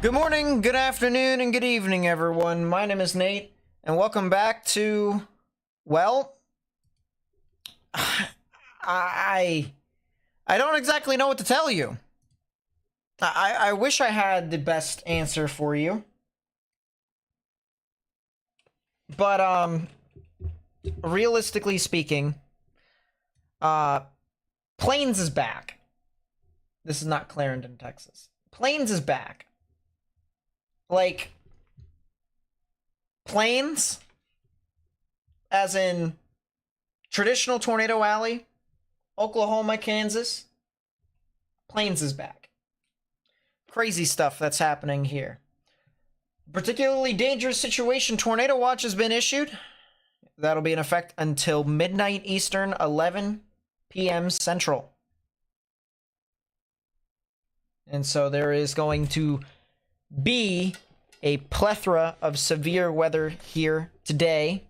Good morning, good afternoon, and good evening, everyone. My name is Nate, and welcome back to, well, I don't exactly know what to tell you. I wish I had the best answer for you. But, realistically speaking, Plains is back. This is not Clarendon, Texas. Plains is back. Like, Plains, as in traditional Tornado Alley, Oklahoma, Kansas, Plains is back. Crazy stuff that's happening here. Particularly dangerous situation tornado watch has been issued. That'll be in effect until midnight Eastern, 11 p.m. Central. And so there is going to be a plethora of severe weather here today.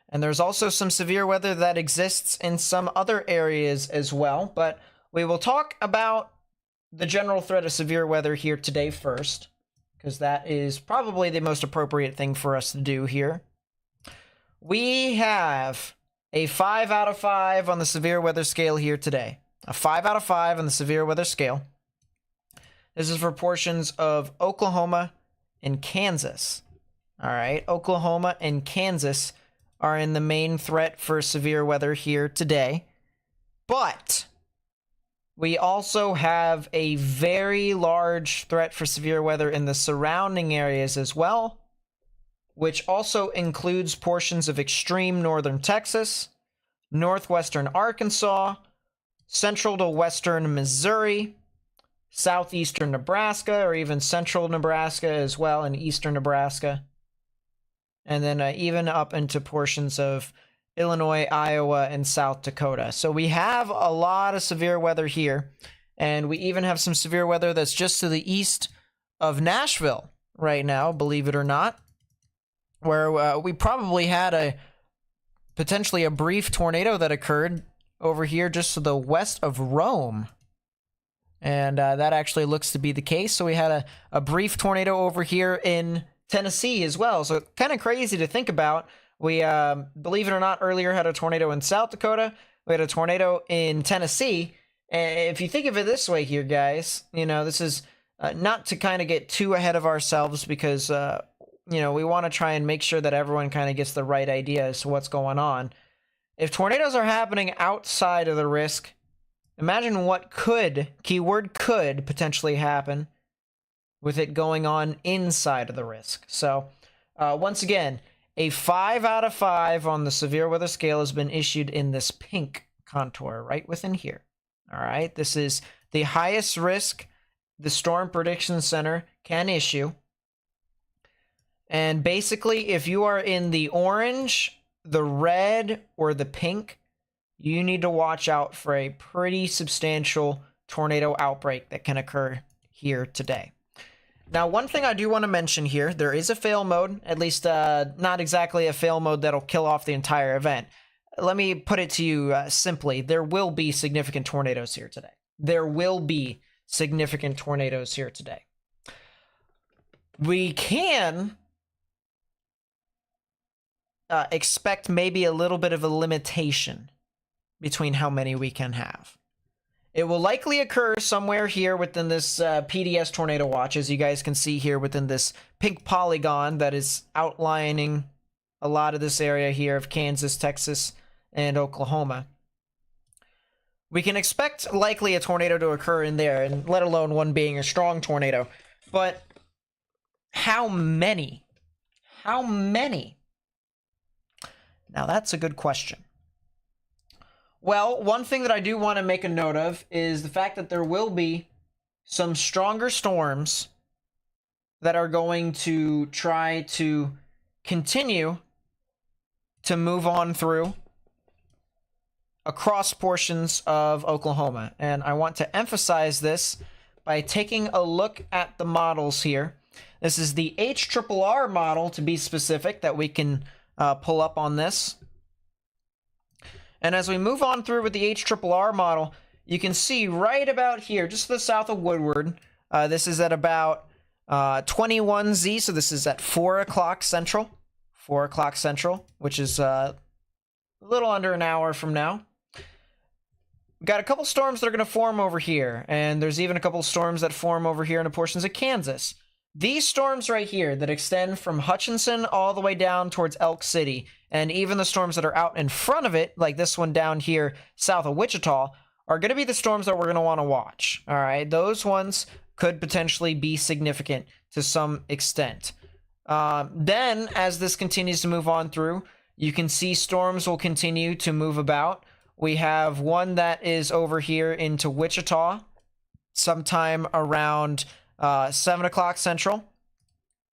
And there's also some severe weather that exists in some other areas as well. But we will talk about the general threat of severe weather here today first, because that is probably the most appropriate thing for us to do here. We have a 5 out of 5 on the severe weather scale here today. A 5 out of 5 on the severe weather scale. This is for portions of Oklahoma and Kansas. All right, Oklahoma and Kansas are in the main threat for severe weather here today. But we also have a very large threat for severe weather in the surrounding areas as well, which also includes portions of extreme northern Texas, northwestern Arkansas, central to western Missouri, southeastern Nebraska, or even central Nebraska as well, and eastern Nebraska. And then even up into portions of Illinois, Iowa, and South Dakota. So we have a lot of severe weather here. And we even have some severe weather that's just to the east of Nashville right now, believe it or not, where we probably had potentially a brief tornado that occurred over here just to the west of Rome. And that actually looks to be the case. So we had a brief tornado over here in Tennessee as well. So kind of crazy to think about. We, believe it or not, earlier had a tornado in South Dakota. We had a tornado in Tennessee. And if you think of it this way here, guys, you know, this is not to kind of get too ahead of ourselves because, you know, we want to try and make sure that everyone kind of gets the right idea as to what's going on. If tornadoes are happening outside of the risk, imagine what could, keyword could, potentially happen with it going on inside of the risk. So, once again, a 5 out of 5 on the severe weather scale has been issued in this pink contour right within here. All right, this is the highest risk the Storm Prediction Center can issue. And basically, if you are in the orange, the red, or the pink, you need to watch out for a pretty substantial tornado outbreak that can occur here today. Now, one thing I do want to mention here, there is a fail mode, at least not exactly a fail mode that'll kill off the entire event. Let me put it to you simply, there will be significant tornadoes here today. There will be significant tornadoes here today. We can expect maybe a little bit of a limitation between how many we can have. It will likely occur somewhere here within this PDS tornado watch, as you guys can see here within this pink polygon that is outlining a lot of this area here of Kansas, Texas, and Oklahoma. We can expect likely a tornado to occur in there, and let alone one being a strong tornado. But how many? How many? Now that's a good question. Well, one thing that I do want to make a note of is the fact that there will be some stronger storms that are going to try to continue to move on through across portions of Oklahoma. And I want to emphasize this by taking a look at the models here. This is the HRRR model, to be specific, that we can pull up on this. And as we move on through with the HRRR model, you can see right about here, just to the south of Woodward, this is at about 21Z, so this is at 4 o'clock Central. 4 o'clock Central, which is a little under an hour from now. We've got a couple storms that are going to form over here, and there's even a couple storms that form over here in portions of Kansas. These storms right here that extend from Hutchinson all the way down towards Elk City, and even the storms that are out in front of it, like this one down here south of Wichita, are going to be the storms that we're going to want to watch. All right, those ones could potentially be significant to some extent. Then, as this continues to move on through, you can see storms will continue to move about. We have one that is over here into Wichita sometime around 7 o'clock Central.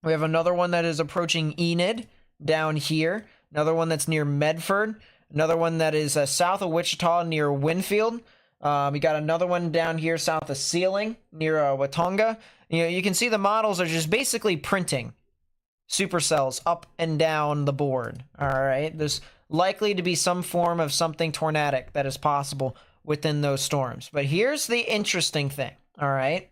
We have another one that is approaching Enid down here. Another one that's near Medford. Another one that is south of Wichita near Winfield. We got another one down here south of Sealing near Watonga. You know, you can see the models are just basically printing supercells up and down the board. All right, there's likely to be some form of something tornadic that is possible within those storms. But here's the interesting thing. All right,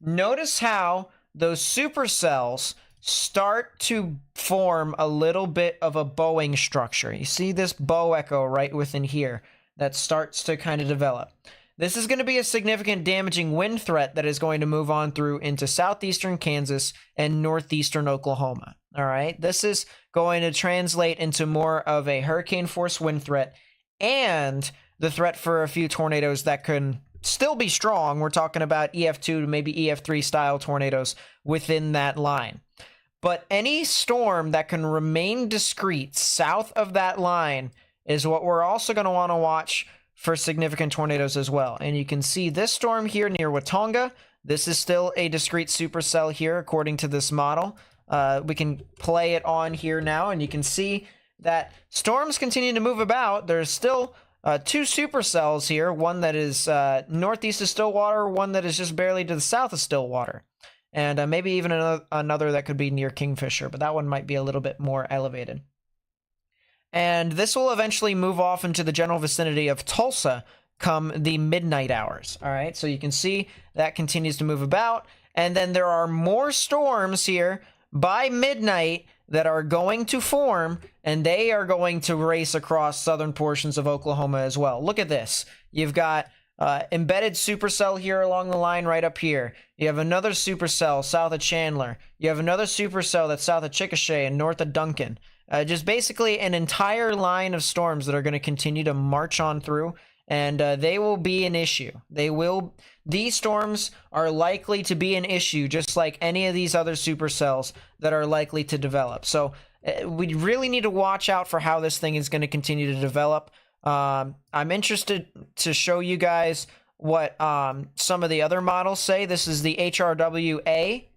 notice how those supercells start to form a little bit of a bowing structure. You see this bow echo right within here that starts to kind of develop. This is going to be a significant damaging wind threat that is going to move on through into southeastern Kansas and northeastern Oklahoma. All right, this is going to translate into more of a hurricane force wind threat and the threat for a few tornadoes that can still be strong. We're talking about EF2 to maybe EF3 style tornadoes within that line. But any storm that can remain discrete south of that line is what we're also going to want to watch for significant tornadoes as well. And you can see this storm here near Watonga. This is still a discrete supercell here according to this model. We can play it on here now, and you can see that storms continue to move about. There's still two supercells here, one that is northeast of Stillwater, one that is just barely to the south of Stillwater. And maybe even another that could be near Kingfisher, but that one might be a little bit more elevated. And this will eventually move off into the general vicinity of Tulsa come the midnight hours. All right, so you can see that continues to move about. And then there are more storms here by midnight that are going to form, and they are going to race across southern portions of Oklahoma as well. Look at this. You've got embedded supercell here along the line right up here. You have another supercell south of Chandler. You have another supercell that's south of Chickasha and north of Duncan. Just basically an entire line of storms that are going to continue to march on through, and they will be an issue. These storms are likely to be an issue, just like any of these other supercells that are likely to develop. So we really need to watch out for how this thing is going to continue to develop. I'm interested to show you guys what some of the other models say. This is the HRW-A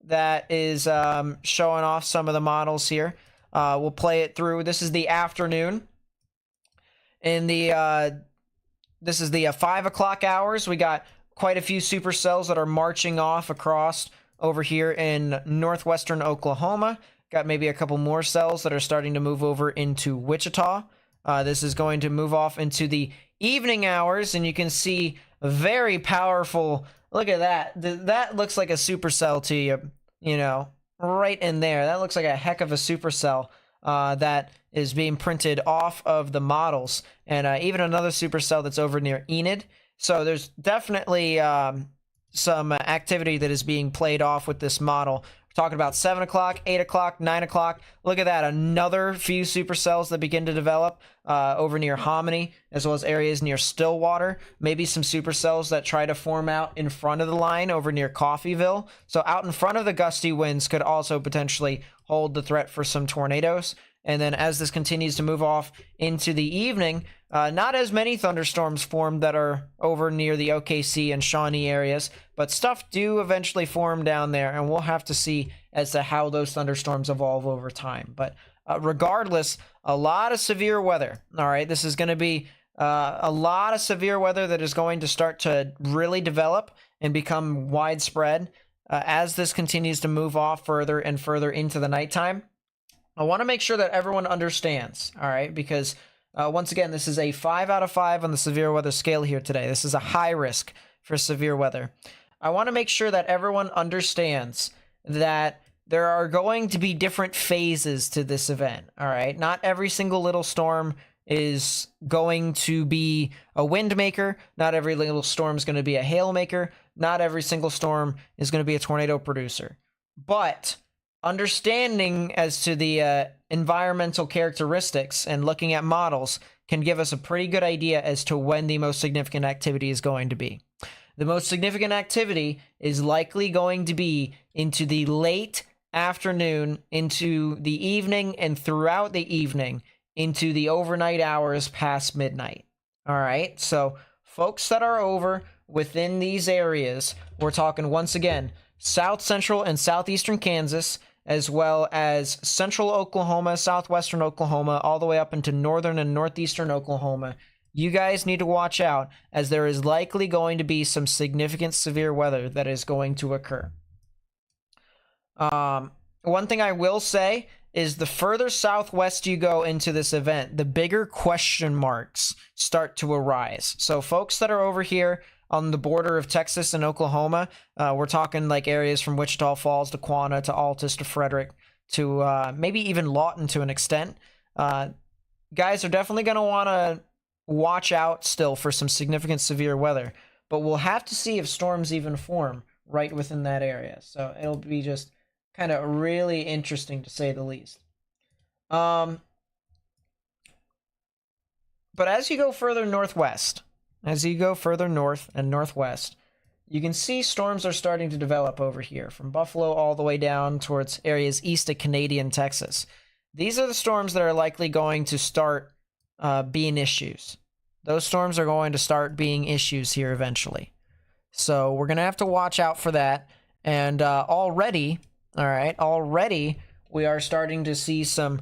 that is showing off some of the models here. We'll play it through. This is the afternoon. In the this is the 5 o'clock hours. We got quite a few supercells that are marching off across over here in northwestern Oklahoma. Got maybe a couple more cells that are starting to move over into Wichita. This is going to move off into the evening hours, and you can see very powerful. Look at that. That looks like a supercell to you, you know, right in there. That looks like a heck of a supercell that is being printed off of the models. And even another supercell that's over near Enid. So there's definitely some activity that is being played off with this model. We're talking about 7 o'clock, 8 o'clock, 9 o'clock. Look at that. Another few supercells that begin to develop over near Hominy, as well as areas near Stillwater. Maybe some supercells that try to form out in front of the line over near Coffeyville. So out in front of the gusty winds could also potentially hold the threat for some tornadoes. And then as this continues to move off into the evening, not as many thunderstorms form that are over near the OKC and Shawnee areas, but stuff do eventually form down there, and we'll have to see as to how those thunderstorms evolve over time. But regardless, a lot of severe weather. All right, this is going to be a lot of severe weather that is going to start to really develop and become widespread as this continues to move off further and further into the nighttime. I want to make sure that everyone understands, all right, because once again, this is a 5 out of 5 on the severe weather scale here today. This is a high risk for severe weather. I want to make sure that everyone understands that there are going to be different phases to this event, all right? Not every single little storm is going to be a wind maker. Not every little storm is going to be a hail maker. Not every single storm is going to be a tornado producer. But understanding as to the environmental characteristics and looking at models can give us a pretty good idea as to when the most significant activity is going to be. The most significant activity is likely going to be into the late afternoon, into the evening, and throughout the evening, into the overnight hours past midnight. All right, so folks that are over within these areas, we're talking once again, south central and southeastern Kansas, as well as central Oklahoma, southwestern Oklahoma, all the way up into northern and northeastern Oklahoma. You guys need to watch out, as there is likely going to be some significant severe weather that is going to occur. One thing I will say is the further southwest you go into this event, the bigger question marks start to arise. So folks that are over here on the border of Texas and Oklahoma, we're talking like areas from Wichita Falls to Quanah to Altus to Frederick to maybe even Lawton to an extent. Guys are definitely going to want to watch out still for some significant severe weather, but we'll have to see if storms even form right within that area. So it'll be just kind of really interesting to say the least. But as you go further northwest, as you go further north and northwest, you can see storms are starting to develop over here, from Buffalo all the way down towards areas east of Canadian Texas. These are the storms that are likely going to start being issues. Those storms are going to start being issues here eventually. So we're going to have to watch out for that. And already we are starting to see some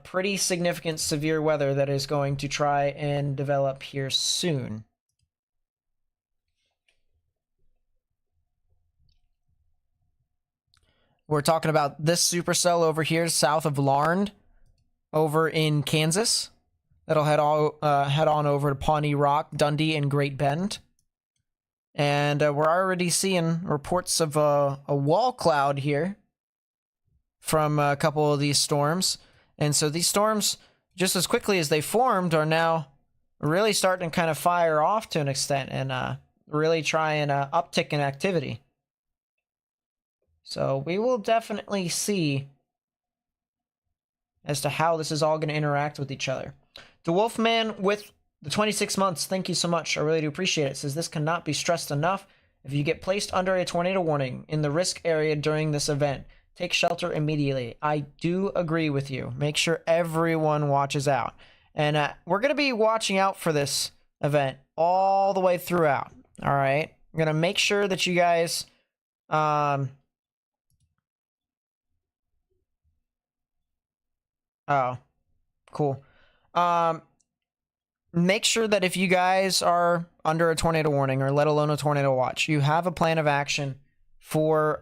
pretty significant severe weather that is going to try and develop here soon. We're talking about this supercell over here south of Larned over in Kansas. that'll head on over to Pawnee Rock, Dundee, and Great Bend. And we're already seeing reports of a wall cloud here from a couple of these storms. And so these storms, just as quickly as they formed, are now really starting to kind of fire off to an extent and really try and uptick in activity. So we will definitely see as to how this is all going to interact with each other. The Wolfman with the 26 months, thank you so much. I really do appreciate it. It says this cannot be stressed enough. If you get placed under a tornado warning in the risk area during this event, take shelter immediately. I do agree with you. Make sure everyone watches out. And we're going to be watching out for this event all the way throughout. All right. I'm going to make sure that you guys... Oh, cool. Make sure that if you guys are under a tornado warning or let alone a tornado watch, you have a plan of action for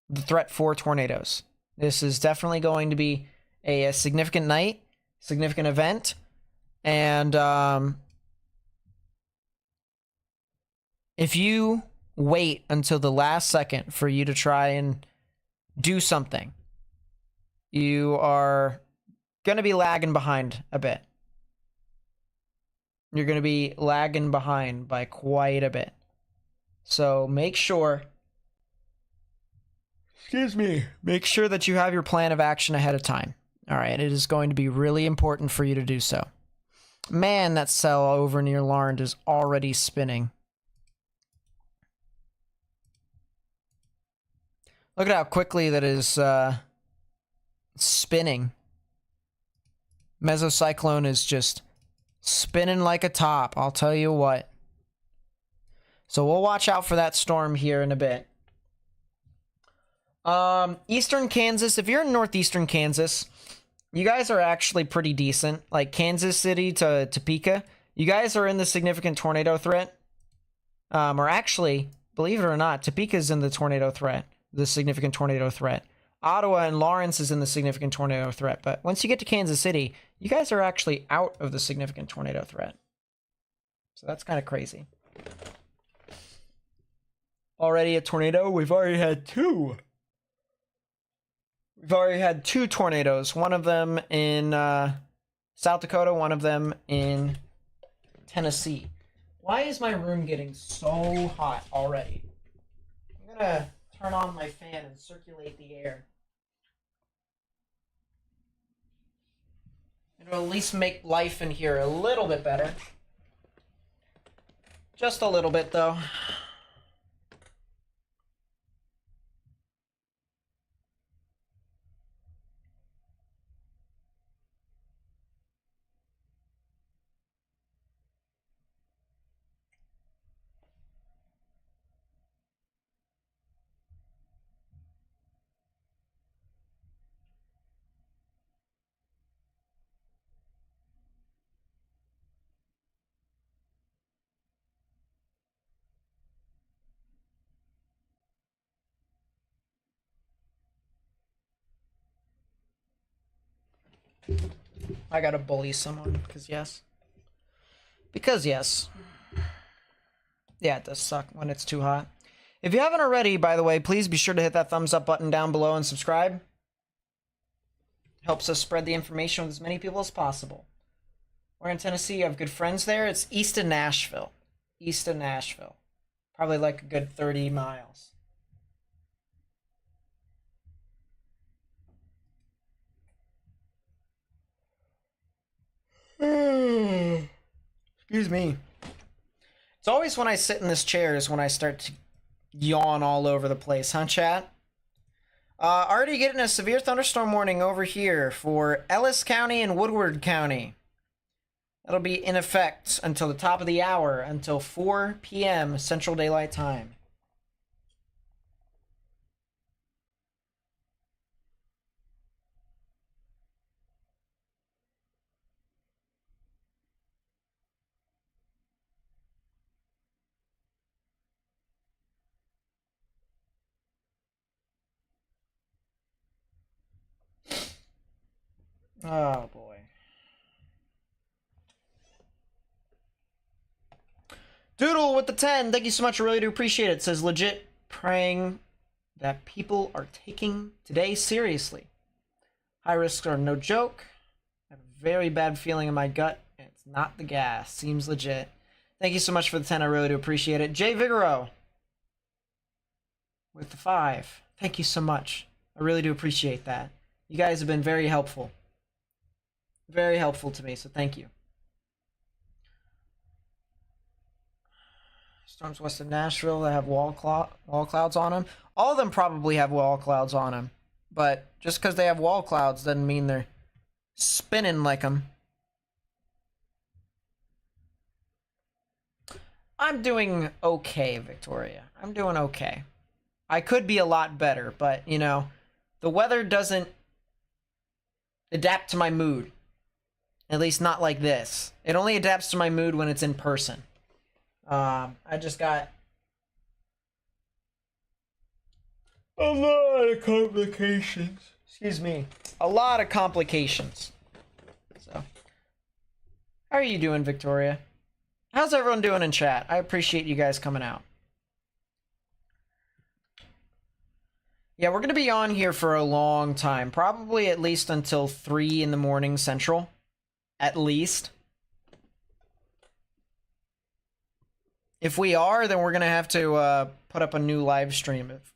the threat for tornadoes. This is definitely going to be a significant night, significant event, and if you wait until the last second for you to try and do something, you are going to be lagging behind a bit. You're going to be lagging behind by quite a bit. So make sure... Make sure that you have your plan of action ahead of time. All right, it is going to be really important for you to do so. Man, that cell over near Larned is already spinning. Look at how quickly that is spinning. Mesocyclone is just spinning like a top, I'll tell you what. So we'll watch out for that storm here in a bit. Eastern Kansas, if you're in northeastern Kansas, you guys are actually pretty decent. Like Kansas City to Topeka, you guys are in the significant tornado threat. Or actually, believe it or not, Topeka's in the tornado threat, the significant tornado threat. Ottawa and Lawrence is in the significant tornado threat, but once you get to Kansas City, you guys are actually out of the significant tornado threat. So that's kind of crazy. Already a tornado? We've already had two. We've already had two tornadoes. One of them in South Dakota, one of them in Tennessee. Why is my room getting so hot already? I'm gonna turn on my fan and circulate the air. It'll at least make life in here a little bit better. Just a little bit, though. I gotta bully someone, because yes. Because yes. Yeah, it does suck when it's too hot. If you haven't already, by the way, please be sure to hit that thumbs up button down below and subscribe. Helps us spread the information with as many people as possible. We're in Tennessee. I have good friends there. It's east of Nashville. East of Nashville. Probably like a good 30 miles. Excuse me. It's always when I sit in this chair is when I start to yawn all over the place, huh, chat? Already getting a severe thunderstorm warning over here for Ellis County and Woodward County. That'll be in effect until the top of the hour, until 4 p.m. Central Daylight Time. Oh boy. Doodle with the 10. Thank you so much. I really do appreciate it. Says legit praying that people are taking today seriously. High risks are no joke. I have a very bad feeling in my gut, and it's not the gas. Seems legit. Thank you so much for the 10. I really do appreciate it. Jay Vigoro with the 5. Thank you so much. I really do appreciate that. You guys have been very helpful. Very helpful to me, so thank you. Storms west of Nashville that have wall clouds on them. All of them probably have wall clouds on them. But just because they have wall clouds doesn't mean they're spinning like them. I'm doing okay, Victoria. I'm doing okay. I could be a lot better, but, you know, the weather doesn't adapt to my mood. At least not like this. It only adapts to my mood when it's in person. I just got a lot of complications. Excuse me. A lot of complications. So, how are you doing, Victoria? How's everyone doing in chat? I appreciate you guys coming out. Yeah, we're going to be on here for a long time. Probably at least until 3 in the morning Central. At least. If we are, then we're going to have to put up a new live stream. If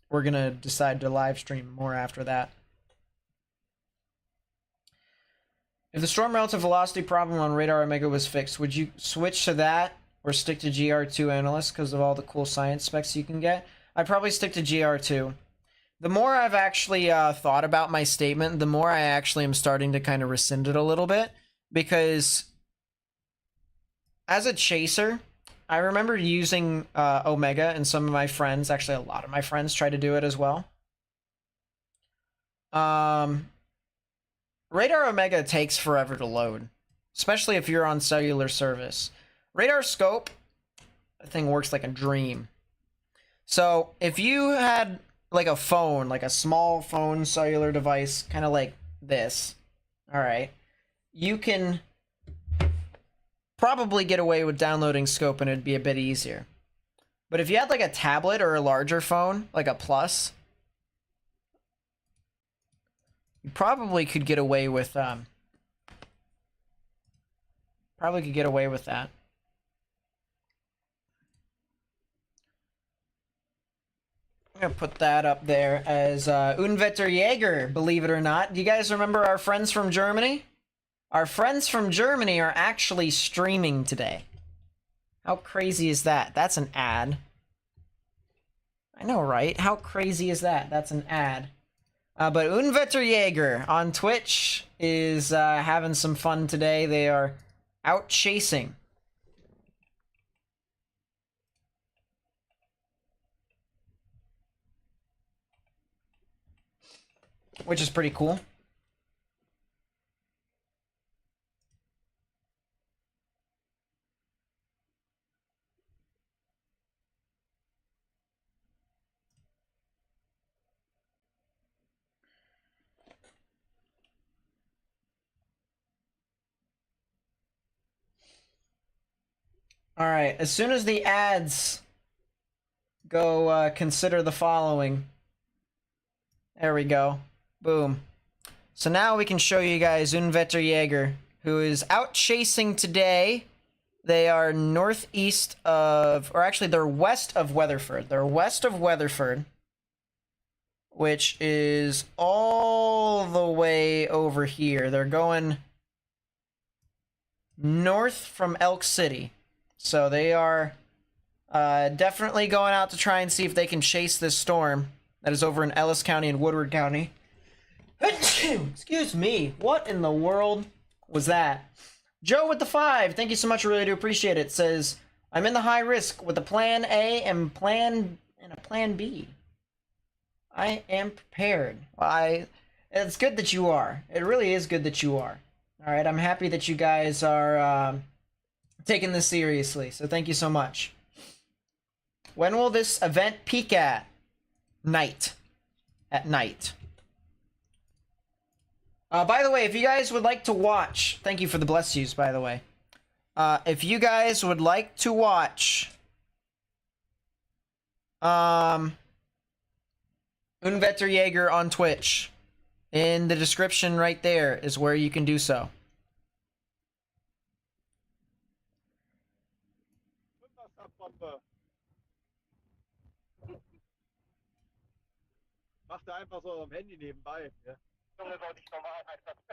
we're going to decide to live stream more after that. If the storm relative velocity problem on Radar Omega was fixed, would you switch to that or stick to GR2 Analyst because of all the cool science specs you can get? I'd probably stick to GR2. The more I've actually thought about my statement, the more I actually am starting to kind of rescind it a little bit. Because as a chaser, I remember using Omega, and some of my friends, actually a lot of my friends, try to do it as well. Radar Omega takes forever to load, especially if you're on cellular service. Radar Scope, the thing works like a dream. So if you had like a phone, like a small phone cellular device, kind of like this, all right, you can probably get away with downloading Scope and it'd be a bit easier. But if you had like a tablet or a larger phone, like a Plus, you probably could get away with that. I'm gonna put that up there as Unwetter Jaeger, believe it or not. Do you guys remember our friends from Germany? Our friends from Germany are actually streaming today. How crazy is that? That's an ad. I know, right? How crazy is that? That's an ad. But Unwetter Jaeger on Twitch is having some fun today. They are out chasing. Which is pretty cool. Alright, as soon as the ads go, consider the following. There we go. Boom. So now we can show you guys Unwetter Jaeger, who is out chasing today. They are northeast of, or actually they're west of Weatherford. They're west of Weatherford, which is all the way over here. They're going north from Elk City. So they are definitely going out to try and see if they can chase this storm that is over in Ellis County and Woodward County. Excuse me. What in the world was that? Joe with the 5. Thank you so much. I really do appreciate it. Says, I'm in the high risk with a plan A and a plan B. I am prepared. It's good that you are. It really is good that you are. All right. I'm happy that you guys are taking this seriously. So thank you so much. When will this event peak at? Night. At night. By the way, if you guys would like to watch, thank you for the bless yous, by the way. If you guys would like to watch Unwetterjäger on Twitch, in the description right there is where you can do so.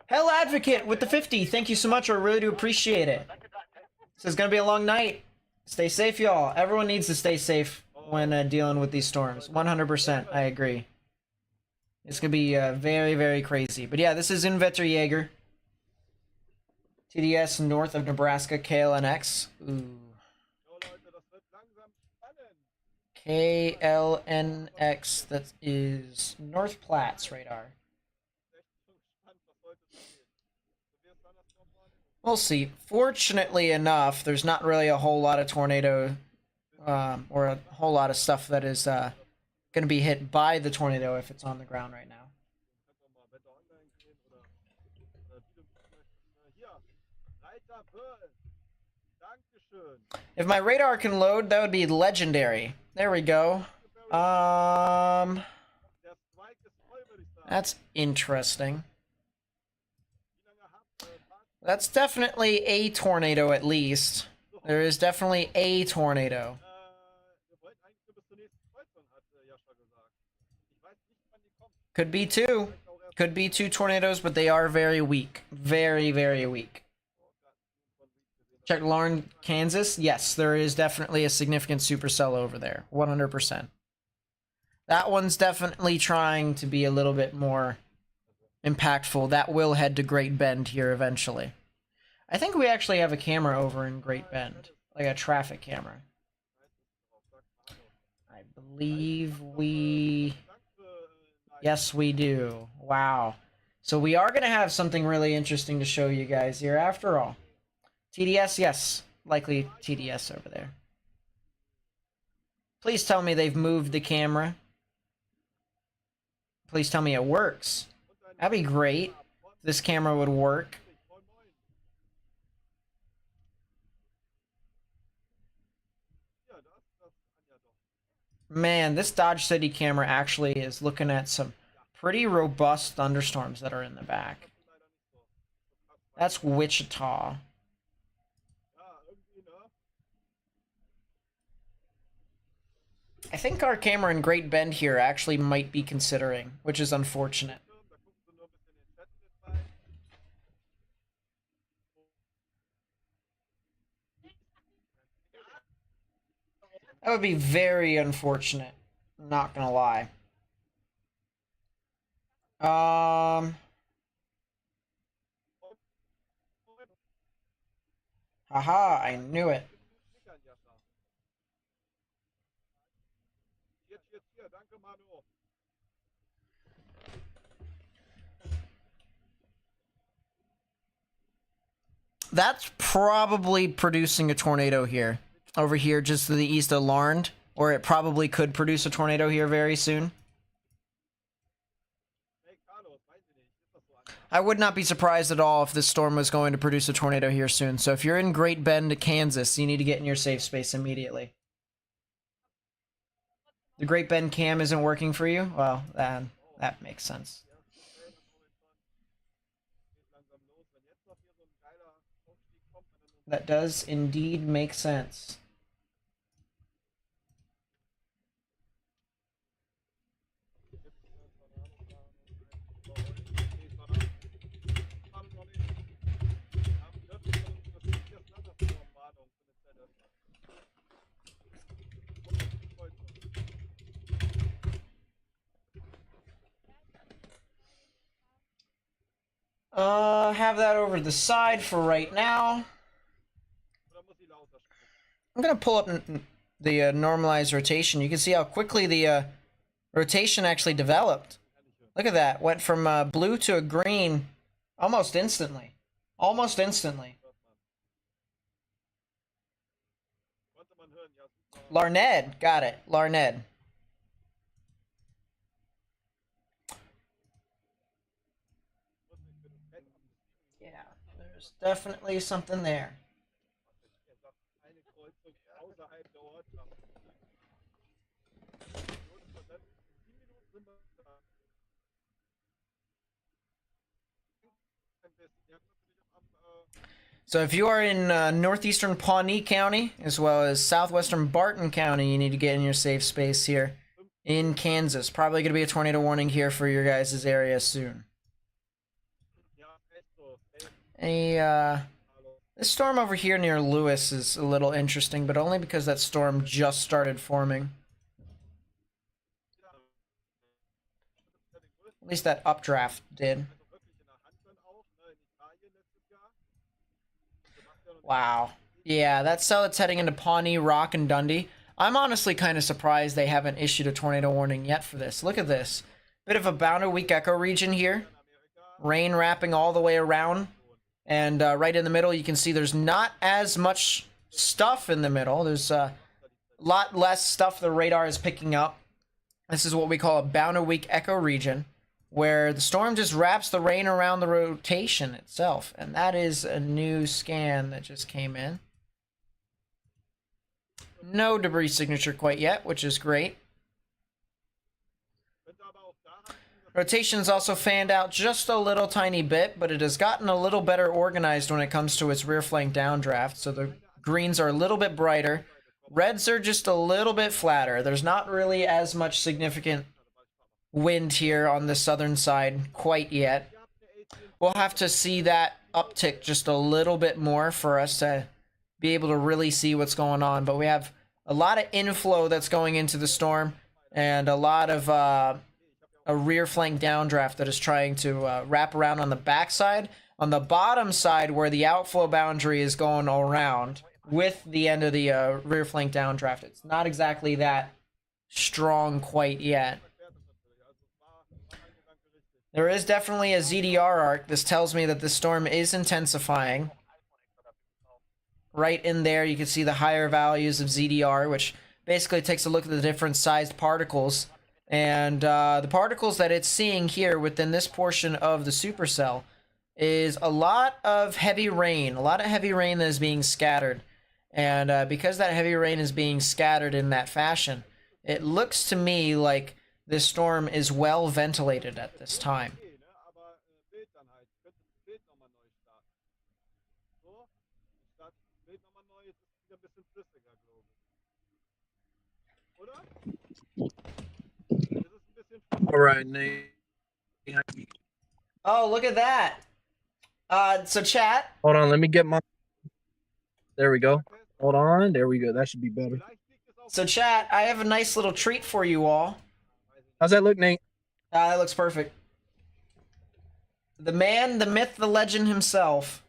Hell Advocate with the 50. Thank you so much. I really do appreciate it. This is going to be a long night. Stay safe, y'all. Everyone needs to stay safe when dealing with these storms. 100%. I agree. It's going to be very, very crazy. But yeah, this is Unwetterjäger. TDS north of Nebraska, KLNX. Ooh. KLNX, that is North Platts radar. We'll see. Fortunately enough, there's not really a whole lot of tornado or a whole lot of stuff that is going to be hit by the tornado if it's on the ground right now. If my radar can load, that would be legendary. There we go. That's interesting. That's definitely a tornado, at least. There is definitely a tornado. Could be two. Could be two tornadoes, but they are very weak. Very, very weak. Check Lauren, Kansas. Yes, there is definitely a significant supercell over there. 100%. That one's definitely trying to be a little bit more impactful. That will head to Great Bend here eventually. I think we actually have a camera over in Great Bend. Like a traffic camera. I believe we... Yes, we do. Wow. So we are going to have something really interesting to show you guys here after all. TDS, yes. Likely TDS over there. Please tell me they've moved the camera. Please tell me it works. That'd be great. This camera would work. Man, this Dodge City camera actually is looking at some pretty robust thunderstorms that are in the back. That's Wichita. I think our camera in Great Bend here actually might be considering, which is unfortunate. That would be very unfortunate. I'm not gonna lie. Haha, I knew it. That's probably producing a tornado here. Over here, just to the east of Larned. Or it probably could produce a tornado here very soon. I would not be surprised at all if this storm was going to produce a tornado here soon. So if you're in Great Bend, Kansas, you need to get in your safe space immediately. The Great Bend cam isn't working for you? Well, that makes sense. That does indeed make sense. Have that over to the side for right now. I'm gonna pull up the normalized rotation. You can see how quickly the rotation actually developed. Look at that. Went from blue to a green almost instantly. Almost instantly. Larned. Got it. Larned. Yeah, there's definitely something there. So if you are in northeastern Pawnee County, as well as southwestern Barton County, you need to get in your safe space here in Kansas. Probably going to be a tornado warning here for your guys' area soon. This storm over here near Lewis is a little interesting, but only because that storm just started forming. At least that updraft did. Wow. Yeah, that cell that's heading into Pawnee, Rock, and Dundee. I'm honestly kind of surprised they haven't issued a tornado warning yet for this. Look at this. Bit of a boundary weak echo region here. Rain wrapping all the way around. And right in the middle, you can see there's not as much stuff in the middle. There's a lot less stuff the radar is picking up. This is what we call a boundary weak echo region, where the storm just wraps the rain around the rotation itself. And that is a new scan that just came in. No debris signature quite yet, which is great. Rotation's also fanned out just a little tiny bit, but it has gotten a little better organized when it comes to its rear flank downdraft. So the greens are a little bit brighter. Reds are just a little bit flatter. There's not really as much significant wind here on the southern side quite yet. We'll have to see that uptick just a little bit more for us to be able to really see what's going on. But we have a lot of inflow that's going into the storm and a lot of a rear flank downdraft that is trying to wrap around on the backside. On the bottom side, where the outflow boundary is going around with the end of the rear flank downdraft, it's not exactly that strong quite yet. There is definitely a ZDR arc. This tells me that the storm is intensifying. Right in there, you can see the higher values of ZDR, which basically takes a look at the different sized particles. And the particles that it's seeing here within this portion of the supercell is a lot of heavy rain. A lot of heavy rain that is being scattered. And because that heavy rain is being scattered in that fashion, it looks to me like this storm is well ventilated at this time. All right, Nate. Oh, look at that. So chat. Hold on, let me get my... There we go. Hold on. There we go. That should be better. So chat, I have a nice little treat for you all. How's that look, Nate? That looks perfect. The man, the myth, the legend himself,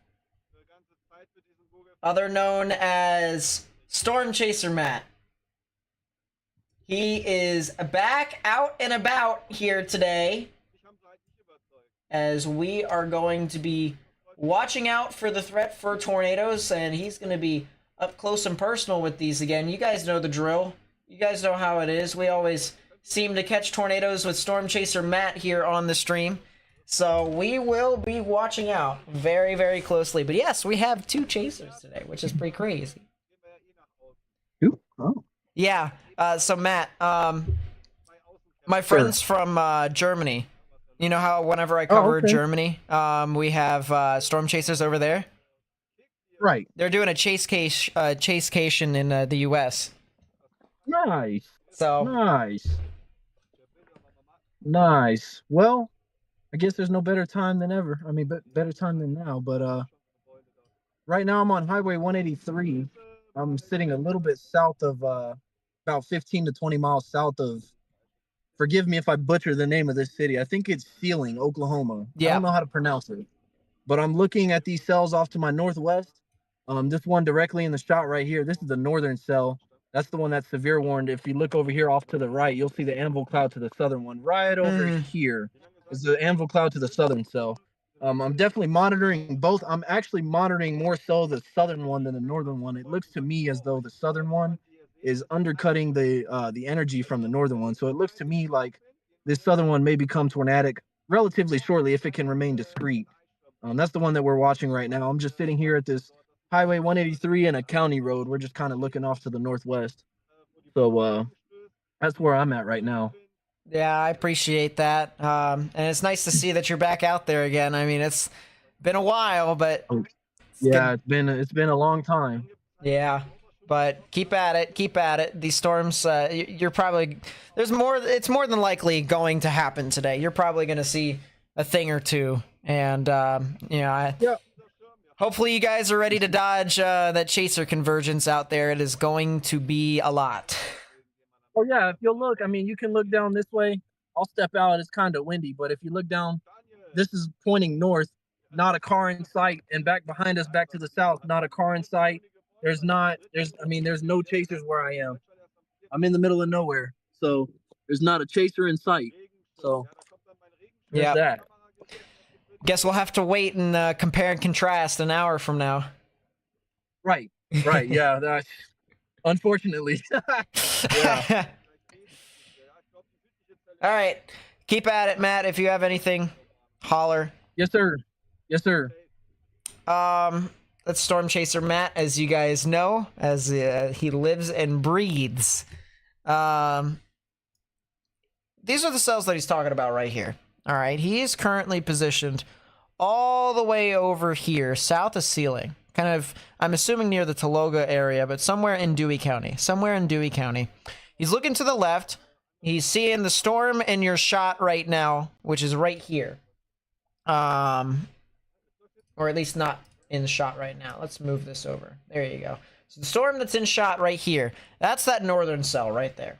other known as Storm Chaser Matt. He is back out and about here today, as we are going to be watching out for the threat for tornadoes, and he's going to be up close and personal with these again. You guys know the drill. You guys know how it is. We always seem to catch tornadoes with Storm Chaser Matt here on the stream. So we will be watching out very, very closely. But yes, we have 2 chasers today, which is pretty crazy. Ooh, oh. Yeah. So Matt, my friends from Germany, you know how whenever I cover Germany, we have Storm Chasers over there? Right. They're doing a chasecation in the U.S. Nice. So nice. Well, I guess there's no better time than ever. I mean, better time than now. But right now I'm on Highway 183. I'm sitting a little bit south of about 15 to 20 miles south of. Forgive me if I butcher the name of this city. I think it's Sealing, Oklahoma. Yeah. I don't know how to pronounce it. But I'm looking at these cells off to my northwest. This one directly in the shot right here. This is the northern cell. That's the one that's severe warned. If you look over here off to the right, you'll see the anvil cloud to the southern one. Right over here is the anvil cloud to the southern cell. I'm definitely monitoring both. I'm actually monitoring more so the southern one than the northern one. It looks to me as though the southern one is undercutting the energy from the northern one. So it looks to me like this southern one may become tornadic relatively shortly if it can remain discreet. That's the one that we're watching right now. I'm just sitting here at this Highway 183 and a county road. We're just kind of looking off to the northwest. So that's where I'm at right now. Yeah, I appreciate that. And it's nice to see that you're back out there again. I mean, it's Been a while, but Yeah, it's been a long time. yeah. But keep at it. Keep at it. These storms, you're probably there's more. It's more than likely going to happen today. You're probably going to see a thing or two, and Yeah. hopefully you guys are ready to dodge that chaser convergence out there. It is going to be a lot. Oh yeah, if you'll look, I mean, you can look down this way. I'll step out. It's kind of windy, but if you look down, this is pointing north. Not a car in sight, and back behind us, back to the south, not a car in sight. There's not. There's. I mean, there's no chasers where I am. I'm in the middle of nowhere, so there's not a chaser in sight. So there's that. Guess we'll have to wait and compare and contrast an hour from now. Right. Right. Yeah. That, unfortunately. Yeah. All right. Keep at it, Matt. If you have anything, holler. Yes, sir. Yes, sir. That's Storm Chaser Matt, as you guys know, as he lives and breathes. These are the cells that he's talking about right here. All right. He is currently positioned all the way over here, south of Ceiling. Kind of, I'm assuming near the Tologa area, but somewhere in Dewey County. Somewhere in Dewey County. He's looking to the left. He's seeing the storm in your shot right now, which is right here. Or at least not in the shot right now. Let's move this over. There you go. So the storm that's in shot right here, that's that northern cell right there.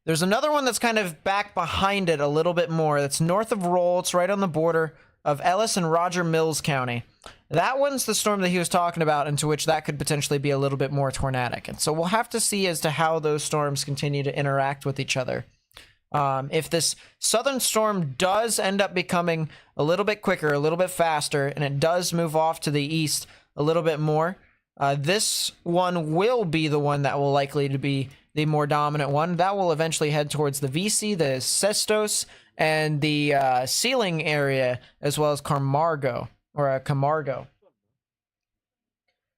There's another one that's kind of back behind it a little bit more. That's north of Roll. It's right on the border of Ellis and Roger Mills County. That one's the storm that he was talking about, into which that could potentially be a little bit more tornadic. And so we'll have to see as to how those storms continue to interact with each other. If this southern storm does end up becoming a little bit quicker, a little bit faster, and it does move off to the east a little bit more, this one will be the one that will likely to be the more dominant one. That will eventually head towards the VC, the Sestos, and the Ceiling area, as well as Camargo.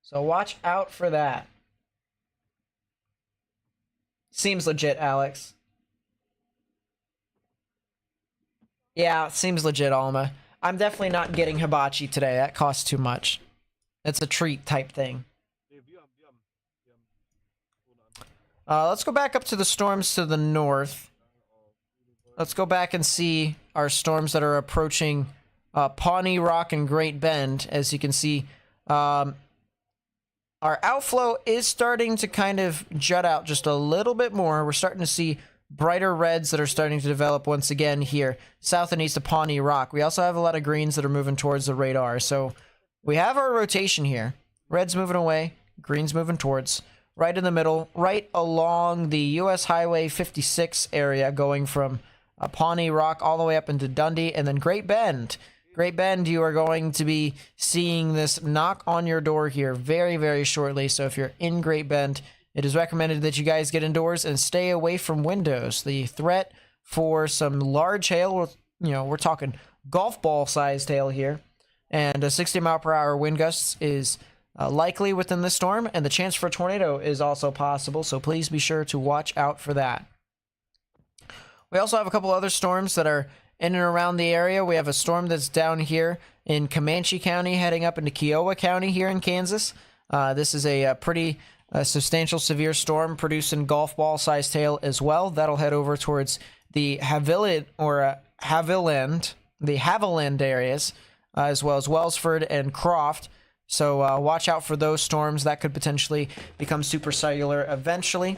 So watch out for that. Seems legit, Alex. Yeah, seems legit, Alma. I'm definitely not getting hibachi today. That costs too much. It's a treat type thing. Let's go back up to the storms to the north. Let's go back and see our storms that are approaching Pawnee Rock and Great Bend. As you can see, our outflow is starting to kind of jut out just a little bit more. We're starting to see brighter reds that are starting to develop once again here, south and east of Pawnee Rock. We also have a lot of greens that are moving towards the radar. So we have our rotation here. Reds moving away, greens moving towards. Right in the middle, right along the U.S. Highway 56 area, going from Pawnee Rock all the way up into Dundee, and then Great Bend. Great Bend, you are going to be seeing this knock on your door here very, very shortly. So if you're in Great Bend, it is recommended that you guys get indoors and stay away from windows. The threat for some large hail, we're talking golf ball sized hail here, and a 60-mile-per-hour wind gusts is likely within the storm, and the chance for a tornado is also possible, so please be sure to watch out for that. We also have a couple other storms that are in and around the area. We have a storm that's down here in Comanche County heading up into Kiowa County here in Kansas. This is a pretty substantial severe storm producing golf ball sized hail as well. That'll head over towards the Haviland areas, as well as Wellsford and Croft. So watch out for those storms. That could potentially become supercellular eventually.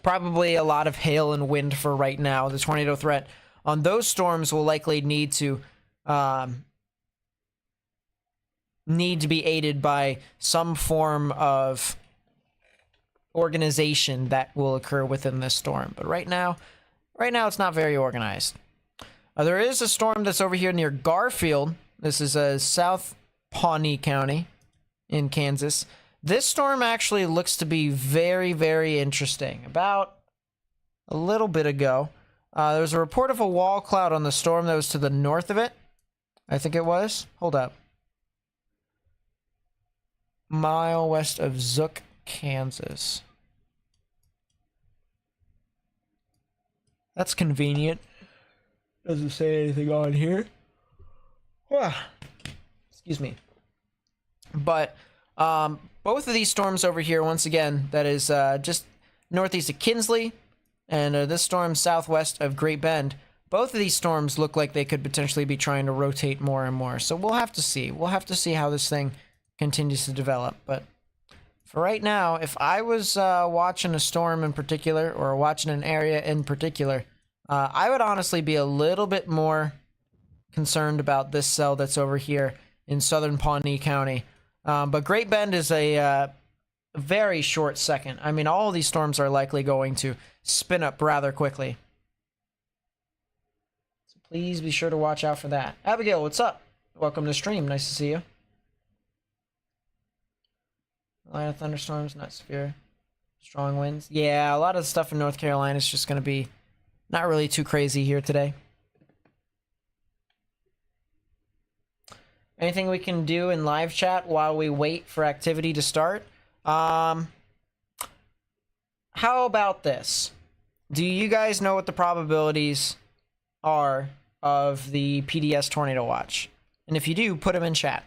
Probably a lot of hail and wind for right now. The tornado threat on those storms will likely need to be aided by some form of organization that will occur within this storm. But right now it's not very organized. There is a storm that's over here near Garfield. This is South Pawnee County in Kansas. This storm actually looks to be very, very interesting. About a little bit ago, there was a report of a wall cloud on the storm that was to the north of it. I think it was. Hold up. Mile west of Zook, Kansas. That's convenient. Doesn't say anything on here. Excuse me. But both of these storms over here, once again, that is just northeast of Kinsley, and this storm southwest of Great Bend. Both of these storms look like they could potentially be trying to rotate more and more. So we'll have to see. We'll have to see how this thing continues to develop. But for right now, if I was watching a storm in particular, or watching an area in particular, I would honestly be a little bit more concerned about this cell that's over here in southern Pawnee County. But Great Bend is a very short second. I mean, all of these storms are likely going to spin up rather quickly. So please be sure to watch out for that. Abigail, what's up? Welcome to the stream. Nice to see you. Line of thunderstorms, not severe. Strong winds. Yeah, a lot of the stuff in North Carolina is just going to be not really too crazy here today. Anything we can do in live chat while we wait for activity to start? How about this? Do you guys know what the probabilities are of the PDS tornado watch? And if you do, put them in chat.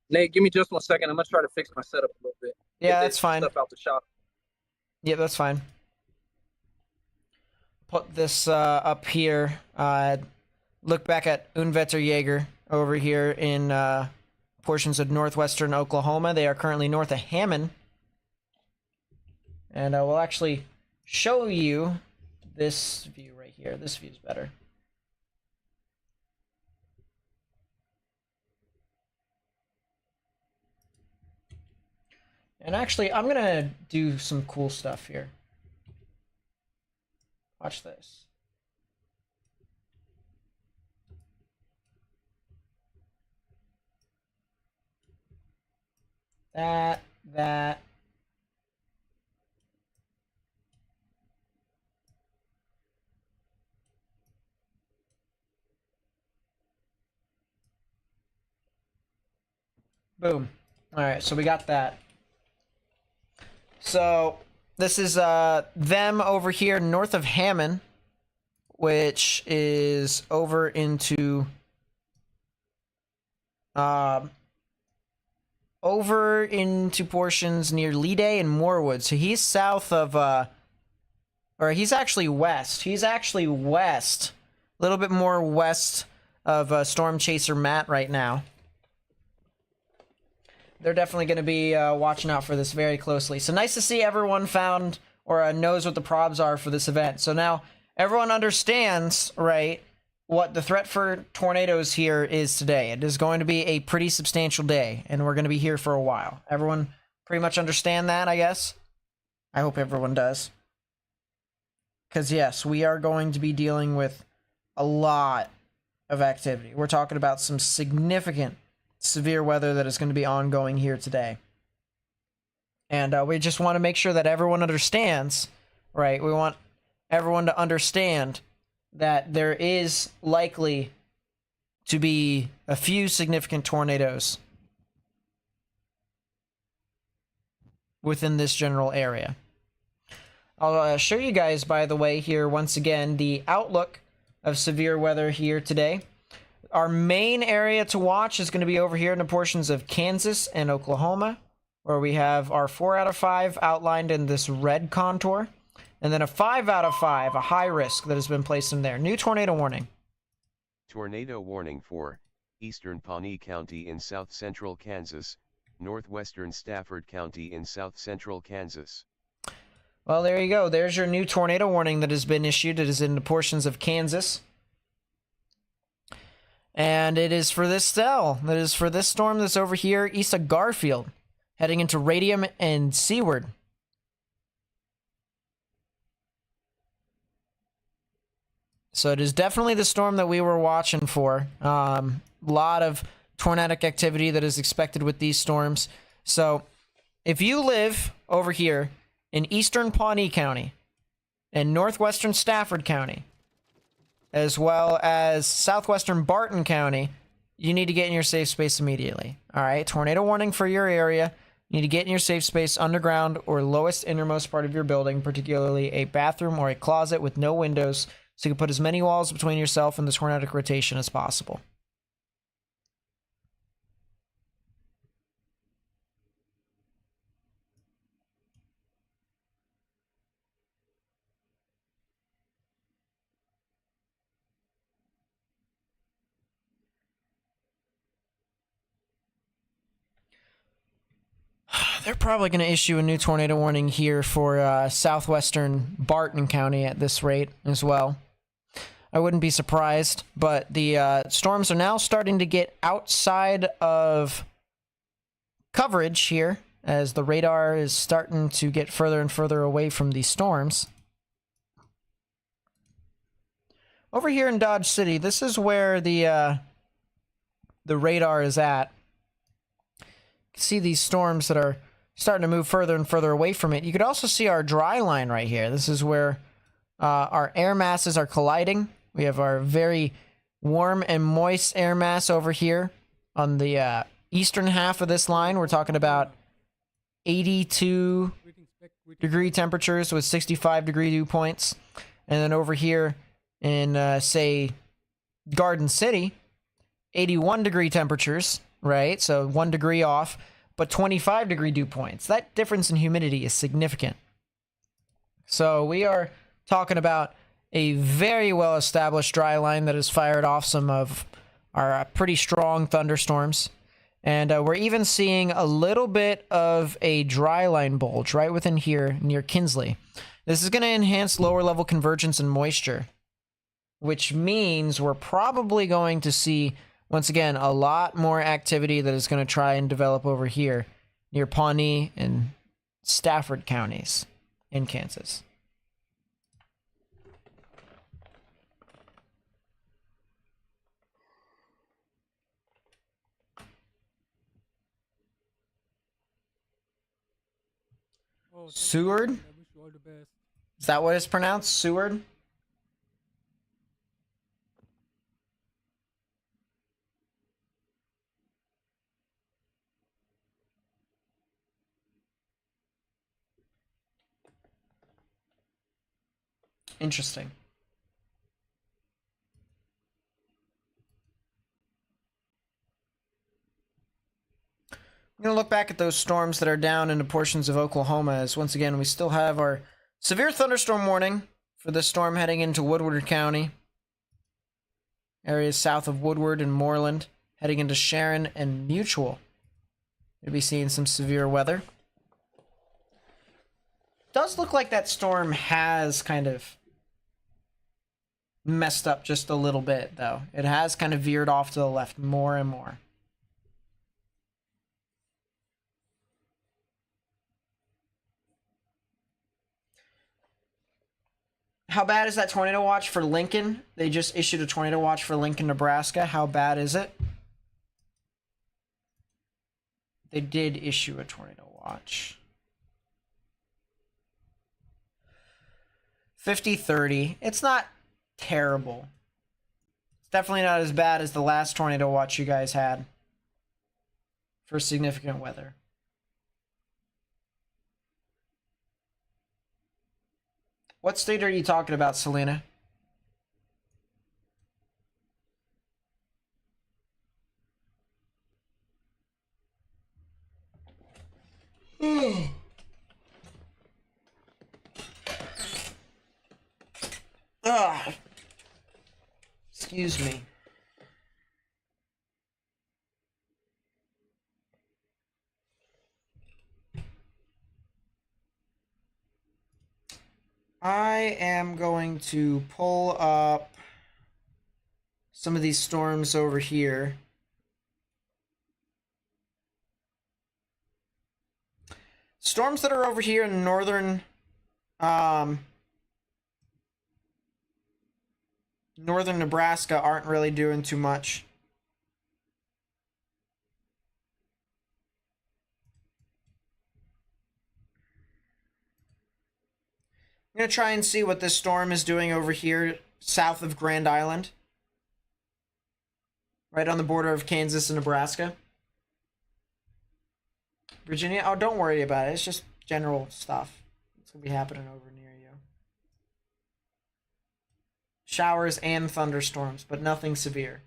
Nate, give me just 1 second. I'm gonna try to fix my setup a little bit. Yeah, that's fine. Stuff out the shop. Yeah, that's fine. Put this up here. Look back at Unwetterjäger over here in portions of northwestern Oklahoma. They are currently north of Hammond. And I will actually show you this view right here. This view is better. And actually, I'm going to do some cool stuff here. Watch this. That. Boom. All right, so we got that. So this is them over here north of Hammond, which is over into portions near Leday and Morewood. So he's south of or he's actually west. He's actually west, a little bit more west of Storm Chaser Matt right now. They're definitely going to be watching out for this very closely. So nice to see everyone found or knows what the probs are for this event. So now everyone understands, right, what the threat for tornadoes here is today. It is going to be a pretty substantial day, and we're going to be here for a while. Everyone pretty much understand that, I guess? I hope everyone does. Because, yes, we are going to be dealing with a lot of activity. We're talking about some significant severe weather that is going to be ongoing here today. And we just want to make sure that everyone understands, right? We want everyone to understand that there is likely to be a few significant tornadoes within this general area. I'll show you guys, by the way, here once again, the outlook of severe weather here today. Our main area to watch is going to be over here in the portions of Kansas and Oklahoma, where we have our 4 out of 5 outlined in this red contour, and then a 5 out of 5, a high risk that has been placed in there. New tornado warning. Tornado warning for eastern Pawnee County in south central Kansas, northwestern Stafford County in south central Kansas. Well, there you go. There's your new tornado warning that has been issued. It is in the portions of Kansas. And it is for this cell. That is for this storm that's over here east of Garfield, heading into Radium and Seaward. So it is definitely the storm that we were watching for. A lot of tornadic activity that is expected with these storms. So if you live over here in eastern Pawnee County and northwestern Stafford County, as well as southwestern Barton County, you need to get in your safe space immediately. All right, tornado warning for your area. You need to get in your safe space underground or lowest innermost part of your building, particularly a bathroom or a closet with no windows, so you can put as many walls between yourself and the tornadic rotation as possible. They're probably going to issue a new tornado warning here for southwestern Barton County at this rate as well. I wouldn't be surprised, but the storms are now starting to get outside of coverage here as the radar is starting to get further and further away from these storms. Over here in Dodge City, this is where the radar is at. You can see these storms that are starting to move further and further away from it. You could also see our dry line right here. This is where our air masses are colliding. We have our very warm and moist air mass over here on the eastern half of this line. We're talking about 82 degree temperatures with 65 degree dew points. And then over here in, say, Garden City, 81 degree temperatures, right? So 1 degree off, but 25 degree dew points. That difference in humidity is significant. So we are talking about a very well-established dry line that has fired off some of our pretty strong thunderstorms. And we're even seeing a little bit of a dry line bulge right within here near Kinsley. This is going to enhance lower level convergence and moisture, which means we're probably going to see, once again, a lot more activity that is going to try and develop over here near Pawnee and Stafford counties in Kansas. Seward? Is that what it's pronounced? Seward? Interesting. I'm going to look back at those storms that are down into portions of Oklahoma, as once again we still have our severe thunderstorm warning for this storm heading into Woodward County. Areas south of Woodward and Moreland, heading into Sharon and Mutual. You'll be seeing some severe weather. Does look like that storm has kind of messed up just a little bit, though. It has kind of veered off to the left more and more. How bad is that tornado watch for Lincoln? They just issued a tornado watch for Lincoln, Nebraska. How bad is it? They did issue a tornado watch. 50-30. It's not terrible. It's definitely not as bad as the last tornado watch you guys had for significant weather. What state are you talking about, Selena? Excuse me. I am going to pull up some of these storms over here. Storms that are over here in northern Nebraska aren't really doing too much. I'm going to try and see what this storm is doing over here south of Grand Island. Right on the border of Kansas and Nebraska. Virginia? Oh, don't worry about it. It's just general stuff. It's going to be happening over near you. showers and thunderstorms, but nothing severe.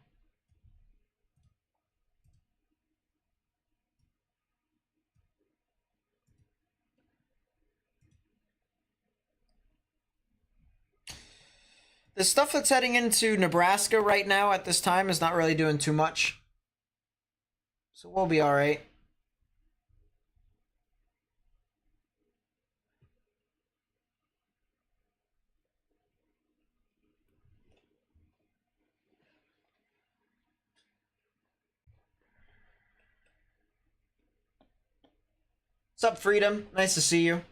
The stuff that's heading into Nebraska right now at this time is not really doing too much. So we'll be alright. What's up, Freedom? Nice to see you.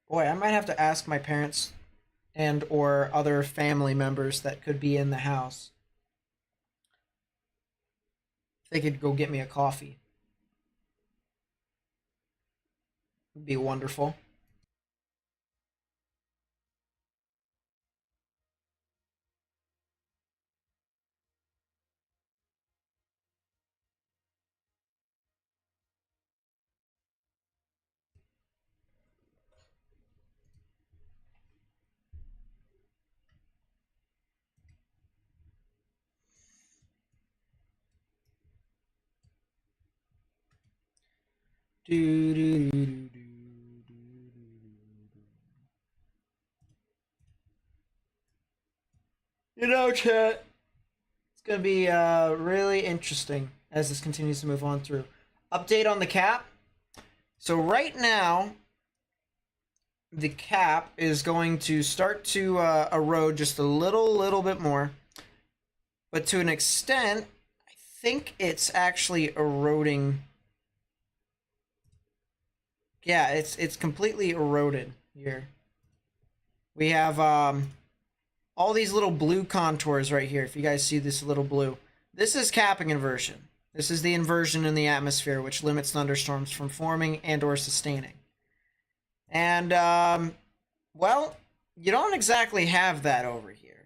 Boy, I might have to ask my parents and or other family members that could be in the house if they could go get me a coffee. Would be wonderful. You know, chat, it's gonna be really interesting as this continues to move on through. Update on the cap. So right now, the cap is going to start to erode just a little bit more, but to an extent, I think it's actually eroding. Yeah, it's completely eroded here. We have all these little blue contours right here. If you guys see this little blue, this is capping inversion. This is the inversion in the atmosphere, which limits thunderstorms from forming and or sustaining. And well, you don't exactly have that over here.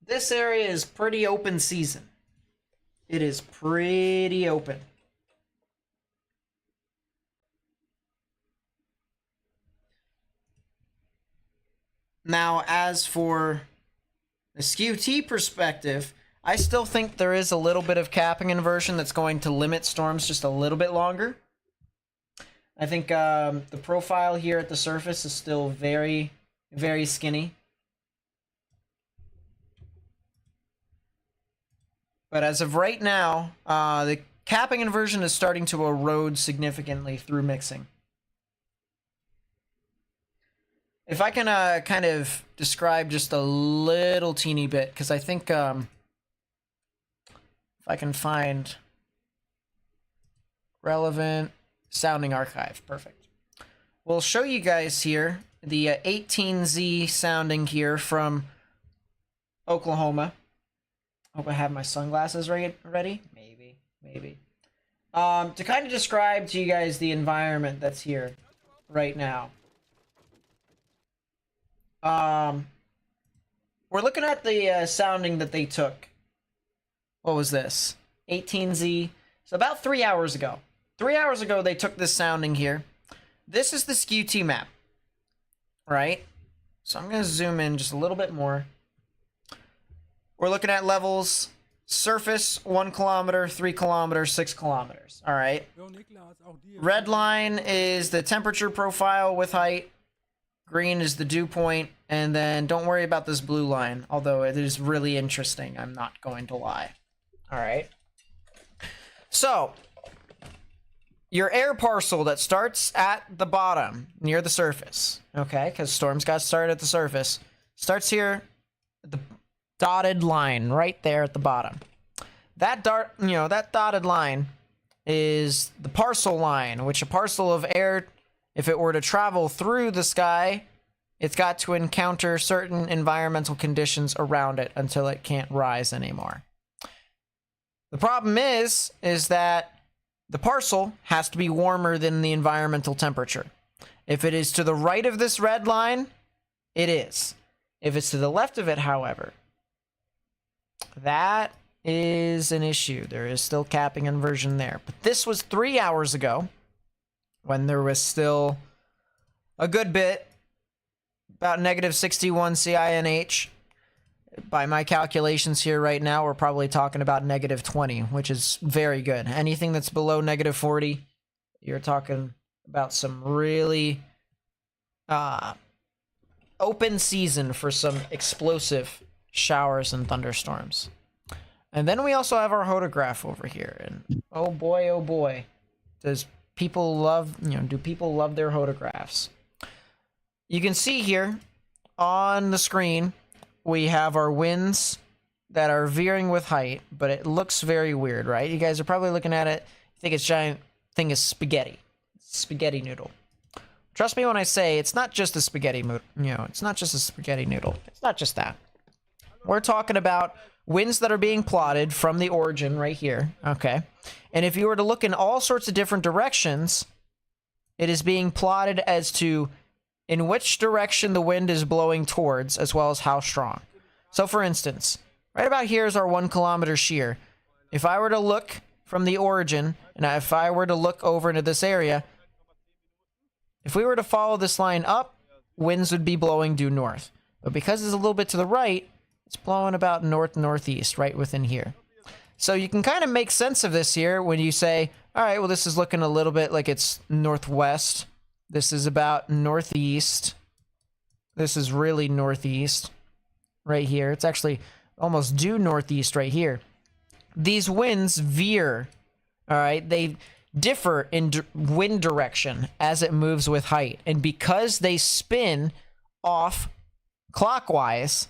This area is pretty open season. It is pretty open. Now, as for the SKU-T perspective, I still think there is a little bit of capping inversion that's going to limit storms just a little bit longer. I think the profile here at the surface is still very, very skinny. But as of right now, the capping inversion is starting to erode significantly through mixing. If I can kind of describe just a little teeny bit, because I think if I can find relevant sounding archive, perfect. We'll show you guys here the 18Z sounding here from Oklahoma. Hope I have my sunglasses ready. Maybe. To kind of describe to you guys the environment that's here right now. We're looking at the sounding that they took. What was this? 18Z. So about 3 hours ago. 3 hours ago, they took this sounding here. This is the SKU-T map, right? So I'm going to zoom in just a little bit more. We're looking at levels. Surface, 1 kilometer, 3 kilometers, 6 kilometers. All right. Red line is the temperature profile with height. Green is the dew point, and then don't worry about this blue line, although it is really interesting, I'm not going to lie. All right. So, your air parcel that starts at the bottom, near the surface, okay, because storms got started at the surface, starts here at the dotted line right there at the bottom. That that dotted line is the parcel line, which a parcel of air, if it were to travel through the sky, it's got to encounter certain environmental conditions around it until it can't rise anymore. The problem is that the parcel has to be warmer than the environmental temperature. If it is to the right of this red line, it is. If it's to the left of it, however, that is an issue. There is still capping inversion there. But this was 3 hours ago when there was still a good bit, about negative 61 CINH. By my calculations here right now, we're probably talking about negative 20, which is very good. Anything that's below negative 40, you're talking about some really open season for some explosive showers and thunderstorms. And then we also have our hodograph over here. And oh boy, does people love, do people love their hodographs? You can see here on the screen, we have our winds that are veering with height, but it looks very weird, right? You guys are probably looking at it, think it's giant thing is spaghetti noodle. Trust me when I say it's not just a spaghetti it's not just a spaghetti noodle. It's not just that. We're talking about winds that are being plotted from the origin right here, okay? And if you were to look in all sorts of different directions, it is being plotted as to in which direction the wind is blowing towards, as well as how strong. So for instance, right about here is our 1 kilometer shear. If I were to look from the origin, and if I were to look over into this area, if we were to follow this line up, winds would be blowing due north. But because it's a little bit to the right, it's blowing about north-northeast, right within here. So you can kind of make sense of this here when you say, all right, well, this is looking a little bit like it's northwest. This is about northeast. This is really northeast right here. It's actually almost due northeast right here. These winds veer, all right? They differ in wind direction as it moves with height. And because they spin off clockwise,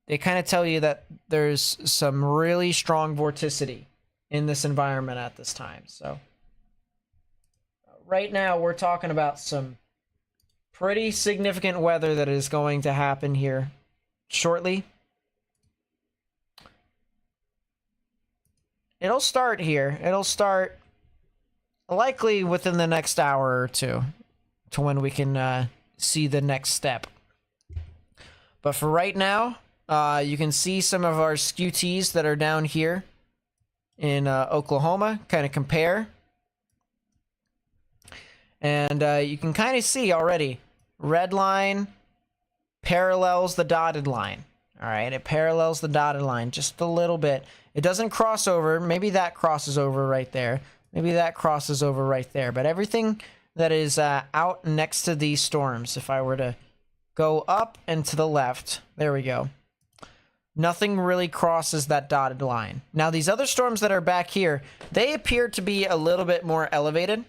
they kind of tell you that there's some really strong vorticity in this environment at this time. So right now we're talking about some pretty significant weather that is going to happen here shortly. It'll start here. It'll start likely within the next hour or two to when we can see the next step. But for right now, you can see some of our SKUTs that are down here in Oklahoma, kind of compare. And you can kind of see already, red line parallels the dotted line. All right, it parallels the dotted line just a little bit. It doesn't cross over. Maybe that crosses over right there. Maybe that crosses over right there. But everything that is out next to these storms, if I were to go up and to the left, there we go. Nothing really crosses that dotted line. Now, these other storms that are back here, they appear to be a little bit more elevated.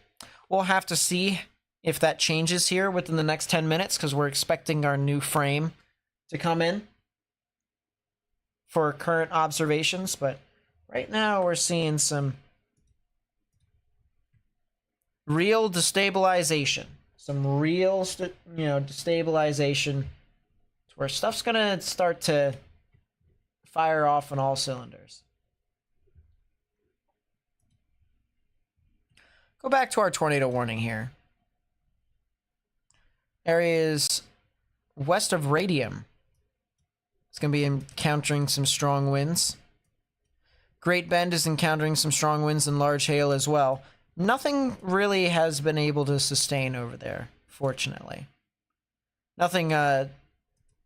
We'll have to see if that changes here within the next 10 minutes because we're expecting our new frame to come in for current observations. But right now we're seeing some real destabilization. Some real, destabilization to where stuff's going to start to fire off on all cylinders. Go back to our tornado warning here. Areas west of Radium. It's going to be encountering some strong winds. Great Bend is encountering some strong winds and large hail as well. Nothing really has been able to sustain over there, fortunately. Nothing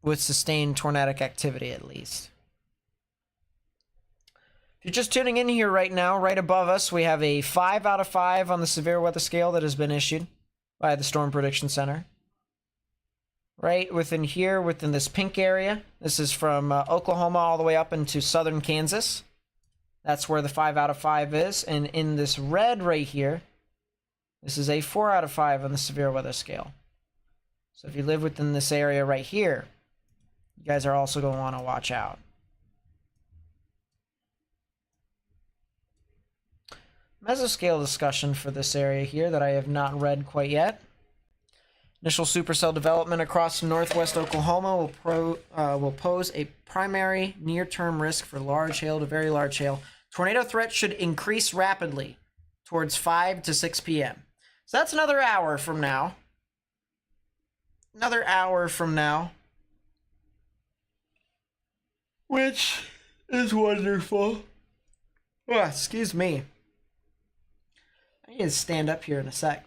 with sustained tornadic activity, at least. If you're just tuning in here right now, right above us, we have a 5 out of 5 on the severe weather scale that has been issued by the Storm Prediction Center. Right within here, within this pink area, this is from Oklahoma all the way up into southern Kansas. That's where the 5 out of 5 is. And in this red right here, this is a 4 out of 5 on the severe weather scale. So if you live within this area right here, you guys are also going to want to watch out. Mesoscale discussion for this area here that I have not read quite yet. Initial supercell development across northwest Oklahoma will pose a primary near-term risk for large hail to very large hail. Tornado threat should increase rapidly towards 5 to 6 p.m. So that's another hour from now. Another hour from now. Which is wonderful. Oh, excuse me. I need to stand up here in a sec.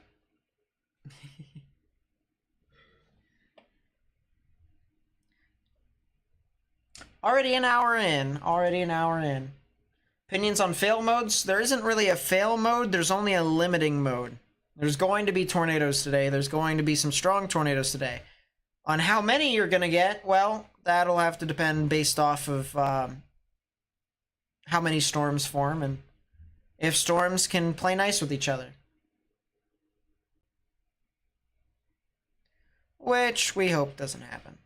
Already an hour in. Opinions on fail modes? There isn't really a fail mode, there's only a limiting mode. There's going to be tornadoes today. There's going to be some strong tornadoes today. On how many you're going to get, well, that'll have to depend based off of how many storms form and if storms can play nice with each other. Which we hope doesn't happen.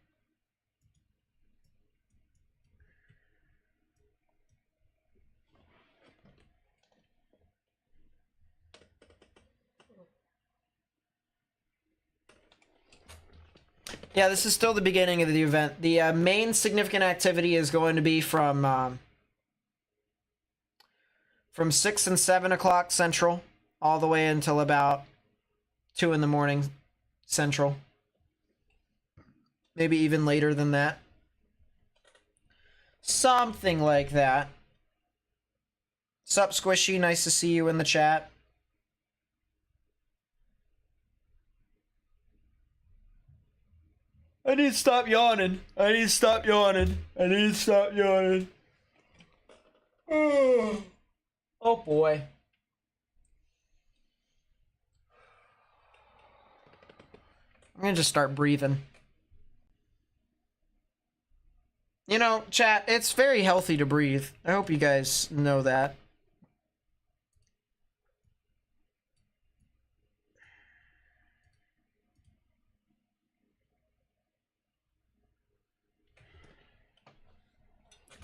Yeah, this is still the beginning of the event. The main significant activity is going to be from 6 and 7 o'clock Central, all the way until about 2 in the morning Central. Maybe even later than that. Something like that. Sup, Squishy? Nice to see you in the chat. I need to stop yawning. Oh boy. I'm gonna just start breathing. You know, chat, it's very healthy to breathe. I hope you guys know that.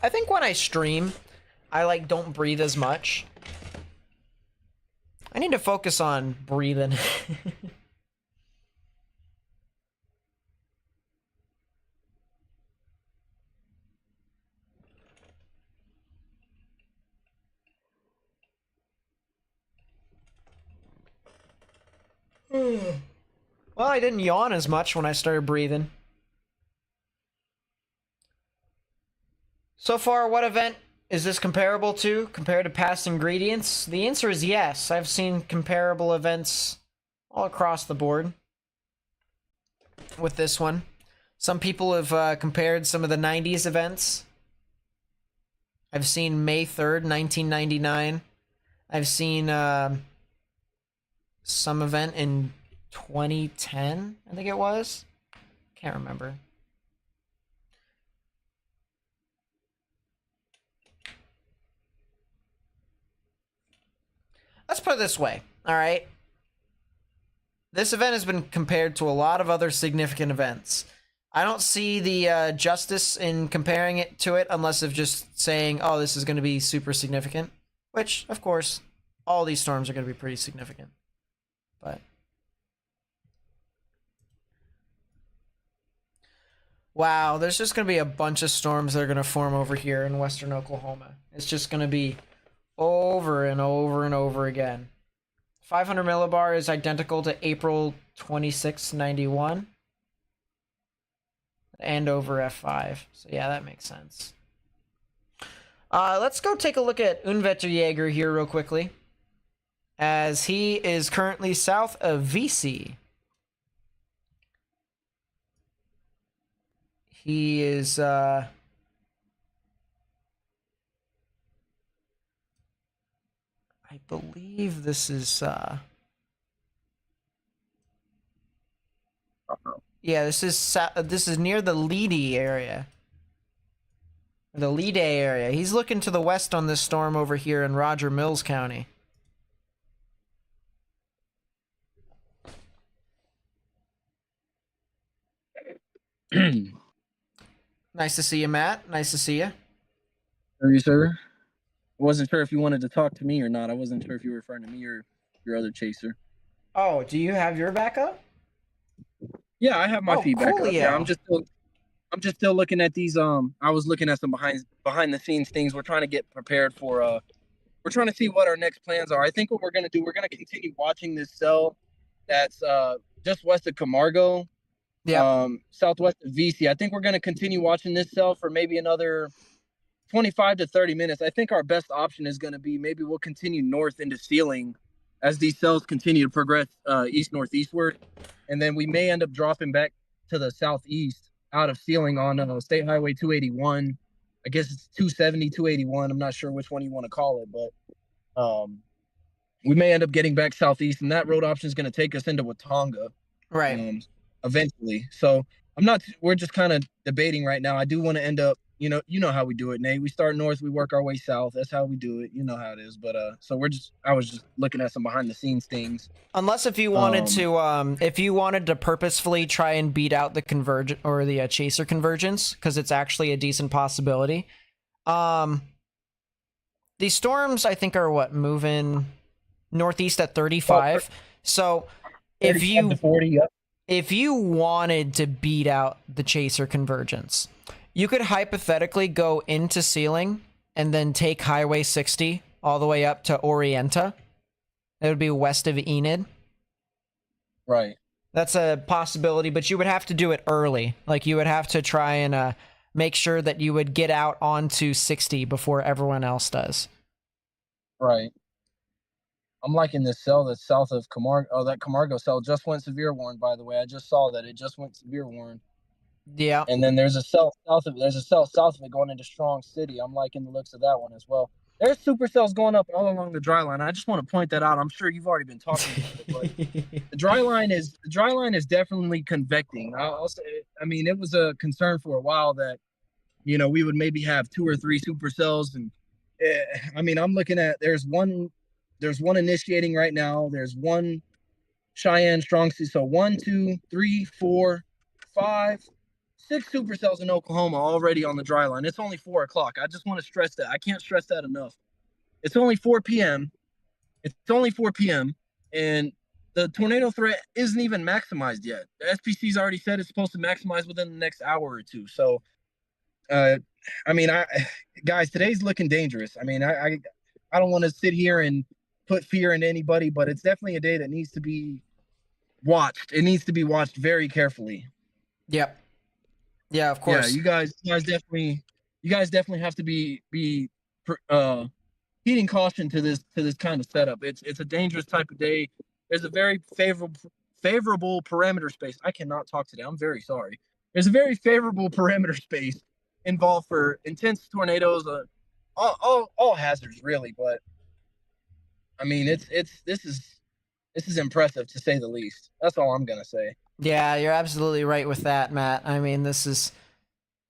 I think when I stream, I don't breathe as much. I need to focus on breathing. Well, I didn't yawn as much when I started breathing. So far, what event is this comparable to compared to past ingredients? The answer is yes. I've seen comparable events all across the board with this one. Some people have compared some of the 90s events. I've seen May 3rd, 1999. I've seen some event in 2010, I think it was. Can't remember. Let's put it this way, all right? This event has been compared to a lot of other significant events. I don't see the justice in comparing it to it unless of just saying, oh, this is going to be super significant. Which, of course, all these storms are going to be pretty significant. But wow, there's just going to be a bunch of storms that are going to form over here in western Oklahoma. It's just going to be over and over and over again. 500 millibar is identical to April 26, 91. And over F5. So yeah, that makes sense. Let's go take a look at Unwetterjäger here real quickly, as he is currently south of VC. He is I believe this is yeah, this is near the Leedy area. The Lede area. He's looking to the west on this storm over here in Roger Mills County. Nice to see you, Matt. Nice to see you. Are you, sir? I wasn't sure if you wanted to talk to me or not. I wasn't sure if you were referring to me or your other chaser. Oh, do you have your backup? Yeah, I have my feedback. Coolio. Yeah, I'm just still looking at these. I was looking at some behind the scenes things. We're trying to get prepared for. We're trying to see what our next plans are. I think what we're gonna do, we're gonna continue watching this cell that's just west of Camargo. Yeah. Southwest of VC. I think we're gonna continue watching this cell for maybe another 25 to 30 minutes. I think our best option is going to be maybe we'll continue north into Sealing as these cells continue to progress east-northeastward. And then we may end up dropping back to the southeast out of Sealing on State Highway 281. I guess it's 270, 281. I'm not sure which one you want to call it, but we may end up getting back southeast, and that road option is going to take us into Watonga. Right. Eventually. So we're just kind of debating right now. I do want to end up, you know how we do it, Nate. We start north, we work our way south. That's how we do it. You know how it is. But so I was just looking at some behind the scenes things. Unless if you wanted to purposefully try and beat out the convergent or the chaser convergence, because it's actually a decent possibility. These storms, I think, are moving northeast at 35. So if you 40, yep. If you wanted to beat out the chaser convergence, you could hypothetically go into Sealing and then take Highway 60 all the way up to Orienta. That would be west of Enid. Right. That's a possibility, but you would have to do it early. Like, you would have to try and make sure that you would get out onto 60 before everyone else does. Right. I'm liking this cell that's south of Camargo. Oh, that Camargo cell just went severe warned, by the way. I just saw that it just went severe warned. Yeah. And then there's a cell south of it going into Strong City. I'm liking the looks of that one as well. There's supercells going up all along the dry line. I just want to point that out. I'm sure you've already been talking about it, but the dry line is definitely convecting. I'll say, I mean, it was a concern for a while that, we would maybe have 2 or 3 supercells, and I mean, I'm looking at there's one initiating right now. There's one Cheyenne Strong City. So 1, 2, 3, 4, 5, 6 supercells in Oklahoma already on the dry line. It's only 4 o'clock. I just want to stress that. I can't stress that enough. It's only 4 p.m. And the tornado threat isn't even maximized yet. The SPC's already said it's supposed to maximize within the next hour or two. So, I mean, guys, today's looking dangerous. I mean, I don't want to sit here and put fear into anybody, but it's definitely a day that needs to be watched. It needs to be watched very carefully. Yep. Yeah, of course. Yeah, you guys definitely have to be heeding caution to this kind of setup. It's a dangerous type of day. There's a very favorable parameter space. I cannot talk today. I'm very sorry. There's a very favorable parameter space involved for intense tornadoes, all hazards really, but I mean, this is impressive to say the least. That's all I'm gonna say. Yeah, you're absolutely right with that, Matt. I mean, this is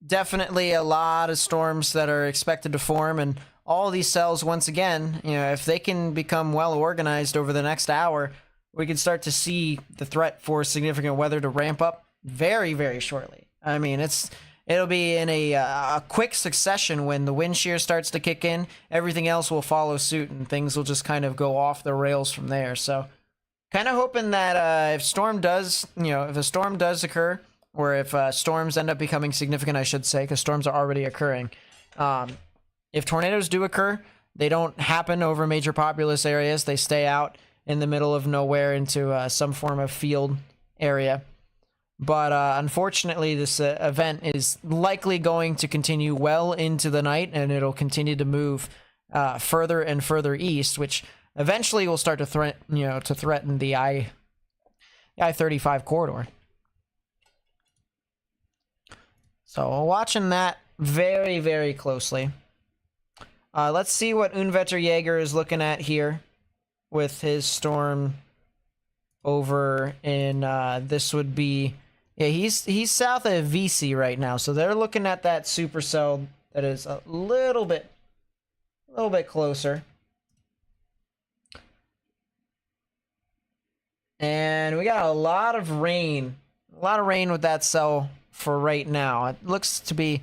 definitely a lot of storms that are expected to form, and all these cells, once again, if they can become well organized over the next hour, we can start to see the threat for significant weather to ramp up very, very shortly. I mean, it'll be in a quick succession. When the wind shear starts to kick in, everything else will follow suit, and things will just kind of go off the rails from there. So, kind of hoping that if a storm does occur, or if storms end up becoming significant, I should say, because storms are already occurring. If tornadoes do occur, they don't happen over major populous areas. They stay out in the middle of nowhere into some form of field area. But unfortunately, this event is likely going to continue well into the night, and it'll continue to move further and further east, which eventually will start to threaten the I-35 corridor. So we're watching that very, very closely. Let's see what Unwetterjäger is looking at here with his storm over in this would be. Yeah, he's south of VC right now, so they're looking at that supercell that is a little bit closer. And we got a lot of rain with that cell for right now. It looks to be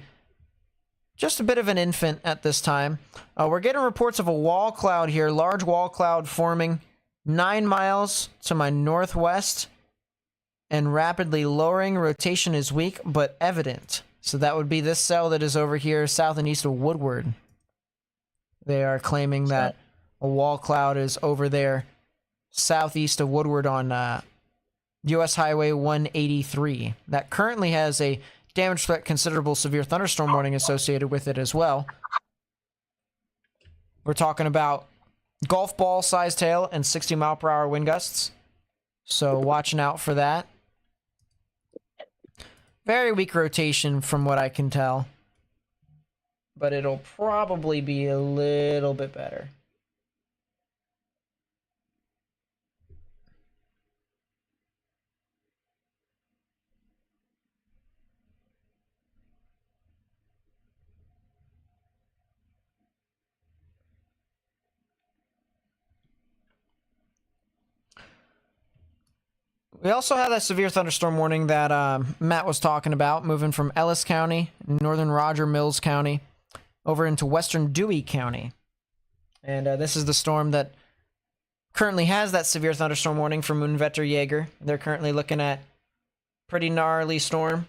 just a bit of an infant at this time. We're getting reports of a wall cloud here, large wall cloud forming 9 miles to my northwest. And rapidly lowering. Rotation is weak, but evident. So that would be this cell that is over here south and east of Woodward. They are claiming that a wall cloud is over there southeast of Woodward on U.S. Highway 183. That currently has a damage threat, considerable severe thunderstorm warning associated with it as well. We're talking about golf ball size tail and 60-mile-per-hour wind gusts. So watching out for that. Very weak rotation from what I can tell. But it'll probably be a little bit better. We also had that severe thunderstorm warning that Matt was talking about, moving from Ellis County, northern Roger Mills County, over into western Dewey County. And this is the storm that currently has that severe thunderstorm warning from Unwetterjäger. They're currently looking at pretty gnarly storm.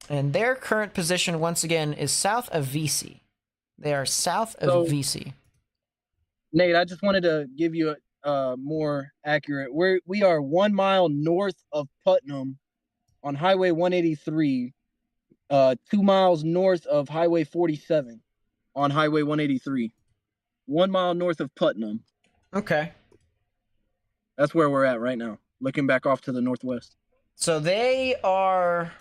And their current position, once again, is south of VC. They are south of VC. Nate, I just wanted to give you a more accurate. We are 1 mile north of Putnam on Highway 183, 2 miles north of Highway 47 on Highway 183. 1 mile north of Putnam. Okay. That's where we're at right now, looking back off to the northwest. So they are,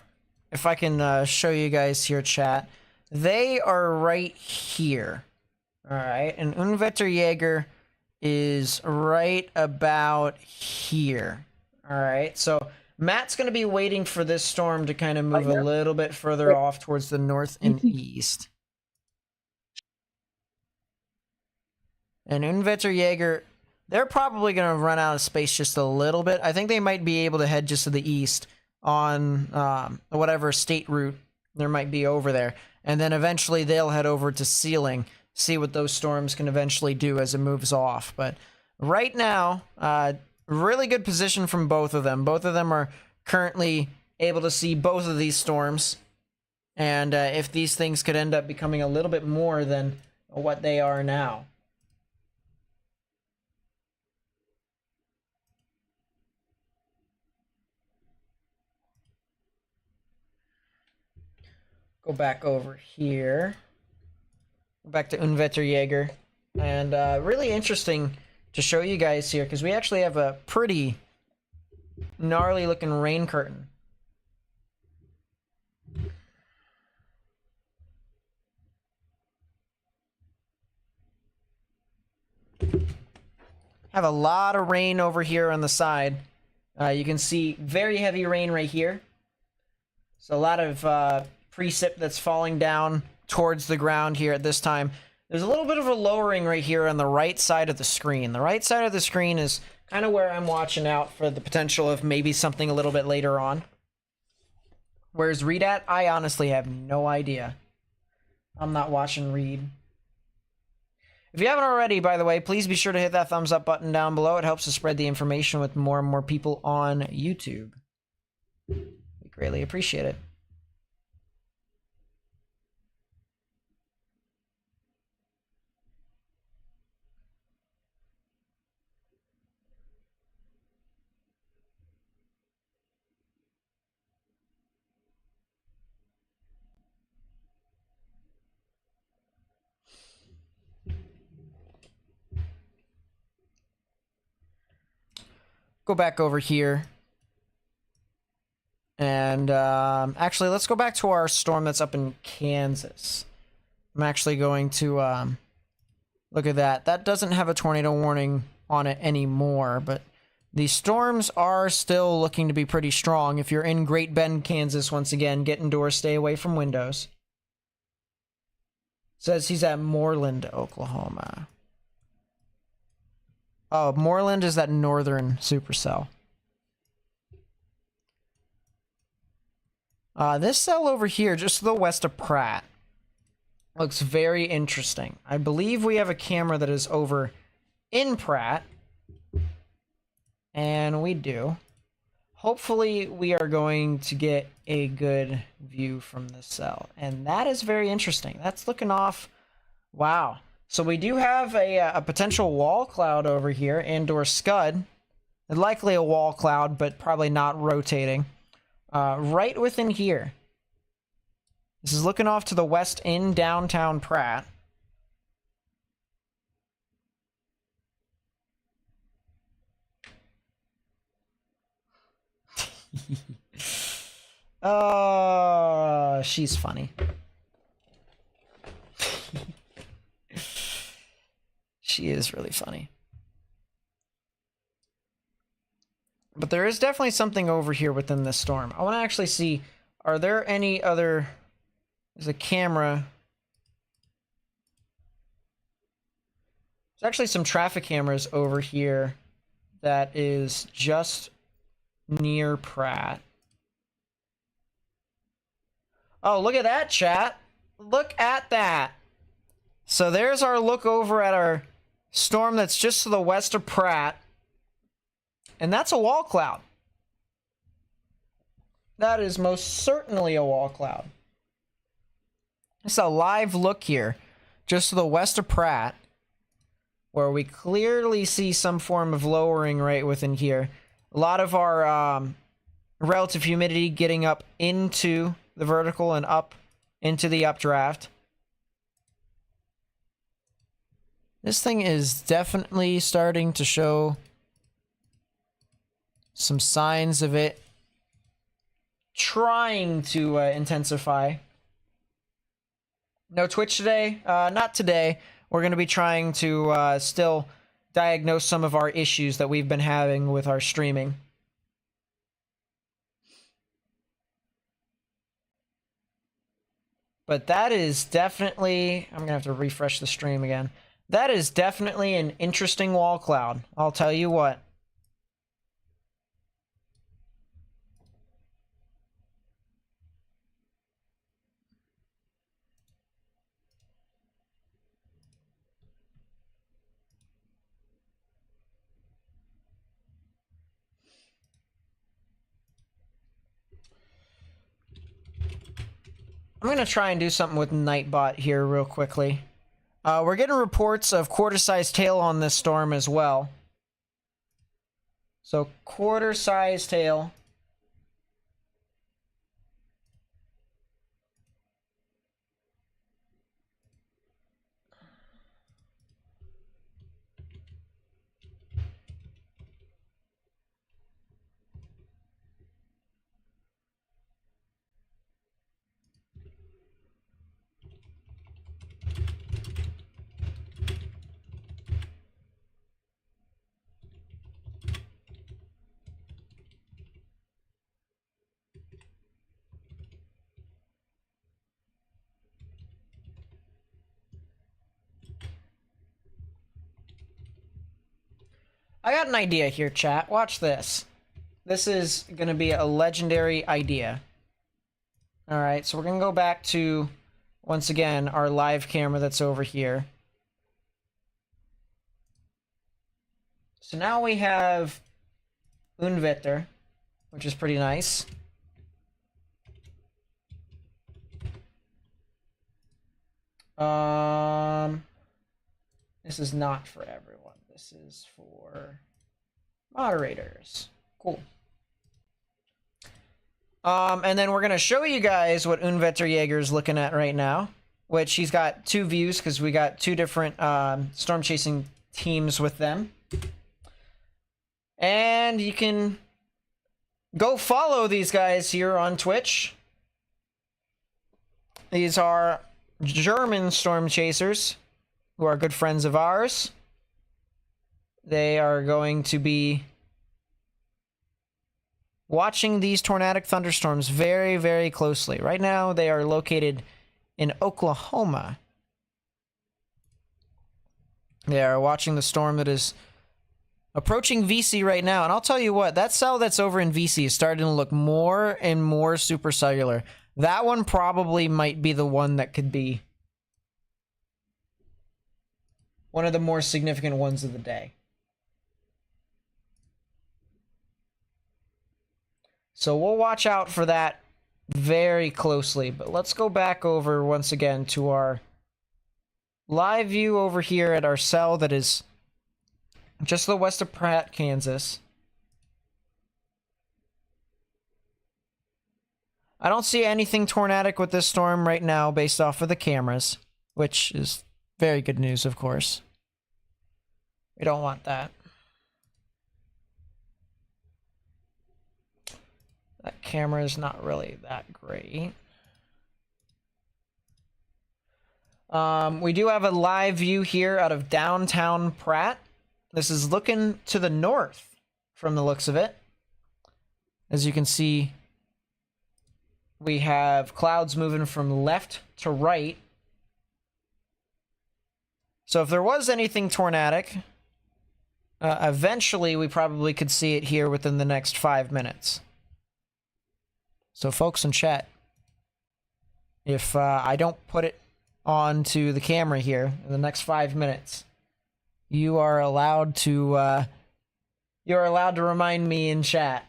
if I can show you guys here, chat, they are right here. All right, and Unwetterjäger is right about here. All right, so Matt's going to be waiting for this storm to kind of move a little bit further off towards the north and east. And Unwetterjäger, they're probably going to run out of space just a little bit. I think they might be able to head just to the east on whatever state route there might be over there. And then eventually they'll head over to Sealing, see what those storms can eventually do as it moves off. But right now, really good position from both of them. Both of them are currently able to see both of these storms. And if these things could end up becoming a little bit more than what they are now. Go back over here. Back to Unwetterjäger. And really interesting to show you guys here, because we actually have a pretty gnarly looking rain curtain. Have a lot of rain over here on the side. You can see very heavy rain right here. So a lot of precip that's falling down towards the ground here at this time. There's a little bit of a lowering right here on the right side of the screen. The right side of the screen is kind of where I'm watching out for the potential of maybe something a little bit later on. Where's Reed at? I honestly have no idea. I'm not watching Reed. If you haven't already, by the way, please be sure to hit that thumbs up button down below. It helps to spread the information with more and more people on YouTube. We greatly appreciate it. Go back over here. And actually, let's go back to our storm that's up in Kansas. I'm actually going to look at that. That doesn't have a tornado warning on it anymore, but the storms are still looking to be pretty strong. If you're in Great Bend, Kansas, once again, get indoors, stay away from windows. Says he's at Moreland, Oklahoma. Oh, Moreland is that northern supercell. This cell over here, just to the west of Pratt, looks very interesting. I believe we have a camera that is over in Pratt. And we do. Hopefully, we are going to get a good view from this cell. And that is very interesting. That's looking off. Wow. So we do have a potential wall cloud over here, and/or scud. Likely a wall cloud, but probably not rotating. Right within here. This is looking off to the west in downtown Pratt. Oh, she's funny. She is really funny. But there is definitely something over here within this storm. I want to actually see, are there any other... There's a camera. There's actually some traffic cameras over here that is just near Pratt. Oh, look at that, chat. Look at that. So there's our look over at our storm that's just to the west of Pratt. And that's a wall cloud. That is most certainly a wall cloud. It's a live look here, just to the west of Pratt, where we clearly see some form of lowering right within here. A lot of our relative humidity getting up into the vertical and up into the updraft. This thing is definitely starting to show some signs of it trying to intensify. No Twitch today? Not today. We're going to be trying to still diagnose some of our issues that we've been having with our streaming. But that is definitely... I'm going to have to refresh the stream again. That is definitely an interesting wall cloud. I'll tell you what. I'm going to try and do something with Nightbot here real quickly. We're getting reports of quarter-sized tail on this storm as well. So, quarter-sized tail. I got an idea here, chat. Watch this. This is going to be a legendary idea. Alright, so we're going to go back to, once again, our live camera that's over here. So now we have Unwetter, which is pretty nice. This is not for everyone. This is for moderators. Cool. And then we're going to show you guys what Unwetter Jaeger is looking at right now, which he's got two views because we got two different storm chasing teams with them. And you can go follow these guys here on Twitch. These are German storm chasers who are good friends of ours. They are going to be watching these tornadic thunderstorms very, very closely. Right now, they are located in Oklahoma. They are watching the storm that is approaching VC right now. And I'll tell you what, that cell that's over in VC is starting to look more and more supercellular. That one probably might be the one that could be one of the more significant ones of the day. So we'll watch out for that very closely. But let's go back over once again to our live view over here at our cell that is just to the west of Pratt, Kansas. I don't see anything tornadic with this storm right now based off of the cameras, which is very good news, of course. We don't want that. That camera is not really that great. We do have a live view here out of downtown Pratt. This is looking to the north from the looks of it. As you can see, we have clouds moving from left to right. So if there was anything tornadic, eventually we probably could see it here within the next 5 minutes. So folks in chat, if I don't put it onto the camera here in the next 5 minutes, you are allowed to remind me in chat.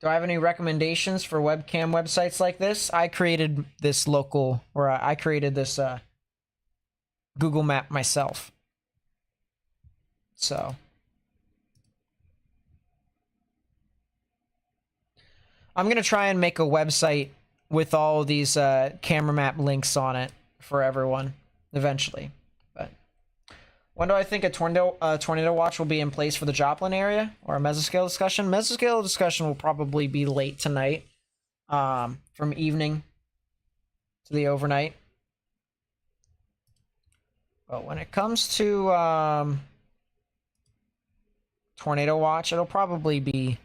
Do I have any recommendations for webcam websites like this? I created this Google map myself. So I'm going to try and make a website with all these camera map links on it for everyone eventually. But when do I think a tornado watch will be in place for the Joplin area, or a mesoscale discussion? Mesoscale discussion will probably be late tonight, from evening to the overnight. But when it comes to tornado watch, it'll probably be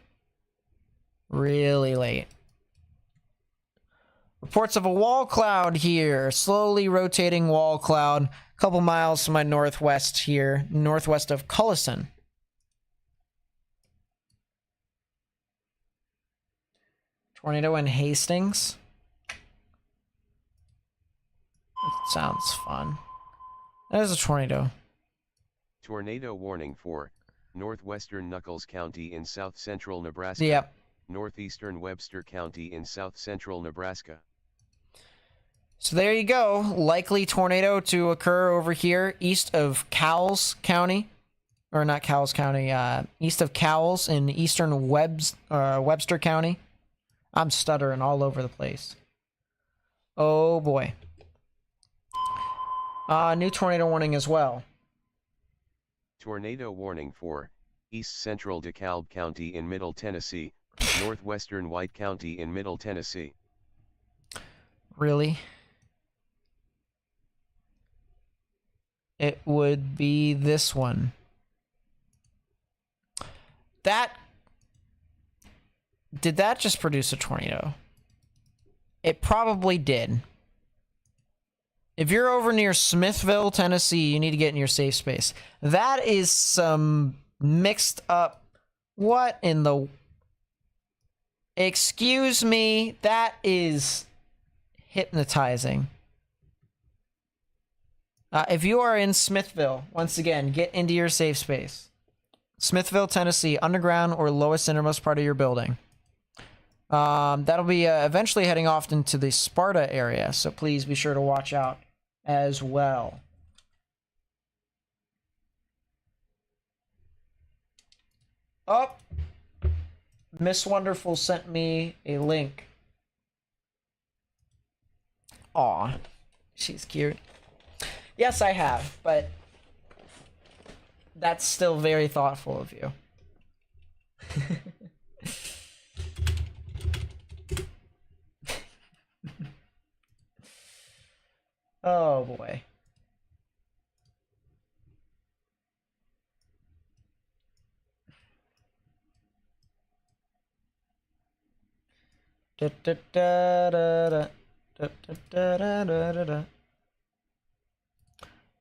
really late. Reports of a wall cloud here. Slowly rotating wall cloud. A couple miles to my northwest here. Northwest of Cullison. Tornado in Hastings. That sounds fun. There's a tornado. Tornado warning for northwestern Nuckolls County in south-central Nebraska. Yep. Northeastern Webster County in south-central Nebraska. So there you go. Likely tornado to occur over here east of Cowles County. Or not Cowles County, east of Cowles in eastern Webster County. I'm stuttering all over the place. Oh boy. New tornado warning as well. Tornado warning for east central DeKalb County in Middle Tennessee, northwestern White County in Middle Tennessee. Really? It would be this one. Did that just produce a tornado? It probably did. If you're over near Smithville, Tennessee, you need to get in your safe space. That is some mixed up... What in the... Excuse me, that is hypnotizing. If you are in Smithville, once again, get into your safe space. Smithville, Tennessee, underground or lowest innermost part of your building. That'll be eventually heading off into the Sparta area, so please be sure to watch out as well. Oh! Miss Wonderful sent me a link. Aw, she's cute. Yes, I have, but that's still very thoughtful of you. Oh boy. Da, da, da, da, da. Da, da, da, da, da, da.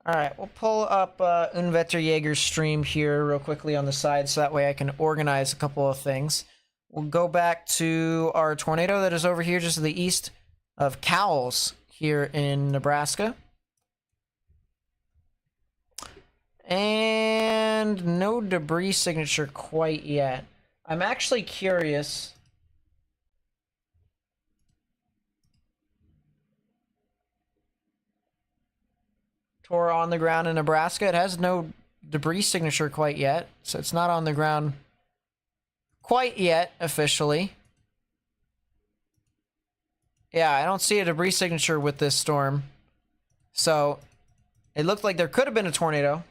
Alright, we'll pull up Unwetter Jaeger's stream here real quickly on the side so that way I can organize a couple of things. We'll go back to our tornado that is over here just to the east of Cowles here in Nebraska. And no debris signature quite yet. I'm actually curious. Tor on the ground in Nebraska. It has no debris signature quite yet, so it's not on the ground quite yet, officially. Yeah, I don't see a debris signature with this storm. So, it looked like there could have been a tornado.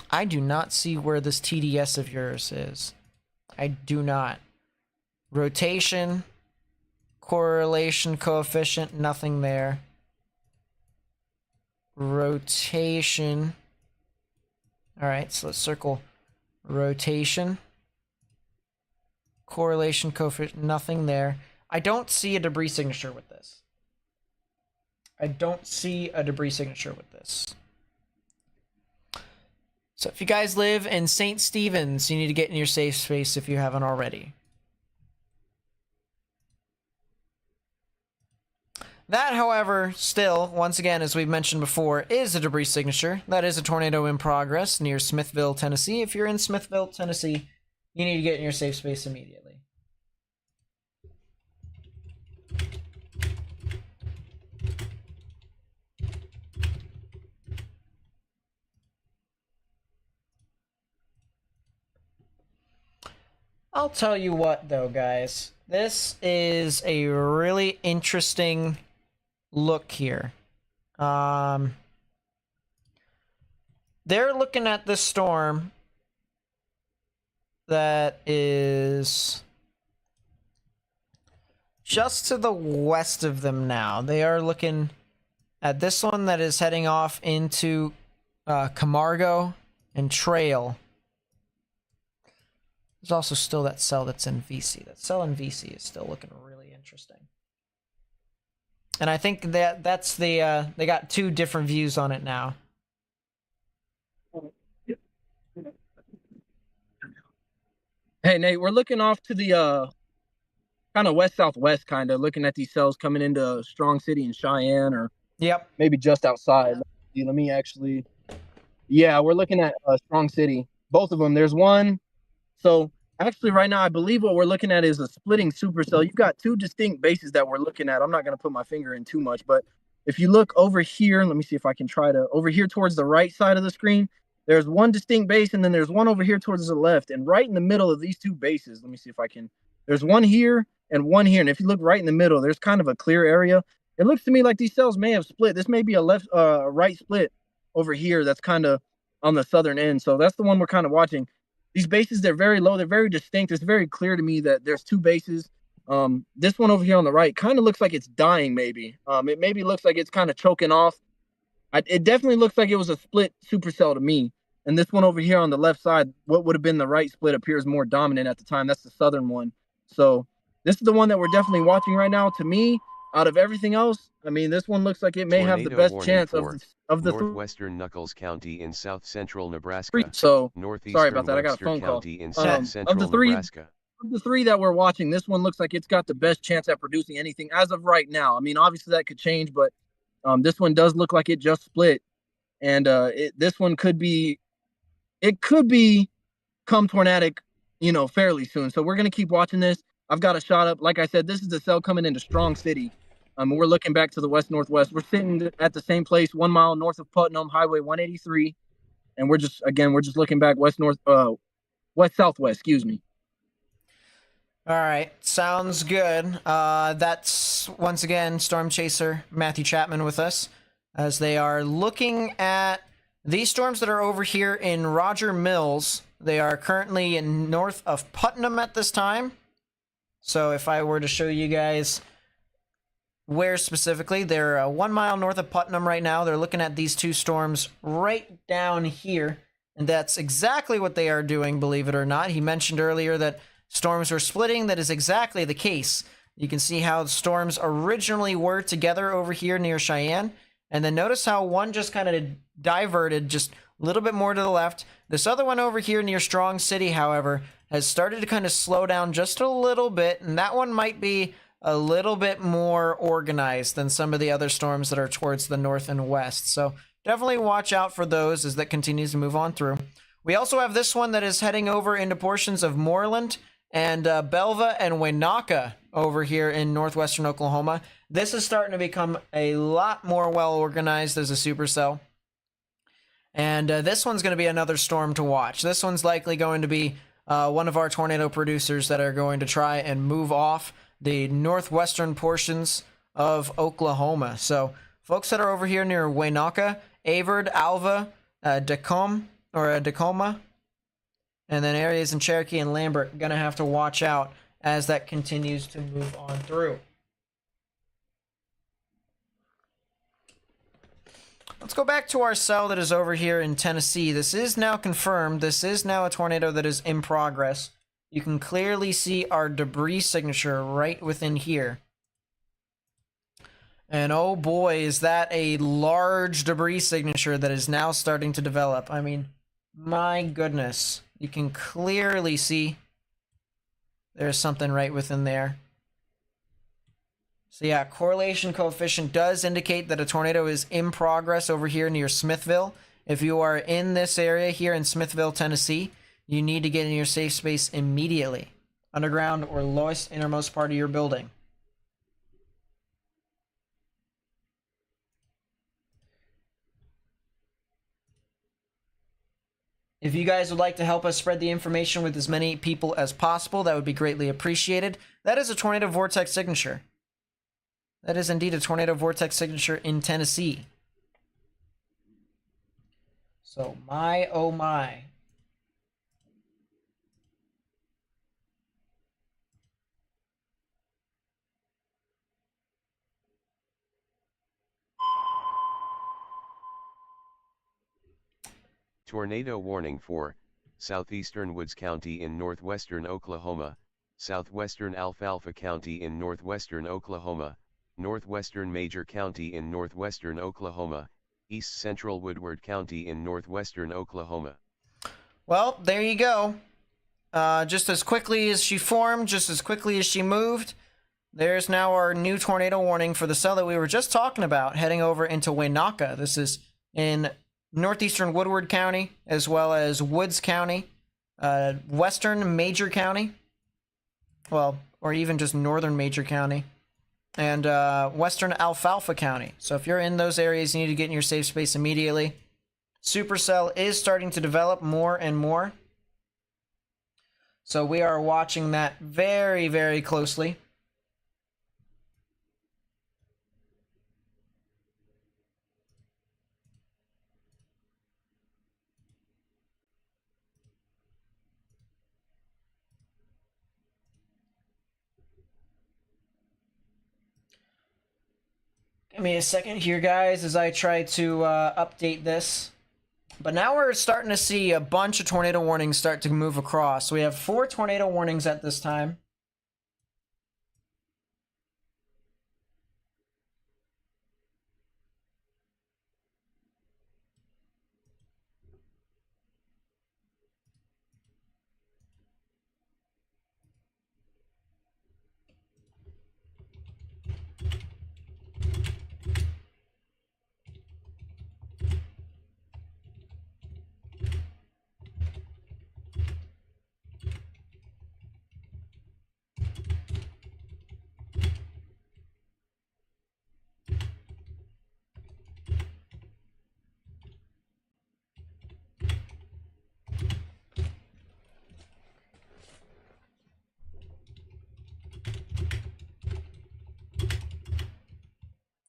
I do not see where this TDS of yours is. I do not. Rotation, correlation coefficient, nothing there. Rotation. All right, so let's circle rotation. Correlation coefficient, nothing there. I don't see a debris signature with this. I don't see a debris signature with this. So if you guys live in St. Stephen's, you need to get in your safe space if you haven't already. That, however, still, once again, as we've mentioned before, is a debris signature. That is a tornado in progress near Smithville, Tennessee. If you're in Smithville, Tennessee, you need to get in your safe space immediately. I'll tell you what, though, guys. This is a really interesting look here. They're looking at this storm that is just to the west of them now. They are looking at this one that is heading off into Camargo and Trail. There's also still that cell that's in VC. That cell in VC is still looking really interesting. And I think that's the they got two different views on it now. Hey Nate, we're looking off to the kind of west-southwest, kind of looking at these cells coming into Strong City and Cheyenne, or Yep. maybe just outside. Let me actually. Yeah, we're looking at Strong City. Both of them. There's one. So actually, right now, I believe what we're looking at is a splitting supercell. You've got two distinct bases that we're looking at. I'm not going to put my finger in too much, but if you look over here, let me see if I can try to, over here towards the right side of the screen, there's one distinct base, and then there's one over here towards the left. And right in the middle of these two bases, let me see if I can, there's one here and one here. And if you look right in the middle, there's kind of a clear area. It looks to me like these cells may have split. This may be a left, right split over here that's kind of on the southern end. So that's the one we're kind of watching. These bases, they're very low. They're very distinct. It's very clear to me that there's two bases. This one over here on the right kind of looks like it's dying, maybe. It maybe looks like it's kind of choking off. It definitely looks like it was a split supercell to me. And this one over here on the left side, what would have been the right split appears more dominant at the time. That's the southern one. So this is the one that we're definitely watching right now. To me, out of everything else, I mean, this one looks like it may have the best chance of the northwestern Knuckles County in south central Nebraska. So northeastern sorry about that. I got a phone call. County in south central Nebraska. Of the three that we're watching, this one looks like it's got the best chance at producing anything as of right now. I mean, obviously that could change, but this one does look like it just split, and this one could be come tornadic, fairly soon. So we're gonna keep watching this. I've got a shot up. Like I said, this is the cell coming into Strong City. We're looking back to the west-northwest. We're sitting at the same place, 1 mile north of Putnam, Highway 183, and we're just looking back west-southwest. Excuse me. All right, sounds good. That's once again Storm Chaser Matthew Chapman with us, as they are looking at these storms that are over here in Roger Mills. They are currently in north of Putnam at this time. So if I were to show you guys where specifically, they're 1 mile north of Putnam right now. They're looking at these two storms right down here, and that's exactly what they are doing, believe it or not. He mentioned earlier that storms were splitting. That is exactly the case. You can see how the storms originally were together over here near Cheyenne, and then notice how one just kind of diverted just a little bit more to the left. This other one over here near Strong City, however, has started to kind of slow down just a little bit, and that one might be a little bit more organized than some of the other storms that are towards the north and west. So definitely watch out for those as that continues to move on through. We also have this one that is heading over into portions of Moreland and Belva and Winaka over here in northwestern Oklahoma. This is starting to become a lot more well organized as a supercell. And this one's going to be another storm to watch. This one's likely going to be one of our tornado producers that are going to try and move off the northwestern portions of Oklahoma. So folks that are over here near Waynaka, Avard, Alva, Tacoma, and then areas in Cherokee and Lambert, going to have to watch out as that continues to move on through. Let's go back to our cell that is over here in Tennessee. This is now confirmed. This is now a tornado that is in progress. You can clearly see our debris signature right within here. And oh boy, is that a large debris signature that is now starting to develop. I mean, my goodness. You can clearly see there's something right within there. So yeah, correlation coefficient does indicate that a tornado is in progress over here near Smithville. If you are in this area here in Smithville, Tennessee, you need to get in your safe space immediately. Underground or lowest innermost part of your building. If you guys would like to help us spread the information with as many people as possible, that would be greatly appreciated. That is a tornado vortex signature. That is indeed a tornado vortex signature in Tennessee. So, my oh my. Tornado warning for southeastern Woods County in northwestern Oklahoma, southwestern Alfalfa County in northwestern Oklahoma, northwestern Major County in northwestern Oklahoma, east central Woodward County in northwestern Oklahoma. Well, there you go. Just as quickly as she formed, just as quickly as she moved, there's now our new tornado warning for the cell that we were just talking about, heading over into Waynaka. This is in northeastern Woodward County, as well as Woods County, western Major County, well, or even just northern Major County, and western Alfalfa County. So if you're in those areas, you need to get in your safe space immediately. Supercell is starting to develop more and more. So we are watching that very, very closely. Give me a second here, guys, as I try to update this. But now we're starting to see a bunch of tornado warnings start to move across. We have 4 tornado warnings at this time.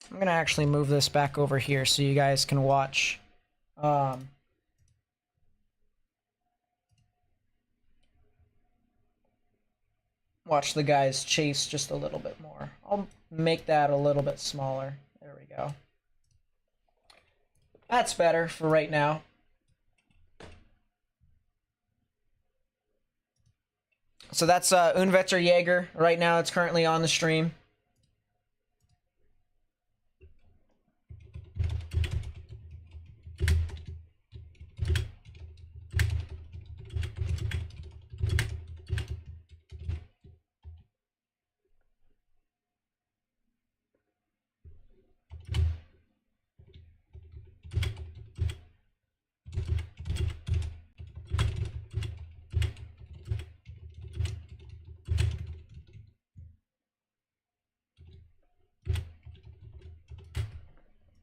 I'm going to actually move this back over here so you guys can watch. Watch the guys chase just a little bit more. I'll make that a little bit smaller. There we go. That's better for right now. So that's Unwetter Jaeger. Right now it's currently on the stream.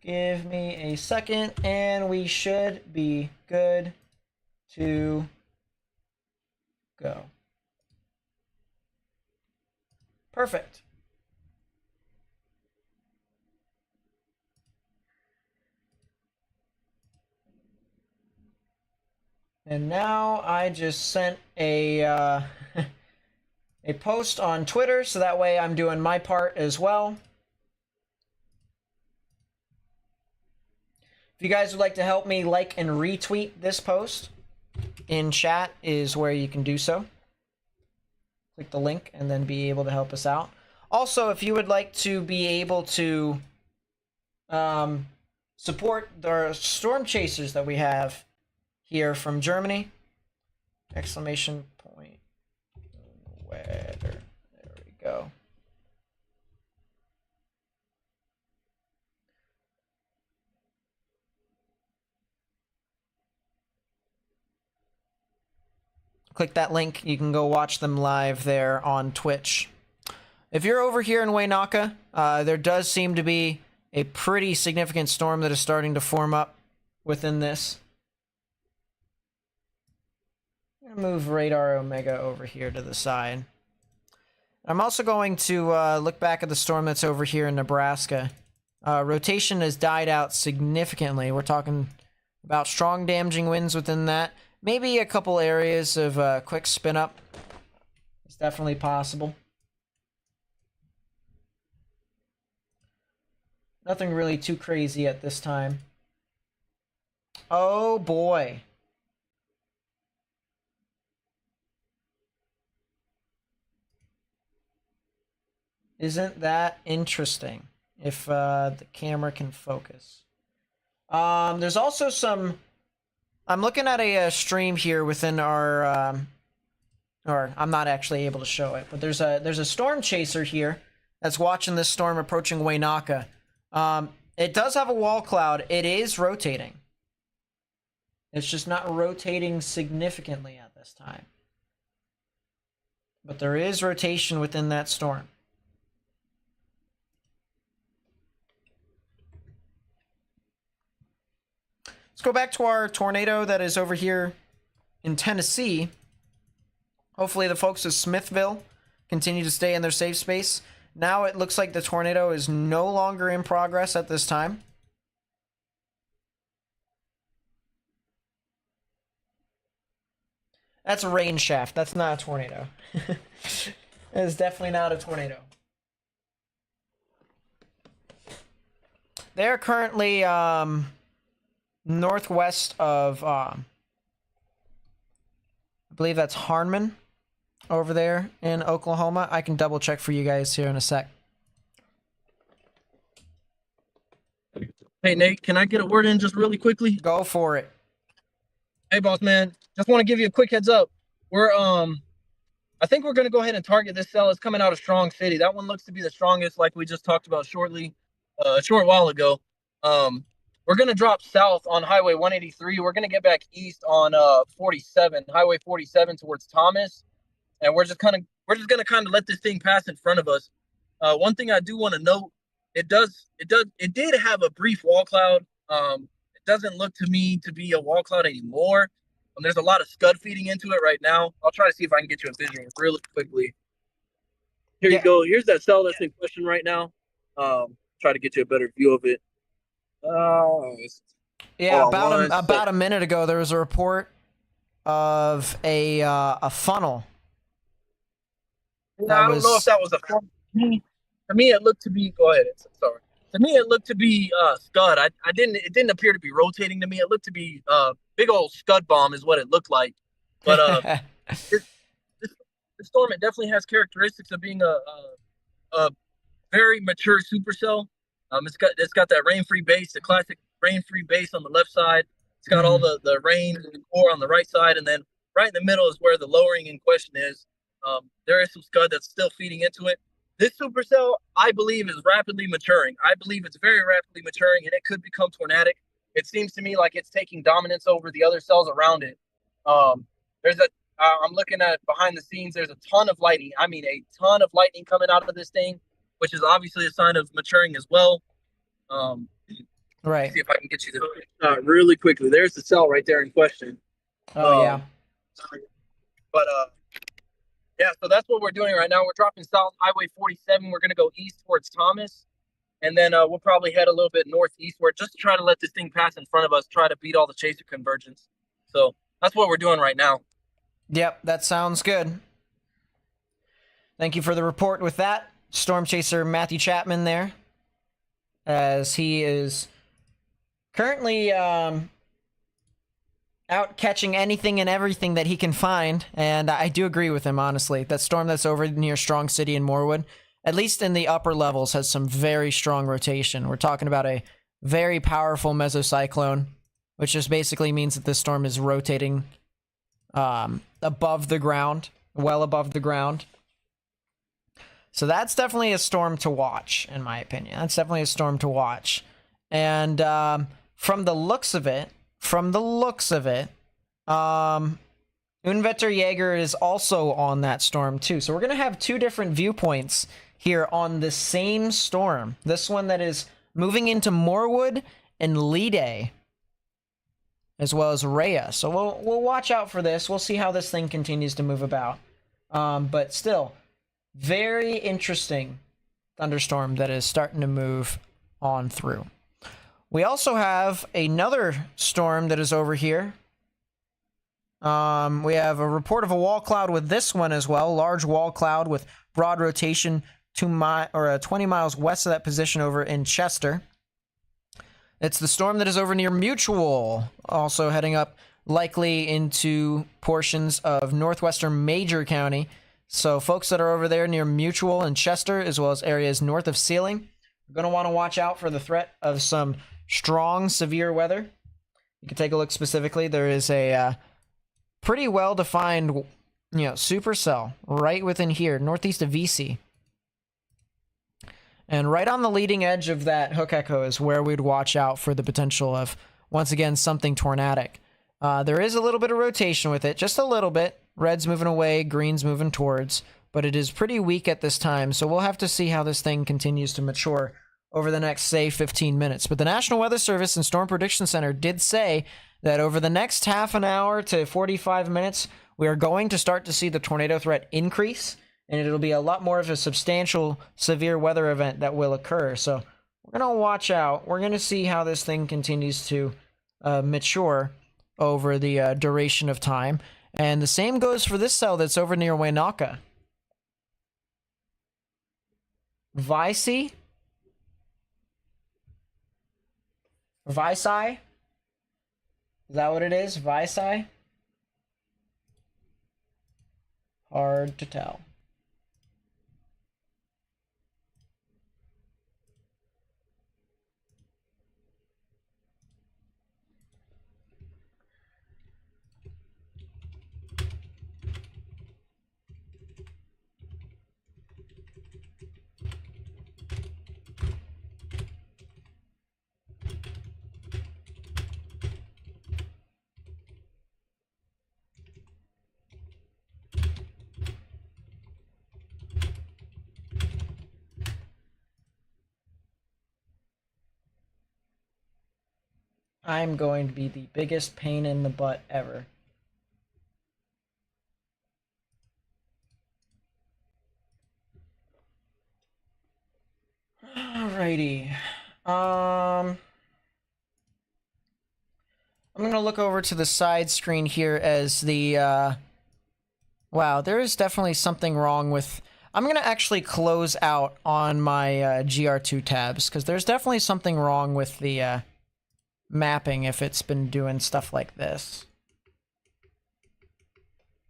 Give me a second, and we should be good to go. Perfect. And now I just sent a a post on Twitter, so that way I'm doing my part as well. If you guys would like to help me like and retweet this post, in chat is where you can do so. Click the link and then be able to help us out. Also, if you would like to be able to support the storm chasers that we have here from Germany, exclamation point, weather, there we go. Click that link. You can go watch them live there on Twitch. If you're over here in Wainaka, there does seem to be a pretty significant storm that is starting to form up within this. I'm going to move Radar Omega over here to the side. I'm also going to look back at the storm that's over here in Nebraska. Rotation has died out significantly. We're talking about strong damaging winds within that. Maybe a couple areas of quick spin up. It's definitely possible. Nothing really too crazy at this time. Oh boy. Isn't that interesting? If the camera can focus. There's also some... I'm looking at a stream here within our, or I'm not actually able to show it, but there's a storm chaser here that's watching this storm approaching Wainaka. It does have a wall cloud. It is rotating. It's just not rotating significantly at this time. But there is rotation within that storm. Let's go back to our tornado that is over here in Tennessee. Hopefully the folks of Smithville continue to stay in their safe space. Now it looks like the tornado is no longer in progress at this time. That's a rain shaft. That's not a tornado. That is definitely not a tornado. They're currently northwest of, I believe that's Harmon over there in Oklahoma. I can double check for you guys here in a sec. Hey, Nate, can I get a word in just really quickly? Go for it. Hey, boss man, just want to give you a quick heads up. We're, I think we're going to go ahead and target this cell. It's coming out of Strong City. That one looks to be the strongest, like we just talked about a short while ago. We're going to drop south on Highway 183. We're going to get back east on 47, Highway 47 towards Thomas. And we're just going to kind of let this thing pass in front of us. One thing I do want to note, it did have a brief wall cloud. It doesn't look to me to be a wall cloud anymore. There's a lot of scud feeding into it right now. I'll try to see if I can get you a visual really quickly. Here you go. Here's that cell that's in question right now. Try to get you a better view of it. Yeah, about a minute ago, there was a report of a funnel. I don't know if that was a funnel. To me, it looked to be. Go ahead. Sorry. To me, it looked to be scud. It didn't appear to be rotating to me. It looked to be big old scud bomb is what it looked like. But this storm, it definitely has characteristics of being a very mature supercell. It's got that rain-free base, the classic rain-free base on the left side. It's got all the rain and the core on the right side, and then right in the middle is where the lowering in question is. There is some scud that's still feeding into it. This supercell, I believe, is rapidly maturing. I believe it's very rapidly maturing, and it could become tornadic. It seems to me like it's taking dominance over the other cells around it. I'm looking at behind the scenes. There's a ton of lightning. I mean, a ton of lightning coming out of this thing, which is obviously a sign of maturing as well. Right. See if I can get you the really quickly. There's the cell right there in question. Oh, yeah. But yeah, so that's what we're doing right now. We're dropping south Highway 47. We're gonna go east towards Thomas, and then we'll probably head a little bit northeastward just to try to let this thing pass in front of us, try to beat all the chaser convergence. So that's what we're doing right now. Yep, that sounds good. Thank you for the report with that. Storm Chaser Matthew Chapman there, as he is currently out catching anything and everything that he can find, and I do agree with him, honestly. That storm that's over near Strong City and Moorwood, at least in the upper levels, has some very strong rotation. We're talking about a very powerful mesocyclone, which just basically means that this storm is rotating above the ground, well above the ground. So that's definitely a storm to watch, in my opinion. That's definitely a storm to watch. And from the looks of it, Unwetter Jaeger is also on that storm too. So we're going to have two different viewpoints here on the same storm. This one that is moving into Moorwood and Lede, as well as Rhea. So we'll watch out for this. We'll see how this thing continues to move about. But still, very interesting thunderstorm that is starting to move on through. We also have another storm that is over here. We have a report of a wall cloud with this one as well. Large wall cloud with broad rotation 20 miles west of that position over in Chester. It's the storm that is over near Mutual, also heading up likely into portions of northwestern Major County. So folks that are over there near Mutual and Chester, as well as areas north of Sealing, are going to want to watch out for the threat of some strong, severe weather. You can take a look specifically. There is a pretty well-defined, supercell right within here, northeast of VC. And right on the leading edge of that hook echo is where we'd watch out for the potential of, once again, something tornadic. There is a little bit of rotation with it, just a little bit. Red's moving away, green's moving towards, but it is pretty weak at this time, so we'll have to see how this thing continues to mature over the next, say, 15 minutes. But the National Weather Service and Storm Prediction Center did say that over the next half an hour to 45 minutes, we are going to start to see the tornado threat increase, and it'll be a lot more of a substantial, severe weather event that will occur. So we're going to watch out. We're going to see how this thing continues to mature over the duration of time. And the same goes for this cell that's over near Wainaka. Vicey? Vicey? Is that what it is? Vicey? Hard to tell. I'm going to be the biggest pain in the butt ever. Alrighty. I'm going to look over to the side screen here as the, wow, there is definitely something wrong with... I'm going to actually close out on my GR2 tabs, because there's definitely something wrong with the mapping if it's been doing stuff like this.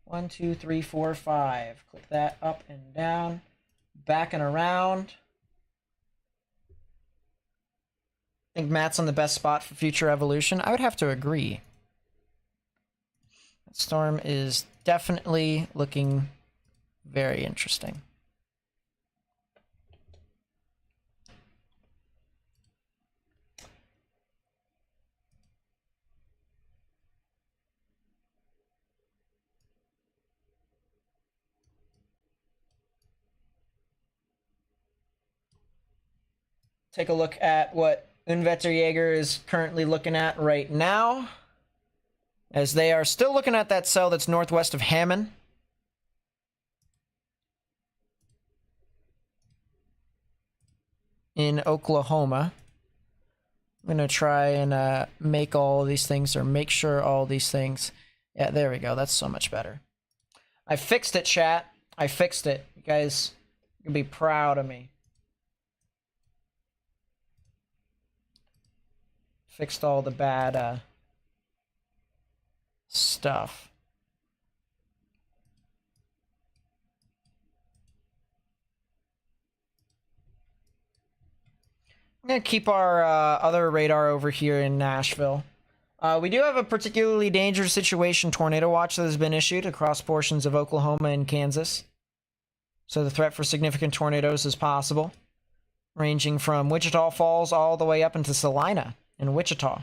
1, 2, 3, 4, 5. Click that up and down, back and around. I think Matt's on the best spot for future evolution. I would have to agree. That storm is definitely looking very interesting. Take a look at what Unwetterjäger is currently looking at right now, as they are still looking at that cell that's northwest of Hammond. In Oklahoma. I'm going to try and make all these things, or make sure all these things. Yeah, there we go. That's so much better. I fixed it, chat. I fixed it. You guys can be proud of me. Fixed all the bad stuff. I'm going to keep our other radar over here in Nashville. We do have a particularly dangerous situation tornado watch that has been issued across portions of Oklahoma and Kansas. So the threat for significant tornadoes is possible, ranging from Wichita Falls all the way up into Salina in Wichita.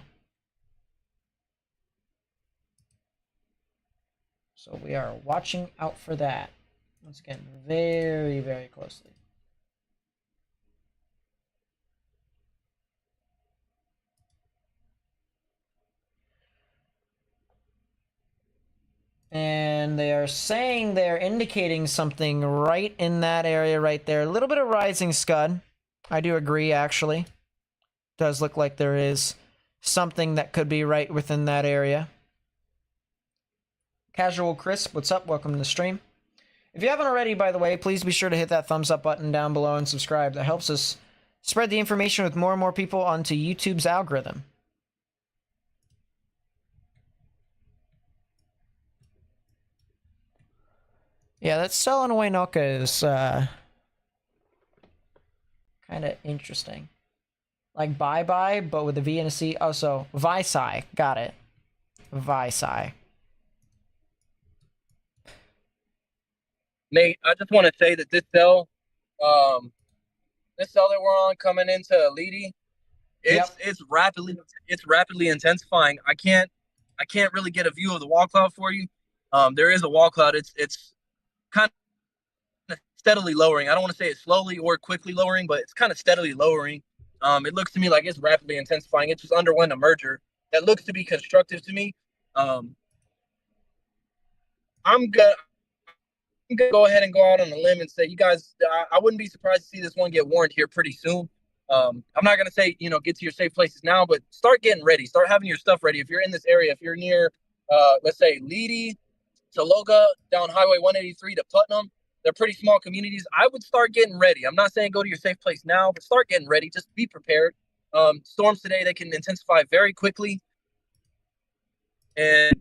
So we are watching out for that. Once again, very, very closely. And they are saying they're indicating something right in that area right there. A little bit of rising scud. I do agree, actually. Does look like there is something that could be right within that area. Casual Crisp, what's up? Welcome to the stream. If you haven't already, by the way, please be sure to hit that thumbs up button down below and subscribe. That helps us spread the information with more and more people onto YouTube's algorithm. Yeah, that cell in Waynoka is kind of interesting. Like bye-bye, but with a V and a C. Oh, so Visci. Got it. Visci. Nate, I just want to say that this cell that we're on coming into Leedy, it's rapidly intensifying. I can't really get a view of the wall cloud for you. There is a wall cloud. It's kind of steadily lowering. I don't want to say it's slowly or quickly lowering, but it's kind of steadily lowering. It looks to me like it's rapidly intensifying. It just underwent a merger that looks to be constructive to me. I'm gonna go ahead and go out on a limb and say, you guys, I wouldn't be surprised to see this one get warned here pretty soon. I'm not gonna say, get to your safe places now, but start getting ready. Start having your stuff ready. If you're in this area, if you're near, let's say Leedy, Tologa, down Highway 183 to Putnam, they're pretty small communities. I would start getting ready. I'm not saying go to your safe place now, but start getting ready. Just be prepared. Storms today, they can intensify very quickly. And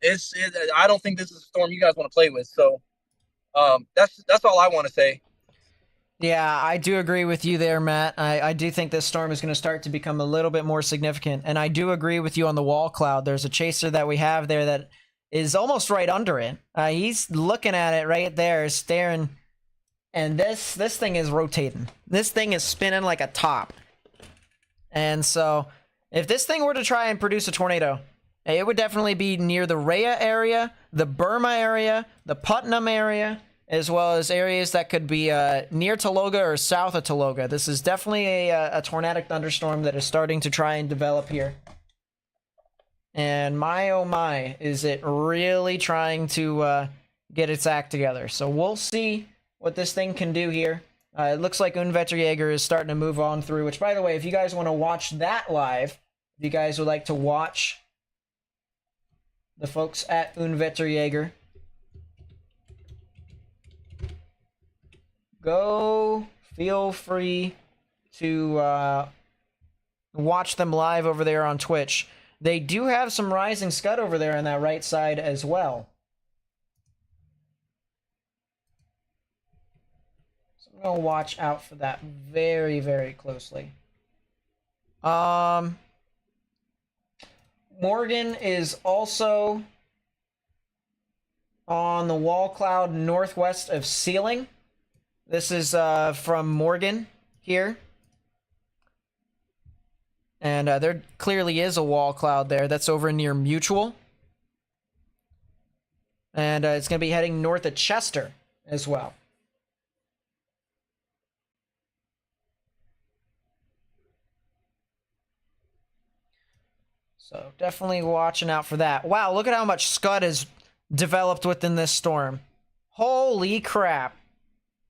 I don't think this is a storm you guys want to play with. So that's all I want to say. Yeah, I do agree with you there, Matt. I do think this storm is going to start to become a little bit more significant. And I do agree with you on the wall cloud. There's a chaser that we have there that is almost right under it. He's looking at it right there, staring. And this thing is rotating. This thing is spinning like a top. And so if this thing were to try and produce a tornado, it would definitely be near the Rhea area, the Burma area, the Putnam area, as well as areas that could be near Tologa or south of Tologa. This is definitely a tornadic thunderstorm that is starting to try and develop here. And my oh my, is it really trying to get its act together. So we'll see what this thing can do here. It looks like Unwetterjäger is starting to move on through, which, by the way, if you guys want to watch that live, if you guys would like to watch the folks at Unwetterjäger, go feel free to watch them live over there on Twitch. They do have some rising scud over there on that right side as well. So I'm going to watch out for that very, very closely. Morgan is also on the wall cloud northwest of Sealing. This is from Morgan here. And there clearly is a wall cloud there. That's over near Mutual. And it's going to be heading north of Chester as well. So definitely watching out for that. Wow, look at how much scud has developed within this storm. Holy crap.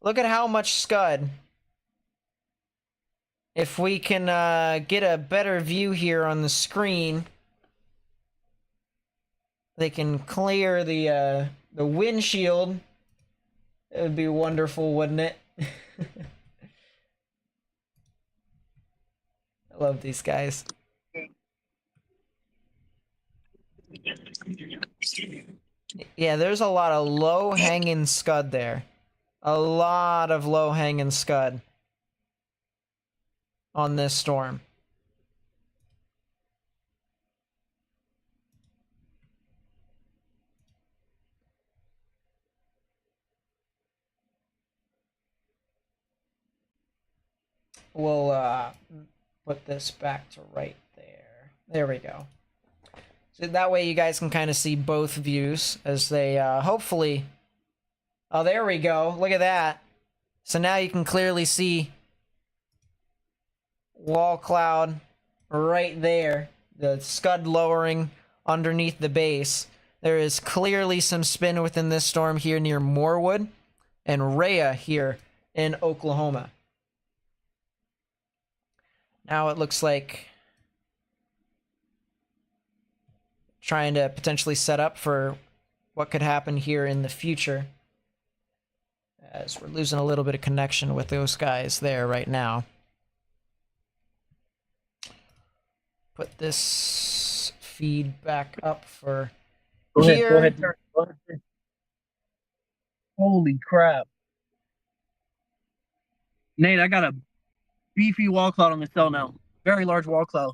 Look at how much scud. If we can get a better view here on the screen, they can clear the windshield. It would be wonderful, wouldn't it? I love these guys. Yeah, there's a lot of low-hanging scud there. A lot of low-hanging scud on this storm. We'll put this back to right there. There we go. So that way you guys can kind of see both views as they hopefully... Oh, there we go. Look at that. So now you can clearly see wall cloud right there. The scud lowering underneath the base. There is clearly some spin within this storm here near Morewood and Rhea here in Oklahoma. Now it looks like trying to potentially set up for what could happen here in the future, as we're losing a little bit of connection with those guys there right now. Put this feed back up for here. Go ahead, go ahead. Holy crap. Nate, I got a beefy wall cloud on the cell now. Very large wall cloud.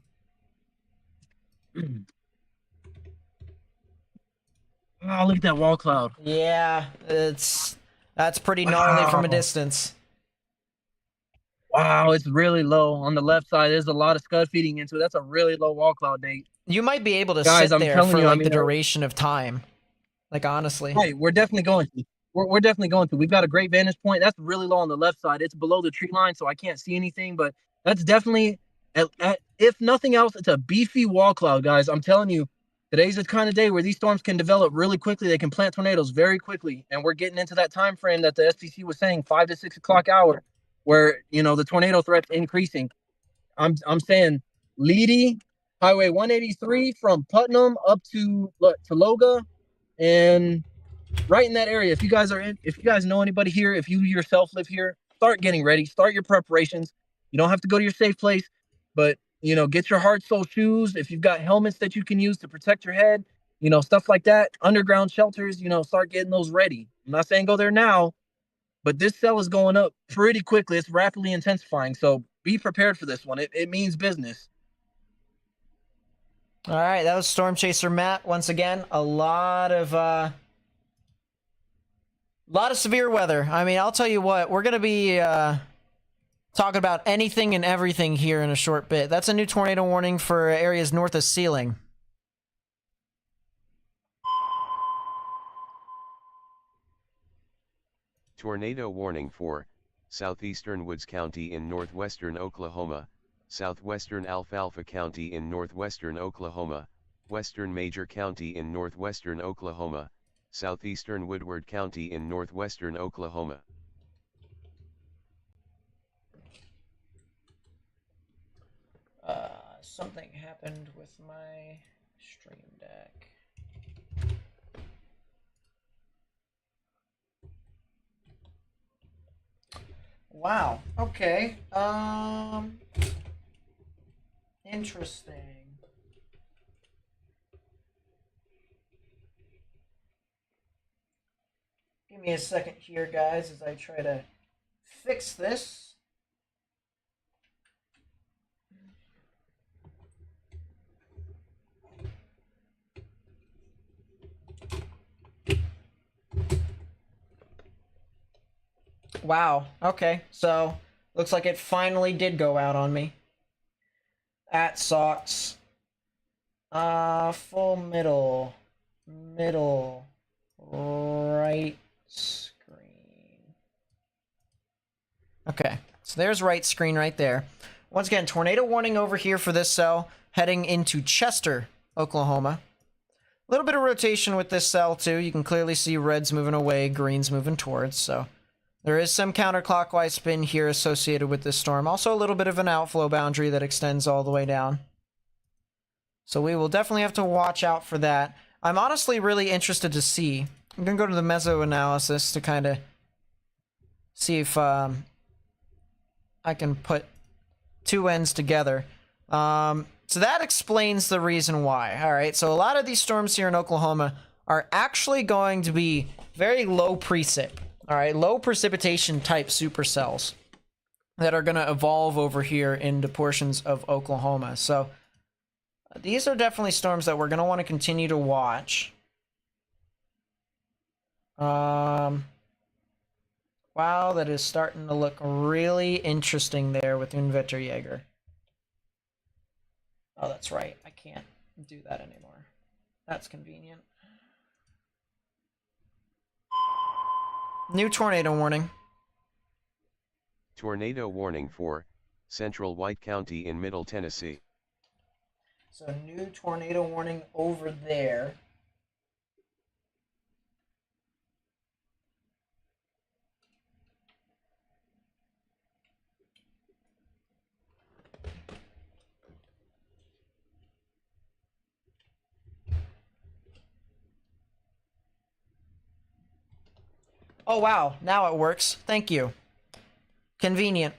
Oh, look at that wall cloud. Yeah, that's pretty gnarly from a distance. Wow, it's really low on the left side. There's a lot of scud feeding into it. That's a really low wall cloud, Nate. You might be able to Guys, sit I'm there telling for you, like I mean, the duration of time. Like honestly. Right, we're definitely going to. We're definitely going to. We've got a great vantage point. That's really low on the left side. It's below the tree line, so I can't see anything. But that's definitely, if nothing else, it's a beefy wall cloud, guys. I'm telling you, today's the kind of day where these storms can develop really quickly. They can plant tornadoes very quickly, and we're getting into that time frame that the SPC was saying, 5 to 6 o'clock hour, where the tornado threat's increasing. I'm saying Leedy, Highway 183 from Putnam up to Loga, and right in that area. If you guys know anybody here, if you yourself live here, start getting ready. Start your preparations. You don't have to go to your safe place, but get your hard sole shoes. If you've got helmets that you can use to protect your head, stuff like that. Underground shelters, start getting those ready. I'm not saying go there now, but this cell is going up pretty quickly. It's rapidly intensifying. So be prepared for this one. It means business. All right, that was Storm Chaser Matt. Once again, a lot of severe weather. I mean, I'll tell you what, we're going to be talking about anything and everything here in a short bit. That's a new tornado warning for areas north of Sealing. Tornado warning for southeastern Woods County in northwestern Oklahoma, southwestern Alfalfa County in northwestern Oklahoma, western Major County in northwestern Oklahoma, southeastern Woodward County in northwestern Oklahoma. Something happened with my Stream Deck. Wow. Okay. Interesting. Give me a second here, guys, as I try to fix this. Wow. Okay. So, looks like it finally did go out on me. That sucks. Full middle, right screen. Okay. So there's right screen right there. Once again, tornado warning over here for this cell, heading into Chester, Oklahoma. A little bit of rotation with this cell, too. You can clearly see reds moving away, greens moving towards, so there is some counterclockwise spin here associated with this storm. Also a little bit of an outflow boundary that extends all the way down. So we will definitely have to watch out for that. I'm honestly really interested to see. I'm going to go to the meso-analysis to kind of see if I can put two ends together. So that explains the reason why. All right, so a lot of these storms here in Oklahoma are actually going to be very low precip. All right, low precipitation type supercells that are going to evolve over here into portions of Oklahoma. So these are definitely storms that we're going to want to continue to watch. Wow, that is starting to look really interesting there with Unwetterjäger. Oh, that's right. I can't do that anymore. That's convenient. New tornado warning. Tornado warning for Central White County in Middle Tennessee. So new tornado warning over there. Oh, wow. Now it works. Thank you. Convenient.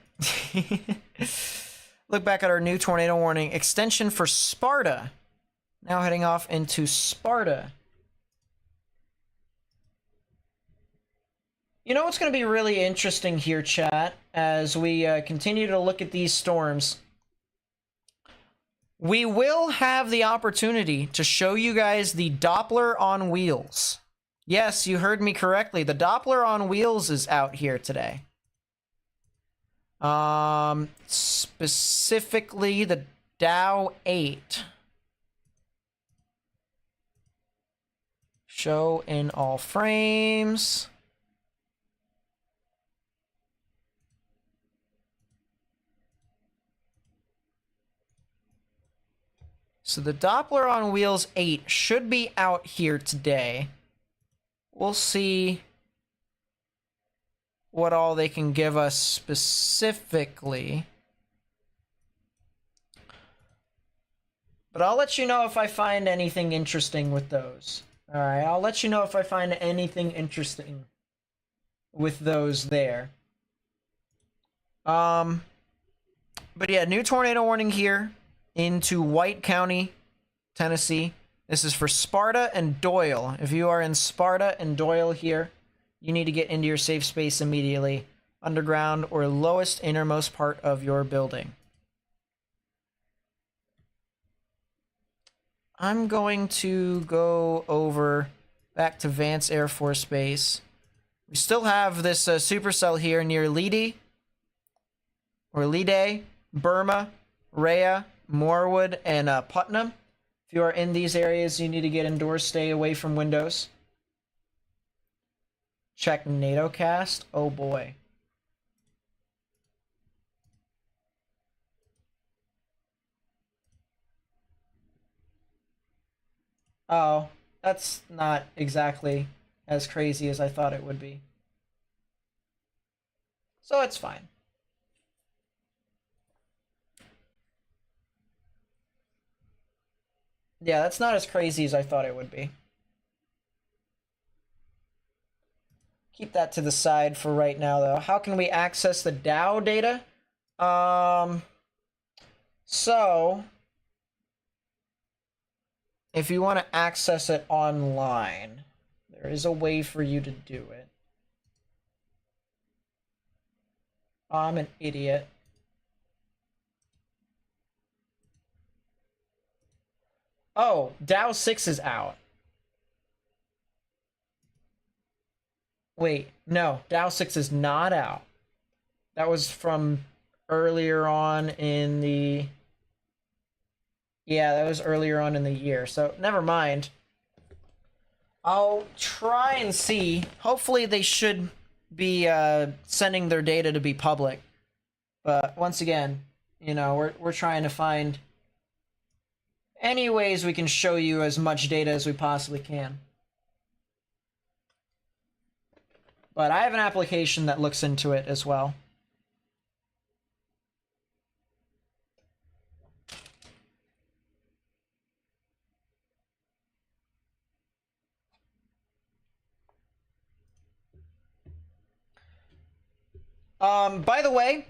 Look back at our new tornado warning. Extension for Sparta. Now heading off into Sparta. You know what's going to be really interesting here, chat, as we continue to look at these storms? We will have the opportunity to show you guys the Doppler on wheels. Yes, you heard me correctly. The Doppler on wheels is out here today. Specifically the Dow 8. Show in all frames. So the Doppler on wheels 8 should be out here today. We'll see what all they can give us specifically. But I'll let you know if I find anything interesting with those. Alright, I'll let you know if I find anything interesting with those there. But yeah, new tornado warning here into White County, Tennessee. This is for Sparta and Doyle. If you are in Sparta and Doyle here, you need to get into your safe space immediately. Underground or lowest innermost part of your building. I'm going to go over back to Vance Air Force Base. We still have this supercell here near Lide, or Lide, Burma, Rhea, Morewood, and Putnam. If you are in these areas, you need to get indoors, stay away from windows. Check NATOcast. Oh boy. Oh, that's not exactly as crazy as I thought it would be. So it's fine. Yeah, that's not as crazy as I thought it would be. Keep that to the side for right now, though. How can we access the Dow data? So, if you want to access it online, there is a way for you to do it. I'm an idiot. Oh, Dow 6 is out. Wait, no, Dow 6 is not out. That was from earlier on in the... Yeah, that was earlier on in the year, so never mind. I'll try and see. Hopefully they should be sending their data to be public. But once again, you know, we're trying to find any ways we can show you as much data as we possibly can. But I have an application that looks into it as well. By the way,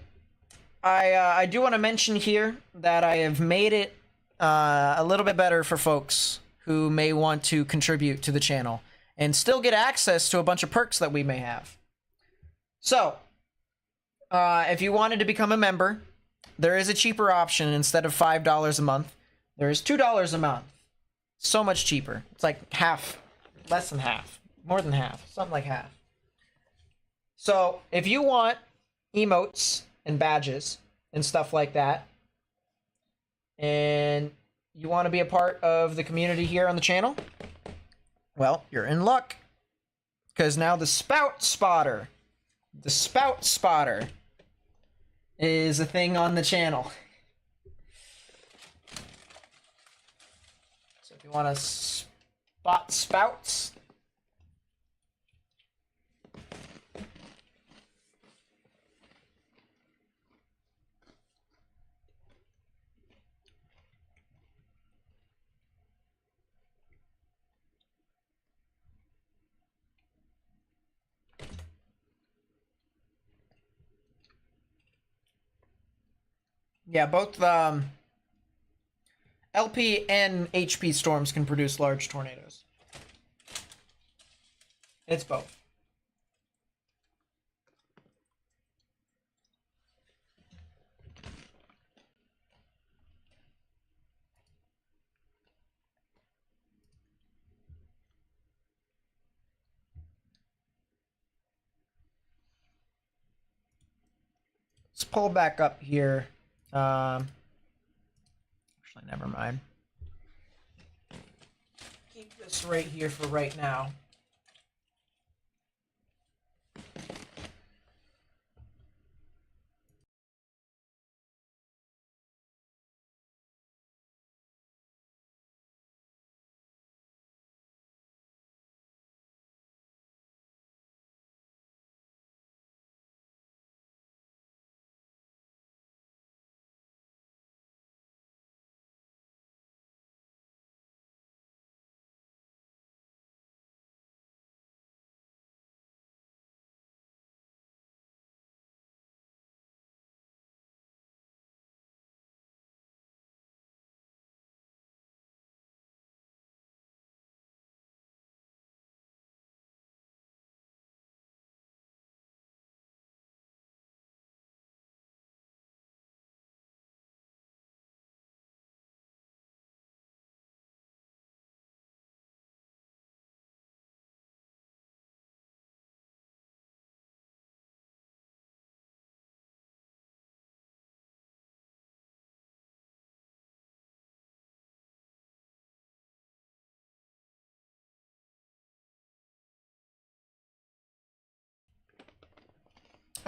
I do want to mention here that I have made it a little bit better for folks who may want to contribute to the channel and still get access to a bunch of perks that we may have. So, if you wanted to become a member, there is a cheaper option. Instead of $5 a month, there is $2 a month. So much cheaper. It's like half, less than half, more than half, something like half. So, if you want emotes and badges and stuff like that, and you want to be a part of the community here on the channel, well, you're in luck, because now the Spout Spotter is a thing on the channel. So if you want to spot spouts, yeah, both LP and HP storms can produce large tornadoes. It's both. Let's pull back up here. Actually, never mind. Keep this right here for right now.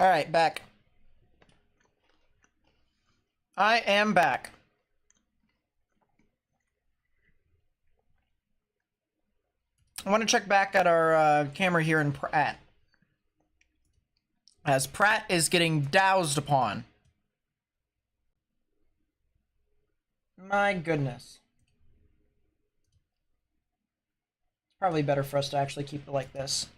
All right, back. I am back. I want to check back at our camera here in Pratt, as Pratt is getting doused upon. My goodness. It's probably better for us to actually keep it like this.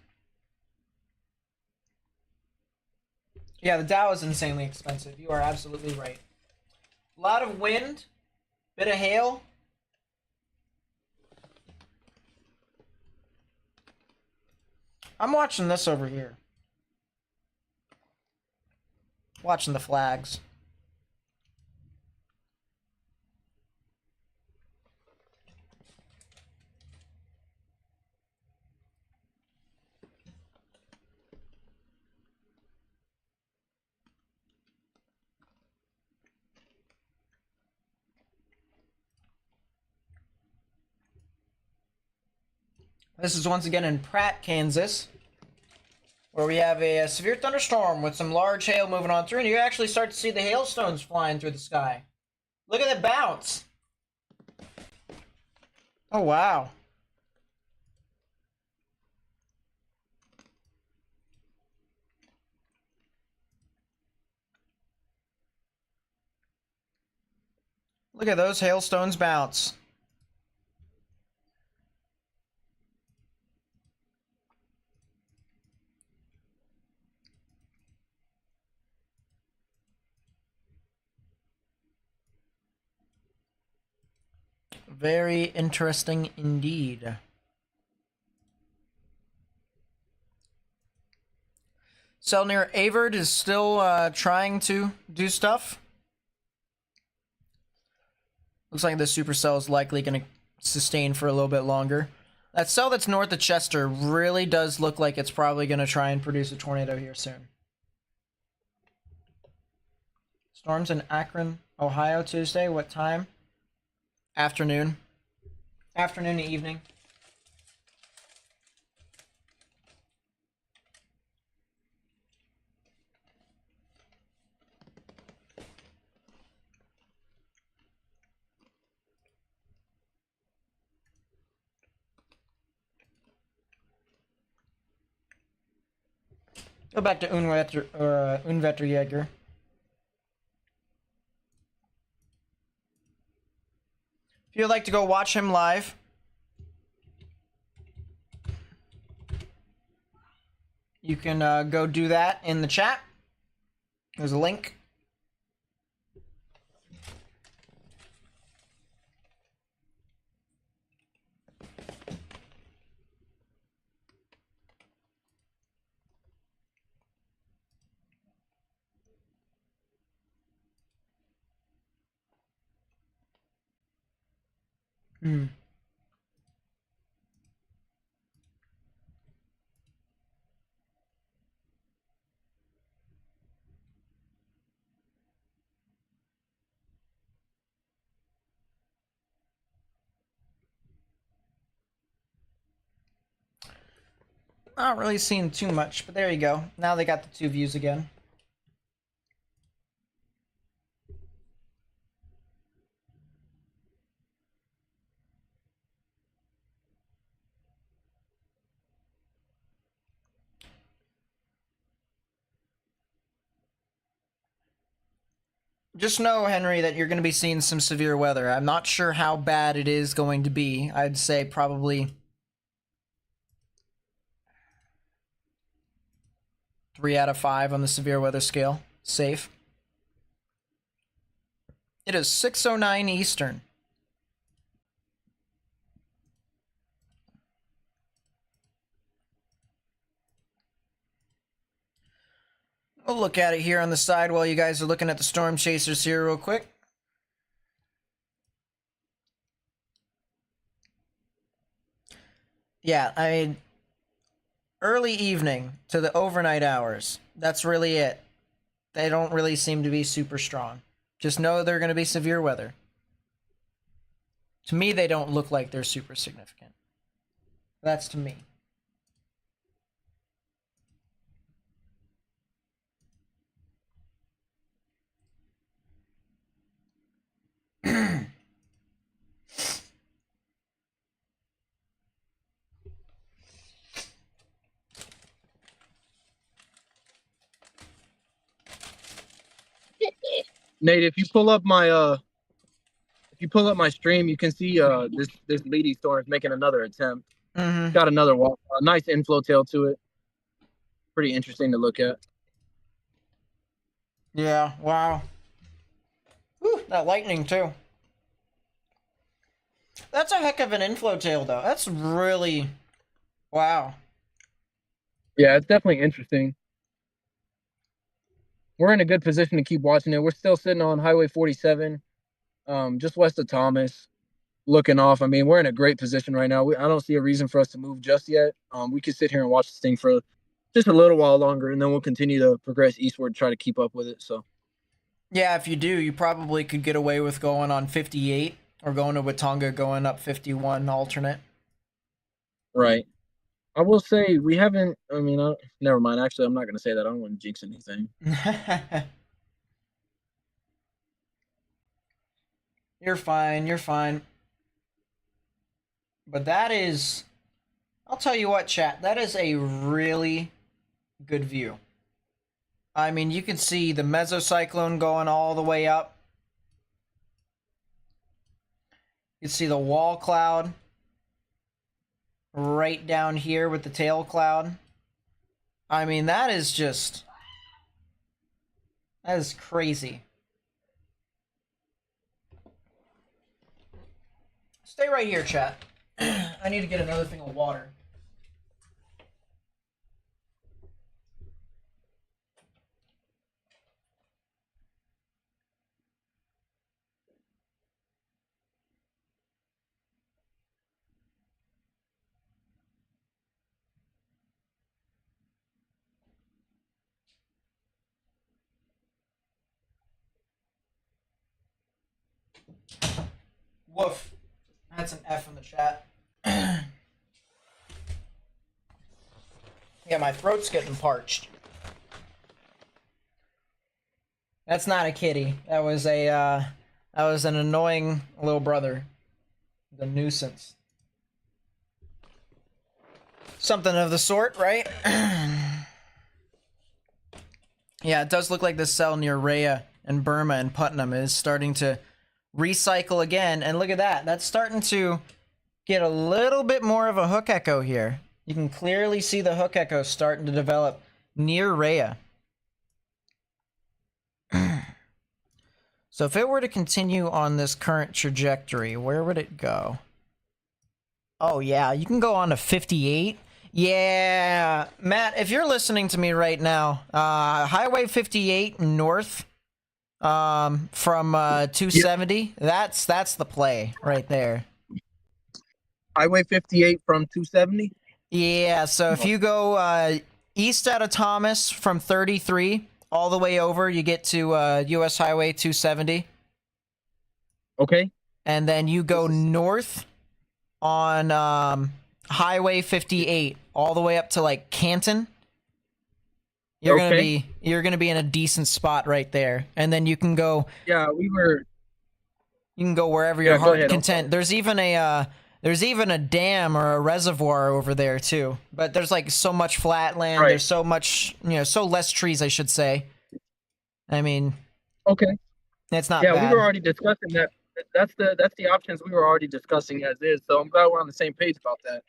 Yeah, the Dow is insanely expensive. You are absolutely right. A lot of wind, bit of hail. I'm watching this over here. Watching the flags. This is once again in Pratt, Kansas. where we have a severe thunderstorm with some large hail moving on through, and you actually start to see the hailstones flying through the sky. Look at that bounce. Oh, wow. Look at those hailstones bounce. Very interesting indeed. Cell near Avard is still trying to do stuff. Looks like the supercell is likely going to sustain for a little bit longer. That cell that's north of Chester really does look like it's probably going to try and produce a tornado here soon. Storms in Akron, Ohio, Tuesday. What time? Afternoon. Afternoon to evening. Go back to Unwetterjäger. If you'd like to go watch him live, you can go do that in the chat. There's a link. Not really seeing too much, but there you go. Now they got the 2 views again. Just know, Henry, that you're going to be seeing some severe weather. I'm not sure how bad it is going to be. I'd say probably 3 out of 5 on the severe weather scale. Safe. It is 6:09 Eastern. We'll look at it here on the side while you guys are looking at the storm chasers here real quick. Yeah, I mean, early evening to the overnight hours. That's really it. They don't really seem to be super strong. Just know they're going to be severe weather. To me, they don't look like they're super significant. That's to me. Nate, if you pull up my stream, you can see this leading storm is making another attempt. Mm-hmm. Got another walk, a nice inflow tail to it. Pretty interesting to look at. Yeah, wow. Whew, that lightning too. That's a heck of an inflow tail though. That's really, wow. Yeah, it's definitely interesting. We're in a good position to keep watching it. We're still sitting on Highway 47, just west of Thomas, looking off. I mean, we're in a great position right now. I don't see a reason for us to move just yet. We could sit here and watch this thing for just a little while longer, and then we'll continue to progress eastward, try to keep up with it. So, yeah, if you do, you probably could get away with going on 58 or going to Watonga, going up 51 alternate. Right. I will say we haven't. I mean, never mind. Actually, I'm not gonna say that. I don't want to jinx anything. You're fine, you're fine. But that is, I'll tell you what, chat, that is a really good view. I mean, you can see the mesocyclone going all the way up. You can see the wall cloud right down here with the tail cloud. I mean, that is crazy. Stay right here, chat. I need to get another thing of water. Woof. That's an F in the chat. Yeah, my throat's getting parched. That's not a kitty. That was an annoying little brother. The nuisance. Something of the sort, right? Yeah, it does look like the cell near Rhea and Burma and Putnam is starting to recycle again. And look at that. That's starting to get a little bit more of a hook echo here. You can clearly see the hook echo starting to develop near Rhea. So if it were to continue on this current trajectory, where would it go? Oh yeah, you can go on to 58. Yeah, Matt, if you're listening to me right now, Highway 58 north from 270, that's the play right there. Highway 58 from 270? Yeah, so if you go east out of Thomas from 33 all the way over, you get to US Highway 270. Okay. And then you go north on Highway 58 all the way up to like Canton. You're gonna be in a decent spot right there. And then you can go Yeah, you can go wherever your heart ahead, content. There's even a dam or a reservoir over there too. But there's like so much flat land. Right. There's so much, so less trees, I should say. I mean, okay. it's not Yeah, bad. we were already discussing that. That's the options we were already discussing as is. So I'm glad we're on the same page about that.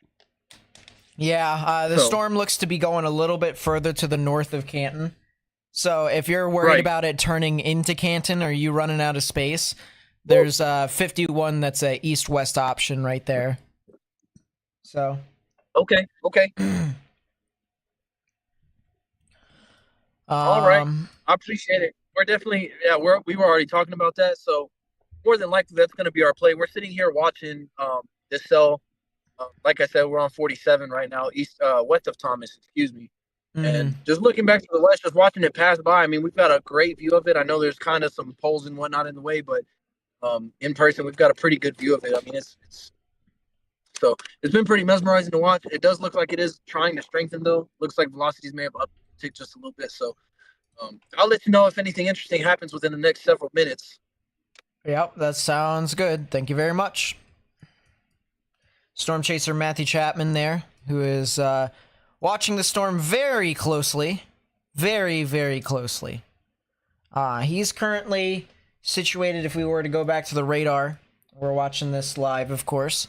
Yeah, the storm looks to be going a little bit further to the north of Canton. So if you're worried about it turning into Canton or you running out of space, there's 51 that's a east-west option right there. So. Okay. All right. I appreciate it. We're definitely, we were already talking about that. So more than likely that's going to be our play. We're sitting here watching this cell. Like I said, we're on 47 right now, west of Thomas, excuse me. And just looking back to the west, just watching it pass by. I mean, we've got a great view of it. I know there's kind of some poles and whatnot in the way, but in person, we've got a pretty good view of it. I mean, it's been pretty mesmerizing to watch. It does look like it is trying to strengthen, though. Looks like velocities may have upticked just a little bit. So I'll let you know if anything interesting happens within the next several minutes. Yep, that sounds good. Thank you very much. Storm Chaser Matthew Chapman there, who is watching the storm very closely. Very, very closely. He's currently situated, if we were to go back to the radar, we're watching this live, of course.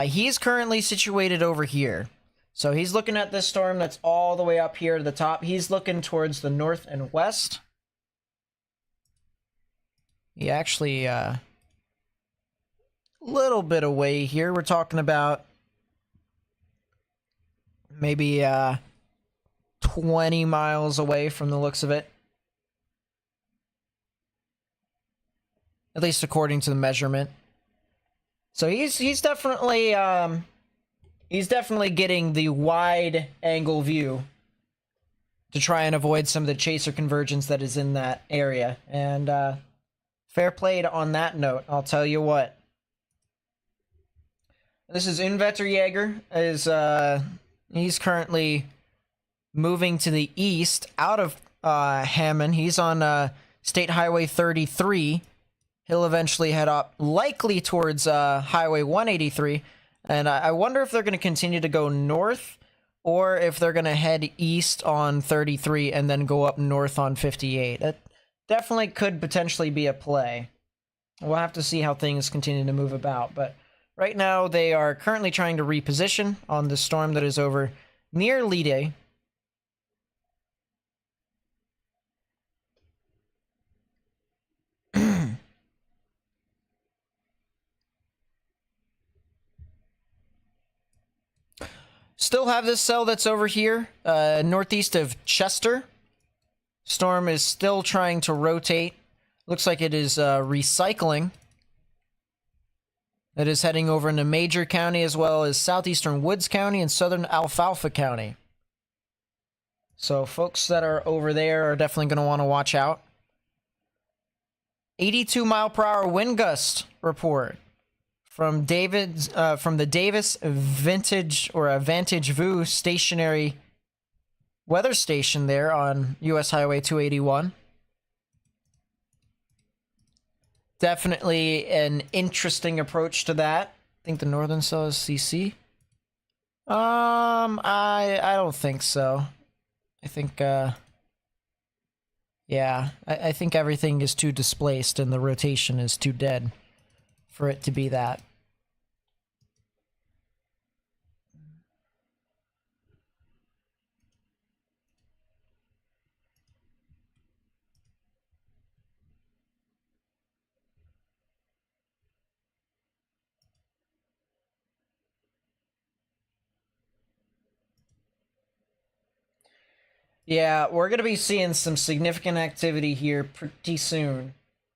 He's currently situated over here. So he's looking at this storm that's all the way up here to the top. He's looking towards the north and west. He actually, little bit away here. We're talking about maybe 20 miles away from the looks of it. At least according to the measurement. So he's definitely getting the wide angle view to try and avoid some of the chaser convergence that is in that area. And fair played on that note, I'll tell you what. This is Unvetterjäger, is He's currently moving to the east out of Hammond. He's on State Highway 33. He'll eventually head up, likely towards Highway 183. And I wonder if they're going to continue to go north or if they're going to head east on 33 and then go up north on 58. That definitely could potentially be a play. We'll have to see how things continue to move about. But right now, they are currently trying to reposition on the storm that is over near Lide. Still have this cell that's over here, northeast of Chester. Storm is still trying to rotate. Looks like it is recycling. It is heading over into Major County as well as southeastern Woods County and southern Alfalfa County. So folks that are over there are definitely going to want to watch out. 82 mile per hour wind gust report from the Davis Vintage or Vantage View stationary weather station there on US Highway 281. Definitely an interesting approach to that. I think the northern cell is CC. I don't think so. I think yeah, I think everything is too displaced and the rotation is too dead for it to be that. Yeah, we're going to be seeing some significant activity here pretty soon.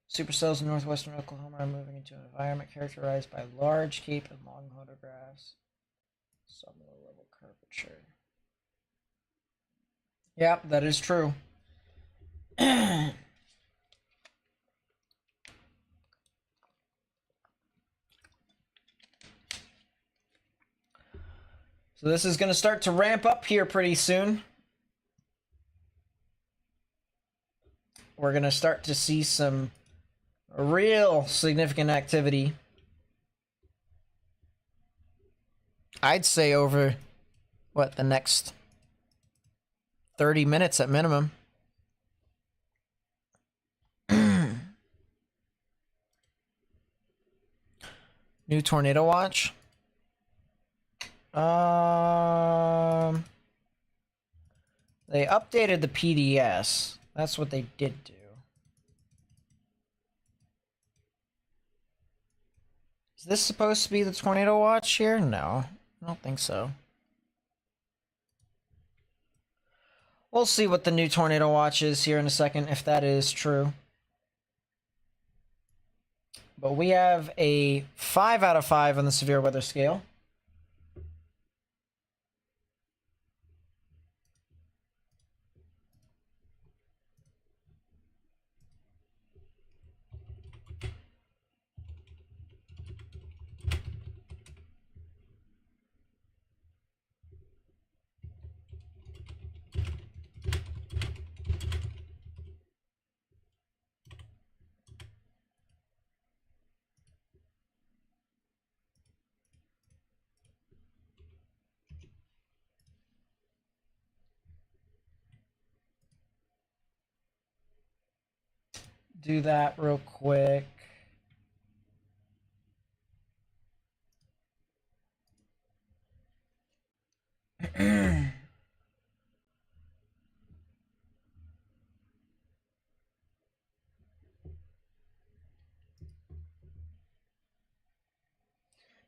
Supercells in northwestern Oklahoma are moving into an environment characterized by large cape and long photographs. Some low-level curvature. Yeah, that is true. So this is going to start to ramp up here pretty soon. We're going to start to see some real significant activity. I'd say over, what, the next 30 minutes at minimum. New tornado watch. They updated the PDS. That's what they did do. Is this supposed to be the tornado watch here? No, I don't think so. We'll see what the new tornado watch is here in a second, if that is true. But we have a 5 out of 5 on the severe weather scale. Do that real quick.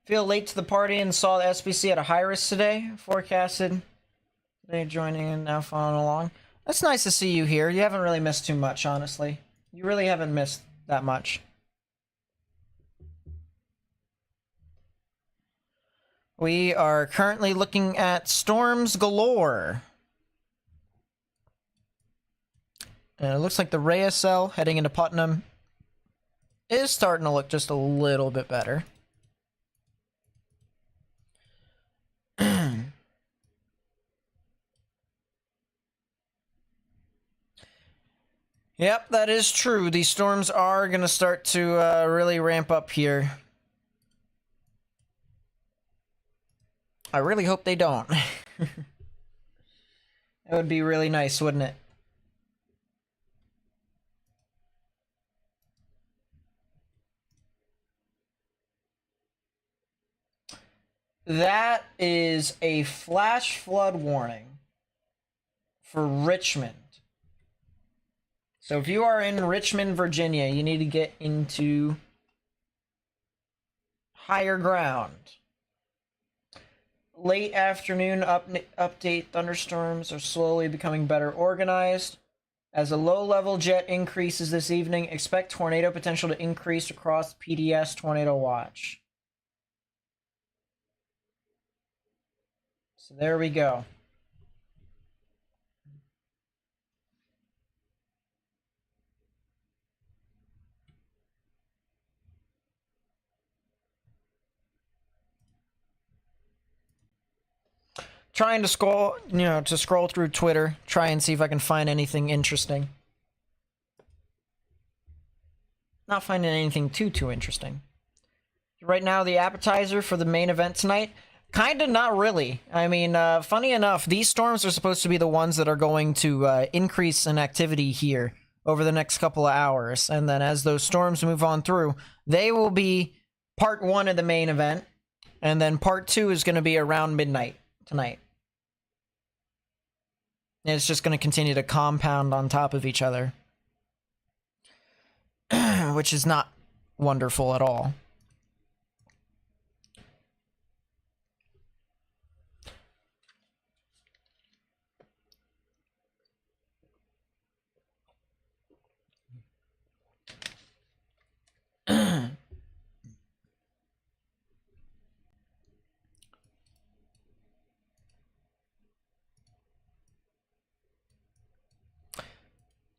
Feel late to the party and saw the SBC at a high risk today. Forecasted today, joining and now following along. That's nice to see you here. You haven't really missed too much, honestly. You really haven't missed that much. We are currently looking at storms galore. And it looks like the Rhea cell heading into Putnam is starting to look just a little bit better. Yep, that is true. These storms are going to start to really ramp up here. I really hope they don't. That would be really nice, wouldn't it? That is a flash flood warning for Richmond. So if you are in Richmond, Virginia, you need to get into higher ground. Late afternoon update, thunderstorms are slowly becoming better organized. As a low-level jet increases this evening, expect tornado potential to increase across PDS Tornado Watch. So there we go. Trying to scroll through Twitter, try and see if I can find anything interesting. Not finding anything too interesting. Right now, the appetizer for the main event tonight, kinda not really. I mean, funny enough, these storms are supposed to be the ones that are going to increase in activity here over the next couple of hours. And then as those storms move on through, they will be part 1 of the main event. And then part 2 is going to be around midnight tonight. And it's just going to continue to compound on top of each other. Which is not wonderful at all.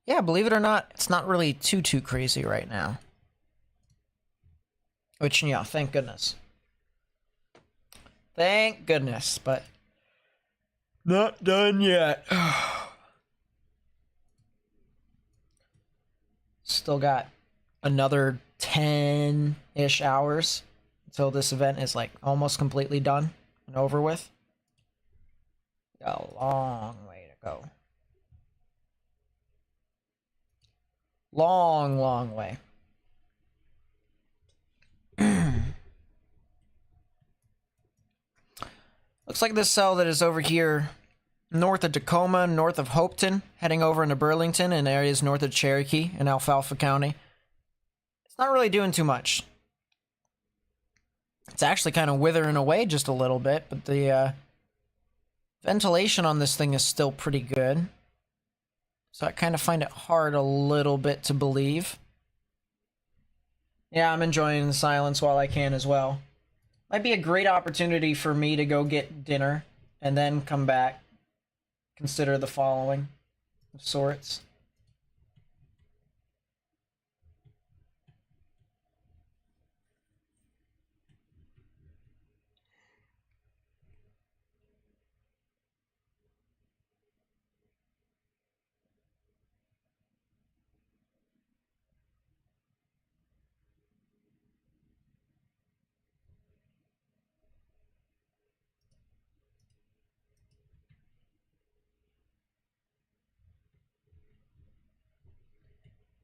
Yeah, believe it or not, it's not really too crazy right now. Which, yeah, thank goodness. Thank goodness, but not done yet. Still got another 10-ish hours until this event is like almost completely done and over with. Got a long way to go. Long way. Looks like this cell that is over here north of Tacoma, north of Hopeton, heading over into Burlington and areas north of Cherokee in Alfalfa County. It's not really doing too much. It's actually kind of withering away just a little bit, but the ventilation on this thing is still pretty good. So I kind of find it hard a little bit to believe. Yeah, I'm enjoying the silence while I can as well. Might be a great opportunity for me to go get dinner and then come back. Consider the following of sorts.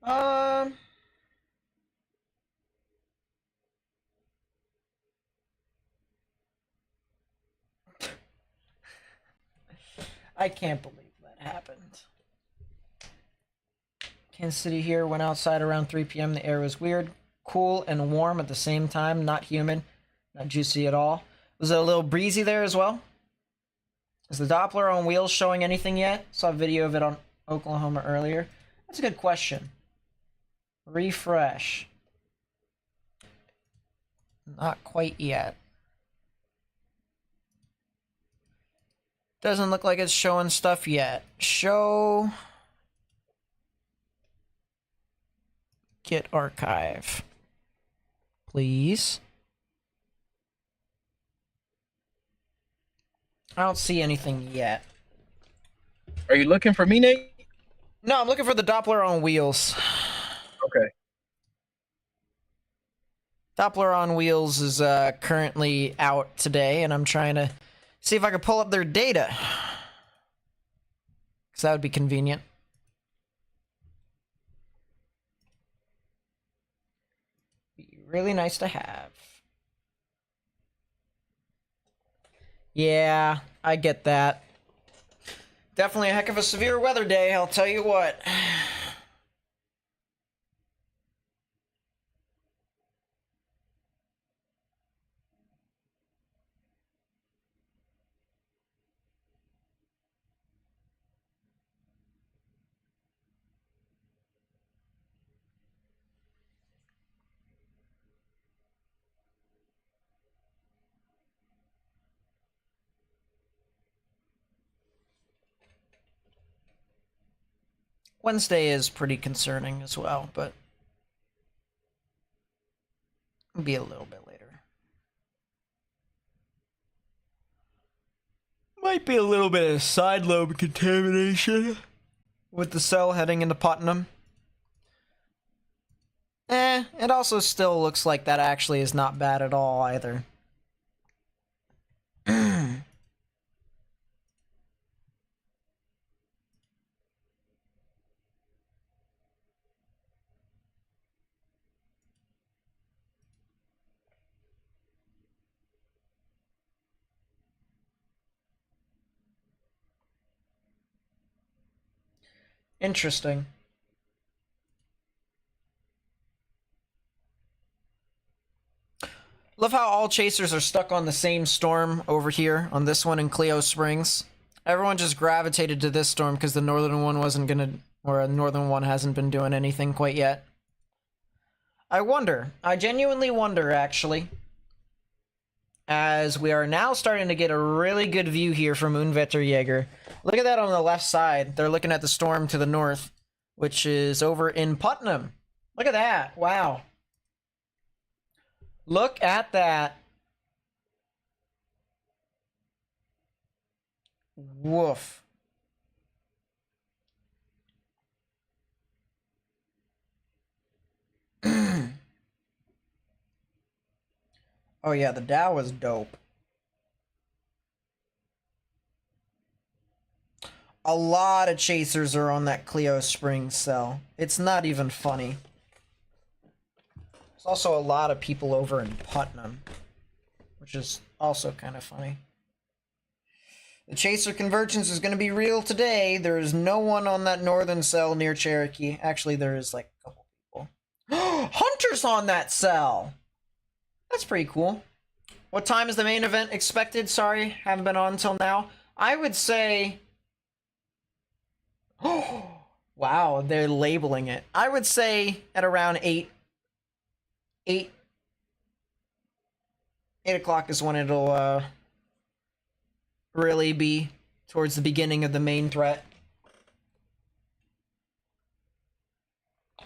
Um, I can't believe that happened. Kansas City here, went outside around 3 p.m. The air was weird, cool and warm at the same time, not humid, not juicy at all. Was it a little breezy there as well? Is the Doppler on wheels showing anything yet? Saw a video of it on Oklahoma earlier. That's a good question. Refresh. Not quite yet. Doesn't look like it's showing stuff yet. Show. Get archive. Please. I don't see anything yet. Are you looking for me, Nate? No, I'm looking for the Doppler on wheels. Okay. Doppler on wheels is currently out today, and I'm trying to see if I can pull up their data. Because that would be convenient. Be really nice to have. Yeah, I get that. Definitely a heck of a severe weather day, I'll tell you what. Wednesday is pretty concerning as well, but it'll be a little bit later. Might be a little bit of side lobe contamination with the cell heading into Putnam. It also still looks like that actually is not bad at all either. Interesting. Love how all chasers are stuck on the same storm over here on this one in Cleo Springs. Everyone just gravitated to this storm because the northern one wasn't gonna, or a northern one hasn't been doing anything quite yet. I genuinely wonder actually, as we are now starting to get a really good view here from Unwetterjäger. Look at that on the left side. They're looking at the storm to the north, which is over in Putnam. Look at that. Wow. Look at that. Woof. Oh yeah, the Dow was dope. A lot of chasers are on that Cleo Springs cell. It's not even funny. There's also a lot of people over in Putnam, which is also kind of funny. The chaser convergence is going to be real today. There is no one on that northern cell near Cherokee. Actually, there is like a couple people. Hunter's on that cell! That's pretty cool. What time is the main event expected? Sorry, haven't been on until now. I would say... Oh, wow, they're labeling it. I would say at around 8 o'clock is when it'll really be towards the beginning of the main threat.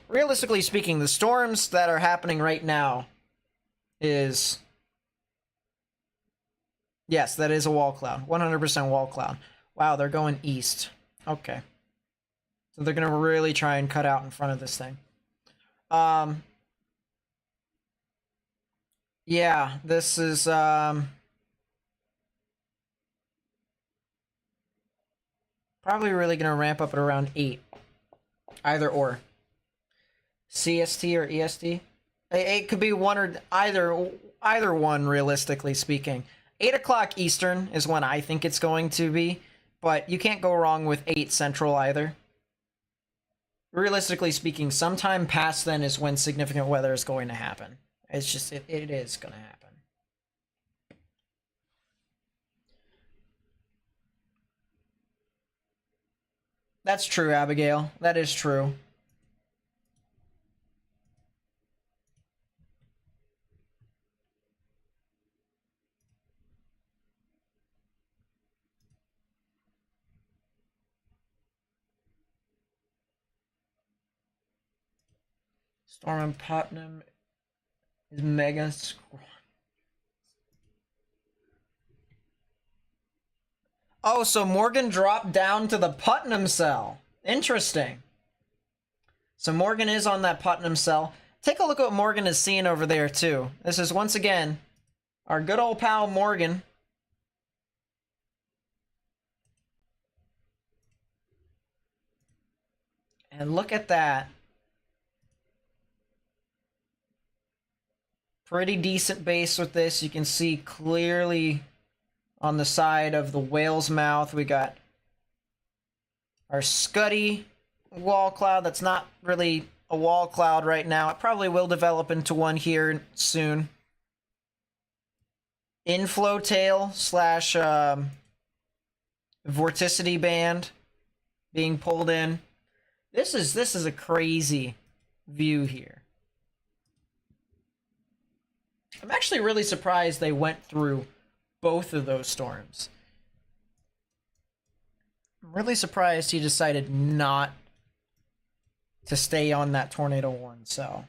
Realistically speaking, the storms that are happening right now is... Yes, that is a wall cloud. 100% wall cloud. Wow, they're going east. Okay. So they're going to really try and cut out in front of this thing. Yeah, this is, probably really going to ramp up at around 8. Either or. CST or EST? It could be one or either one, realistically speaking. 8 o'clock Eastern is when I think it's going to be, but you can't go wrong with 8 Central either. Realistically speaking, sometime past then is when significant weather is going to happen. It's just, it is going to happen. That's true, Abigail. That is true. Storm in Putnam is mega. Oh, so Morgan dropped down to the Putnam cell. Interesting. So Morgan is on that Putnam cell. Take a look at what Morgan is seeing over there, too. This is, once again, our good old pal Morgan. And look at that. Pretty decent base with this. You can see clearly on the side of the whale's mouth, we got our Scuddy wall cloud. That's not really a wall cloud right now. It probably will develop into one here soon. Inflow tail slash vorticity band being pulled in. This is a crazy view here. I'm actually really surprised they went through both of those storms. I'm really surprised he decided not to stay on that tornado warning cell.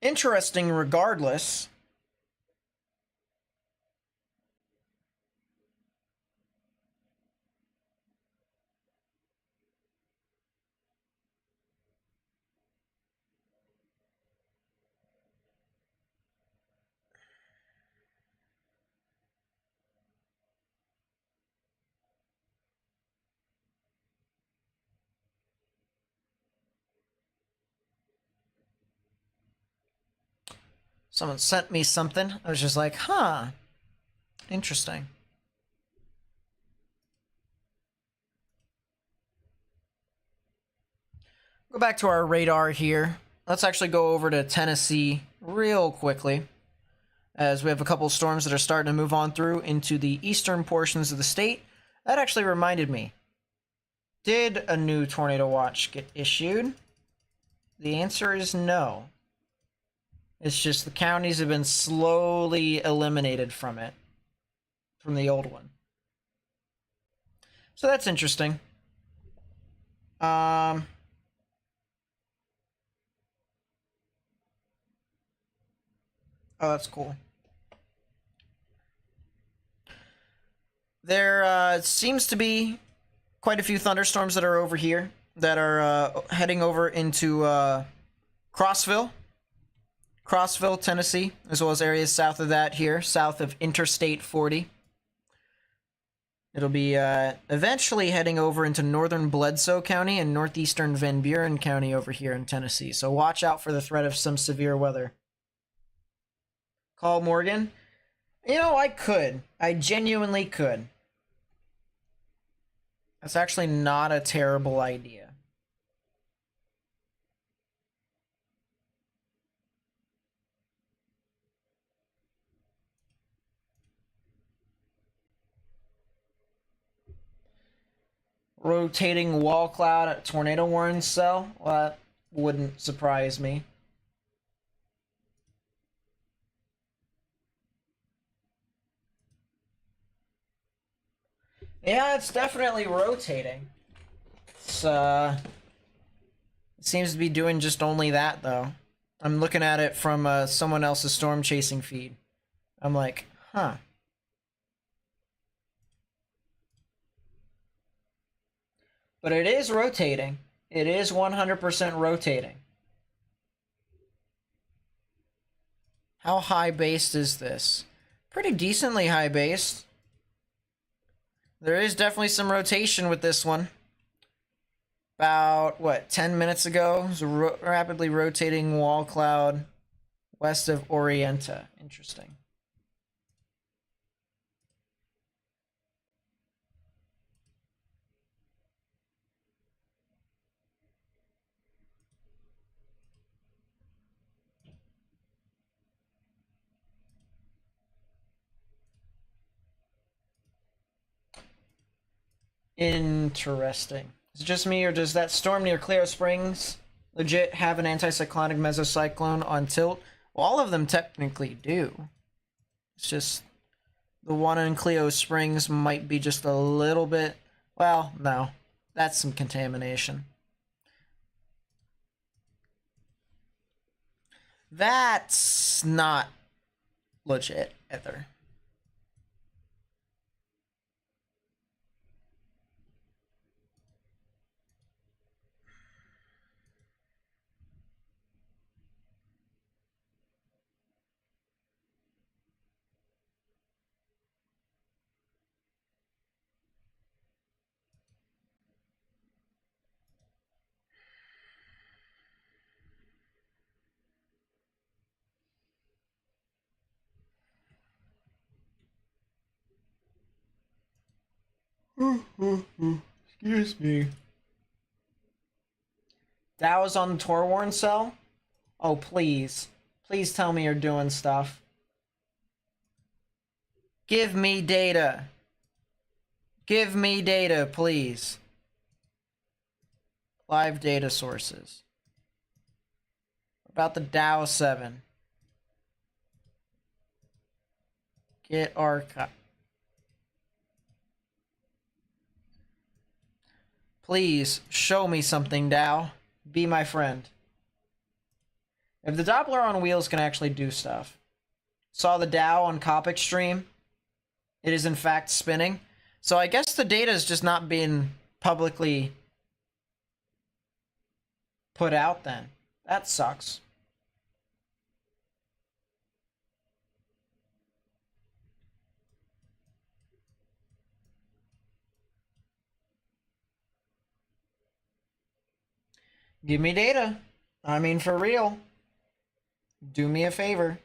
Interesting regardless. Someone sent me something. I was just like, huh. Interesting. Go back to our radar here. Let's actually go over to Tennessee real quickly, as we have a couple storms that are starting to move on through into the eastern portions of the state. That actually reminded me. Did a new tornado watch get issued? The answer is no. It's just the counties have been slowly eliminated from it, from the old one. So that's interesting. Oh, that's cool. There seems to be quite a few thunderstorms that are over here that are heading over into Crossville, Tennessee, as well as areas south of that here, south of Interstate 40. It'll be eventually heading over into northern Bledsoe County and northeastern Van Buren County over here in Tennessee. So watch out for the threat of some severe weather. Call Morgan. You know, I could. I genuinely could. That's actually not a terrible idea. Rotating wall cloud at tornado warning cell? Well, that wouldn't surprise me. Yeah, it's definitely rotating. It's, it seems to be doing just only that, though. I'm looking at it from someone else's storm chasing feed. I'm like, huh. But it is rotating. It is 100% rotating. How high based is this? Pretty decently high based. There is definitely some rotation with this one. About, what, 10 minutes ago? It was a rapidly rotating wall cloud west of Orienta. Interesting. Interesting. Is it just me, or does that storm near Clio Springs legit have an anticyclonic mesocyclone on tilt? Well, all of them technically do. It's just the one in Clio Springs might be just a little bit... Well, no. That's some contamination. That's not legit either. Excuse me. Dow is on the Torwarn cell? Oh, please. Please tell me you're doing stuff. Give me data. Give me data, please. Live data sources. About the Dow 7. Get archive. Please show me something, Dow. Be my friend. If the Doppler on wheels can actually do stuff. Saw the Dow on Copic stream. It is in fact spinning. So I guess the data is just not being publicly put out then. That sucks. Give me data. I mean, for real. Do me a favor.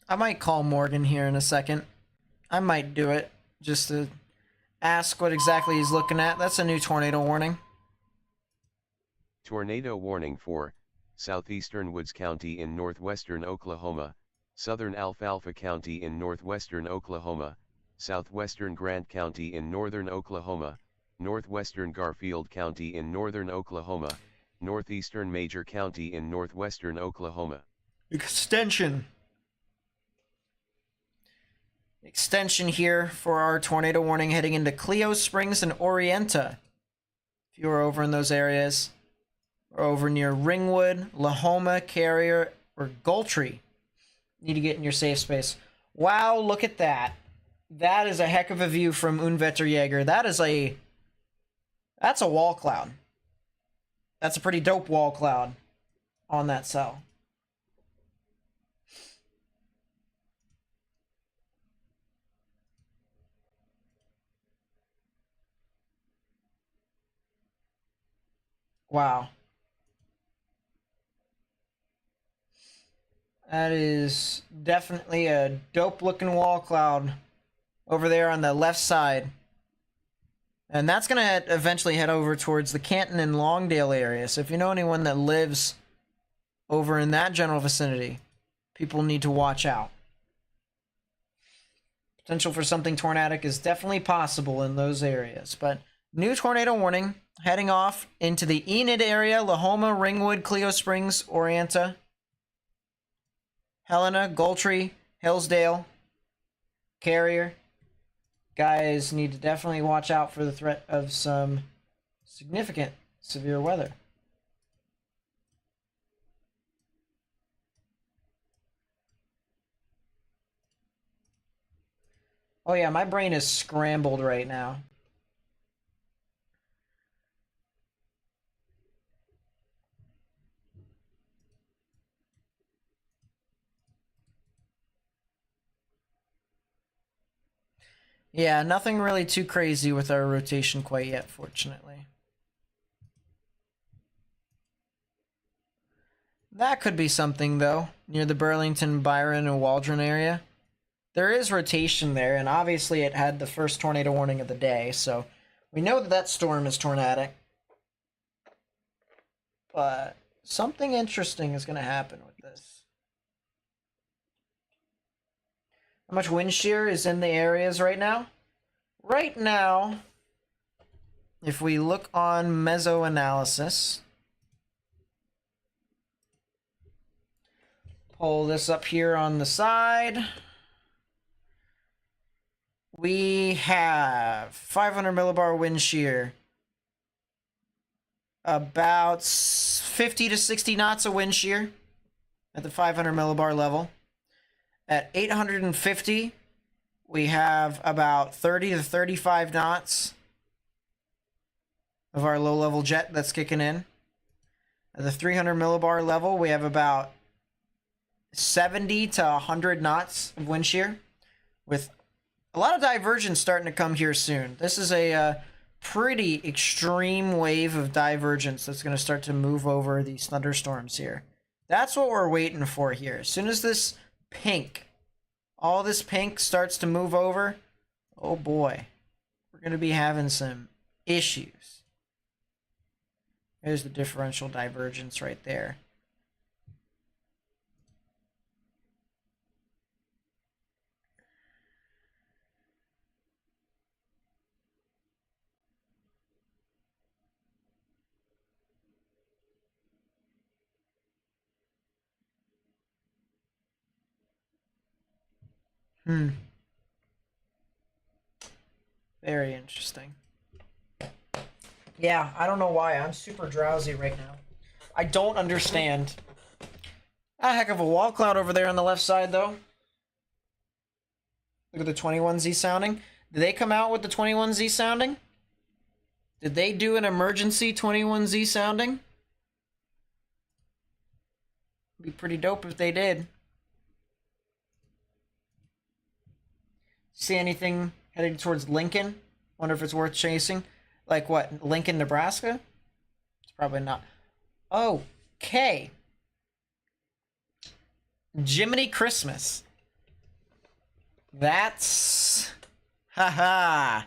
I might call Morgan here in a second. I might do it just to ask what exactly he's looking at. That's a new tornado warning. Tornado warning for southeastern Woods County in northwestern Oklahoma, southern Alfalfa County in northwestern Oklahoma, southwestern Grant County in northern Oklahoma, northwestern Garfield County in northern Oklahoma, northeastern Major County in northwestern Oklahoma. Extension here for our tornado warning heading into Clio Springs and Orienta. If you are over in those areas, or over near Ringwood, Lahoma, Carrier, or Gultree, need to get in your safe space. Wow, look at that. That is a heck of a view from Unwetterjäger. That's a wall cloud. That's a pretty dope wall cloud on that cell. Wow. That is definitely a dope looking wall cloud over there on the left side. And that's going to eventually head over towards the Canton and Longdale area. So if you know anyone that lives over in that general vicinity, people need to watch out. Potential for something tornadic is definitely possible in those areas. But new tornado warning heading off into the Enid area, Lahoma, Ringwood, Clio Springs, Orienta, Helena, Gultree, Hillsdale, Carrier. Guys need to definitely watch out for the threat of some significant severe weather. Oh yeah, my brain is scrambled right now. Yeah, nothing really too crazy with our rotation quite yet, fortunately. That could be something, though, near the Burlington, Byron, and Waldron area. There is rotation there, and obviously it had the first tornado warning of the day, so we know that that storm is tornadic. But something interesting is going to happen with this. How much wind shear is in the areas right now? Right now, if we look on mesoanalysis, pull this up here on the side, we have 500 millibar wind shear, about 50 to 60 knots of wind shear at the 500 millibar level. At 850, we have about 30 to 35 knots of our low-level jet that's kicking in. At the 300 millibar level, we have about 70 to 100 knots of wind shear, with a lot of divergence starting to come here soon. This is a pretty extreme wave of divergence that's going to start to move over these thunderstorms here. That's what we're waiting for here. As soon as this pink, all this pink starts to move over, oh boy, we're going to be having some issues. There's the differential divergence right there. Very interesting. Yeah, I don't know why. I'm super drowsy right now. I don't understand. A heck of a wall cloud over there on the left side, though. Look at the 21Z sounding. Did they come out with the 21Z sounding? Did they do an emergency 21Z sounding? Be pretty dope if they did. See anything heading towards Lincoln? Wonder if it's worth chasing. Like what? Lincoln, Nebraska? It's probably not. Okay. Jiminy Christmas. That's... Haha.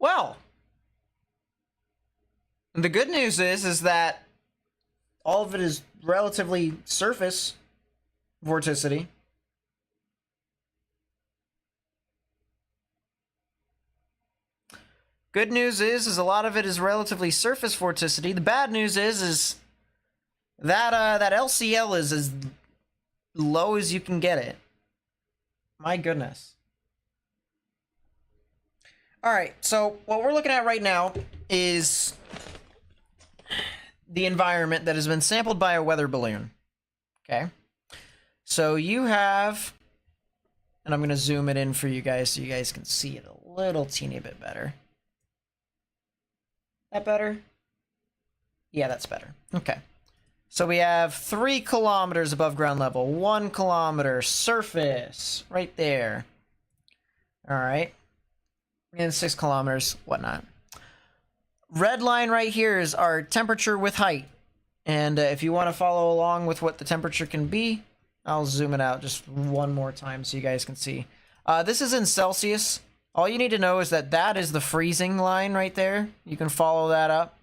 Well, the good news is that all of it is relatively surface vorticity. Good news is a lot of it is relatively surface vorticity. The bad news is that that LCL is as low as you can get it. My goodness. All right, so what we're looking at right now is the environment that has been sampled by a weather balloon. Okay. So you have, and I'm going to zoom it in for you guys so you guys can see it a little teeny bit better. That better? Yeah, that's better. Okay. So we have 3 kilometers above ground level, 1 kilometer surface right there. All right. And 6 kilometers, whatnot. Red line right here is our temperature with height. And if you want to follow along with what the temperature can be, I'll zoom it out just one more time so you guys can see. This is in Celsius. All you need to know is that that is the freezing line right there. You can follow that up.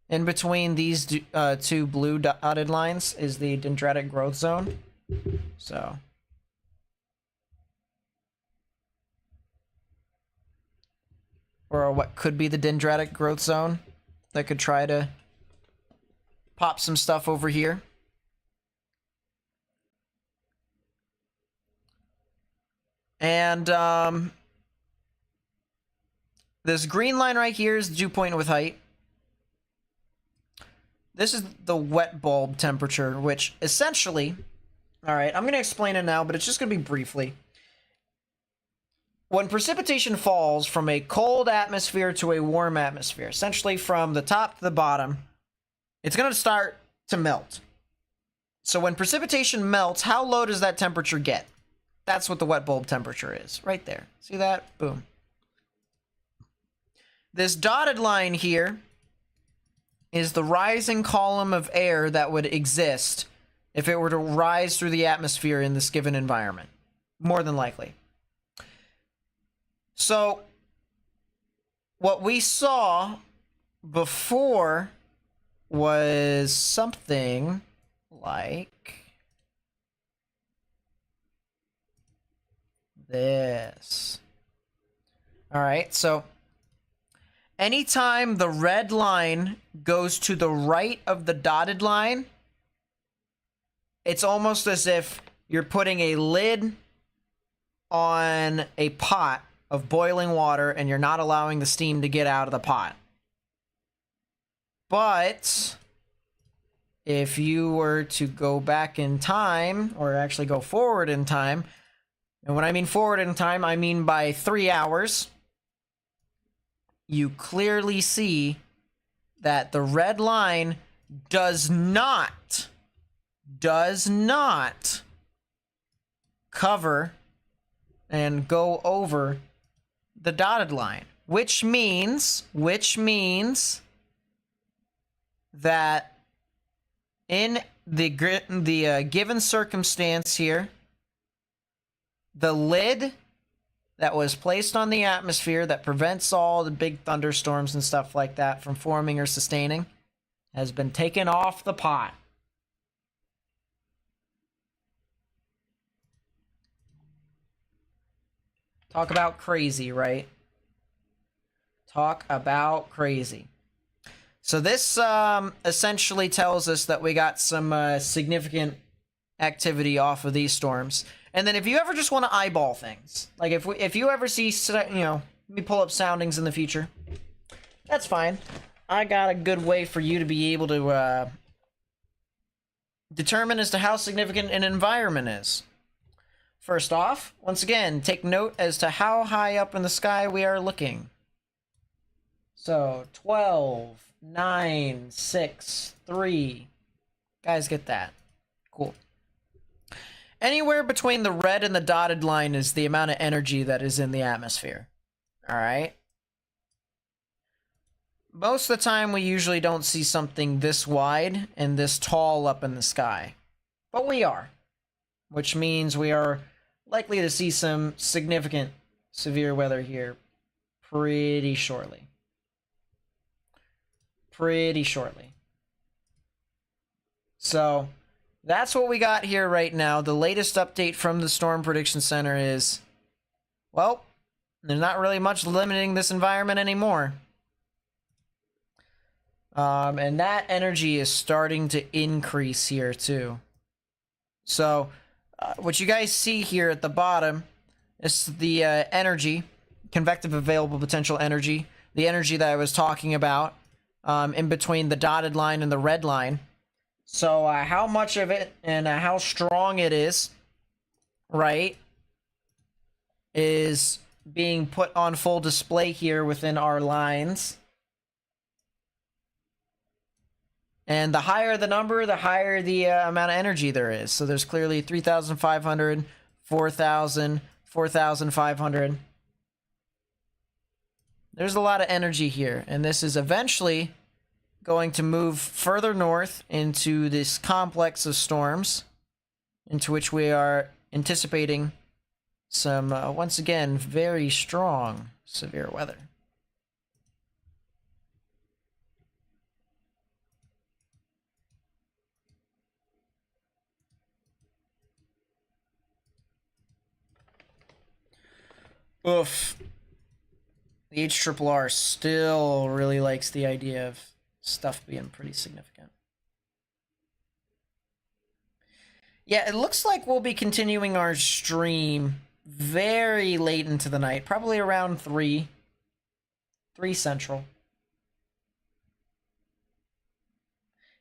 In between these 2 blue dotted lines is the dendritic growth zone. So... or what could be the dendritic growth zone that could try to pop some stuff over here. And this green line right here is the dew point with height. This is the wet bulb temperature, which essentially, all right, I'm going to explain it now, but it's just going to be briefly. When precipitation falls from a cold atmosphere to a warm atmosphere, essentially from the top to the bottom, it's going to start to melt. So when precipitation melts, how low does that temperature get? That's what the wet bulb temperature is, right there. See that? Boom. This dotted line here is the rising column of air that would exist if it were to rise through the atmosphere in this given environment. More than likely. So, what we saw before was something like this. All right, so anytime the red line goes to the right of the dotted line, it's almost as if you're putting a lid on a pot of boiling water and you're not allowing the steam to get out of the pot. But if you were to go back in time, or actually go forward in time, and when I mean forward in time, I mean by 3 hours, you clearly see that the red line does not cover and go over the dotted line, which means that in the given circumstance here, the lid that was placed on the atmosphere that prevents all the big thunderstorms and stuff like that from forming or sustaining has been taken off the pot. Talk about crazy, right? Talk about crazy. So this essentially tells us that we got some significant activity off of these storms. And then if you ever just want to eyeball things, like if you ever see, me pull up soundings in the future, that's fine. I got a good way for you to be able to determine as to how significant an environment is. First off, once again, take note as to how high up in the sky we are looking. So 12, 9, 6, 3. Guys, get that. Cool. Anywhere between the red and the dotted line is the amount of energy that is in the atmosphere. All right? Most of the time, we usually don't see something this wide and this tall up in the sky. But we are. Which means we are likely to see some significant severe weather here pretty shortly. So that's what we got here right now. The latest update from the Storm Prediction Center is, well, there's not really much limiting this environment anymore. And that energy is starting to increase here too. So what you guys see here at the bottom is the energy, convective available potential energy, the energy that I was talking about in between the dotted line and the red line. So how much of it and how strong it is, right, is being put on full display here within our lines. And the higher the number, the higher the amount of energy there is. So there's clearly 3,500, 4,000, 4,500. There's a lot of energy here. And this is eventually going to move further north into this complex of storms, into which we are anticipating some, once again, very strong severe weather. Oof. The HRRR still really likes the idea of stuff being pretty significant. Yeah, it looks like we'll be continuing our stream very late into the night, probably around 3 Central.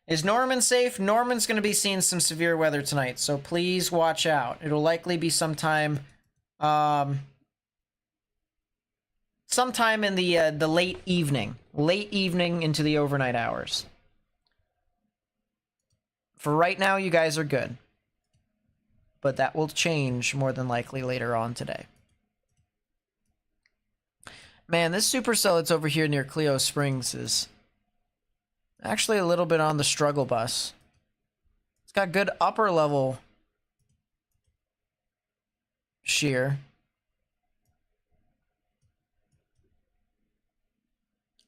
Is Norman safe? Norman's going to be seeing some severe weather tonight, so please watch out. It'll likely be sometime in the late evening into the overnight hours. For right now, you guys are good. But that will change more than likely later on today. Man, this supercell that's over here near Clio Springs is actually a little bit on the struggle bus. It's got good upper level shear.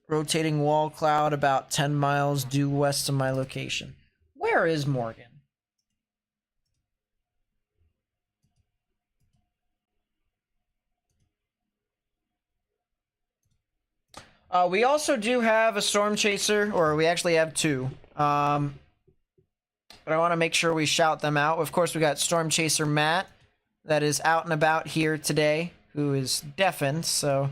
Rotating wall cloud about 10 miles due west of my location. Where is Morgan? We also do have a storm chaser, or we actually have two. But I want to make sure we shout them out. Of course, we got Storm Chaser Matt that is out and about here today, who is deafened, so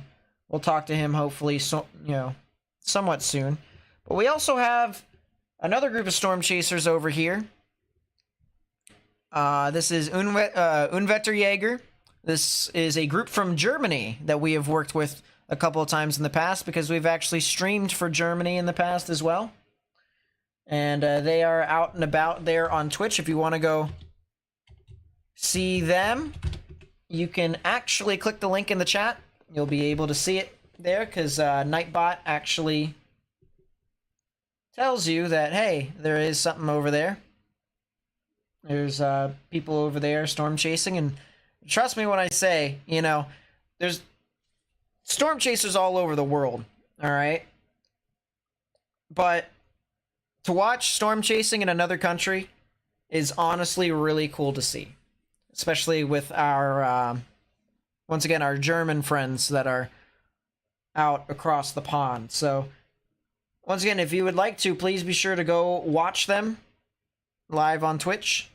we'll talk to him hopefully, somewhat soon. But we also have another group of storm chasers over here. This is Unwetterjäger. This is a group from Germany that we have worked with a couple of times in the past because we've actually streamed for Germany in the past as well. And they are out and about there on Twitch. If you want to go see them, you can actually click the link in the chat. You'll be able to see it there because Nightbot actually tells you that, hey, there is something over there. There's people over there storm chasing. And trust me when I say, there's storm chasers all over the world, all right? But to watch storm chasing in another country is honestly really cool to see. Especially with our, once again, our German friends that are out across the pond. So, once again, if you would like to, please be sure to go watch them live on Twitch.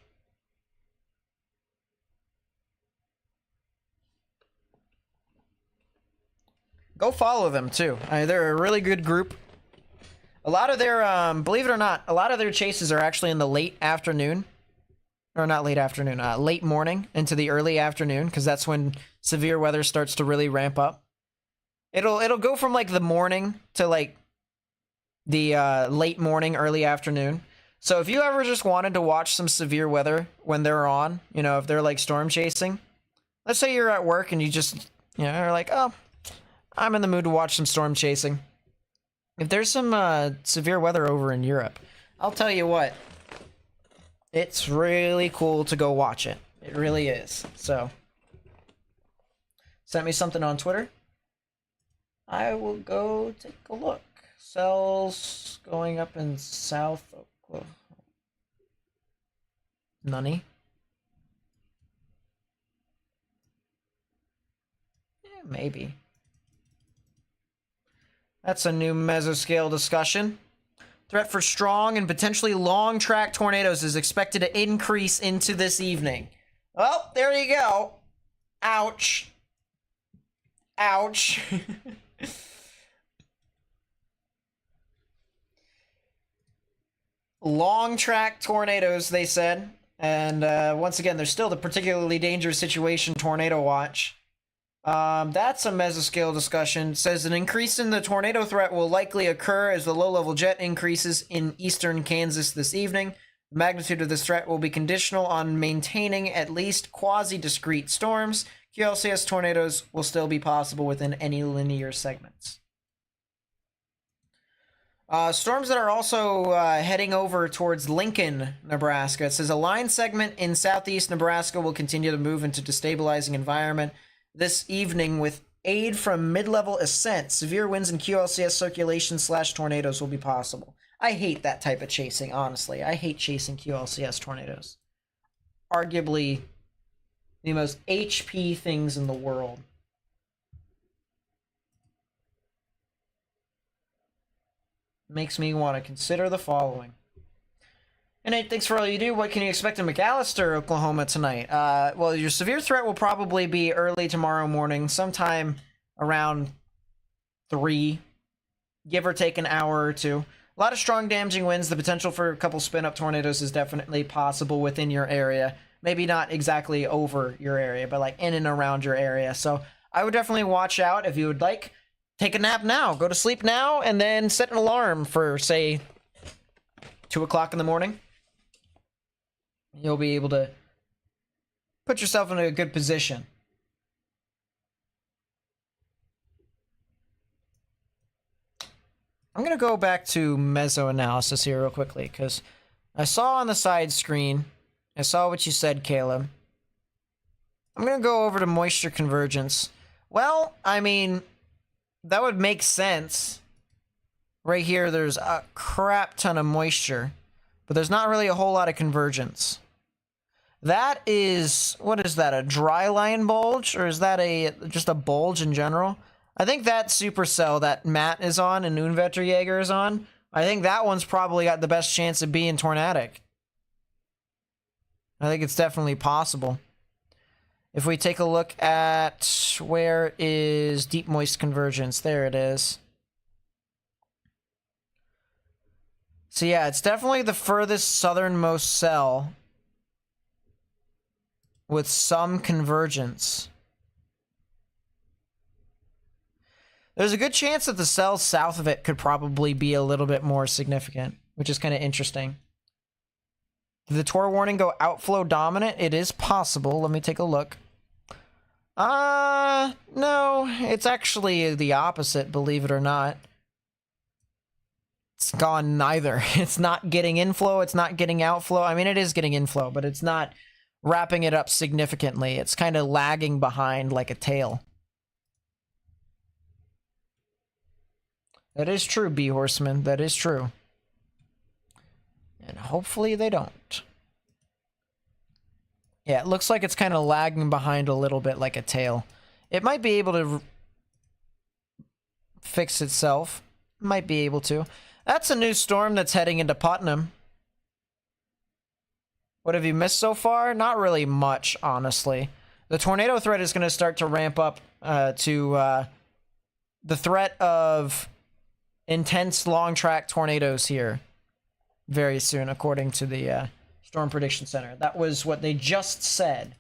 Go follow them, too. They're a really good group. A lot of their, believe it or not, a lot of their chases are actually in the late afternoon. Or not late afternoon, late morning into the early afternoon, because that's when severe weather starts to really ramp up. It'll go from, like, the morning to, like, the late morning, early afternoon. So if you ever just wanted to watch some severe weather when they're on, if they're, like, storm chasing, let's say you're at work and you just, are like, oh, I'm in the mood to watch some storm chasing. If there's some severe weather over in Europe, I'll tell you what, it's really cool to go watch it. It really is. So, sent me something on Twitter. I will go take a look. Cells going up in South Oklahoma. Nunny. Yeah, maybe. That's a new mesoscale discussion. Threat for strong and potentially long track tornadoes is expected to increase into this evening. Well, there you go. Ouch. Ouch. Long track tornadoes, they said. And once again, there's still the particularly dangerous situation tornado watch. That's a mesoscale discussion. It says an increase in the tornado threat will likely occur as the low-level jet increases in eastern Kansas this evening. The magnitude of this threat will be conditional on maintaining at least quasi-discrete storms. QLCS tornadoes will still be possible within any linear segments. Storms that are also heading over towards Lincoln, Nebraska. It says a line segment in southeast Nebraska will continue to move into destabilizing environment this evening with aid from mid-level ascent. Severe winds and QLCS circulation / tornadoes will be possible. I hate that type of chasing, honestly. I hate chasing QLCS tornadoes. Arguably the most HP things in the world. Makes me want to consider the following. And Nate, thanks for all you do. What can you expect in McAllister, Oklahoma tonight? Well, your severe threat will probably be early tomorrow morning, sometime around 3, give or take an hour or two. A lot of strong damaging winds. The potential for a couple spin-up tornadoes is definitely possible within your area. Maybe not exactly over your area, but like in and around your area. So I would definitely watch out if you would like. Take a nap now. Go to sleep now, and then set an alarm for, say, 2 o'clock in the morning. You'll be able to put yourself in a good position. I'm going to go back to meso-analysis here real quickly, because I saw on the side screen, I saw what you said, Caleb. I'm going to go over to moisture convergence. Well, I mean, that would make sense. Right here, there's a crap ton of moisture, but there's not really a whole lot of convergence. That is, what is that, a dry line bulge, or is that just a bulge in general? I think that supercell that Matt is on and Unvetterjäger is on, I think that one's probably got the best chance of being Tornadic. I think it's definitely possible. If we take a look at where is Deep Moist Convergence, there it is. So yeah, it's definitely the furthest southernmost cell with some convergence. There's a good chance that the cells south of it could probably be a little bit more significant, which is kind of interesting. Did the Tor warning go outflow dominant? It is possible. Let me take a look. No, it's actually the opposite, believe it or not. It's gone neither. It's not getting inflow, it's not getting outflow. I mean, it is getting inflow, but it's not wrapping it up significantly. It's kind of lagging behind like a tail. That is true, Bee Horseman. That is true. And hopefully they don't. Yeah, it looks like it's kind of lagging behind a little bit like a tail. It might be able to fix itself. Might be able to. That's a new storm that's heading into Putnam. What have you missed so far? Not really much, honestly. The tornado threat is going to start to ramp up to the threat of intense long-track tornadoes here very soon, according to the Storm Prediction Center. That was what they just said.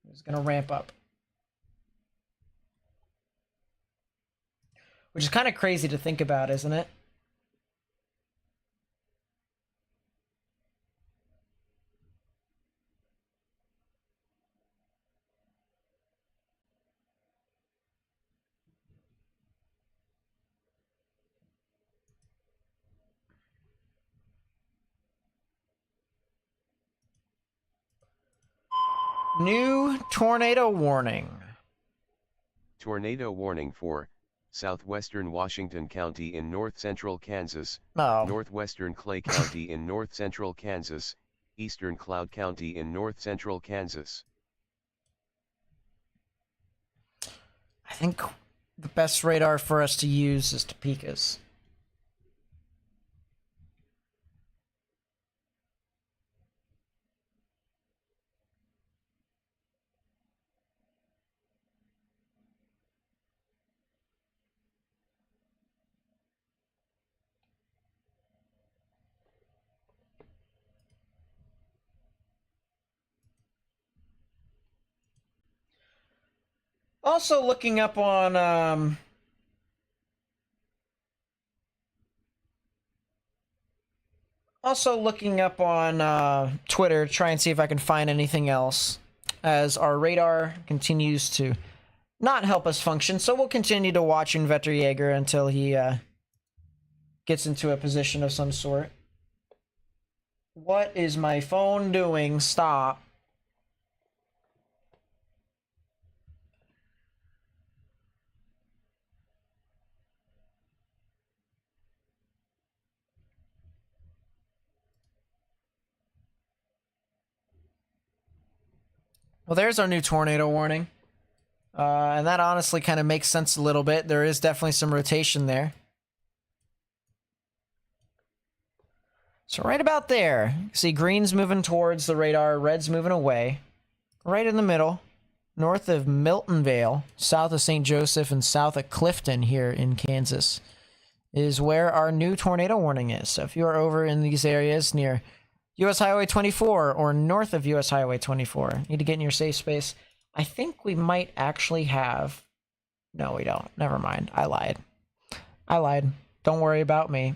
It was going to ramp up. Which is kind of crazy to think about, isn't it? New tornado warning. Tornado warning for southwestern Washington County in north-central Kansas, Oh. northwestern Clay County in north-central Kansas, eastern Cloud County in north-central Kansas. I think the best radar for us to use is Topeka's. Also looking up on Twitter, try and see if I can find anything else as our radar continues to not help us function. So we'll continue to watch Unvetterjäger until he gets into a position of some sort. What is my phone doing? Stop. Well, there's our new tornado warning. And that honestly kind of makes sense a little bit. There is definitely some rotation there. So right about there, see green's moving towards the radar, red's moving away. Right in the middle, north of Miltonvale, south of St. Joseph, and south of Clifton here in Kansas, is where our new tornado warning is. So if you are over in these areas near US Highway 24 or north of US Highway 24, need to get in your safe space. I think we might actually have... No, we don't. Never mind. I lied. Don't worry about me.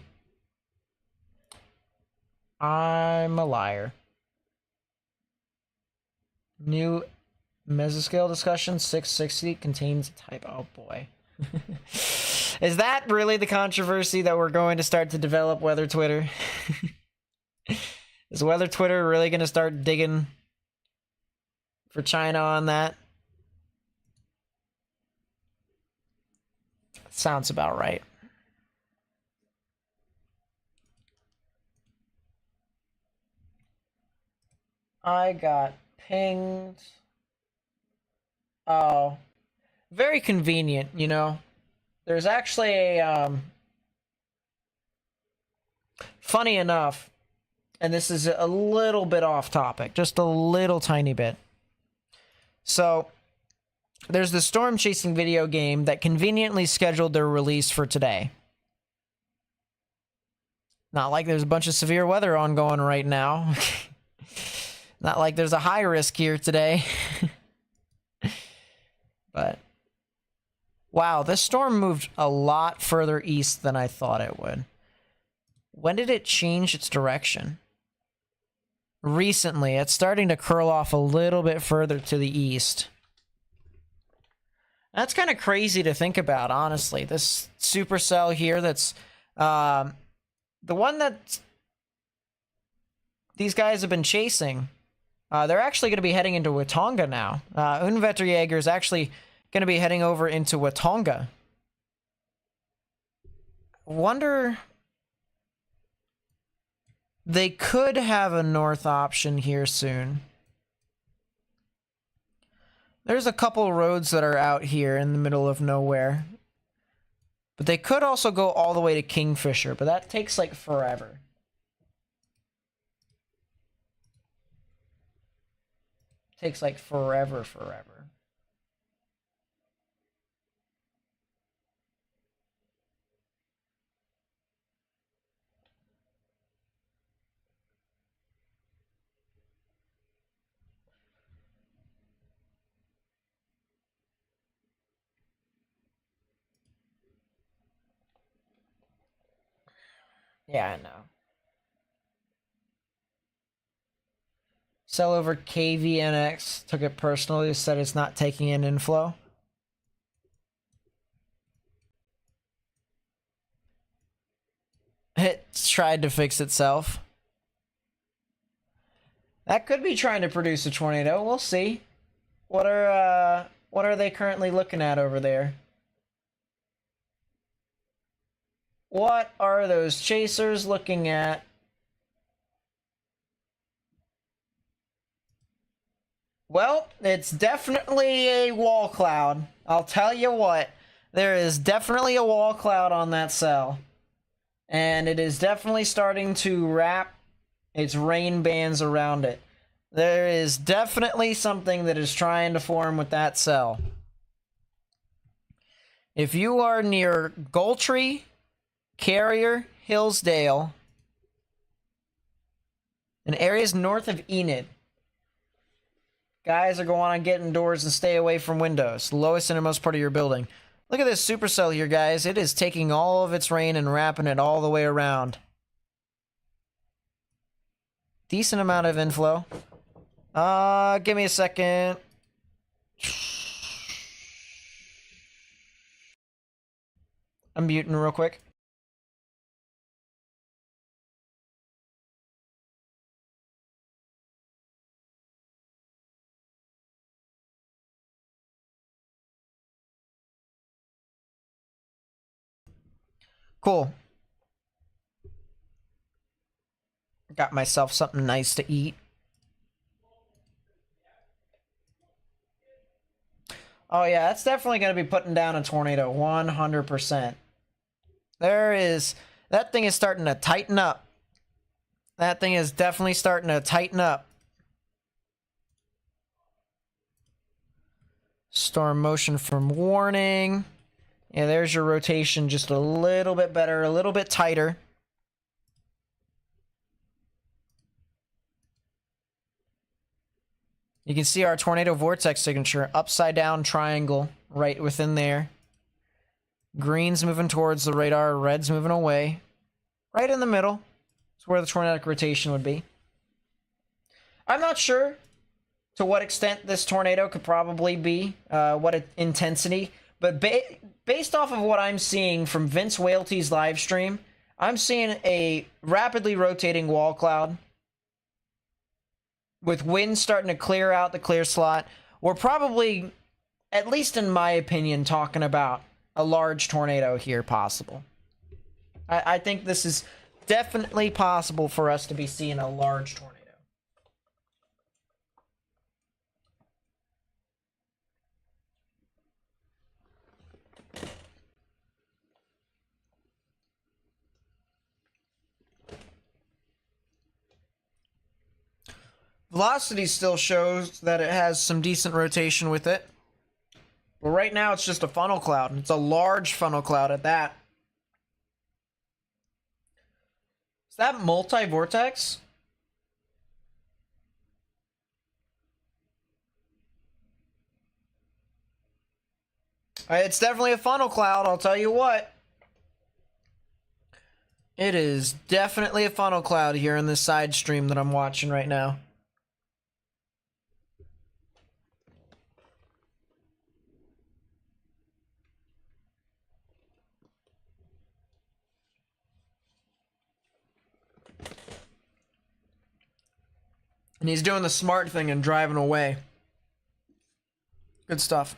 I'm a liar. New mesoscale discussion 660 contains type. Oh boy. Is that really the controversy that we're going to start to develop, Weather Twitter? Is Weather Twitter really going to start digging for China on that? Sounds about right. I got pinged. Oh. Very convenient, you know? there's actually a funny enough, and this is a little bit off topic, just a little tiny bit. So there's the storm chasing video game that conveniently scheduled their release for today. Not like there's a bunch of severe weather ongoing right now. Not like there's a high risk here today. But wow, this storm moved a lot further east than I thought it would. When did it change its direction? Recently. It's starting to curl off a little bit further to the east. That's kind of crazy to think about, honestly. This supercell here that's the one that these guys have been chasing. They're actually going to be heading into Watonga now. Unvetterjäger is actually going to be heading over into Watonga. Wonder... They could have a north option here soon. There's a couple roads that are out here in the middle of nowhere. But they could also go all the way to Kingfisher, but that takes like forever. Takes like forever. Yeah, I know. Sell over KVNX took it personally, said it's not taking in inflow. It tried to fix itself. That could be trying to produce a tornado. We'll see. What are they currently looking at over there? What are those chasers looking at? Well, it's definitely a wall cloud. I'll tell you what. There is definitely a wall cloud on that cell. And it is definitely starting to wrap its rain bands around it. There is definitely something that is trying to form with that cell. If you are near Goltree, Carrier, Hillsdale, and areas north of Enid, guys are going on get indoors and stay away from windows. Lowest innermost part of your building. Look at this supercell here, guys. It is taking all of its rain and wrapping it all the way around. Decent amount of inflow. Give me a second. I'm muting real quick. Cool. Got myself something nice to eat. Oh yeah, that's definitely going to be putting down a tornado, 100%. That thing is starting to tighten up. That thing is definitely starting to tighten up. Storm motion from warning. Yeah, there's your rotation, just a little bit better, a little bit tighter. You can see our tornado vortex signature, upside down triangle right within there. Green's moving towards the radar, red's moving away. Right in the middle is where the tornadic rotation would be. I'm not sure to what extent this tornado could probably be, what intensity, but based off of what I'm seeing from Vince Whalty's live stream, I'm seeing a rapidly rotating wall cloud with wind starting to clear out the clear slot. We're probably, at least in my opinion, talking about a large tornado here possible. I think this is definitely possible for us to be seeing a large tornado. Velocity still shows that it has some decent rotation with it. But right now it's just a funnel cloud. And it's a large funnel cloud at that. Is that multi-vortex? It's definitely a funnel cloud, I'll tell you what. It is definitely a funnel cloud here in this side stream that I'm watching right now. And he's doing the smart thing and driving away. Good stuff.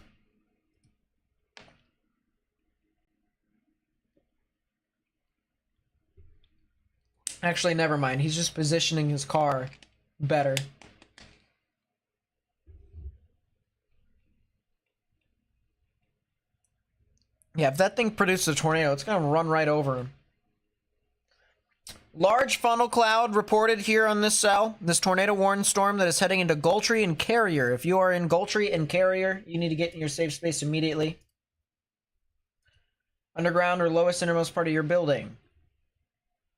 Actually, never mind. He's just positioning his car better. Yeah, if that thing produces a tornado, it's going to run right over him. Large funnel cloud reported here on this cell. This tornado warning storm that is heading into Gultree and Carrier. If you are in Gultree and Carrier, you need to get in your safe space immediately. Underground or lowest innermost part of your building.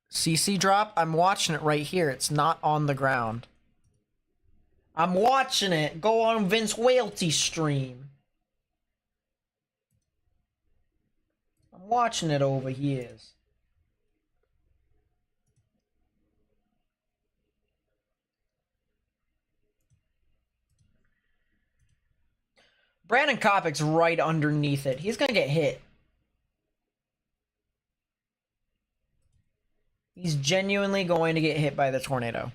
CC drop? I'm watching it right here. It's not on the ground. I'm watching it. Go on Vince Whaley's stream. I'm watching it over here. Brandon Kopic's right underneath it. He's gonna get hit. He's genuinely going to get hit by the tornado.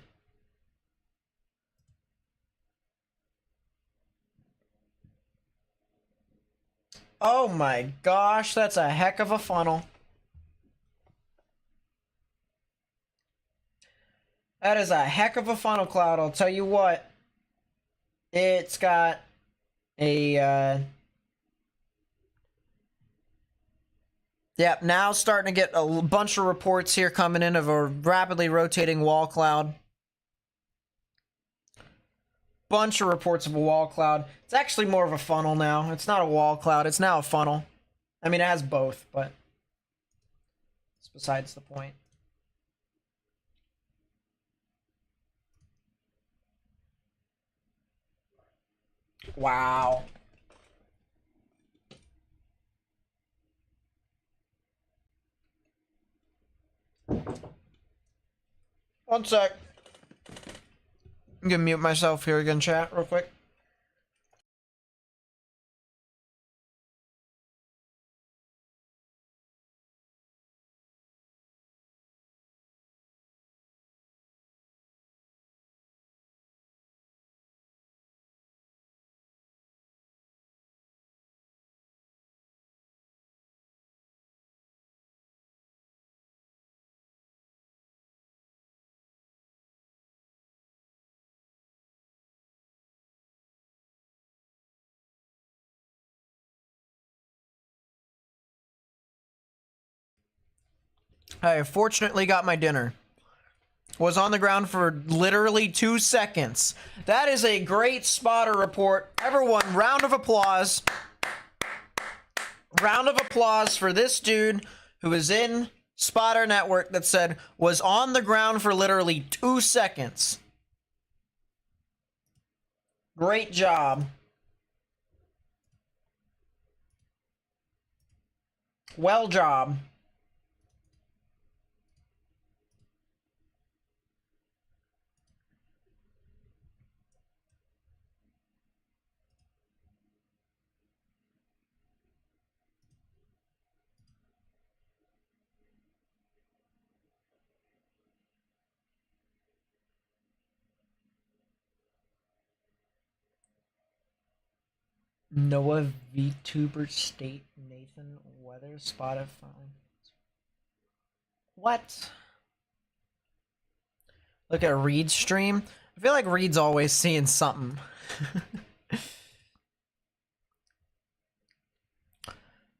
Oh my gosh, that's a heck of a funnel. That is a heck of a funnel cloud, I'll tell you what. It's got a, Yep, now starting to get a bunch of reports here coming in of a rapidly rotating wall cloud. Bunch of reports of a wall cloud. It's actually more of a funnel now. It's not a wall cloud, it's now a funnel. I mean, it has both, but it's besides the point. Wow. One sec. I'm gonna mute myself here again, chat, real quick. I fortunately got my dinner. Was on the ground for literally 2 seconds. That is a great spotter report. Everyone, round of applause. Round of applause for this dude who is in Spotter Network that said was on the ground for literally 2 seconds. Great job. Well job. Noah VTuber State Nathan Weather Spotify. What? Look at Reed's stream. I feel like Reed's always seeing something.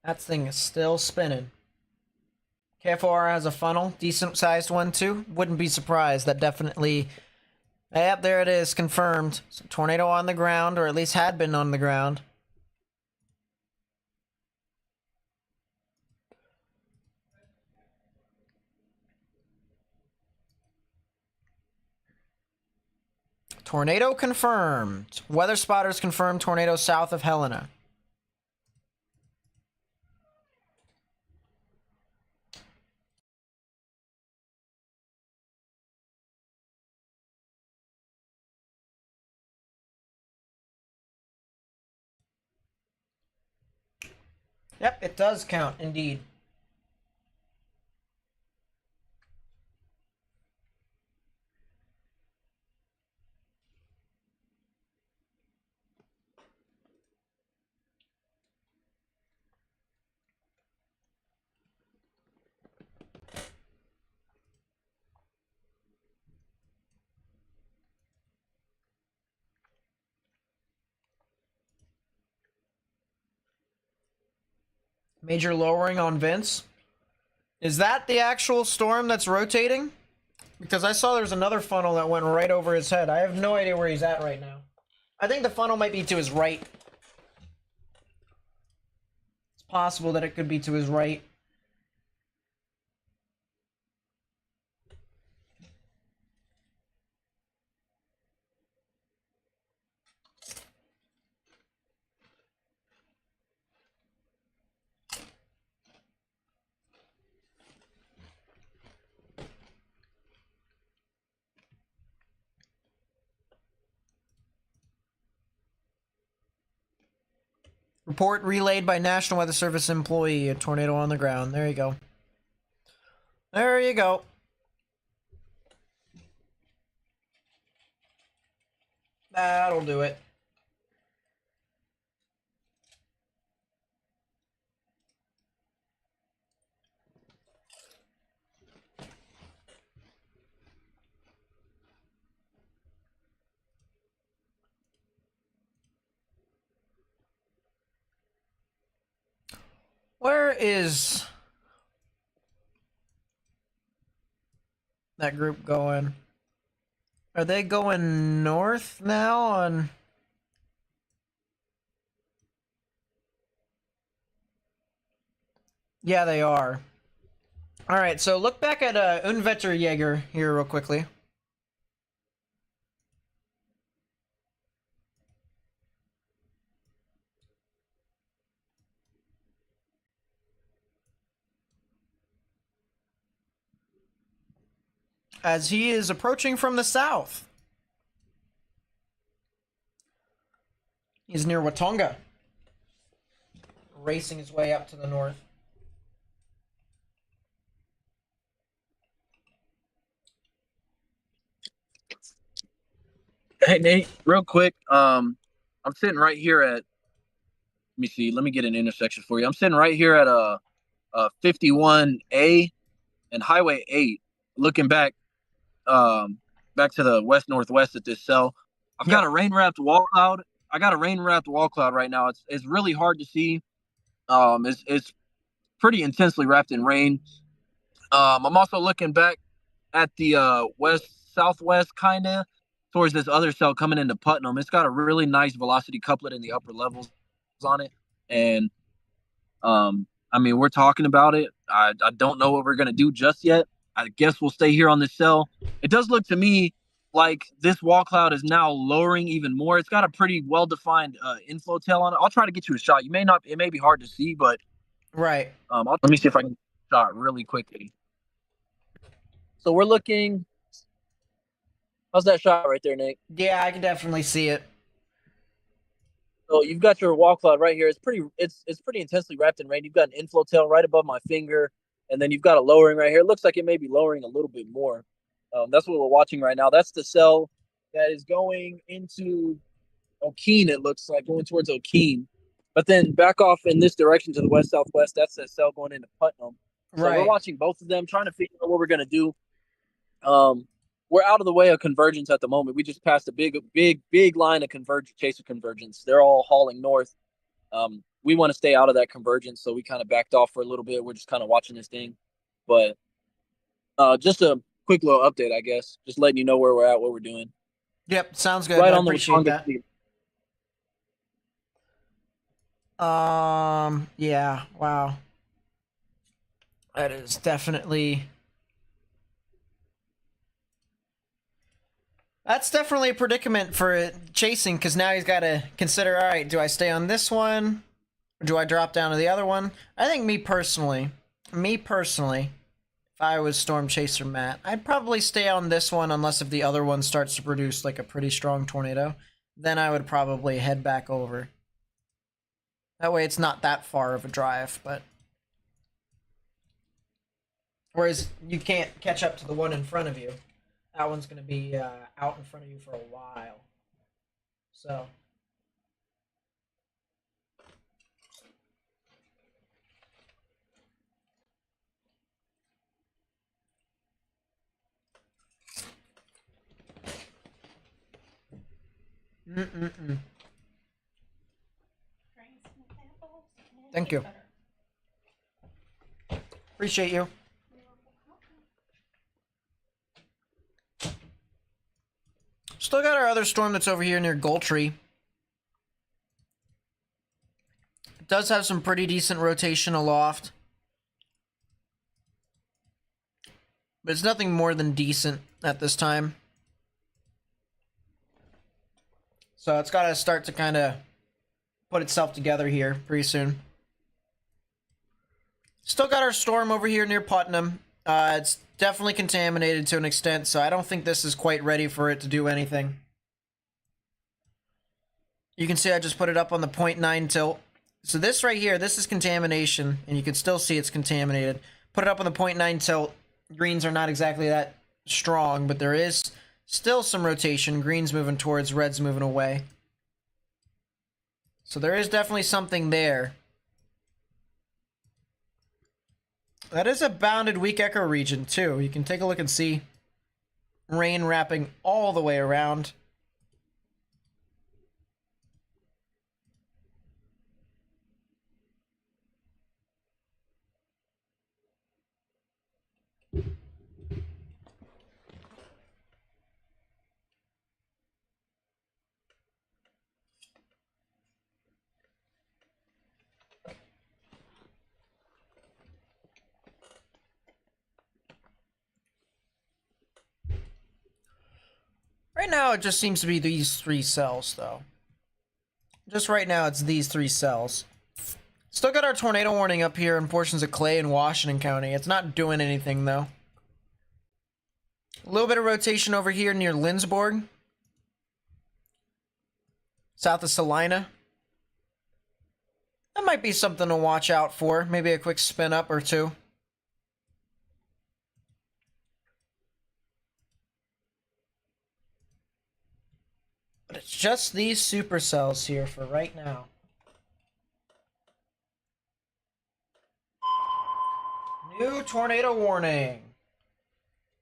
That thing is still spinning. KFOR has a funnel, decent sized one too. Wouldn't be surprised. That definitely Yep, there it is, confirmed. So tornado on the ground, or at least had been on the ground. Tornado confirmed. Weather spotters confirmed tornado south of Helena. Yep, it does count, indeed. Major lowering on Vince. Is that the actual storm that's rotating? Because I saw there's another funnel that went right over his head. I have no idea where he's at right now. I think the funnel might be to his right. It's possible that it could be to his right. Report relayed by National Weather Service employee. A tornado on the ground. There you go. There you go. That'll do it. Where is that group going? Are they going north now on... Yeah, they are. Alright, so look back at Unwetterjäger here real quickly. As he is approaching from the south. He's near Watonga. Racing his way up to the north. Hey Nate, real quick. I'm sitting right here at. Let me see. Let me get an intersection for you. I'm sitting right here at 51A and Highway 8, looking back back to the west northwest at this cell. I've got a rain wrapped wall cloud. I got a rain wrapped wall cloud right now. It's really hard to see. It's pretty intensely wrapped in rain. I'm also looking back at the west southwest kind of towards this other cell coming into Putnam. It's got a really nice velocity couplet in the upper levels on it, and I mean, we're talking about it. I don't know what we're gonna do just yet. I guess we'll stay here on this cell. It does look to me like this wall cloud is now lowering even more. It's got a pretty well-defined inflow tail on it. I'll try to get you a shot. You may not. It may be hard to see, but right. Let me see if I can get a shot really quickly. So we're looking. How's that shot right there, Nate? Yeah, I can definitely see it. So you've got your wall cloud right here. It's pretty intensely wrapped in rain. You've got an inflow tail right above my finger, and then you've got a lowering right here. It looks like it may be lowering a little bit more. That's what we're watching right now. That's the cell that is going into Okeen. It looks like going towards Okeen, but then back off in this direction to the west southwest. That's the cell going into Putnam. So Right. we're watching both of them, trying to figure out what we're gonna do. We're out of the way of convergence at the moment. We just passed a big line of chaser convergence. They're all hauling north. We want to stay out of that convergence, so we kind of backed off for a little bit. We're just kind of watching this thing, but just a quick little update, I guess. Just letting you know where we're at, what we're doing. Yep, sounds good. Right I on the appreciate Watonga that. Sea. Yeah, wow. That is definitely... That's definitely a predicament for chasing, because now he's got to consider, all right, do I stay on this one? Or do I drop down to the other one? I think me personally, if I was Storm Chaser Matt, I'd probably stay on this one unless if the other one starts to produce like a pretty strong tornado. Then I would probably head back over. That way it's not that far of a drive, but... Whereas you can't catch up to the one in front of you. That one's going to be out in front of you for a while. So... Thank you. Appreciate you. Still got our other storm that's over here near Gultree. It does have some pretty decent rotation aloft. But it's nothing more than decent at this time. So it's got to start to kind of put itself together here pretty soon. Still got our storm over here near Putnam. It's definitely contaminated to an extent, so I don't think this is quite ready for it to do anything. You can see I just put it up on the 0.9 tilt. So this right here, this is contamination, and you can still see it's contaminated. Put it up on the 0.9 tilt. Greens are not exactly that strong, but there is still some rotation. Green's moving towards, red's moving away. So there is definitely something there. That is a bounded weak echo region, too. You can take a look and see rain wrapping all the way around. Right now, it just seems to be these three cells, though. Just right now, it's these three cells. Still got our tornado warning up here in portions of Clay and Washington County. It's not doing anything, though. A little bit of rotation over here near Lindsborg. South of Salina. That might be something to watch out for. Maybe a quick spin up or two. But it's just these supercells here for right now. New tornado warning.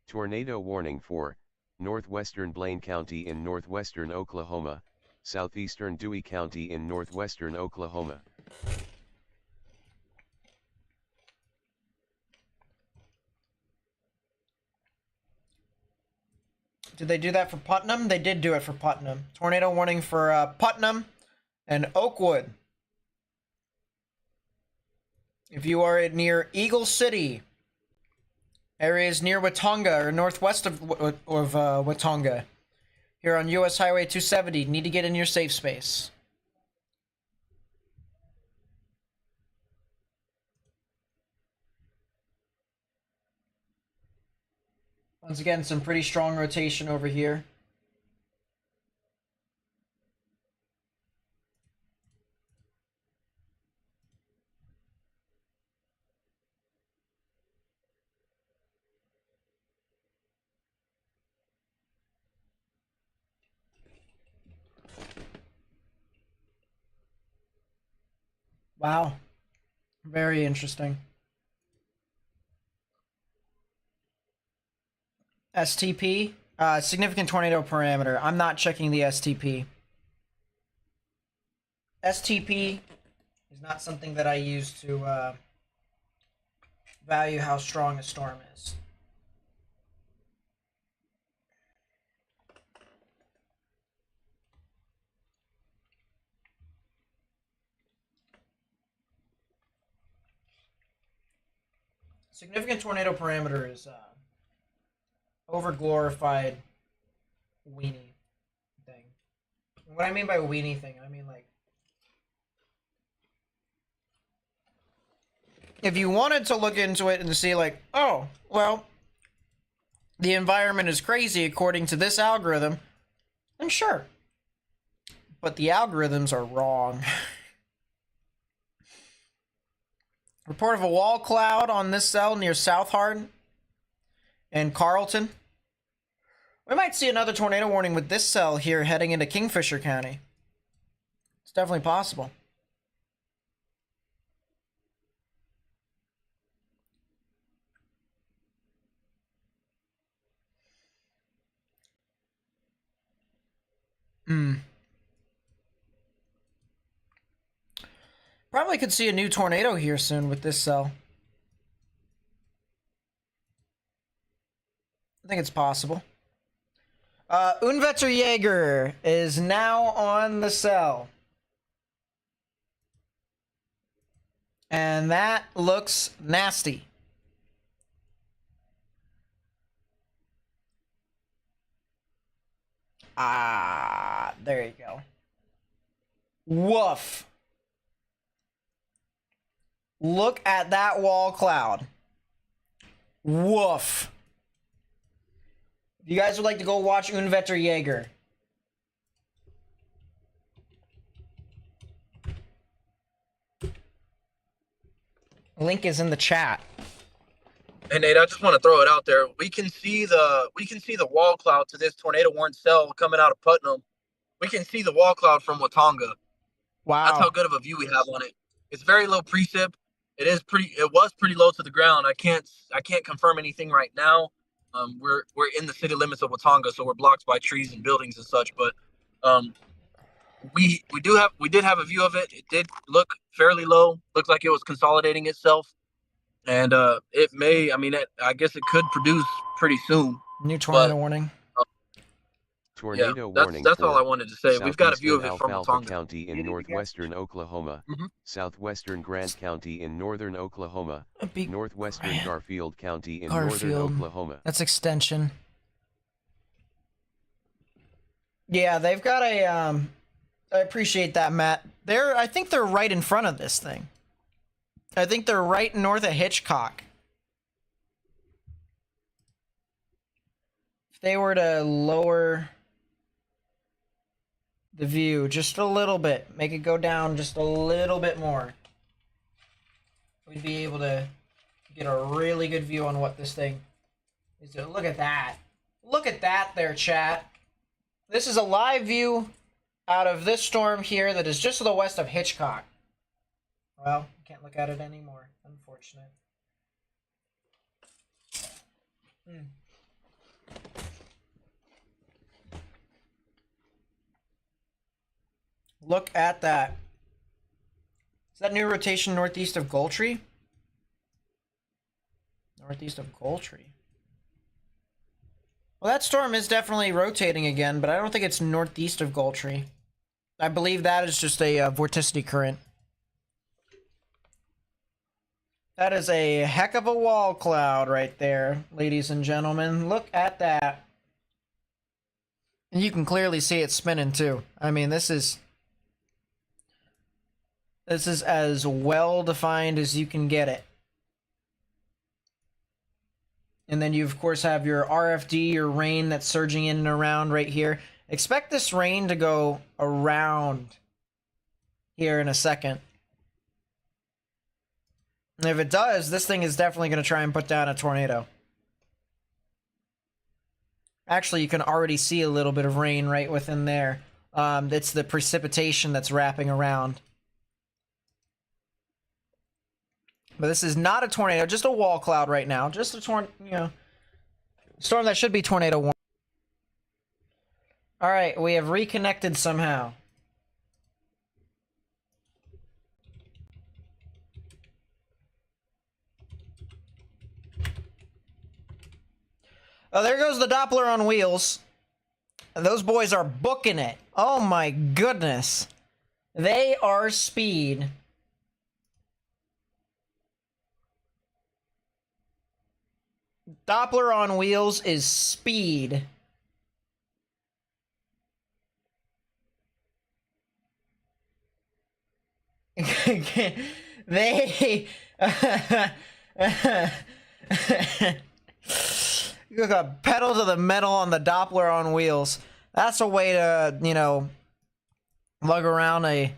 Tornado warning for northwestern Blaine County in northwestern Oklahoma, southeastern Dewey County in northwestern Oklahoma. Did they do that for Putnam? They did do it for Putnam. Tornado warning for Putnam and Oakwood. If you are near Eagle City, areas near Watonga or northwest of Watonga, here on US Highway 270, need to get in your safe space. Once again, some pretty strong rotation over here. Wow. Very interesting. STP, significant tornado parameter. I'm not checking the STP. STP is not something that I use to value how strong a storm is. significant tornado parameter is overglorified weenie thing. What I mean by weenie thing, I mean like if you wanted to look into it and see like, oh, well, the environment is crazy according to this algorithm, then sure. But the algorithms are wrong. Report of a wall cloud on this cell near South Hard and Carlton. We might see another tornado warning with this cell here heading into Kingfisher County. It's definitely possible. Probably could see a new tornado here soon with this cell. I think it's possible. Unwetterjäger is now on the cell. And that looks nasty. Ah, there you go. Woof. Look at that wall cloud. Woof. If you guys would like to go watch Unwetterjäger. Link is in the chat. Hey Nate, I just want to throw it out there. We can see the wall cloud to this tornado warned cell coming out of Putnam. We can see the wall cloud from Watonga. Wow. That's how good of a view we have on it. It's very low precip. It was pretty low to the ground. I can't confirm anything right now. We're in the city limits of Watonga, so we're blocked by trees and buildings and such. But we did have a view of it. It did look fairly low. Looked like it was consolidating itself, and it may. I mean, I guess it could produce pretty soon. New tornado warning. Tornado yeah, warning. That's all I wanted to say. We've got a view of it from Alfalfa Watonga County in northwestern Oklahoma, southwestern Grant County in northern Oklahoma, northwestern Garfield County in northern Oklahoma. That's extension. Yeah, they've got a. I appreciate that, Matt. I think they're right in front of this thing. I think they're right north of Hitchcock. If they were to lower the view just a little bit, make it go down just a little bit more, we'd be able to get a really good view on what this thing is. Look at that. Look at that there, chat. This is a live view out of this storm here that is just to the west of Hitchcock. Well, can't look at it anymore. Unfortunate. Look at that. Is that new rotation northeast of Goltree? Northeast of Goltree. Well, that storm is definitely rotating again, but I don't think it's northeast of Goltree. I believe that is just a vorticity current. That is a heck of a wall cloud right there, ladies and gentlemen. Look at that. And you can clearly see it spinning too. I mean, this is as well defined as you can get it. And then you, of course, have your RFD, your rain that's surging in and around right here. Expect this rain to go around here in a second. And if it does, this thing is definitely going to try and put down a tornado. Actually, you can already see a little bit of rain right within there. It's the precipitation that's wrapping around. But this is not a tornado, just a wall cloud right now. Just a storm that should be tornado warning. All right, we have reconnected somehow. Oh, there goes the Doppler on wheels. Those boys are booking it. Oh my goodness. They are speed. Doppler on wheels is speed. They you got pedal to the metal on the Doppler on wheels. That's a way to, you know, lug around a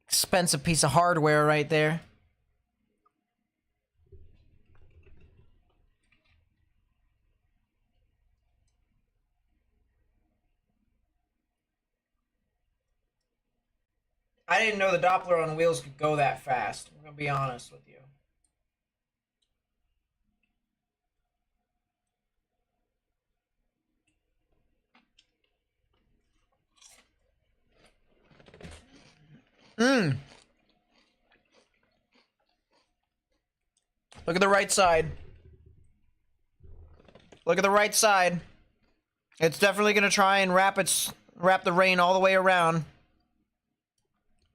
expensive piece of hardware right there. I didn't know the Doppler on wheels could go that fast. I'm gonna be honest with you. Look at the right side. Look at the right side. It's definitely gonna try and wrap the rain all the way around.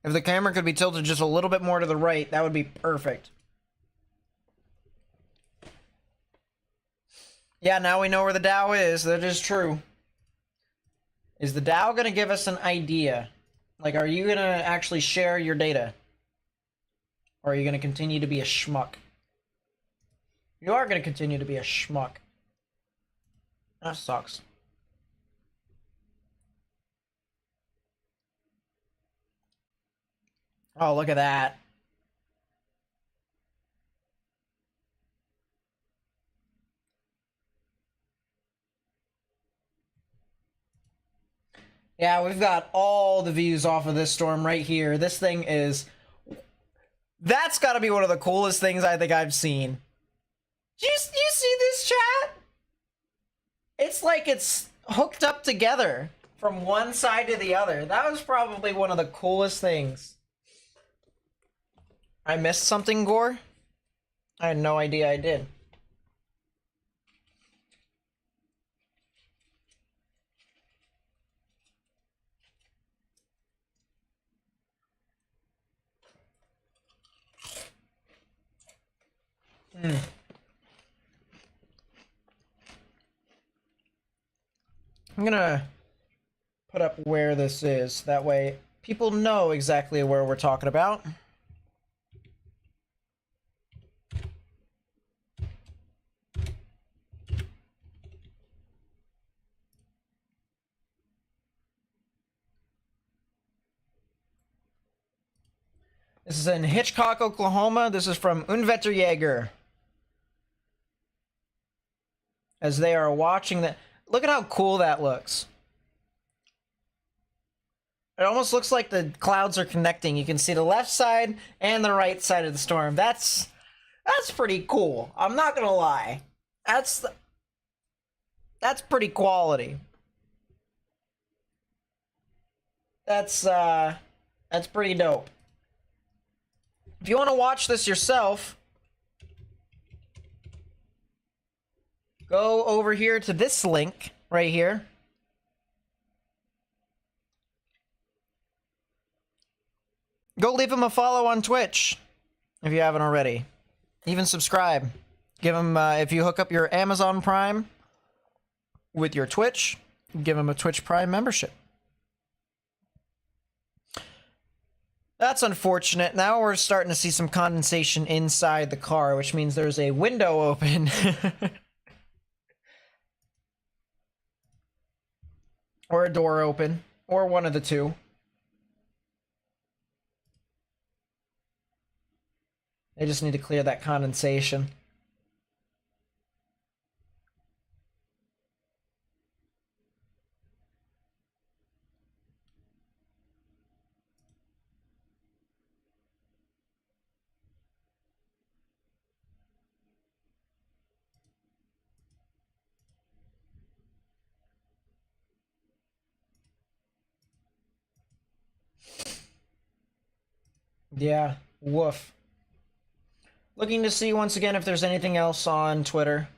If the camera could be tilted just a little bit more to the right, that would be perfect. Yeah, now we know where the Dow is. That is true. Is the Dow gonna give us an idea? Like, are you gonna actually share your data? Or are you gonna continue to be a schmuck? You are gonna continue to be a schmuck. That sucks. Oh, look at that. Yeah, we've got all the views off of this storm right here. This thing is... That's gotta be one of the coolest things I think I've seen. You see this, chat? It's like it's hooked up together from one side to the other. That was probably one of the coolest things. I missed something, Gore? I had no idea I did. I'm gonna put up where this is. That way people know exactly where we're talking about. This is in Hitchcock, Oklahoma. This is from Unwetterjäger. As they are watching that. Look at how cool that looks. It almost looks like the clouds are connecting. You can see the left side and the right side of the storm. That's pretty cool. I'm not gonna lie. That's pretty quality. That's pretty dope. If you want to watch this yourself, go over here to this link right here. Go leave him a follow on Twitch if you haven't already. Even subscribe. Give him, if you hook up your Amazon Prime with your Twitch, give him a Twitch Prime membership. That's unfortunate. Now we're starting to see some condensation inside the car, which means there's a window open. Or a door open. Or one of the two. They just need to clear that condensation. Yeah, woof. Looking to see once again if there's anything else on Twitter.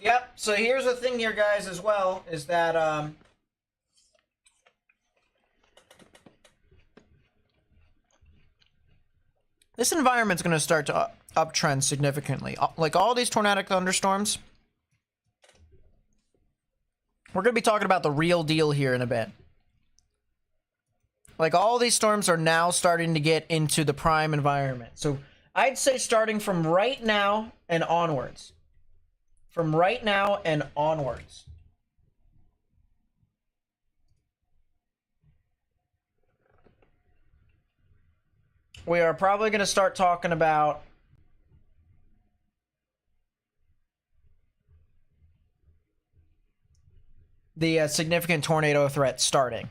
Yep, so here's the thing here, guys, as well, is that, this environment's going to start to uptrend significantly. Like all these tornadic thunderstorms, we're going to be talking about the real deal here in a bit. Like all these storms are now starting to get into the prime environment. So I'd say starting from right now and onwards. From right now and onwards. We are probably going to start talking about the significant tornado threat starting.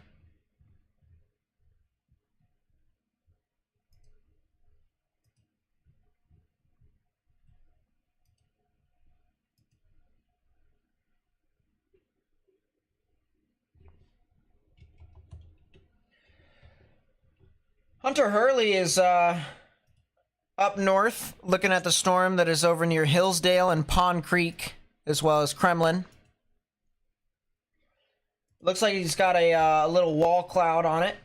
Hunter Hurley is up north, looking at the storm that is over near Hillsdale and Pond Creek, as well as Kremlin. Looks like he's got a little wall cloud on it.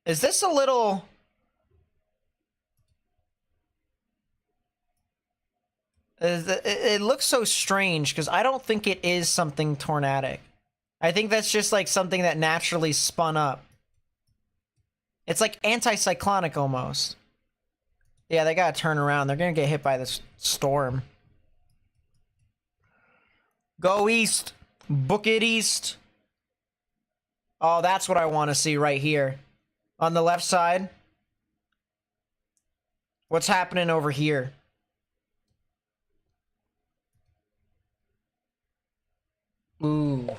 Is this a little... It looks so strange, because I don't think it is something tornadic. I think that's just like something that naturally spun up. It's like anticyclonic almost. Yeah, they gotta turn around. They're gonna get hit by this storm. Go east. Book it east. Oh, that's what I want to see right here. On the left side. What's happening over here? Ooh.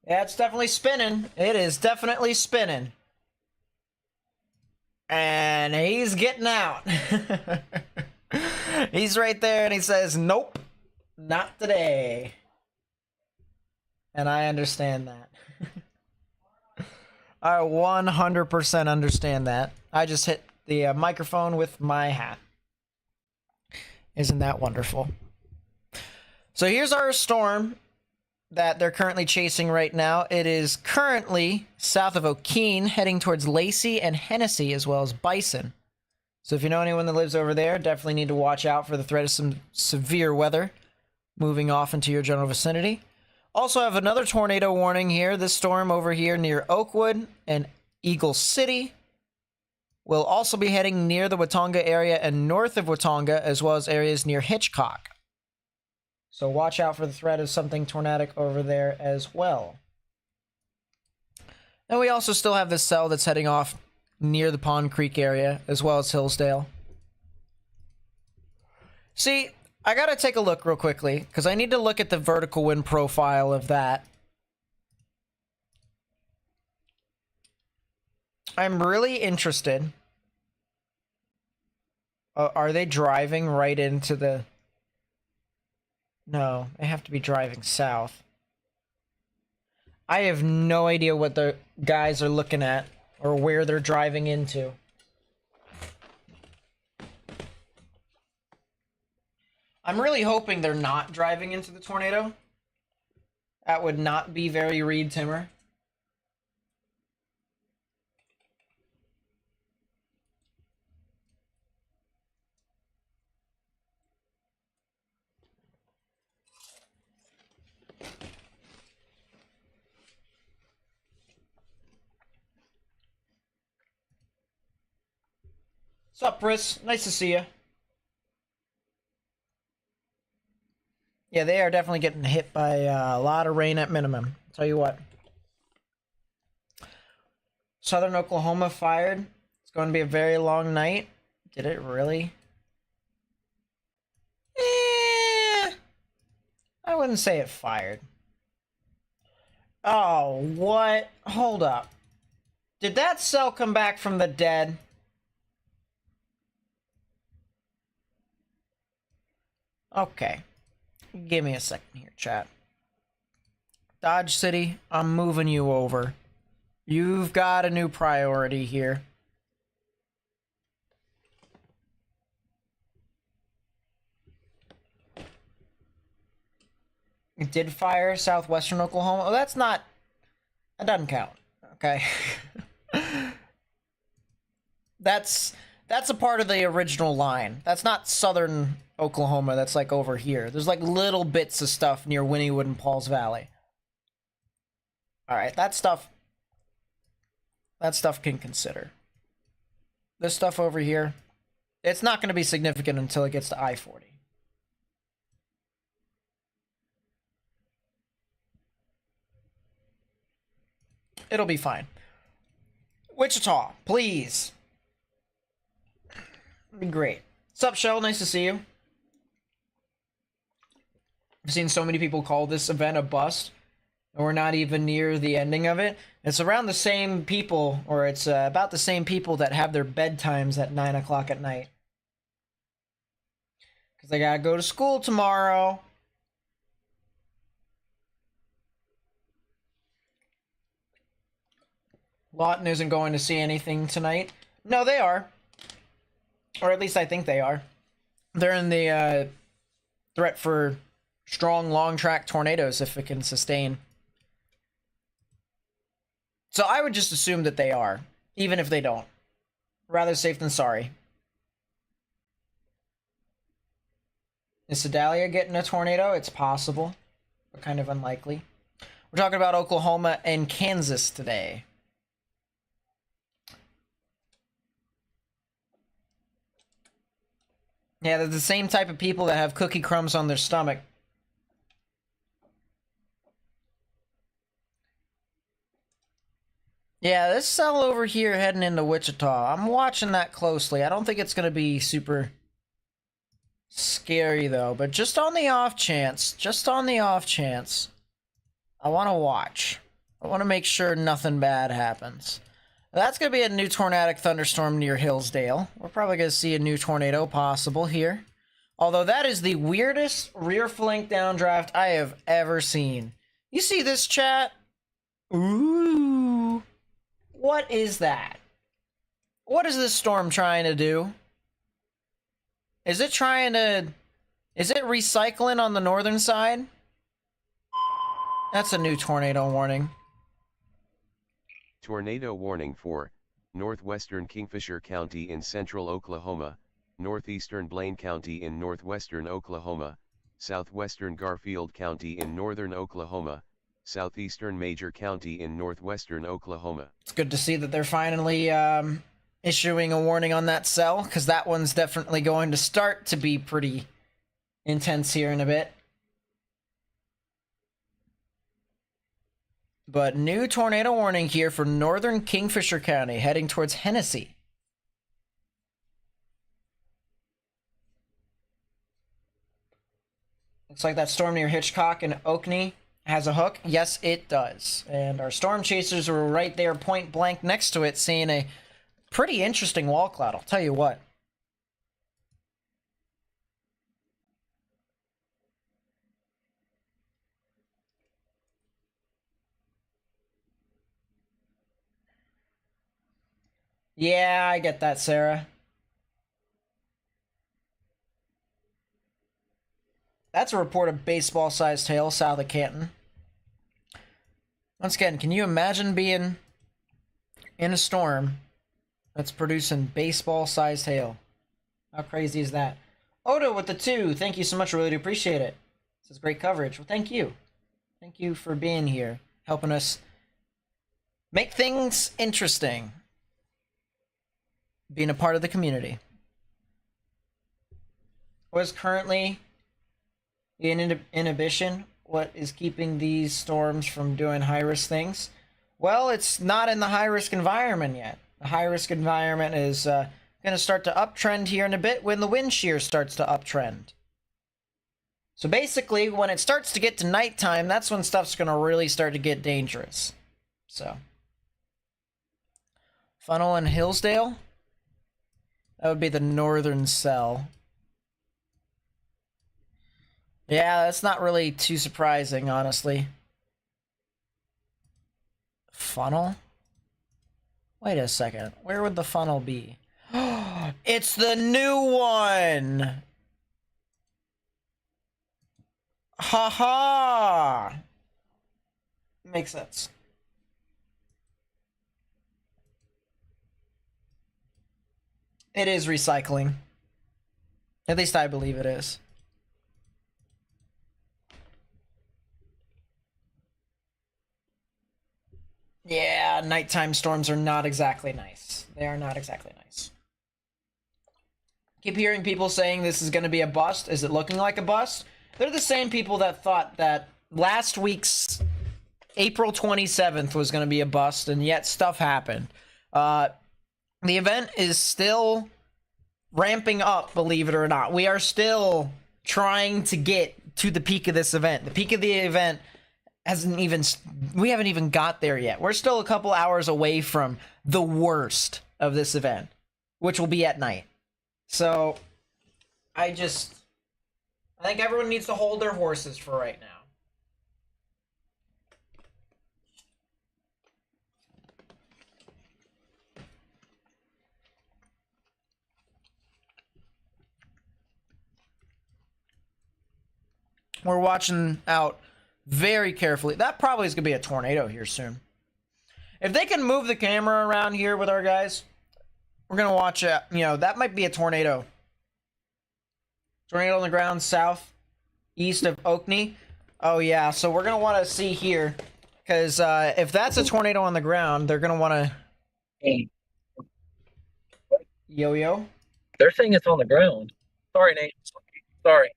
Yeah, it's definitely spinning. It is definitely spinning. And he's getting out. He's right there and he says, nope, not today. And I understand that. I 100% understand that. I just hit the microphone with my hat. Isn't that wonderful? So here's our storm that they're currently chasing right now. It is currently south of O'Keene, heading towards Lacey and Hennessy, as well as Bison. So if you know anyone that lives over there, definitely need to watch out for the threat of some severe weather moving off into your general vicinity. Also have another tornado warning here. This storm over here near Oakwood and Eagle City will also be heading near the Watonga area and north of Watonga, as well as areas near Hitchcock. So watch out for the threat of something tornadic over there as well. And we also still have this cell that's heading off near the Pond Creek area, as well as Hillsdale. See, I gotta take a look real quickly, because I need to look at the vertical wind profile of that. I'm really interested. Are they driving right into the... No, they have to be driving south. I have no idea what the guys are looking at or where they're driving into. I'm really hoping they're not driving into the tornado. That would not be very Reed Timmer. What's up, Briss? Nice to see you. Yeah, they are definitely getting hit by a lot of rain at minimum. I'll tell you what. Southern Oklahoma fired. It's going to be a very long night. Did it really? I wouldn't say it fired. Oh, what? Hold up. Did that cell come back from the dead? Okay. Give me a second here, chat. Dodge City, I'm moving you over. You've got a new priority here. It did fire southwestern Oklahoma. Oh, that's not... That doesn't count. Okay. That's a part of the original line. That's not southern Oklahoma. That's like over here. There's like little bits of stuff near Wynnewood and Pauls Valley. Alright, that stuff can consider. This stuff over here, it's not going to be significant until it gets to I-40. It'll be fine. Wichita, please. It'd be great. Sup, Shell? Nice to see you. I've seen so many people call this event a bust, and we're not even near the ending of it. It's around the same people, or it's about the same people that have their bedtimes at 9 o'clock at night. Because they gotta go to school tomorrow. Lawton isn't going to see anything tonight. No, they are. Or at least I think they are. They're in the threat for strong long track tornadoes if it can sustain. So I would just assume that they are, even if they don't. Rather safe than sorry. Is Sedalia getting a tornado? It's possible, but kind of unlikely. We're talking about Oklahoma and Kansas today. Yeah, they're the same type of people that have cookie crumbs on their stomach. Yeah, this cell over here heading into Wichita, I'm watching that closely. I don't think it's going to be super scary, though. But just on the off chance, I want to watch. I want to make sure nothing bad happens. That's going to be a new tornadic thunderstorm near Hillsdale. We're probably going to see a new tornado possible here. Although that is the weirdest rear flank downdraft I have ever seen. You see this, chat? Ooh. What is that? What is this storm trying to do? Is it recycling on the northern side? That's a new tornado warning. Tornado warning for northwestern Kingfisher County in central Oklahoma, northeastern Blaine County in northwestern Oklahoma, southwestern Garfield County in northern Oklahoma, southeastern Major County in northwestern Oklahoma. It's good to see that they're finally issuing a warning on that cell, because that one's definitely going to start to be pretty intense here in a bit. But new tornado warning here for northern Kingfisher County, heading towards Hennessy. Looks like that storm near Hitchcock and Oakney has a hook. Yes, it does. And our storm chasers were right there, point blank next to it, seeing a pretty interesting wall cloud, I'll tell you what. Yeah, I get that, Sarah. That's a report of baseball-sized hail south of Canton. Once again, can you imagine being in a storm that's producing baseball-sized hail? How crazy is that? Odo with the 2, thank you so much, really do appreciate it. This is great coverage. Well, thank you. Thank you for being here, helping us make things interesting. Being a part of the community. What is currently in inhibition? What is keeping these storms from doing high-risk things? Well, it's not in the high-risk environment yet. The high-risk environment is going to start to uptrend here in a bit when the wind shear starts to uptrend. So basically, when it starts to get to nighttime, that's when stuff's going to really start to get dangerous. So. Funnel and Hillsdale? That would be the northern cell. Yeah, that's not really too surprising, honestly. Funnel? Wait a second. Where would the funnel be? It's the new one! Ha ha! Makes sense. It is recycling. At least I believe it is. Yeah, nighttime storms are not exactly nice. They are not exactly nice. Keep hearing people saying this is going to be a bust. Is it looking like a bust? They're the same people that thought that last week's April 27th was going to be a bust, and yet stuff happened. The event is still ramping up, believe it or not. We are still trying to get to the peak of this event. The peak of the event we haven't even got there yet. We're still a couple hours away from the worst of this event, which will be at night. So, I think everyone needs to hold their horses for right now. We're watching out very carefully. That probably is going to be a tornado here soon. If they can move the camera around here with our guys, we're going to watch it. You know, that might be a tornado. Tornado on the ground south, east of Oakney. Oh, yeah. So we're going to want to see here. Because if that's a tornado on the ground, they're going to want to... Hey. Yo-yo? They're saying it's on the ground. Sorry, Nate. Sorry.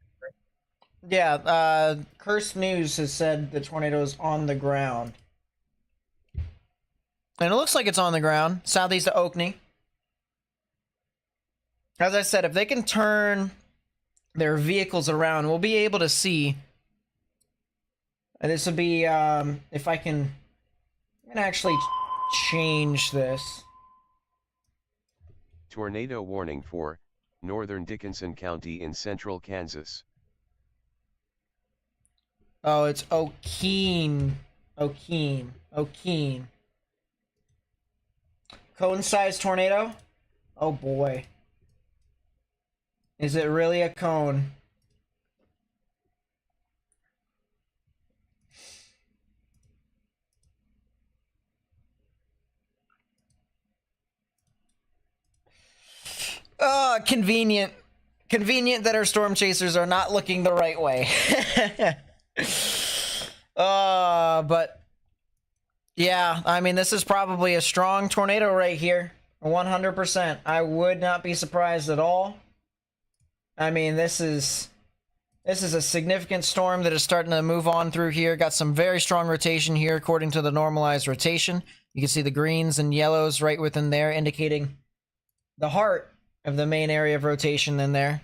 Yeah, Cursed News has said the tornado is on the ground. And it looks like it's on the ground, southeast of Oakney. As I said, if they can turn their vehicles around, we'll be able to see. And this will be, if I can... I'm gonna actually change this. Tornado warning for northern Dickinson County in central Kansas. Oh, it's Okeen. Okeen. Cone-sized tornado? Oh boy. Is it really a cone? Convenient. Convenient that our storm chasers are not looking the right way. But yeah, I mean, this is probably a strong tornado right here. 100%. I would not be surprised at all. I mean, this is a significant storm that is starting to move on through here. Got some very strong rotation here according to the normalized rotation. You can see the greens and yellows right within there, indicating the heart of the main area of rotation in there.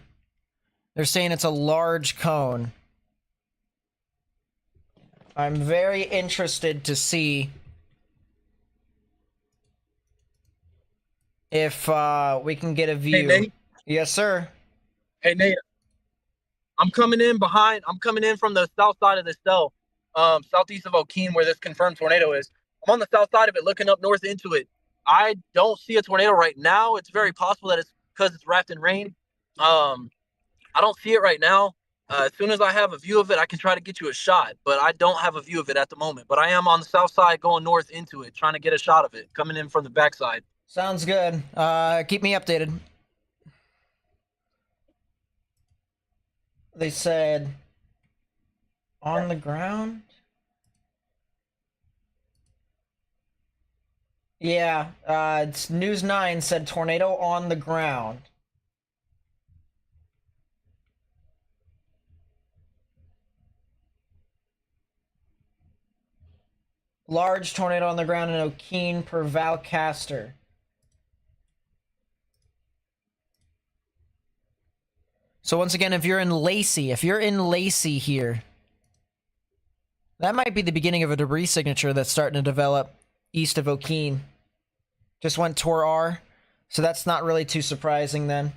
They're saying it's a large cone. I'm very interested to see if we can get a view. Hey, Nate. Yes, sir. Hey, Nate. I'm coming in from the south side of the cell, southeast of Okeen, where this confirmed tornado is. I'm on the south side of it, looking up north into it. I don't see a tornado right now. It's very possible that it's because it's wrapped in rain. I don't see it right now. As soon as I have a view of it, I can try to get you a shot, but I don't have a view of it at the moment. But I am on the south side going north into it, trying to get a shot of it, coming in from the backside. Sounds good. Keep me updated. They said on the ground? Yeah, it's News 9 said tornado on the ground. Large tornado on the ground in Okeen per Valcaster. So once again, if you're in Lacey here, that might be the beginning of a debris signature that's starting to develop east of Okeen. Just went Tor R, so that's not really too surprising then.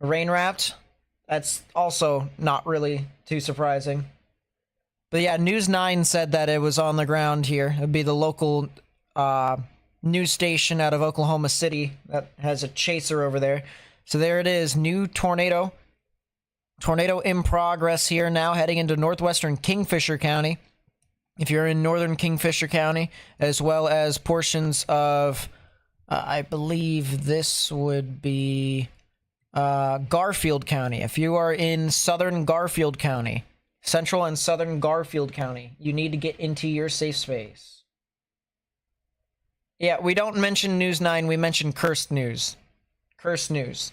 Rain wrapped. That's also not really too surprising. But yeah, News 9 said that it was on the ground here. It'd be the local news station out of Oklahoma City that has a chaser over there. So there it is, new tornado. Tornado in progress here now, heading into northwestern Kingfisher County. If you're in northern Kingfisher County, as well as portions of, I believe this would be Garfield County. If you are in southern Garfield County, central and southern Garfield County, you need to get into your safe space. Yeah, we don't mention News 9, we mention Cursed News. Cursed News.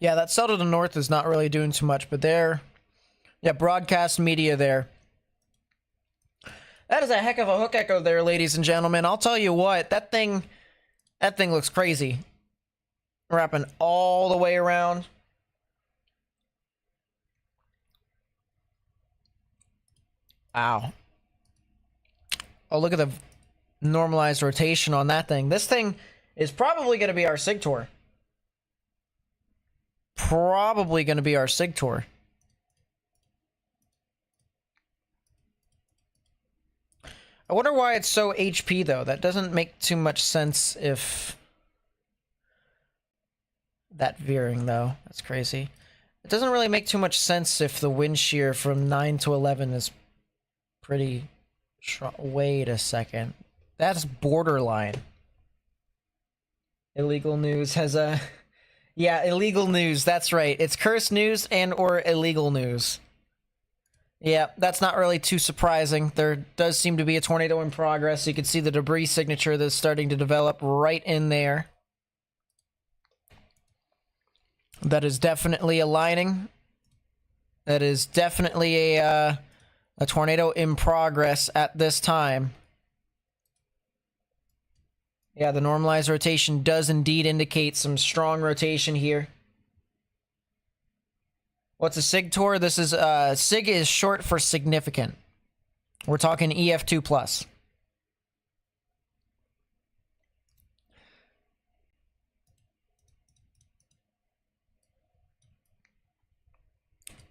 Yeah, that cell to the north is not really doing too much, but there, yeah, broadcast media there. That is a heck of a hook echo there, ladies and gentlemen. I'll tell you what, that thing looks crazy. Wrapping all the way around. Wow. Oh, look at the normalized rotation on that thing. This thing is probably going to be our SIG tour. Probably going to be our SIG tour. I wonder why it's so HP, though. That doesn't make too much sense if... That veering, though. That's crazy. It doesn't really make too much sense if the wind shear from 9 to 11 is pretty... Wait a second. That's borderline. Illegal News has a... Yeah, illegal news. That's right. It's Cursed News and or illegal news. Yeah, that's not really too surprising. There does seem to be a tornado in progress. You can see the debris signature that's starting to develop right in there. That is definitely aligning. That is definitely a tornado in progress at this time. Yeah, the normalized rotation does indeed indicate some strong rotation here. What's a SIG tour? This is, SIG is short for significant. We're talking EF2 plus.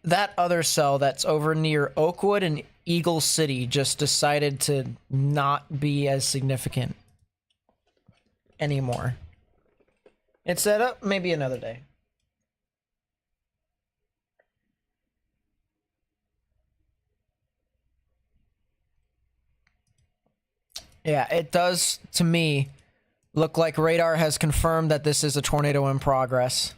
That other cell that's over near Oakwood and Eagle City just decided to not be as significant anymore. It's set up maybe another day. Yeah, it does, to me, look like radar has confirmed that this is a tornado in progress.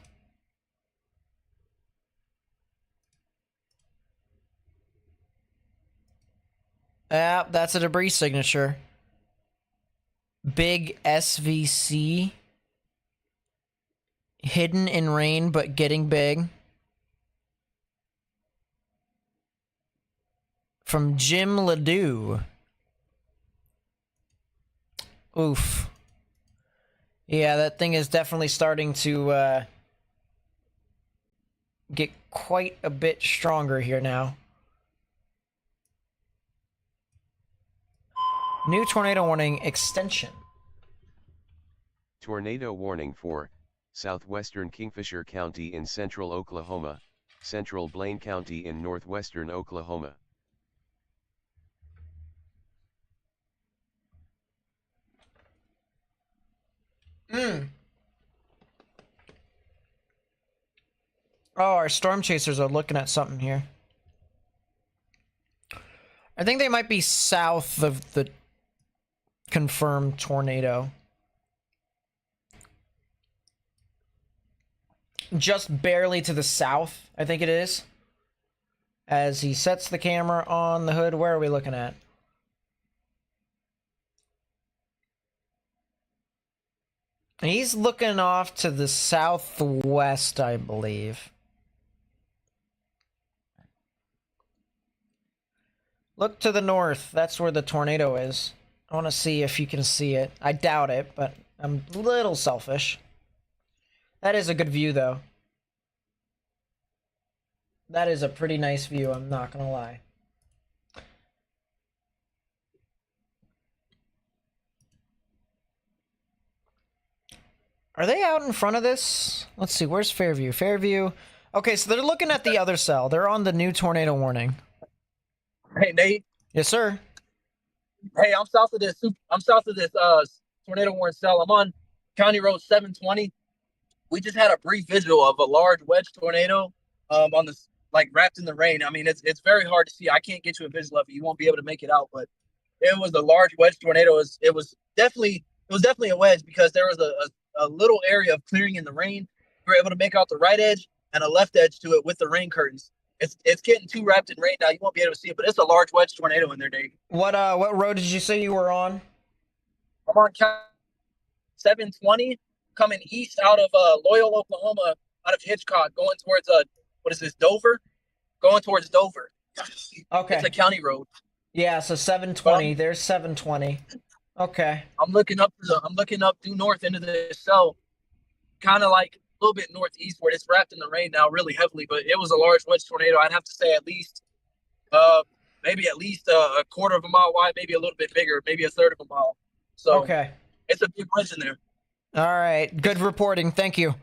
Yeah, that's a debris signature. Big SVC. Hidden in rain, but getting big. From Jim Ledoux. Oof. Yeah, that thing is definitely starting to get quite a bit stronger here now. New tornado warning extension. Tornado warning for southwestern Kingfisher County in central Oklahoma, central Blaine County in northwestern Oklahoma. Oh, our storm chasers are looking at something here. I think they might be south of the confirmed tornado. Just barely to the south, I think it is. As he sets the camera on the hood, where are we looking at? He's looking off to the southwest, I believe. Look to the north. That's where the tornado is. I want to see if you can see it. I doubt it, but I'm a little selfish. That is a good view, though. That is a pretty nice view, I'm not gonna lie. Are they out in front of this? Let's see, where's Fairview? Fairview. Okay, so they're looking at the other cell. They're on the new tornado warning. Hey, Nate. Yes, sir. Hey, I'm south of this. Tornado warning cell. I'm on County Road 720. We just had a brief visual of a large wedge tornado on this, like, wrapped in the rain. I mean, it's very hard to see. I can't get you a visual of it. You won't be able to make it out, but it was a large wedge tornado. It was definitely a wedge because there was a little area of clearing in the rain. We were able to make out the right edge and a left edge to it with the rain curtains. It's getting too wrapped in rain now. You won't be able to see it, but it's a large wedge tornado in there, Dave. What road did you say you were on? I'm on 720 coming east out of Loyal, Oklahoma, out of Hitchcock, going towards what is this, Dover? Going towards Dover. Okay. It's a county road. Yeah, so 720. There's 720. Okay. I'm looking up due north into the cell, kind of like a little bit northeast where it's wrapped in the rain now really heavily, but it was a large wedge tornado. I'd have to say maybe at least a quarter of a mile wide, maybe a little bit bigger, maybe a third of a mile. So okay. It's a big wedge in there. All right. Good reporting. Thank you.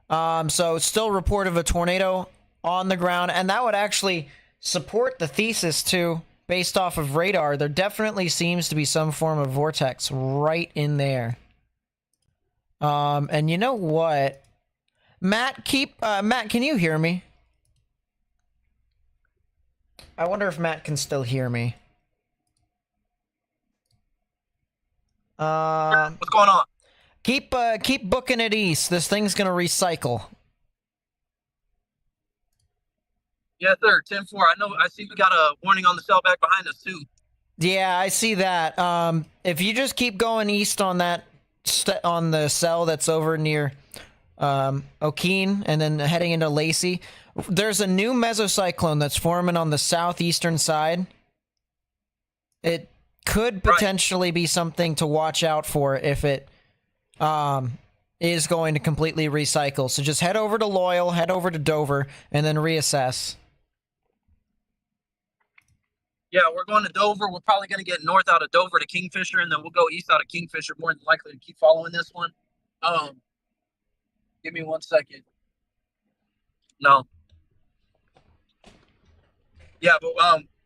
So still report of a tornado on the ground, and that would actually support the thesis too, based off of radar. There definitely seems to be some form of vortex right in there. And you know what? Matt, can you hear me? I wonder if Matt can still hear me. What's going on? Keep booking it east. This thing's gonna recycle. Yes, sir. 10-4. I see we got a warning on the cell back behind us too. Yeah, I see that. If you just keep going east on that on the cell that's over near O'Keene and then heading into Lacey, there's a new mesocyclone that's forming on the southeastern side. It could potentially be something to watch out for if it is going to completely recycle. So just head over to Loyal, head over to Dover, and then reassess. Yeah, we're going to Dover. We're probably going to get north out of Dover to Kingfisher, and then we'll go east out of Kingfisher, more than likely to keep following this one. Give me 1 second. No. Yeah, but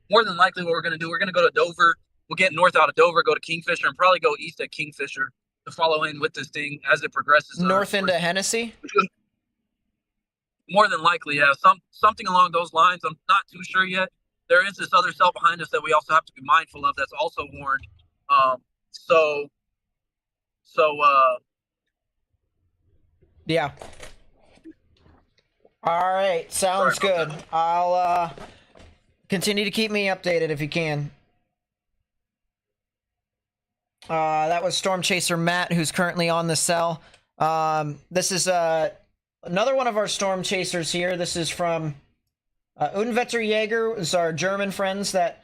more than likely what we're going to do, we're going to go to Dover. We'll get north out of Dover, go to Kingfisher, and probably go east at Kingfisher to follow in with this thing as it progresses. North into Hennessy? More than likely, yeah. Something along those lines. I'm not too sure yet. There is this other cell behind us that we also have to be mindful of that's also warned. Yeah. All right, sounds good. I'll continue to keep me updated if you can. That was Storm Chaser Matt, who's currently on the cell. This is another one of our Storm Chasers here. This is from Unwetterjäger, is our German friends that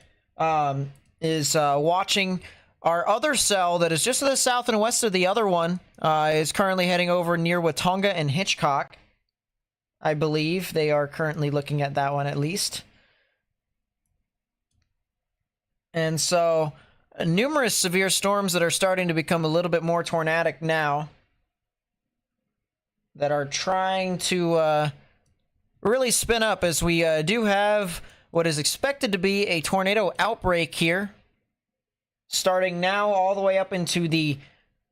is watching our other cell that is just to the south and west of the other one. Is currently heading over near Watonga and Hitchcock. I believe they are currently looking at that one at least. And so numerous severe storms that are starting to become a little bit more tornadic now that are trying to really spin up as we do have what is expected to be a tornado outbreak here, starting now all the way up into the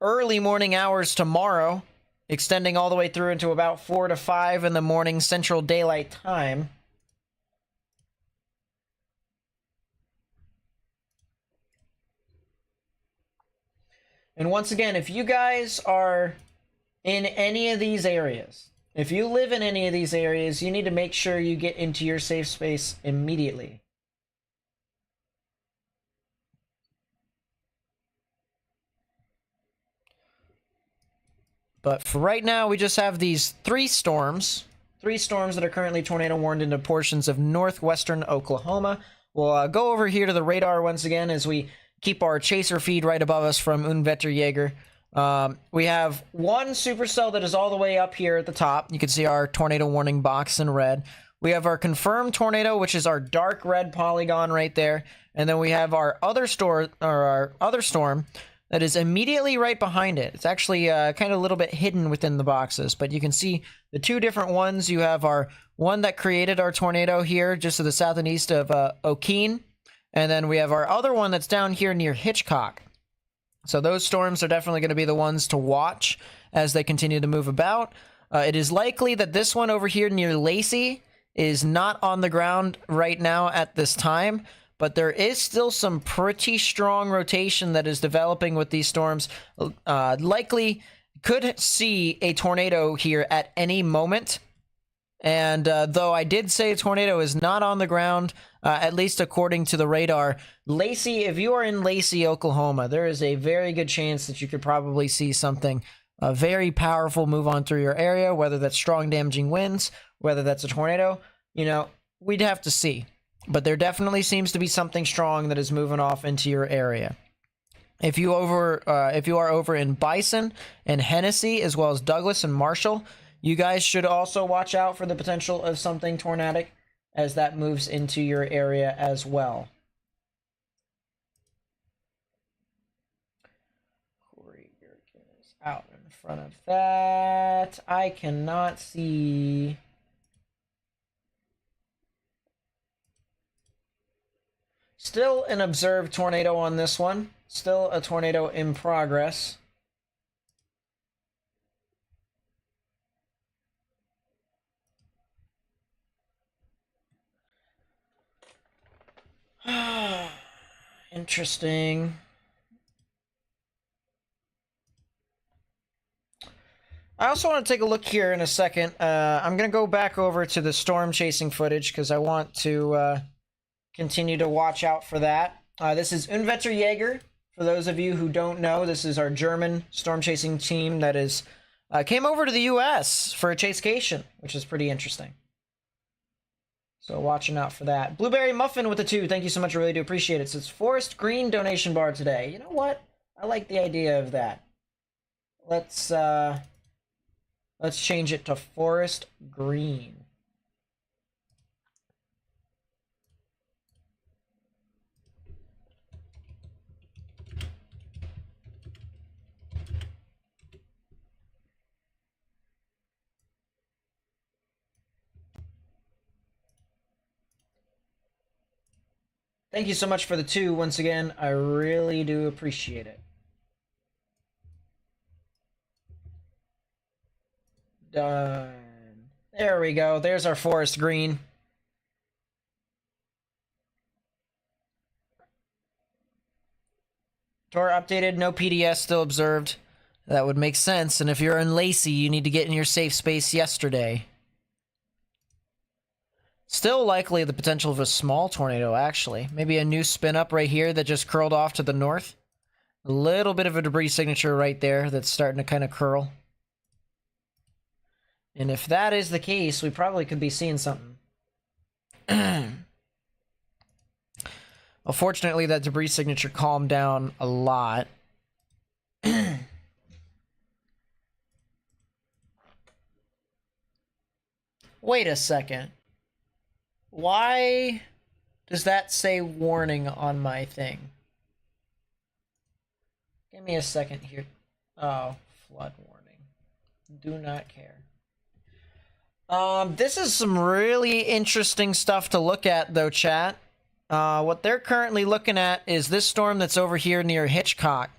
early morning hours tomorrow, extending all the way through into about 4 to 5 in the morning Central Daylight Time. And once again, if you guys are in any of these areas, if you live in any of these areas, you need to make sure you get into your safe space immediately. But for right now, we just have these three storms that are currently tornado warned into portions of northwestern Oklahoma. We'll go over here to the radar once again as we keep our chaser feed right above us from Unwetterjäger. We have one supercell that is all the way up here at the top. You can see our tornado warning box in red. We have our confirmed tornado, which is our dark red polygon right there. And then we have our other storm that is immediately right behind it. It's actually kind of a little bit hidden within the boxes, but you can see the two different ones. You have our one that created our tornado here just to the south and east of Okeen. And then we have our other one that's down here near Hitchcock. So those storms are definitely going to be the ones to watch as they continue to move about. It is likely that this one over here near Lacey is not on the ground right now at this time, but there is still some pretty strong rotation that is developing with these storms. Likely could see a tornado here at any moment. And though I did say a tornado is not on the ground, at least according to the radar, Lacey, if you are in Lacey, Oklahoma, there is a very good chance that you could probably see something very powerful move on through your area, whether that's strong damaging winds, whether that's a tornado. You know, we'd have to see. But there definitely seems to be something strong that is moving off into your area. If you are over in Bison and Hennessy, as well as Douglas and Marshall, you guys should also watch out for the potential of something tornadic as that moves into your area as well. Corey Gherkin is out in front of that. I cannot see. Still an observed tornado on this one. Still a tornado in progress. Interesting. I also want to take a look here in a second. I'm going to go back over to the storm chasing footage because I want to continue to watch out for that. This is Unwetterjäger. For those of you who don't know, this is our German storm chasing team that is came over to the U.S. for a chasecation, which is pretty interesting. So watching out for that. Blueberry Muffin with the 2. Thank you so much. I really do appreciate it. So it's Forest Green donation bar today. You know what? I like the idea of that. Let's change it to Forest Green. Thank you so much for the 2 once again. I really do appreciate it. Done. There we go. There's our forest green. Tor updated, no PDS still observed. That would make sense. And if you're in Lacey, you need to get in your safe space yesterday. Still likely the potential of a small tornado, actually. Maybe a new spin up right here that just curled off to the north. A little bit of a debris signature right there that's starting to kind of curl. And if that is the case, we probably could be seeing something. Unfortunately, that debris signature calmed down a lot. Wait a second. Why does that say warning on my thing? Give me a second here. Oh, flood warning. Do not care. This is some really interesting stuff to look at, though, chat. What they're currently looking at is this storm that's over here near Hitchcock.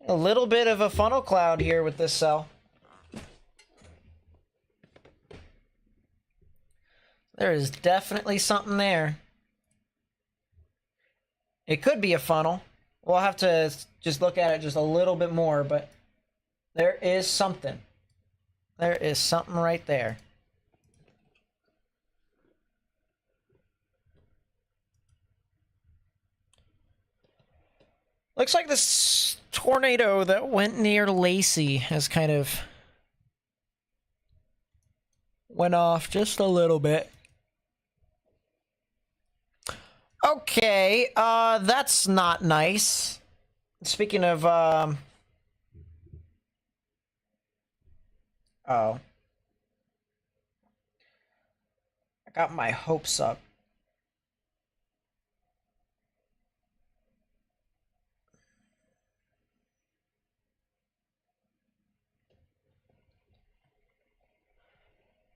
A little bit of a funnel cloud here with this cell. There is definitely something there. It could be a funnel. We'll have to just look at it just a little bit more, but there is something. There is something right there. Looks like this tornado that went near Lacey has kind of went off just a little bit. Okay. Okay, that's not nice. Speaking of, oh. I got my hopes up.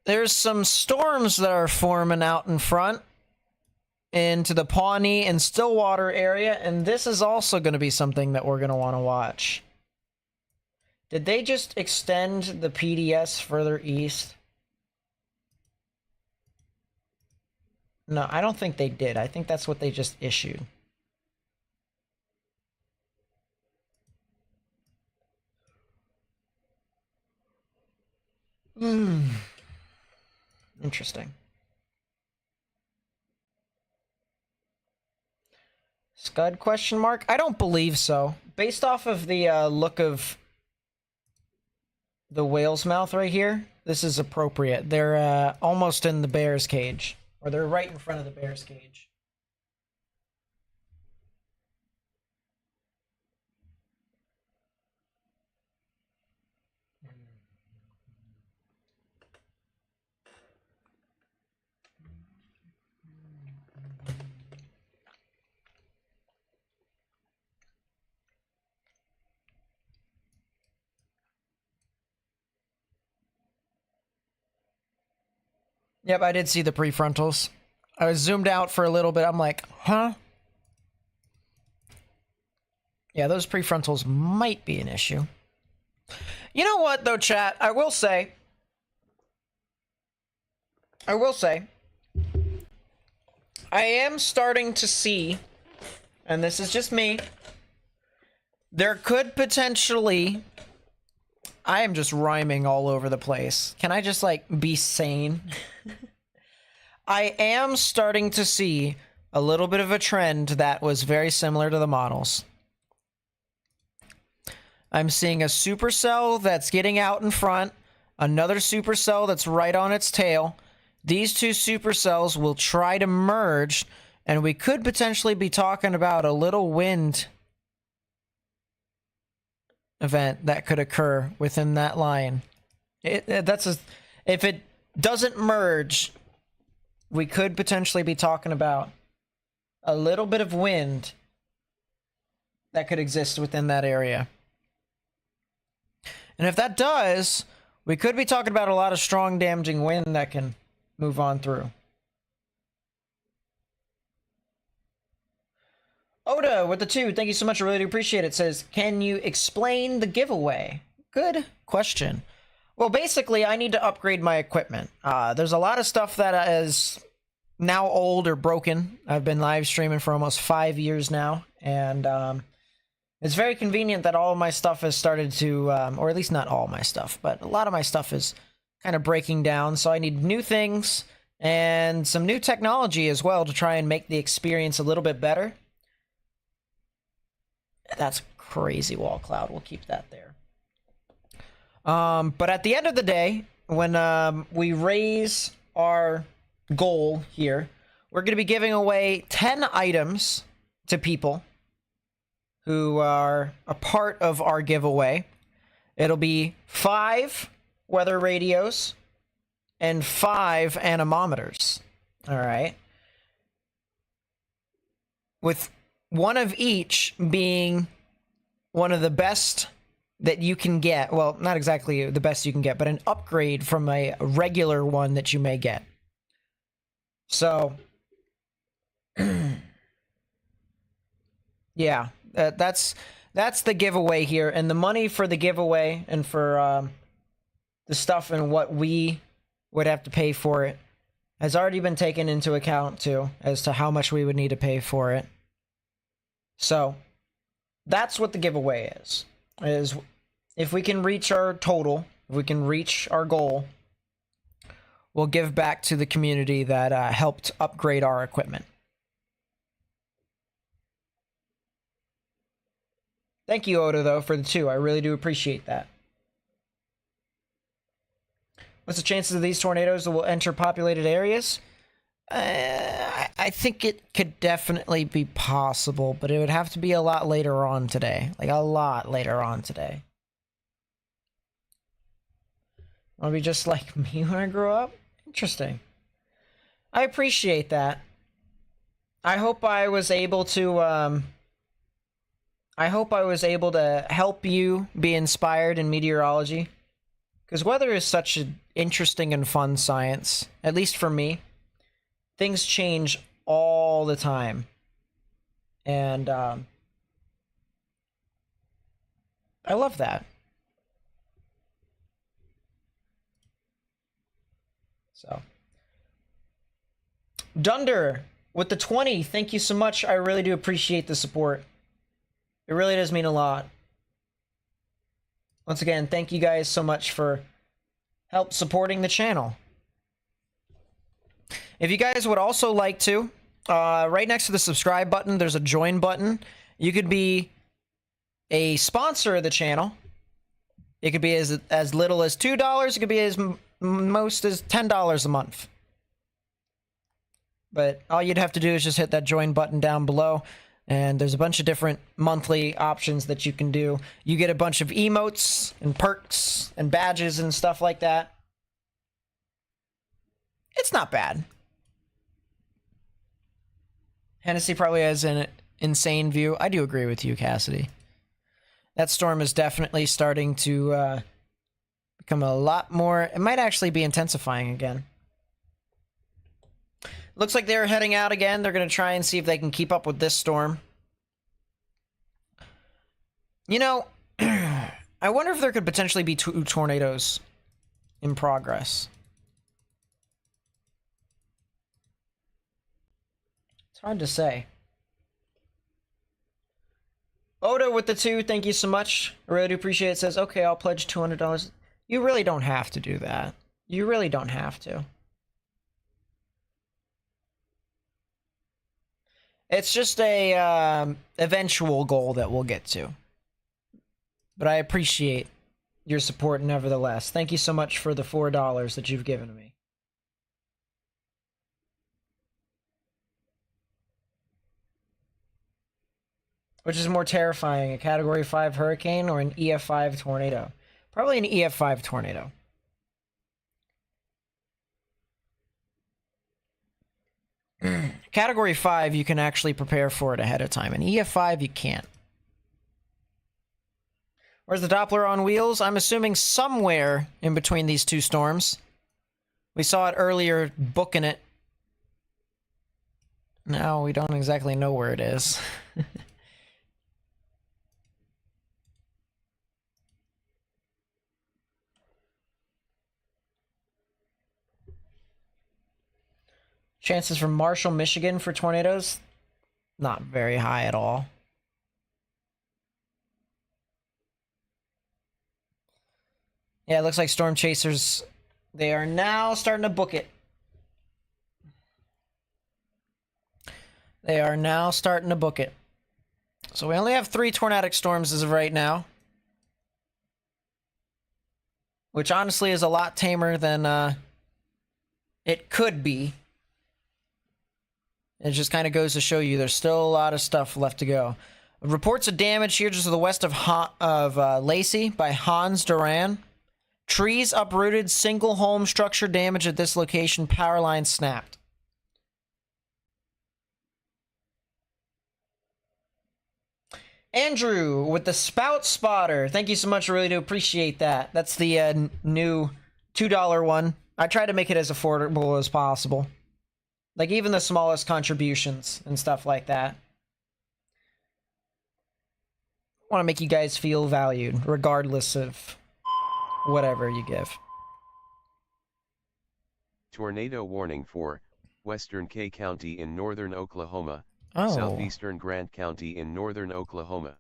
There's some storms that are forming out in front into the Pawnee and Stillwater area, and this is also going to be something that we're going to want to watch. Did they just extend the PDS further east? No, I don't think they did. I think that's what they just issued. Interesting. Scud question mark? I don't believe so. Based off of the look of the whale's mouth right here, this is appropriate. They're almost in the bear's cage. Or they're right in front of the bear's cage. Yep, I did see the prefrontals. I was zoomed out for a little bit. I'm like, huh? Yeah, those prefrontals might be an issue. You know what, though, chat? I will say, I am starting to see, and this is just me, there could potentially... I am just rhyming all over the place. Can I just, like, be sane? I am starting to see a little bit of a trend that was very similar to the models. I'm seeing a supercell that's getting out in front, another supercell that's right on its tail. These two supercells will try to merge, and we could potentially be talking about a little wind event that could occur within that line. If it doesn't merge, we could potentially be talking about a little bit of wind that could exist within that area. And if that does, we could be talking about a lot of strong damaging wind that can move on through. Oda with the 2, thank you so much, I really do appreciate it. Says, can you explain the giveaway? Good question. Well, basically, I need to upgrade my equipment. There's a lot of stuff that is now old or broken. I've been live streaming for almost 5 years now, and it's very convenient that all of my stuff has started to, or at least not all my stuff, but a lot of my stuff is kind of breaking down, so I need new things and some new technology as well to try and make the experience a little bit better. That's crazy wall cloud. We'll keep that there. But at the end of the day, when we raise our goal here, we're going to be giving away 10 items to people who are a part of our giveaway. It'll be 5 weather radios and 5 anemometers. All right. With one of each being one of the best that you can get. Well, not exactly the best you can get, but an upgrade from a regular one that you may get. So, yeah, that's the giveaway here. And the money for the giveaway and for the stuff and what we would have to pay for it has already been taken into account, too, as to how much we would need to pay for it. So, that's what the giveaway is if we can reach our total, if we can reach our goal, we'll give back to the community that helped upgrade our equipment. Thank you, Oda, though, for the 2. I really do appreciate that. What's the chances of these tornadoes that will enter populated areas? I I think it could definitely be possible, but it would have to be a lot later on today. Like, a lot later on today. Wanna be just like me when I grow up? Interesting. I appreciate that. I hope I was able to, help you be inspired in meteorology. Because weather is such an interesting and fun science, at least for me. Things change all the time. And I love that. So. Dunder with the 20. Thank you so much. I really do appreciate the support. It really does mean a lot. Once again, thank you guys so much for help supporting the channel. If you guys would also like to, right next to the subscribe button, there's a join button. You could be a sponsor of the channel. It could be as little as $2. It could be as most as $10 a month. But all you'd have to do is just hit that join button down below. And there's a bunch of different monthly options that you can do. You get a bunch of emotes and perks and badges and stuff like that. It's not bad. Hennessy probably has an insane view. I do agree with you, Cassidy. That storm is definitely starting to become a lot more... It might actually be intensifying again. Looks like they're heading out again. They're going to try and see if they can keep up with this storm. You know, I wonder if there could potentially be 2 tornadoes in progress. It's hard to say. Oda with the 2, thank you so much. I really do appreciate it. Says, okay, I'll pledge $200. You really don't have to do that. You really don't have to. It's just a eventual goal that we'll get to. But I appreciate your support nevertheless. Thank you so much for the $4 that you've given me. Which is more terrifying, a Category 5 hurricane or an EF5 tornado? Probably an EF5 tornado. Category 5, you can actually prepare for it ahead of time. And EF5, you can't. Where's the Doppler on wheels? I'm assuming somewhere in between these 2 storms. We saw it earlier, booking it. Now we don't exactly know where it is. Chances from Marshall, Michigan for tornadoes? Not very high at all. Yeah, it looks like storm chasers, they are now starting to book it. They are now starting to book it. So we only have 3 tornadic storms as of right now. Which honestly is a lot tamer than it could be. It just kind of goes to show you there's still a lot of stuff left to go. Reports of damage here just to the west of Lacey by Hans Duran. Trees uprooted, single home structure damage at this location, power line snapped. Andrew with the spout spotter. Thank you so much. I really do appreciate that. That's the new $2 one. I try to make it as affordable as possible. Like even the smallest contributions and stuff like that. I want to make you guys feel valued, regardless of whatever you give. Tornado warning for Western K County in northern Oklahoma, Oh. southeastern Grant County in northern Oklahoma.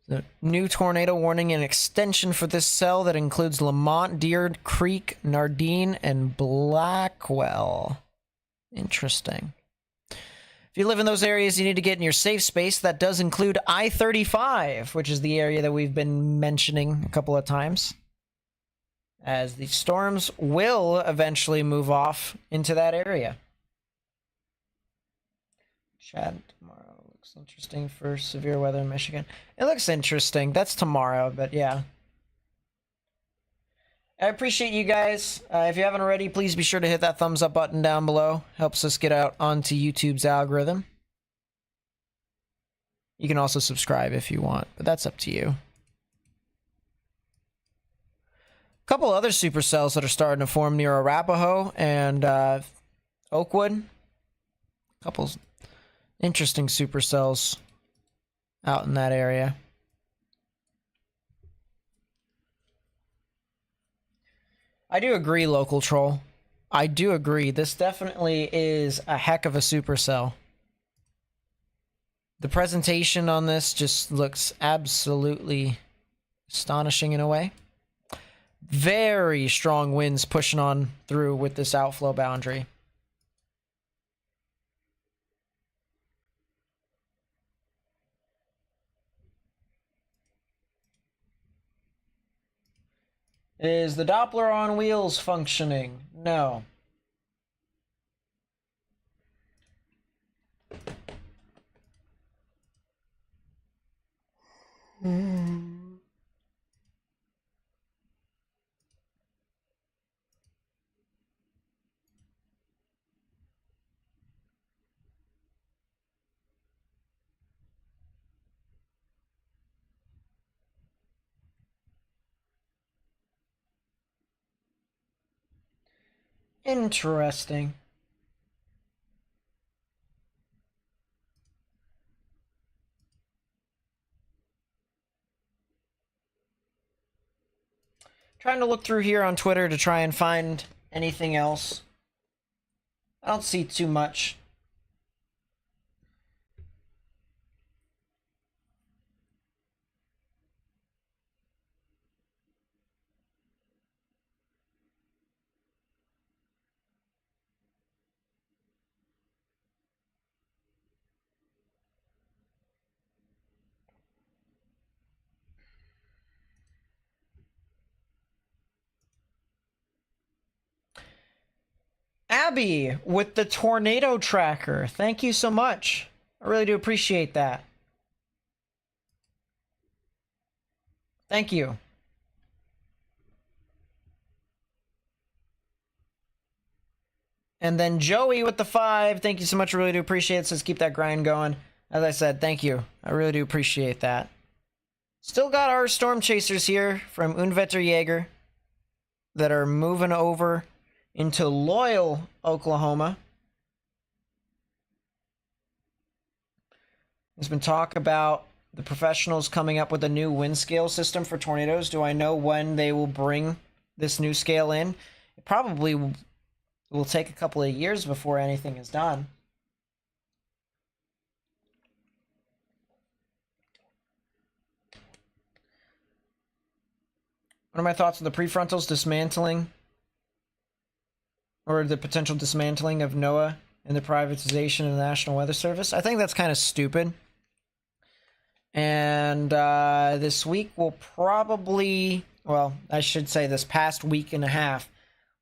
The new tornado warning and extension for this cell that includes Lamont, Deer Creek, Nardine, and Blackwell. Interesting. If you live in those areas, you need to get in your safe space. That does include I-35, which is the area that we've been mentioning a couple of times. As the storms will eventually move off into that area. Chad tomorrow looks interesting for severe weather in Michigan. It looks interesting. That's tomorrow, but yeah. I appreciate you guys. If you haven't already, please be sure to hit that thumbs up button down below. Helps us get out onto YouTube's algorithm. You can also subscribe if you want, but that's up to you. A couple other supercells that are starting to form near Arapahoe and Oakwood. A couple interesting supercells out in that area. I do agree, Local Troll. I do agree. This definitely is a heck of a supercell. The presentation on this just looks absolutely astonishing in a way. Very strong winds pushing on through with this outflow boundary. Is the Doppler on wheels functioning? No. Interesting. Trying to look through here on Twitter to try and find anything else. I don't see too much. Abby with the tornado tracker. Thank you so much. I really do appreciate that. Thank you. And then Joey with the 5. Thank you so much. I really do appreciate it. Says keep that grind going. As I said, thank you. I really do appreciate that. Still got our storm chasers here from Unvetterjäger that are moving over into Loyal, Oklahoma. There's been talk about the professionals coming up with a new wind scale system for tornadoes. Do I know when they will bring this new scale in? It probably will take a couple of years before anything is done. What are my thoughts on the prefrontals dismantling? Or the potential dismantling of NOAA and the privatization of the National Weather Service? I think that's kind of stupid. And this week will probably, well, I should say this past week and a half,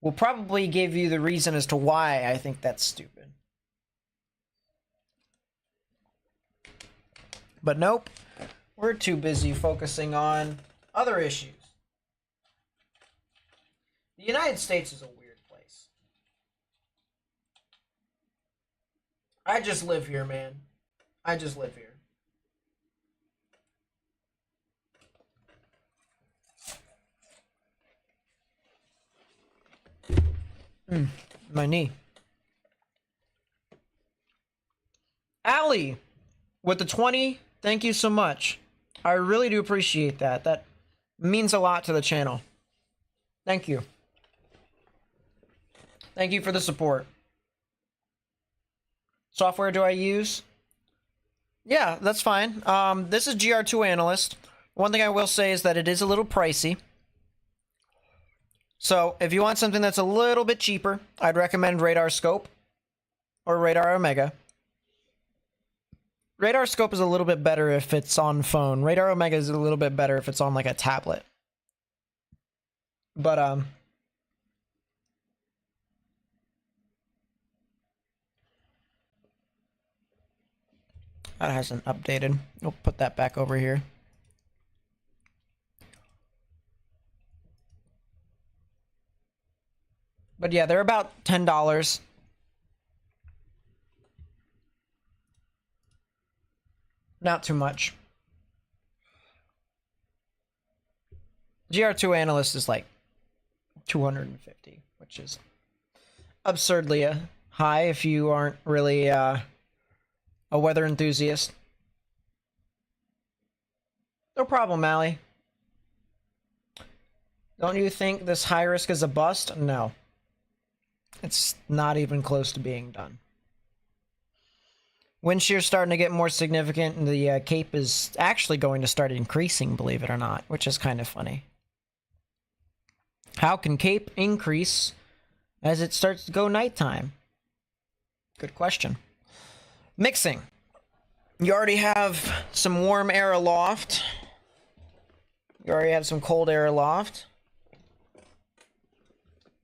will probably give you the reason as to why I think that's stupid. But nope, we're too busy focusing on other issues. The United States is a weird place. I just live here, man. I just live here. My knee. Allie with the 20. Thank you so much. I really do appreciate that. That means a lot to the channel. Thank you. Thank you for the support. Software do I use? Yeah, that's fine. This is GR2 Analyst. One thing I will say is that it is a little pricey. So if you want something that's a little bit cheaper, I'd recommend Radar Scope or Radar Omega. Radar Scope is a little bit better if it's on phone. Radar Omega is a little bit better if it's on like a tablet. But That hasn't updated. We'll put that back over here. But yeah, they're about $10. Not too much. GR2 Analyst is like 250, which is absurdly high if you aren't really a weather enthusiast. No problem, Allie. Don't you think this high risk is a bust? No. It's not even close to being done. Wind shear's starting to get more significant, and the cape is actually going to start increasing, believe it or not, which is kind of funny. How can cape increase as it starts to go nighttime? Good question. Mixing. You already have some warm air aloft. You already have some cold air aloft.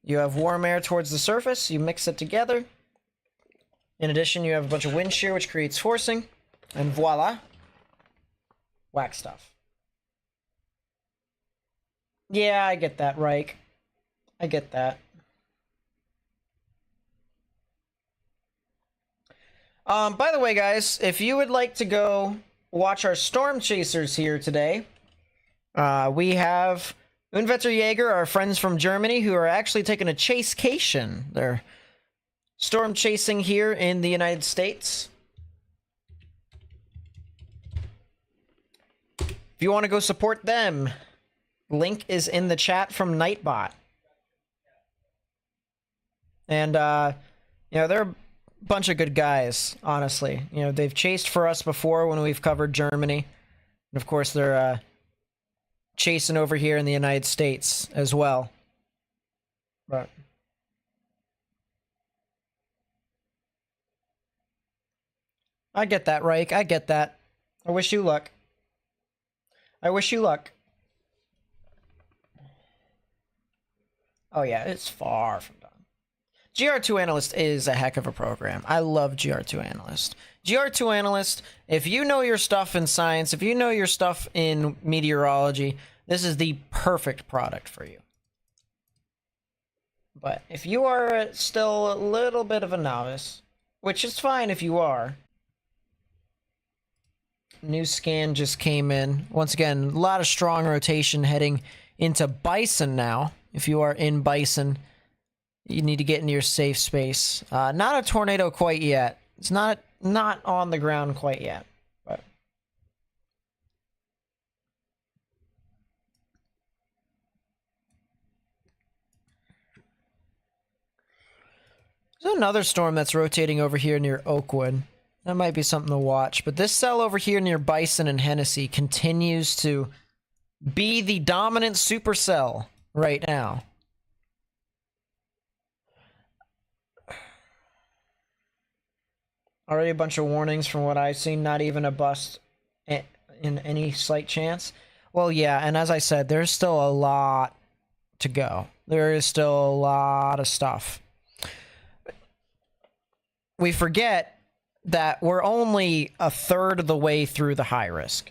You have warm air towards the surface. You mix it together. In addition, you have a bunch of wind shear, which creates forcing. And voila. Whack stuff. Yeah, I get that, Reich. I get that. By the way, guys, if you would like to go watch our storm chasers here today, we have Unwetter Jaeger, our friends from Germany, who are actually taking a chasecation. They're storm chasing here in the United States. If you want to go support them, link is in the chat from Nightbot. And, you know, they're a bunch of good guys, honestly. You know, they've chased for us before when we've covered Germany. And, of course, they're chasing over here in the United States as well. But I get that, Reich. I get that. I wish you luck. I wish you luck. Oh, yeah, it's far from done. GR2 Analyst is a heck of a program. I love GR2 Analyst. GR2 Analyst, if you know your stuff in science, if you know your stuff in meteorology, this is the perfect product for you. But if you are still a little bit of a novice, which is fine if you are, new scan just came in. Once again, a lot of strong rotation heading into Bison now. If you are in Bison, you need to get into your safe space. Not a tornado quite yet. It's not on the ground quite yet. But there's another storm that's rotating over here near Oakwood. That might be something to watch. But this cell over here near Bison and Hennessy continues to be the dominant supercell right now. Already a bunch of warnings from what I've seen. Not even a bust in any slight chance. Well, yeah, and as I said, there's still a lot to go. There is still a lot of stuff. We forget that we're only a third of the way through the high risk,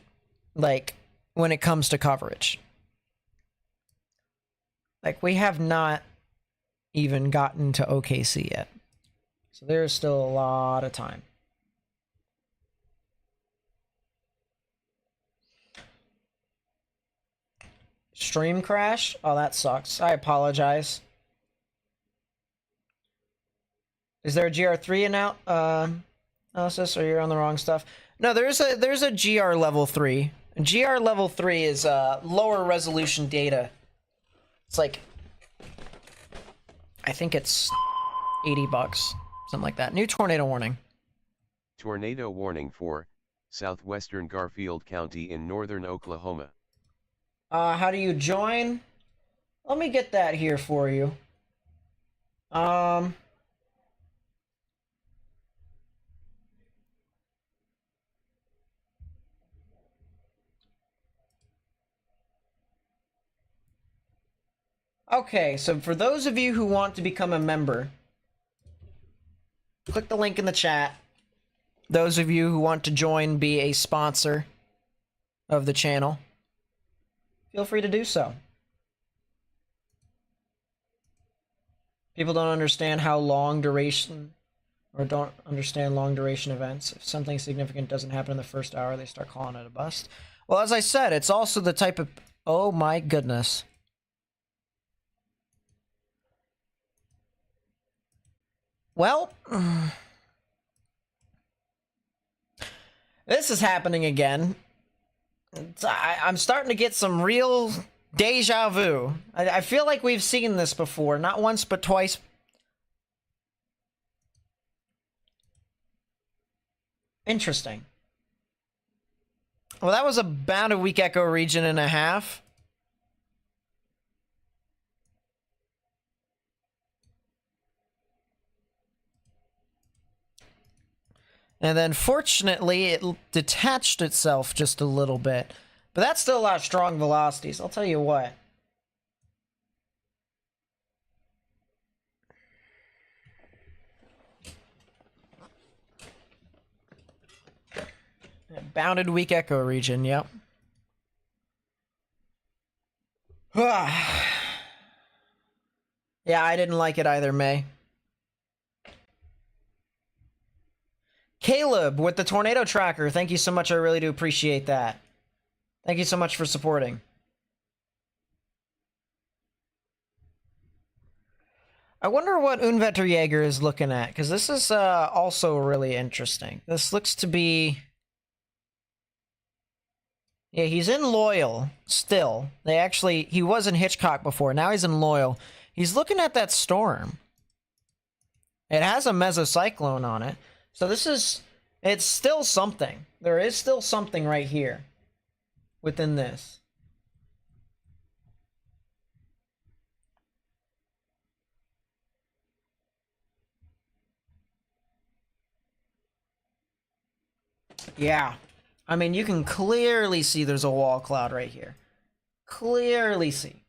like when it comes to coverage. Like, we have not even gotten to OKC yet. So there's still a lot of time. Stream crash? Oh, that sucks. I apologize. Is there a GR3 analysis, or you're on the wrong stuff? No, there's a GR level 3. GR level 3 is lower resolution data. It's like, I think it's $80, something like that. New tornado warning. Tornado warning for southwestern Garfield County in northern Oklahoma. How do you join? Let me get that here for you. Okay, so for those of you who want to become a member, click the link in the chat. those of you who want to join, be a sponsor of the channel, feel free to do so. People don't understand how long duration, or don't understand long duration events. If something significant doesn't happen in the first hour, they start calling it a bust. Well, as I said, it's also the type of... Oh my goodness. Well, this is happening again. I'm starting to get some real deja vu. I feel like we've seen this before, not once but twice. Interesting. Well, that was about a weak echo region and a half. And then, fortunately, it detached itself just a little bit. But that's still a lot of strong velocities, I'll tell you what. Bounded weak echo region, yep. Yeah, I didn't like it either, May. Caleb with the tornado tracker, thank you so much. I really do appreciate that. Thank you so much for supporting. I wonder what Unvetterjäger is looking at, because this is also really interesting. This looks to be... Yeah, he's in Loyal still. He was in Hitchcock before. Now he's in Loyal. He's looking at that storm. It has a mesocyclone on it. So it's still something. There is still something right here within this. Yeah. I mean, you can clearly see there's a wall cloud right here. Clearly see.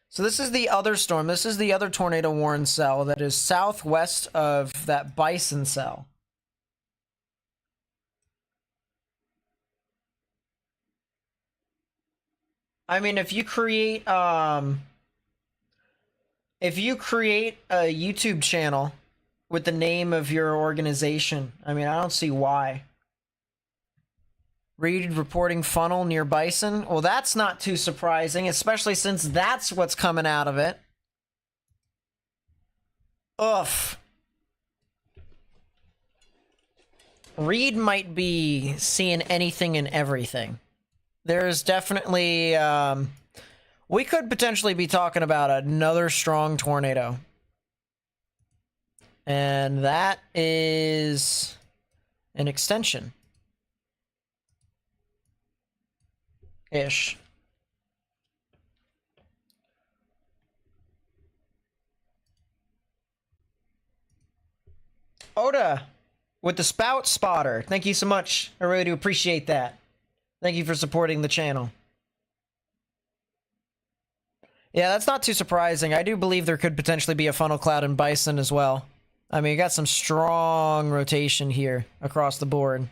So this is the other storm. This is the other tornado warned cell that is southwest of that Bison cell. I mean, if you create a YouTube channel with the name of your organization, I mean, I don't see why. Read reporting funnel near Bison. Well, that's not too surprising, especially since that's what's coming out of it. Oof. Reed might be seeing anything and everything. There's definitely... we could potentially be talking about another strong tornado. And that is an extension. Ish. Oda with the spout spotter. Thank you so much. I really do appreciate that. Thank you for supporting the channel. Yeah, that's not too surprising. I do believe there could potentially be a funnel cloud in Bison as well. I mean, you got some strong rotation here across the board.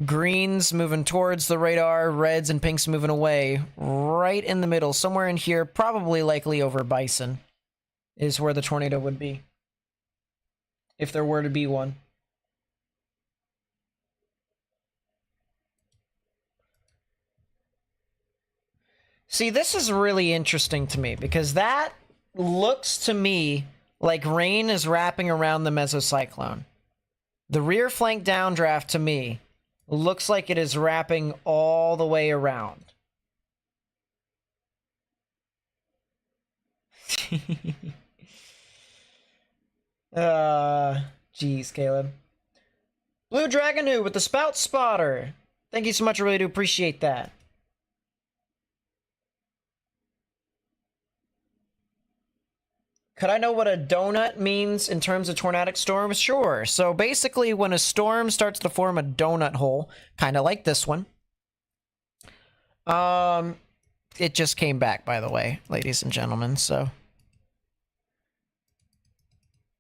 Greens moving towards the radar, reds and pinks moving away. Right in the middle, somewhere in here, probably likely over Bison, is where the tornado would be. If there were to be one. See, this is really interesting to me, because that looks to me like rain is wrapping around the mesocyclone. The rear flank downdraft, to me, looks like it is wrapping all the way around. Jeez, Caleb. Blue Dragonoo with the spout spotter. Thank you so much, I really do appreciate that. Could I know what a donut means in terms of tornadic storms? Sure. So basically, when a storm starts to form a donut hole, kind of like this one. It just came back, by the way, ladies and gentlemen, so.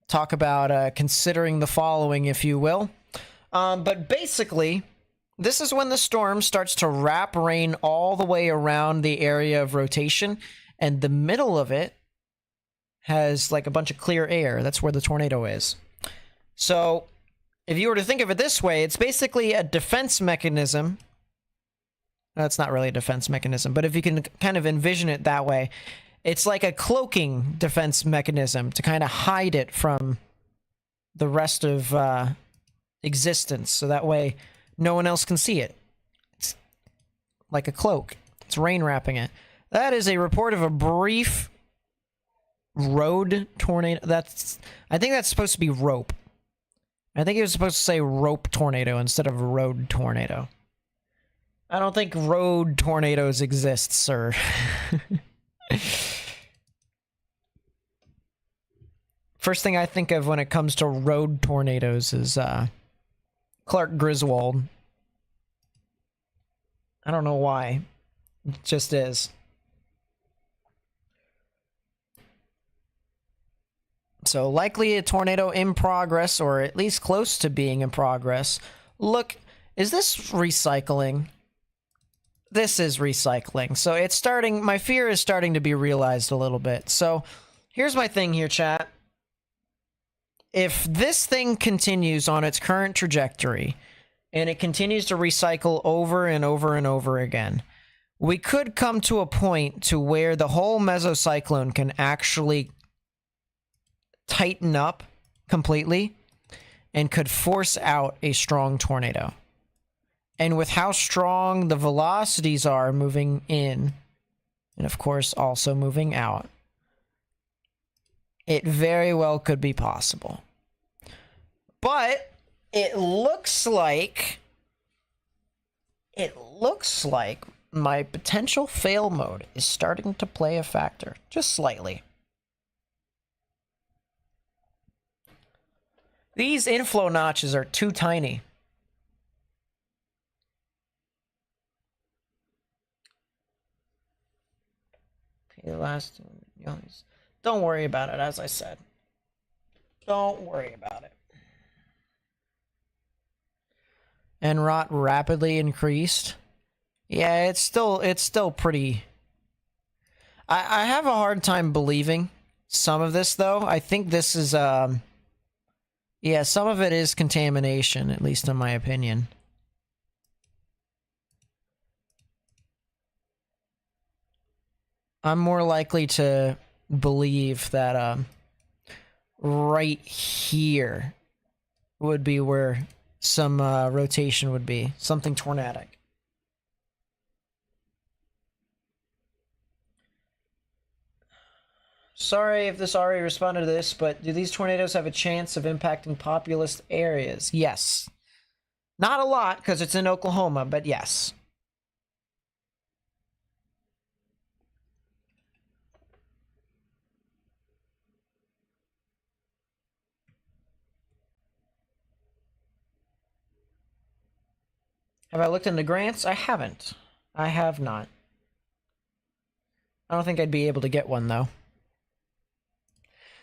talk about considering the following, if you will. But basically, this is when the storm starts to wrap rain all the way around the area of rotation, and the middle of it has like a bunch of clear air. That's where the tornado is. So if you were to think of it this way, it's basically a defense mechanism. That's not really a defense mechanism, but if you can kind of envision it that way, it's like a cloaking defense mechanism to kind of hide it from the rest of existence. So that way no one else can see it. It's like a cloak. It's rain wrapping it. That is a report of a brief road tornado. I think that's supposed to be rope. I think it was supposed to say rope tornado instead of road tornado. I don't think road tornadoes exist, sir. First thing I think of when it comes to road tornadoes is Clark Griswold. I don't know why. It just is. So likely a tornado in progress, or at least close to being in progress. Look, is this recycling? This is recycling. So it's starting, my fear is starting to be realized a little bit. So here's my thing here, chat. If this thing continues on its current trajectory, and it continues to recycle over and over and over again, we could come to a point to where the whole mesocyclone can actually tighten up completely and could force out a strong tornado. And with how strong the velocities are moving in, and of course also moving out, it very well could be possible. But it looks like my potential fail mode is starting to play a factor, just slightly. These inflow notches are too tiny. Okay, the last one. Don't worry about it, as I said. Don't worry about it. NROT rapidly increased. Yeah, it's still pretty. I have a hard time believing some of this, though. I think this is yeah, some of it is contamination, at least in my opinion. I'm more likely to believe that right here would be where some rotation would be. Something tornadic. Sorry if this already responded to this, but do these tornadoes have a chance of impacting populous areas? Yes. Not a lot, because it's in Oklahoma, but yes. Have I looked into grants? I haven't. I have not. I don't think I'd be able to get one, though.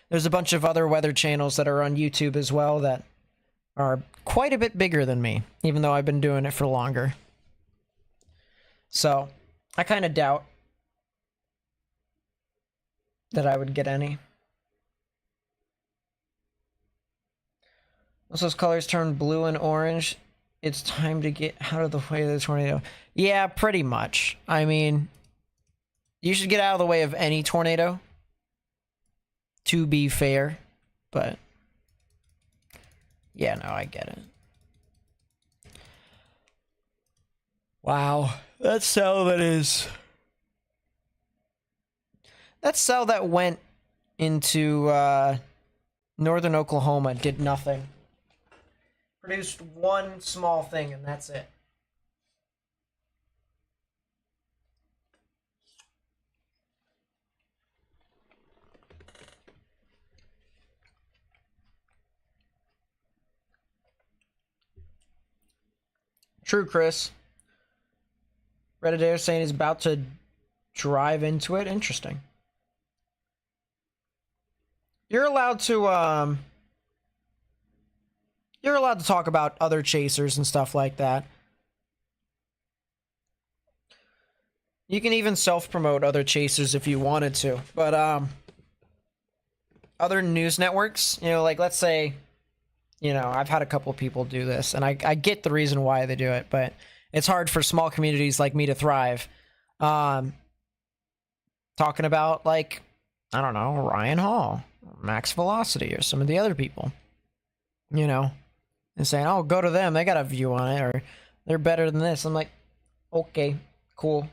There's a bunch of other weather channels that are on YouTube as well that are quite a bit bigger than me, even though I've been doing it for longer. So, I kind of doubt that I would get any. Once those colors turn blue and orange, it's time to get out of the way of the tornado. Yeah, pretty much. I mean, you should get out of the way of any tornado, to be fair, but yeah, no, I get it. Wow, that cell that went into northern Oklahoma did nothing. Produced one small thing, and that's it. True, Chris. Redditor saying he's about to drive into it. Interesting. You're allowed to you're allowed to talk about other chasers and stuff like that. You can even self-promote other chasers if you wanted to. But other news networks, you know, like let's say, you know, I've had a couple of people do this, and I get the reason why they do it, but it's hard for small communities like me to thrive. Talking about, like, I don't know, Ryan Hall, Max Velocity, or some of the other people, you know, and saying, oh, go to them, they got a view on it, or they're better than this. I'm like, okay, cool.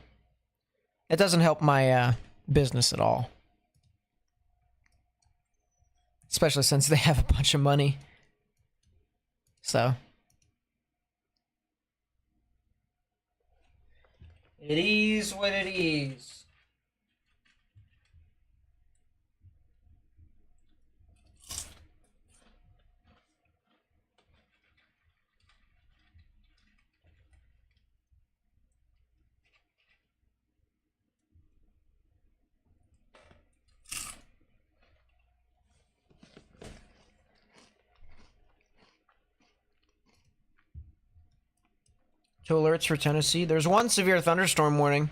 It doesn't help my business at all. Especially since they have a bunch of money. So. It is what it is. Two alerts for Tennessee. There's one severe thunderstorm warning.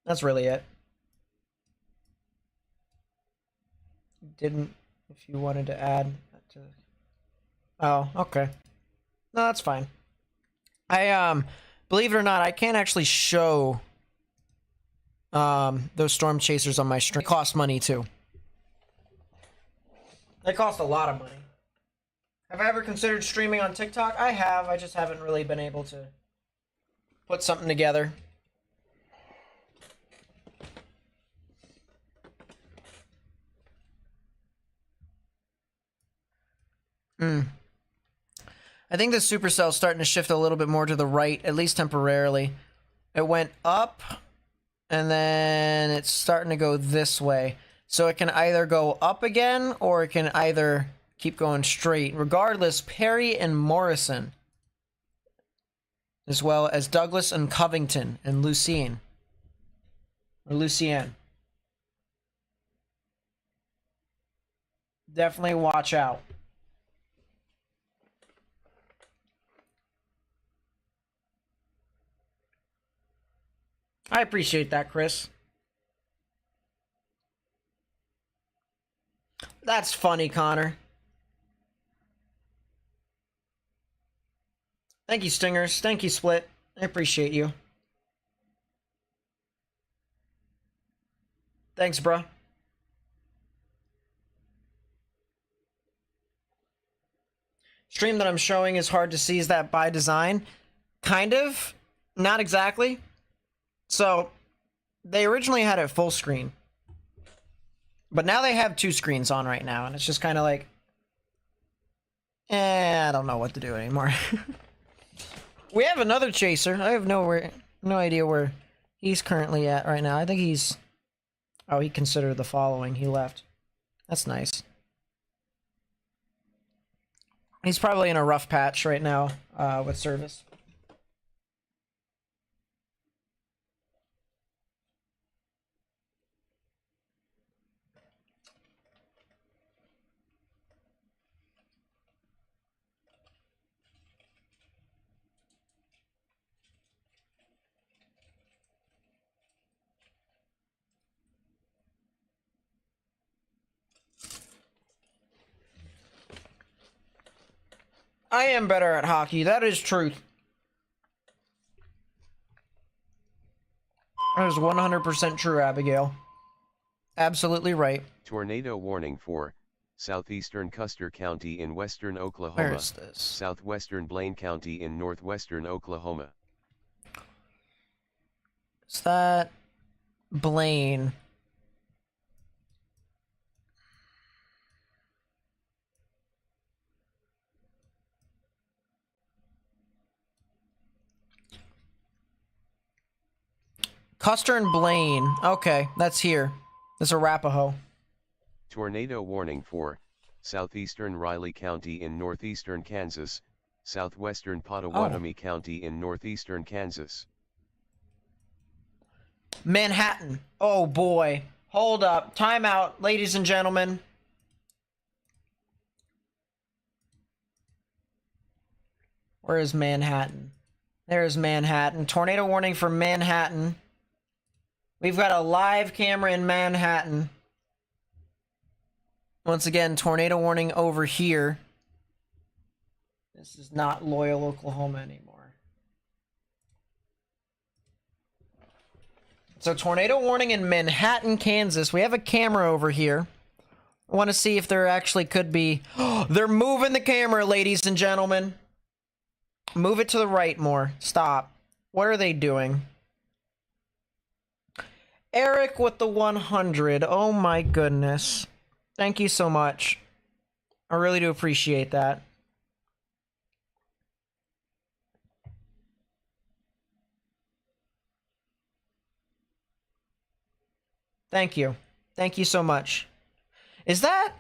That's really it. Didn't, if you wanted to add that to. Oh, okay. No, that's fine. I believe it or not, I can't actually show those storm chasers on my stream. They cost money too. They cost a lot of money. Have I ever considered streaming on TikTok? I have. I just haven't really been able to put something together. I think the supercell's starting to shift a little bit more to the right, at least temporarily. It went up, and then it's starting to go this way. So it can either go up again, or it can either keep going straight. Regardless, Perry and Morrison, as well as Douglas and Covington and Lucien. Or Lucien. Definitely watch out. I appreciate that, Chris. That's funny, Connor. Thank you, Stingers. Thank you, Split. I appreciate you. Thanks, bruh. Stream that I'm showing is hard to see. Is that by design? Kind of. Not exactly. So, they originally had it full screen. But now they have two screens on right now, and it's just kind of like, I don't know what to do anymore. We have another chaser. I have no idea where he's currently at right now. I think he's... Oh, he considered the following. He left. That's nice. He's probably in a rough patch right now with service. I am better at hockey. That is truth. That is 100% true, Abigail. Absolutely right. Tornado warning for southeastern Custer County in western Where Oklahoma, is this? southwestern Blaine County in northwestern Oklahoma. Is that Blaine? Custer and Blaine. Okay, that's here. That's Arapahoe. Tornado warning for southeastern Riley County in northeastern Kansas, southwestern Pottawatomie County in northeastern Kansas. Manhattan. Oh boy. Hold up. Time out, ladies and gentlemen. Where is Manhattan? There's Manhattan. Tornado warning for Manhattan. We've got a live camera in Manhattan. Once again, tornado warning over here. This is not Loyal, Oklahoma anymore. So tornado warning in Manhattan, Kansas. We have a camera over here. I want to see if there actually could be... They're moving the camera, ladies and gentlemen. Move it to the right more. Stop. What are they doing? Eric with the 100. Oh my goodness. Thank you so much. I really do appreciate that. Thank you. Thank you so much. Is that...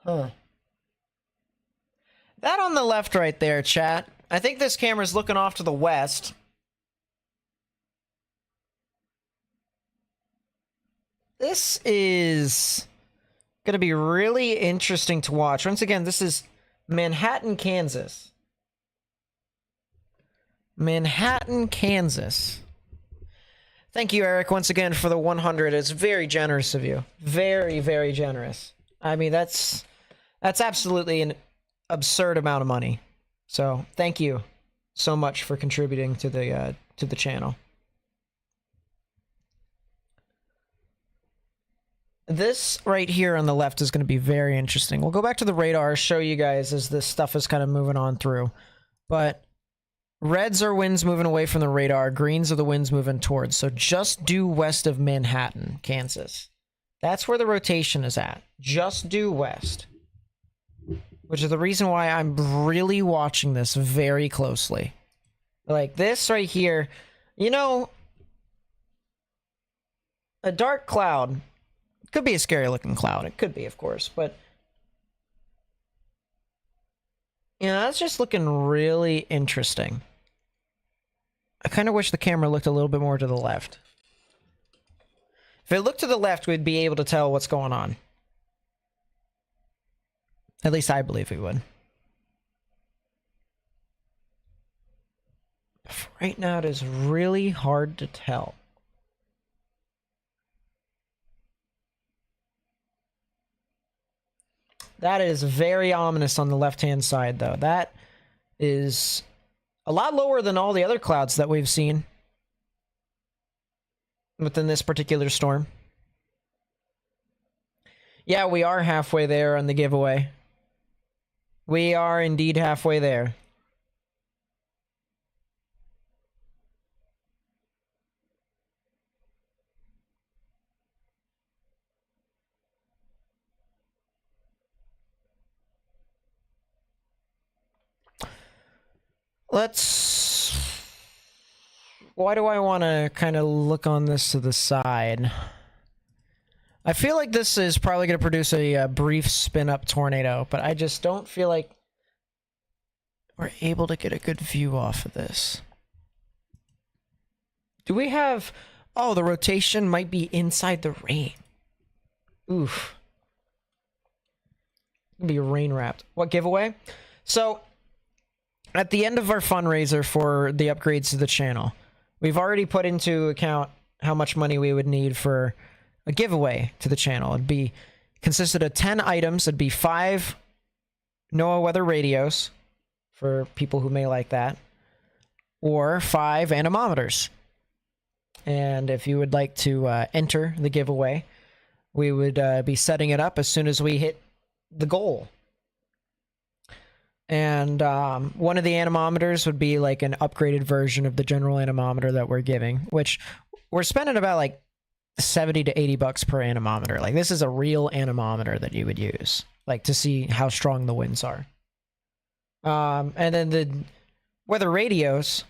Huh. That on the left right there, chat. I think this camera's looking off to the west. This is going to be really interesting to watch. Once again, this is Manhattan, Kansas. Manhattan, Kansas. Thank you, Eric, once again for the 100. It's very generous of you. Very, very generous. I mean, that's absolutely an absurd amount of money. So, thank you so much for contributing to the channel. This right here on the left is going to be very interesting. We'll go back to the radar, show you guys as this stuff is kind of moving on through. But reds are winds moving away from the radar. Greens are the winds moving towards. So just due west of Manhattan, Kansas. That's where the rotation is at. Just due west. Which is the reason why I'm really watching this very closely. Like this right here. You know, a dark cloud... Could be a scary looking cloud. It could be, of course, but you know, that's just looking really interesting. I kind of wish the camera looked a little bit more to the left. If it looked to the left, we'd be able to tell what's going on. At least I believe we would. Right now, it is really hard to tell. That is very ominous on the left-hand side, though. That is a lot lower than all the other clouds that we've seen within this particular storm. Yeah, we are halfway there on the giveaway. We are indeed halfway there. Why do I want to kind of look on this to the side? I feel like this is probably going to produce a brief spin-up tornado, but I just don't feel like we're able to get a good view off of this. Do we have... Oh, the rotation might be inside the rain. Oof. It'll be rain-wrapped. What giveaway? So... At the end of our fundraiser for the upgrades to the channel, we've already put into account how much money we would need for a giveaway to the channel. It'd consisted of 10 items. It'd be 5 NOAA weather radios for people who may like that, or 5 anemometers. And if you would like to enter the giveaway, we would be setting it up as soon as we hit the goal. And one of the anemometers would be like an upgraded version of the general anemometer that we're giving, which we're spending about like 70 to 80 bucks per anemometer. Like this is a real anemometer that you would use, like to see how strong the winds are. And then the weather radios,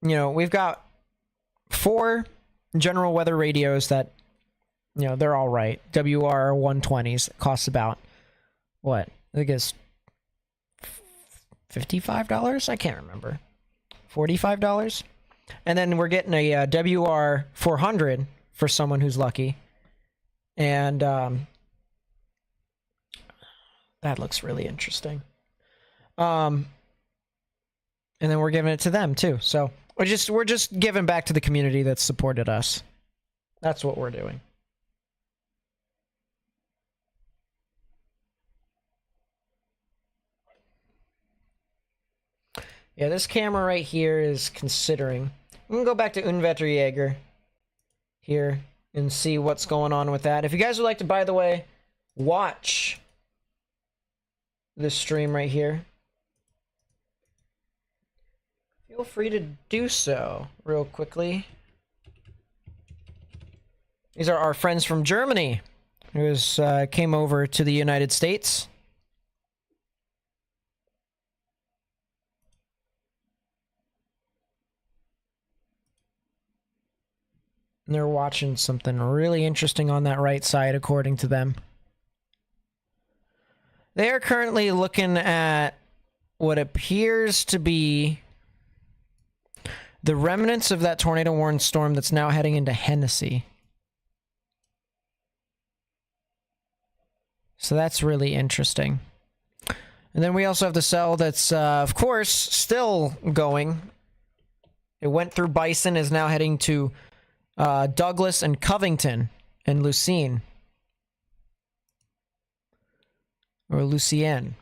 you know, we've got 4 general weather radios that, you know, they're all right. WR120s costs about what? I think it's $55? I can't remember. $45? And then we're getting a WR 400 for someone who's lucky. And that looks really interesting. And then we're giving it to them too. So we're just giving back to the community that supported us. That's what we're doing. Yeah, this camera right here is considering. We can go back to Unvetterjäger here and see what's going on with that. If you guys would like to, by the way, watch this stream right here, feel free to do so real quickly. These are our friends from Germany who came over to the United States. And they're watching something really interesting on that right side, according to them. They are currently looking at what appears to be the remnants of that tornado-warned storm that's now heading into Hennessy. So that's really interesting. And then we also have the cell that's, of course, still going. It went through Bison, is now heading to Douglas and Covington and Lucene. Or Lucienne.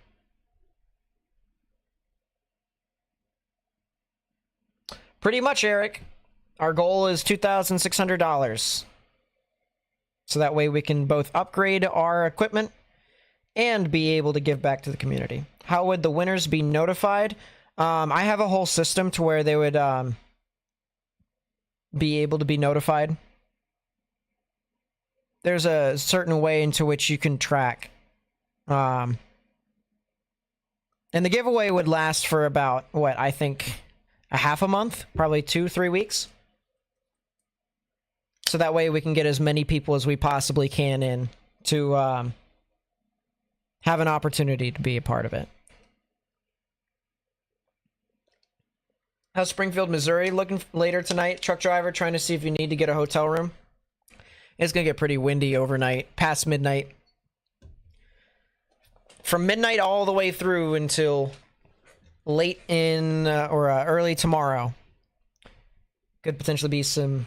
Pretty much, Eric. Our goal is $2,600. So that way we can both upgrade our equipment and be able to give back to the community. How would the winners be notified? I have a whole system to where they would be able to be notified. There's a certain way into which you can track. And the giveaway would last for about, what, I think a half a month? Probably 2-3 weeks. So that way we can get as many people as we possibly can in to have an opportunity to be a part of it. How's Springfield, Missouri looking later tonight? Truck driver trying to see if you need to get a hotel room. It's going to get pretty windy overnight, past midnight. From midnight all the way through until late in or early tomorrow. Could potentially be some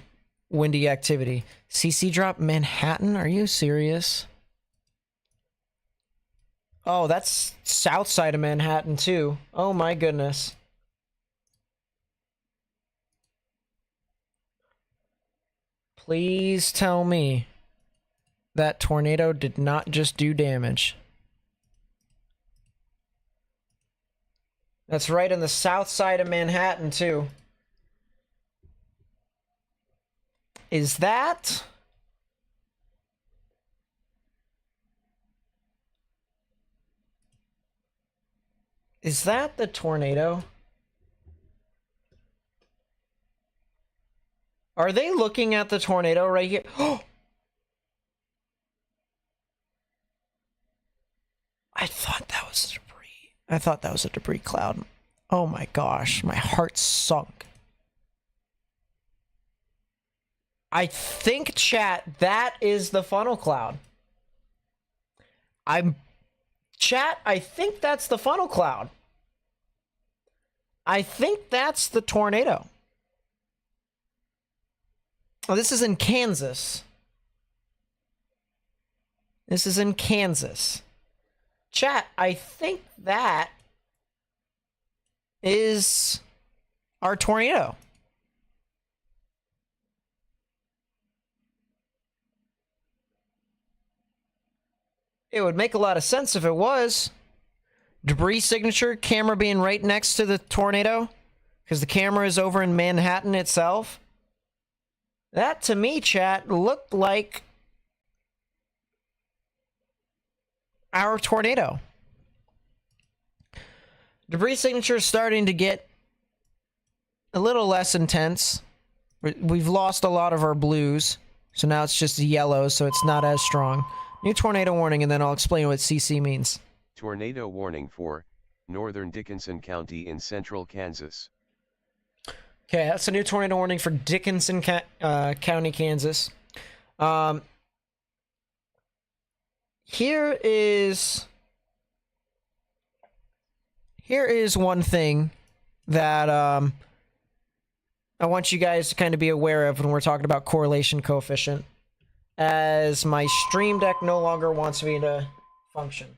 windy activity. CC drop Manhattan? Are you serious? Oh, that's south side of Manhattan too. Oh my goodness. Please tell me that tornado did not just do damage. That's right on the south side of Manhattan, too. Is that... Is that the tornado? Are they looking at the tornado right here? I thought that was debris. I thought that was a debris cloud. Oh my gosh, my heart sunk. I think, chat, that is the funnel cloud. Chat, I think that's the funnel cloud. I think that's the tornado. Oh, this is in Kansas. This is in Kansas. Chat, I think that is our tornado. It would make a lot of sense if it was. Debris signature, camera being right next to the tornado, because the camera is over in Manhattan itself. That, to me, chat, looked like our tornado. Debris signature is starting to get a little less intense. We've lost a lot of our blues, so now it's just yellow, so it's not as strong. New tornado warning, and then I'll explain what CC means. Tornado warning for northern Dickinson County in central Kansas. Okay, that's a new tornado warning for Dickinson County, Kansas. Here is one thing that I want you guys to kind of be aware of when we're talking about correlation coefficient, as my Stream Deck no longer wants me to function.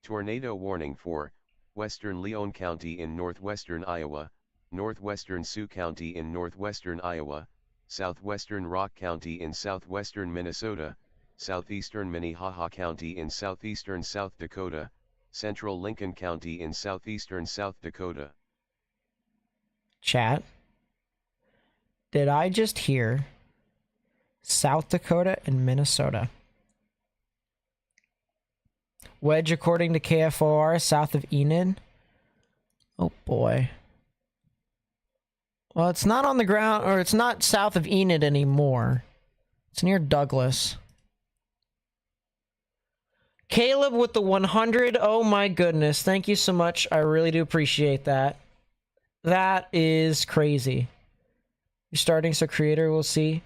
Tornado warning for Western Leon County in northwestern Iowa, northwestern Sioux County in northwestern Iowa, southwestern Rock County in southwestern Minnesota, southeastern Minnehaha County in southeastern South Dakota, central Lincoln County in southeastern South Dakota. Chat, did I just hear South Dakota and Minnesota? Wedge, according to KFOR, south of Enid. Oh boy. Well, it's not on the ground, or it's not south of Enid anymore. It's near Douglas. Caleb with the 100. Oh my goodness. Thank you so much. I really do appreciate that. That is crazy. You're starting, so creator will see.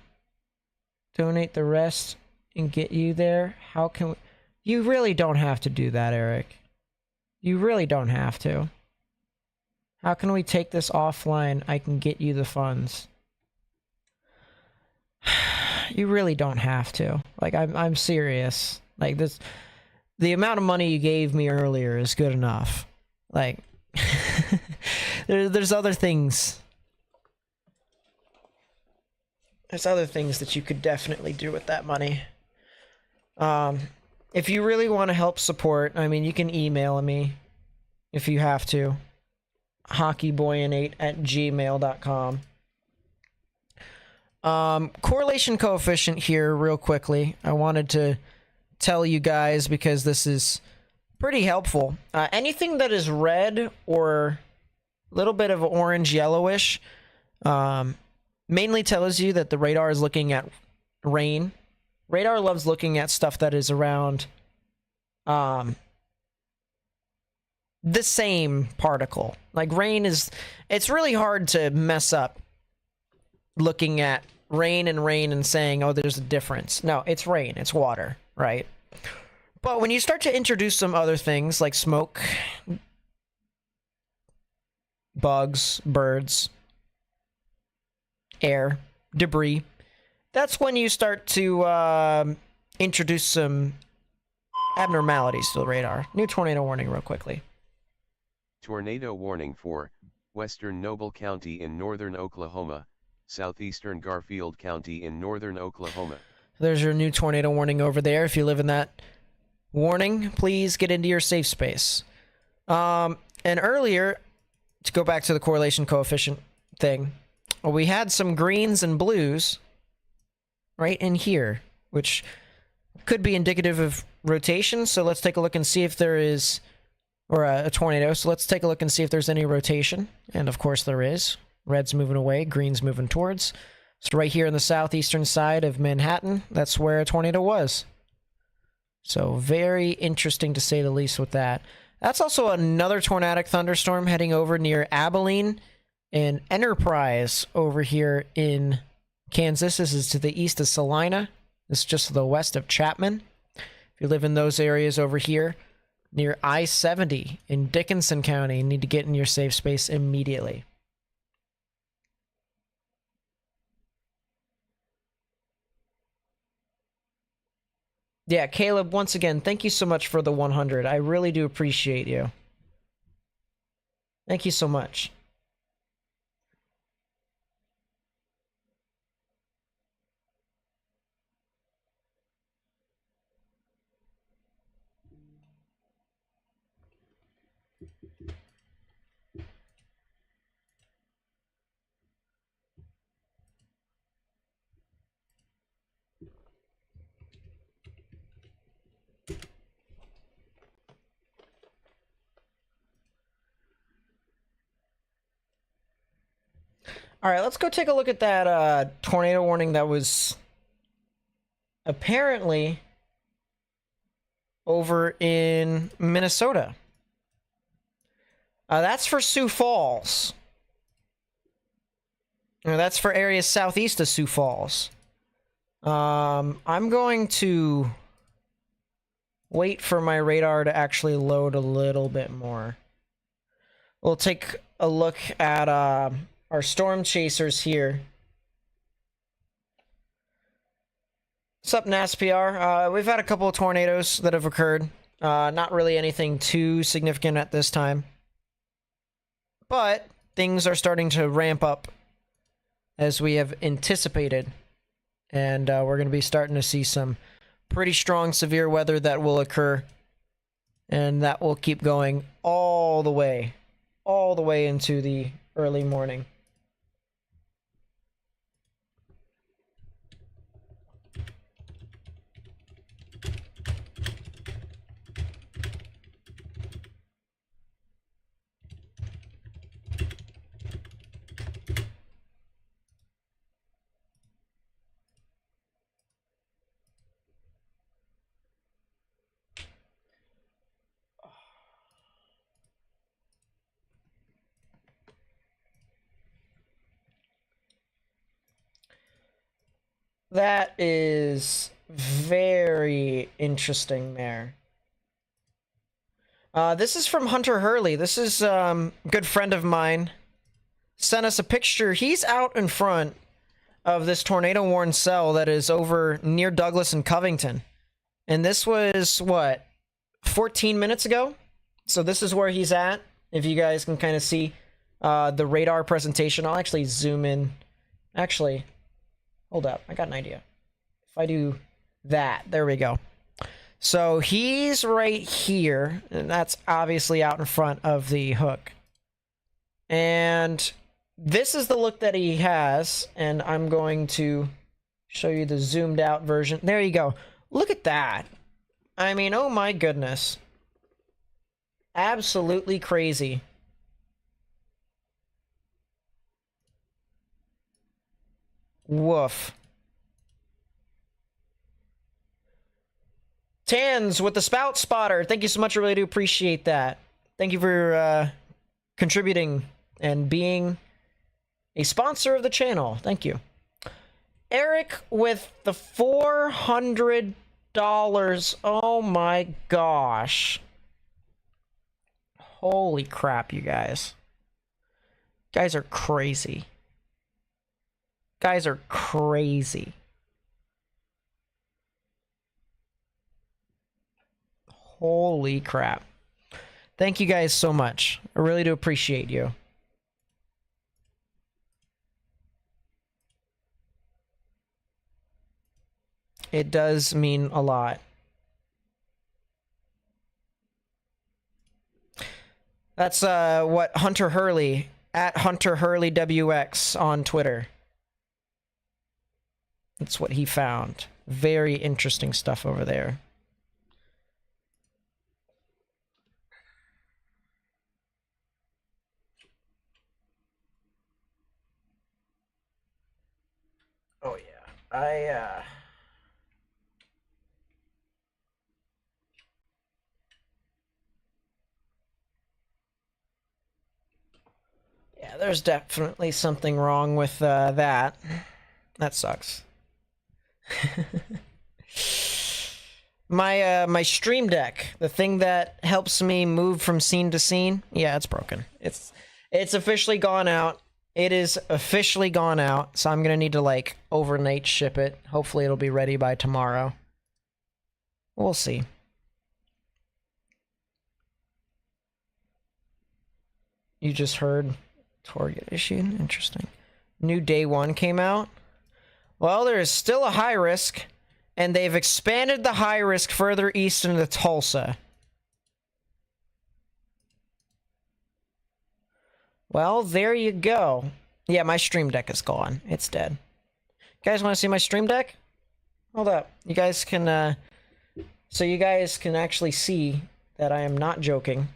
Donate the rest and get you there. How can we... You really don't have to do that, Eric. You really don't have to. How can we take this offline? I can get you the funds. You really don't have to. Like, I'm serious. Like, this... The amount of money you gave me earlier is good enough. Like, there's other things. There's other things that you could definitely do with that money. If you really want to help support, I mean, you can email me if you have to. hockeyboy8@gmail.com. Correlation coefficient here, real quickly. I wanted to tell you guys because this is pretty helpful. Anything that is red or a little bit of orange yellowish mainly tells you that the radar is looking at rain. Radar loves looking at stuff that is around the same particle. Like rain is, it's really hard to mess up looking at rain and saying, oh, there's a difference. No, it's rain, it's water, right? But when you start to introduce some other things like smoke, bugs, birds, air, debris, that's when you start to introduce some abnormalities to the radar. New tornado warning real quickly. Tornado warning for Western Noble County in northern Oklahoma, southeastern Garfield County in northern Oklahoma. There's your new tornado warning over there. If you live in that warning, please get into your safe space. And earlier, to go back to the correlation coefficient thing, we had some greens and blues right in here, which could be indicative of rotation. So let's take a look and see if there is, or a tornado. So let's take a look and see if there's any rotation. And of course there is. Red's moving away, green's moving towards. So right here on the southeastern side of Manhattan, that's where a tornado was. So very interesting to say the least with that. That's also another tornadic thunderstorm heading over near Abilene and Enterprise over here in Kansas. This is to the east of Salina. This is just to the west of Chapman. If you live in those areas over here near I-70 in Dickinson County, you need to get in your safe space immediately. Yeah, Caleb, once again, thank you so much for the 100. I really do appreciate you. Thank you so much. All right, let's go take a look at that tornado warning that was apparently over in Minnesota. That's for Sioux Falls. Now, that's for areas southeast of Sioux Falls. I'm going to wait for my radar to actually load a little bit more. We'll take a look at our storm chasers here. What's up, NASPR? We've had a couple of tornadoes that have occurred. Not really anything too significant at this time. But things are starting to ramp up as we have anticipated. And we're going to be starting to see some pretty strong severe weather that will occur. And that will keep going all the way into the early morning. That is very interesting there. This is from Hunter Hurley. This is a good friend of mine. Sent us a picture. He's out in front of this tornado-warned cell that is over near Douglas and Covington. And this was, what, 14 minutes ago? So this is where he's at. If you guys can kind of see the radar presentation. I'll actually zoom in. Actually... hold up, I got an idea. If I do that, there we go. So he's right here, and that's obviously out in front of the hook. And this is the look that he has, and I'm going to show you the zoomed out version. There you go. Look at that. I mean, oh my goodness. Absolutely crazy. Woof. Tans with the spout spotter. Thank you so much. I really do appreciate that. Thank you for contributing and being a sponsor of the channel. Thank you. Eric with the $400. Oh my gosh. Holy crap, you guys. Guys are crazy. Guys are crazy. Holy crap. Thank you guys so much. I really do appreciate you. It does mean a lot. That's what Hunter Hurley, at Hunter Hurley WX on Twitter. That's what he found. Very interesting stuff over there. Oh yeah. Yeah, there's definitely something wrong with that. That sucks. My Stream Deck, the thing that helps me move from scene to scene, yeah, it's broken. It's officially gone out. It is officially gone out, so I'm gonna need to like overnight ship it. Hopefully it'll be ready by tomorrow. We'll see. You just heard target issued. Interesting. New day one came out. Well, there is still a high risk, and they've expanded the high risk further east into Tulsa. Well, there you go. Yeah, my Stream Deck is gone. It's dead. You guys want to see my Stream Deck? Hold up. You guys can, so you guys can actually see that I am not joking.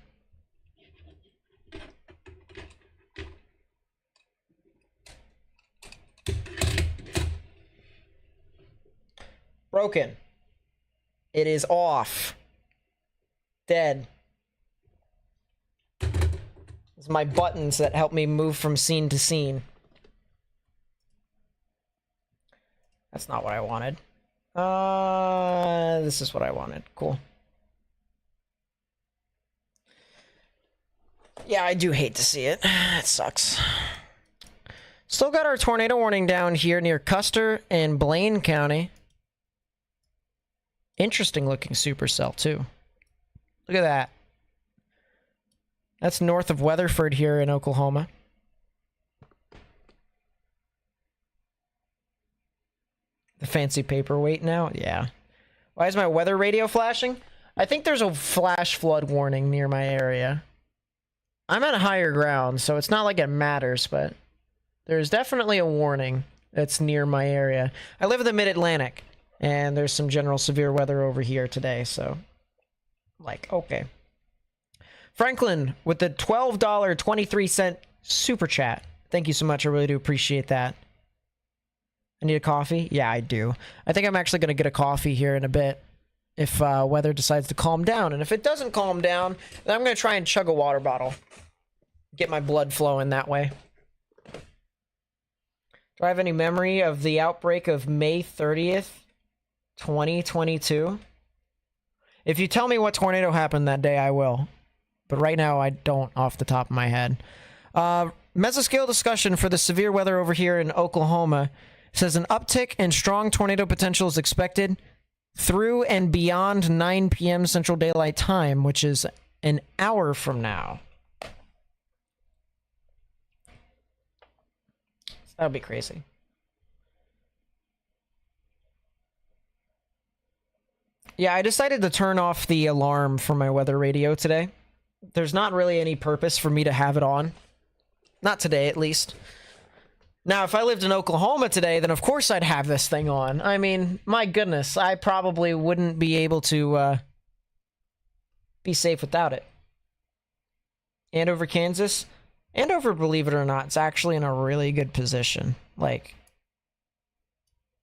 Broken. It is off. Dead. It's my buttons that help me move from scene to scene. That's not what I wanted. This is what I wanted. Cool. Yeah, I do hate to see it. It sucks. Still got our tornado warning down here near Custer and Blaine County. Interesting looking supercell too. Look at that. That's north of Weatherford here in Oklahoma. The fancy paperweight now? Yeah. Why is my weather radio flashing? I think there's a flash flood warning near my area. I'm at higher ground, so it's not like it matters, but there's definitely a warning that's near my area. I live in the mid-Atlantic, and there's some general severe weather over here today, so... like, okay. Franklin, with the $12.23 super chat. Thank you so much, I really do appreciate that. I need a coffee? Yeah, I do. I think I'm actually going to get a coffee here in a bit if weather decides to calm down. And if it doesn't calm down, then I'm going to try and chug a water bottle. Get my blood flowing that way. Do I have any memory of the outbreak of May 30th, 2022? If you tell me what tornado happened that day, I will. But right now, I don't off the top of my head. Mesoscale discussion for the severe weather over here in Oklahoma. Says an uptick in strong tornado potential is expected through and beyond 9 p.m. Central Daylight Time, which is an hour from now. That would be crazy. Yeah, I decided to turn off the alarm for my weather radio today. There's not really any purpose for me to have it on. Not today, at least. Now, if I lived in Oklahoma today, then of course I'd have this thing on. I mean, my goodness, I probably wouldn't be able to be safe without it. Andover, Kansas. Andover, believe it or not, it's actually in a really good position. Like,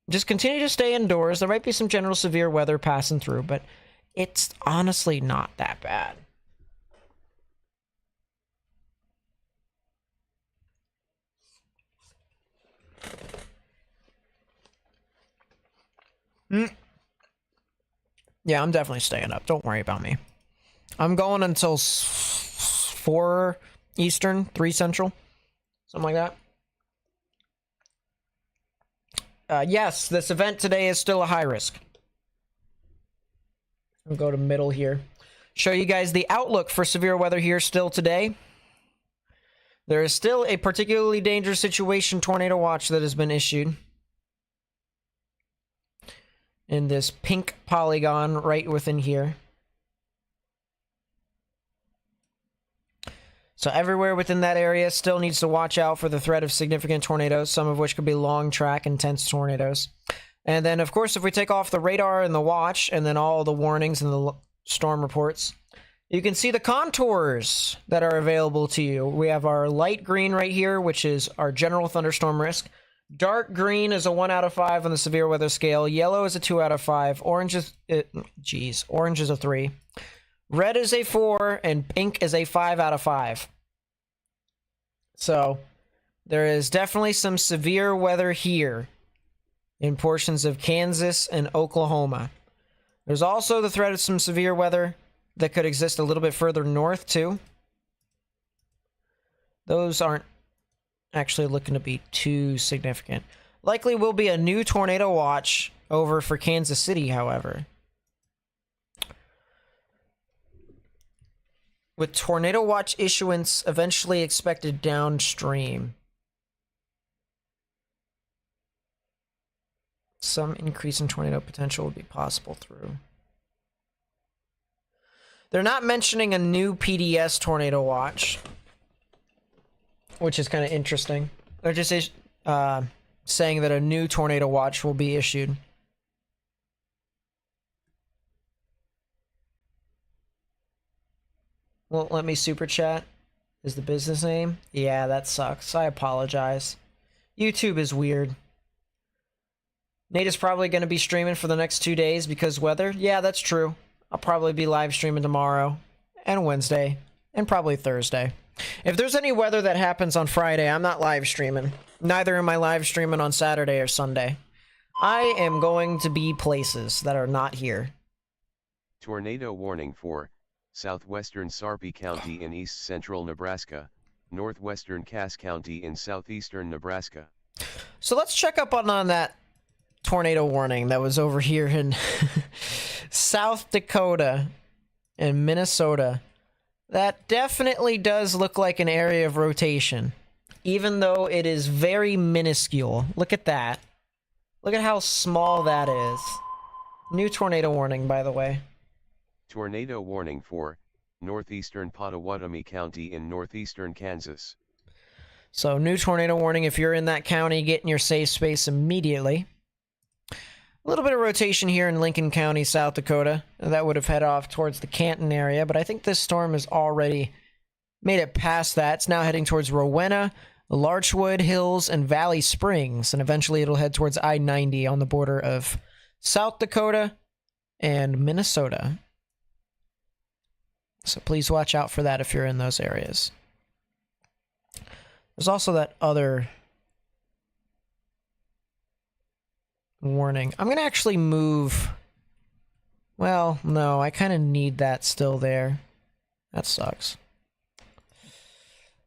just continue to stay indoors. There might be some general severe weather passing through, but it's honestly not that bad. Yeah, I'm definitely staying up. Don't worry about me. I'm going until 4 Eastern, 3 Central. Something like that. Yes, this event today is still a high risk. I'll go to middle here. Show you guys the outlook for severe weather here still today. There is still a particularly dangerous situation tornado watch that has been issued. In this pink polygon right within here. So everywhere within that area still needs to watch out for the threat of significant tornadoes, some of which could be long track intense tornadoes. And then, of course, if we take off the radar and the watch, and then all the warnings and the storm reports, you can see the contours that are available to you. We have our light green right here, which is our general thunderstorm risk. Dark green is a 1 out of 5 on the severe weather scale. Yellow is a 2 out of 5. Orange is, orange is a 3. Red is a 4, and pink is a 5 out of 5. So, there is definitely some severe weather here in portions of Kansas and Oklahoma. There's also the threat of some severe weather that could exist a little bit further north, too. Those aren't actually looking to be too significant. Likely will be a new tornado watch over for Kansas City, however. With tornado watch issuance eventually expected downstream. Some increase in tornado potential would be possible through. They're not mentioning a new PDS tornado watch, which is kind of interesting. They're just saying that a new tornado watch will be issued. Won't let me super chat. Is the business name? Yeah, that sucks. I apologize. YouTube is weird. Nate is probably going to be streaming for the next 2 days because weather. Yeah, that's true. I'll probably be live streaming tomorrow and Wednesday and probably Thursday. If there's any weather that happens on Friday, I'm not live streaming. Neither am I live streaming on Saturday or Sunday. I am going to be places that are not here. Tornado warning for southwestern Sarpy County in east central Nebraska, northwestern Cass County in southeastern Nebraska. So let's check up on that tornado warning that was over here in South Dakota and Minnesota. That definitely does look like an area of rotation, even though it is very minuscule. Look at that. Look at how small that is. New tornado warning, by the way. Tornado warning for northeastern Pottawatomie County in northeastern Kansas. So, new tornado warning. If you're in that county, get in your safe space immediately. A little bit of rotation here in Lincoln County, South Dakota. That would have head off towards the Canton area, but I think this storm has already made it past that. It's now heading towards Rowena, Larchwood Hills, and Valley Springs, and eventually it'll head towards I-90 on the border of South Dakota and Minnesota. So please watch out for that if you're in those areas. There's also that other warning. I'm going to actually move... Well, no, I kind of need that still there. That sucks.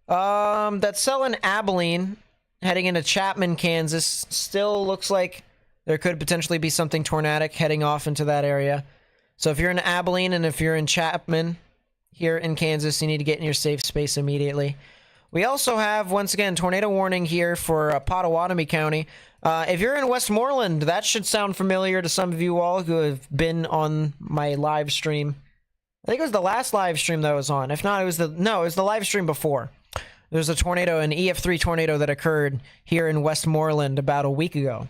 That cell in Abilene, heading into Chapman, Kansas, still looks like there could potentially be something tornadic heading off into that area. So if you're in Abilene and if you're in Chapman here in Kansas, you need to get in your safe space immediately. We also have, once again, tornado warning here for Pottawatomie County. If you're in Westmoreland, that should sound familiar to some of you all who have been on my live stream. I think it was the last live stream that I was on. If not, it was the live stream before. There was a tornado, an EF3 tornado that occurred here in Westmoreland about a week ago.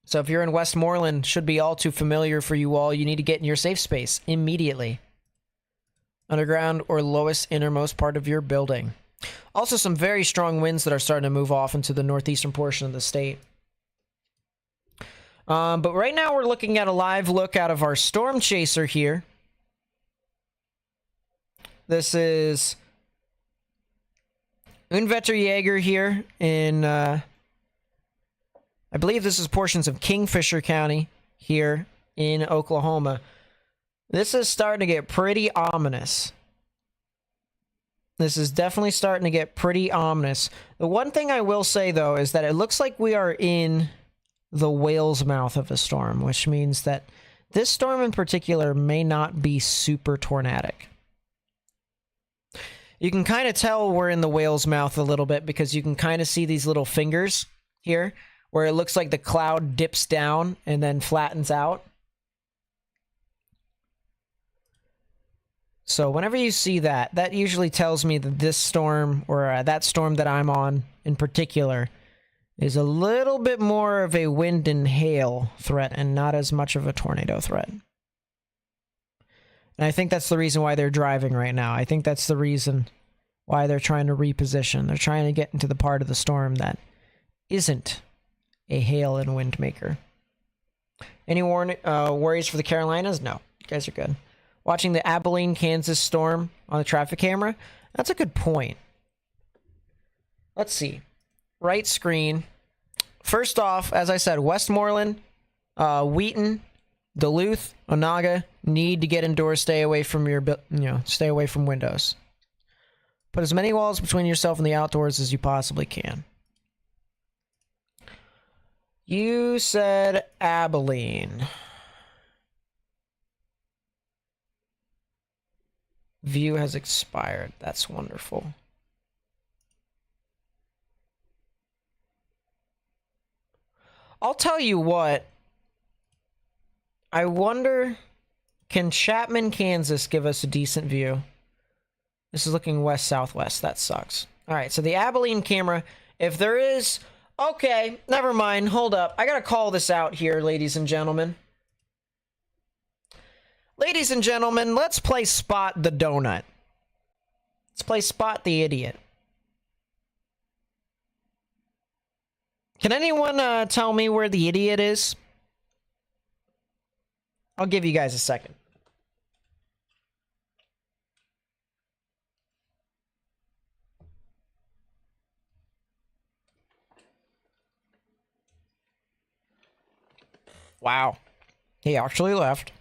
So if you're in Westmoreland, should be all too familiar for you all. You need to get in your safe space immediately. Underground or lowest innermost part of your building. Also, some very strong winds that are starting to move off into the northeastern portion of the state. But right now we're looking at a live look out of our storm chaser here. This is Unvetterjäger here in, I believe this is portions of Kingfisher County here in Oklahoma. This is starting to get pretty ominous. This is definitely starting to get pretty ominous. The one thing I will say, though, is that it looks like we are in the whale's mouth of a storm, which means that this storm in particular may not be super tornadic. You can kind of tell we're in the whale's mouth a little bit because you can kind of see these little fingers here where it looks like the cloud dips down and then flattens out. So whenever you see that, that usually tells me that this storm, or that storm that I'm on in particular, is a little bit more of a wind and hail threat and not as much of a tornado threat. And I think that's the reason why they're driving right now. I think that's the reason why they're trying to reposition. They're trying to get into the part of the storm that isn't a hail and wind maker. Any worries for the Carolinas? No, you guys are good. Watching the Abilene, Kansas storm on the traffic camera? That's a good point. Let's see. Right screen. First off, as I said, Westmoreland, Wheaton, Duluth, Onaga need to get indoors. Stay away from stay away from windows. Put as many walls between yourself and the outdoors as you possibly can. You said Abilene. View has expired. That's wonderful. I'll tell you what. I wonder, can Chapman, Kansas give us a decent view? This is looking west-southwest. That sucks. All right, so the Abilene camera, if there is... Okay, never mind. Hold up. I gotta call this out here, ladies and gentlemen. Ladies and gentlemen, let's play Spot the Donut. Let's play Spot the Idiot. Can anyone tell me where the idiot is? I'll give you guys a second. Wow. He actually left.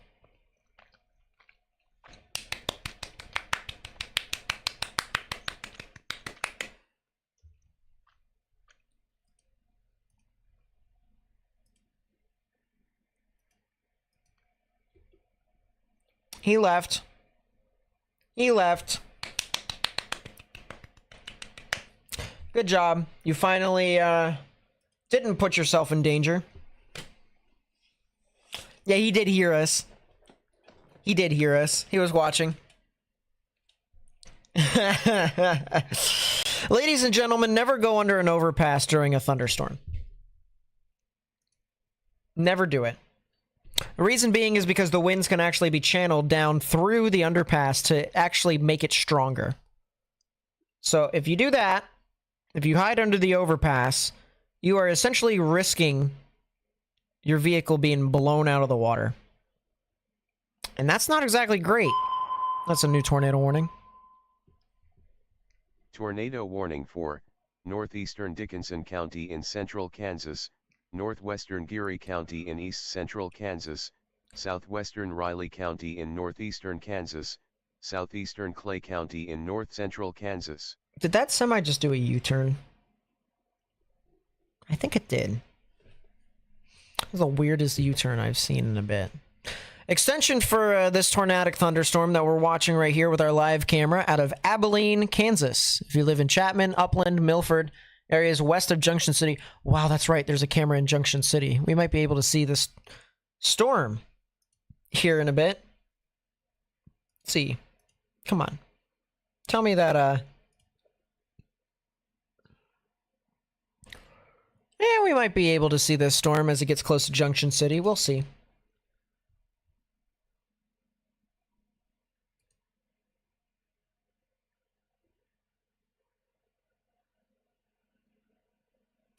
He left. He left. Good job. You finally didn't put yourself in danger. Yeah, he did hear us. He did hear us. He was watching. Ladies and gentlemen, never go under an overpass during a thunderstorm. Never do it. The reason being is because the winds can actually be channeled down through the underpass to actually make it stronger. So if you do that, if you hide under the overpass, you are essentially risking your vehicle being blown out of the water. And that's not exactly great. That's a new tornado warning. Tornado warning for northeastern Dickinson County in central Kansas, northwestern Geary County in east central Kansas, southwestern Riley County in northeastern Kansas, southeastern Clay County in north central Kansas. Did that semi just do a U-turn? I think it did. It was the weirdest U-turn I've seen in a bit. Extension for this tornadic thunderstorm that we're watching right here with our live camera out of Abilene, Kansas. If you live in Chapman, Upland, Milford, areas west of Junction City. Wow, that's right. There's a camera in Junction City. We might be able to see this storm here in a bit. Let's see. Come on. Tell me that, yeah, we might be able to see this storm as it gets close to Junction City. We'll see.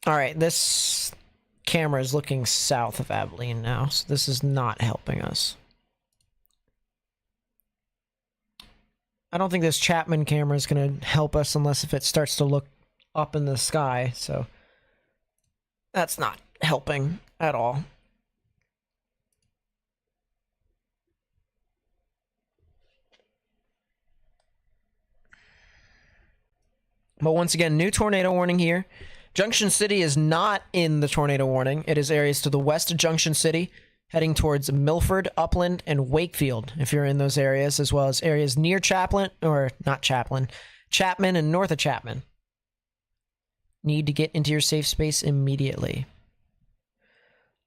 All right, this camera is looking south of Abilene now, so this is not helping us. I don't think this Chapman camera is going to help us unless if it starts to look up in the sky, so that's not helping at all. But once again, new tornado warning here. Junction City is not in the tornado warning. It is areas to the west of Junction City, heading towards Milford, Upland, and Wakefield, if you're in those areas, as well as areas near Chapman, or not Chapman, Chapman and north of Chapman. Need to get into your safe space immediately.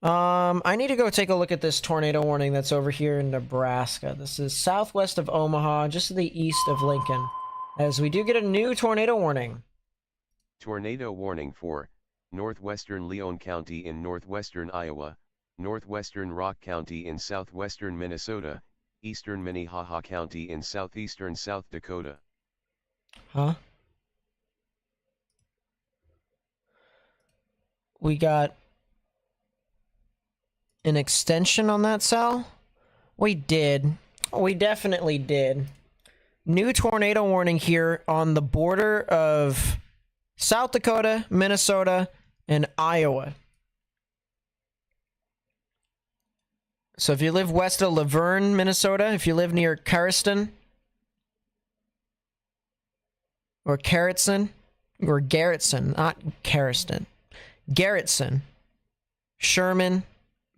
I need to go take a look at this tornado warning that's over here in Nebraska. This is southwest of Omaha, just to the east of Lincoln, as we do get a new tornado warning. Tornado warning for northwestern Leon County in northwestern Iowa, northwestern Rock County in southwestern Minnesota, eastern Minnehaha County in southeastern South Dakota. Huh? We got an extension on that cell? We did. We definitely did. New tornado warning here on the border of South Dakota, Minnesota, and Iowa. So if you live west of Laverne, Minnesota, if you live near Carriston, or Carrollton, or Garrettson, not Carriston, Garrettson, Sherman,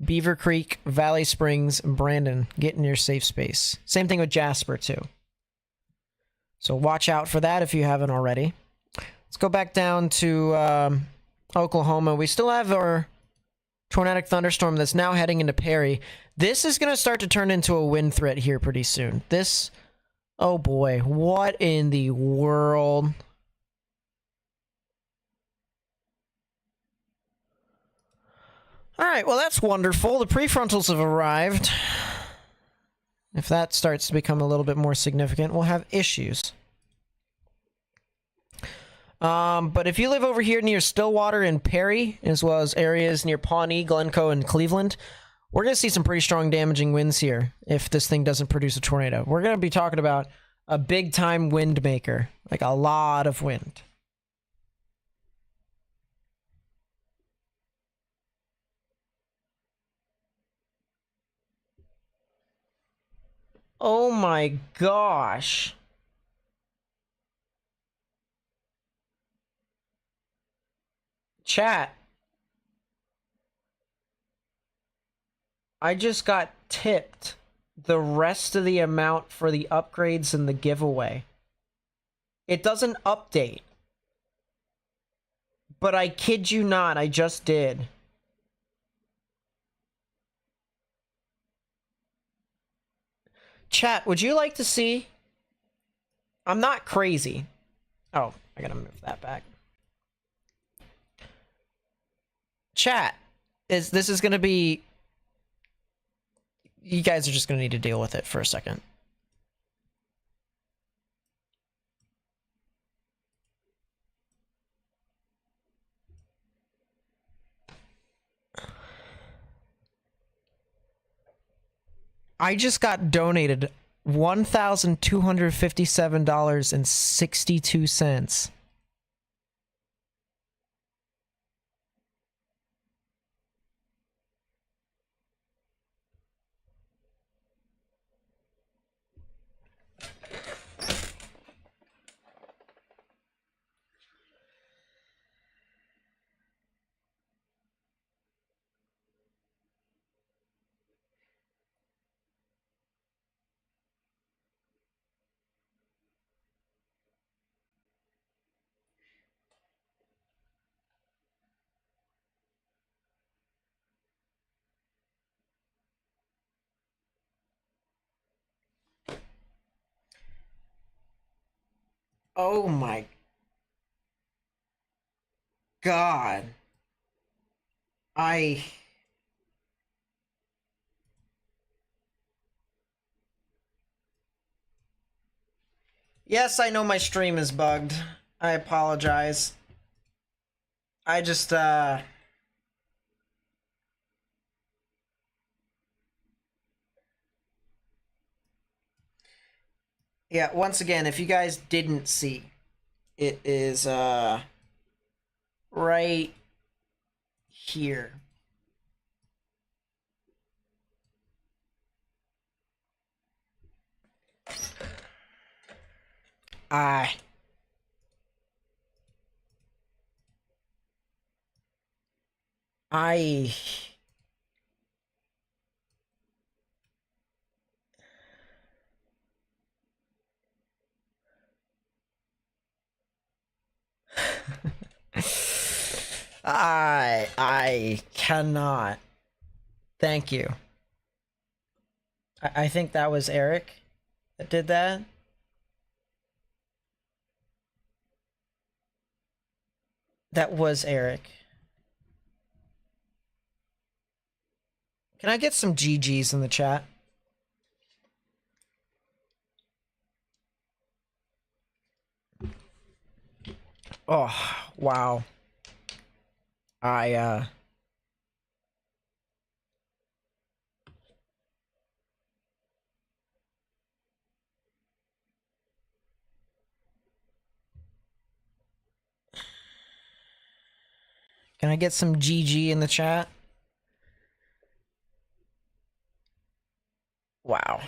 Beaver Creek, Valley Springs, Brandon, get in your safe space. Same thing with Jasper, too. So watch out for that if you haven't already. Let's go back down to Oklahoma. We still have our tornadic thunderstorm that's now heading into Perry. This is going to start to turn into a wind threat here pretty soon. This, oh boy, what in the world? All right, well, that's wonderful. The prefrontals have arrived. If that starts to become a little bit more significant, we'll have issues. But if you live over here near Stillwater and Perry, as well as areas near Pawnee, Glencoe, and Cleveland, we're going to see some pretty strong damaging winds here if this thing doesn't produce a tornado. We're going to be talking about a big-time wind maker, like a lot of wind. Oh my gosh. Chat. I just got tipped the rest of the amount for the upgrades in the giveaway. It doesn't update. But I kid you not, I just did. Chat, would you like to see? I'm not crazy. Oh, I gotta move that back. Chat, this is gonna be... You guys are just gonna need to deal with it for a second. I just got donated $1,257.62. Oh my god. Yes, I know my stream is bugged. I apologize. I just, Yeah, once again, if you guys didn't see, it is, right here. I I I cannot. Thank you. I think that was Eric that did that. That was Eric. Can I get some GGs in the chat? Oh, wow. Can I get some GG in the chat? Wow.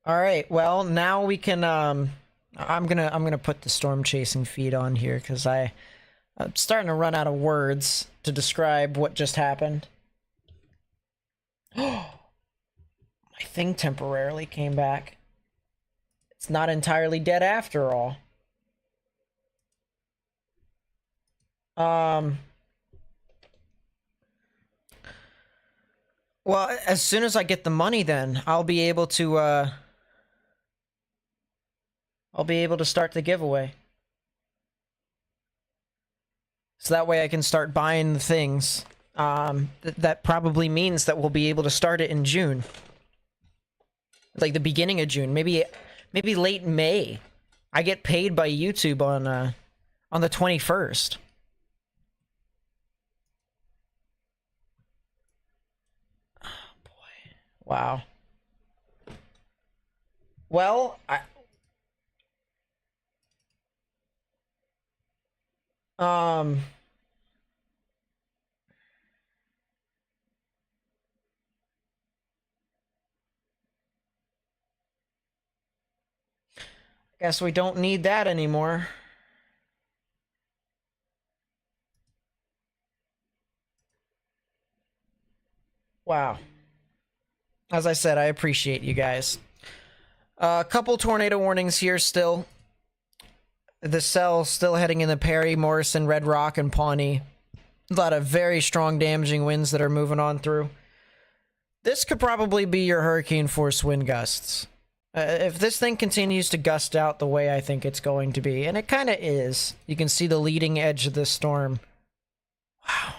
All right. Well, now we can I'm gonna put the storm chasing feed on here cuz I'm starting to run out of words to describe what just happened. My thing temporarily came back. It's not entirely dead after all. Well, as soon as I get the money then, I'll be able to start the giveaway. So that way I can start buying the things. That probably means that we'll be able to start it in June. Like the beginning of June, maybe late May. I get paid by YouTube on the 21st. Oh boy. Wow. Well, Guess we don't need that anymore. Wow. As I said, I appreciate you guys. A couple tornado warnings here still. The cell still heading in the Perry, Morrison, Red Rock, and Pawnee. A lot of very strong damaging winds that are moving on through. This could probably be your hurricane force wind gusts. If this thing continues to gust out the way I think it's going to be, and it kind of is, you can see the leading edge of this storm. Wow.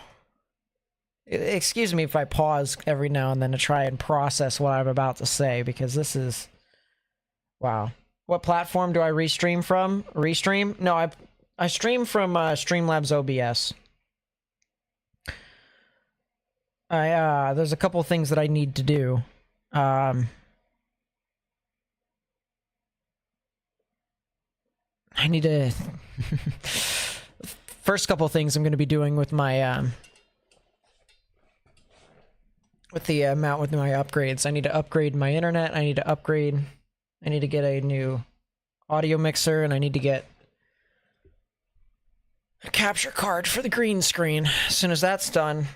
Excuse me if I pause every now and then to try and process what I'm about to say, because this is... Wow. What platform do I restream from? Restream? No, I stream from Streamlabs OBS. There's a couple things that I need to do. I need to... First couple things I'm going to be doing with my... with the amount with my upgrades. I need to upgrade my internet. I need to get a new audio mixer, and I need to get a capture card for the green screen. As soon as that's done,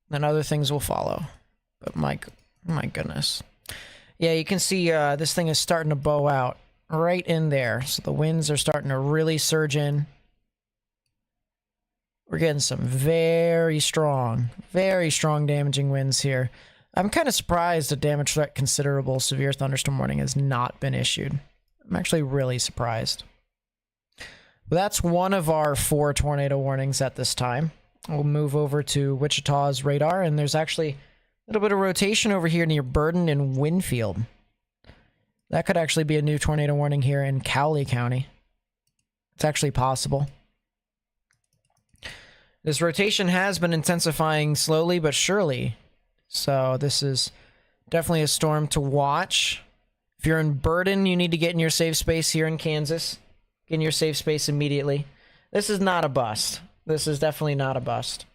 then other things will follow. But my goodness. Yeah, you can see this thing is starting to bow out right in there. So the winds are starting to really surge in. We're getting some very strong damaging winds here. I'm kind of surprised a damage threat considerable severe thunderstorm warning has not been issued. I'm actually really surprised. But that's one of our 4 tornado warnings at this time. We'll move over to Wichita's radar, and there's actually a little bit of rotation over here near Burden and Winfield. That could actually be a new tornado warning here in Cowley County. It's actually possible. This rotation has been intensifying slowly but surely. So this is definitely a storm to watch. If you're in Burden, you need to get in your safe space here in Kansas. Get in your safe space immediately. This is not a bust. This is definitely not a bust.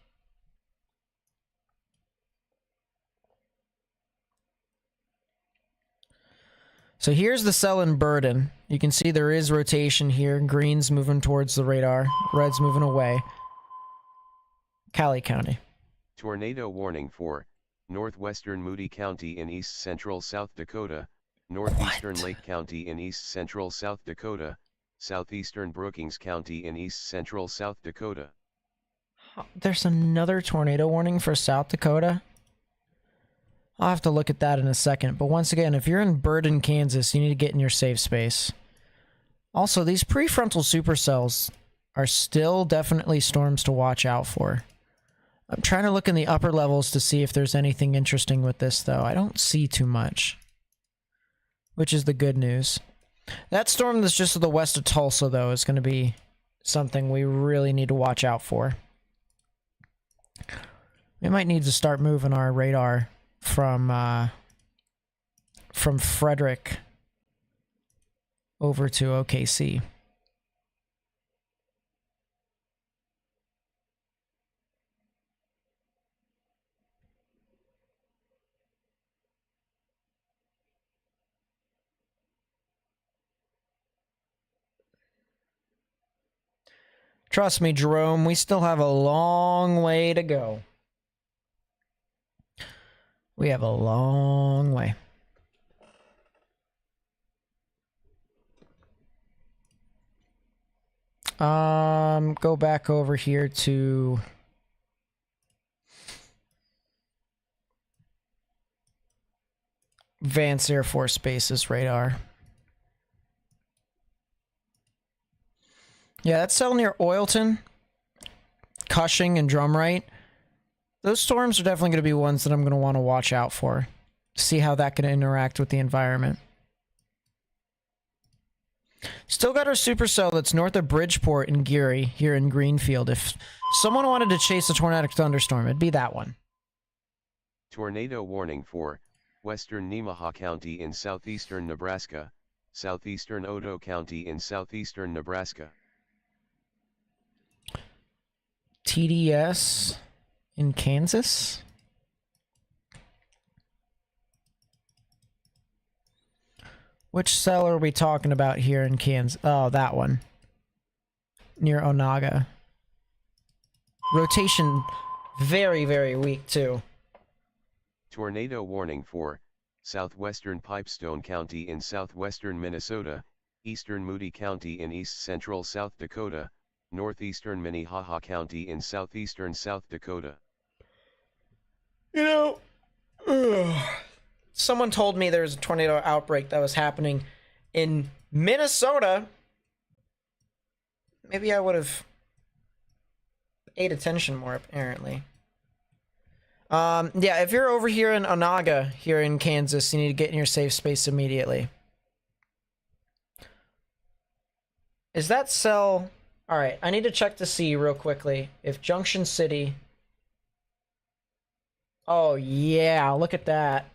So here's the cell in Burden. You can see there is rotation here. Green's moving towards the radar. Red's moving away. Cowley County. Tornado warning for northwestern Moody County in east central South Dakota, northeastern Lake County in east central South Dakota, southeastern Brookings County in east central South Dakota. There's another tornado warning for South Dakota? I'll have to look at that in a second, but once again, if you're in Burden, Kansas, you need to get in your safe space. Also, these prefrontal supercells are still definitely storms to watch out for. I'm trying to look in the upper levels to see if there's anything interesting with this, though. I don't see too much, which is the good news. That storm that's just to the west of Tulsa, though, is going to be something we really need to watch out for. We might need to start moving our radar from Frederick over to OKC. Trust me, Jerome, we still have a long way to go. We have a long way. Go back over here to Vance Air Force Base's radar. Yeah, that's cell near Oilton, Cushing, and Drumright. Those storms are definitely going to be ones that I'm going to want to watch out for. See how that can interact with the environment. Still got our supercell that's north of Bridgeport and Geary here in Greenfield. If someone wanted to chase a tornadic thunderstorm, it'd be that one. Tornado warning for western Nemaha County in southeastern Nebraska, southeastern Odo County in southeastern Nebraska. TDS in Kansas. Which cell are we talking about here in Kansas? Oh, that one. Near Onaga. Rotation very, very weak, too. Tornado warning for southwestern Pipestone County in southwestern Minnesota, eastern Moody County in east central South Dakota, northeastern Minnehaha County in southeastern South Dakota. You know, someone told me there was a tornado outbreak that was happening in Minnesota. Maybe I would have paid attention more, apparently. Yeah, if you're over here in Onaga, here in Kansas, you need to get in your safe space immediately. Is that cell... Alright, I need to check to see real quickly if Junction City... Oh, yeah, look at that.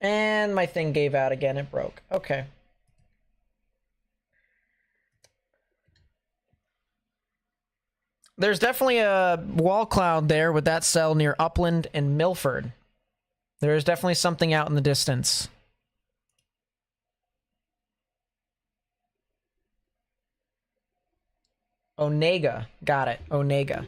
And my thing gave out again, it broke. Okay. There's definitely a wall cloud there with that cell near Upland and Milford. There is definitely something out in the distance. Onega. Got it. Onega.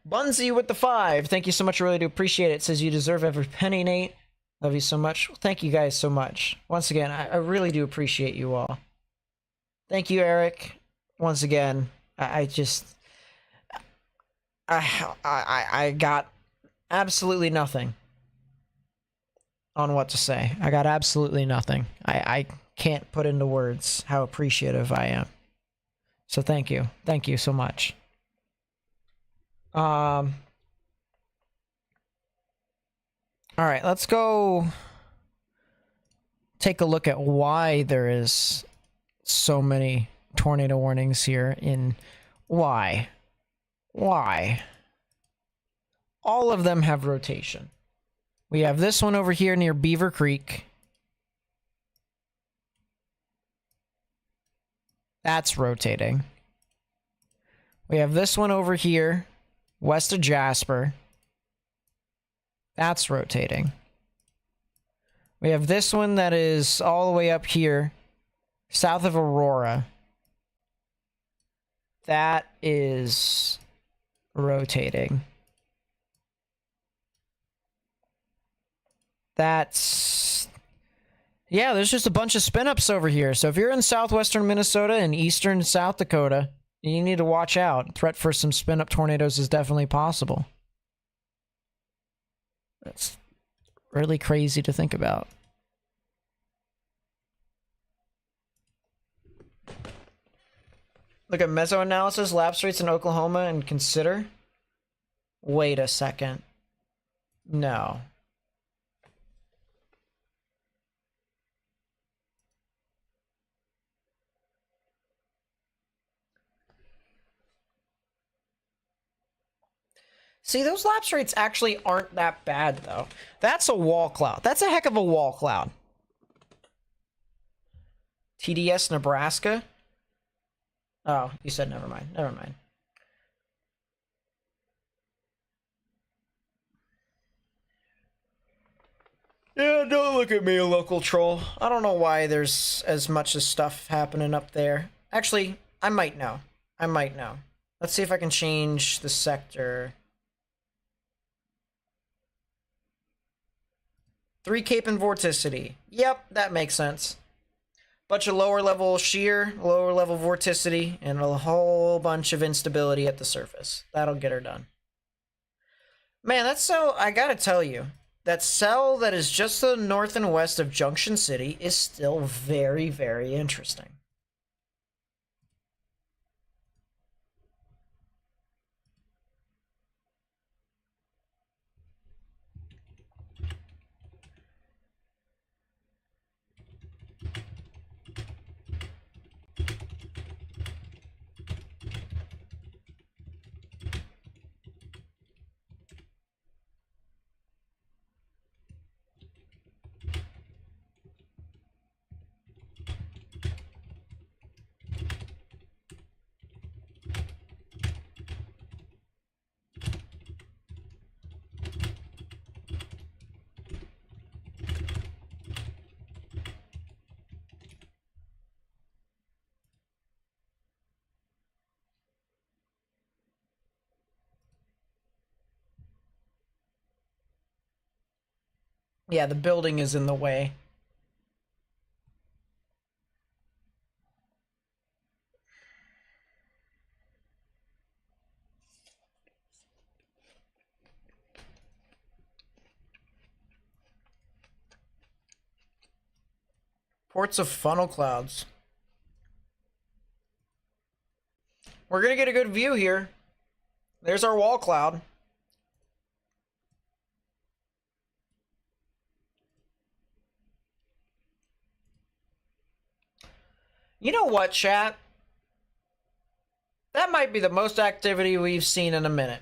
Bunsy with the 5. Thank you so much. I really do appreciate it. Says you deserve every penny, Nate. Love you so much. Thank you guys so much. Once again, I really do appreciate you all. Thank you, Eric. Once again, I got absolutely nothing on what to say. I got absolutely nothing. I can't put into words how appreciative I am. So thank you. Thank you so much. All right, let's go take a look at why there is so many tornado warnings here in why. Why? All of them have rotation. We have this one over here near Beaver Creek. That's rotating. We have this one over here, west of Jasper. That's rotating. We have this one that is all the way up here, south of Aurora. That is rotating. That's... Yeah, there's just a bunch of spin-ups over here. So if you're in southwestern Minnesota and eastern South Dakota, you need to watch out. Threat for some spin-up tornadoes is definitely possible. That's really crazy to think about. Look at mesoanalysis, lapse rates in Oklahoma, and consider. Wait a second. No. See, those lapse rates actually aren't that bad, though. That's a wall cloud. That's a heck of a wall cloud. TDS Nebraska? Oh, you said never mind. Never mind. Yeah, don't look at me, a local troll. I don't know why there's as much as stuff happening up there. Actually, I might know. I might know. Let's see if I can change the sector. 3 Cape and Vorticity. Yep, that makes sense. Bunch of lower level shear, lower level vorticity, and a whole bunch of instability at the surface. That'll get her done. Man, that's so... I gotta tell you, that cell that is just to the north and west of Junction City is still very, very interesting. Yeah, the building is in the way. Ports of funnel clouds. We're gonna get a good view here. There's our wall cloud. You know what, chat? That might be the most activity we've seen in a minute.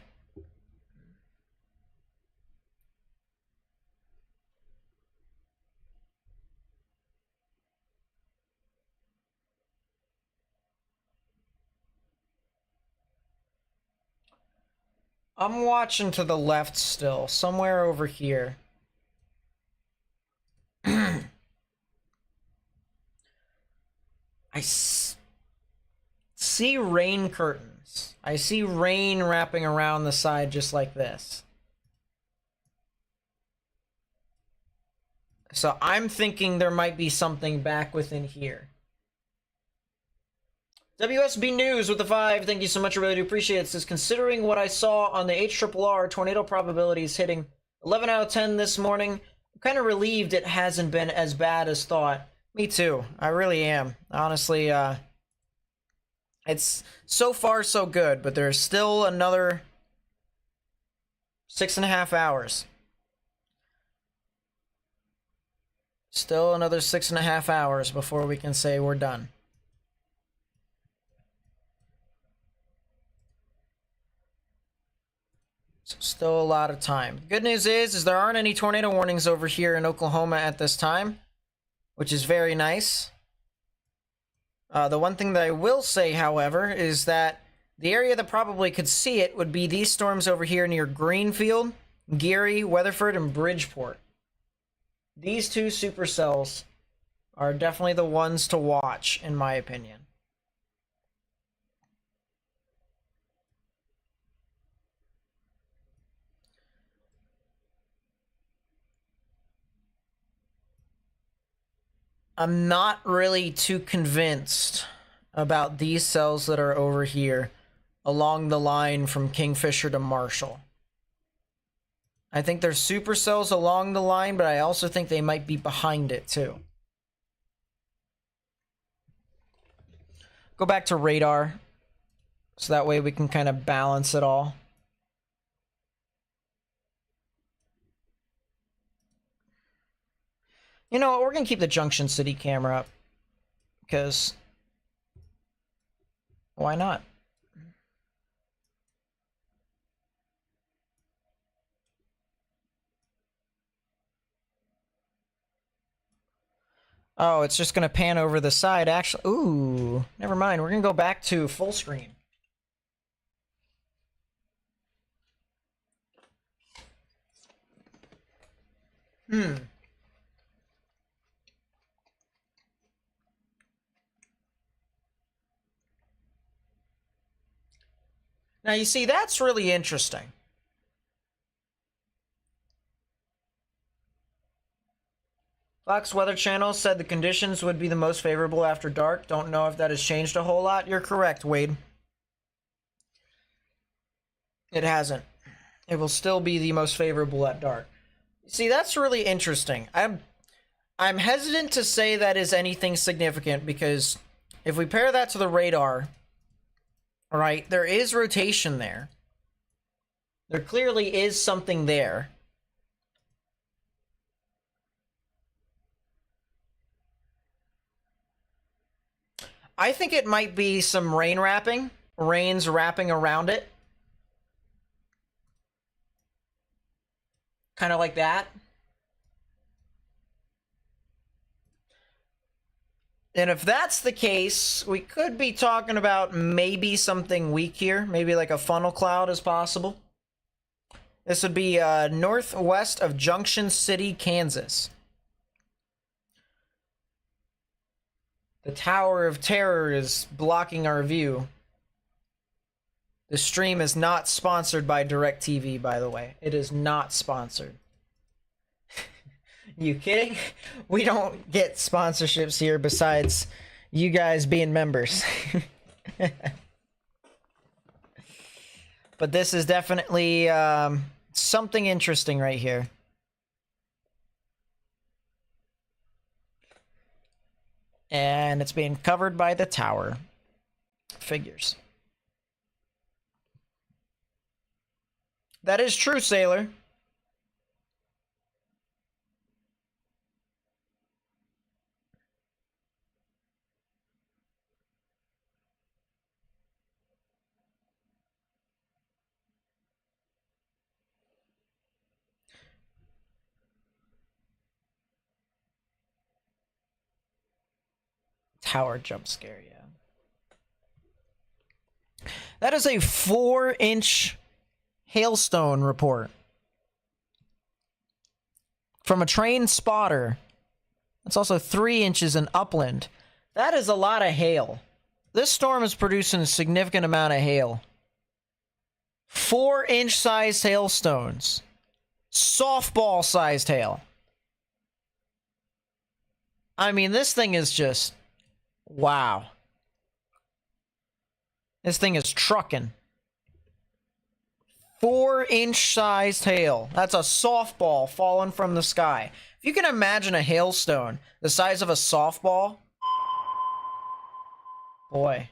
I'm watching to the left still, somewhere over here. I see rain curtains. I see rain wrapping around the side just like this. So I'm thinking there might be something back within here. WSB News with the 5. Thank you so much. I really do appreciate it. It says, considering what I saw on the HRRR tornado probabilities hitting 11 out of 10 this morning, I'm kind of relieved it hasn't been as bad as thought. Me too. I really am. Honestly, it's so far so good, but there's still another 6.5 hours. Still another 6.5 hours before we can say we're done. So still a lot of time. Good news is there aren't any tornado warnings over here in Oklahoma at this time, which is very nice. The one thing that I will say, however, is that the area that probably could see it would be these storms over here near Greenfield, Geary, Weatherford, and Bridgeport. These two supercells are definitely the ones to watch, in my opinion. I'm not really too convinced about these cells that are over here along the line from Kingfisher to Marshall. I think there's supercells along the line, but I also think they might be behind it too. Go back to radar, so that way we can kind of balance it all. You know what, we're gonna keep the Junction City camera up, because why not? Oh, it's just gonna pan over the side, actually. Ooh, never mind. We're gonna go back to full screen. Now, you see, that's really interesting. Fox Weather Channel said the conditions would be the most favorable after dark. Don't know if that has changed a whole lot. You're correct, Wade. It hasn't. It will still be the most favorable at dark. See, that's really interesting. I'm hesitant to say that is anything significant, because if we pair that to the radar, right, there is rotation there. There clearly is something there. I think it might be some rain wrapping. Rain's wrapping around it. Kind of like that. And if that's the case, we could be talking about maybe something weak here. Maybe like a funnel cloud is possible. This would be northwest of Junction City, Kansas. The Tower of Terror is blocking our view. The stream is not sponsored by DirecTV, by the way. It is not sponsored. You kidding? We don't get sponsorships here besides you guys being members. But this is definitely something interesting right here. And it's being covered by the tower figures. That is true, Sailor. Tower jump scare, yeah. That is a 4-inch hailstone report from a trained spotter. It's also 3 inches in upland. That is a lot of hail. This storm is producing a significant amount of hail. 4-inch sized hailstones. Softball sized hail. I mean, this thing is just... wow. This thing is trucking. 4-inch sized hail. That's a softball falling from the sky. If you can imagine a hailstone the size of a softball, boy.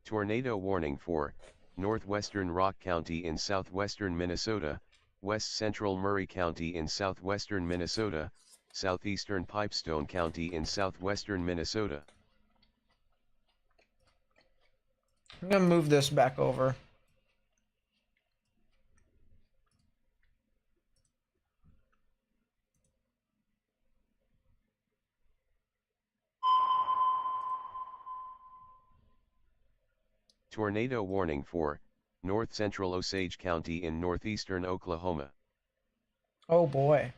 Tornado warning for northwestern Rock County in southwestern Minnesota, west central Murray County in southwestern Minnesota, southeastern Pipestone County in southwestern Minnesota. I'm gonna move this back over. Tornado warning for north central Osage County in northeastern Oklahoma. Oh boy.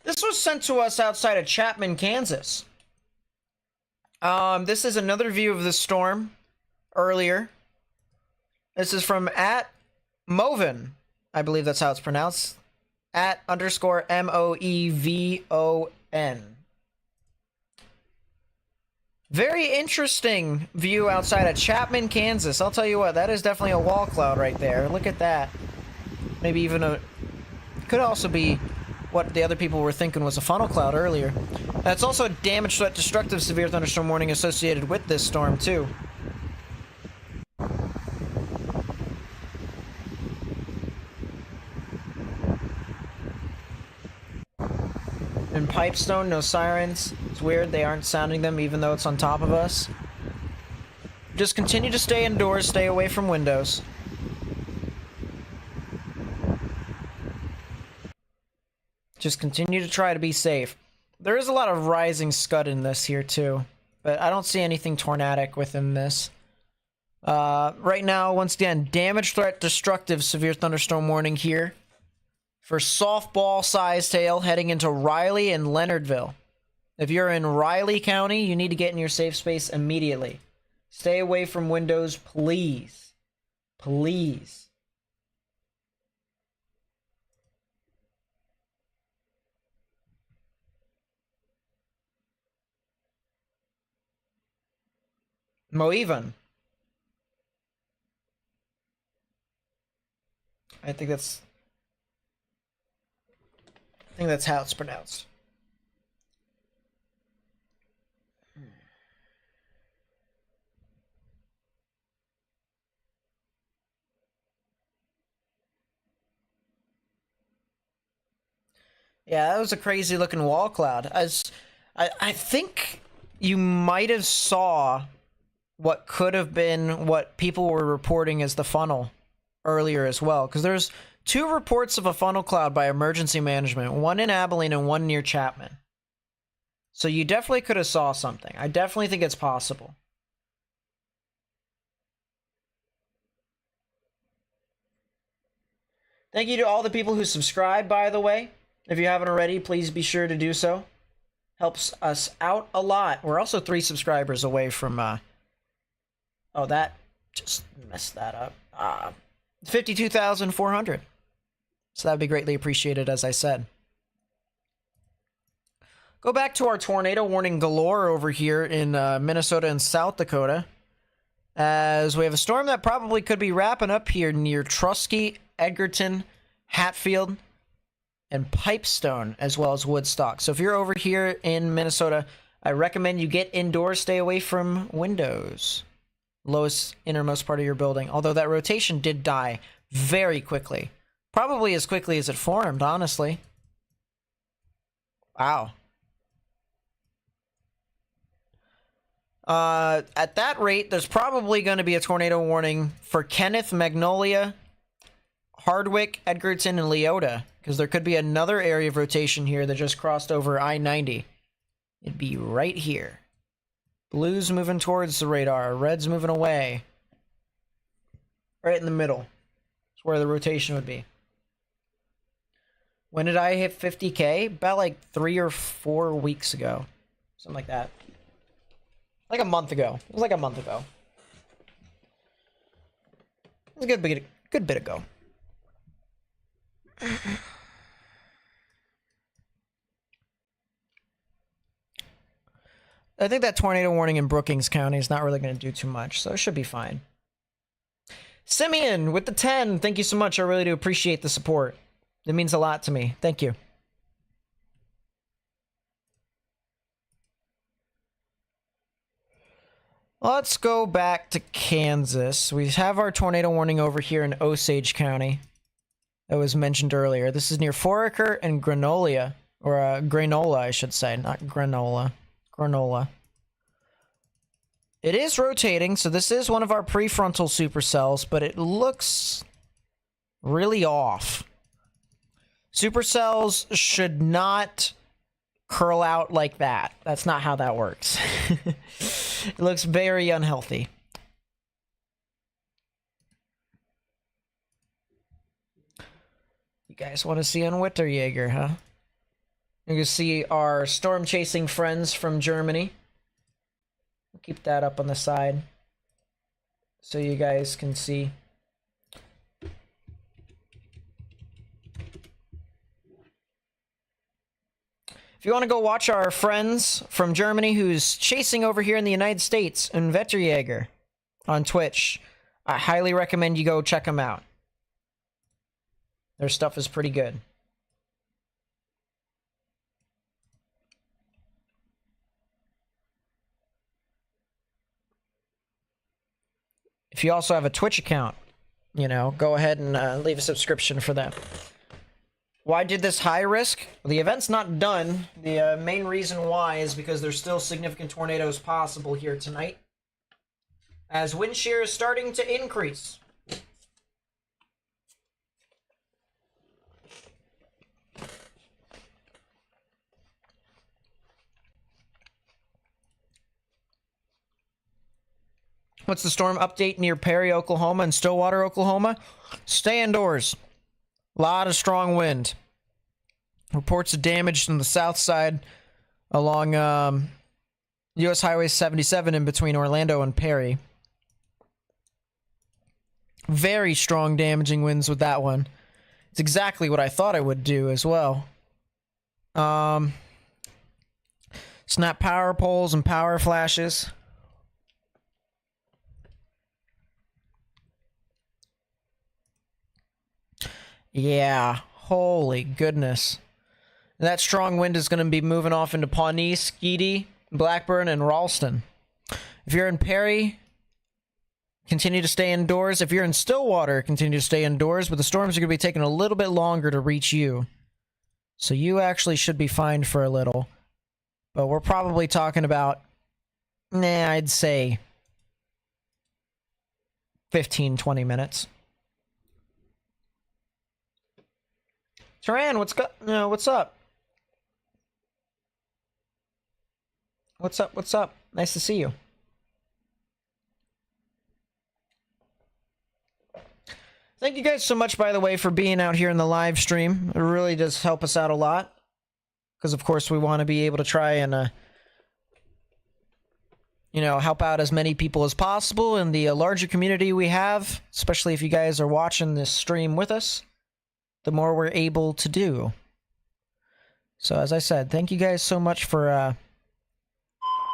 This was sent to us outside of Chapman, Kansas. This is another view of the storm earlier. This is from @Movin. I believe that's how it's pronounced. @_MOEVON. Very interesting view outside of Chapman, Kansas. I'll tell you what, that is definitely a wall cloud right there. Look at that. Maybe even a... could also be what the other people were thinking was a funnel cloud earlier. That's also a damage threat destructive severe thunderstorm warning associated with this storm too. In Pipestone, no sirens. It's weird they aren't sounding them even though it's on top of us. Just continue to stay indoors, stay away from windows. Just continue to try to be safe. There is a lot of rising scud in this here too, but I don't see anything tornadic within this. Right now, once again, damage threat destructive severe thunderstorm warning here for softball-sized hail heading into Riley and Leonardville. If you're in Riley County, you need to get in your safe space immediately. Stay away from windows, please. Please. Moeven. I think that's how it's pronounced. Yeah, that was a crazy looking wall cloud. I think you might have saw what could have been what people were reporting as the funnel earlier as well, because there's 2 reports of a funnel cloud by emergency management, one in Abilene and one near Chapman. So you definitely could have saw something. I definitely think it's possible. Thank you to all the people who subscribe, by the way. If you haven't already, please be sure to do so. Helps us out a lot. We're also 3 subscribers away from Oh, that just messed that up. 52,400. So that would be greatly appreciated, as I said. Go back to our tornado warning galore over here in Minnesota and South Dakota, as we have a storm that probably could be wrapping up here near Trusky, Edgerton, Hatfield, and Pipestone, as well as Woodstock. So if you're over here in Minnesota, I recommend you get indoors, stay away from windows. Lowest innermost part of your building. Although that rotation did die very quickly. Probably as quickly as it formed, honestly. Wow. At that rate, there's probably going to be a tornado warning for Kenneth, Magnolia, Hardwick, Edgerton, and Leota, because there could be another area of rotation here that just crossed over I-90. It'd be right here. Blue's moving towards the radar. Red's moving away. Right in the middle. That's where the rotation would be. When did I hit 50K? About like 3 or 4 weeks ago. Something like that. Like a month ago. It was like a month ago. It was a good bit ago. I think that tornado warning in Brookings County is not really going to do too much, so it should be fine. Simeon with the 10, thank you so much. I really do appreciate the support. It means a lot to me. Thank you. Let's go back to Kansas. We have our tornado warning over here in Osage County that was mentioned earlier. This is near Foraker and Granola, or Granola, I should say, not granola. Granola. It is rotating, so this is one of our prefrontal supercells, but it looks really off. Supercells should not curl out like that. That's not how that works. It looks very unhealthy. You guys want to see on Witterjäger, huh? You can see our storm-chasing friends from Germany. We'll keep that up on the side so you guys can see. If you want to go watch our friends from Germany who's chasing over here in the United States in Wetterjäger on Twitch, I highly recommend you go check them out. Their stuff is pretty good. If you also have a Twitch account, you know, go ahead and leave a subscription for them. Why did this high risk? Well, the event's not done. The main reason why is because there's still significant tornadoes possible here tonight, as wind shear is starting to increase. What's the storm update near Perry, Oklahoma and Stillwater, Oklahoma? Stay indoors. A lot of strong wind. Reports of damage on the south side along U.S. Highway 77 in between Orlando and Perry. Very strong damaging winds with that one. It's exactly what I thought I would do as well. Snap power poles and power flashes. Yeah, holy goodness. That strong wind is going to be moving off into Pawnee, Skeety, Blackburn, and Ralston. If you're in Perry, continue to stay indoors. If you're in Stillwater, continue to stay indoors, but the storms are going to be taking a little bit longer to reach you. So you actually should be fine for a little. But we're probably talking about, I'd say 15, 20 minutes. Turan, what's up? What's up? Nice to see you. Thank you guys so much, by the way, for being out here in the live stream. It really does help us out a lot. Because, of course, we want to be able to try and you know, help out as many people as possible in the larger community we have, especially if you guys are watching this stream with us, the more we're able to do. So as I said, thank you guys so much for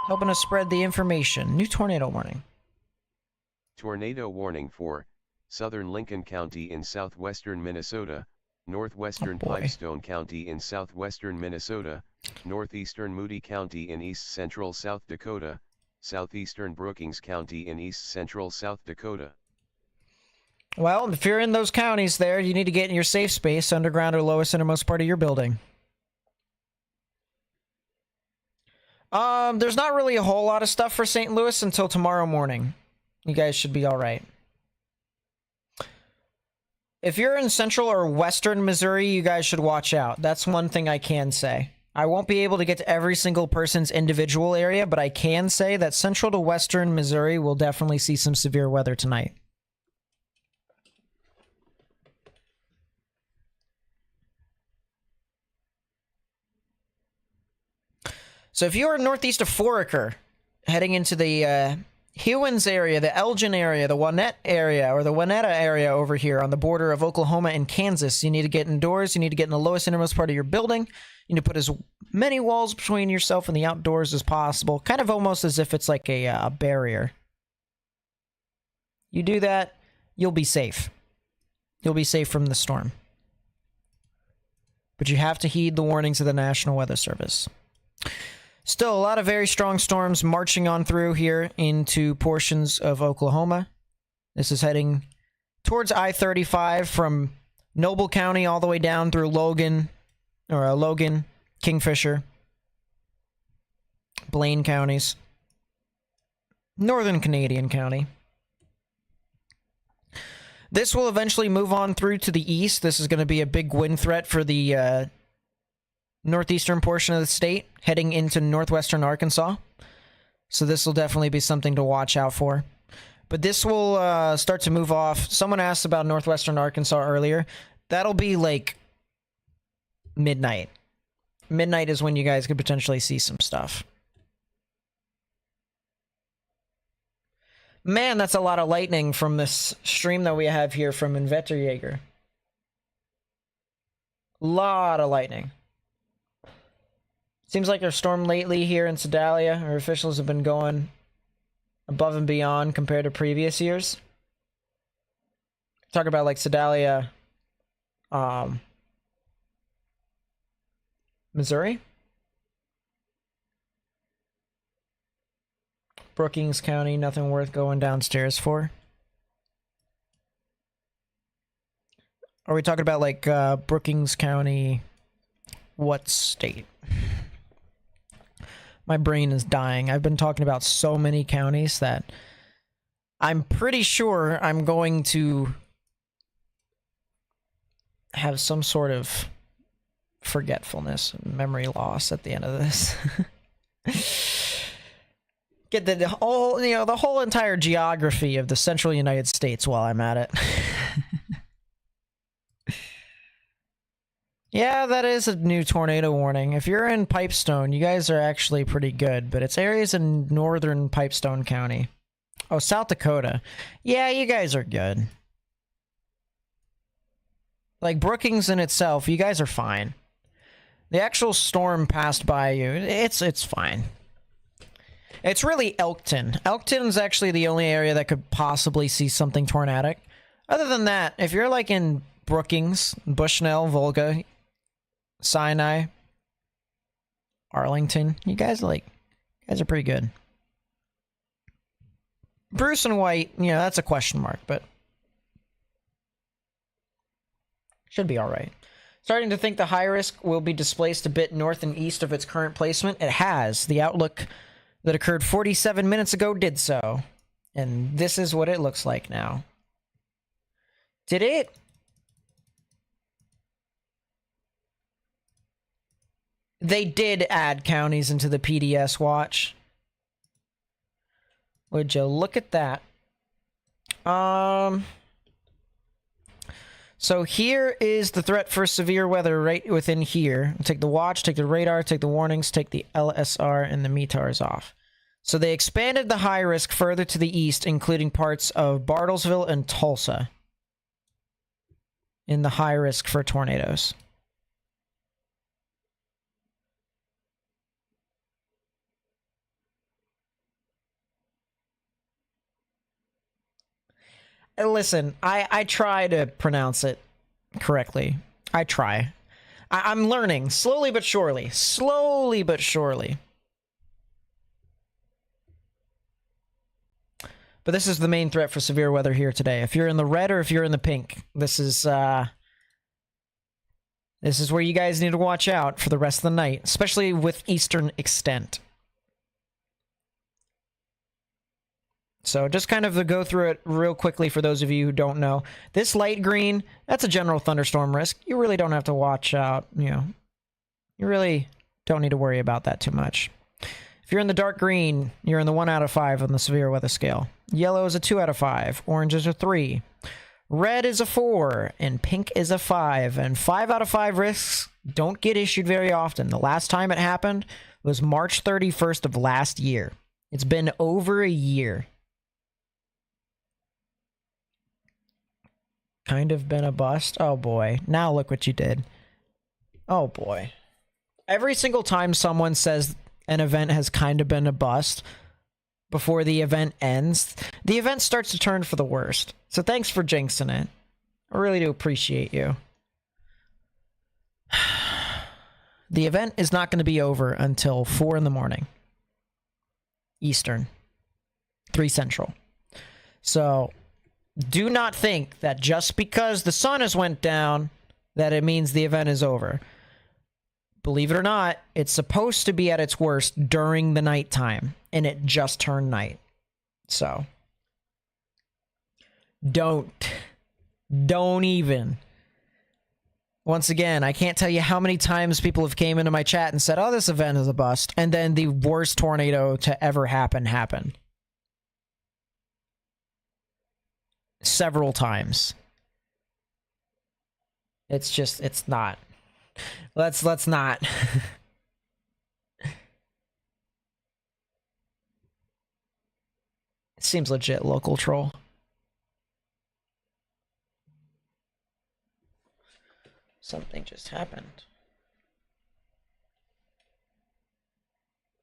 helping us spread the information. New tornado warning. Tornado warning for southern Lincoln County in southwestern Minnesota, northwestern Pipestone County in southwestern Minnesota, northeastern Moody County in east central South Dakota, southeastern Brookings County in east central South Dakota. Well, if you're in those counties there, you need to get in your safe space, underground or lowest innermost part of your building. There's not really a whole lot of stuff for St. Louis until tomorrow morning. You guys should be all right. If you're in central or western Missouri, you guys should watch out. That's one thing I can say. I won't be able to get to every single person's individual area, but I can say that central to western Missouri will definitely see some severe weather tonight. So if you're northeast of Foraker, heading into the Hewins area, the Elgin area, the Wanette area, or the Wanetta area over here on the border of Oklahoma and Kansas, you need to get indoors. You need to get in the lowest innermost part of your building. You need to put as many walls between yourself and the outdoors as possible, kind of almost as if it's like a barrier. You do that, you'll be safe. You'll be safe from the storm. But you have to heed the warnings of the National Weather Service. Still, a lot of very strong storms marching on through here into portions of Oklahoma. This is heading towards I-35 from Noble County all the way down through Logan, Kingfisher, Blaine counties, Northern Canadian County. This will eventually move on through to the east. This is going to be a big wind threat for the northeastern portion of the state, heading into northwestern Arkansas. So this will definitely be something to watch out for. But this will start to move off. Someone asked about northwestern Arkansas earlier. That'll be like midnight. Midnight is when you guys could potentially see some stuff. Man, that's a lot of lightning from this stream that we have here from Invetterjäger. Lot of lightning. Seems like our storm lately here in Sedalia, our officials have been going above and beyond compared to previous years. Talk about like Sedalia, Missouri. Brookings County, nothing worth going downstairs for. Are we talking about like Brookings County? What state? My brain is dying. I've been talking about so many counties that I'm pretty sure I'm going to have some sort of forgetfulness, memory loss at the end of this. Get the whole, the whole entire geography of the central United States while I'm at it. Yeah, that is a new tornado warning. If you're in Pipestone, you guys are actually pretty good, but it's areas in northern Pipestone County. Oh, South Dakota. Yeah, you guys are good. Like Brookings in itself, you guys are fine. The actual storm passed by you. It's fine. It's really Elkton. Elkton's actually the only area that could possibly see something tornadic. Other than that, if you're like in Brookings, Bushnell, Volga, Sinai, Arlington, you guys are pretty good. Bruce and White, that's a question mark, but should be all right. Starting to think the high risk will be displaced a bit north and east of its current placement. It has. The outlook that occurred 47 minutes ago did so. And this is what it looks like now. Did it? They did add counties into the PDS watch. Would you look at that? So here is the threat for severe weather right within here. Take the watch, take the radar, take the warnings, take the LSR and the METARs off. So they expanded the high risk further to the east, including parts of Bartlesville and Tulsa in the high risk for tornadoes. And listen, I try to pronounce it correctly. I try. I'm learning, slowly but surely. Slowly but surely. But this is the main threat for severe weather here today. If you're in the red or if you're in the pink, this is where you guys need to watch out for the rest of the night, especially with eastern extent. So just kind of to go through it real quickly for those of you who don't know. This light green, that's a general thunderstorm risk. You really don't have to watch out, you know. You really don't need to worry about that too much. If you're in the dark green, you're in the 1 out of 5 on the severe weather scale. Yellow is a 2 out of 5. Orange is a 3. Red is a 4. And pink is a 5. And 5 out of 5 risks don't get issued very often. The last time it happened was March 31st of last year. It's been over a year. Kind of been a bust. Oh boy. Now look what you did. Oh boy. Every single time someone says an event has kind of been a bust before the event ends, the event starts to turn for the worst. So thanks for jinxing it. I really do appreciate you. The event is not going to be over until 4 in the morning. Eastern. 3 Central. So do not think that just because the sun has went down that it means the event is over. Believe it or not, it's supposed to be at its worst during the nighttime, and it just turned night. So don't even. Once again, I can't tell you how many times people have came into my chat and said, oh, this event is a bust, and then the worst tornado to ever happen happened. Several times. It's not. Let's not. It seems legit, local troll. Something just happened.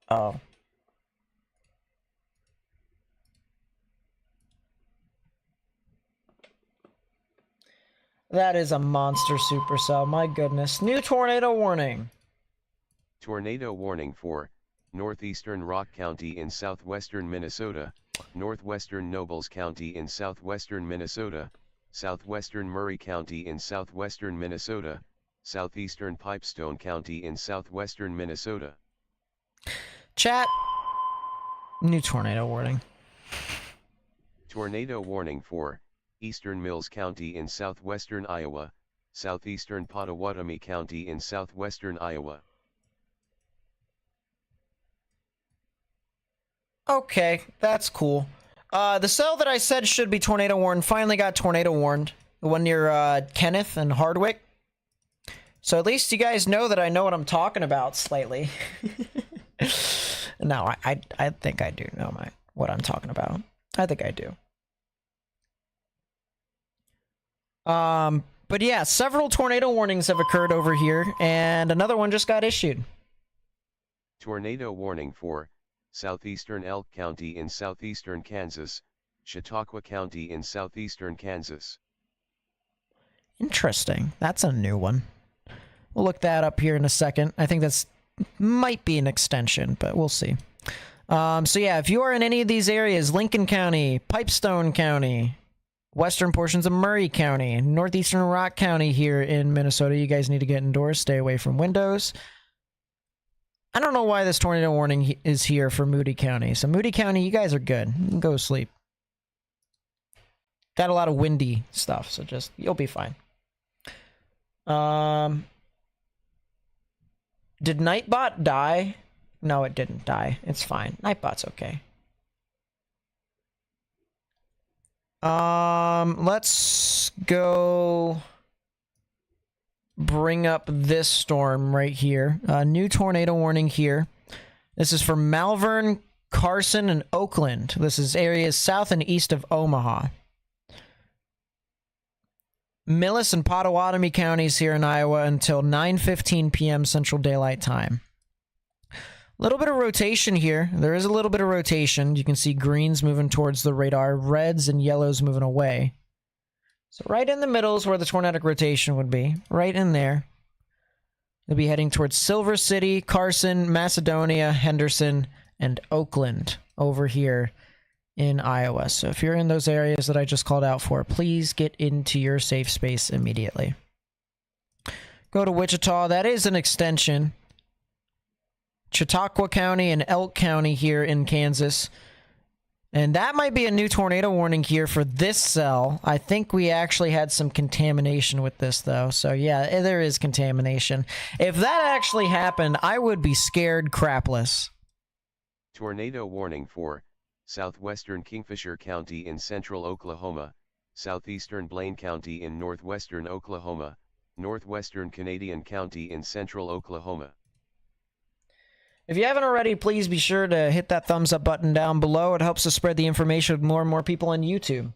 Oh. That is a monster supercell, my goodness. New tornado warning. Tornado warning for northeastern Rock County in southwestern Minnesota, northwestern Nobles County in southwestern Minnesota, southwestern Murray County in southwestern Minnesota, southeastern Pipestone County in southwestern Minnesota. Chat. New tornado warning. Tornado warning for eastern Mills County in southwestern Iowa, southeastern Pottawatomie County in southwestern Iowa. Okay, that's cool. The cell that I said should be tornado warned finally got tornado warned. The one near Kenneth and Hardwick. So at least you guys know that I know what I'm talking about slightly. No, I think I do know what I'm talking about. I think I do. But yeah, several tornado warnings have occurred over here, and another one just got issued. Tornado warning for southeastern Elk County in southeastern Kansas, Chautauqua County in southeastern Kansas. Interesting. That's a new one. We'll look that up here in a second. I think that's might be an extension, but we'll see. So yeah, if you are in any of these areas, Lincoln County, Pipestone County, western portions of Murray County, northeastern Rock County here in Minnesota, you guys need to get indoors, stay away from windows. I don't know why this tornado warning is here for Moody County. So Moody County, you guys are good. You can go to sleep. Got a lot of windy stuff, so you'll be fine. Did Nightbot die? No, it didn't die. It's fine. Nightbot's okay. Let's go bring up this storm right here. New tornado warning here. This is for Malvern, Carson, and Oakland. This is areas south and east of Omaha. Millis and Pottawatomie counties here in Iowa until 9:15 p.m. Central Daylight Time. A little bit of rotation here. There is a little bit of rotation. You can see greens moving towards the radar, reds and yellows moving away. So right in the middle is where the tornadic rotation would be. Right in there. They'll be heading towards Silver City, Carson, Macedonia, Henderson, and Oakland over here in Iowa. So if you're in those areas that I just called out for, please get into your safe space immediately. Go to Wichita. That is an extension. Chautauqua County and Elk County here in Kansas. And that might be a new tornado warning here for this cell. I think we actually had some contamination with this, though. So, yeah, there is contamination. If that actually happened, I would be scared crapless. Tornado warning for southwestern Kingfisher County in central Oklahoma, southeastern Blaine County in northwestern Oklahoma, northwestern Canadian County in central Oklahoma. If you haven't already, please be sure to hit that thumbs up button down below. It helps us spread the information with more and more people on YouTube.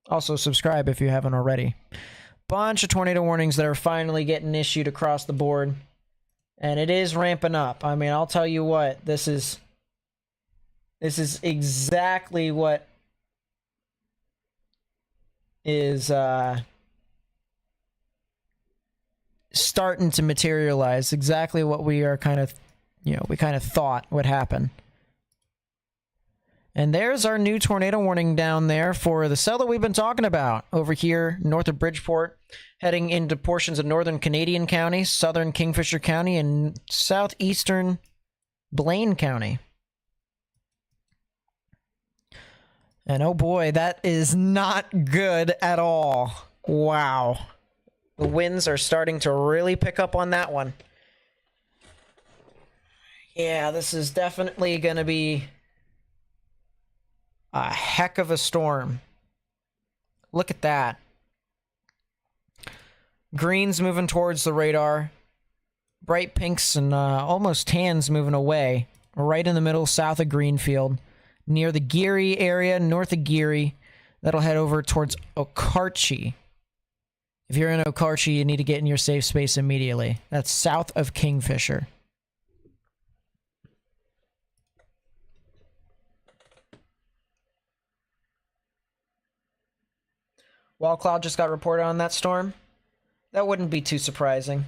Also, subscribe if you haven't already. Bunch of tornado warnings that are finally getting issued across the board. And it is ramping up. I mean, I'll tell you what, this is exactly what is starting to materialize. Exactly what we are kind of thought would happen. And there's our new tornado warning down there for the cell that we've been talking about over here north of Bridgeport, heading into portions of northern Canadian County, southern Kingfisher County, and southeastern Blaine County. And oh boy, that is not good at all. Wow. The winds are starting to really pick up on that one. Yeah, this is definitely going to be a heck of a storm. Look at that. Greens moving towards the radar. Bright pinks and almost tans moving away. Right in the middle, south of Greenfield. Near the Geary area, north of Geary. That'll head over towards Okarche. If you're in Okarche, you need to get in your safe space immediately. That's south of Kingfisher. Wall cloud just got reported on that storm. That wouldn't be too surprising.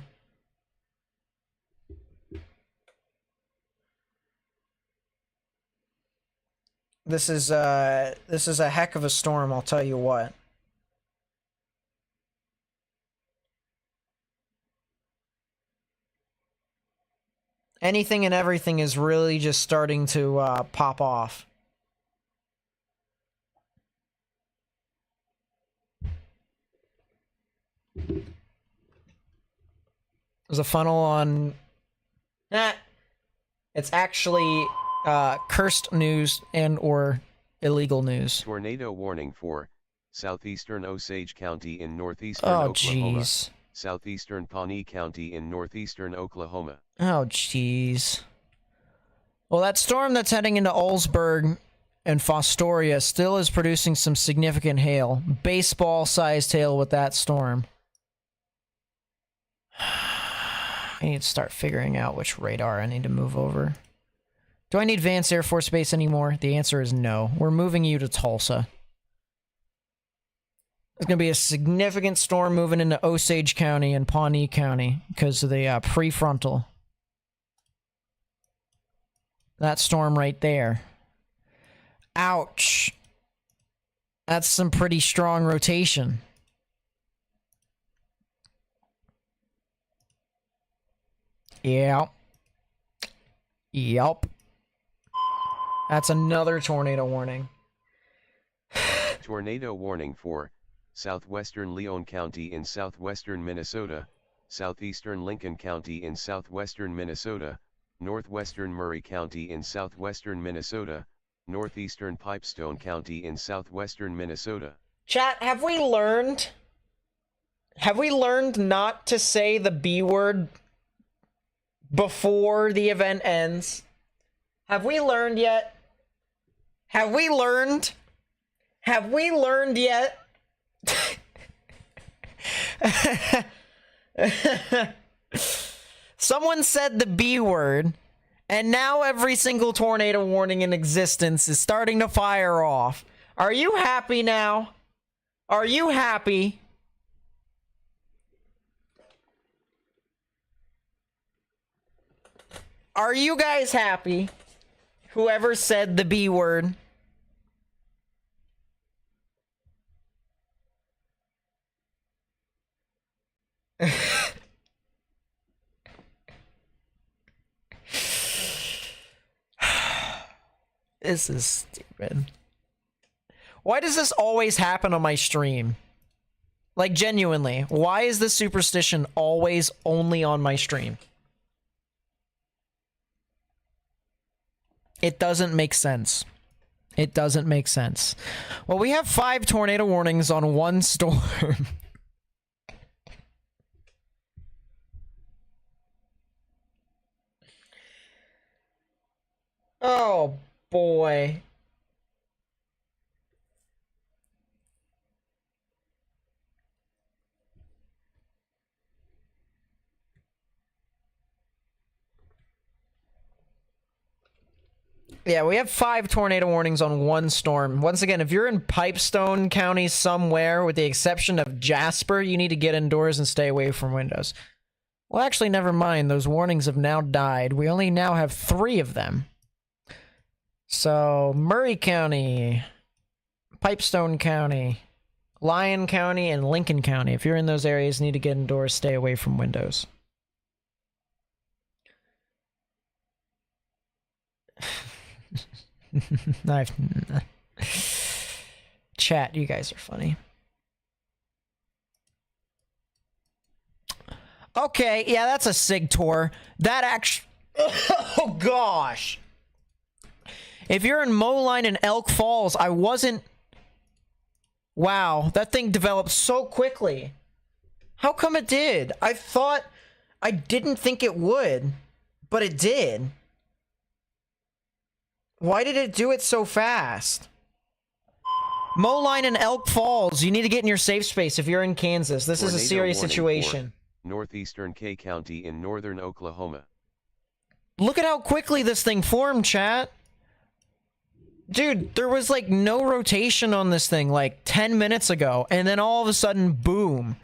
This is a heck of a storm, I'll tell you what. Anything and everything is really just starting to pop off. There's a funnel on... It's actually cursed news and or illegal news. Tornado warning for southeastern Osage County in northeastern Oklahoma. Jeez. Southeastern Pawnee County in northeastern Oklahoma. Oh, jeez. Well, that storm that's heading into Olsburg and Fostoria still is producing some significant hail. Baseball-sized hail with that storm. I need to start figuring out which radar I need to move over. Do I need Vance Air Force Base anymore? The answer is no. We're moving you to Tulsa. There's going to be a significant storm moving into Osage County and Pawnee County because of the prefrontal. That storm right there. Ouch. That's some pretty strong rotation. Yep. Yep. That's another tornado warning. Tornado warning for southwestern Leon County in southwestern Minnesota, southeastern Lincoln County in southwestern Minnesota, northwestern Murray County in southwestern Minnesota, northeastern Pipestone County in southwestern Minnesota. Chat, have we learned not to say the B word before the event ends? Have we learned yet? Have we learned? Have we learned yet? Someone said the B word, and now every single tornado warning in existence is starting to fire off. Are you happy now? Are you happy? Are you guys happy? Whoever said the B word. This is stupid. Why does this always happen on my stream? Like, genuinely, why is this superstition always only on my stream? It doesn't make sense. It doesn't make sense. Well, we have 5 tornado warnings on one storm. Oh, boy. Yeah, we have 5 tornado warnings on one storm. Once again, if you're in Pipestone County somewhere, with the exception of Jasper, you need to get indoors and stay away from windows. Well, actually, never mind. Those warnings have now died. We only now have 3 of them. So, Murray County, Pipestone County, Lyon County, and Lincoln County. If you're in those areas, you need to get indoors, stay away from windows. Chat, you guys are funny. Okay, yeah, that's a SIG tour. That actually... Oh, gosh. If you're in Moline and Elk Falls, I wasn't... Wow, that thing developed so quickly. How come it did? I thought... I didn't think it would, but it did. Why did it do it so fast? Moline and Elk Falls, you need to get in your safe space if you're in Kansas. This is a serious situation. Northeastern K County in northern Oklahoma. Look at how quickly this thing formed, chat. Dude, there was like no rotation on this thing like 10 minutes ago, and then all of a sudden, boom.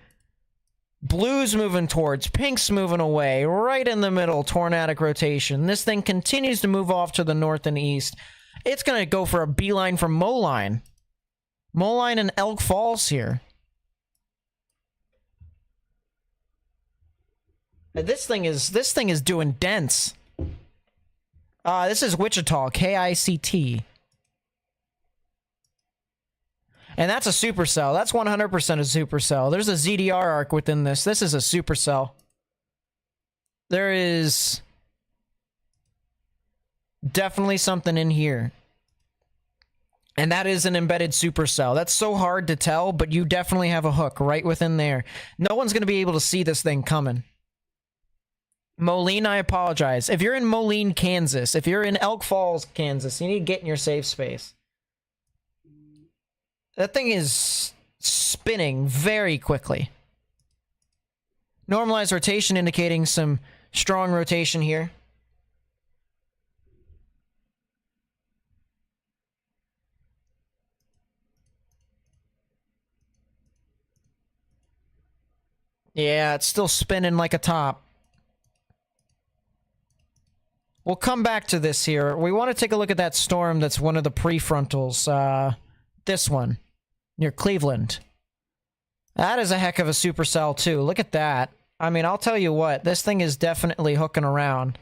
Blue's moving towards, pink's moving away, right in the middle, tornadic rotation. This thing continues to move off to the north and east. It's going to go for a beeline from Moline. Moline and Elk Falls here. This thing is doing dense. This is Wichita, KICT. And that's a supercell. That's 100% a supercell. There's a ZDR arc within this. This is a supercell. There is definitely something in here. And that is an embedded supercell. That's so hard to tell, but you definitely have a hook right within there. No one's going to be able to see this thing coming. Moline, I apologize. If you're in Moline, Kansas, if you're in Elk Falls, Kansas, you need to get in your safe space. That thing is spinning very quickly. Normalized rotation indicating some strong rotation here. Yeah, it's still spinning like a top. We'll come back to this here. We want to take a look at that storm that's one of the prefrontals. This one. Near Cleveland. That is a heck of a supercell, too. Look at that. I mean, I'll tell you what. This thing is definitely hooking around.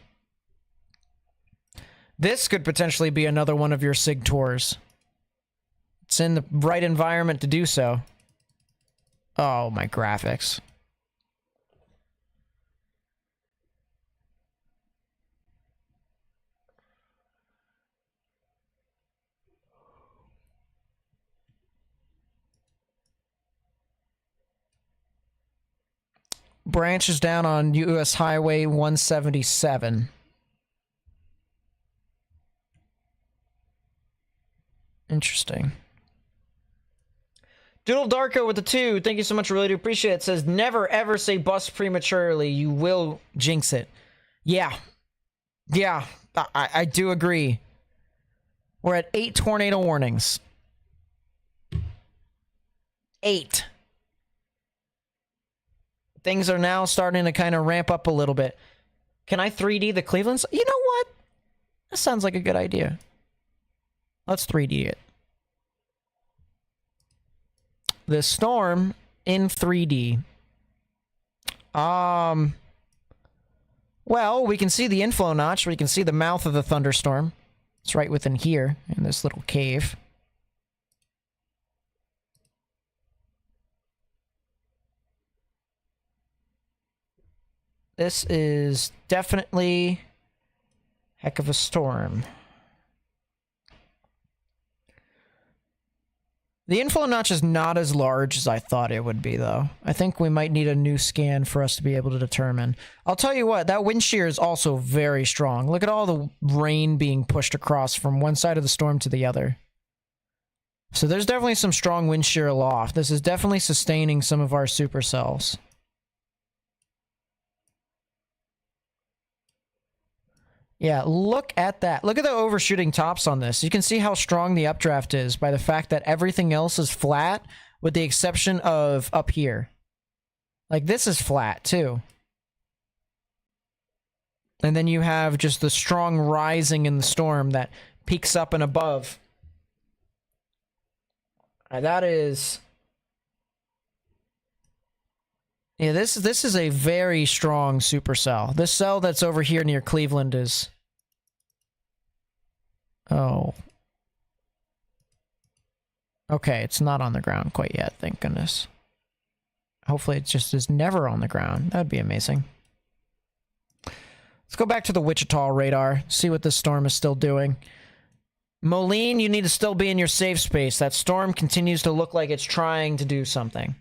This could potentially be another one of your SIG tours. It's in the right environment to do so. Oh, my graphics. Branches down on US Highway 177. Interesting. Doodle Darko with the 2. Thank you so much. Really do appreciate it. Says, never ever say bust prematurely. You will jinx it. Yeah. Yeah. I do agree. We're at 8 tornado warnings. 8. Things are now starting to kind of ramp up a little bit. Can I 3D the Cleveland? You know what? That sounds like a good idea. Let's 3D it. The storm in 3D. Well, we can see the inflow notch. We can see the mouth of the thunderstorm. It's right within here in this little cave. This is definitely heck of a storm. The inflow notch is not as large as I thought it would be, though. I think we might need a new scan for us to be able to determine. I'll tell you what, that wind shear is also very strong. Look at all the rain being pushed across from one side of the storm to the other. So there's definitely some strong wind shear aloft. This is definitely sustaining some of our supercells. Yeah, look at that. Look at the overshooting tops on this. You can see how strong the updraft is by the fact that everything else is flat with the exception of up here. Like, this is flat, too. And then you have just the strong rising in the storm that peaks up and above. That is... Yeah, this is a very strong supercell. This cell that's over here near Cleveland is... Oh. Okay, it's not on the ground quite yet, thank goodness. Hopefully it just is never on the ground. That would be amazing. Let's go back to the Wichita radar, see what this storm is still doing. Moline, you need to still be in your safe space. That storm continues to look like it's trying to do something.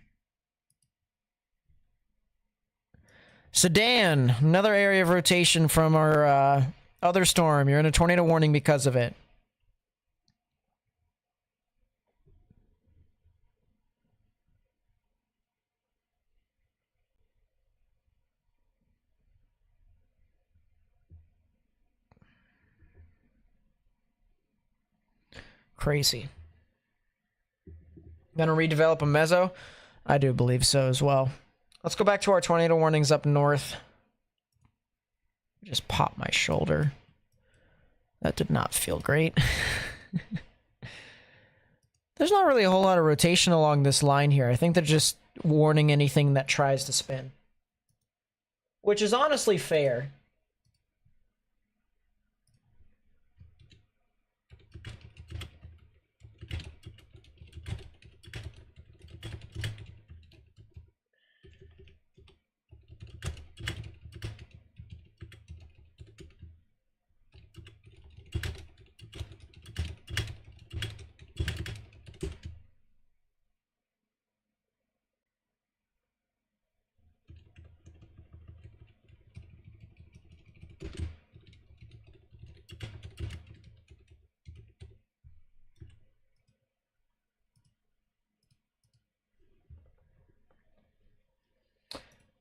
Sedan, another area of rotation from our other storm. You're in a tornado warning because of it. Crazy. Gonna redevelop a mezzo? I do believe so as well. Let's go back to our tornado warnings up north. Just popped my shoulder. That did not feel great. There's not really a whole lot of rotation along this line here. I think they're just warning anything that tries to spin. Which is honestly fair.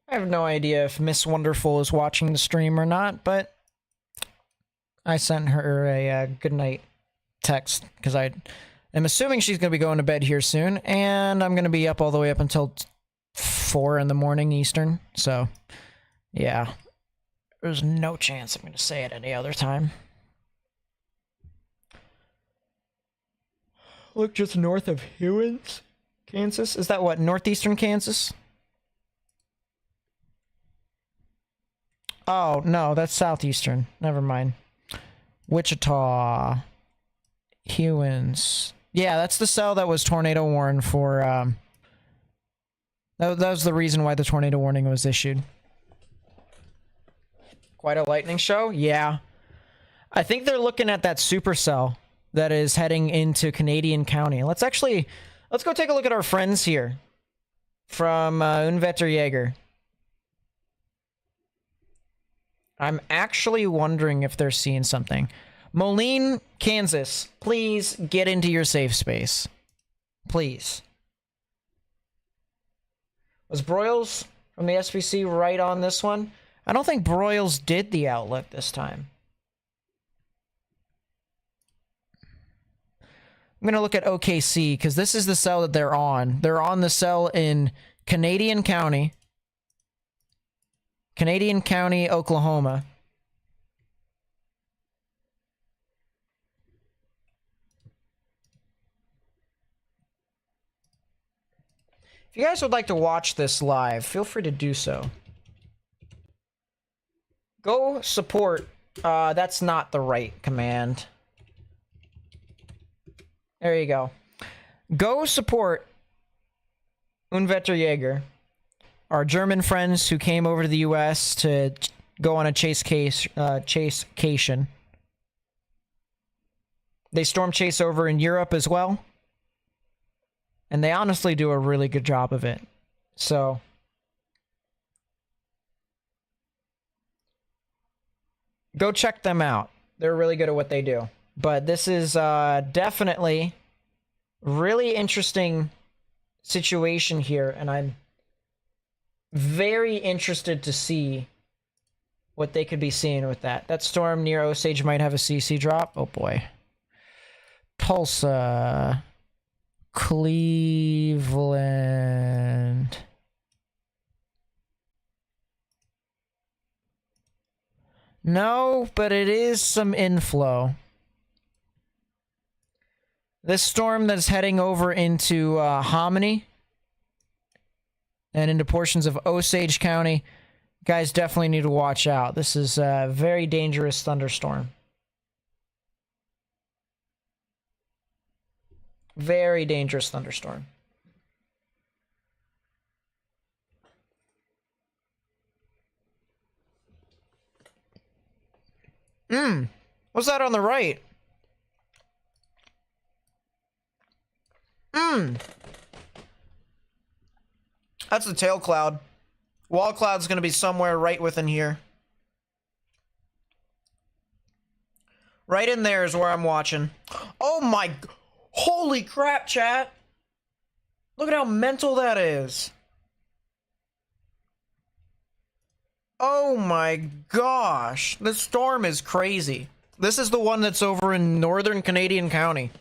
I have no idea if Miss Wonderful is watching the stream or not, but I sent her a good night text because I am assuming she's going to be going to bed here soon, and I'm going to be up all the way up until 4 in the morning Eastern. So, yeah, there's no chance I'm going to say it any other time. Look just north of Hewins, Kansas. Is that what, northeastern Kansas? Oh, no, that's southeastern. Never mind. Wichita. Hewins. Yeah, that's the cell that was tornado warned for, that was the reason why the tornado warning was issued. Quite a lightning show? Yeah. I think they're looking at that supercell that is heading into Canadian County. Let's go take a look at our friends here from Unwetterjäger. I'm actually wondering if they're seeing something. Moline, Kansas, please get into your safe space. Please. Was Broyles from the SPC right on this one? I don't think Broyles did the outlook this time. I'm going to look at OKC because this is the cell that they're on. They're on the cell in Canadian County. Canadian County, Oklahoma. If you guys would like to watch this live, feel free to do so. Go support. That's not the right command. There you go. Go support Unwetterjäger, our German friends who came over to the U.S. to go on a chasecation. They storm chase over in Europe as well. And they honestly do a really good job of it. So go check them out. They're really good at what they do. But this is definitely really interesting situation here, and I'm very interested to see what they could be seeing with that. That storm near Osage might have a CC drop. Oh boy. Tulsa. Cleveland. No, but it is some inflow. This storm that's heading over into Hominy and into portions of Osage County, guys definitely need to watch out. This is a very dangerous thunderstorm. Very dangerous thunderstorm. What's that on the right? That's the tail cloud. Wall cloud's gonna be somewhere right within here. Right in there is where I'm watching. Oh my... Holy crap, chat! Look at how mental that is. Oh my gosh. This storm is crazy. This is the one that's over in northern Canadian County.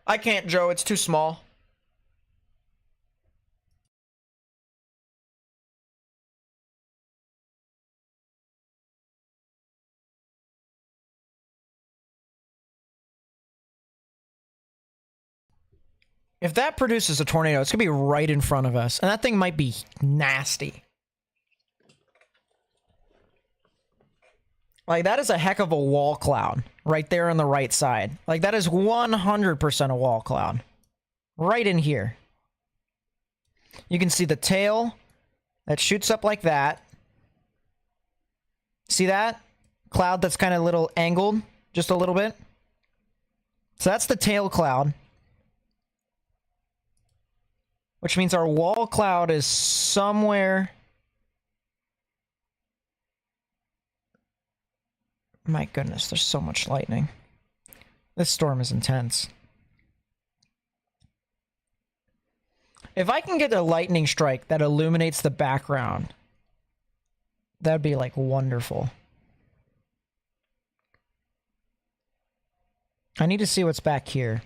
I can't, Joe. It's too small. If that produces a tornado, it's going to be right in front of us. And that thing might be nasty. Like, that is a heck of a wall cloud right there on the right side. Like, that is 100% a wall cloud. Right in here. You can see the tail that shoots up like that. See that? Cloud that's kind of a little angled, just a little bit. So that's the tail cloud. Which means our wall cloud is somewhere... My goodness, there's so much lightning. This storm is intense. If I can get a lightning strike that illuminates the background, that'd be like wonderful. I need to see what's back here.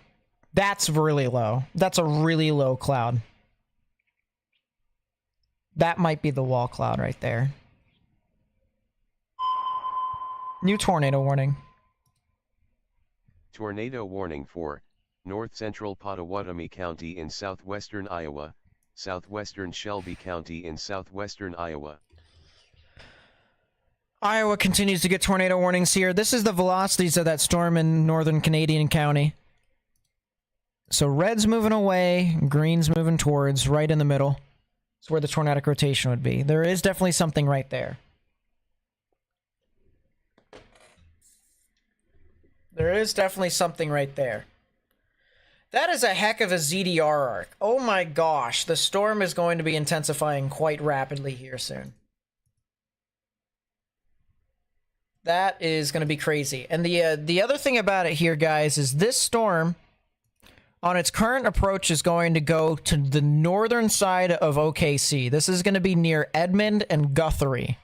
That's really low. That's a really low cloud. That might be the wall cloud right there. New tornado warning. Tornado warning for north central Pottawatomie County in southwestern Iowa, southwestern Shelby County in southwestern Iowa. Iowa continues to get tornado warnings here. This is the velocities of that storm in northern Canadian County. So red's moving away, green's moving towards, right in the middle. It's where the tornadic rotation would be. There is definitely something right there. There is definitely something right there. That is a heck of a ZDR arc. Oh my gosh, the storm is going to be intensifying quite rapidly here soon. That is going to be crazy. And the other thing about it here, guys, is this storm on its current approach is going to go to the northern side of OKC. This is going to be near Edmond and Guthrie,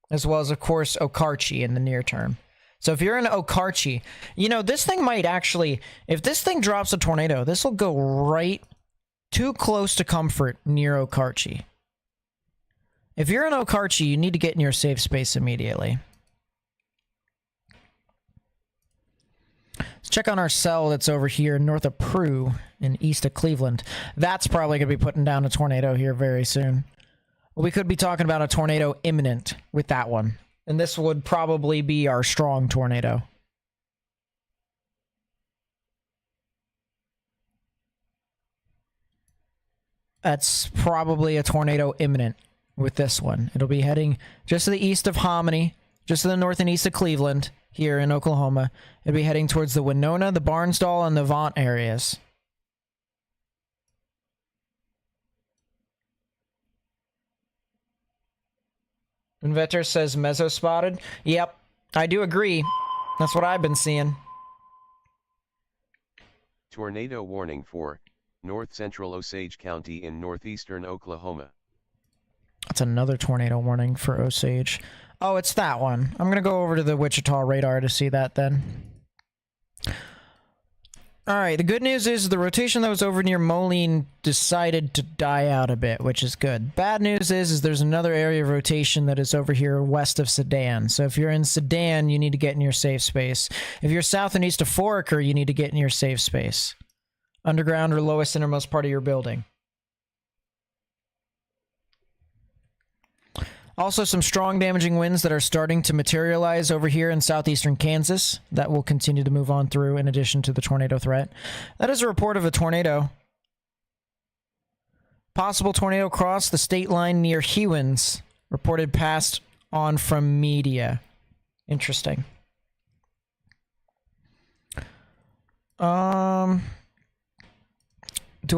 as well as, of course, Okarche in the near term. So if you're in Okarche, you know, this thing might actually, if this thing drops a tornado, this will go right too close to comfort near Okarche. If you're in Okarche, you need to get in your safe space immediately. Let's check on our cell that's over here north of Prue and east of Cleveland. That's probably going to be putting down a tornado here very soon. We could be talking about a tornado imminent with that one. And this would probably be our strong tornado. That's probably a tornado imminent with this one. It'll be heading just to the east of Hominy, just to the north and east of Cleveland, here in Oklahoma. It'll be heading towards the Winona, the Barnsdall, and the Vaught areas. Invetor says meso spotted. Yep, I do agree. That's what I've been seeing. Tornado warning for north central Osage County in northeastern Oklahoma. That's another tornado warning for Osage. Oh, it's that one. I'm going to go over to the Wichita radar to see that then. Alright, the good news is the rotation that was over near Moline decided to die out a bit, which is good. Bad news is there's another area of rotation that is over here west of Sedan. So if you're in Sedan, you need to get in your safe space. If you're south and east of Foraker, you need to get in your safe space. Underground or lowest innermost part of your building. Also, some strong damaging winds that are starting to materialize over here in southeastern Kansas. That will continue to move on through in addition to the tornado threat. That is a report of a tornado. Possible tornado cross the state line near Hewins. Reported passed on from media. Interesting. Do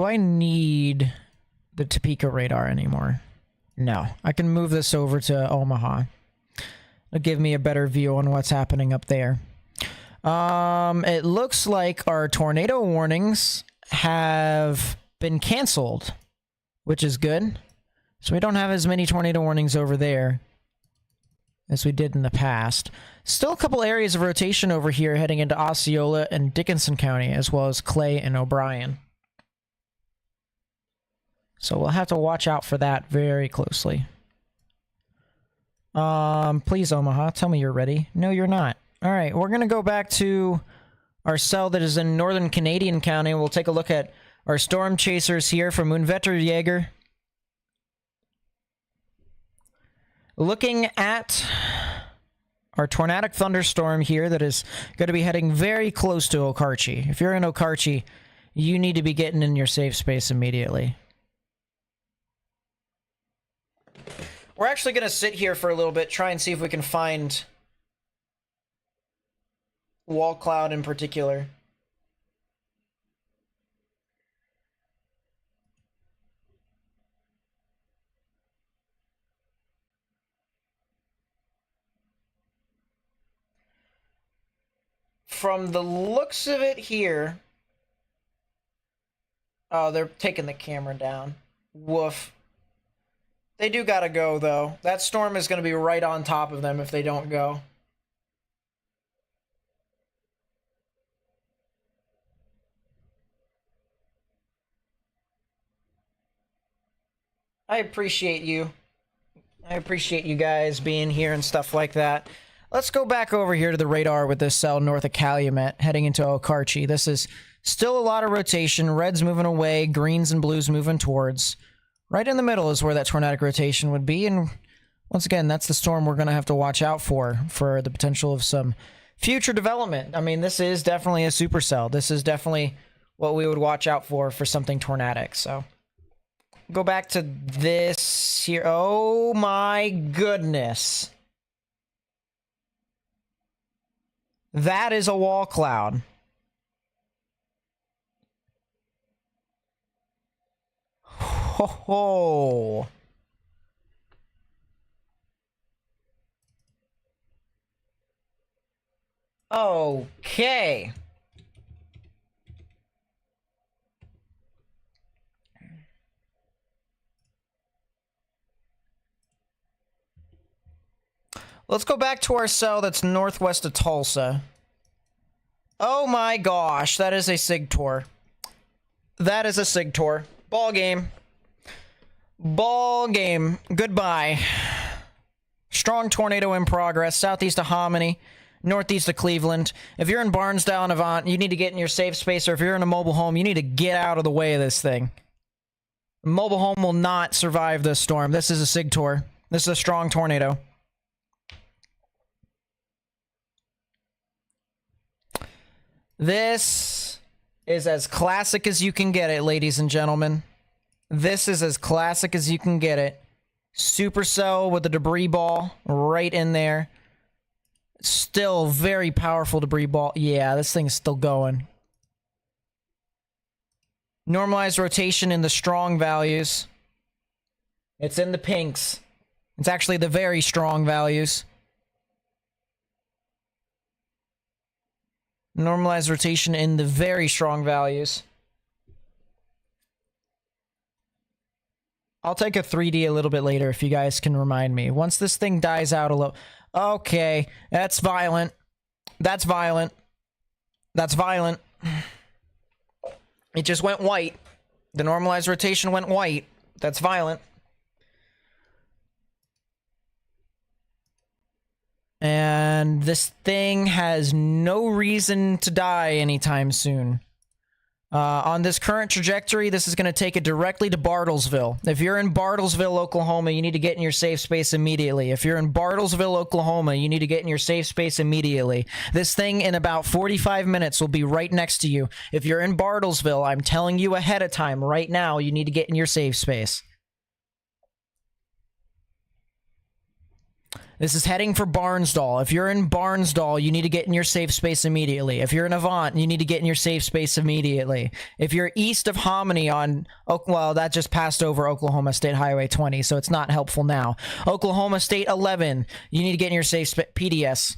I need the Topeka radar anymore? No, I can move this over to Omaha. It'll give me a better view on what's happening up there. It looks like our tornado warnings have been canceled, which is good. So we don't have as many tornado warnings over there as we did in the past. Still a couple areas of rotation over here heading into Osceola and Dickinson County, as well as Clay and O'Brien. So we'll have to watch out for that very closely. Please, Omaha, tell me you're ready. No, you're not. All right, we're going to go back to our cell that is in northern Canadian County. We'll take a look at our storm chasers here from Unvetterjäger. Looking at our tornadic thunderstorm here that is going to be heading very close to Okarche. If you're in Okarche, you need to be getting in your safe space immediately. We're actually going to sit here for a little bit, try and see if we can find wall cloud in particular. From the looks of it here... Oh, they're taking the camera down. Woof. They do gotta go, though. That storm is gonna be right on top of them if they don't go. I appreciate you. I appreciate you guys being here and stuff like that. Let's go back over here to the radar with this cell north of Calumet, heading into Okarche. This is still a lot of rotation. Red's moving away, greens and blues moving towards. Right in the middle is where that tornadic rotation would be, and once again, that's the storm we're going to have to watch out for the potential of some future development. I mean, this is definitely a supercell. This is definitely what we would watch out for something tornadic, so... Go back to this here. Oh my goodness. That is a wall cloud. Ho ho. Okay. Let's go back to our cell that's northwest of Tulsa. Oh my gosh, that is a SIG-Tor. That is a SIG-Tor. Ball game. Ball game. Goodbye. Strong tornado in progress, southeast of Hominy, northeast of Cleveland. If you're in Barnesdale and Avant, you need to get in your safe space, or if you're in a mobile home, you need to get out of the way of this thing. Mobile home will not survive this storm. This is a SIG-Tor. This is a strong tornado. This is as classic as you can get it, ladies and gentlemen. This is as classic as you can get it. Supercell with the debris ball right in there. Still very powerful debris ball. Yeah, this thing's still going. Normalized rotation in the strong values. It's in the pinks. It's actually the very strong values. Normalized rotation in the very strong values. I'll take a 3D a little bit later if you guys can remind me. Once this thing dies out a little... Okay, that's violent. That's violent. That's violent. It just went white. The normalized rotation went white. That's violent. And this thing has no reason to die anytime soon. On this current trajectory, this is going to take it directly to Bartlesville. If you're in Bartlesville, Oklahoma, you need to get in your safe space immediately. If you're in Bartlesville, Oklahoma, you need to get in your safe space immediately. This thing in about 45 minutes will be right next to you. If you're in Bartlesville, I'm telling you ahead of time, right now, you need to get in your safe space. This is heading for Barnsdall. If you're in Barnsdall, you need to get in your safe space immediately. If you're in Avant, you need to get in your safe space immediately. If you're east of Hominy on, well, that just passed over Oklahoma State Highway 20, so it's not helpful now. Oklahoma State 11, you need to get in your safe space. PDS.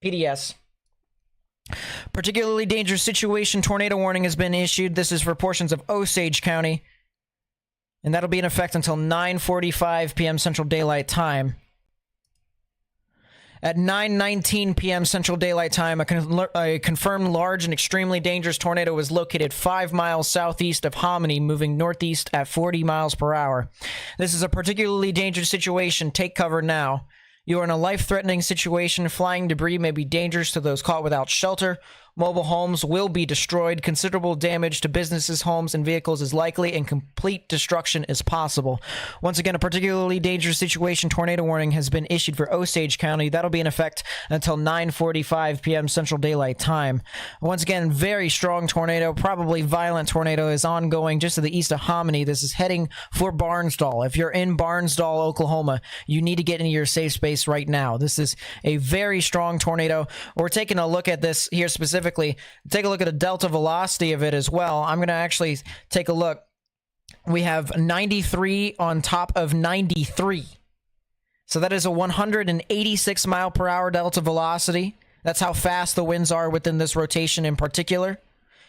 PDS. Particularly dangerous situation tornado warning has been issued. This is for portions of Osage County, and that'll be in effect until 9:45 p.m. Central Daylight Time. At 9:19 p.m. Central Daylight Time, a confirmed large and extremely dangerous tornado was located 5 miles southeast of Hominy, moving northeast at 40 miles per hour. This is a particularly dangerous situation. Take cover now. You are in a life-threatening situation. Flying debris may be dangerous to those caught without shelter. Mobile homes will be destroyed. Considerable damage to businesses, homes, and vehicles is likely, and complete destruction is possible. Once again, a particularly dangerous situation tornado warning has been issued for Osage County. That'll be in effect until 9:45 p.m. Central Daylight Time. Once again, very strong tornado, probably violent tornado, is ongoing just to the east of Hominy. This is heading for Barnsdall. If you're in Barnsdall, Oklahoma, you need to get into your safe space right now. This is a very strong tornado. We're taking a look at this here specifically. Take a look at the delta velocity of it as well. I'm going to actually take a look. We have 93 on top of 93. So that is a 186 mile per hour delta velocity. That's how fast the winds are within this rotation in particular.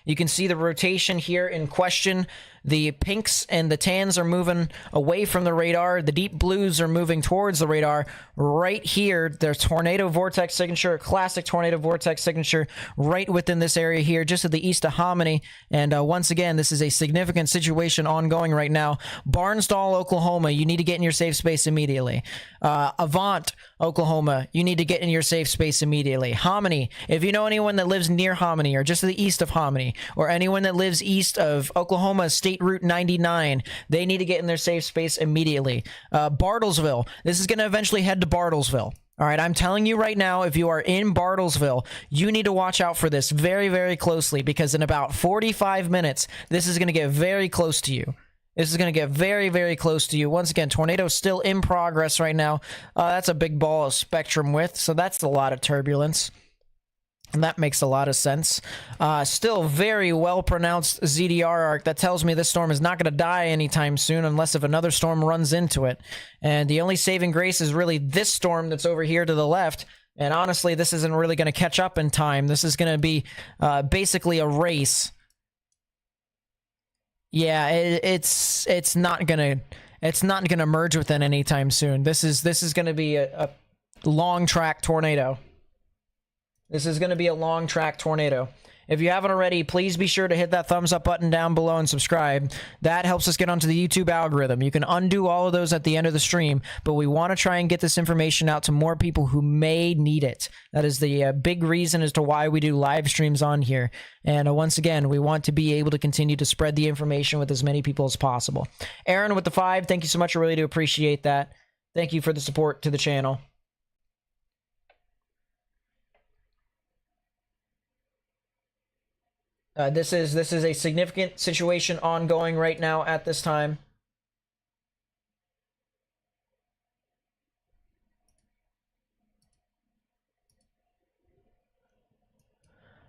You can see the rotation here in question. The pinks and the tans are moving away from the radar. The deep blues are moving towards the radar. Right here, there's tornado vortex signature, classic tornado vortex signature, right within this area here, just to the east of Hominy. And once again, this is a significant situation ongoing right now. Barnsdall, Oklahoma, you need to get in your safe space immediately. Avant, Oklahoma, you need to get in your safe space immediately. Hominy, if you know anyone that lives near Hominy or just to the east of Hominy, or anyone that lives east of Oklahoma State Route 99, they need to get in their safe space immediately. Bartlesville, this is going to eventually head to Bartlesville. All right, I'm telling you right now, if you are in Bartlesville, you need to watch out for this very, very closely, because in about 45 minutes, this is going to get very close to you. This is going to get very, very close to you. Once again, tornado still in progress right now. That's a big ball of spectrum width, so that's a lot of turbulence. And that makes a lot of sense. Still very well-pronounced ZDR arc that tells me this storm is not going to die anytime soon unless if another storm runs into it. And the only saving grace is really this storm that's over here to the left. And honestly, this isn't really going to catch up in time. This is going to be basically a race. Yeah, it's not gonna merge with it anytime soon. This is gonna be a long track tornado. This is gonna be a long track tornado. If you haven't already, please be sure to hit that thumbs up button down below and subscribe. That helps us get onto the YouTube algorithm. You can undo all of those at the end of the stream, but we want to try and get this information out to more people who may need it. That is the big reason as to why we do live streams on here. And once again, we want to be able to continue to spread the information with as many people as possible. Aaron with the 5, thank you so much. I really do appreciate that. Thank you for the support to the channel. This is a significant situation ongoing right now at this time.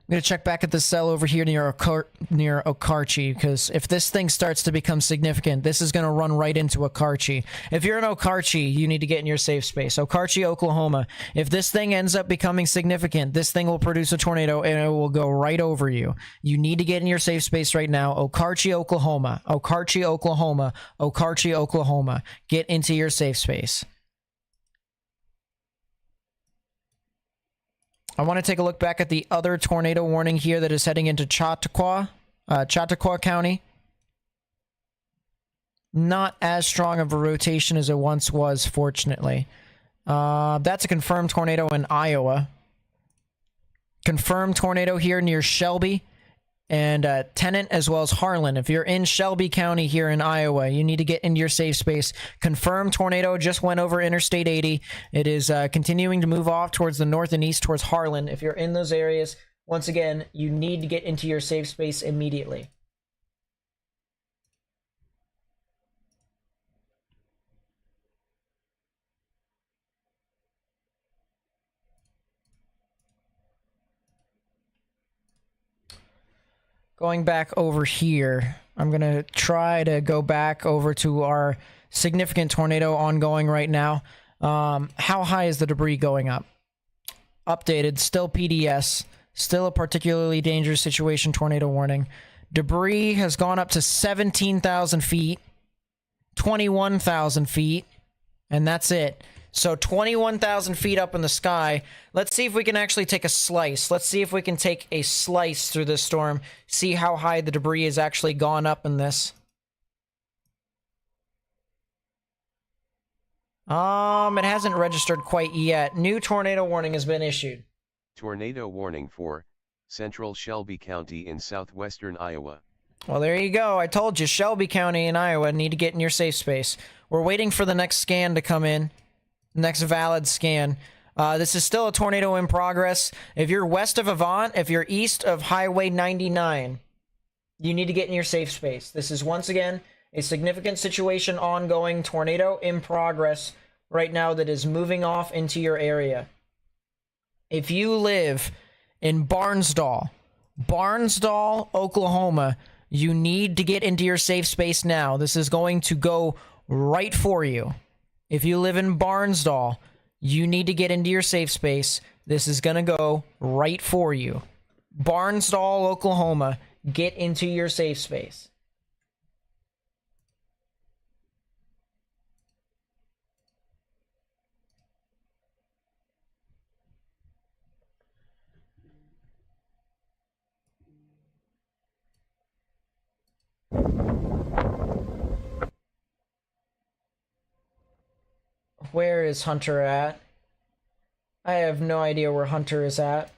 I'm going to check back at the cell over here near Okarche, because if this thing starts to become significant, this is going to run right into Okarche. If you're in Okarche, you need to get in your safe space. Okarche, Oklahoma. If this thing ends up becoming significant, this thing will produce a tornado and it will go right over you. You need to get in your safe space right now. Okarche, Oklahoma. Okarche, Oklahoma. Okarche, Oklahoma. Get into your safe space. I want to take a look back at the other tornado warning here that is heading into Chautauqua County. Not as strong of a rotation as it once was, fortunately. That's a confirmed tornado in Iowa. Confirmed tornado here near Shelby and Tennant, as well as Harlan. If you're in Shelby County here in Iowa, you need to get into your safe space. Confirmed tornado just went over Interstate 80. It is continuing to move off towards the north and east towards Harlan. If you're in those areas, once again, you need to get into your safe space immediately. Going back over here, I'm going to try to go back over to our significant tornado ongoing right now. How high is the debris going up? Updated, still PDS, still a particularly dangerous situation tornado warning. Debris has gone up to 17,000 feet, 21,000 feet, and that's it. So 21,000 feet up in the sky. Let's see if we can actually take a slice. Let's see if we can take a slice through this storm. See how high the debris has actually gone up in this. It hasn't registered quite yet. New tornado warning has been issued. Tornado warning for central Shelby County in southwestern Iowa. Well, there you go. I told you, Shelby County in Iowa need to get in your safe space. We're waiting for the next scan to come in. Next valid scan. This is still a tornado in progress. If you're west of Avant, if you're east of Highway 99, you need to get in your safe space. This is once again a significant situation ongoing, tornado in progress right now that is moving off into your area. If you live in Barnsdall, Oklahoma, you need to get into your safe space now. This is going to go right for you. If you live in Barnsdall, you need to get into your safe space. This is going to go right for you. Barnsdall, Oklahoma, get into your safe space. Where is Hunter at? I have no idea where Hunter is at.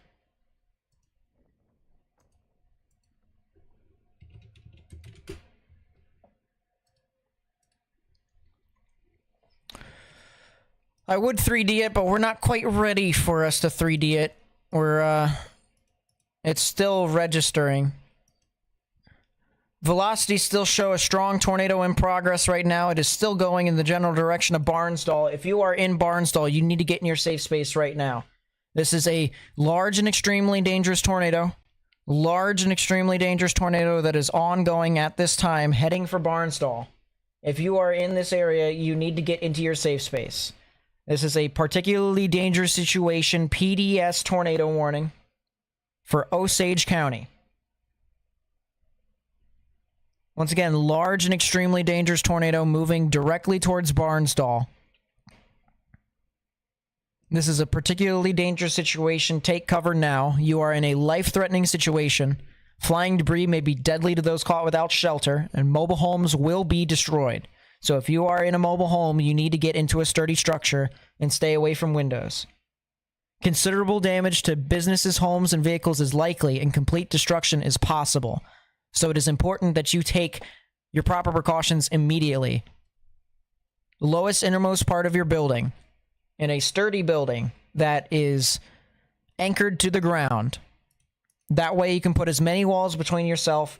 I would 3D it, but we're not quite ready for us to 3D it. It's still registering. Velocities still show a strong tornado in progress right now. It is still going in the general direction of Barnsdall. If you are in Barnsdall, you need to get in your safe space right now. This is a large and extremely dangerous tornado. Large and extremely dangerous tornado that is ongoing at this time, heading for Barnsdall. If you are in this area, you need to get into your safe space. This is a particularly dangerous situation, PDS tornado warning for Osage County. Once again, large and extremely dangerous tornado moving directly towards Barnsdall. This is a particularly dangerous situation. Take cover now. You are in a life-threatening situation. Flying debris may be deadly to those caught without shelter, and mobile homes will be destroyed. So if you are in a mobile home, you need to get into a sturdy structure and stay away from windows. Considerable damage to businesses, homes, and vehicles is likely, and complete destruction is possible. So it is important that you take your proper precautions immediately. Lowest innermost part of your building, in a sturdy building that is anchored to the ground. That way you can put as many walls between yourself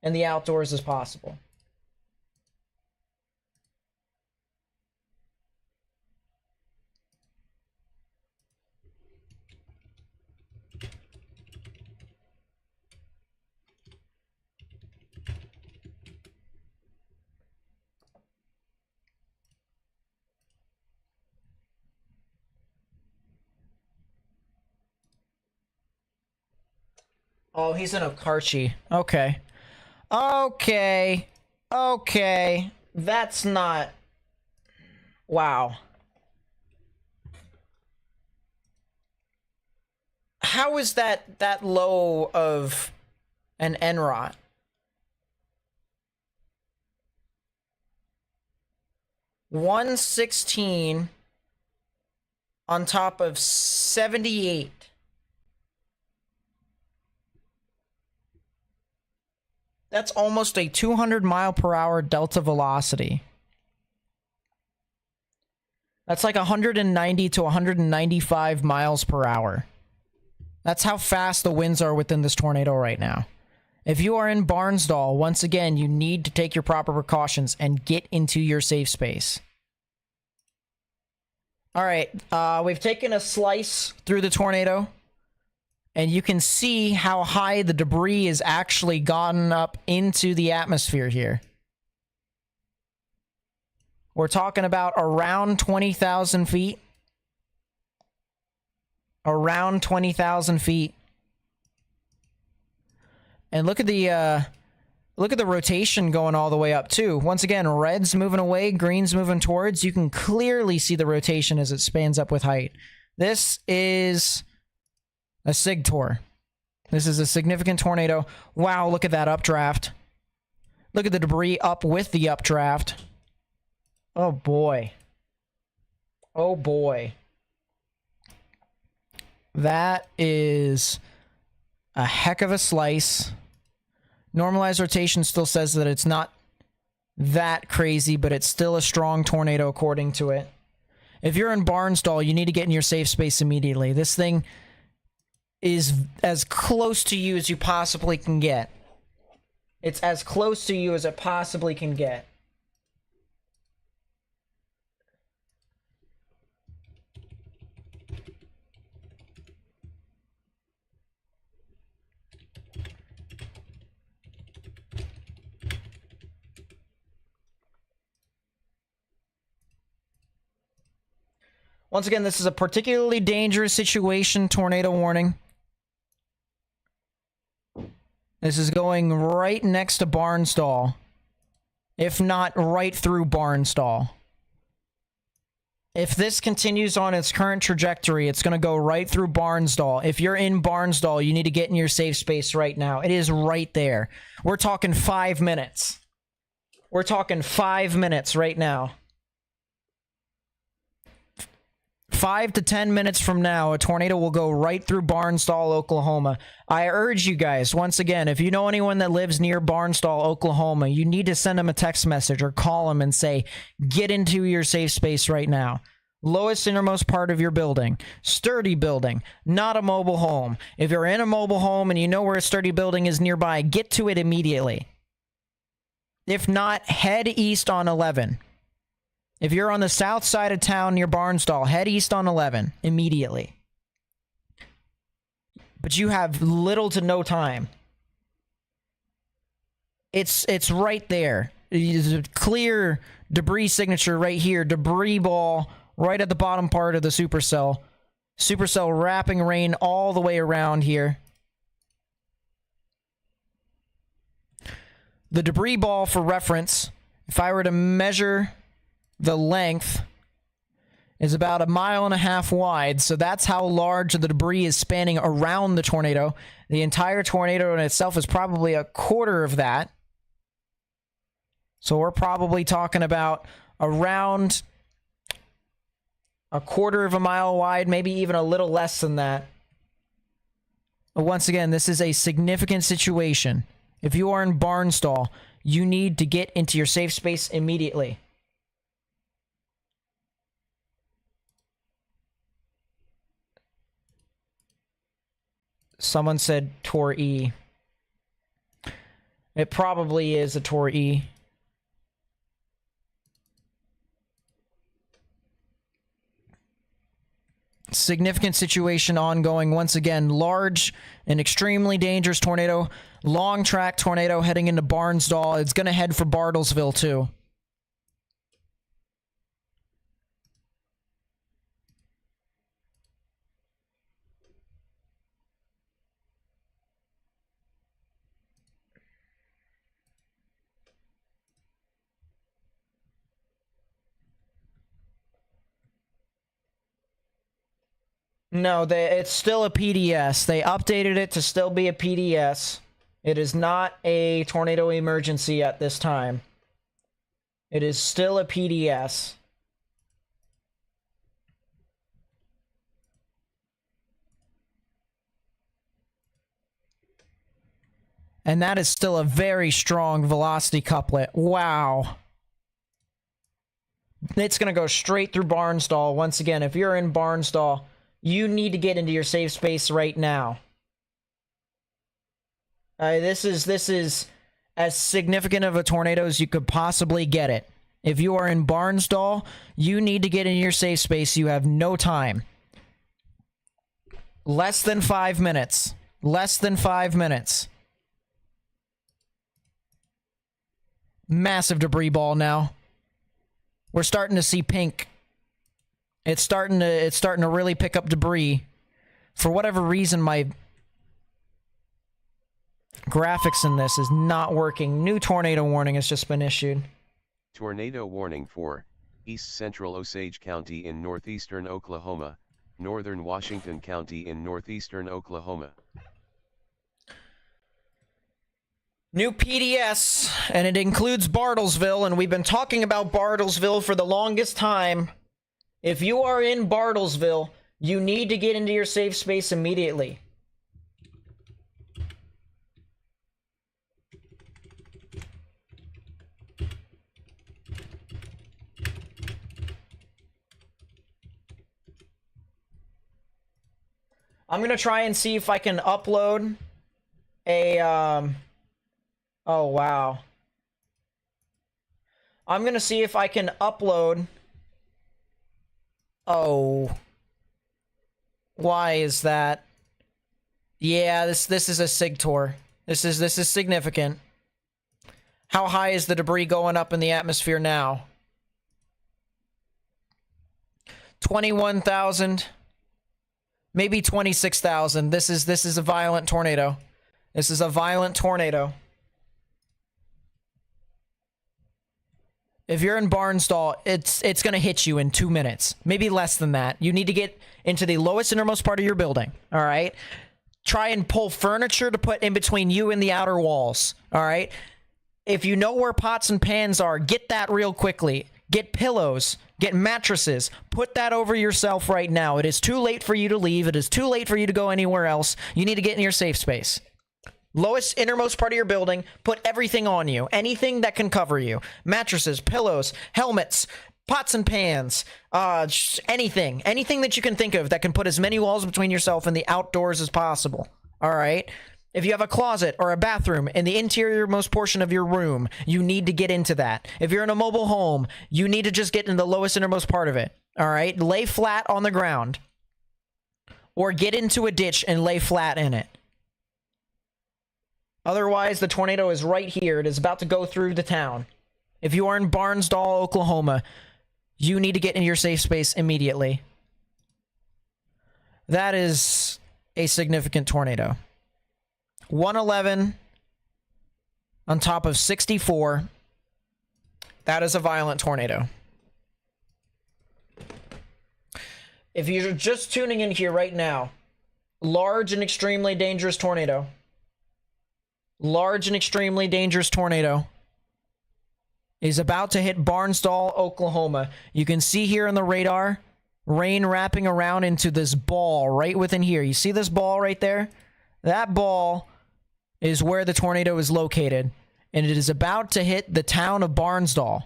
and the outdoors as possible. Oh, he's in Okarchi. Okay. Okay. That's not... Wow. How is that low of an NROT? $116 on top of 78. That's almost a 200 mile per hour delta velocity. That's like 190 to 195 miles per hour. That's how fast the winds are within this tornado right now. If you are in Barnsdall, once again, you need to take your proper precautions and get into your safe space. All right, we've taken a slice through the tornado, and you can see how high the debris has actually gotten up into the atmosphere here. We're talking about around 20,000 feet. Around 20,000 feet. And look at the rotation going all the way up too. Once again, red's moving away, green's moving towards. You can clearly see the rotation as it spans up with height. This is a SIGTOR. This is a significant tornado. Wow, look at that updraft. Look at the debris up with the updraft. Oh boy. Oh boy. That is a heck of a slice. Normalized rotation still says that it's not that crazy, but it's still a strong tornado according to it. If you're in Barnsdall, you need to get in your safe space immediately. This thing is as close to you as you possibly can get. It's as close to you as it possibly can get. Once again, this is a particularly dangerous situation, tornado warning. This is going right next to Barnsdall, if not right through Barnsdall. If this continues on its current trajectory, it's going to go right through Barnsdall. If you're in Barnsdall, you need to get in your safe space right now. It is right there. We're talking 5 minutes. We're talking 5 minutes right now. 5 to 10 minutes from now, a tornado will go right through Barnsdall, Oklahoma. I urge you guys, once again, if you know anyone that lives near Barnsdall, Oklahoma, you need to send them a text message or call them and say, get into your safe space right now. Lowest innermost part of your building. Sturdy building, not a mobile home. If you're in a mobile home and you know where a sturdy building is nearby, get to it immediately. If not, head east on 11. If you're on the south side of town near Barnsdall, head east on 11 immediately. But you have little to no time. It's right there. It's a clear debris signature right here. Debris ball right at the bottom part of the supercell. Supercell wrapping rain all the way around here. The debris ball, for reference, if I were to measure the length, is about 1.5 miles wide. So that's how large the debris is spanning around the tornado. The entire tornado in itself is probably 1/4 of that. So we're probably talking about around 1/4 mile wide, maybe even a little less than that. But once again, this is a significant situation. If you are in Barnsdall, you need to get into your safe space immediately. Someone said Tor E. It probably is a Tor E. Significant situation ongoing. Once again, large and extremely dangerous tornado. Long track tornado heading into Barnsdall. It's going to head for Bartlesville too. No, it's still a PDS. They updated it to still be a PDS. It is not a tornado emergency at this time. It is still a PDS. And that is still a very strong velocity couplet. Wow. It's going to go straight through Barnsdall. Once again, if you're in Barnsdall, you need to get into your safe space right now. This is as significant of a tornado as you could possibly get it. If you are in Barnsdall, you need to get in your safe space. You have no time. Less than 5 minutes. Less than 5 minutes. Massive debris ball now. We're starting to see pink. It's starting to really pick up debris. For whatever reason, my graphics in this is not working. New tornado warning has just been issued. Tornado warning for East Central Osage County in northeastern Oklahoma, northern Washington County in northeastern Oklahoma. New PDS, and it includes Bartlesville, and we've been talking about Bartlesville for the longest time. If you are in Bartlesville, you need to get into your safe space immediately. I'm going to try and see if I can upload a, oh, wow. I'm going to see if I can upload. Oh. Why is that? Yeah, this is a SIGTOR. This is significant. How high is the debris going up in the atmosphere now? 21,000. Maybe 26,000. This is a violent tornado. This is a violent tornado. If you're in Barnsdall, it's going to hit you in 2 minutes. Maybe less than that. You need to get into the lowest innermost part of your building. All right? Try and pull furniture to put in between you and the outer walls. All right? If you know where pots and pans are, get that real quickly. Get pillows. Get mattresses. Put that over yourself right now. It is too late for you to leave. It is too late for you to go anywhere else. You need to get in your safe space. Lowest, innermost part of your building, put everything on you. Anything that can cover you. Mattresses, pillows, helmets, pots and pans, anything. Anything that you can think of that can put as many walls between yourself and the outdoors as possible. All right? If you have a closet or a bathroom in the interiormost portion of your room, you need to get into that. If you're in a mobile home, you need to just get in the lowest, innermost part of it. All right? Lay flat on the ground. Or get into a ditch and lay flat in it. Otherwise, the tornado is right here. It is about to go through the town. If you are in Barnsdall, Oklahoma, You need to get into your safe space immediately. That is a significant tornado. 111 on top of 64. That is a violent tornado. If you're just tuning in here right now, large and extremely dangerous tornado. Large and extremely dangerous tornado is about to hit Barnsdall, Oklahoma. You can see here on the radar, rain wrapping around into this ball right within here. You see this ball right there? That ball is where the tornado is located, and it is about to hit the town of Barnsdall.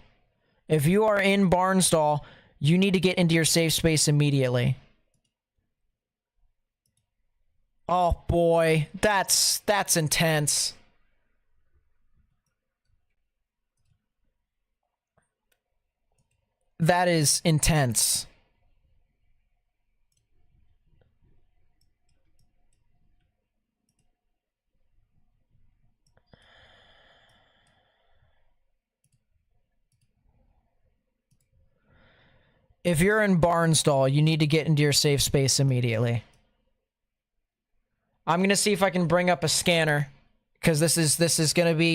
If you are in Barnsdall, you need to get into your safe space immediately. Oh boy, that's intense. That is intense. If you're in Barnsdall, you need to get into your safe space immediately. I'm gonna see if I can bring up a scanner, because this is gonna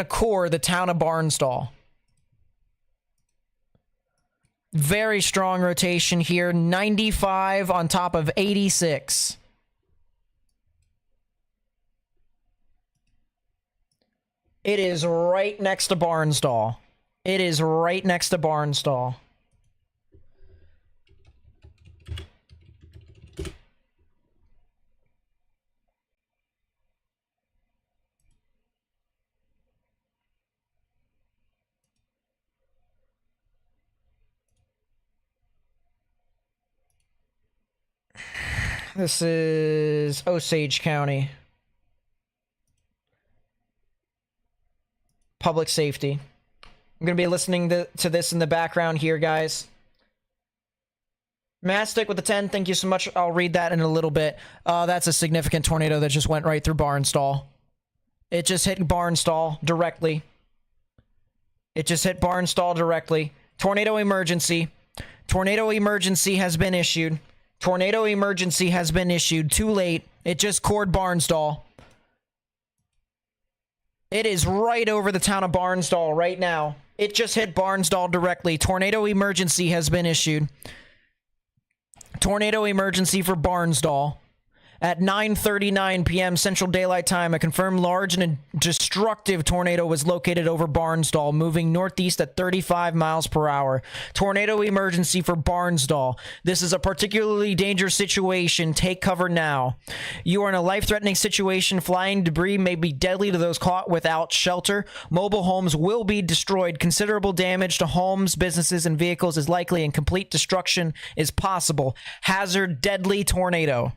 core the town of Barnsdall. Very strong rotation here. 95 on top of 86. It is right next to Barnsdall. It is right next to Barnsdall. This is Osage County. Public safety. I'm going to be listening to this in the background here, guys. Mastic with the 10, thank you so much. I'll read that in a little bit. That's a significant tornado that just went right through Barnsdall. It just hit Barnsdall directly. It just hit Barnsdall directly. Tornado emergency. Tornado emergency has been issued. Tornado emergency has been issued. Too late. It just cored Barnsdall. It is right over the town of Barnsdall right now. It just hit Barnsdall directly. Tornado emergency has been issued. Tornado emergency for Barnsdall. At 9:39 p.m. Central Daylight Time, a confirmed large and destructive tornado was located over Barnsdall, moving northeast at 35 miles per hour. Tornado emergency for Barnsdall. This is a particularly dangerous situation. Take cover now. You are in a life-threatening situation. Flying debris may be deadly to those caught without shelter. Mobile homes will be destroyed. Considerable damage to homes, businesses, and vehicles is likely, and complete destruction is possible. Hazard: deadly tornado.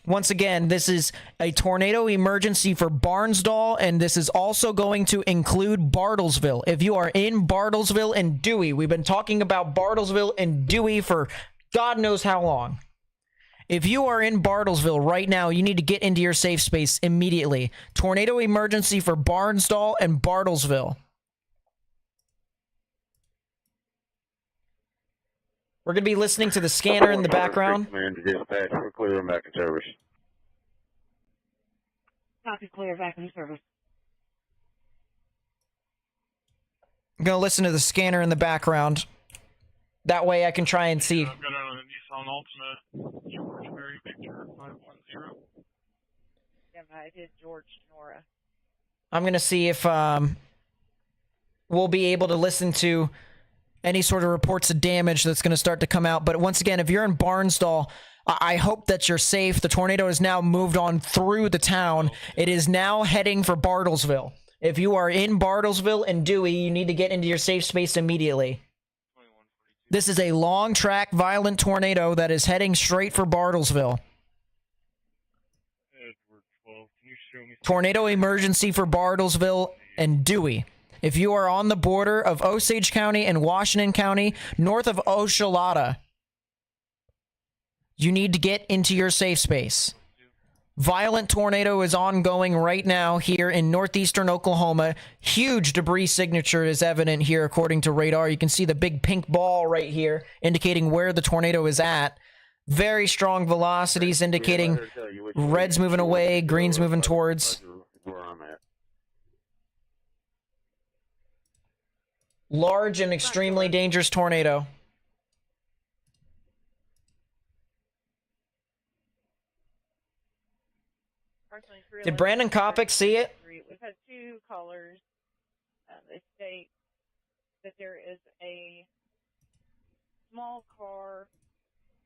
Once again, this is a tornado emergency for Barnsdall, and this is also going to include Bartlesville. If you are in Bartlesville and Dewey, we've been talking about Bartlesville and Dewey for God knows how long. If you are in Bartlesville right now, you need to get into your safe space immediately. Tornado emergency for Barnsdall and Bartlesville. We're going to be listening to the scanner in the background. Dispatch for clear and back in service. Copy, clear, back in service. I'm going to listen to the scanner in the background. That way I can try and see. I've got out of the Nissan Altima, George Mary Victor 510. Yeah, I did George Nora. I'm going to see if we'll be able to listen to any sort of reports of damage that's going to start to come out. But once again, if you're in Barnsdall, I hope that you're safe. The tornado has now moved on through the town. It is now heading for Bartlesville. If you are in Bartlesville and Dewey, you need to get into your safe space immediately. This is a long track, violent tornado that is heading straight for Bartlesville. Edward 12, can you show me? Tornado emergency for Bartlesville and Dewey. If you are on the border of Osage County and Washington County, north of Ochalata, you need to get into your safe space. Violent tornado is ongoing right now here in northeastern Oklahoma. Huge debris signature is evident here according to radar. You can see the big pink ball right here indicating where the tornado is at. Very strong velocities indicating red's moving away, green's moving towards. Where I'm at. Large and extremely dangerous tornado. Did Brandon Kopic see it? We've had two callers. They state that there is a small car,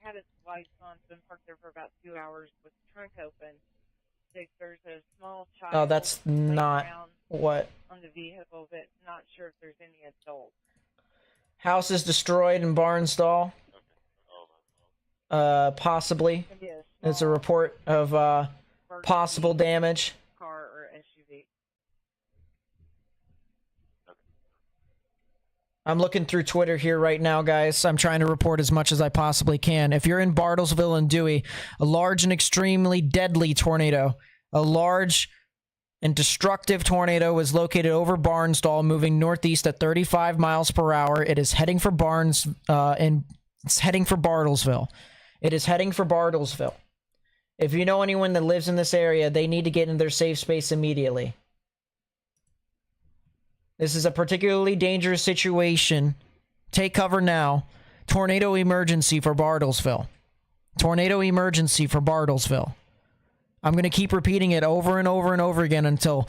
had its lights on, been parked there for about 2 hours with the trunk open. There's a small child. Oh, that's laying not around what. on the vehicle, but not sure if there's any adults. House is destroyed in Barnsdall. Possibly. Could be a It's a small report of possible damage. car or SUV. I'm looking through Twitter here right now, guys. I'm trying to report as much as I possibly can. If you're in Bartlesville and Dewey, a large and extremely deadly tornado, a large and destructive tornado was located over Barnsdall, moving northeast at 35 miles per hour. It is heading for it's heading for Bartlesville. It is heading for Bartlesville. If you know anyone that lives in this area, they need to get in their safe space immediately. This is a particularly dangerous situation. Take cover now. Tornado emergency for Bartlesville. Tornado emergency for Bartlesville. I'm going to keep repeating it over and over and over again until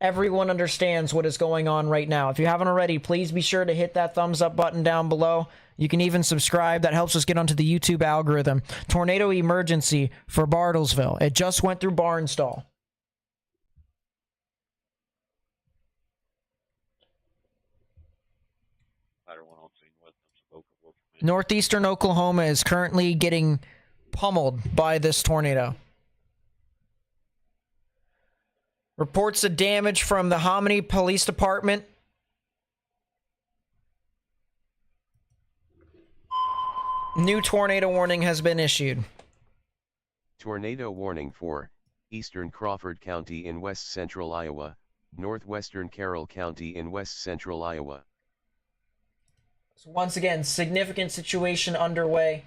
everyone understands what is going on right now. If you haven't already, please be sure to hit that thumbs up button down below. You can even subscribe. That helps us get onto the YouTube algorithm. Tornado emergency for Bartlesville. It just went through Barnsdall. Northeastern Oklahoma is currently getting pummeled by this tornado. Reports of damage from the Hominy Police Department. New tornado warning has been issued. Tornado warning for eastern Crawford County in west central Iowa, northwestern Carroll County in west central Iowa. So once again, significant situation underway.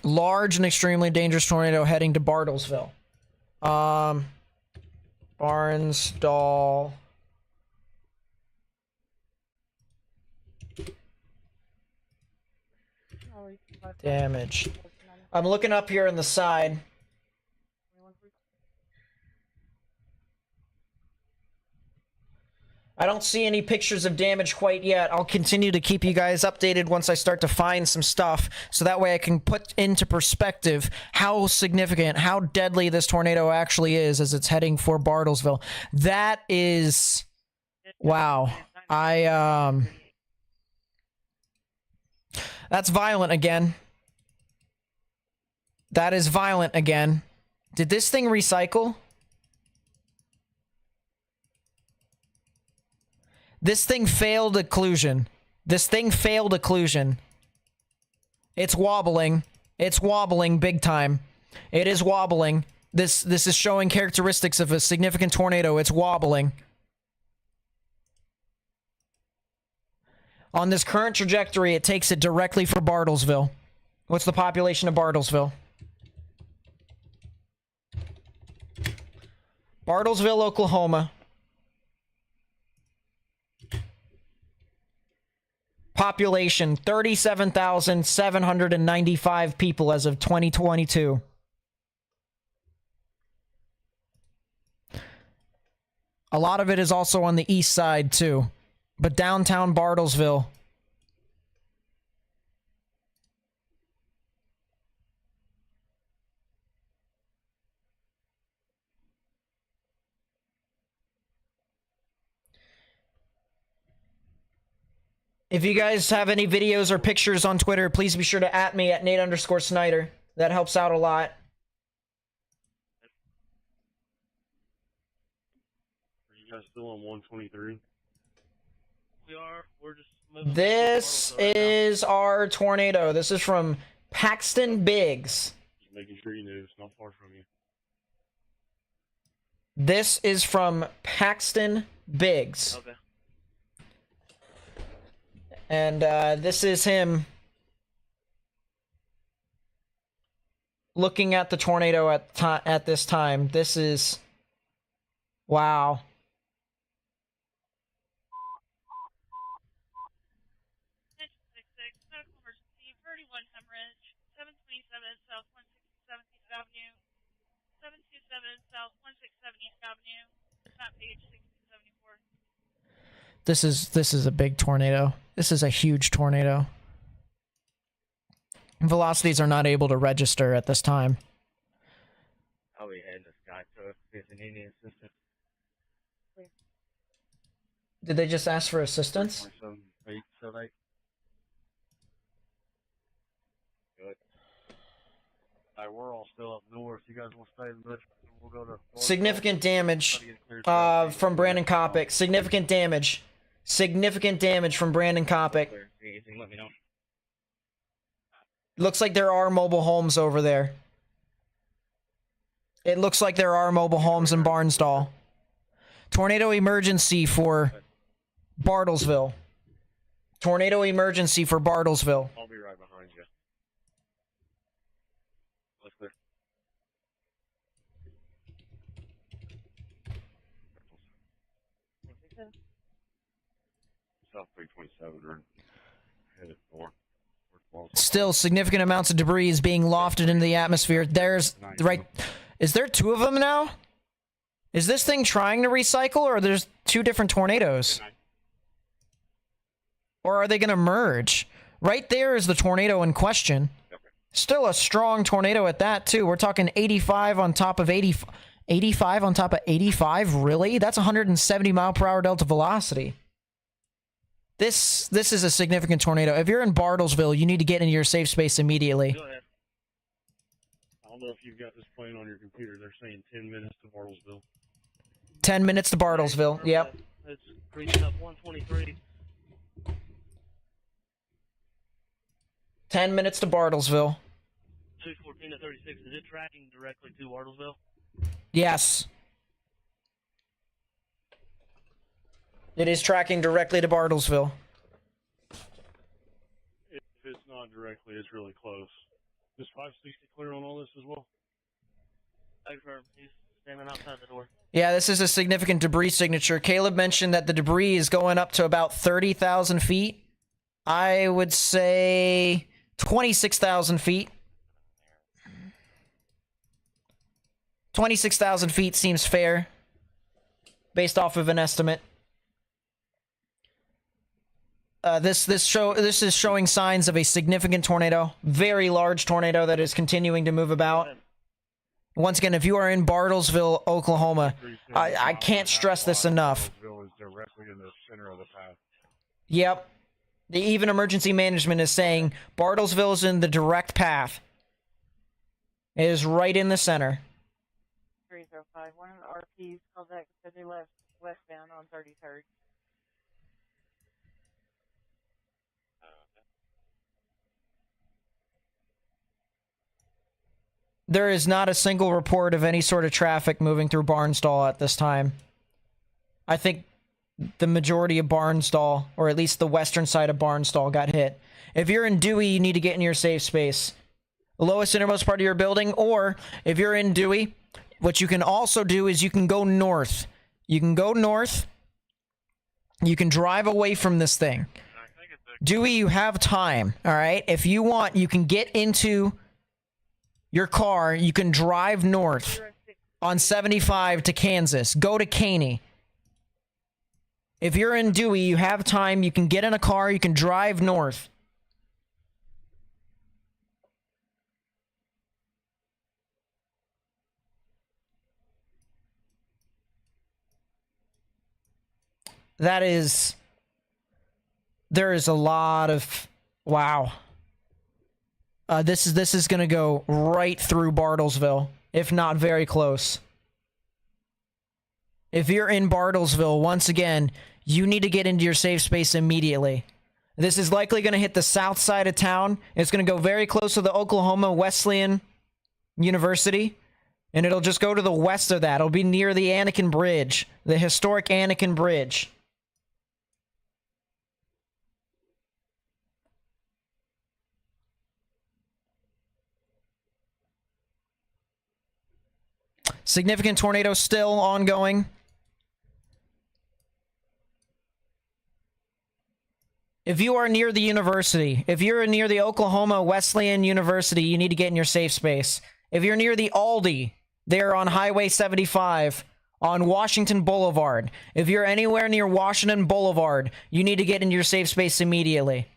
Large and extremely dangerous tornado heading to Bartlesville. Barnsdall. Damage. I'm looking up here on the side. I don't see any pictures of damage quite yet. I'll continue to keep you guys updated once I start to find some stuff, so that way I can put into perspective how significant, how deadly this tornado actually is as it's heading for Bartlesville. That is... wow. That's violent again. That is violent again. Did this thing recycle? This thing failed occlusion. This thing failed occlusion. It's wobbling. It's wobbling big time. It is wobbling. This is showing characteristics of a significant tornado. It's wobbling. On this current trajectory, it takes it directly for Bartlesville. What's the population of Bartlesville? Bartlesville, Oklahoma. Population 37,795 people as of 2022. A lot of it is also on the east side too. But downtown Bartlesville, if you guys have any videos or pictures on Twitter, please be sure to @ me at Nate_Snyder. That helps out a lot. Are you guys still on 123? we are. We're just moving. This is our tornado. This is from Paxton Biggs. Just making sure you knew it's not far from you. This is from Paxton Biggs. Okay. And this is him looking at the tornado at this time. This is... Wow. This is a big tornado. This is a huge tornado. Velocities are not able to register at this time. I'll be heading this guy to if there's any assistance. Did they just ask for assistance? 27.878. Good. Alright, we're all still up north. You guys want to stay in the bush? We'll go to Significant damage from Brandon Kopic. Significant damage. Significant damage from Brandon Kopic. Anything, let me know. Looks like there are mobile homes over there. It looks like there are mobile homes in Barnsdall. Tornado emergency for Bartlesville. Tornado emergency for Bartlesville. I'll be right behind you. What's there? South 327 or headed north. Still, significant amounts of debris is being lofted into the atmosphere. There's right. Is there two of them now? Is this thing trying to recycle, or there's two different tornadoes? Or are they going to merge? Right there is the tornado in question. Still a strong tornado at that, too. We're talking 85 on top of 80, 85 on top of 85? Really? That's 170 mile per hour delta velocity. This is a significant tornado. If you're in Bartlesville, you need to get into your safe space immediately. Go ahead. I don't know if you've got this playing on your computer. They're saying 10 minutes to Bartlesville. 10 minutes to Bartlesville. Yep. It's creeping up 123. 10 minutes to Bartlesville. 214 to 36. Is it tracking directly to Bartlesville? Yes. It is tracking directly to Bartlesville. If it's not directly, it's really close. Is 560 clear on all this as well? I confirm. He's standing outside the door. Yeah, this is a significant debris signature. Caleb mentioned that the debris is going up to about 30,000 feet. I would say 26,000 feet. 26,000 feet seems fair, based off of an estimate. This is showing signs of a significant tornado, very large tornado that is continuing to move about. Once again, if you are in Bartlesville, Oklahoma, I can't stress this enough. Bartlesville is directly in the center of the path. Yep. Even emergency management is saying Bartlesville is in the direct path. It is right in the center. 305. One of the RPs called back and said they left westbound on 33rd. There is not a single report of any sort of traffic moving through Barnsdall at this time. I think the majority of Barnsdall, or at least the western side of Barnsdall, got hit. If you're in Dewey, you need to get in your safe space. The lowest innermost part of your building, or if you're in Dewey, what you can also do is you can go north. You can go north. You can drive away from this thing. Dewey, you have time, all right? If you want, you can get into your car, you can drive north on 75 to Kansas. Go to Caney. If you're in Dewey, you have time, you can get in a car, you can drive north. There is a lot of, wow. This is going to go right through Bartlesville, if not very close. If you're in Bartlesville, once again, you need to get into your safe space immediately. This is likely going to hit the south side of town. It's going to go very close to the Oklahoma Wesleyan University, and it'll just go to the west of that. It'll be near the Anakin Bridge, the historic Anakin Bridge. Significant tornado still ongoing. If you are near the university, if you're near the Oklahoma Wesleyan University, you need to get in your safe space. If you're near the Aldi, they're on Highway 75 on Washington Boulevard. If you're anywhere near Washington Boulevard, you need to get in your safe space immediately.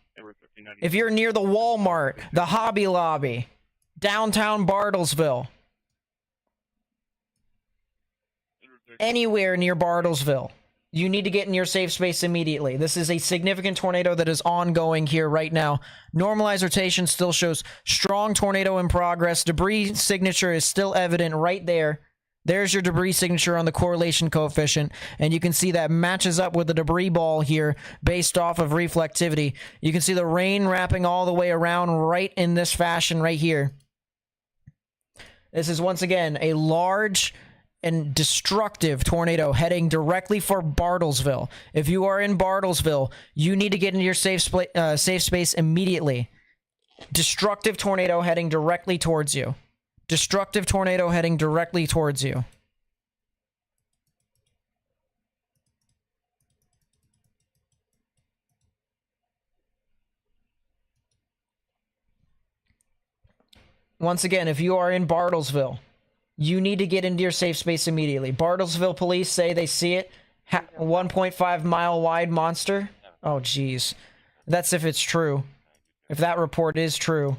If you're near the Walmart, the Hobby Lobby, downtown Bartlesville, anywhere near Bartlesville, you need to get in your safe space immediately. This is a significant tornado that is ongoing here right now. Normalized rotation still shows strong tornado in progress. Debris signature is still evident right there. There's your debris signature on the correlation coefficient, and you can see that matches up with the debris ball here based off of reflectivity. You can see the rain wrapping all the way around right in this fashion right here. This is once again a large and destructive tornado heading directly for Bartlesville. If you are in Bartlesville, you need to get into your safe space immediately. Destructive tornado heading directly towards you. Destructive tornado heading directly towards you. Once again, if you are in Bartlesville, you need to get into your safe space immediately. Bartlesville police say they see it. 1.5 mile wide monster. Oh, jeez. That's if it's true. If that report is true.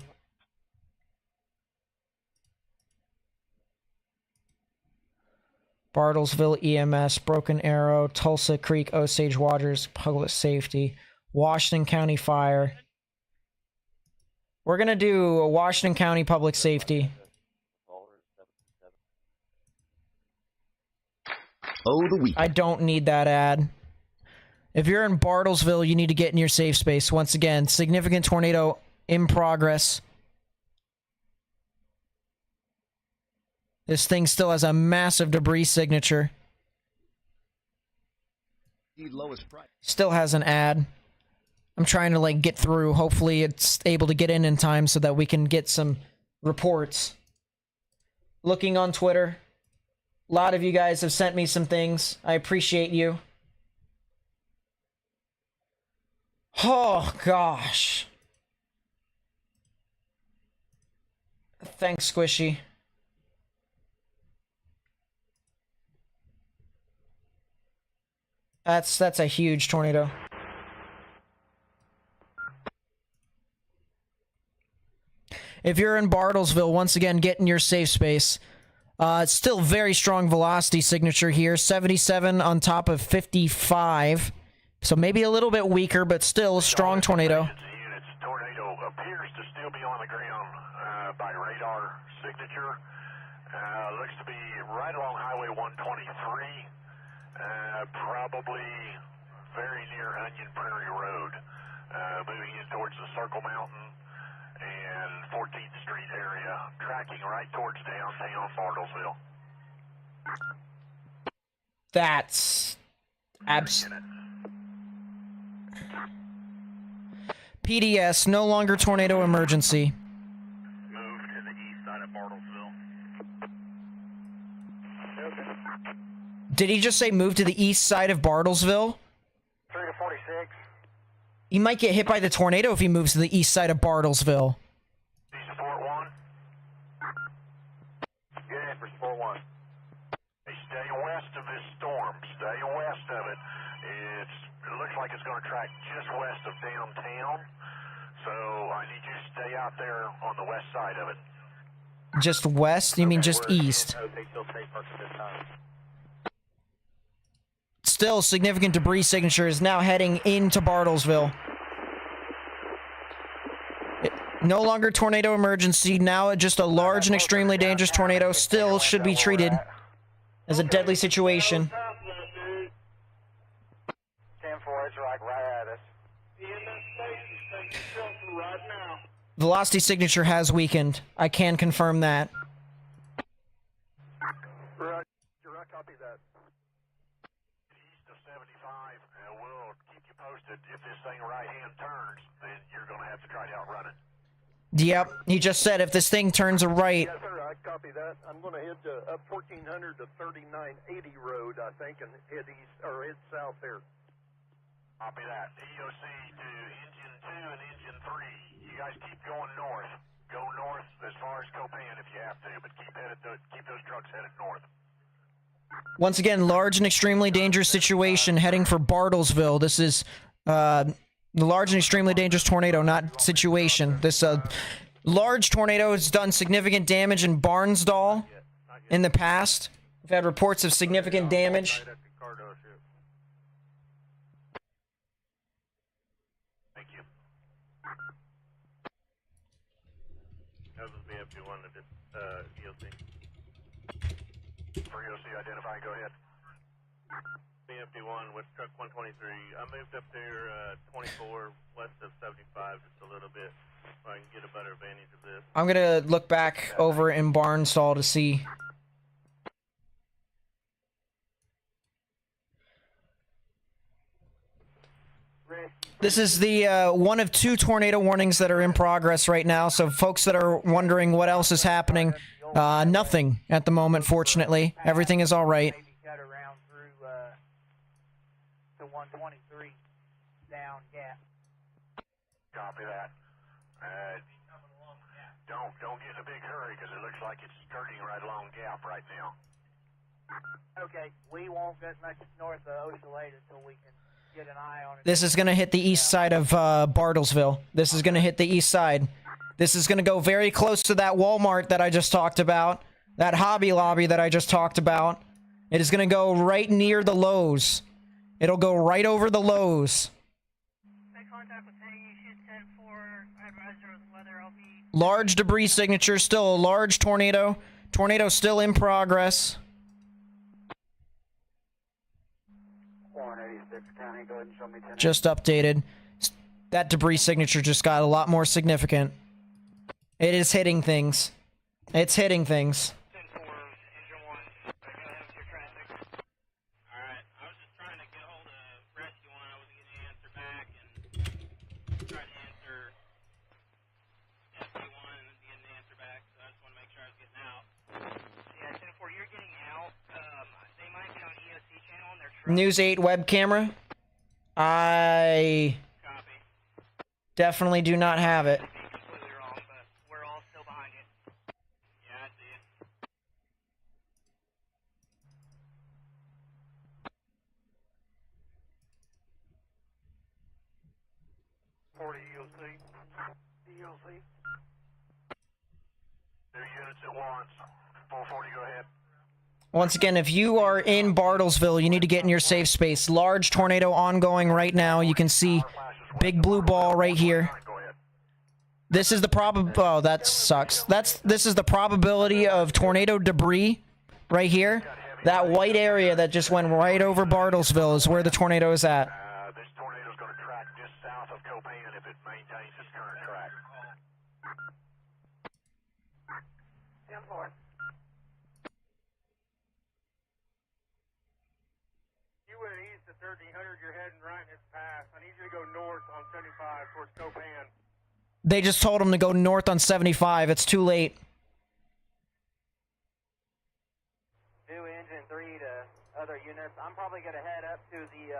Bartlesville EMS, Broken Arrow, Tulsa Creek, Osage Waters, Public Safety, Washington County Fire. We're going to do a Washington County Public Safety. I don't need that ad. If you're in Bartlesville, you need to get in your safe space. Once again, significant tornado in progress. This thing still has a massive debris signature. Still has an ad. I'm trying to get through. Hopefully it's able to get in time so that we can get some reports. Looking on Twitter. A lot of you guys have sent me some things. I appreciate you. Oh, gosh. Thanks, Squishy. That's a huge tornado. If you're in Bartlesville, once again, get in your safe space. It's still very strong velocity signature here. 77 on top of 55. So maybe a little bit weaker, but still a strong tornado. Tornado appears to still be on the ground by radar signature. Looks to be right along Highway 123. Probably very near Onion Prairie Road. Moving in towards the Circle Mountain and 14th Street area, tracking right towards downtown Bartlesville. That's PDS, no longer tornado emergency. Move to the east side of Bartlesville. Did he just say move to the east side of Bartlesville? 3 to 46. He might get hit by the tornado if he moves to the east side of Bartlesville. Support 1. Get in for support 1. Hey, stay west of this storm. Stay west of it. It looks like it's going to track just west of downtown. So I need you to stay out there on the west side of it. Just west? You mean just east? Still, significant debris signature is now heading into Bartlesville. No longer tornado emergency, now just a large and extremely dangerous tornado. Still should be treated as a deadly situation. Velocity signature has weakened. I can confirm that. Roger, I copy that. East of 75, and we'll keep you posted. If this thing right-hand turns, then you're going to have to try to outrun it. Yep, he just said if this thing turns a right. Yes, sir, I copy that. I'm going to head up 1400 to 3980 road, I think, and head east, or head south there. Copy that. EOC to engine 2 and engine 3. You guys keep going north. Go north as far as Copan if you have to, but keep those trucks headed north. Once again, large and extremely dangerous situation heading for Bartlesville. This is the large and extremely dangerous tornado, not situation. This large tornado has done significant damage in Barnsdall in the past. We've had reports of significant damage. Thank you. That was BFP1 to EOC. For EOC, identify, go ahead. BFP1 with truck 123. I moved up there 24 west of 75 just a little bit so I can get a better advantage of this. I'm gonna look back over in Barnsdall to see. This is the one of 2 tornado warnings that are in progress right now. So folks that are wondering what else is happening, nothing at the moment, fortunately. Everything is all right. Maybe cut around through to 123 down gap. Copy that. Don't get in a big hurry because it looks like it's skirting right along gap right now. Okay, we won't get much north of Ocelate until we can get an eye on it. This is going to hit the east side of Bartlesville. This is going to hit the east side. This is going to go very close to that Walmart that I just talked about. That Hobby Lobby that I just talked about. It is going to go right near the Lowe's. It'll go right over the Lowe's. Large debris signature, still a large tornado. Tornado still in progress. 186 County, go ahead and show me 10. Just updated. That debris signature just got a lot more significant. It is hitting things. It's hitting things. News 8 web camera. I definitely do not have it. EOC. 2 units at once. 440, go ahead. Once again, if you are in Bartlesville, you need to get in your safe space. Large tornado ongoing right now. You can see big blue ball right here. This is the oh, that sucks. This is the probability of tornado debris right here. That white area that just went right over Bartlesville is where the tornado is at. This tornado is going to track just south of Copan if it maintains its current track. 10-4. You went east at 1300, you're heading right in its path. I need you to go north on 75 towards Copan. They just told him to go north on 75. It's too late. New engine 3 to other units. I'm probably going to head up to the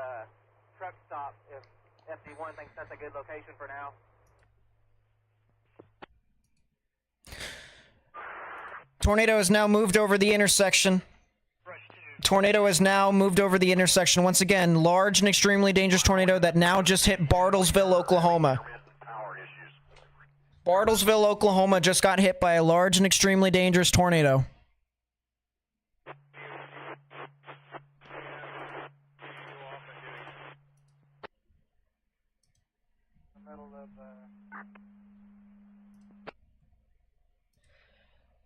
truck stop if FD1 thinks that's a good location for now. Tornado has now moved over the intersection. Tornado has now moved over the intersection. Once again, large and extremely dangerous tornado that now just hit Bartlesville, Oklahoma. Bartlesville, Oklahoma just got hit by a large and extremely dangerous tornado.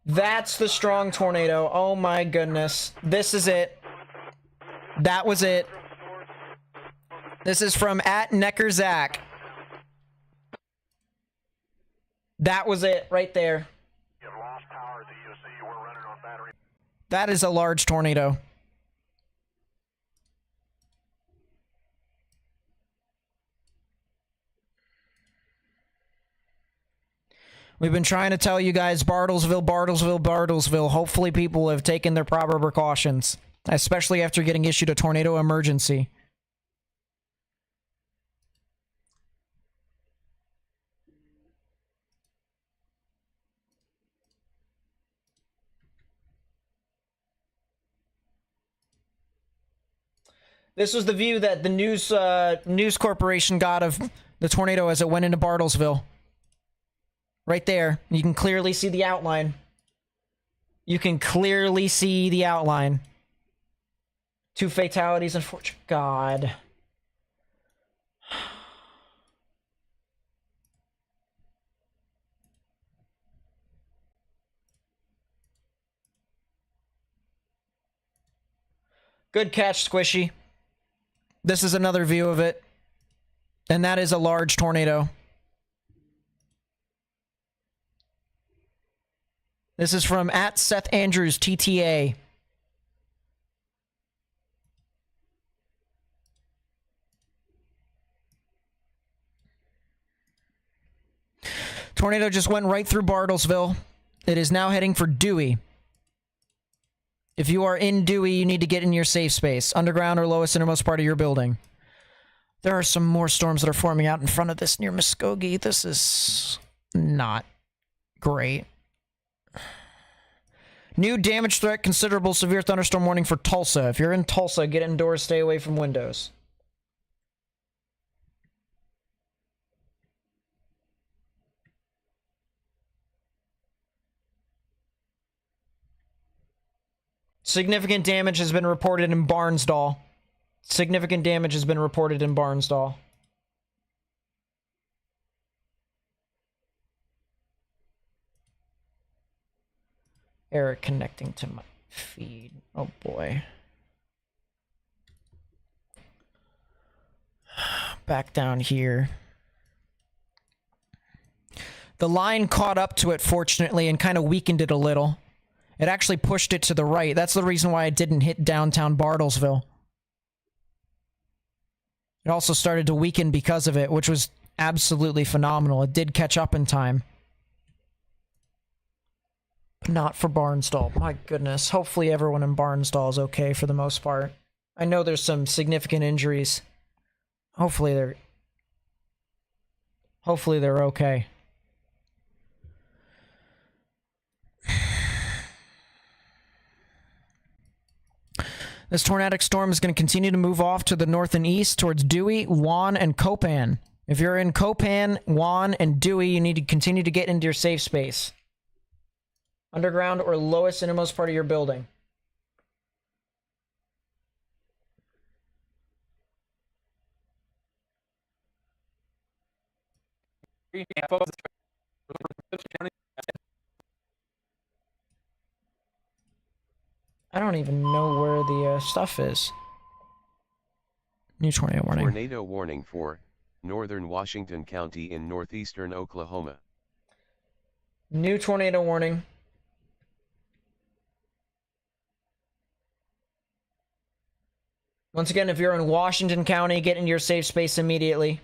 That's the strong tornado. Oh my goodness. This is it. That was it. This is from @Neckerzach. That was it right there. You've lost power at the EOC. We're running on battery. That is a large tornado. We've been trying to tell you guys Bartlesville, Bartlesville, Bartlesville. Hopefully people have taken their proper precautions, especially after getting issued a tornado emergency. This was the view that the news corporation got of the tornado as it went into Bartlesville. Right there. You can clearly see the outline. You can clearly see the outline. 2 fatalities, unfortunately. God. Good catch, Squishy. This is another view of it. And that is a large tornado. This is from @SethAndrews TTA. Tornado just went right through Bartlesville. It is now heading for Dewey. If you are in Dewey, you need to get in your safe space, underground or lowest innermost part of your building. There are some more storms that are forming out in front of this near Muskogee. This is not great. New damage threat, considerable severe thunderstorm warning for Tulsa. If you're in Tulsa, get indoors, stay away from windows. Significant damage has been reported in Barnsdall. Significant damage has been reported in Barnsdall. Eric connecting to my feed. Oh boy. Back down here. The line caught up to it, fortunately, and kind of weakened it a little. It actually pushed it to the right. That's the reason why it didn't hit downtown Bartlesville. It also started to weaken because of it, which was absolutely phenomenal. It did catch up in time. But not for Barnsdall. My goodness. Hopefully everyone in Barnsdall is okay for the most part. I know there's some significant injuries. Hopefully they're okay. This tornadic storm is going to continue to move off to the north and east towards Dewey, Juan, and Copan. If you're in Copan, Juan, and Dewey, you need to continue to get into your safe space. Underground or lowest innermost part of your building. I don't even know where the stuff is. New tornado warning. Tornado warning for northern Washington County in northeastern Oklahoma. New tornado warning. Once again, if you're in Washington County, get into your safe space immediately.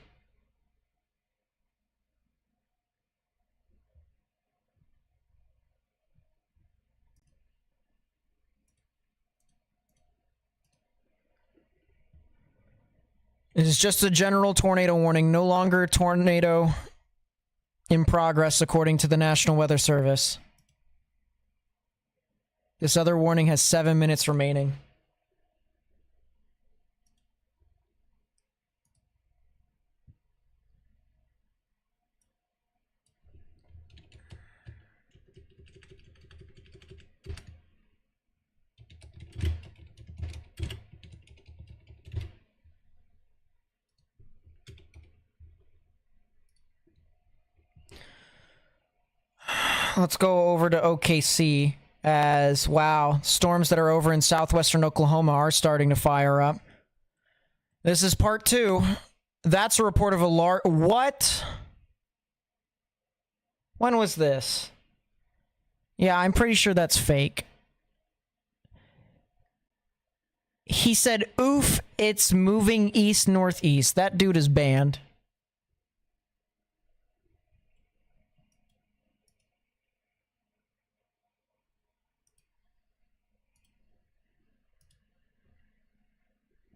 It is just a general tornado warning, no longer a tornado in progress, according to the National Weather Service. This other warning has 7 minutes remaining. Let's go over to OKC as, wow, storms that are over in southwestern Oklahoma are starting to fire up. This is part 2. That's a report of a large... What? When was this? Yeah, I'm pretty sure that's fake. He said, oof, it's moving east-northeast. That dude is banned.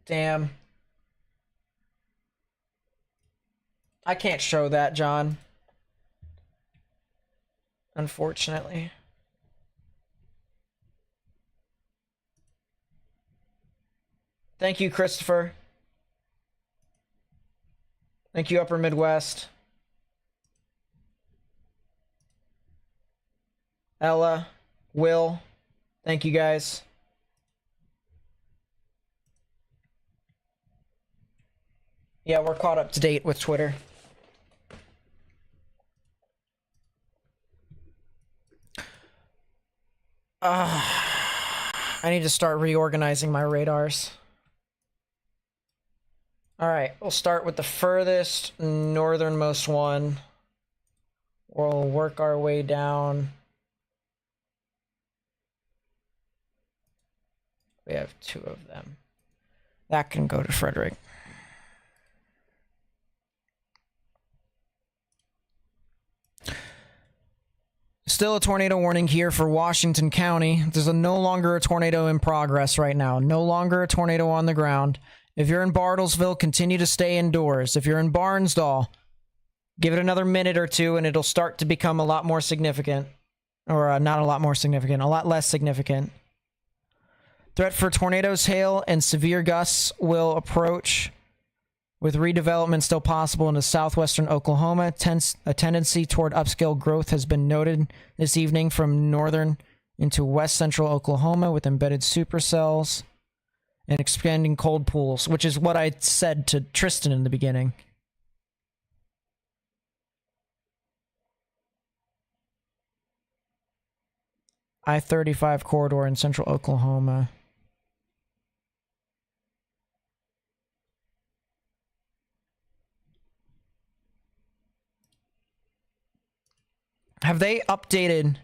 Damn. I can't show that, John. Unfortunately. Thank you, Christopher. Thank you, Upper Midwest. Ella, Will, thank you guys. Yeah, we're caught up to date with Twitter. I need to start reorganizing my radars. Alright, we'll start with the furthest northernmost one. We'll work our way down. We have 2 of them. That can go to Frederick. Still a tornado warning here for Washington County. There's no longer a tornado in progress right now. No longer a tornado on the ground. If you're in Bartlesville, continue to stay indoors. If you're in Barnsdall, give it another minute or 2 and it'll start to become a lot more significant. Or not a lot more significant, a lot less significant. Threat for tornadoes, hail, and severe gusts will approach, with redevelopment still possible into southwestern Oklahoma. A tendency toward upscale growth has been noted this evening from northern into west central Oklahoma with embedded supercells and expanding cold pools, which is what I said to Tristan in the beginning. I-35 corridor in central Oklahoma. Have they updated?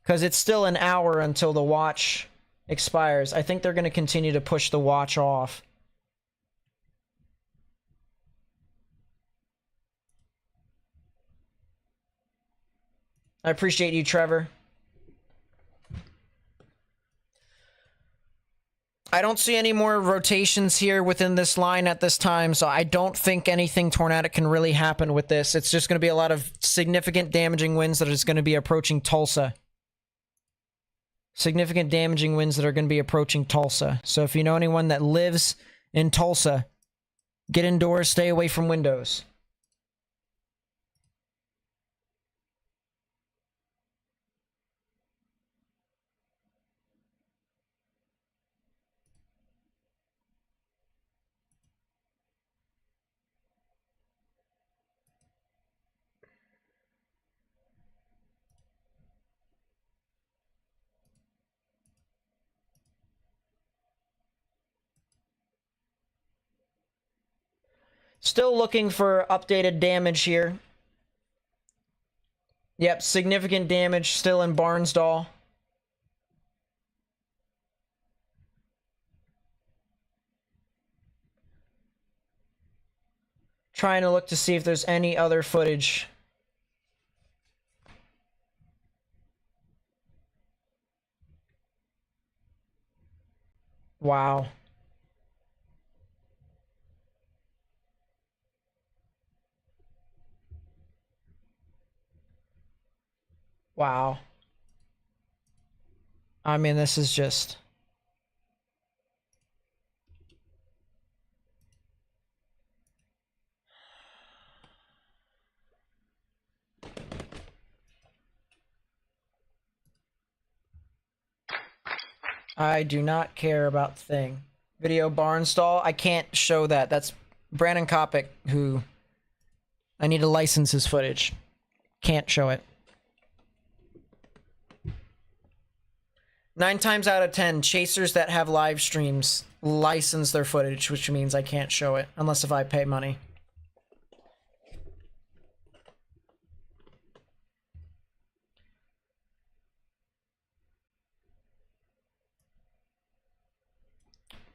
Because it's still an hour until the watch expires. I think they're going to continue to push the watch off. I appreciate you, Trevor. I don't see any more rotations here within this line at this time, so I don't think anything tornadic can really happen with this. It's just going to be a lot of significant damaging winds that is going to be approaching Tulsa. Significant damaging winds that are going to be approaching Tulsa. So if you know anyone that lives in Tulsa, get indoors, stay away from windows. Still looking for updated damage here. Yep, significant damage still in Barnsdall. Trying to look to see if there's any other footage. Wow. Wow. I mean, this is just... I do not care about the thing. Video Barnsdall, I can't show that. That's Brandon Kopic, who... I need to license his footage. Can't show it. 9 times out of 10, chasers that have live streams license their footage, which means I can't show it, unless if I pay money.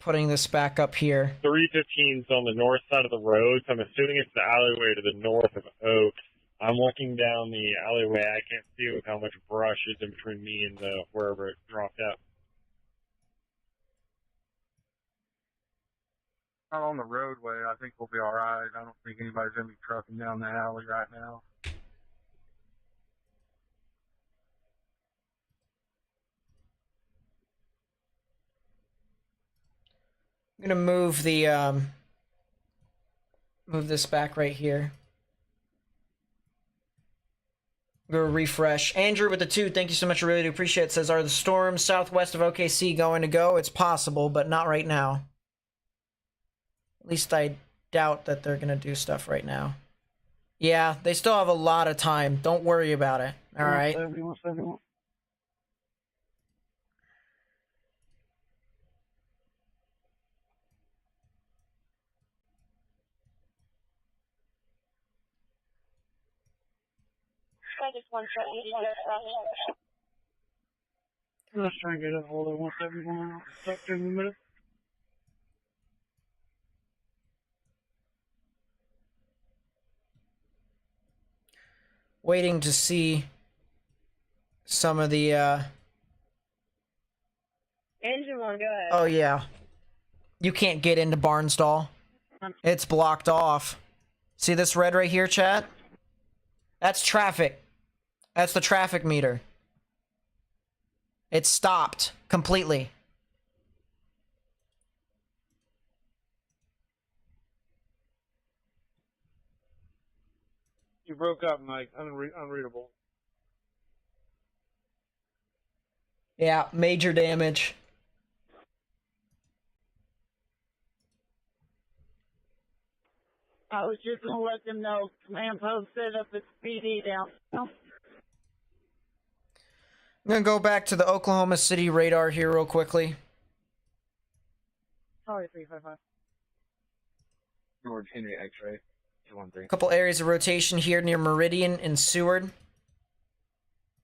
putting this back up here. 315's on the north side of the road, so I'm assuming it's the alleyway to the north of Oak. I'm looking down the alleyway. I can't see it with how much brush is in between me and the wherever it dropped out. Not on the roadway. I think we'll be all right. I don't think anybody's going to be trucking down that alley right now. I'm gonna move the move this back right here. Go refresh. Andrew with the 2, thank you so much. I really do appreciate it. Says, are the storms southwest of OKC going to go? It's possible, but not right now. At least I doubt that they're gonna do stuff right now. Yeah, they still have a lot of time. Don't worry about it. All right. 171. Let's try and get a hold of 171 sector in a minute. Waiting to see some of the Engine 1, go ahead. oh yeah. You can't get into Barnsdall. It's blocked off. See this red right here, chat? That's traffic. That's the traffic meter. It stopped completely. You broke up, Mike. Unreadable. Yeah, major damage. I was just going to let them know. Command post set up its PD down. I'm gonna go back to the Oklahoma City radar here real quickly. Sorry, 355. George Henry X-ray. 213. A couple areas of rotation here near Meridian and Seward.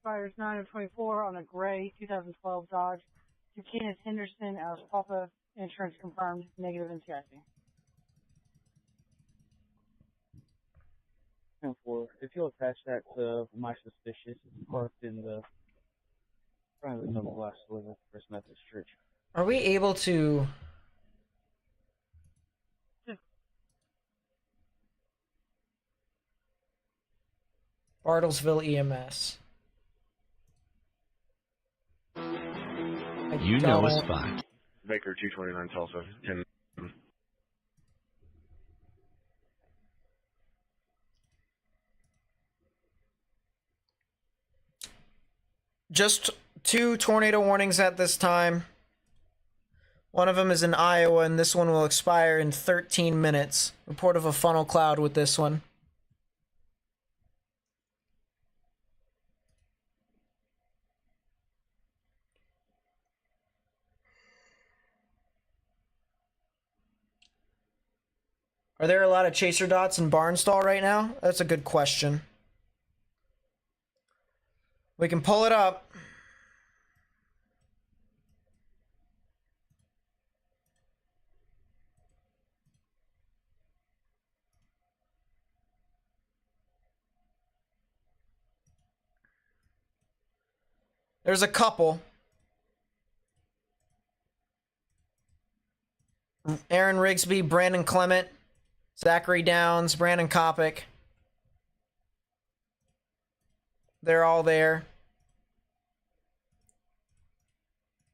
Fires 9 of 24 on a gray 2012 Dodge. Kenneth Henderson out of Papa. Insurance confirmed. Negative NCIC. 10-4. If you'll attach that to my suspicious, it's parked in the front of the double glass with the First Methodist Church. Are we able to... Bartlesville EMS. You know a spot. Baker 229 Tulsa. Just 2 tornado warnings at this time. One of them is in Iowa, and this one will expire in 13 minutes. Report of a funnel cloud with this one. Are there a lot of chaser dots in Barnsdall right now? That's a good question. We can pull it up. There's a couple. Aaron Rigsby, Brandon Clement, Zachary Downs, Brandon Kopic. They're all there.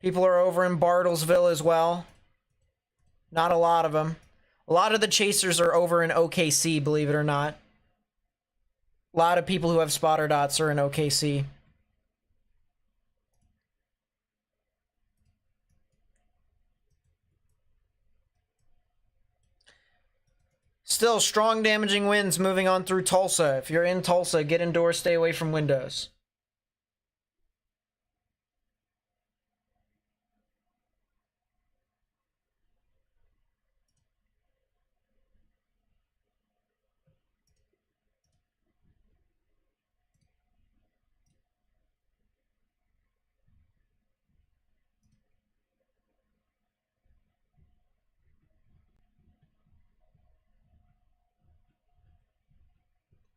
People are over in Bartlesville as well. Not a lot of them. A lot of the chasers are over in OKC, believe it or not. A lot of people who have spotter dots are in OKC. Still, strong damaging winds moving on through Tulsa. If you're in Tulsa, get indoors, stay away from windows.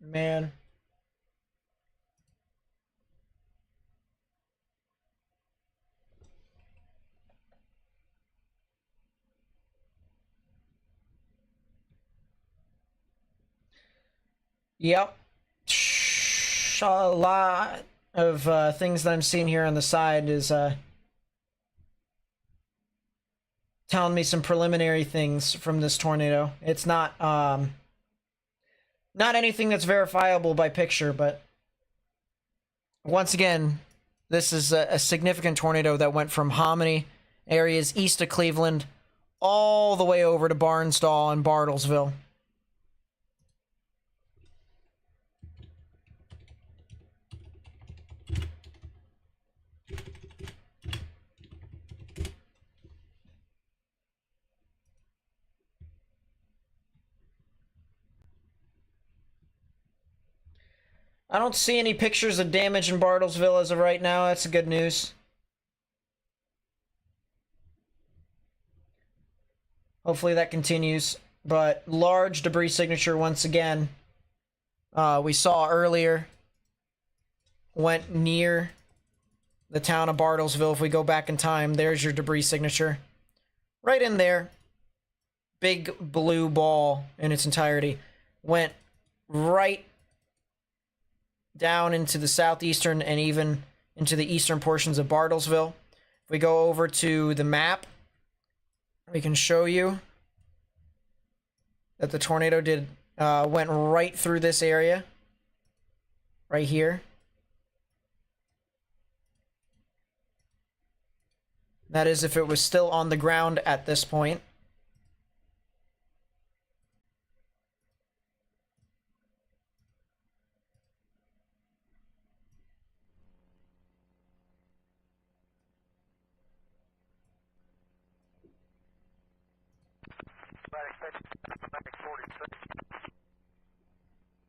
Man. Yep. A lot of things that I'm seeing here on the side is telling me some preliminary things from this tornado. It's not anything that's verifiable by picture, but once again, this is a significant tornado that went from Hominy areas east of Cleveland all the way over to Barnsdall and Bartlesville. I don't see any pictures of damage in Bartlesville as of right now. That's good news. Hopefully that continues. But large debris signature once again. We saw earlier. Went near the town of Bartlesville. If we go back in time, there's your debris signature. Right in there. Big blue ball in its entirety. Went right down into the southeastern and even into the eastern portions of Bartlesville. If we go over to the map, we can show you that the tornado went right through this area, right here. That is if it was still on the ground at this point.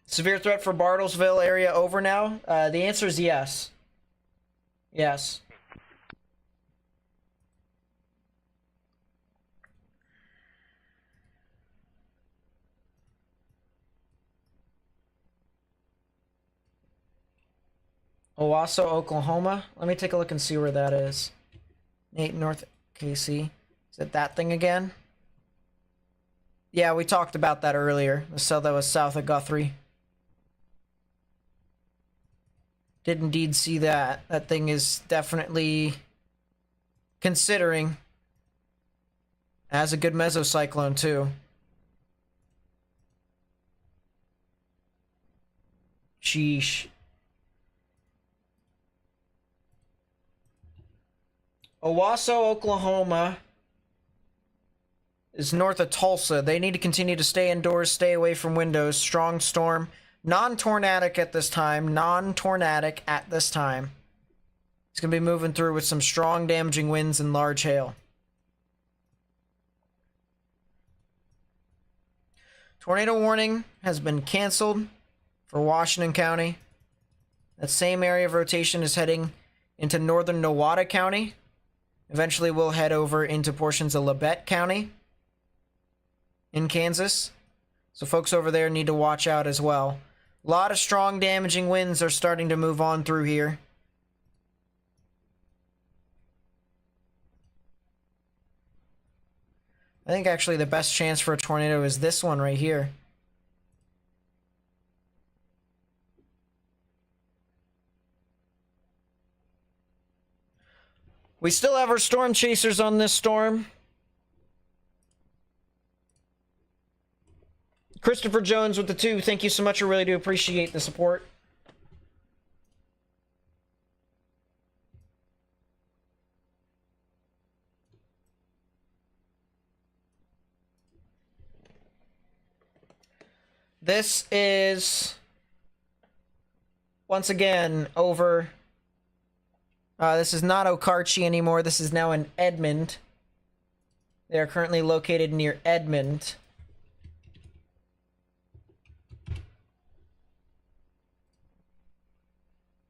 Severe threat for Bartlesville area over now? The answer is yes. Yes. Owasso, Oklahoma. Let me take a look and see where that is. Nate, North KC. Is it that thing again? Yeah, we talked about that earlier. The cell that was south of Guthrie. Did indeed see that. That thing is definitely considering as a good mesocyclone too. Sheesh. Owasso, Oklahoma is north of Tulsa. They need to continue to stay indoors, stay away from windows. Strong storm. Non-tornadic at this time. Non-tornadic at this time. It's going to be moving through with some strong damaging winds and large hail. Tornado warning has been canceled for Washington County. That same area of rotation is heading into northern Nowata County. Eventually we'll head over into portions of Labette County in Kansas. So folks over there need to watch out as well. A lot of strong damaging winds are starting to move on through here. I think actually the best chance for a tornado is this one right here. We still have our storm chasers on this storm. Christopher Jones with the 2. Thank you so much. I really do appreciate the support. This is once again over. This is not Okarche anymore. This is now in Edmond. They are currently located near Edmond.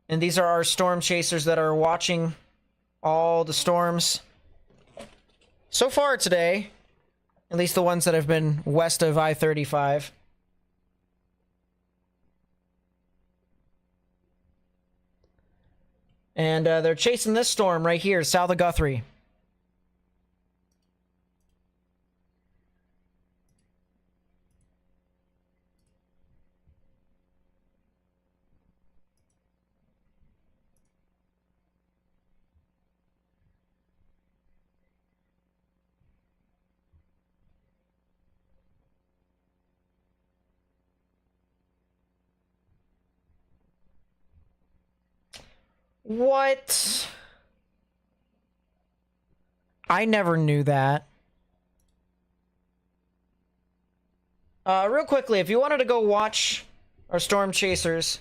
And these are our storm chasers that are watching all the storms so far today. At least the ones that have been west of I-35. And they're chasing this storm right here, south of Guthrie. What? I never knew that. Real quickly, if you wanted to go watch our Storm Chasers,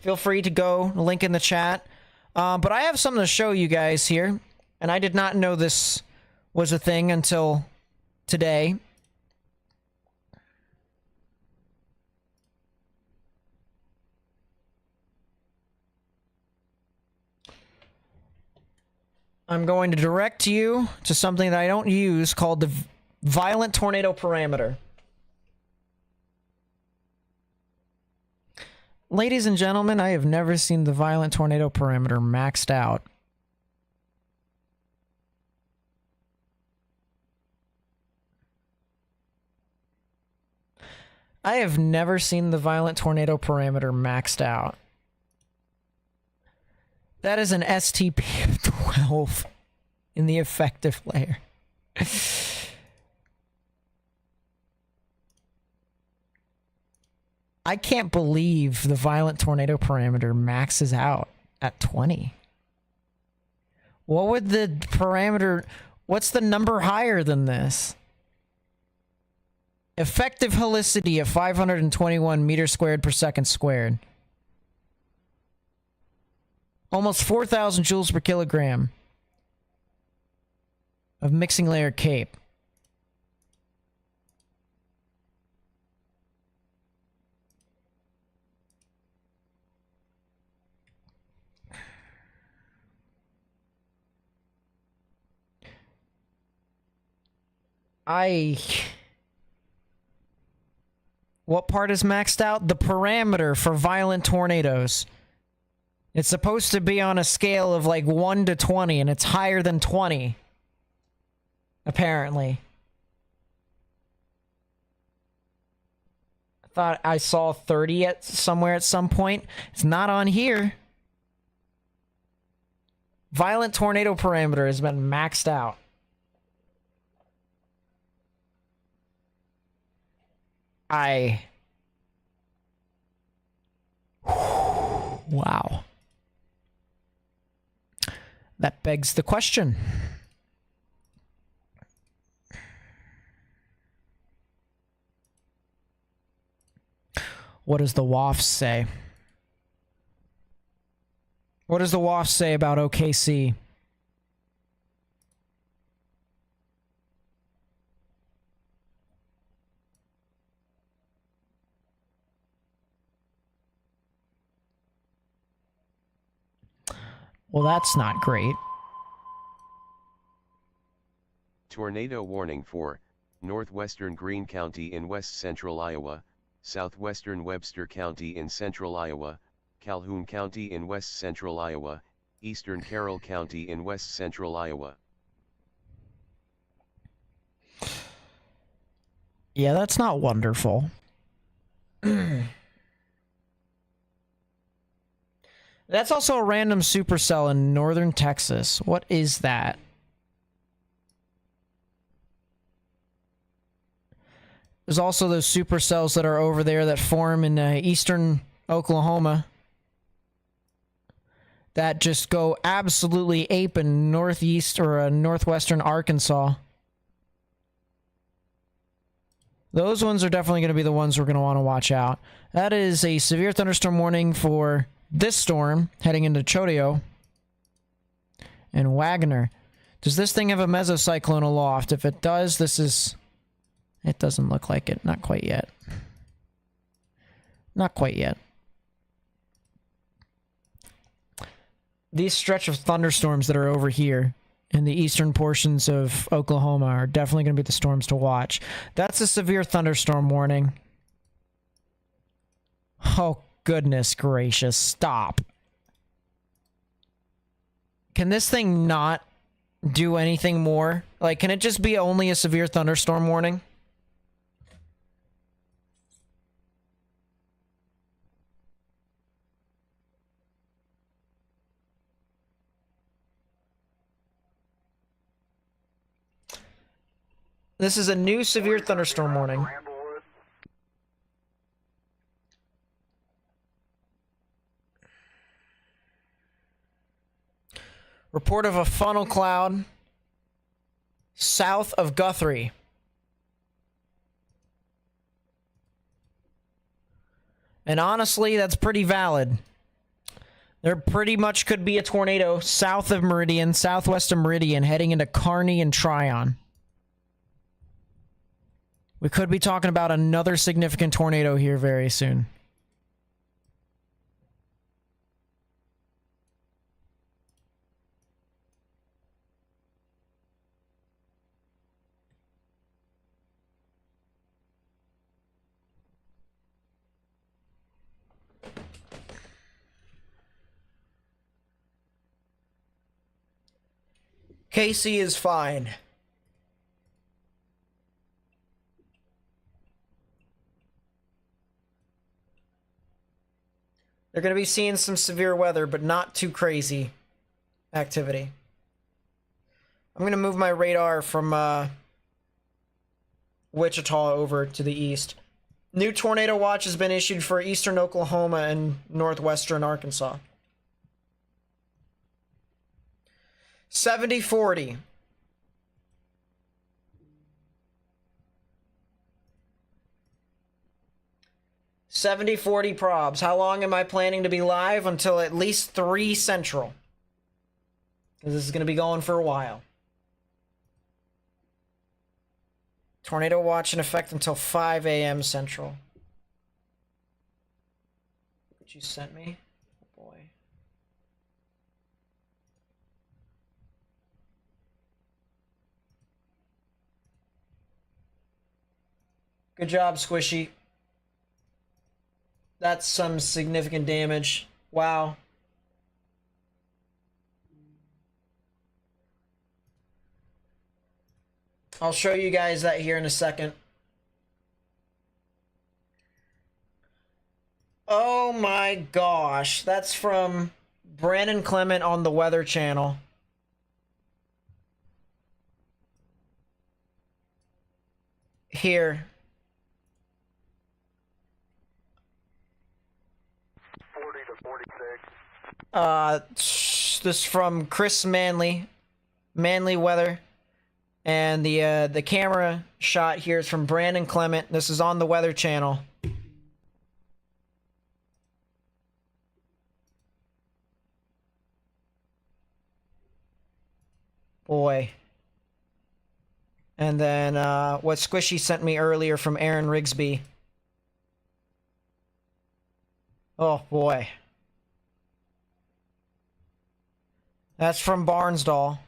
feel free to go, link in the chat. But I have something to show you guys here, and I did not know this was a thing until today. I'm going to direct you to something that I don't use called the Violent Tornado Parameter. Ladies and gentlemen, I have never seen the Violent Tornado Parameter maxed out. I have never seen the Violent Tornado Parameter maxed out. That is an STP of 12 in the effective layer. I can't believe the Violent Tornado Parameter maxes out at 20. What would the parameter... What's the number higher than this? Effective helicity of 521 meters squared per second squared. Almost 4,000 joules per kilogram of mixing layer CAPE. What part is maxed out? The parameter for violent tornadoes. It's supposed to be on a scale of like 1 to 20, and it's higher than 20. Apparently. I thought I saw 30 somewhere at some point. It's not on here. Violent tornado parameter has been maxed out. Wow. That begs the question. What does the WAF say? What does the WAF say about OKC? Well, that's not great. Tornado warning for northwestern Greene County in west central Iowa, southwestern Webster County in central Iowa, Calhoun County in west central Iowa, eastern Carroll County in west central Iowa. Yeah, that's not wonderful. That's also a random supercell in northern Texas. What is that? There's also those supercells that are over there that form in eastern Oklahoma that just go absolutely ape in northeast or northwestern Arkansas. Those ones are definitely going to be the ones we're going to want to watch out. That is a severe thunderstorm warning for this storm heading into Chodeo and Wagner. Does this thing have a mesocyclone aloft? If it does, this is... It doesn't look like it. Not quite yet. Not quite yet. These stretch of thunderstorms that are over here in the eastern portions of Oklahoma are definitely going to be the storms to watch. That's a severe thunderstorm warning. Oh, goodness gracious, stop. Can this thing not do anything more? Like, can it just be only a severe thunderstorm warning? This is a new severe thunderstorm warning. Report of a funnel cloud south of Guthrie. And honestly, that's pretty valid. There pretty much could be a tornado south of Meridian, southwest of Meridian, heading into Kearney and Tryon. We could be talking about another significant tornado here very soon. Casey is fine. They're going to be seeing some severe weather, but not too crazy activity. I'm going to move my radar from Wichita over to the east. New tornado watch has been issued for eastern Oklahoma and northwestern Arkansas. 70-40. Probs. How long am I planning to be live? Until at least 3 Central. Because this is going to be going for a while. Tornado watch in effect until 5 a.m. Central. What you sent me? Oh boy. Good job, Squishy. That's some significant damage. Wow. I'll show you guys that here in a second. Oh my gosh. That's from Brandon Clement on the Weather Channel. Here. 40 to 46. This is from Chris Manley. Manley Weather. And the camera shot here is from Brandon Clement. This is on the Weather Channel. Boy. And then what Squishy sent me earlier from Aaron Rigsby. Oh boy. That's from Barnsdall.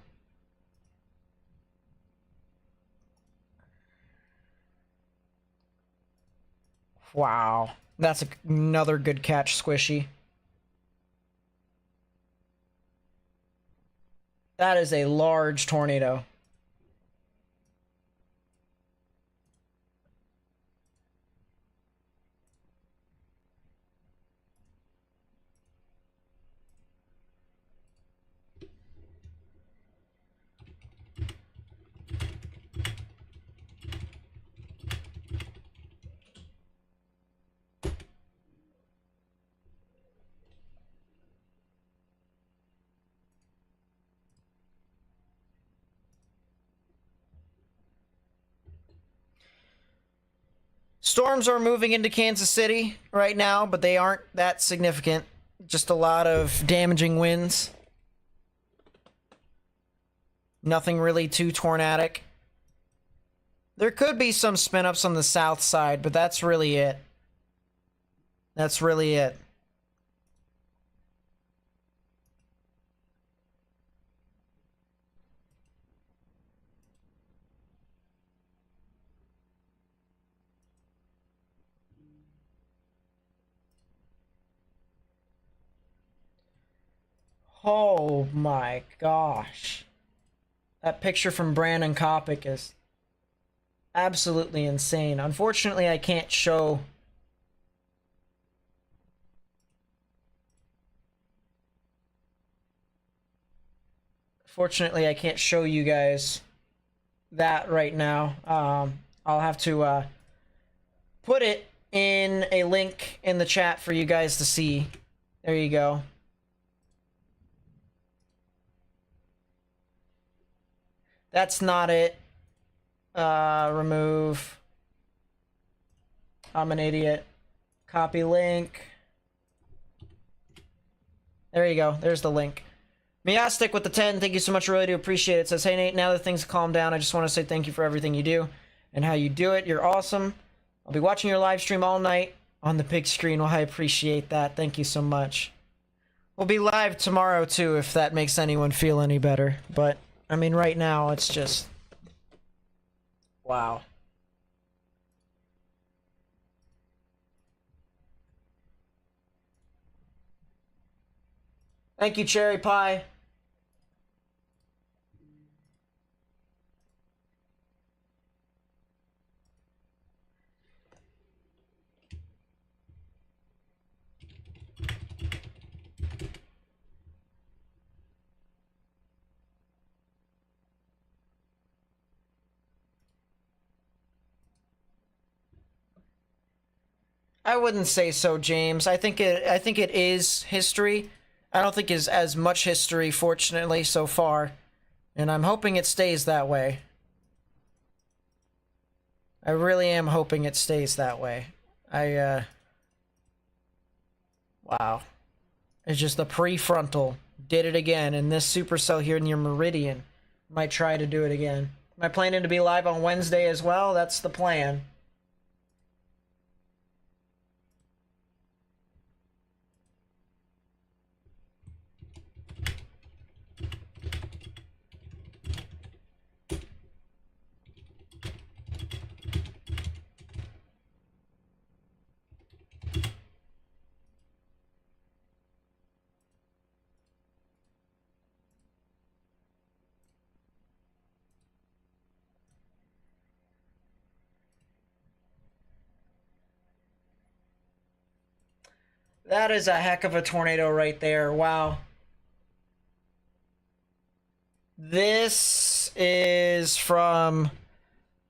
Wow. That's another good catch, Squishy. That is a large tornado. Storms are moving into Kansas City right now, but they aren't that significant. Just a lot of damaging winds. Nothing really too tornadic. There could be some spin-ups on the south side, but that's really it. That's really it. Oh my gosh. That picture from Brandon Kopic is absolutely insane. Unfortunately, I can't show... Fortunately, I can't show you guys that right now. I'll have to put it in a link in the chat for you guys to see. There you go. That's not it. Remove. I'm an idiot. Copy link. There you go. There's the link. Miastic with the 10. Thank you so much. Really do appreciate it. Says, hey Nate, now that things have calmed down, I just want to say thank you for everything you do and how you do it. You're awesome. I'll be watching your live stream all night on the big screen. Well, I appreciate that. Thank you so much. We'll be live tomorrow too, if that makes anyone feel any better. But, I mean, right now, it's just... wow. Thank you, Cherry Pie. I wouldn't say so, James. I think it is history. I don't think it's as much history, fortunately, so far. And I'm hoping it stays that way. I really am hoping it stays that way. Wow. It's just the prefrontal. Did it again. And this supercell here near Meridian might try to do it again. Am I planning to be live on Wednesday as well? That's the plan. That is a heck of a tornado right there. Wow. This is from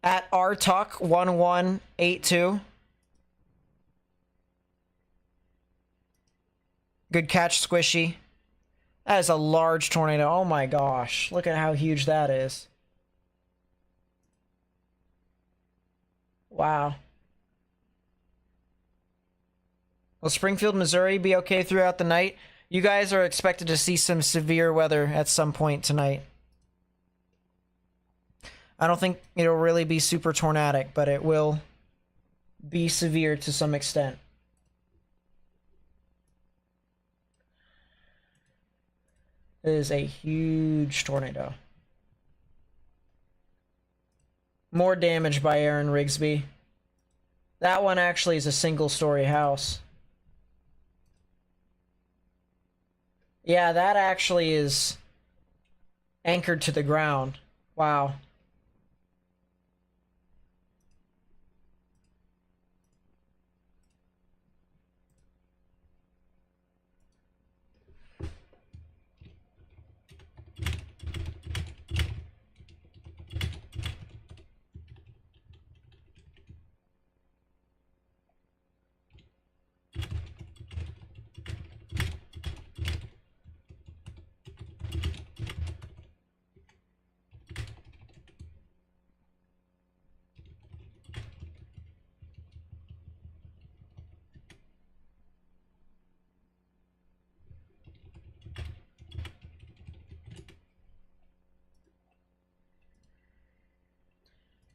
at rtuck1182. Good catch, Squishy. That is a large tornado. Oh my gosh. Look at how huge that is. Wow. Will Springfield, Missouri be okay throughout the night? You guys are expected to see some severe weather at some point tonight. I don't think it'll really be super tornadic, but it will be severe to some extent. It is a huge tornado. More damage by Aaron Rigsby. That one actually is a single-story house. Yeah, that actually is anchored to the ground. Wow.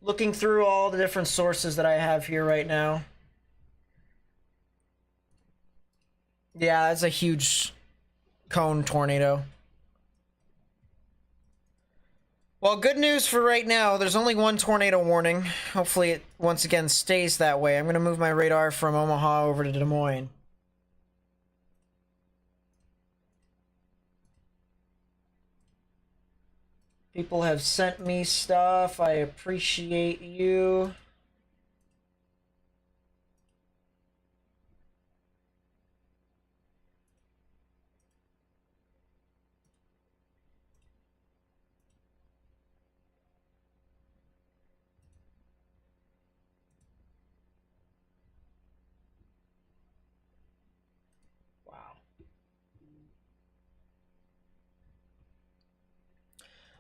Looking through all the different sources that I have here right now. Yeah, it's a huge cone tornado. Well, good news for right now. There's only one tornado warning. Hopefully it once again stays that way. I'm going to move my radar from Omaha over to Des Moines. People have sent me stuff. I appreciate you.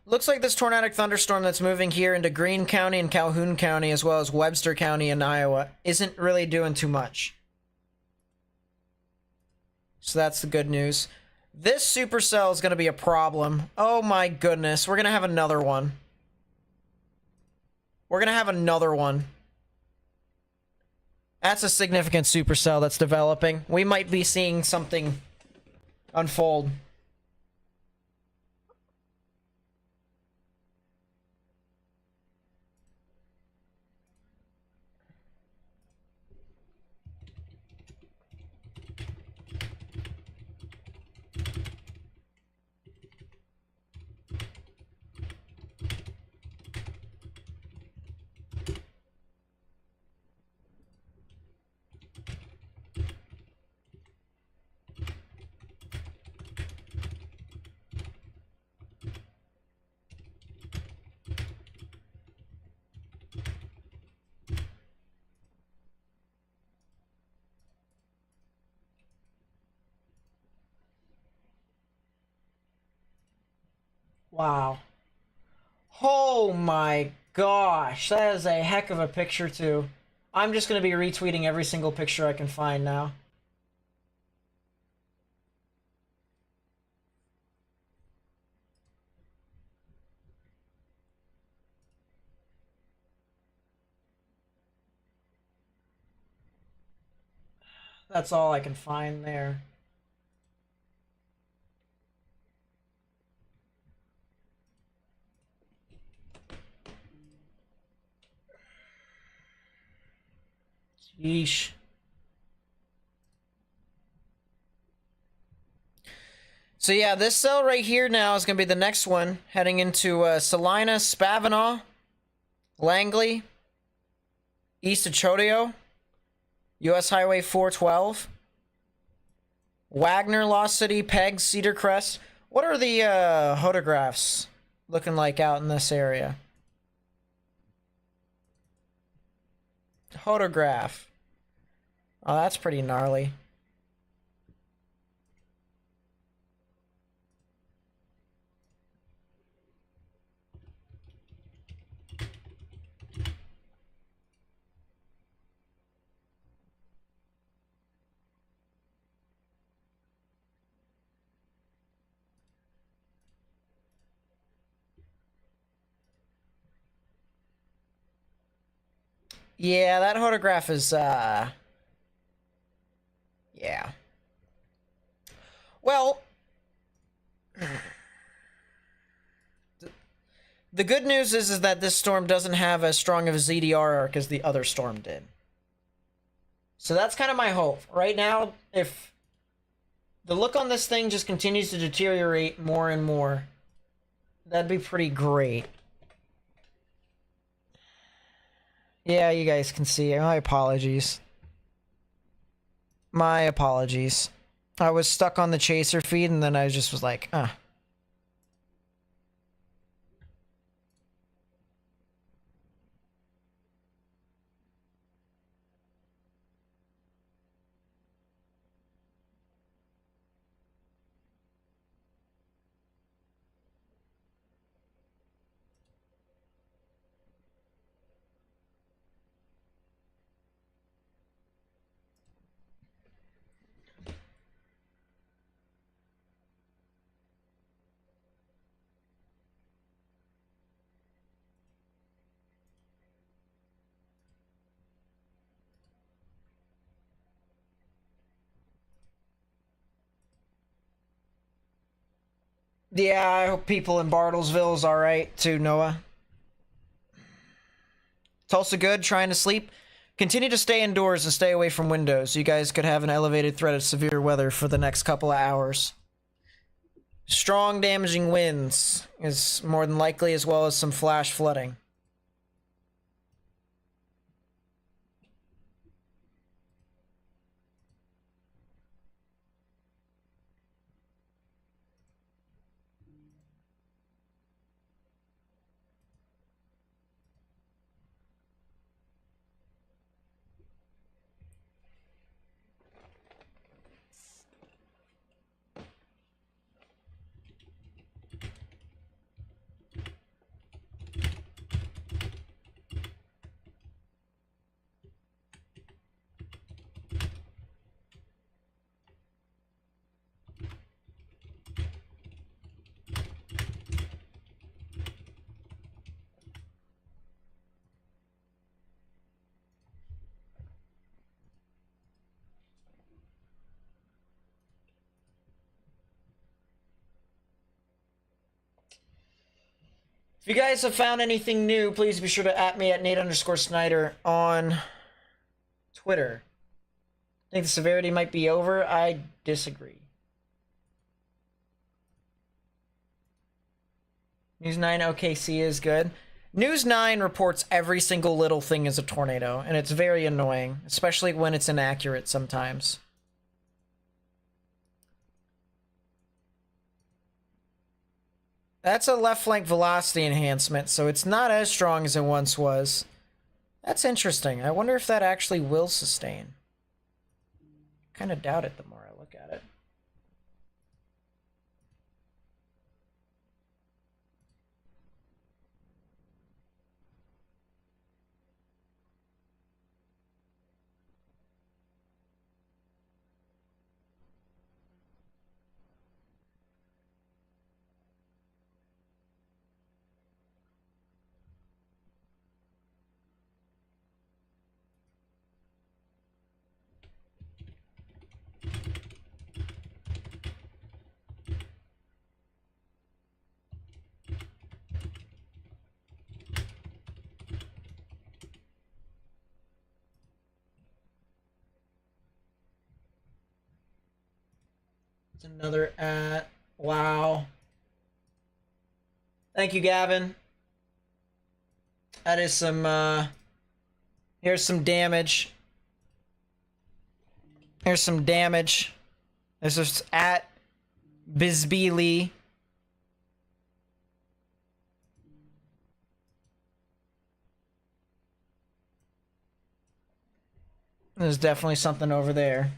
Looks like this tornadic thunderstorm that's moving here into Greene County and Calhoun County, as well as Webster County in Iowa, isn't really doing too much. So that's the good news. This supercell is going to be a problem. Oh my goodness. We're going to have another one. We're going to have another one. That's a significant supercell that's developing. We might be seeing something unfold. Wow. Oh my gosh, that is a heck of a picture too. I'm just going to be retweeting every single picture I can find now. That's all I can find there. Yeesh. So yeah, this cell right here now is going to be the next one, heading into Salina, Spavinaw, Langley, east of Chodeo, US Highway 412, Wagner, Lost City, Peg, Cedar Crest. What are the photographs looking like out in this area? Photograph. Oh, that's pretty gnarly. Yeah, that photograph is, yeah. Well, the good news is that this storm doesn't have as strong of a ZDR arc as the other storm did. So that's kind of my hope. Right now, if the look on this thing just continues to deteriorate more and more, that'd be pretty great. Yeah, you guys can see. My apologies. My apologies. I was stuck on the chaser feed and then I just was like, yeah, I hope people in Bartlesville is alright too, Noah. Tulsa good, trying to sleep. Continue to stay indoors and stay away from windows. You guys could have an elevated threat of severe weather for the next couple of hours. Strong damaging winds is more than likely, as well as some flash flooding. If you guys have found anything new, please be sure to @ me at Nate_Snyder on Twitter. I think the severity might be over. I disagree. News 9 OKC is good. News 9 reports every single little thing as a tornado, and it's very annoying, especially when it's inaccurate sometimes. That's a left flank velocity enhancement, so it's not as strong as it once was. That's interesting. I wonder if that actually will sustain. Kind of doubt it the more I look at it. It's another @ wow. Thank you, Gavin. That is some, here's some damage. Here's some damage. This is @ Bisbee Lee. There's definitely something over there.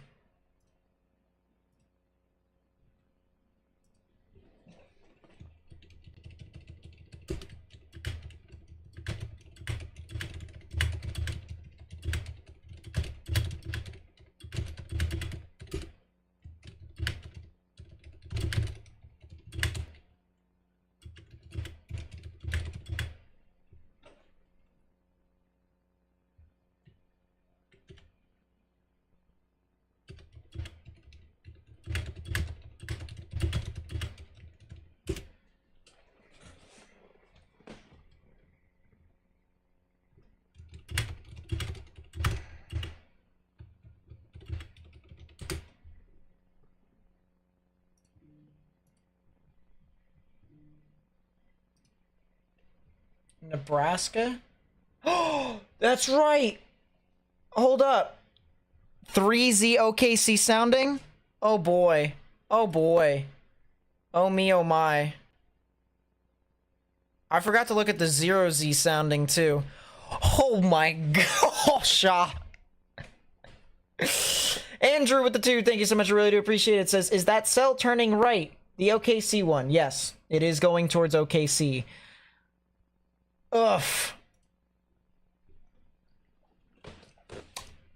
Nebraska? Oh, that's right. Hold up. 3Z OKC sounding? Oh boy. Oh boy. Oh me, oh my. I forgot to look at the 0Z sounding too. Oh my gosh. Andrew with the 2, thank you so much. I really do appreciate it. Says, is that cell turning right? The OKC one. Yes, it is going towards OKC. Oof.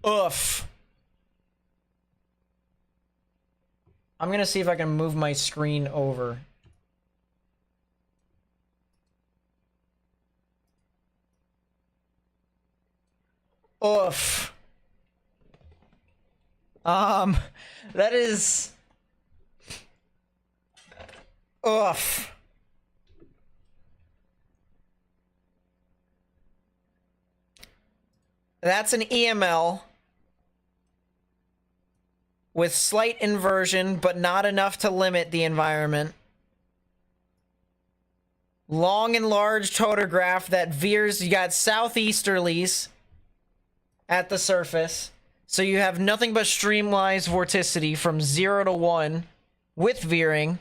Oof. I'm gonna see if I can move my screen over. Oof. That is... Oof. That's an EML with slight inversion, but not enough to limit the environment. long enlarged photograph that veers. You got southeasterlies at the surface. So you have nothing but streamlines vorticity from 0 to 1 with veering.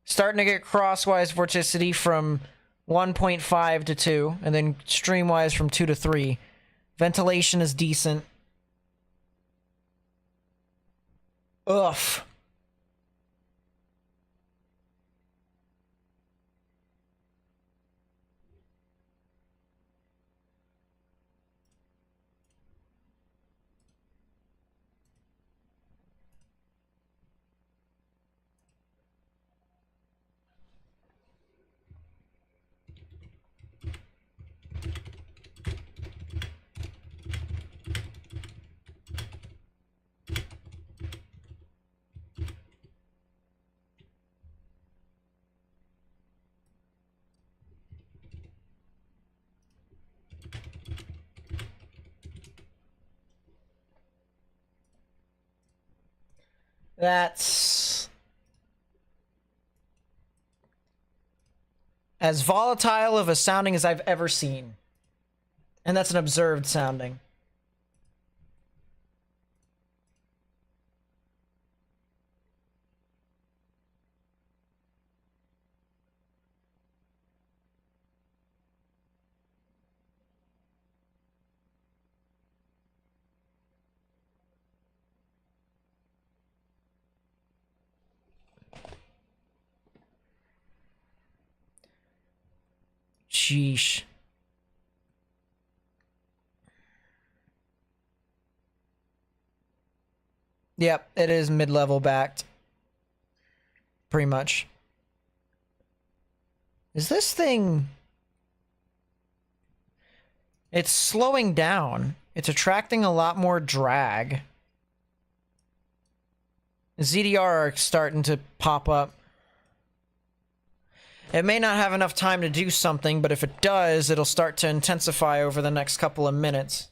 Starting to get crosswise vorticity from 1.5 to 2, and then streamwise from 2 to 3. Ventilation is decent. Ugh. That's as volatile of a sounding as I've ever seen. And that's an observed sounding. Sheesh. Yep, it is mid-level backed. Pretty much. Is this thing... It's slowing down. It's attracting a lot more drag. ZDR are starting to pop up. It may not have enough time to do something, but if it does, it'll start to intensify over the next couple of minutes.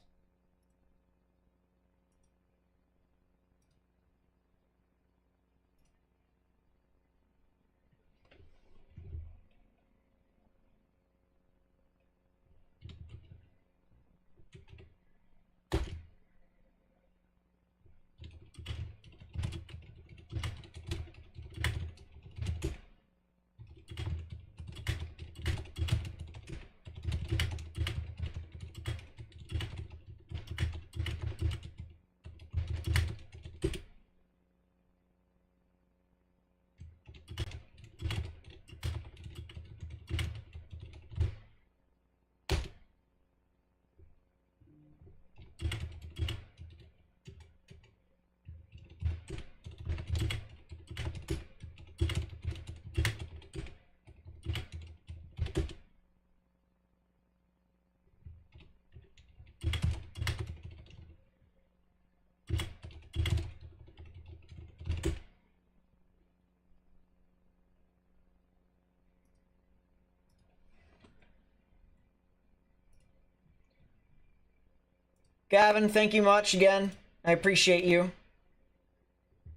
Gavin, thank you much again. I appreciate you.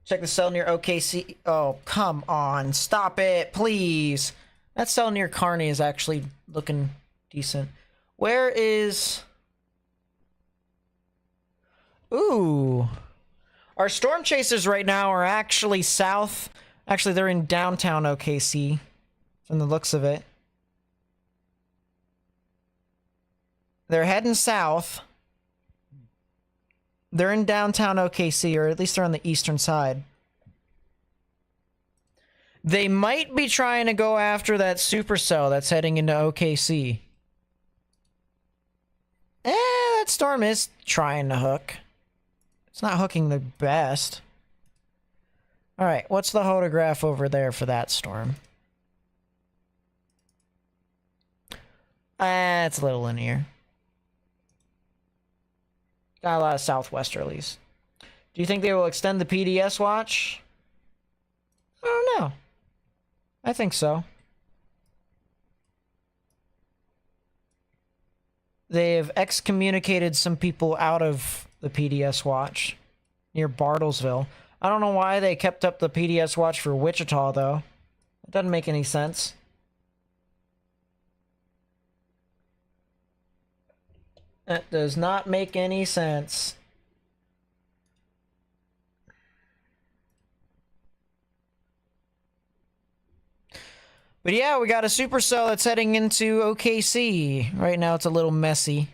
Check the cell near OKC. Oh, come on. Stop it, please. That cell near Kearney is actually looking decent. Where is... Ooh. Our storm chasers right now are actually south. Actually, they're in downtown OKC, from the looks of it. They're heading south. They're in downtown OKC, or at least they're on the eastern side. They might be trying to go after that supercell that's heading into OKC. That storm is trying to hook. It's not hooking the best. Alright, what's the photograph over there for that storm? It's a little linear. Got a lot of southwesterlies. Do you think they will extend the PDS watch? I don't know. I think so. They have excommunicated some people out of the PDS watch near Bartlesville. I don't know why they kept up the PDS watch for Wichita, though. It doesn't make any sense. That does not make any sense. But yeah, we got a supercell that's heading into OKC. Right now it's a little messy.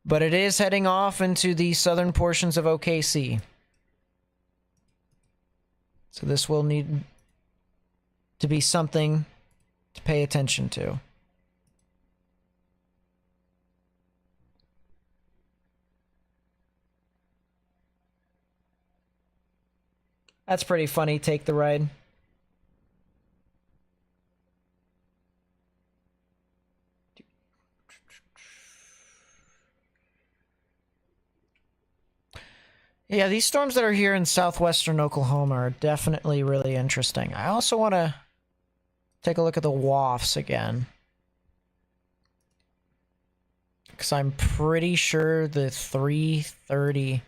But it is heading off into the southern portions of OKC. So this will need to be something to pay attention to. That's pretty funny. Take the ride. Yeah, these storms that are here in southwestern Oklahoma are definitely really interesting. I also want to take a look at the WAFs again. Because I'm pretty sure the 330...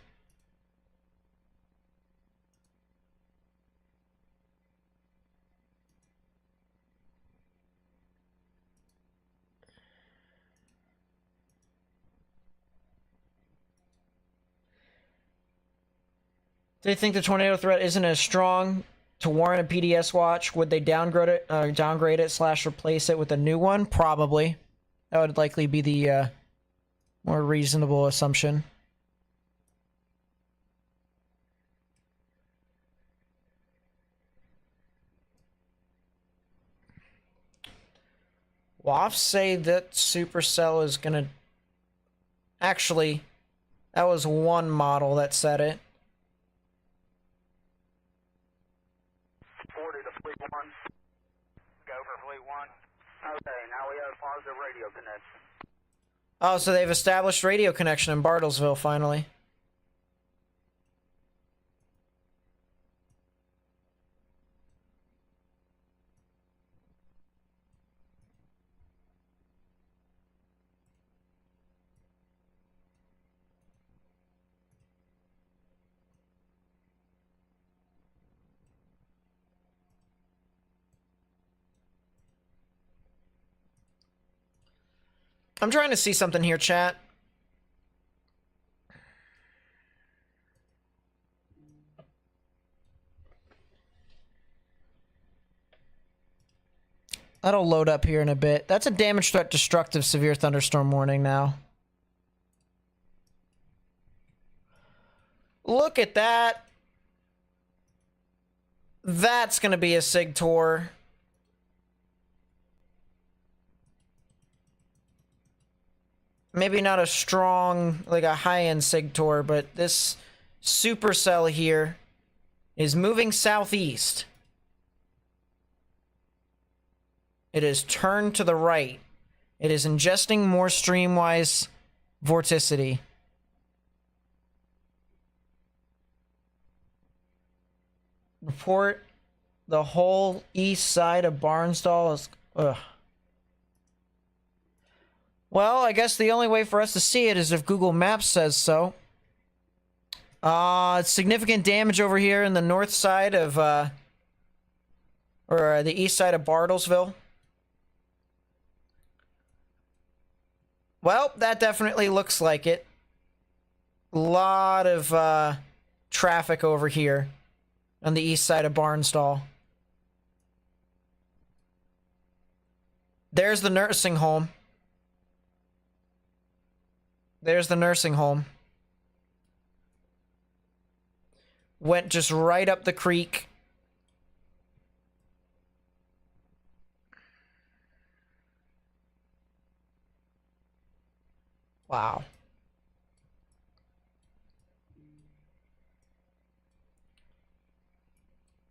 They think the tornado threat isn't as strong to warrant a PDS watch. Would they downgrade it / replace it with a new one? Probably. That would likely be the more reasonable assumption. WAFs say that Supercell is gonna... Actually, that was one model that said it. 40 to Fleet 1. Go for Fleet 1. Okay, now we have positive radio connection. Oh, so they've established radio connection in Bartlesville, finally. I'm trying to see something here, chat. That'll load up here in a bit. That's a damage threat destructive severe thunderstorm warning now. Look at that. That's going to be a SIG tour. Maybe not a strong, like a high-end SIG tour, but this supercell here is moving southeast. It is turned to the right. It is ingesting more streamwise vorticity. Report the whole east side of Barnsdall is... Ugh. Well, I guess the only way for us to see it is if Google Maps says so. Significant damage over here in the north side of, or the east side of Bartlesville. Well, that definitely looks like it. A lot of, traffic over here on the east side of Barnsdall. There's the nursing home. There's the nursing home. Went just right up the creek. Wow.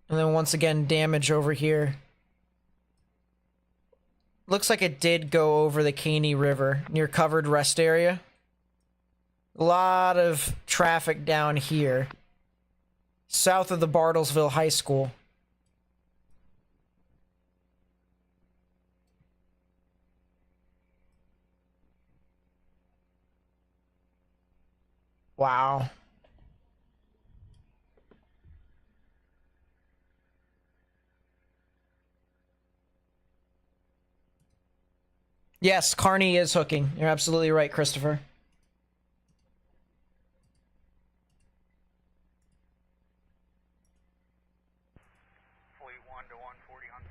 And then once again, damage over here. Looks like it did go over the Caney River near Covered Rest Area. A lot of traffic down here. South of the Bartlesville High School. Wow. Yes, Carney is hooking. You're absolutely right, Christopher. Fleet 1 to 140 on.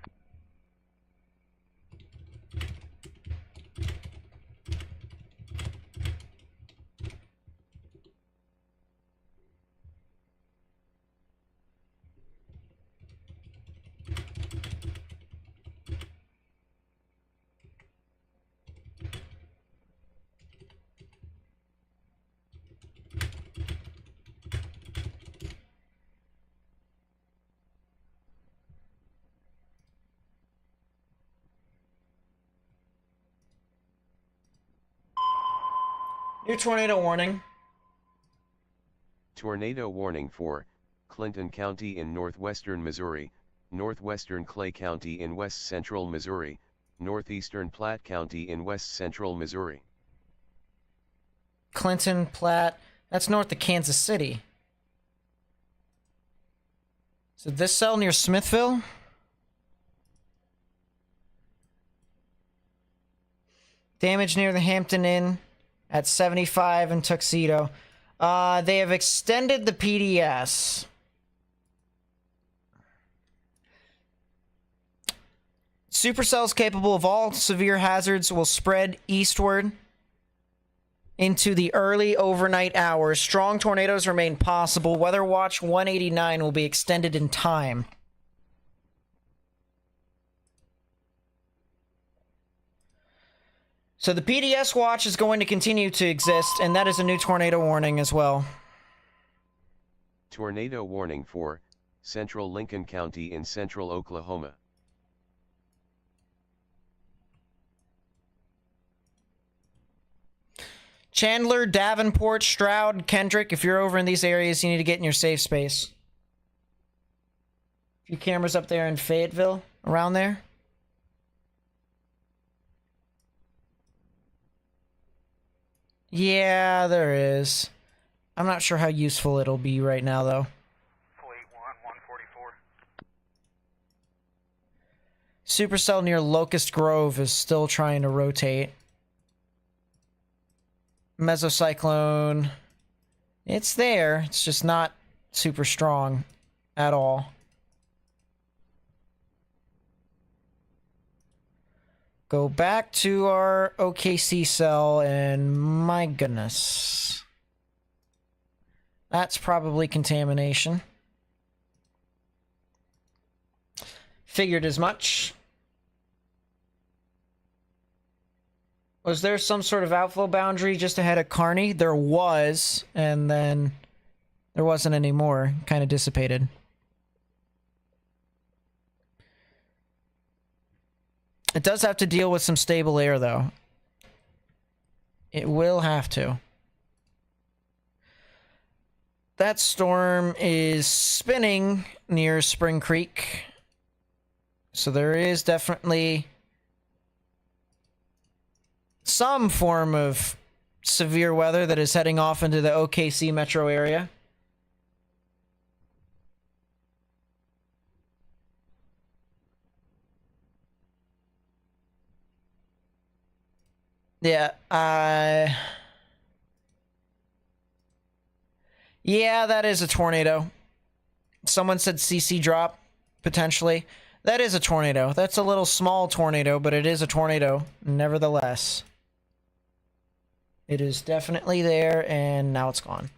New tornado warning. Tornado warning for Clinton County in northwestern Missouri, northwestern Clay County in west central Missouri, northeastern Platte County in west central Missouri. Clinton, Platte. That's north of Kansas City. So this cell near Smithville? Damage near the Hampton Inn at 75 in Tuxedo. They have extended the PDS. Supercells capable of all severe hazards will spread eastward into the early overnight hours. Strong tornadoes remain possible. Weather Watch 189 will be extended in time. So the PDS watch is going to continue to exist, and that is a new tornado warning as well. Tornado warning for central Lincoln County in central Oklahoma. Chandler, Davenport, Stroud, Kendrick, if you're over in these areas, you need to get in your safe space. A few cameras up there in Fayetteville, around there. Yeah, there is. I'm not sure how useful it'll be right now, though. Fleet 1, 144. Supercell near Locust Grove is still trying to rotate. Mesocyclone. It's there. It's just not super strong at all. Go back to our OKC cell, and my goodness. That's probably contamination. Figured as much. Was there some sort of outflow boundary just ahead of Kearney? There was, and then there wasn't anymore. Kind of dissipated. It does have to deal with some stable air, though. It will have to. That storm is spinning near Spring Creek. So there is definitely some form of severe weather that is heading off into the OKC metro area. Yeah, yeah, that is a tornado. Someone said CC drop, potentially. That is a tornado. That's a little small tornado, but it is a tornado, nevertheless. It is definitely there, and now it's gone.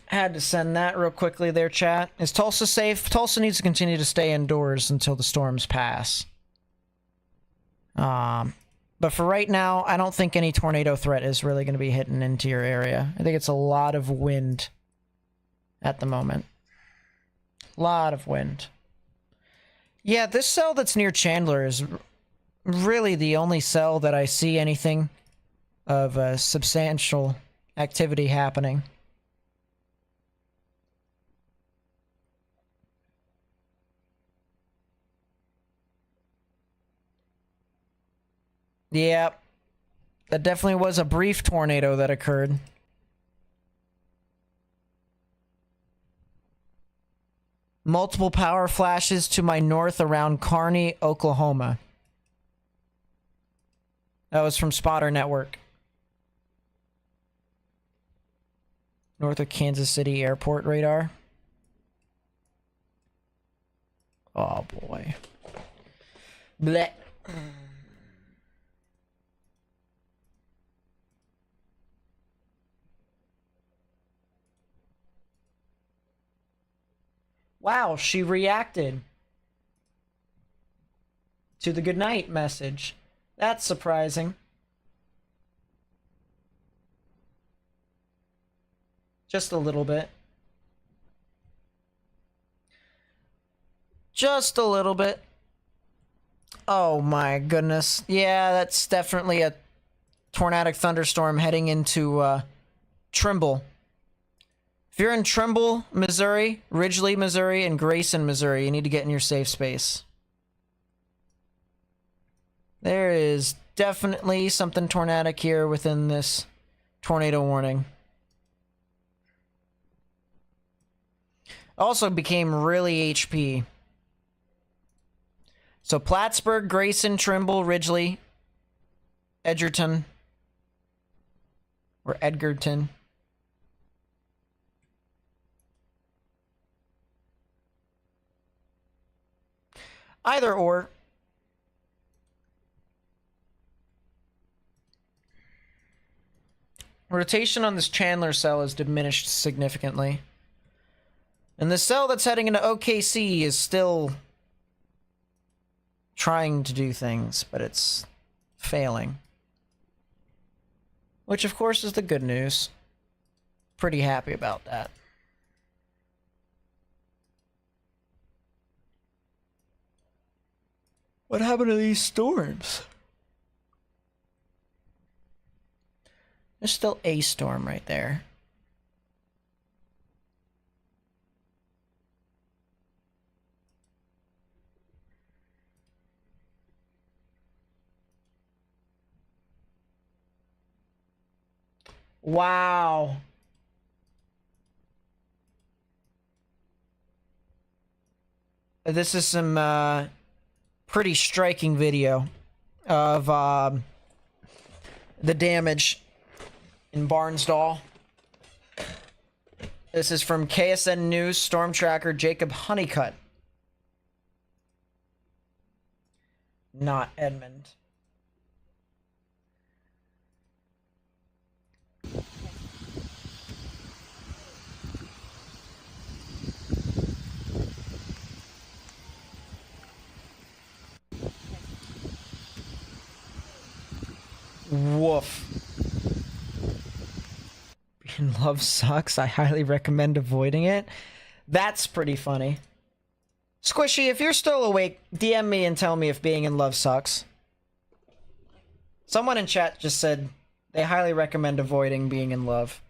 Had to send that real quickly there, chat. Is Tulsa safe? Tulsa needs to continue to stay indoors until the storms pass. But for right now, I don't think any tornado threat is really going to be hitting into your area. I think it's a lot of wind at the moment. A lot of wind. Yeah, this cell that's near Chandler is really the only cell that I see anything of substantial activity happening. Yeah, that definitely was a brief tornado that occurred. Multiple power flashes to my north around Kearney, Oklahoma. That was from Spotter Network. North of Kansas City Airport radar. Oh boy. Blech. Wow, she reacted to the goodnight message. That's surprising. Just a little bit. Just a little bit. Oh my goodness. Yeah, that's definitely a tornadic thunderstorm heading into Trimble. If you're in Trimble, Missouri, Ridgely, Missouri, and Grayson, Missouri, you need to get in your safe space. There is definitely something tornadic here within this tornado warning. Also became really HP. So Plattsburgh, Grayson, Trimble, Ridgely, Edgerton, or Edgerton. Either or. Rotation on this Chandler cell is diminished significantly. And the cell that's heading into OKC is still trying to do things, but it's failing. Which, of course, is the good news. Pretty happy about that. What happened to these storms? There's still a storm right there. Wow. This is some pretty striking video of the damage in Barnsdall. This is from KSN News storm tracker Jacob Honeycutt. Not Edmund. Woof. Being in love sucks. I highly recommend avoiding it. That's pretty funny. Squishy, if you're still awake, DM me and tell me if being in love sucks. Someone in chat just said they highly recommend avoiding being in love.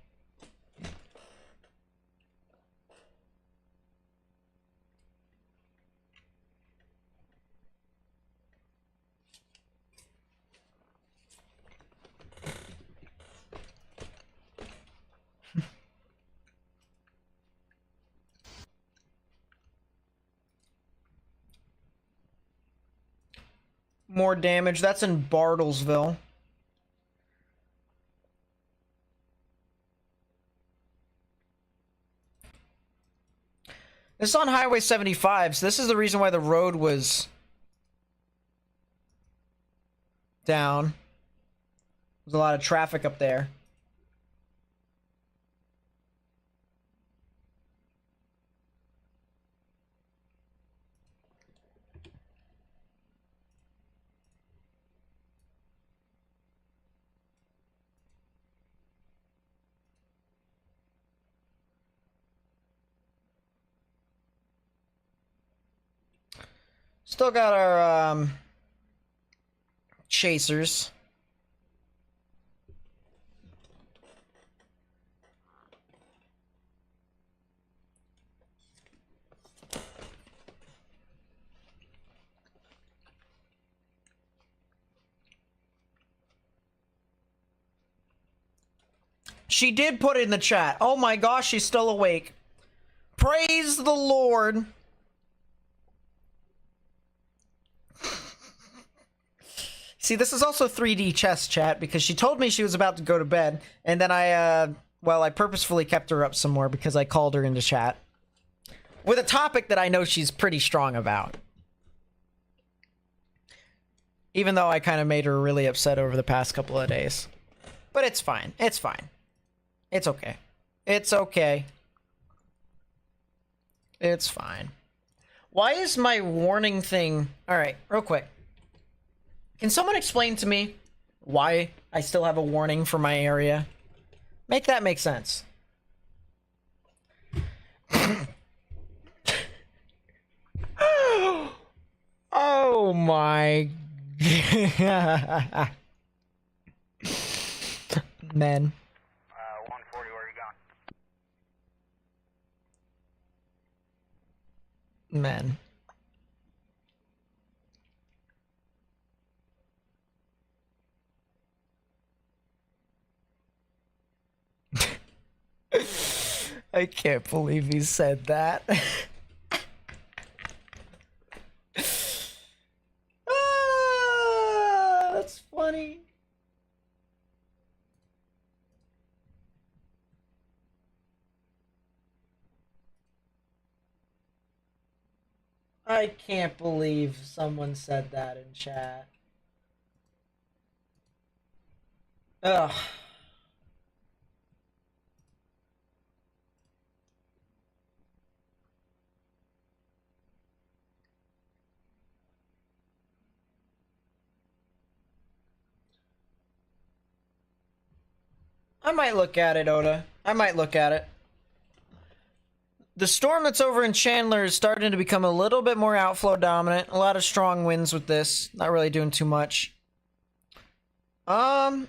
More damage. That's in Bartlesville. This is on Highway 75, so this is the reason why the road was down. There's a lot of traffic up there. Still got our chasers. She did put it in the chat. Oh my gosh, she's still awake. Praise the Lord. See, this is also 3D chess chat because she told me she was about to go to bed, and then I purposefully kept her up some more because I called her into chat with a topic that I know she's pretty strong about. Even though I kind of made her really upset over the past couple of days. But it's fine. It's fine. It's okay. It's okay. It's fine. Why is my warning thing... Alright, real quick. Can someone explain to me why I still have a warning for my area? Make that make sense. Oh my... Men. 140, where are you going? Men. I can't believe he said that. Ah, that's funny. I can't believe someone said that in chat. Ugh. I might look at it, Oda. I might look at it. The storm that's over in Chandler is starting to become a little bit more outflow dominant. A lot of strong winds with this. Not really doing too much. Where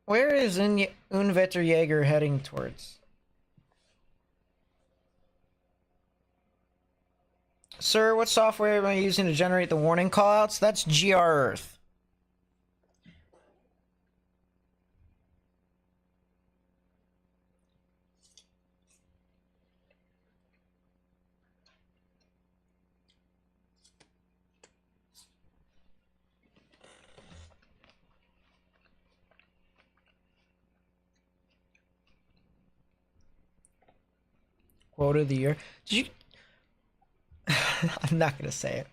is Unvetterjäger heading towards? Sir, what software am I using to generate the warning callouts? That's GR Earth. Quote of the year. Did you... I'm not gonna say it.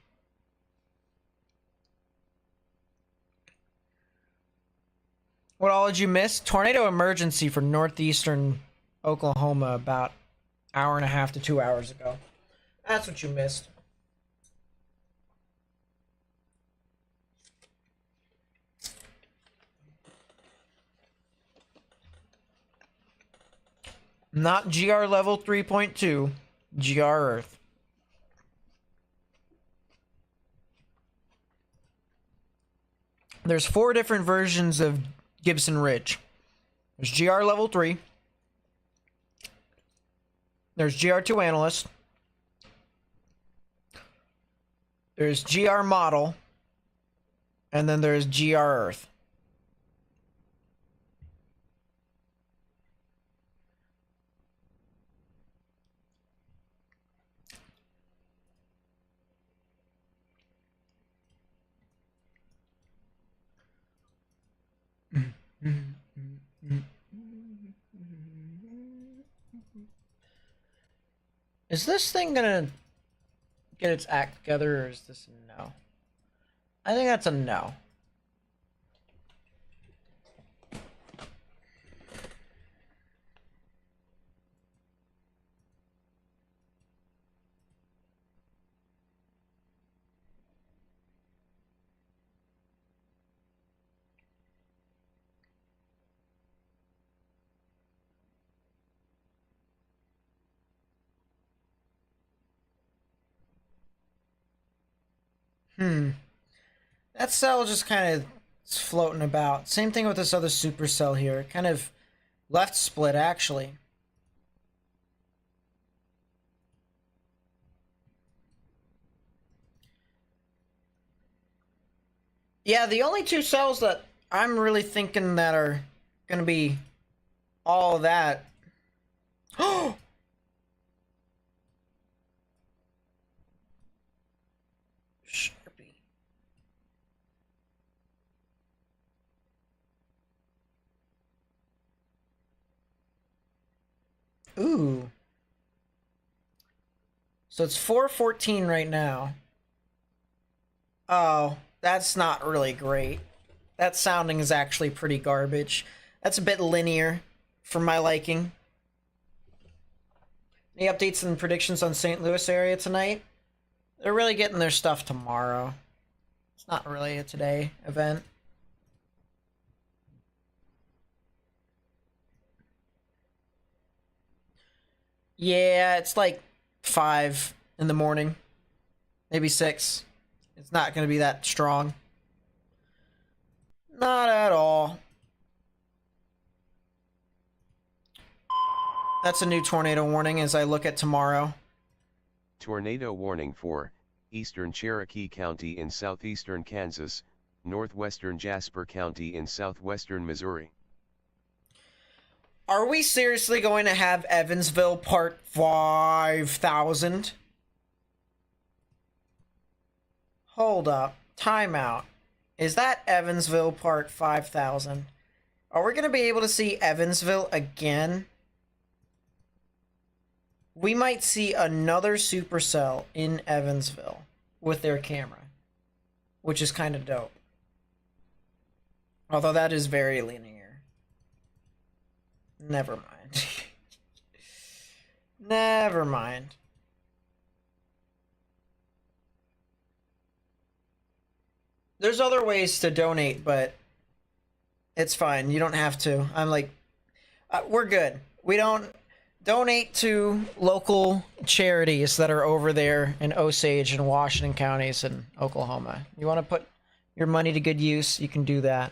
What all did you miss? Tornado emergency for northeastern Oklahoma about hour and a half to 2 hours ago. That's what you missed. Not GR level 3.2, GR Earth. There's 4 different versions of Gibson Ridge. There's GR level 3. There's GR2 Analyst. There's GR Model. And then there's GR Earth. Is this thing gonna get its act together, or is this a no? I think that's a no. That cell just kind of is floating about. Same thing with this other supercell here. Kind of left split, actually. Yeah, the only two cells that I'm really thinking that are going to be all of that. Oh! Sharpie. Ooh. So it's 4:14 right now. Oh, that's not really great. That sounding is actually pretty garbage. That's a bit linear for my liking. Any updates and predictions on St. Louis area tonight? They're really getting their stuff tomorrow. It's not really a today event. Yeah, it's like 5 in the morning. Maybe 6. It's not going to be that strong. Not at all. That's a new tornado warning as I look at tomorrow. Tornado warning for eastern Cherokee County in southeastern Kansas, northwestern Jasper County in southwestern Missouri. Are we seriously going to have Evansville Part 5000? Hold up. Timeout. Is that Evansville Part 5000? Are we going to be able to see Evansville again? We might see another supercell in Evansville with their camera, which is kind of dope. Although that is very linear. Never mind. Never mind. There's other ways to donate, but it's fine. You don't have to. I'm like, we're good. We don't donate to local charities that are over there in Osage and Washington counties and Oklahoma. You want to put your money to good use, you can do that.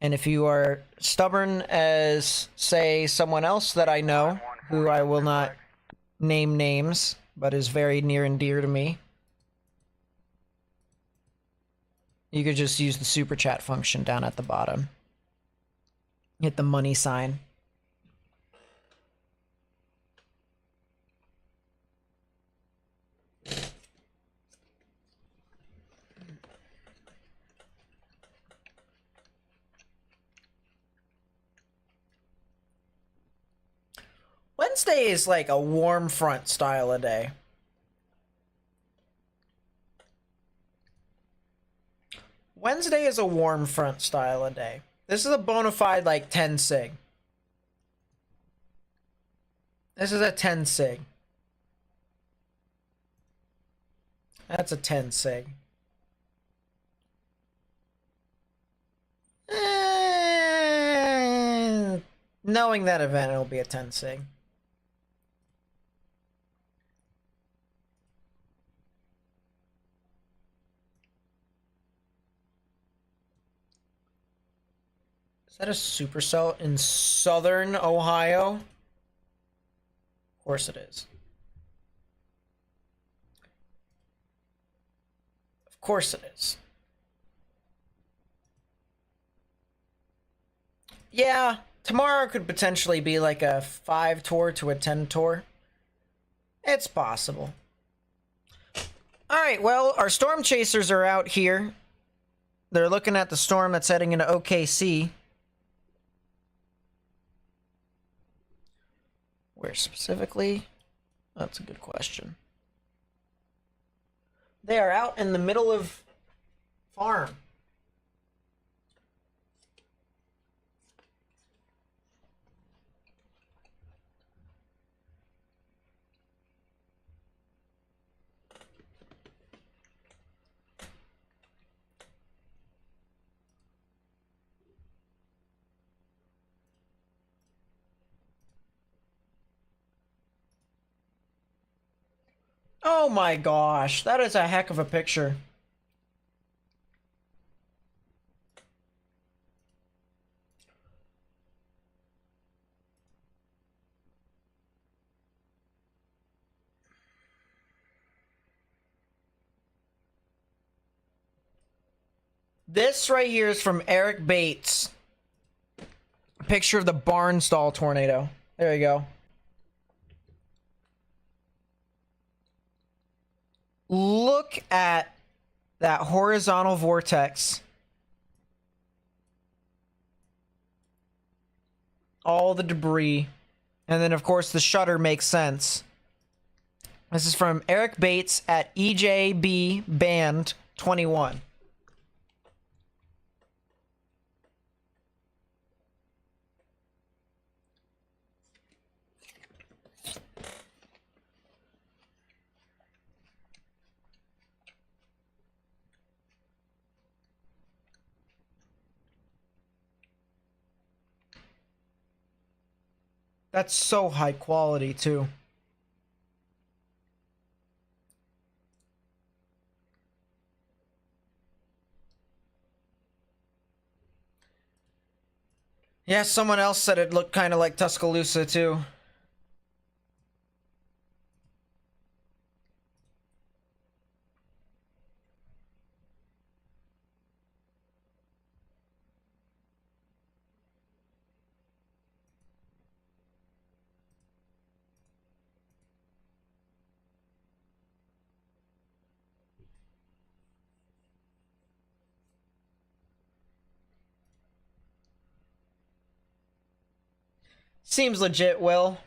And if you are stubborn as, say, someone else that I know, who I will not name names, but is very near and dear to me, you could just use the super chat function down at the bottom. Hit the money sign. Wednesday is like a warm front style of day. Wednesday is a warm front style of day. This is a bona fide like 10 sig. This is a 10 sig. That's a 10 sig. Knowing that event, it'll be a 10 sig. Is that a supercell in southern Ohio? Of course it is. Of course it is. Yeah, tomorrow could potentially be like a 5 tour to a 10 tour. It's possible. Alright, well, our storm chasers are out here. They're looking at the storm that's heading into OKC. Where specifically? That's a good question. They are out in the middle of farm. Oh my gosh, that is a heck of a picture. This right here is from Eric Bates. A picture of the Barnstall tornado. There you go. Look at that horizontal vortex. All the debris. And then, of course, the shutter makes sense. This is from Eric Bates at EJB Band 21. That's so high quality, too. Yeah, someone else said it looked kind of like Tuscaloosa, too. Seems legit, Will.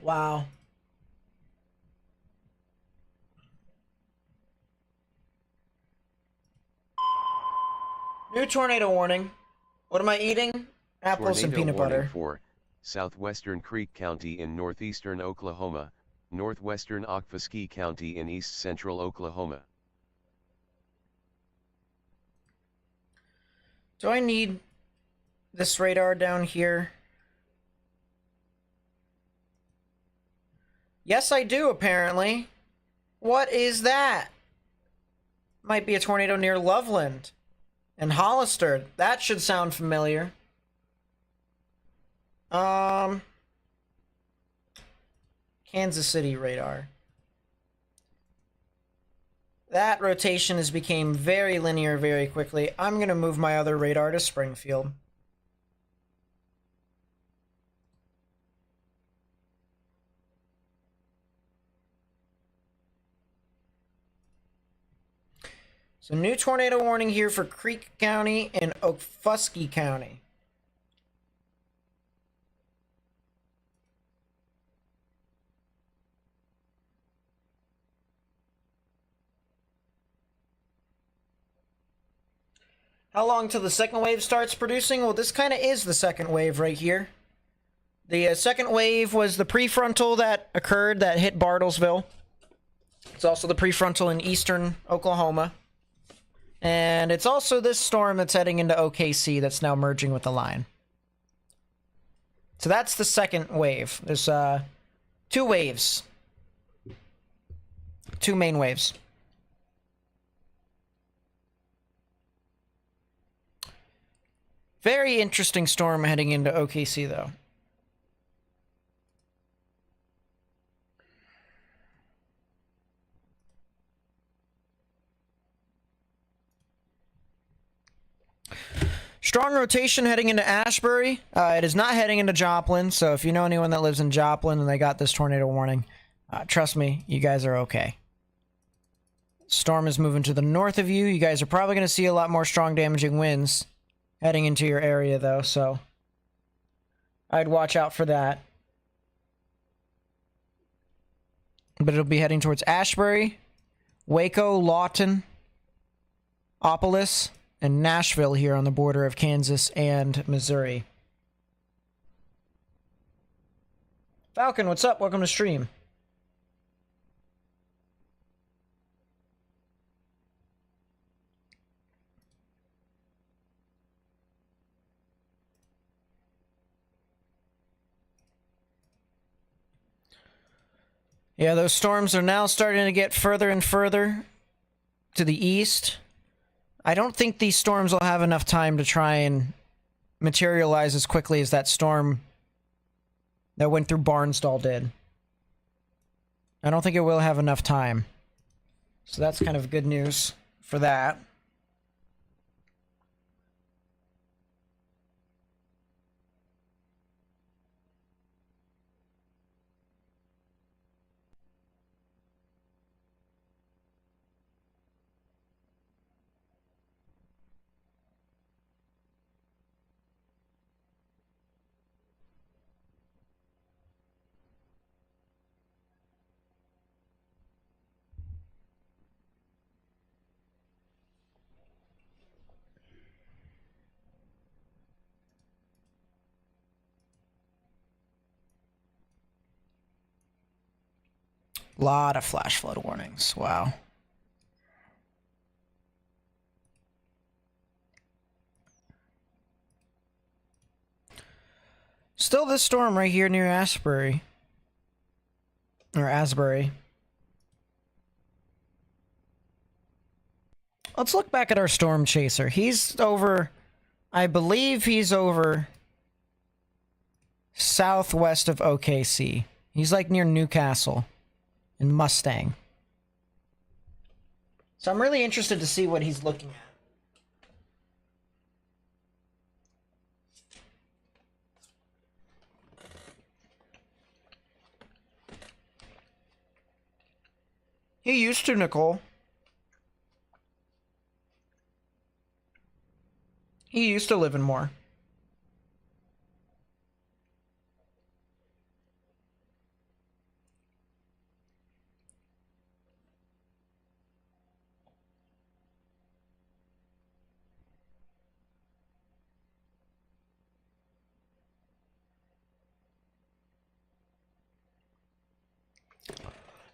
Wow. New tornado warning. What am I eating? Apples and Tornado peanut warning butter. for southwestern Creek County in northeastern Oklahoma, northwestern Okfuskee County in east central Oklahoma. Do I need this radar down here? Yes, I do, apparently. What is that? Might be a tornado near Loveland and Hollister. That should sound familiar. Kansas City radar. That rotation has became very linear very quickly. I'm going to move my other radar to Springfield. So new tornado warning here for Creek County and Okfuskee County. How long till the second wave starts producing? Well, this kind of is the second wave right here. The second wave was the prefrontal that occurred that hit Bartlesville. It's also the prefrontal in eastern Oklahoma. And it's also this storm that's heading into OKC that's now merging with the line. So that's the second wave. There's two waves. Two main waves. Very interesting storm heading into OKC, though. Strong rotation heading into Ashbury. It is not heading into Joplin, so if you know anyone that lives in Joplin and they got this tornado warning, trust me, you guys are okay. Storm is moving to the north of you. You guys are probably going to see a lot more strong damaging winds heading into your area, though, so I'd watch out for that. But it'll be heading towards Ashbury, Waco, Lawton, Opolis, and Nashville here on the border of Kansas and Missouri. Falcon, what's up? Welcome to stream. Yeah, those storms are now starting to get further and further to the east. I don't think these storms will have enough time to try and materialize as quickly as that storm that went through Barnsdall did. I don't think it will have enough time. So that's kind of good news for that. Lot of flash flood warnings. Wow. Still this storm right here near Asbury. Or Asbury. Let's look back at our storm chaser. He's over, I believe he's over southwest of OKC. He's like near Newcastle and Mustang. So I'm really interested to see what he's looking at. He used to, Nicole. He used to live in Moore.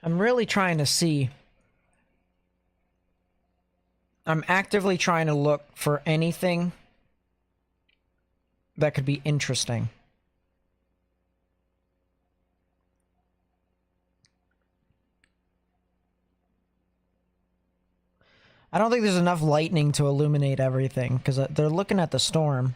I'm really trying to see. I'm actively trying to look for anything that could be interesting. I don't think there's enough lightning to illuminate everything, because they're looking at the storm.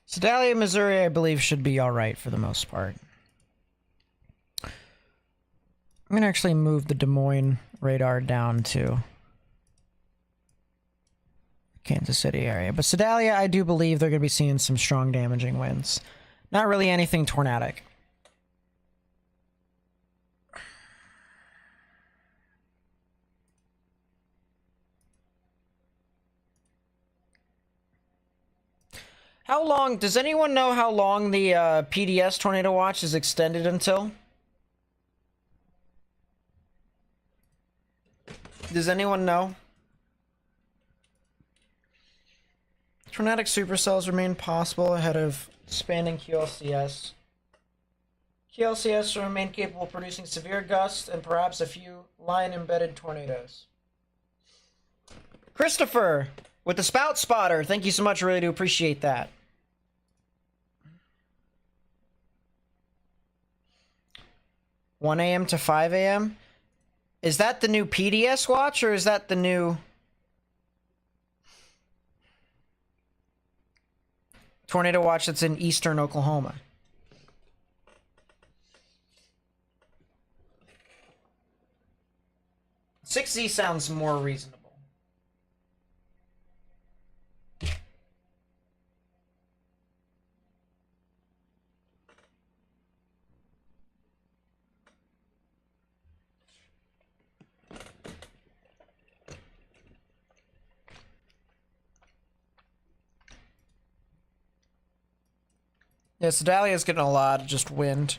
Sedalia, Missouri, I believe, should be alright for the most part. I'm going to actually move the Des Moines radar down to Kansas City area. But Sedalia, I do believe they're going to be seeing some strong damaging winds. Not really anything tornadic. How long, does anyone know how long the PDS Tornado Watch is extended until? Does anyone know? Tornadic supercells remain possible ahead of expanding QLCS. QLCS will remain capable of producing severe gusts and perhaps a few line-embedded tornadoes. Christopher, with the spout spotter, thank you so much, really do appreciate that. (1 a.m. to 5 a.m.) Is that the new PDS watch, or is that the new tornado watch that's in eastern Oklahoma? $6Z sounds more reasonable. Yeah, Sedalia's getting a lot of just wind.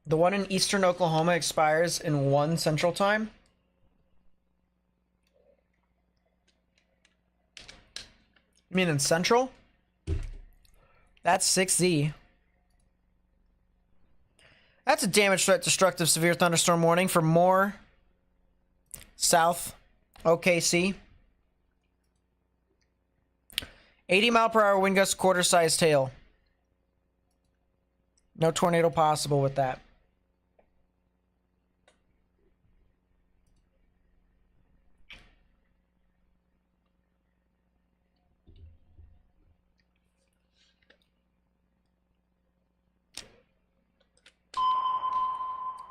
The one in eastern Oklahoma expires in 1 Central Time. You mean in Central? That's 6Z. That's a damage threat, destructive, severe thunderstorm warning for more south OKC. 80-mile-per-hour wind gust, quarter-sized hail. No tornado possible with that.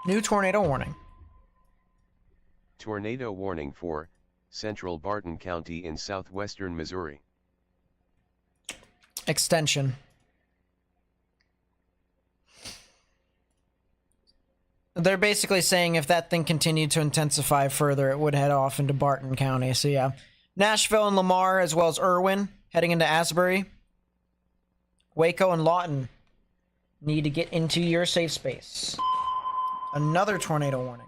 New tornado warning. Tornado warning for central Barton County in southwestern Missouri. Extension. They're basically saying if that thing continued to intensify further, it would head off into Barton County. So yeah, Nashville and Lamar, as well as Irwin, heading into Asbury. Waco and Lawton need to get into your safe space. Another tornado warning.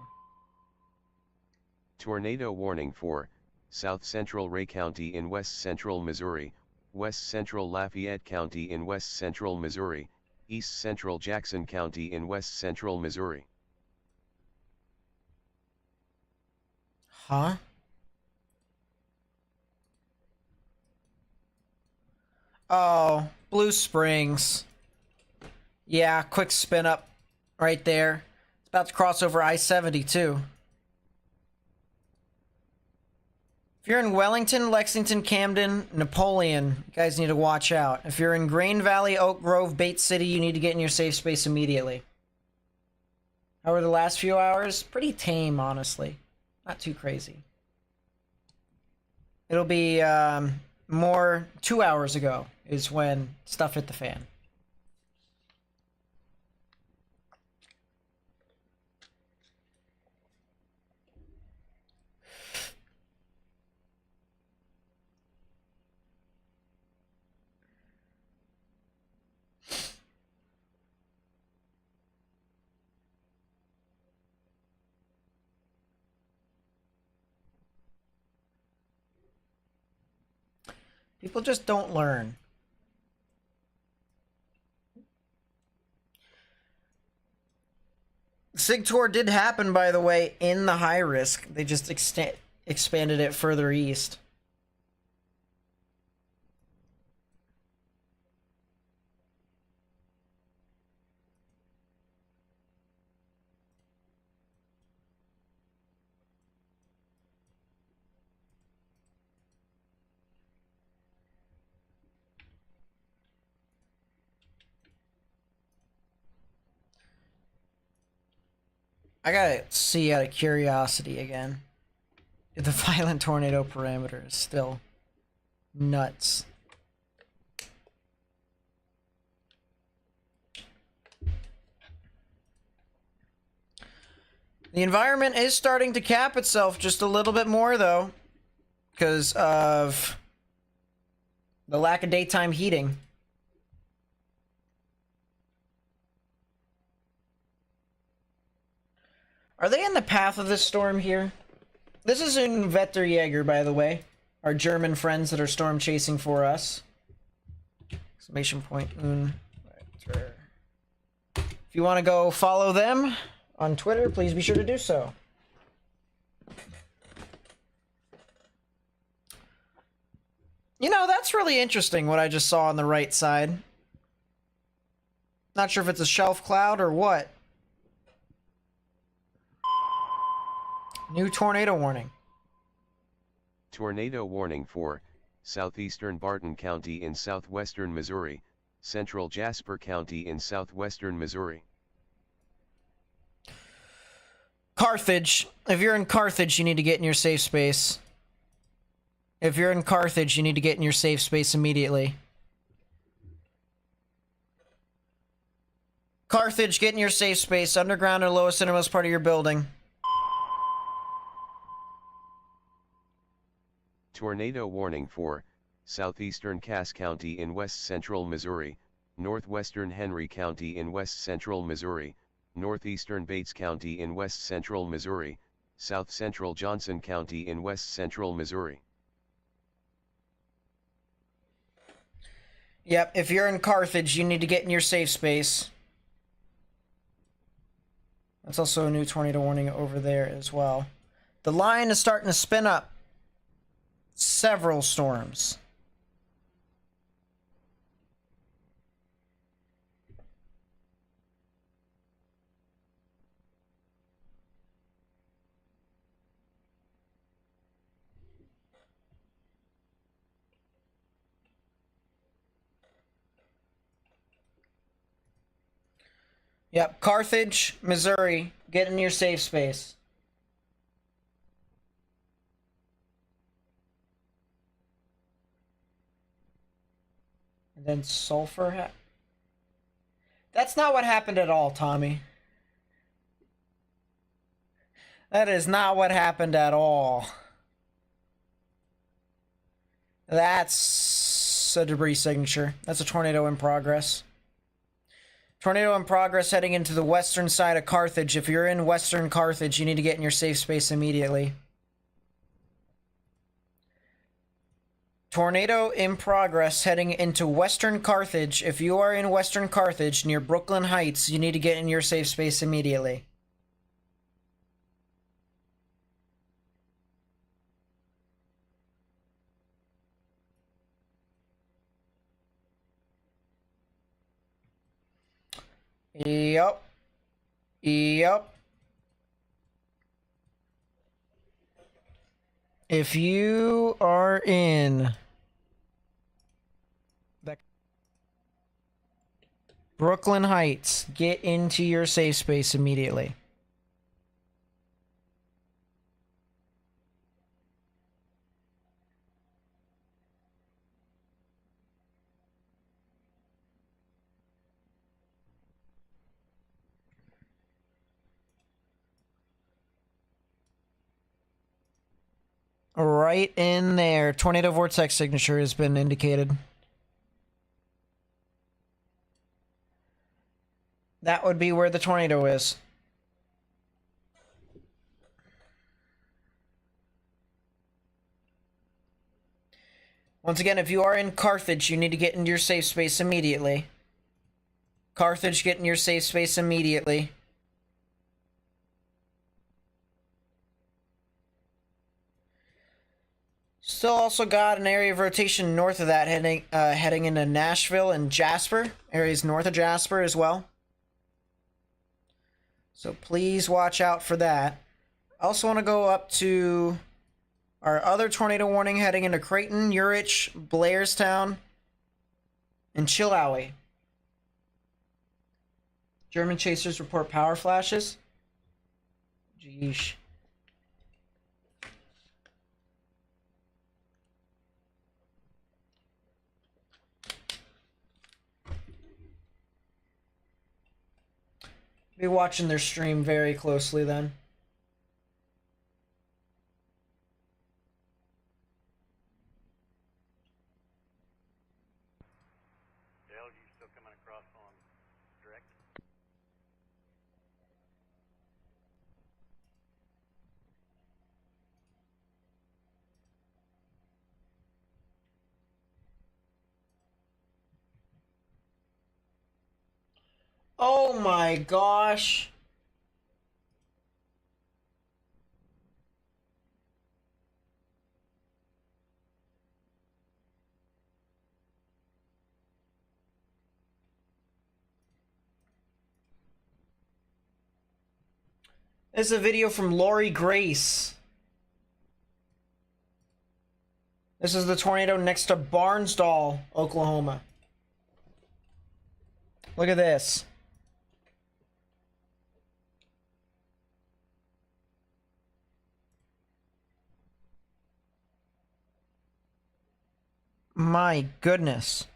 Tornado warning for south central Ray County in west central Missouri, west central Lafayette County in west central Missouri, east central Jackson County in west central Missouri. Huh? Oh, Blue Springs. Yeah, quick spin up right there. It's about to cross over I-70 too. If you're in Wellington, Lexington, Camden, Napoleon, you guys need to watch out. If you're in Grain Valley, Oak Grove, Bates City, you need to get in your safe space immediately. How were the last few hours? Pretty tame, honestly. Not too crazy. It'll be more 2 hours ago is when stuff hit the fan. People just don't learn. SIG-Tour did happen, by the way, in the high risk. They just expanded it further east. I gotta see out of curiosity again. The violent tornado parameter is still nuts. The environment is starting to cap itself just a little bit more, though, because of the lack of daytime heating. Are they in the path of this storm here? This is in Wetterjäger, by the way. Our German friends that are storm chasing for us. Exclamation point. Wetter. If you want to go follow them on Twitter, please be sure to do so. You know, that's really interesting what I just saw on the right side. Not sure if it's a shelf cloud or what. New tornado warning. Tornado warning for southeastern Barton County in southwestern Missouri, central Jasper County in southwestern Missouri. Carthage. If you're in Carthage, you need to get in your safe space. If you're in Carthage, you need to get in your safe space immediately. Carthage, get in your safe space, underground or lowest innermost part of your building. Tornado warning for southeastern Cass County in west central Missouri, northwestern Henry County in west central Missouri, northeastern Bates County in west central Missouri, south central Johnson County in west central Missouri. Yep, if you're in Carthage, you need to get in your safe space. That's also a new tornado warning over there as well. The line is starting to spin up. Several storms. Yep, Carthage, Missouri, get in your safe space. And then sulfur. That's not what happened at all, Tommy. That is not what happened at all. That's a debris signature. That's a tornado in progress. Tornado in progress heading into the western side of Carthage. If you're in western Carthage, you need to get in your safe space immediately. Tornado in progress heading into western Carthage. If you are in western Carthage near Brooklyn Heights, you need to get in your safe space immediately. Yep. Yep. If you are in Brooklyn Heights, get into your safe space immediately. Right in there. Tornado vortex signature has been indicated. That would be where the tornado is. Once again, if you are in Carthage, you need to get into your safe space immediately. Carthage, get in your safe space immediately. Still also got an area of rotation north of that heading into Nashville and Jasper. Areas north of Jasper as well. So please watch out for that. I also want to go up to our other tornado warning heading into Creighton, Urich, Blairstown, and Chilhowie. German chasers report power flashes. Jeesh. Be watching their stream very closely then. Dale, you still coming across on direct? Oh my gosh. This is a video from Lori Grace. This is the tornado next to Barnsdall, Oklahoma. Look at this. My goodness.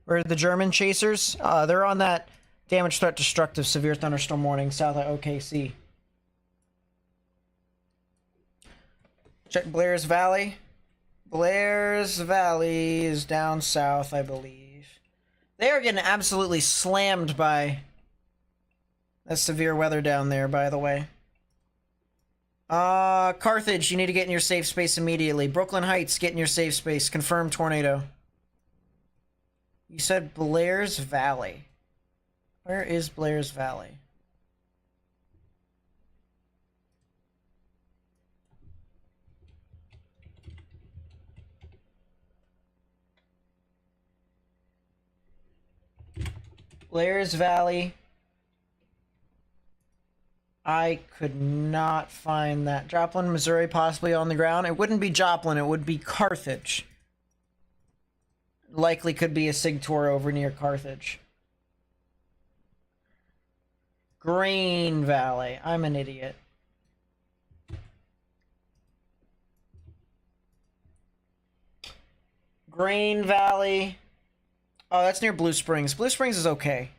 Where are the German chasers? They're on that damage threat destructive severe thunderstorm warning south of OKC. Check Blair's Valley. Blair's Valley is down south, I believe. They are getting absolutely slammed by that severe weather down there, by the way. Carthage, you need to get in your safe space immediately. Brooklyn Heights, get in your safe space. Confirmed tornado. You said Blair's Valley. Where is Blair's Valley? Blair's Valley. I could not find that. Joplin, Missouri, possibly on the ground. It wouldn't be Joplin, it would be Carthage. Likely could be a SIG tour over near Carthage. Green Valley. I'm an idiot. Green Valley. Oh, that's near Blue Springs. Blue Springs is okay.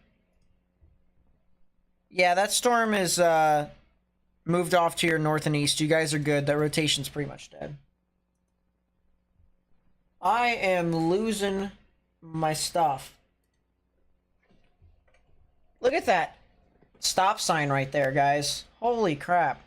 Yeah, that storm is moved off to your north and east. You guys are good. That rotation's pretty much dead. I am losing my stuff. Look at that stop sign right there, guys. Holy crap.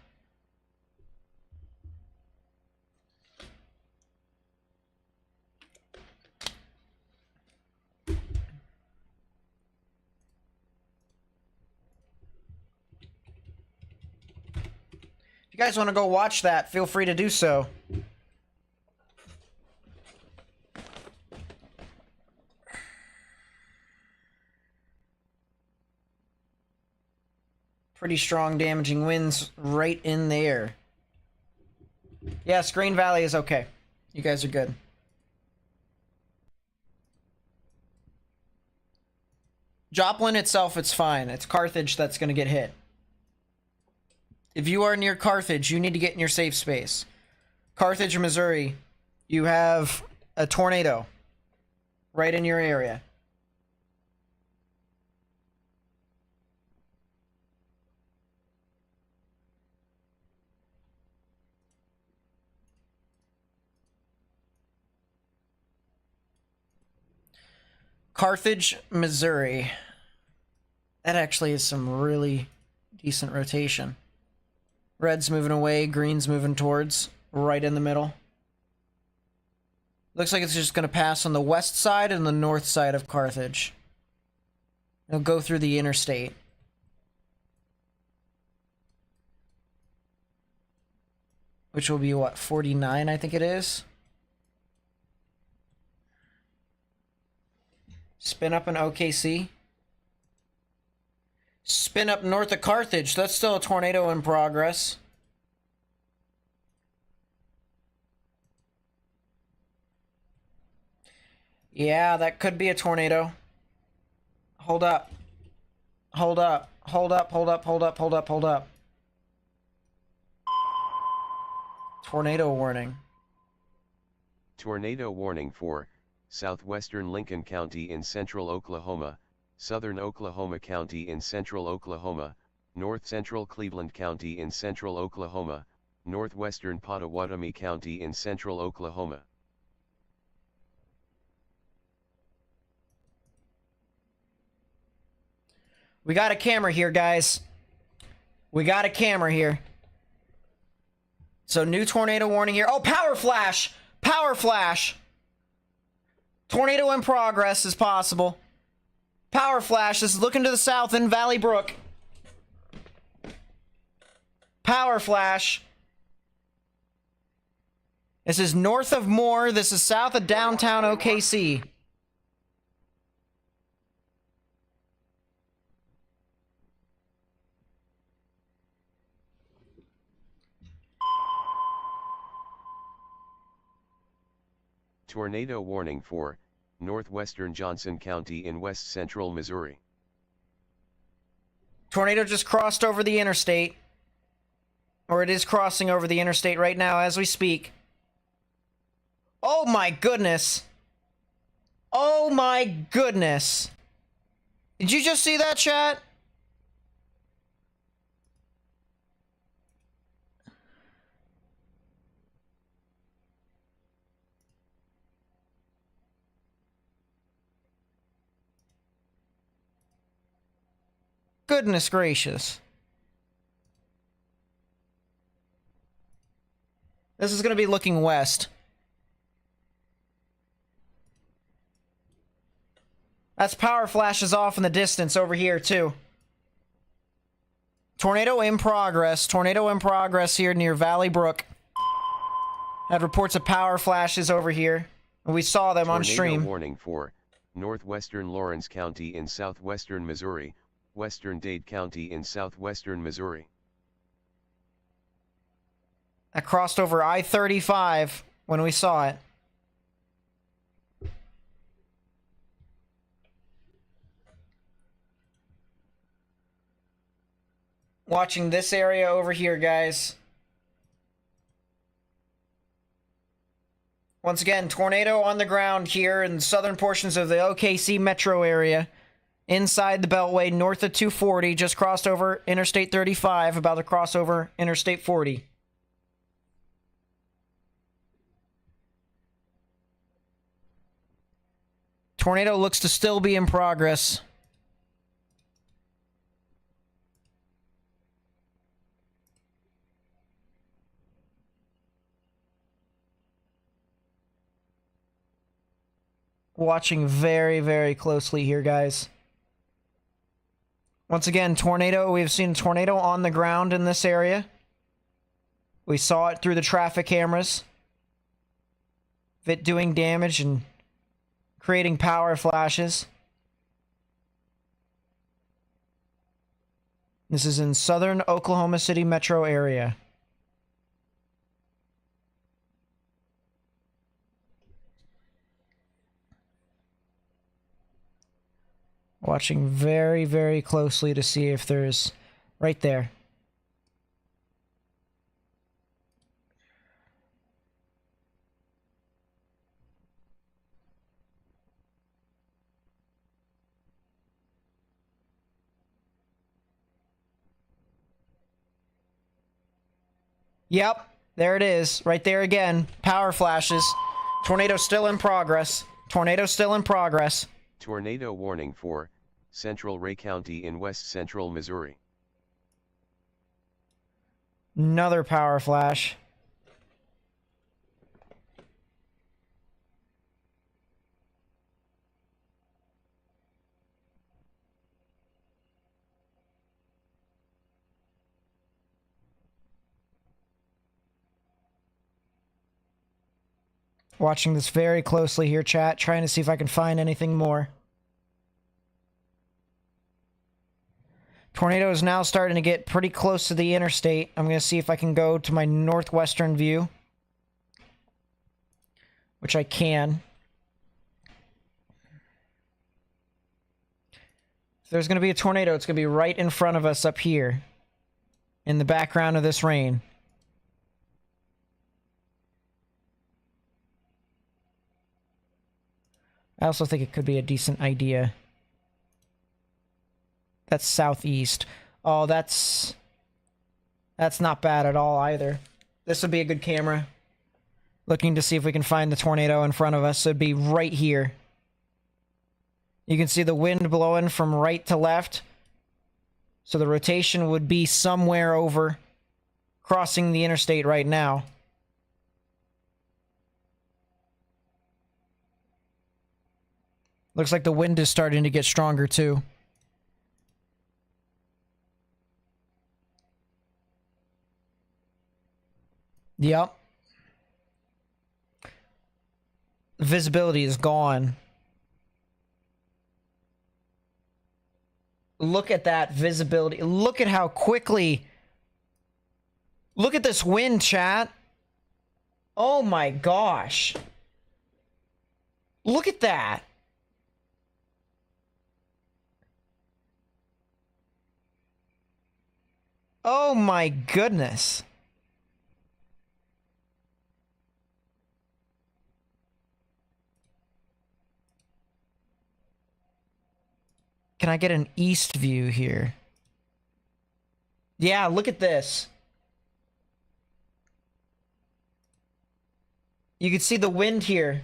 If you guys want to go watch that, feel free to do so. Pretty strong damaging winds right in there. Yes, Green Valley is okay. You guys are good. Joplin itself, it's fine. It's Carthage that's going to get hit. If you are near Carthage, you need to get in your safe space. Carthage, Missouri, you have a tornado right in your area. Carthage, Missouri. That actually is some really decent rotation. Red's moving away, green's moving towards, right in the middle. Looks like it's just going to pass on the west side and the north side of Carthage. It'll go through the interstate. Which will be, what, 49, I think it is? Spin up in OKC. Spin up north of Carthage. That's still a tornado in progress. Yeah, that could be a tornado. Hold up. Hold up. Hold up, hold up, hold up, hold up, hold up. Tornado warning. Tornado warning for southwestern Lincoln County in central Oklahoma, southern Oklahoma County in central Oklahoma, north central Cleveland County in central Oklahoma, northwestern Pottawatomie County in central Oklahoma. We got a camera here, guys. We got a camera here. So new tornado warning here. Oh, power flash! Power flash! Tornado in progress is possible. Power flash. This is looking to the south in Valley Brook. Power flash. This is north of Moore. This is south of downtown OKC. Tornado warning for northwestern Johnson County in west central Missouri. Tornado just crossed over the interstate. Or it is crossing over the interstate right now as we speak. Oh my goodness. Oh my goodness. Did you just see that, chat? Goodness gracious. This is going to be looking west. That's power flashes off in the distance over here, too. Tornado in progress. Tornado in progress here near Valley Brook. Had reports of power flashes over here. And we saw them on stream. Tornado warning for northwestern Lawrence County in southwestern Missouri, western Dade County in southwestern Missouri. That crossed over I-35 when we saw it. Watching this area over here, guys. Once again, tornado on the ground here in the southern portions of the OKC metro area. Inside the Beltway, north of 240, just crossed over Interstate 35, about to cross over Interstate 40. Tornado looks to still be in progress. Watching very, very closely here, guys. Once again, tornado. We've seen a tornado on the ground in this area. We saw it through the traffic cameras. Of it doing damage and creating power flashes. This is in southern Oklahoma City metro area. Watching very, very closely to see if there's right there. Yep, there it is. Right there again. Power flashes. Tornado still in progress. Tornado still in progress. Tornado warning for central Ray County in west central Missouri. Another power flash. Watching this very closely here, chat. Trying to see if I can find anything more. Tornado is now starting to get pretty close to the interstate. I'm going to see if I can go to my northwestern view. Which I can. If there's going to be a tornado, it's going to be right in front of us up here. In the background of this rain. I also think it could be a decent idea. That's southeast. Oh, that's not bad at all either. This would be a good camera. Looking to see if we can find the tornado in front of us. It'd be right here. You can see the wind blowing from right to left. So the rotation would be somewhere over crossing the interstate right now. Looks like the wind is starting to get stronger too. Yep. Visibility is gone. Look at that visibility. Look at how quickly. Look at this wind, chat. Oh my gosh. Look at that. Oh my goodness. Can I get an east view here? Yeah, look at this. You can see the wind here.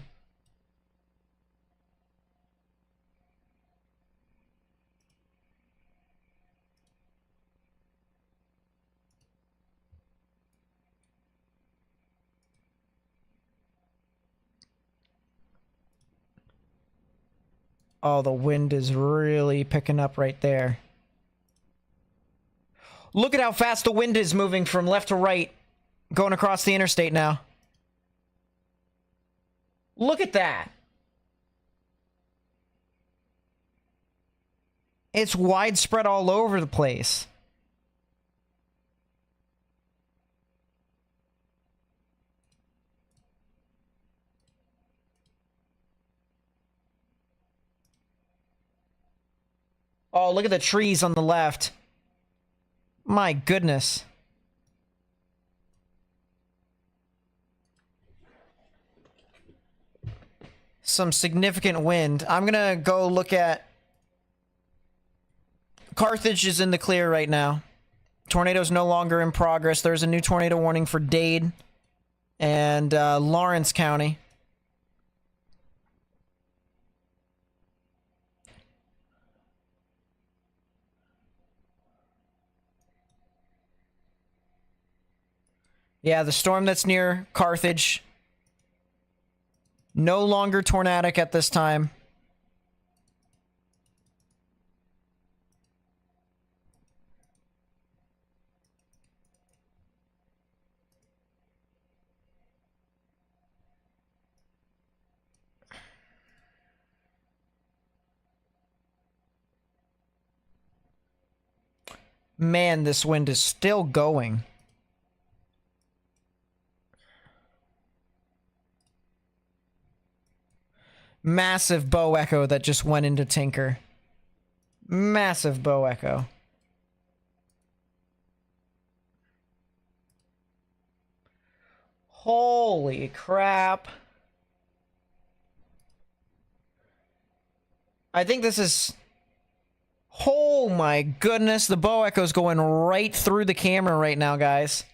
Oh, the wind is really picking up right there. Look at how fast the wind is moving from left to right, going across the interstate now. Look at that. It's widespread all over the place. Oh, look at the trees on the left. My goodness. Some significant wind. I'm gonna go look at... Carthage is in the clear right now. Tornado's no longer in progress. There's a new tornado warning for Dade and Lawrence County. Yeah, the storm that's near Carthage. No longer tornadic at this time. Man, this wind is still going. Massive bow echo that just went into Tinker. Massive bow echo. Holy crap. I think this is... Oh my goodness, the bow echo's going right through the camera right now, guys.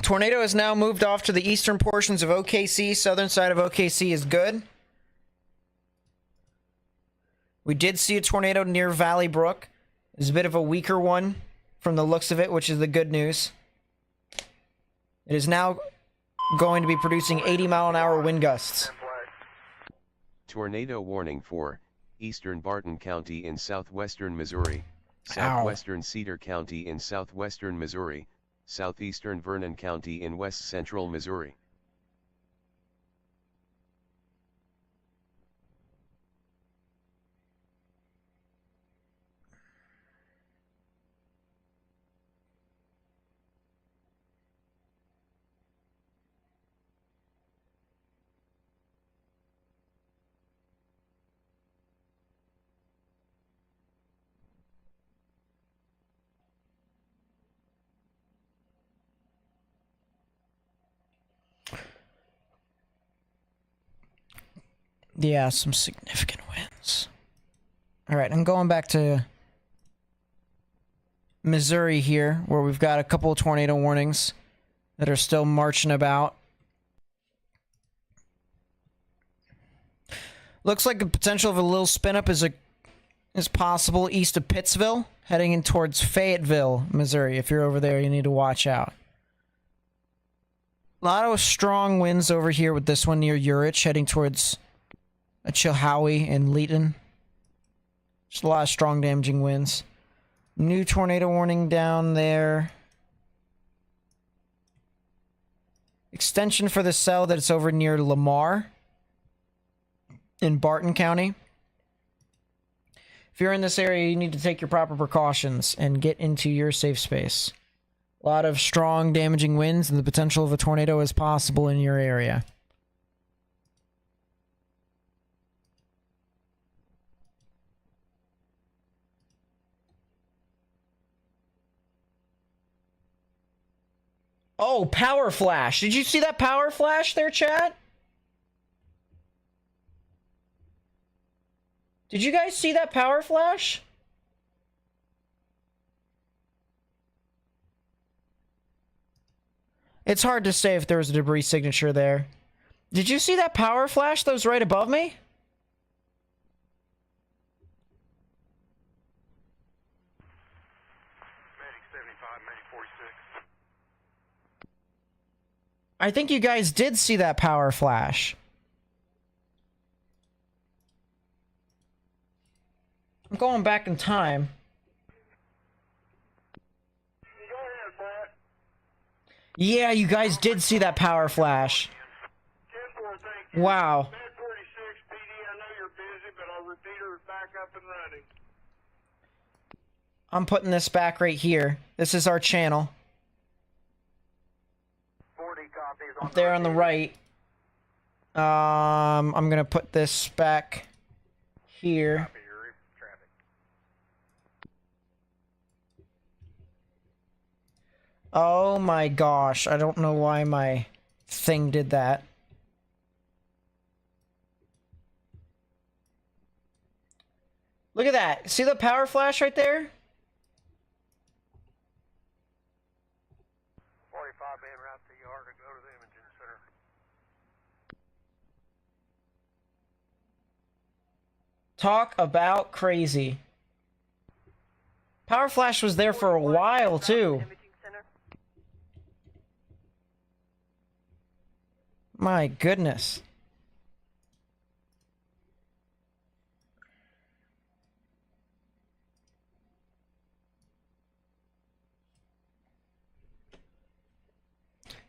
Tornado has now moved off to the eastern portions of OKC. Southern side of OKC is good. We did see a tornado near Valley Brook. It's a bit of a weaker one from the looks of it, which is the good news. It is now going to be producing 80-mile-an-hour wind gusts. Tornado warning for eastern Barton County in southwestern Missouri, southwestern Cedar County in southwestern Missouri, southeastern Vernon County in west central Missouri. Yeah, some significant winds. Alright, I'm going back to Missouri here, where we've got a couple of tornado warnings that are still marching about. Looks like the potential of a little spin up is possible east of Pittsville, heading in towards Fayetteville, Missouri. If you're over there, you need to watch out. A lot of strong winds over here with this one near Urich, heading towards Chilhowie and Leeton. Just a lot of strong damaging winds. New tornado warning down there. extension for the cell that's over near Lamar in Barton County. If you're in this area, you need to take your proper precautions and get into your safe space. A lot of strong, damaging winds, and the potential of a tornado is possible in your area. Oh, power flash. Did you see that power flash there, chat? Did you guys see that power flash? It's hard to say if there was a debris signature there. Did you see that power flash that was right above me? Medic 75, Medic 46. I think you guys did see that power flash. I'm going back in time. Go ahead, Brett. Yeah, you guys did see that power flash. 10-4, thank you. Wow. Med 46, PD, I know you're busy, but our repeater is back up and running. I'm putting this back right here. This is our channel. 40 copies Up there on the right. I'm gonna put this back here. Copy your traffic. Oh my gosh, I don't know why my thing did that. Look at that. See the power flash right there? 45 being route to yard to go to the imaging center. Talk about crazy. Power flash was there for a while too. My goodness.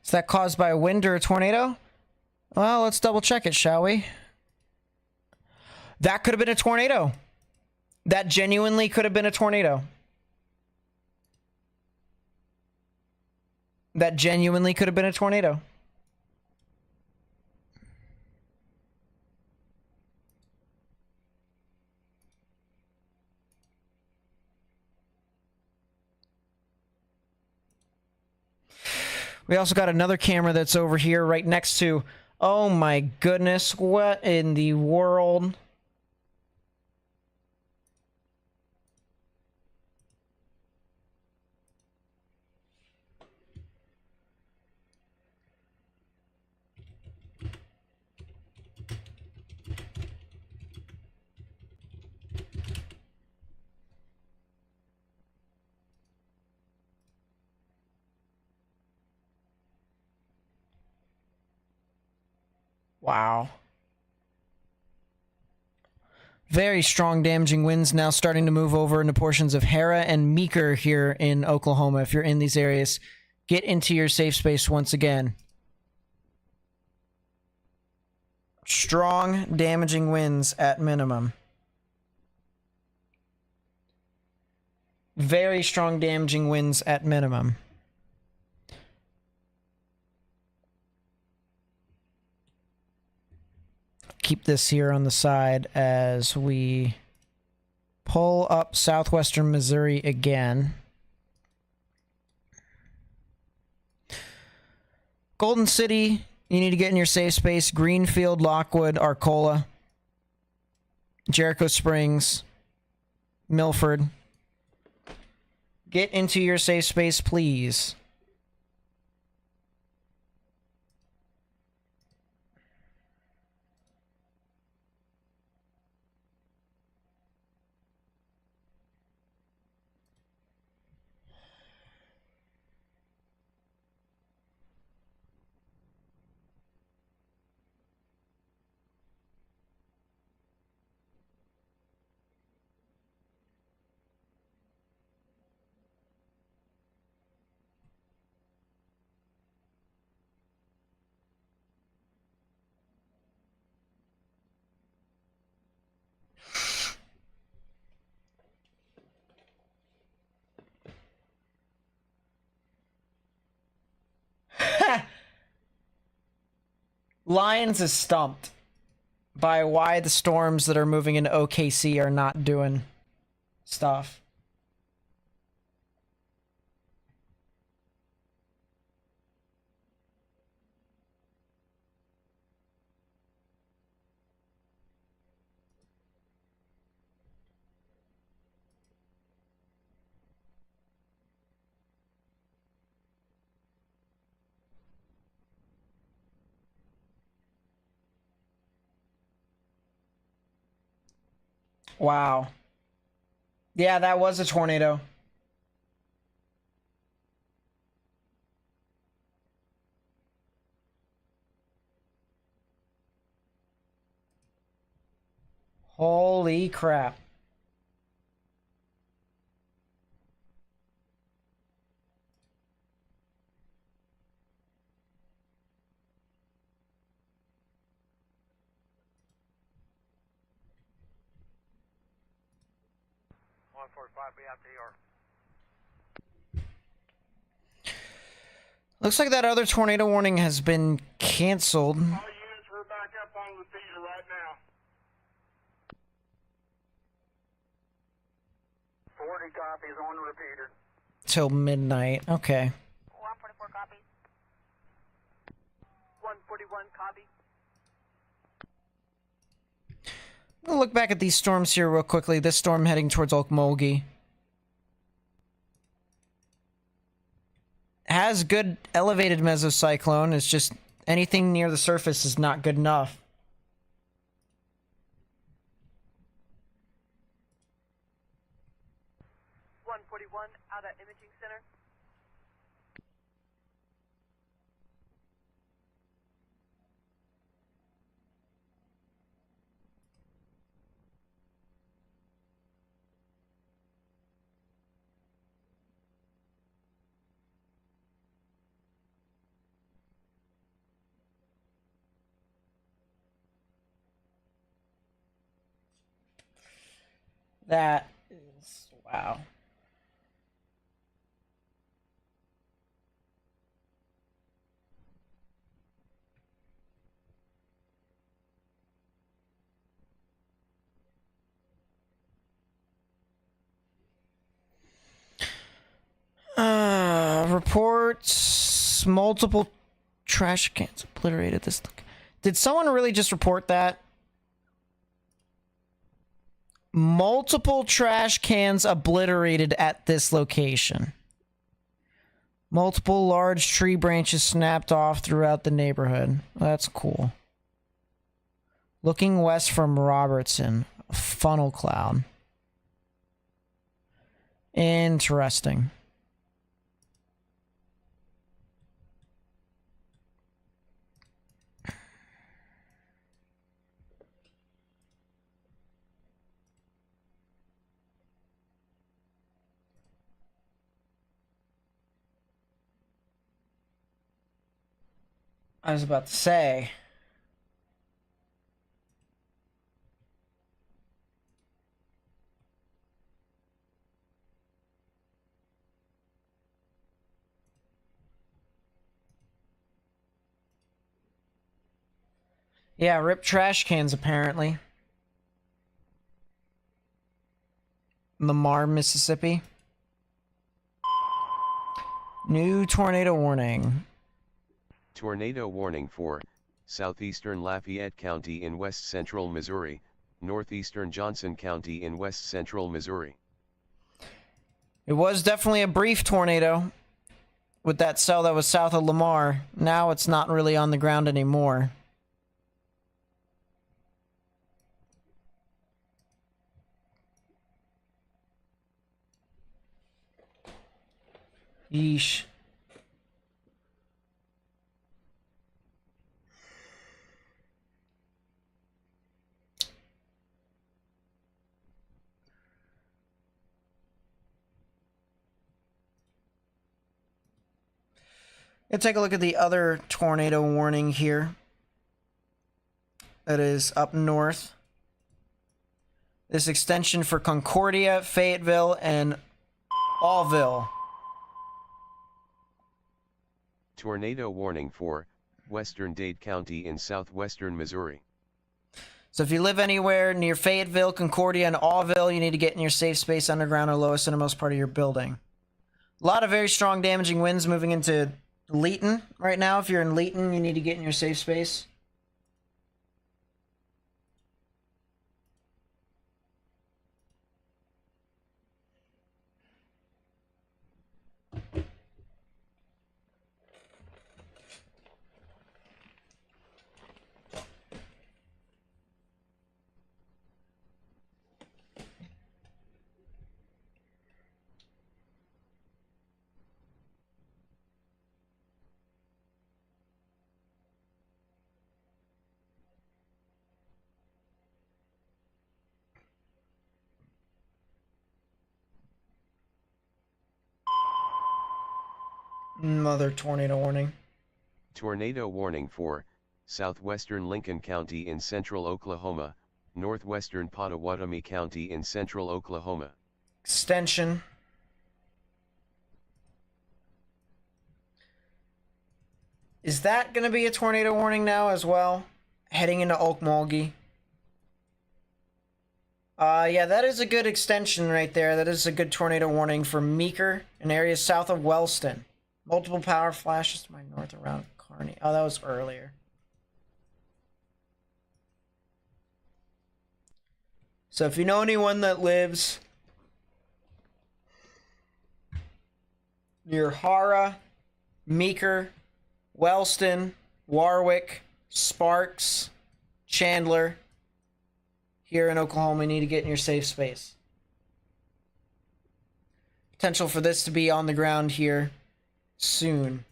Is that caused by a wind or a tornado? Well, let's double check it, shall we? That could have been a tornado. That genuinely could have been a tornado. That genuinely could have been a tornado. We also got another camera that's over here right next to... Oh my goodness, what in the world? Wow. Very strong damaging winds now starting to move over into portions of Hera and Meeker here in Oklahoma. If you're in these areas, get into your safe space once again. Strong damaging winds at minimum. Very strong damaging winds at minimum. Keep this here on the side as we pull up southwestern Missouri again. Golden City, you need to get in your safe space. Greenfield, Lockwood, Arcola, Jericho Springs, Milford. Get into your safe space, please. Lions is stumped by why the storms that are moving into OKC are not doing stuff. Wow. Yeah, that was a tornado. Holy crap. Looks like that other tornado warning has been canceled. All units, we're back up on the theater right now. 40 copies on the repeater. Till midnight. Okay. 144 copies. 141 copy. We'll look back at these storms here real quickly. This storm heading towards Okmulgee has good elevated mesocyclone. It's just anything near the surface is not good enough. Out at Imaging Center. That is wow. Reports multiple trash cans obliterated this. Did someone really just report that? Multiple trash cans obliterated at this location. Multiple large tree branches snapped off throughout the neighborhood. That's cool. Looking west from Robertson. Funnel cloud. Interesting. I was about to say. Yeah, rip trash cans apparently. Lamar, Mississippi. New tornado warning. Tornado warning for southeastern Lafayette County in west central Missouri, northeastern Johnson County in west central Missouri. It was definitely a brief tornado with that cell that was south of Lamar. Now it's not really on the ground anymore. Yeesh. Let's take a look at the other tornado warning here. That is up north. This extension for Concordia, Fayetteville, and Allville. Tornado warning for western Dade County in southwestern Missouri. So if you live anywhere near Fayetteville, Concordia, and Auville, you need to get in your safe space underground or lowest innermost part of your building. A lot of very strong damaging winds moving into Leeton right now. If you're in Leeton, you need to get in your safe space. Another tornado warning. Tornado warning for southwestern Lincoln County in central Oklahoma, northwestern Pottawatomie County in central Oklahoma. Extension. Is that going to be a tornado warning now as well? Heading into Okmulgee. Yeah, that is a good extension right there. That is a good tornado warning for Meeker, an area south of Wellston. Multiple power flashes to my north around Kearney. Oh, that was earlier. So if you know anyone that lives near Hara, Meeker, Wellston, Warwick, Sparks, Chandler, here in Oklahoma, you need to get in your safe space. Potential for this to be on the ground here soon.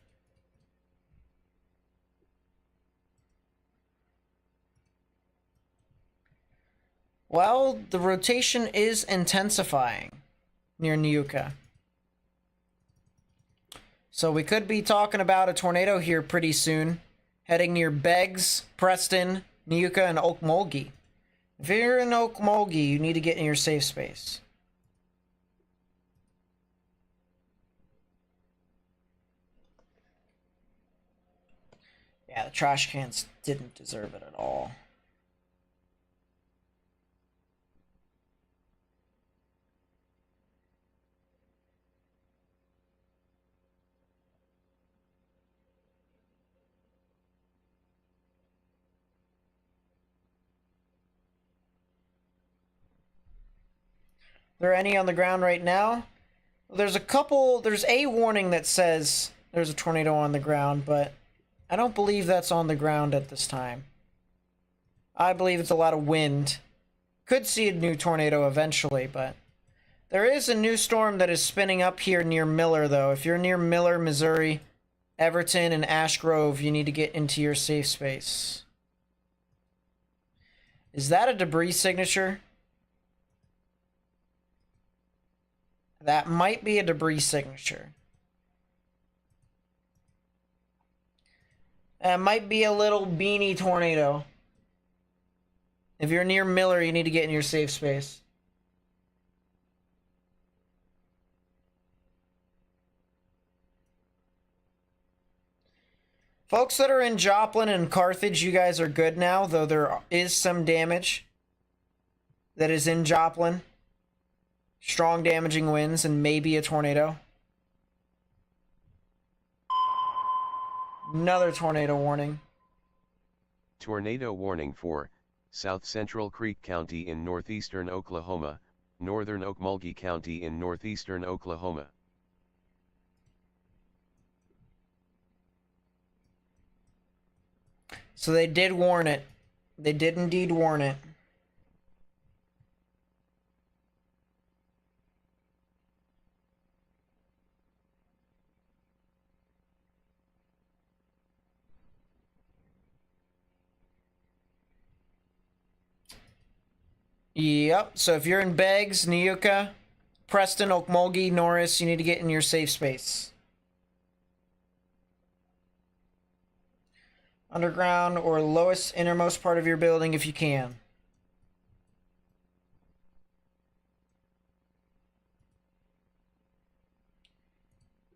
Well, the rotation is intensifying near Neuka. So we could be talking about a tornado here pretty soon, heading near Beggs, Preston, Neuka, and Okmulgee. If you're in Okmulgee, you need to get in your safe space. Yeah, the trash cans didn't deserve it at all. Are there any on the ground right now? There's a couple. There's a warning that says there's a tornado on the ground, but I don't believe that's on the ground at this time. I believe it's a lot of wind. Could see a new tornado eventually, but there is a new storm that is spinning up here near Miller, though. If you're near Miller, Missouri, Everton, and Ash Grove, you need to get into your safe space. Is that a debris signature? That might be a debris signature. That might be a little beanie tornado. If you're near Miller, you need to get in your safe space. Folks that are in Joplin and Carthage, you guys are good now, though there is some damage that is in Joplin. Strong damaging winds and maybe a tornado. Another tornado warning. Tornado warning for south central Creek County in northeastern Oklahoma, northern Okmulgee County in northeastern Oklahoma. So they did warn it. They did indeed warn it. Yep, so if you're in Beggs, Neuka, Preston, Okmulgee, Norris, you need to get in your safe space. Underground or lowest innermost part of your building if you can.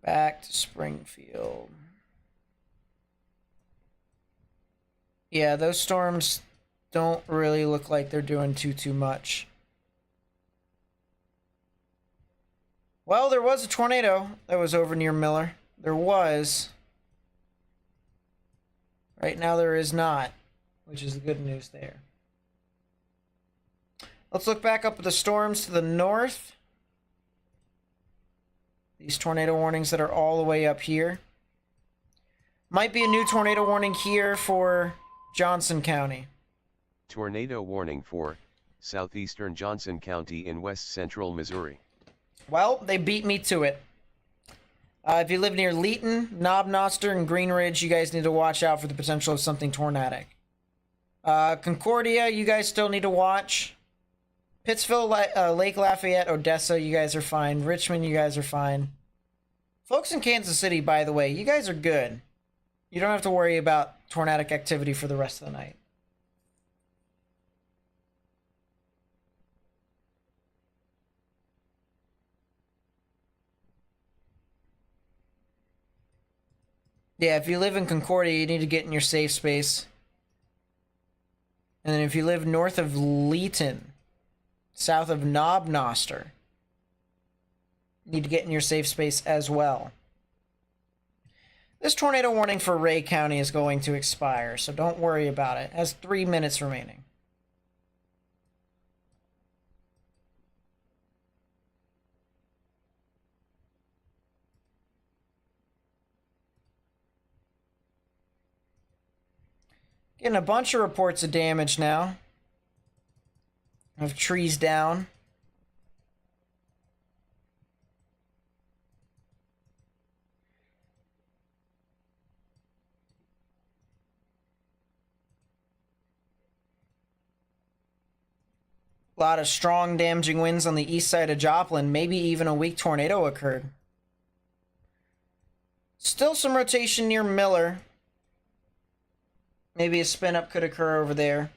Back to Springfield. Yeah, those storms don't really look like they're doing too much. Well, there was a tornado that was over near Miller. There was. Right now there is not, which is the good news there. Let's look back up at the storms to the north. These tornado warnings that are all the way up here. Might be a new tornado warning here for Johnson County. Tornado warning for southeastern Johnson County in west central Missouri. Well, they beat me to it. If you live near Leeton, Knob Noster, and Green Ridge, you guys need to watch out for the potential of something tornadic. Concordia, you guys still need to watch. Pittsville, Lake Lafayette, Odessa, you guys are fine. Richmond, you guys are fine. Folks in Kansas City, by the way, you guys are good. You don't have to worry about tornadic activity for the rest of the night. Yeah, if you live in Concordia, you need to get in your safe space. And then if you live north of Leeton, south of Knob Noster, you need to get in your safe space as well. This tornado warning for Ray County is going to expire, so don't worry about it. It has 3 minutes remaining. Getting a bunch of reports of damage now. Of trees down. A lot of strong damaging winds on the east side of Joplin. Maybe even a weak tornado occurred. Still some rotation near Miller. Maybe a spin up could occur over there.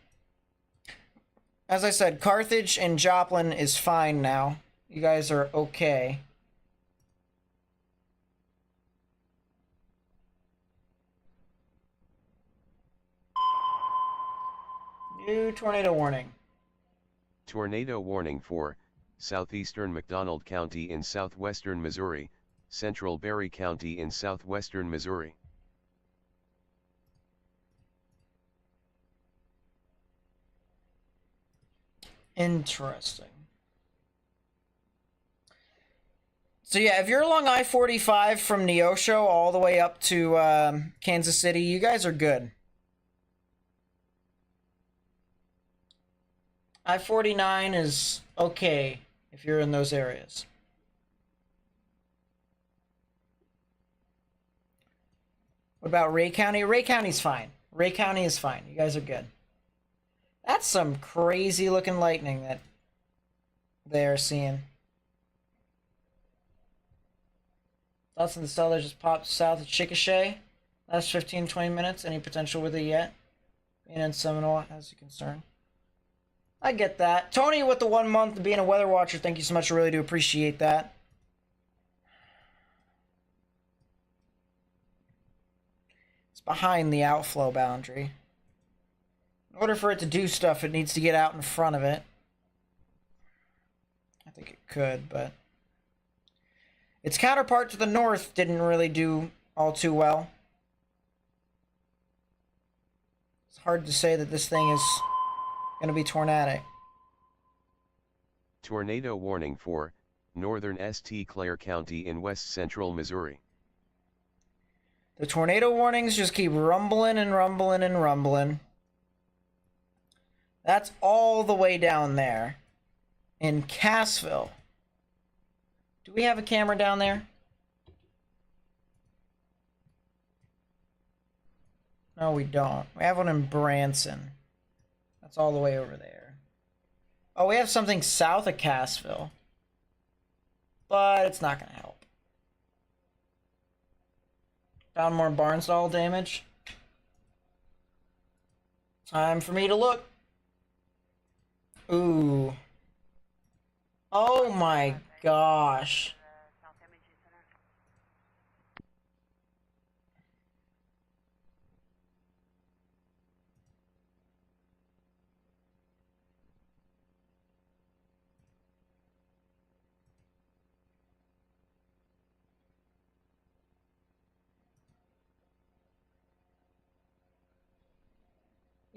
As I said, Carthage and Joplin is fine now. You guys are okay. New tornado warning. Tornado warning for southeastern McDonald County in southwestern Missouri, central Berry County in southwestern Missouri. Interesting. So yeah, if you're along I-45 from Neosho all the way up to Kansas City, you guys are good. I-49 is okay if you're in those areas. What about Ray County? Ray County's fine. Ray County is fine. You guys are good. That's some crazy looking lightning that they're seeing. Thoughts on the cell that just popped south of Chickasha? Last 15-20 minutes. Any potential with it yet? Being in Seminole has you concerned. I get that. Tony with the 1 month being a weather watcher, thank you so much. I really do appreciate that. It's behind the outflow boundary. In order for it to do stuff, it needs to get out in front of it. I think it could, but... its counterpart to the north didn't really do all too well. It's hard to say that this thing is going to be tornadic. Tornado warning for northern St. Clair County in west central Missouri. The tornado warnings just keep rumbling and rumbling and rumbling. That's all the way down there in Cassville. Do we have a camera down there? No, we don't. We have one in Branson. That's all the way over there. Oh, we have something south of Cassville. But it's not going to help. Found more Barnsdall damage. Time for me to look. Ooh. Oh my gosh.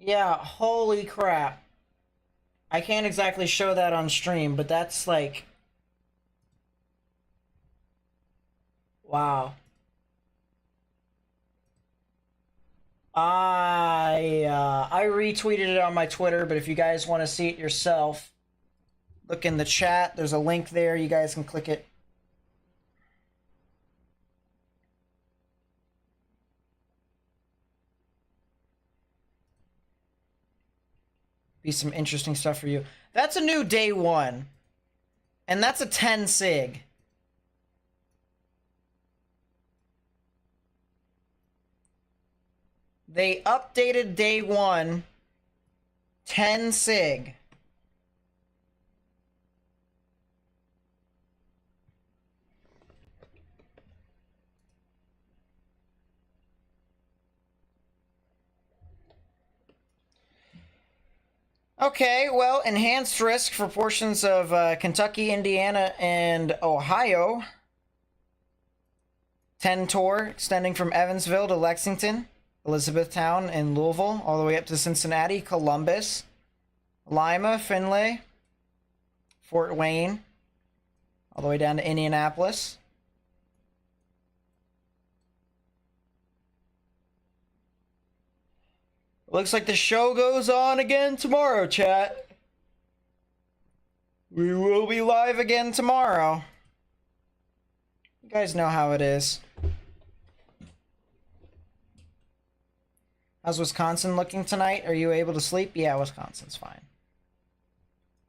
Yeah, holy crap. I can't exactly show that on stream, but that's like... Wow. I retweeted it on my Twitter, but if you guys want to see it yourself, look in the chat. There's a link there. You guys can click it. Be some interesting stuff for you. That's a new day one. And that's a 10 sig. They updated day one, 10 sig. Okay, well, enhanced risk for portions of Kentucky, Indiana, and Ohio. 10 tour extending from Evansville to Lexington, Elizabethtown, and Louisville, all the way up to Cincinnati, Columbus, Lima, Findlay, Fort Wayne, all the way down to Indianapolis. Looks like the show goes on again tomorrow, chat. We will be live again tomorrow. You guys know how it is. How's Wisconsin looking tonight? Are you able to sleep? Yeah, Wisconsin's fine.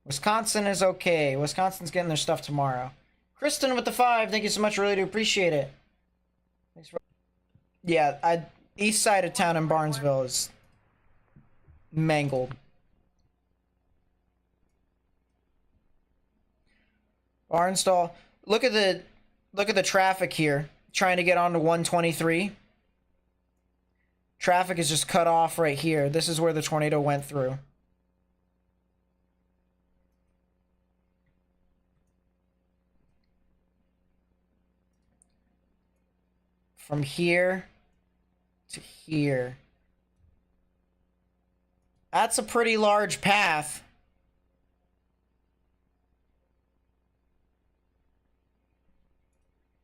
Wisconsin is okay. Wisconsin's getting their stuff tomorrow. Kristen with the 5, thank you so much. Really do appreciate it. Thanks for... Yeah, east side of town in Barnesville is mangled. Barnstall. Look at the traffic here. Trying to get onto 123. Traffic is just cut off right here. This is where the tornado went through. From here to here. That's a pretty large path.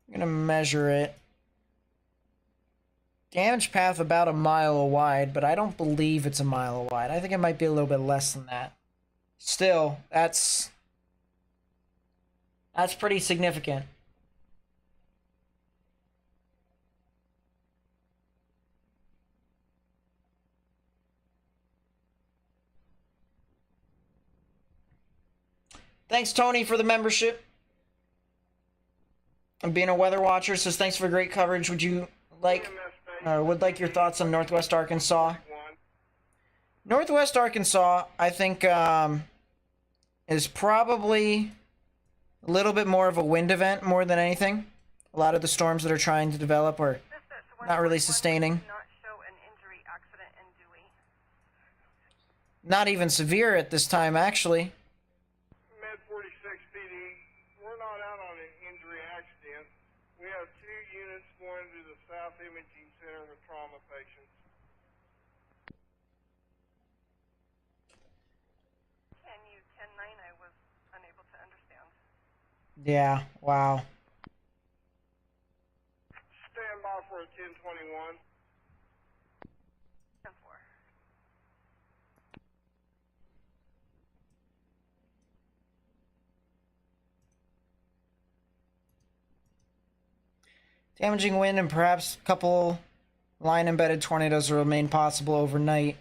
I'm gonna measure it. Damage path about a mile wide, but I don't believe it's a mile wide. I think it might be a little bit less than that. Still, that's pretty significant. Thanks, Tony, for the membership. And being a weather watcher, says thanks for great coverage. Would like your thoughts on Northwest Arkansas? Northwest Arkansas, I think, is probably a little bit more of a wind event more than anything. A lot of the storms that are trying to develop are not really sustaining. Not even severe at this time, actually. Med 46 PD, we're not out on an injury accident. We have 2 units going to the South Imaging Center with trauma patients. Can you 10-9? I was unable to understand. Yeah, wow. Stand by for a 1021. 10-4. Damaging wind and perhaps a couple line-embedded tornadoes will remain possible overnight.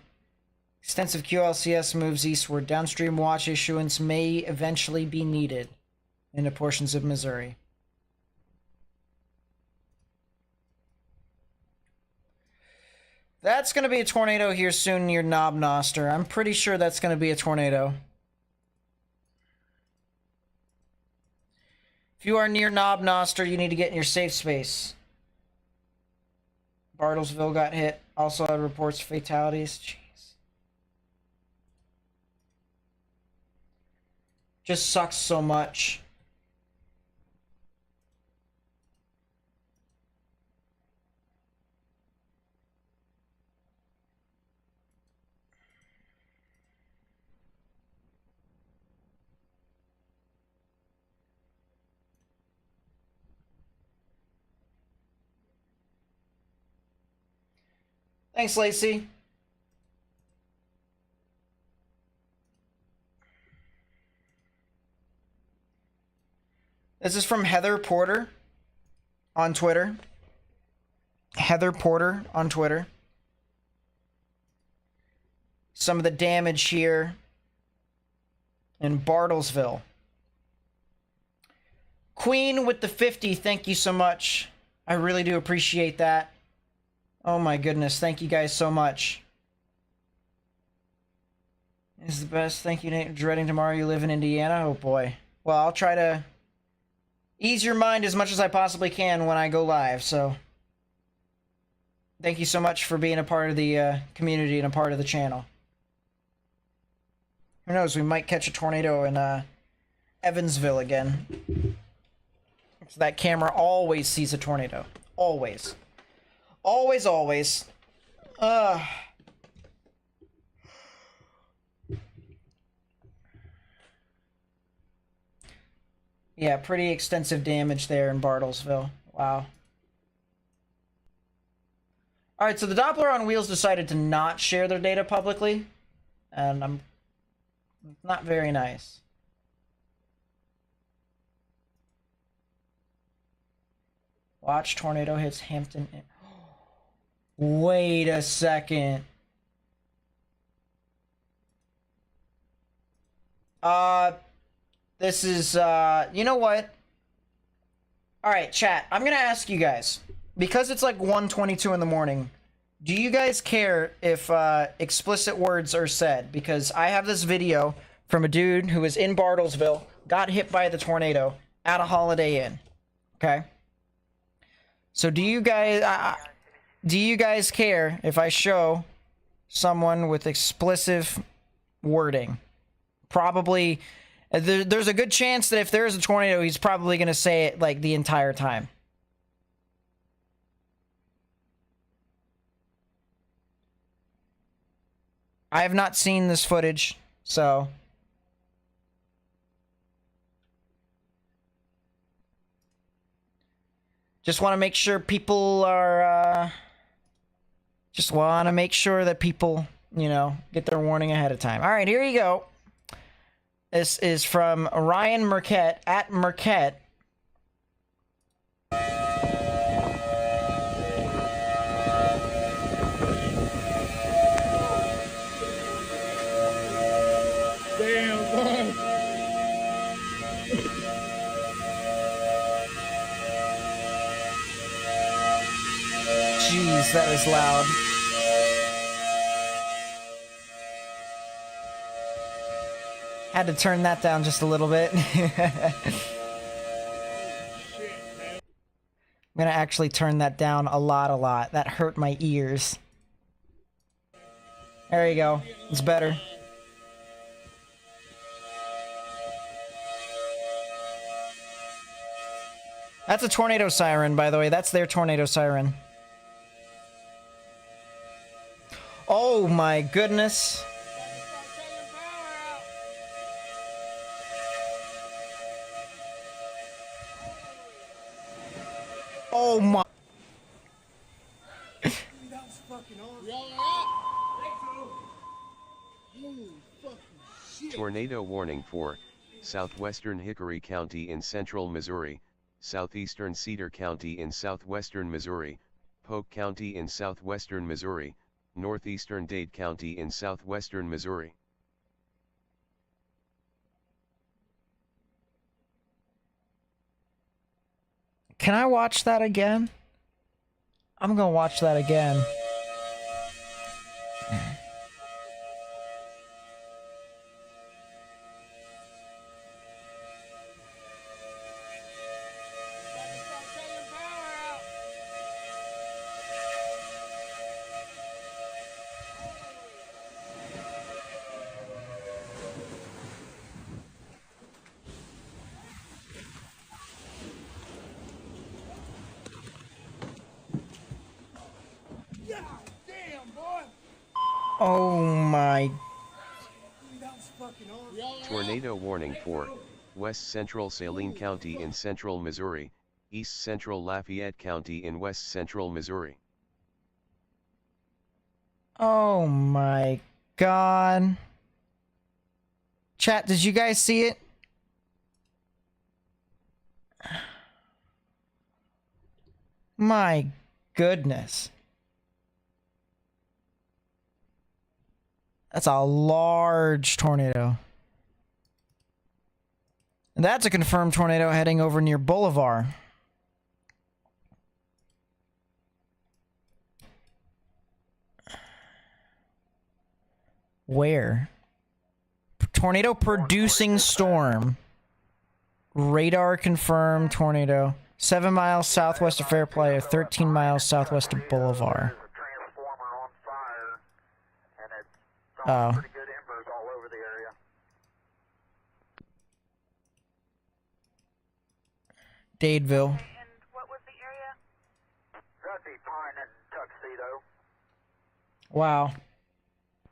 Extensive QLCS moves eastward. Downstream watch issuance may eventually be needed into portions of Missouri. That's going to be a tornado here soon near Knob Noster. I'm pretty sure that's going to be a tornado. If you are near Knob Noster, you need to get in your safe space. Bartlesville got hit. Also had reports of fatalities. Jeez. Just sucks so much. Thanks, Lacey. This is from Heather Porter on Twitter. Heather Porter on Twitter. Some of the damage here in Bartlesville. Queen with the 50, thank you so much. I really do appreciate that. Oh my goodness, thank you guys so much. Is the best. Thank you, Nate. Dreading tomorrow. You live in Indiana? Oh boy. Well, I'll try to ease your mind as much as I possibly can when I go live, so thank you so much for being a part of the community and a part of the channel. Who knows, we might catch a tornado in Evansville again. So that camera always sees a tornado. Always. Always, always. Yeah, pretty extensive damage there in Bartlesville. Wow. Alright, so the Doppler on Wheels decided to not share their data publicly. And not very nice. Watch tornado hits Hampton. Wait a second. This is, you know what? Alright, chat. I'm gonna ask you guys. Because it's like 1:22 in the morning, do you guys care if explicit words are said? Because I have this video from a dude who was in Bartlesville, got hit by the tornado at a Holiday Inn. Okay? So do you guys care if I show someone with explicit wording? Probably, there's a good chance that if there's a tornado, he's probably going to say it like the entire time. I have not seen this footage, so just want to make sure people are, just want to make sure that people, you know, get their warning ahead of time. All right, here you go. This is from Ryan Marquette, at Marquette. Jeez, that was loud. Had to turn that down just a little bit. I'm gonna actually turn that down a lot. That hurt my ears. There you go. It's better. That's a tornado siren, by the way. That's their tornado siren. Oh my goodness. Oh my. Tornado warning for southwestern Hickory County in central Missouri, southeastern Cedar County in southwestern Missouri, Polk County in southwestern Missouri, northeastern Dade County in southwestern Missouri. Can I watch that again? I'm gonna watch that again. Oh my. Tornado warning for west central Saline County in central Missouri, east central Lafayette County in west central Missouri. Oh my god. Chat, did you guys see it? My goodness. That's a large tornado. And that's a confirmed tornado heading over near Boulevard. Where? Tornado producing storm. Radar confirmed tornado. 7 miles southwest of Fairplay, 13 miles southwest of Boulevard. Oh. Pretty good embers all over the area. Dadeville. And what was the area? That'd be Pine and Tuxedo. Wow.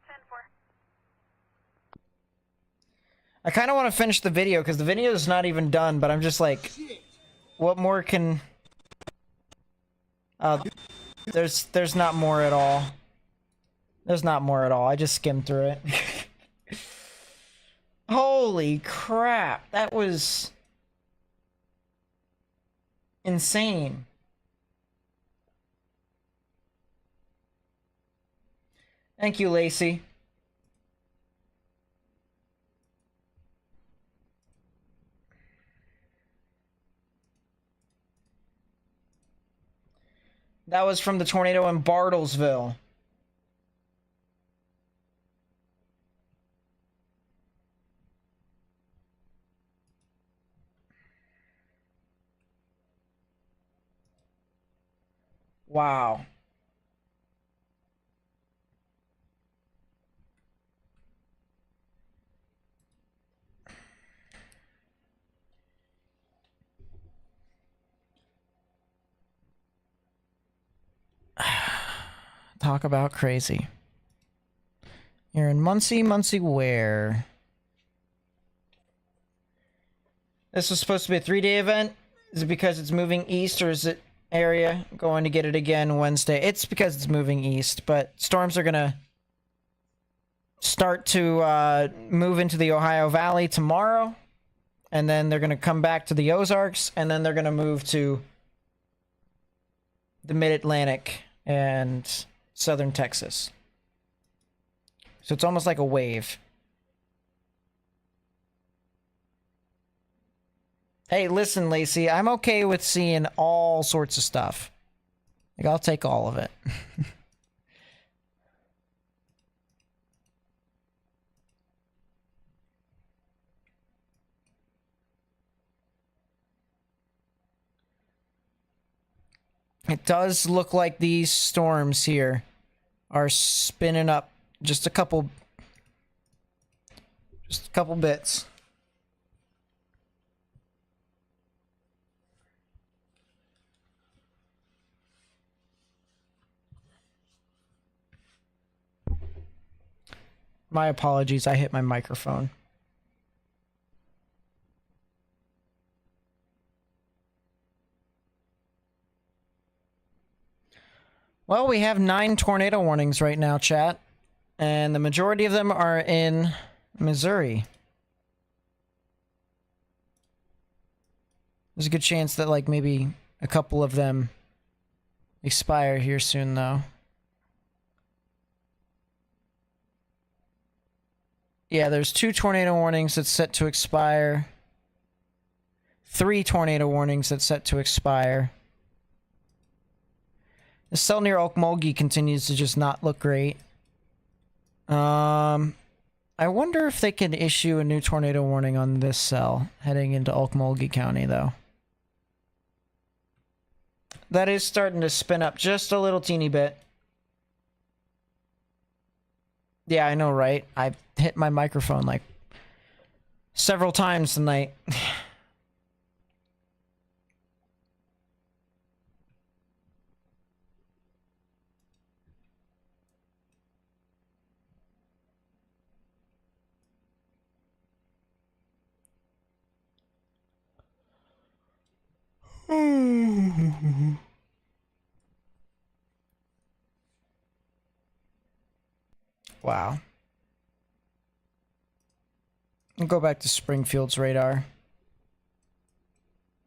10-4. I kind of want to finish the video because the video is not even done, but I'm just like, what more can... there's not more at all. There's not more at all. I just skimmed through it. Holy crap. That was... insane. Thank you, Lacey. That was from the tornado in Bartlesville. Wow. Talk about crazy. You're in Muncie. Muncie where? This was supposed to be a 3-day event. Is it because it's moving east, or is it area going to get it again Wednesday? It's because it's moving east, but storms are gonna start to move into the Ohio Valley tomorrow, and then they're gonna come back to the Ozarks, and then they're gonna move to the Mid-Atlantic and southern Texas. So it's almost like a wave. Hey, listen, Lacey, I'm okay with seeing all sorts of stuff. Like, I'll take all of it. It does look like these storms here are spinning up just a couple bits. My apologies, I hit my microphone. Well, we have 9 tornado warnings right now, chat. And the majority of them are in Missouri. There's a good chance that, like, maybe a couple of them expire here soon, though. Yeah, there's 2 tornado warnings that's set to expire. 3 tornado warnings that's set to expire. The cell near Okmulgee continues to just not look great. I wonder if they can issue a new tornado warning on this cell heading into Okmulgee County, though. That is starting to spin up just a little teeny bit. Yeah, I know, right? I hit my microphone like several times tonight. Wow. I'll go back to Springfield's radar.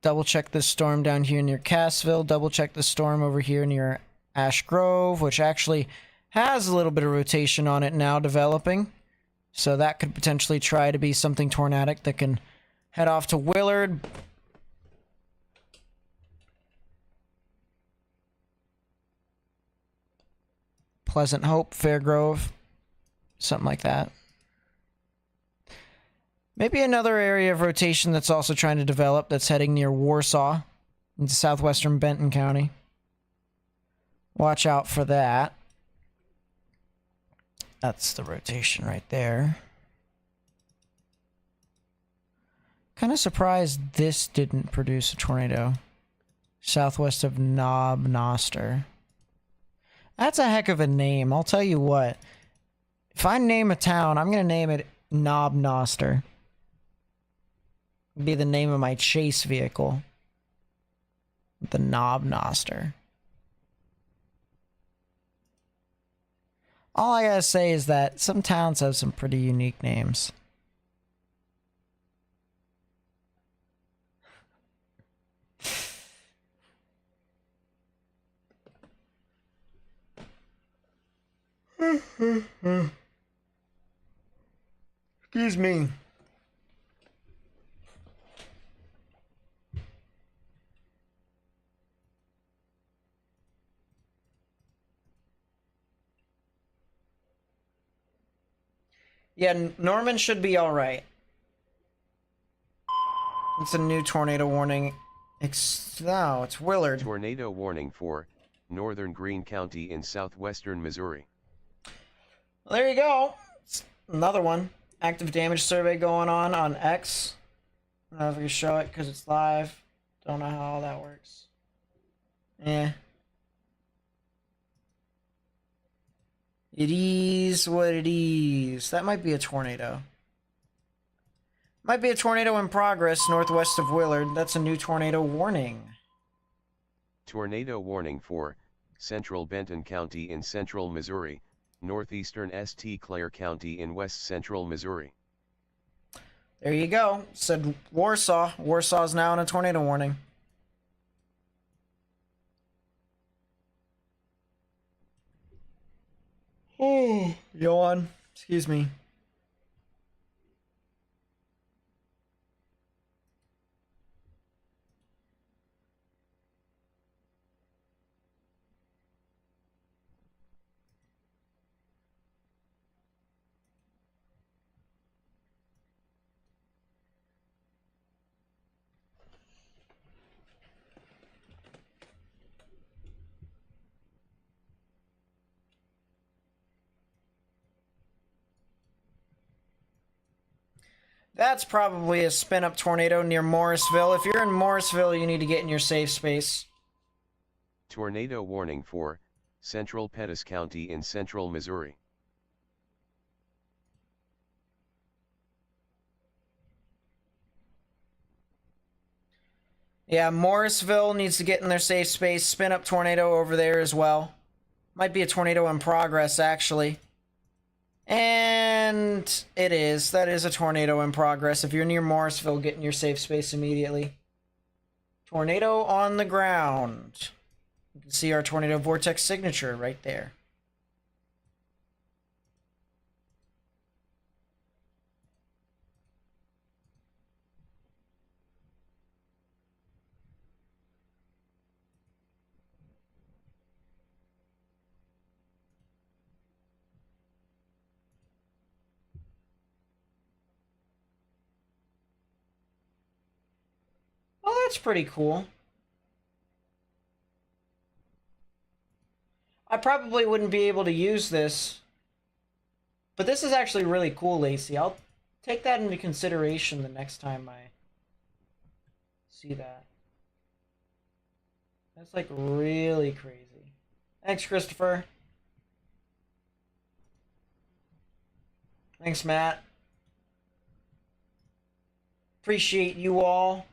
Double check this storm down here near Cassville. Double check the storm over here near Ash Grove, which actually has a little bit of rotation on it now developing. So that could potentially try to be something tornadic that can head off to Willard. Pleasant Hope, Fairgrove, something like that. Maybe another area of rotation that's also trying to develop that's heading near Warsaw into southwestern Benton County. Watch out for that. That's the rotation right there. Kind of surprised this didn't produce a tornado. Southwest of Knob Noster. That's a heck of a name, I'll tell you what. If I name a town, I'm going to name it Knob Noster. Be the name of my chase vehicle. The Knob Noster. All I gotta say is that some towns have some pretty unique names. Excuse me. Yeah, Norman should be alright. It's a new tornado warning. No, it's Willard. Tornado warning for northern Greene County in southwestern Missouri. Well, there you go. It's another one. Active damage survey going on X. I don't know if I can show it because it's live. Don't know how all that works. Eh. It is what it is. That might be a tornado. Might be a tornado in progress northwest of Willard. That's a new tornado warning. Tornado warning for central Benton County in central Missouri, northeastern St. Clair County in west central Missouri. There you go. Said Warsaw. Warsaw's now in a tornado warning. Oh, yawn. Excuse me. That's probably a spin-up tornado near Morrisville. If you're in Morrisville, you need to get in your safe space. Tornado warning for central Pettis County in central Missouri. Yeah, Morrisville needs to get in their safe space. Spin-up tornado over there as well. Might be a tornado in progress, actually. And it is. That is a tornado in progress. If you're near Morrisville, get in your safe space immediately. Tornado on the ground. You can see our tornado vortex signature right there. Oh, that's pretty cool. I probably wouldn't be able to use this. But this is actually really cool, Lacey. I'll take that into consideration the next time I see that. That's like really crazy. Thanks, Christopher. Thanks, Matt. Appreciate you all.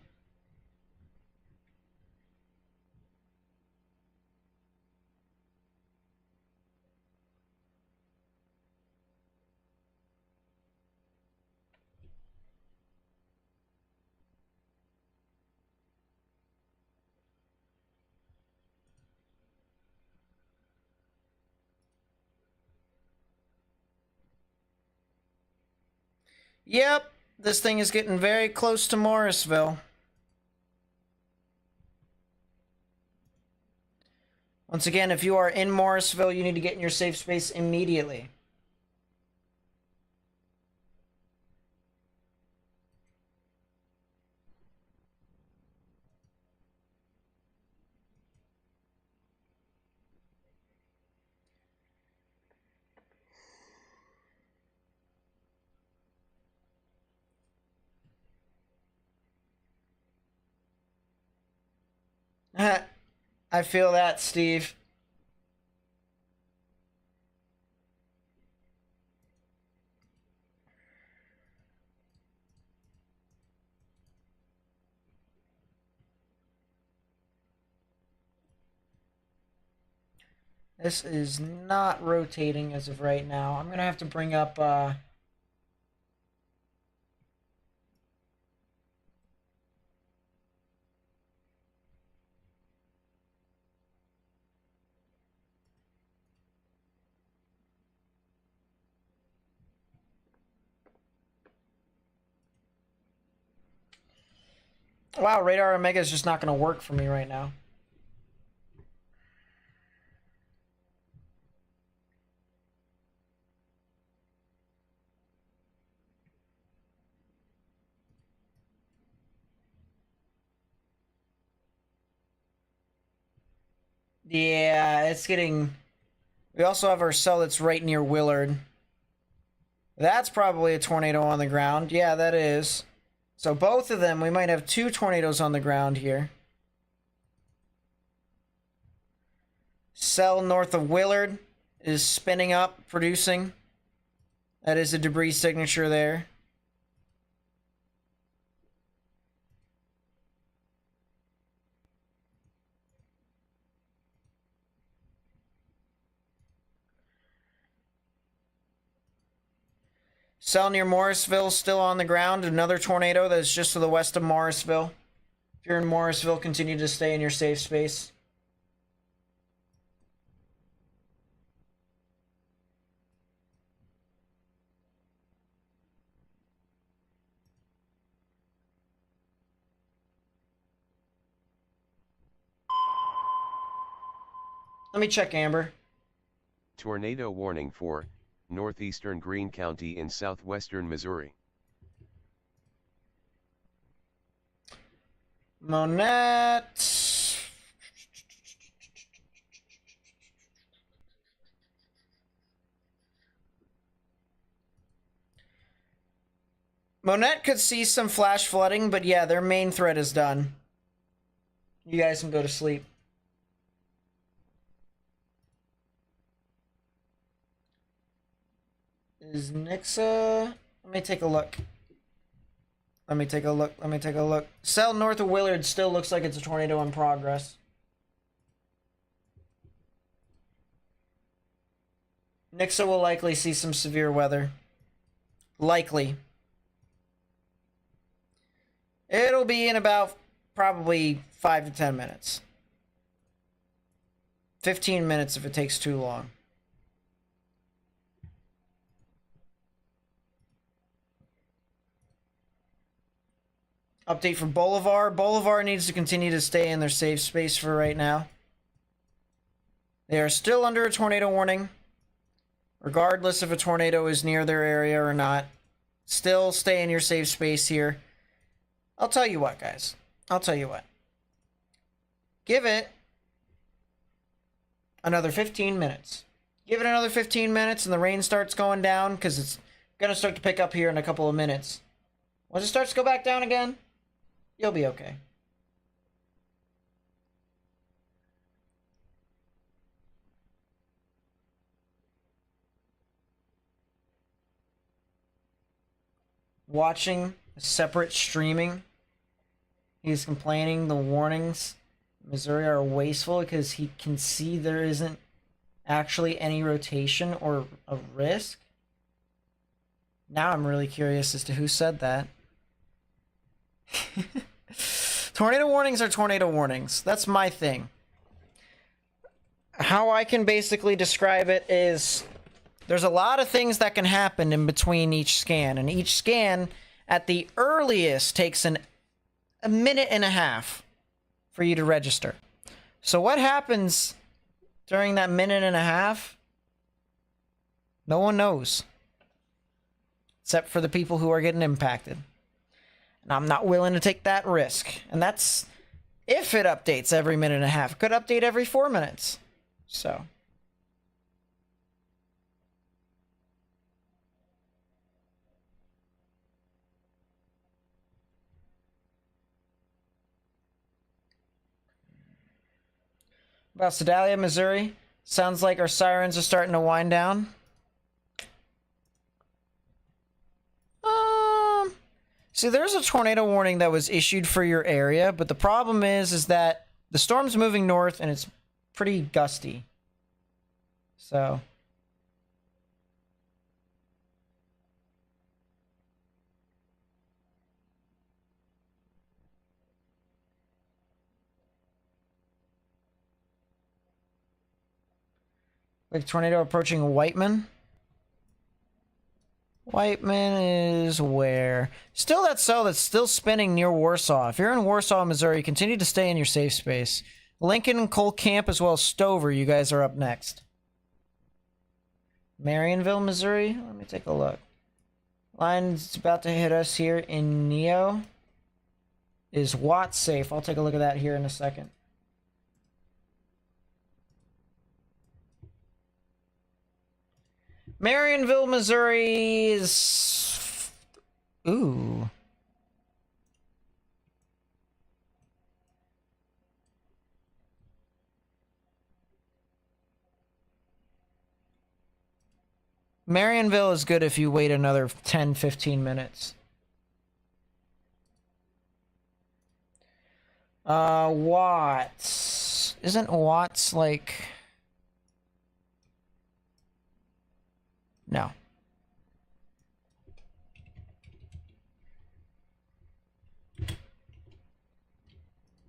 Yep, this thing is getting very close to Morrisville. Once again, if you are in Morrisville, you need to get in your safe space immediately. I feel that, Steve. This is not rotating as of right now. I'm gonna have to bring up wow, Radar Omega is just not gonna work for me right now. Yeah, it's getting... We also have our cell that's right near Willard. That's probably a tornado on the ground. Yeah, that is. So both of them, we might have 2 tornadoes on the ground here. Cell north of Willard is spinning up, producing. That is a debris signature there. Cell near Morrisville still on the ground. Another tornado that's just to the west of Morrisville. If you're in Morrisville, continue to stay in your safe space. Let me check Amber. Tornado warning for northeastern Greene County in southwestern Missouri. Monette. Monette could see some flash flooding, but yeah, their main threat is done. You guys can go to sleep. Is Nixa... Let me take a look. Let me take a look. Cell north of Willard still looks like it's a tornado in progress. Nixa will likely see some severe weather. Likely. It'll be in about probably 5 to 10 minutes. 15 minutes if it takes too long. Update for Bolivar. Bolivar needs to continue to stay in their safe space for right now. They are still under a tornado warning, regardless if a tornado is near their area or not. Still stay in your safe space here. I'll tell you what, guys. I'll tell you what. Give it another 15 minutes. Give it another 15 minutes and the rain starts going down, because it's going to start to pick up here in a couple of minutes. Once it starts to go back down again, you'll be okay. Watching separate streaming, he's complaining the warnings in Missouri are wasteful because he can see there isn't actually any rotation or a risk. Now I'm really curious as to who said that. Tornado warnings are tornado warnings. That's my thing. How I can basically describe it is There's a lot of things that can happen in between each scan, and each scan at the earliest takes a minute and a half for you to register. So what happens during that minute and a half? No one knows. Except for the people who are getting impacted. And I'm not willing to take that risk. And that's if it updates every minute and a half. It could update every 4 minutes. So. About Sedalia, Missouri. Sounds like our sirens are starting to wind down. See, there's a tornado warning that was issued for your area, but the problem is that the storm's moving north and it's pretty gusty. So. Like tornado approaching Whiteman. Whiteman is where? Still that cell that's still spinning near Warsaw. If you're in Warsaw, Missouri, continue to stay in your safe space. Lincoln and Cole Camp as well as Stover, you guys are up next. Marionville, Missouri? Let me take a look. Line's about to hit us here in Neo. Is Watts safe? I'll take a look at that here in a second. Marionville, Missouri is... Ooh. Marionville is good if you wait another 10-15 minutes. Watts. Isn't Watts like... No.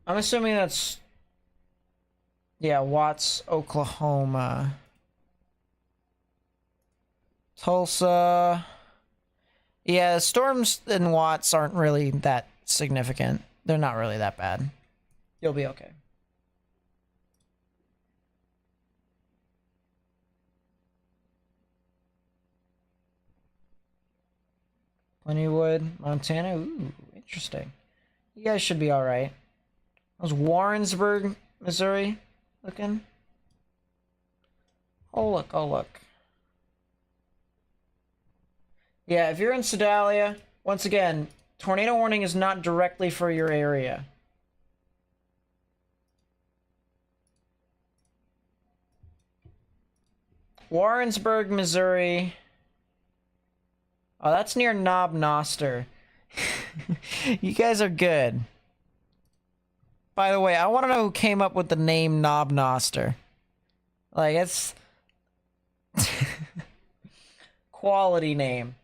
I'm assuming that's... Yeah, Watts, Oklahoma. Tulsa. Yeah, storms in Watts aren't really that significant. They're not really that bad. You'll be okay. Plentywood, Montana. Ooh, interesting. You guys should be alright. How's Warrensburg, Missouri looking? Oh, look, oh, look. Yeah, if you're in Sedalia, once again, tornado warning is not directly for your area. Warrensburg, Missouri. Oh, that's near Knob Noster. You guys are good. By the way, I want to know who came up with the name Knob Noster. Like, it's... quality name.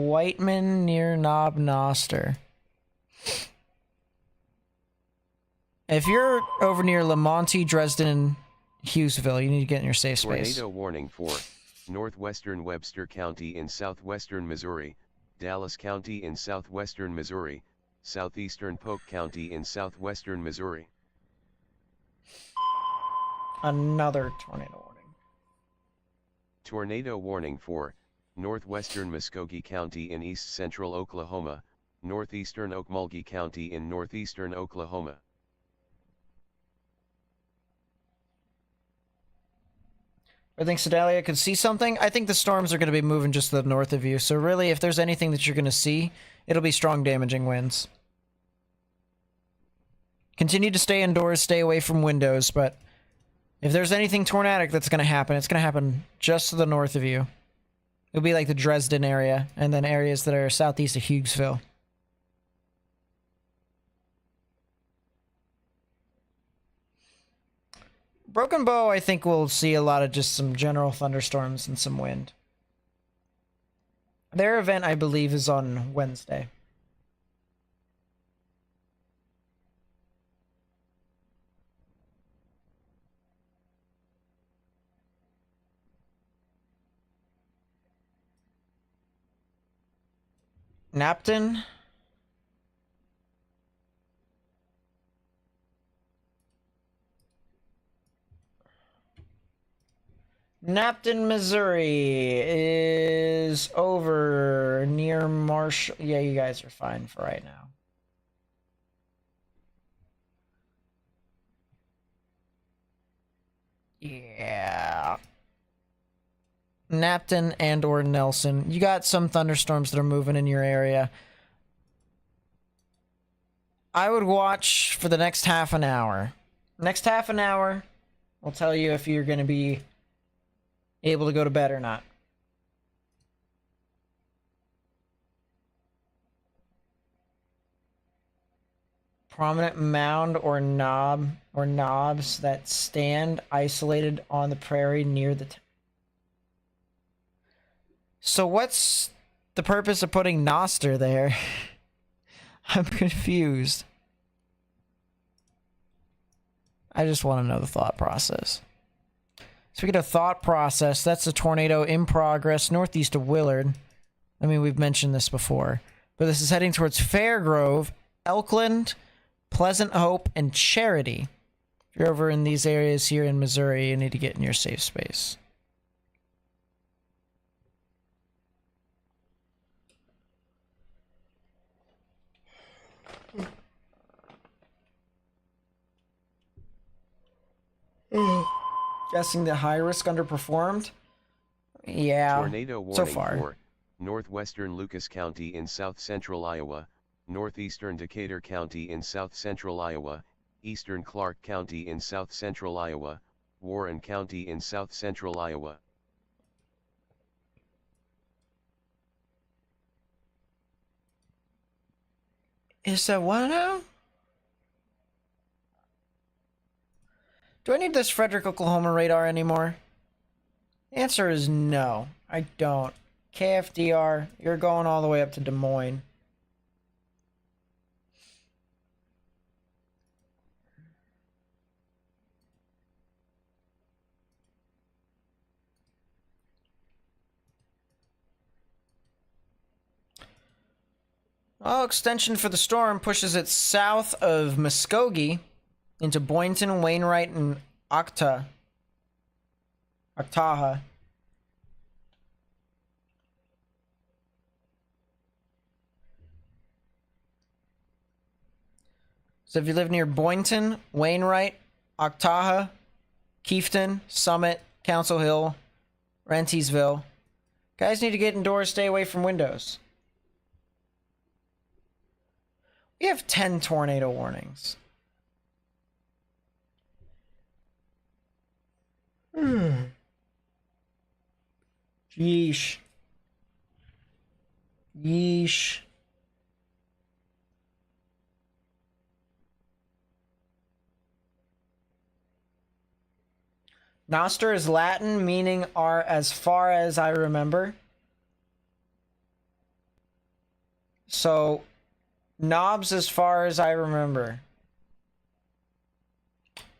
Whiteman near Knob Noster. If you're over near Lamonti, Dresden, Hughesville, you need to get in your safe space. Tornado warning for northwestern Webster County in southwestern Missouri, Dallas County in southwestern Missouri, southeastern Polk County in southwestern Missouri. Another tornado warning. Tornado warning for northwestern Muskogee County in east central Oklahoma, northeastern Okmulgee County in northeastern Oklahoma. I think Sedalia could see something. I think the storms are going to be moving just to the north of you. So really, if there's anything that you're going to see, it'll be strong damaging winds. Continue to stay indoors, stay away from windows, but if there's anything tornadic that's going to happen, it's going to happen just to the north of you. It'll be like the Dresden area, and then areas that are southeast of Hughesville. Broken Bow, I think we'll see a lot of just some general thunderstorms and some wind. Their event, I believe, is on Wednesday. Napton. Napton, Missouri is over near Marshall. Yeah, you guys are fine for right now. Yeah. Napton and or Nelson. You got some thunderstorms that are moving in your area. I would watch for the next half an hour. Next half an hour will tell you if you're going to be able to go to bed or not. Prominent mound or knob or knobs that stand isolated on the prairie near the So what's the purpose of putting Noster there? I'm confused. I just want to know the thought process. Speaking of thought process, that's a tornado in progress northeast of Willard. I mean, we've mentioned this before. But this is heading towards Fairgrove, Elkland, Pleasant Hope, and Charity. If you're over in these areas here in Missouri, you need to get in your safe space. Guessing the high risk underperformed? Yeah, Tornado warning so far. for northwestern Lucas County in south-central Iowa, northeastern Decatur County in south-central Iowa, eastern Clark County in south-central Iowa, Warren County in south-central Iowa. Is that what now? Do I need this Frederick, Oklahoma radar anymore? The answer is no, I don't. KFDR, you're going all the way up to Des Moines. Well, extension for the storm pushes it south of Muskogee into Boynton, Wainwright, and Octaha. So if you live near Boynton, Wainwright, Octaha, Kiefton, Summit, Council Hill, Rentisville, guys need to get indoors, stay away from windows. We have 10 tornado warnings. Yeesh. Yeesh. Noster is Latin, meaning are as far as I remember. So, knobs as far as I remember.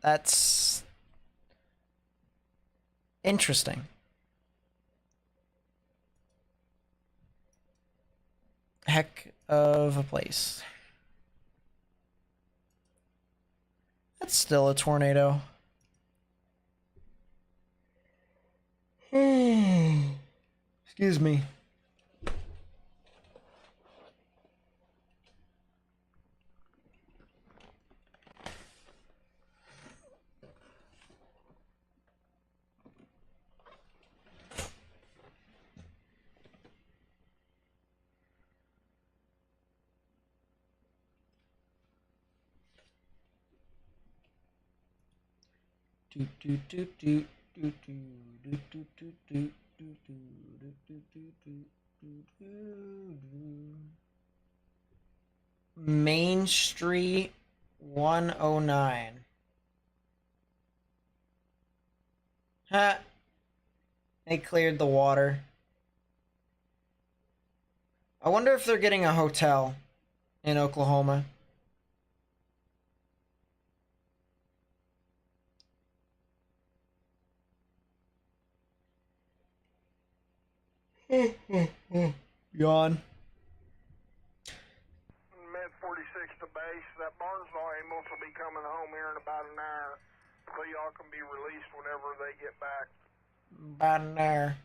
That's interesting. Heck of a place. That's still a tornado. Excuse me. Main Street 109. Ha! They cleared the water. I wonder if they're getting a hotel in Oklahoma. Yawn. to base. That Barnesville ambulance will be coming home here in about an hour, so y'all can be released whenever they get back. About an hour.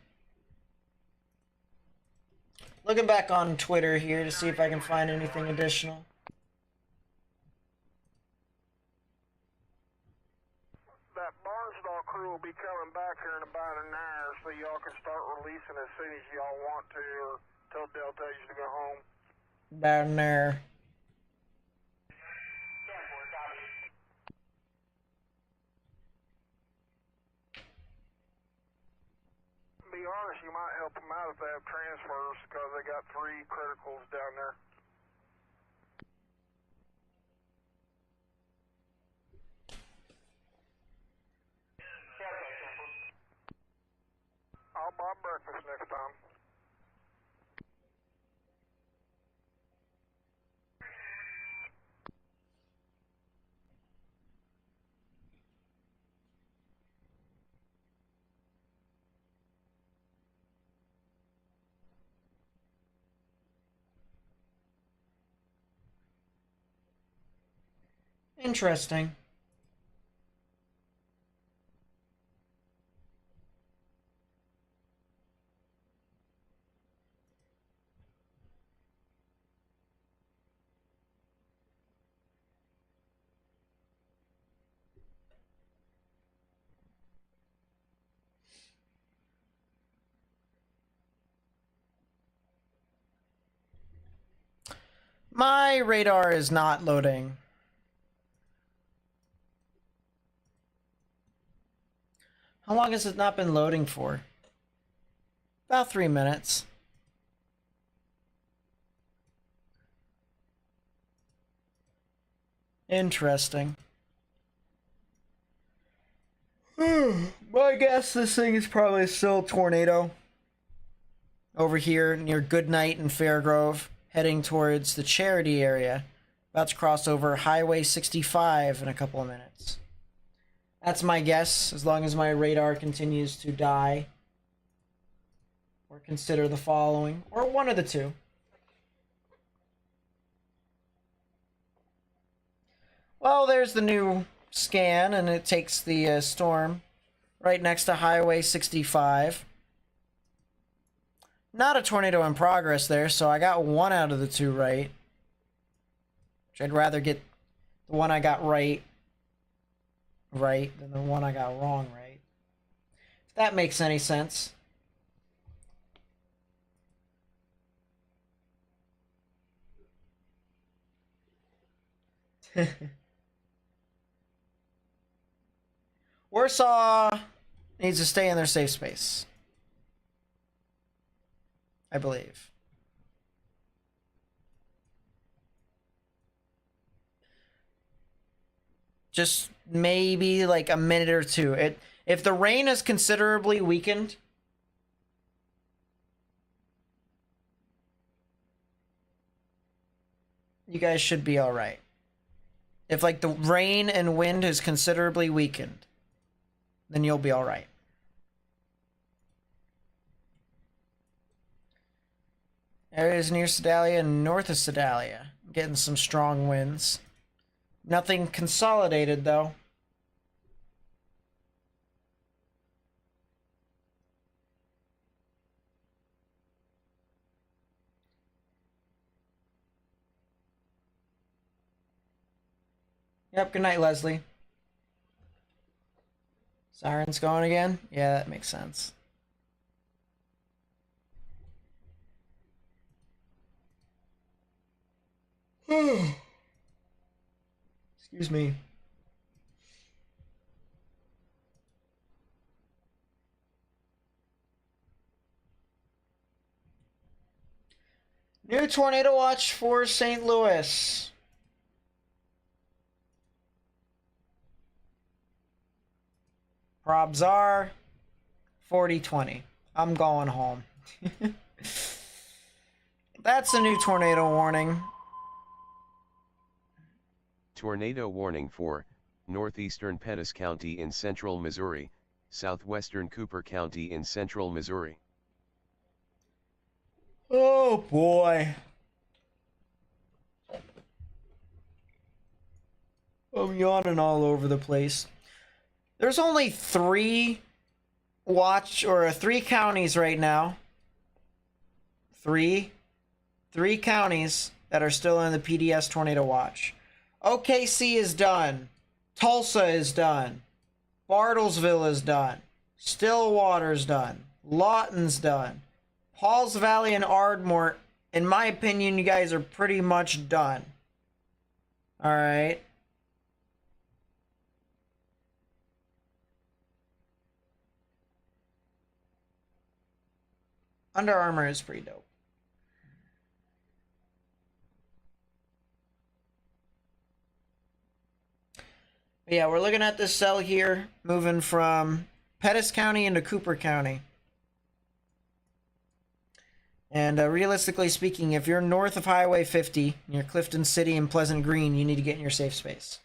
Looking back on Twitter here to see if I can find anything additional. That Barnesville crew will be coming back here in about an hour, so y'all can start releasing as soon as y'all want to, or till Dale tells you to go home. About an hour. To be honest, you might help them out if they have transfers, because they got 3 criticals down there. I'll buy breakfast next time. Interesting. My radar is not loading. How long has it not been loading for? About 3 minutes. Interesting. My guess this thing is probably still a tornado. Over here near Goodnight and Fairgrove, heading towards the Charity area. About to cross over Highway 65 in a couple of minutes. That's my guess, as long as my radar continues to die. Or consider the following, or one of the two. Well, there's the new scan, and it takes the storm right next to Highway 65. Not a tornado in progress there, so I got one out of the two right. Which I'd rather get the one I got right than the one I got wrong right. If that makes any sense. Warsaw needs to stay in their safe space, I believe. Just maybe like a minute or two. If the rain is considerably weakened, you guys should be all right. If like the rain and wind is considerably weakened, then you'll be all right. Areas near Sedalia and north of Sedalia, getting some strong winds. Nothing consolidated though. Yep, good night, Leslie. Sirens going again? Yeah, that makes sense. Excuse me. New tornado watch for St. Louis. Probs are 40-20. I'm going home. That's a new tornado warning. Tornado warning for northeastern Pettis County in central Missouri, southwestern Cooper County in central Missouri. Oh boy. I'm yawning all over the place. There's only three counties right now. Three counties that are still in the PDS tornado watch. OKC is done. Tulsa is done. Bartlesville is done. Stillwater's done. Lawton's done. Pauls Valley and Ardmore, in my opinion, you guys are pretty much done. Alright. Under Armour is pretty dope. Yeah, we're looking at this cell here, moving from Pettis County into Cooper County. And realistically speaking, if you're north of Highway 50, near Clifton City and Pleasant Green, you need to get in your safe space.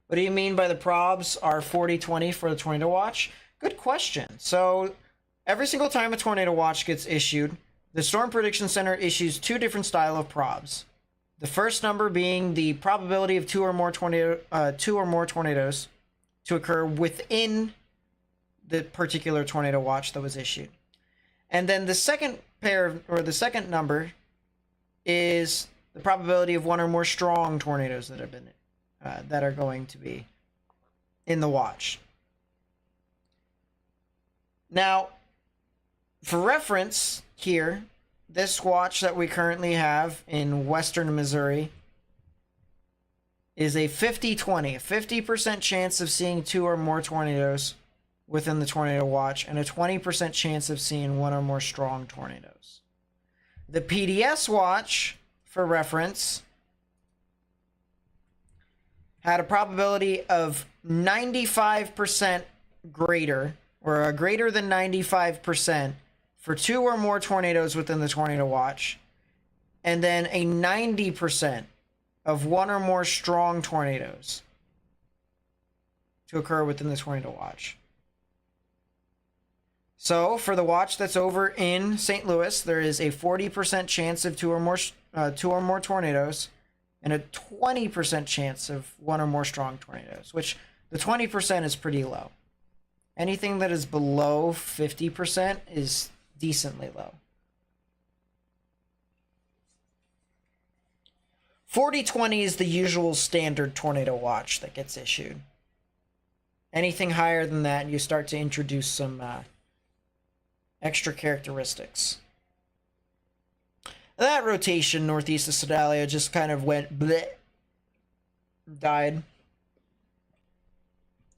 What do you mean by the probs are 40-20 for the tornado watch? Good question. So every single time a tornado watch gets issued, the Storm Prediction Center issues two different style of probs. The first number being the probability of two or more tornadoes to occur within the particular tornado watch that was issued. And then the second number is the probability of one or more strong tornadoes that have been that are going to be in the watch. Now, for reference here, this watch that we currently have in western Missouri is a 50-20, a 50% chance of seeing two or more tornadoes within the tornado watch and a 20% chance of seeing one or more strong tornadoes. The PDS watch, for reference, had a probability of 95% greater, or a greater than 95% for two or more tornadoes within the tornado watch, and then a 90% of one or more strong tornadoes to occur within the tornado watch. So for the watch that's over in St. Louis, there is a 40% chance of two or more tornadoes and a 20% chance of one or more strong tornadoes, which the 20% is pretty low. Anything that is below 50% is decently low. 40-20 is the usual standard tornado watch that gets issued. Anything higher than that, you start to introduce some extra characteristics. That rotation northeast of Sedalia just kind of went bleh, died.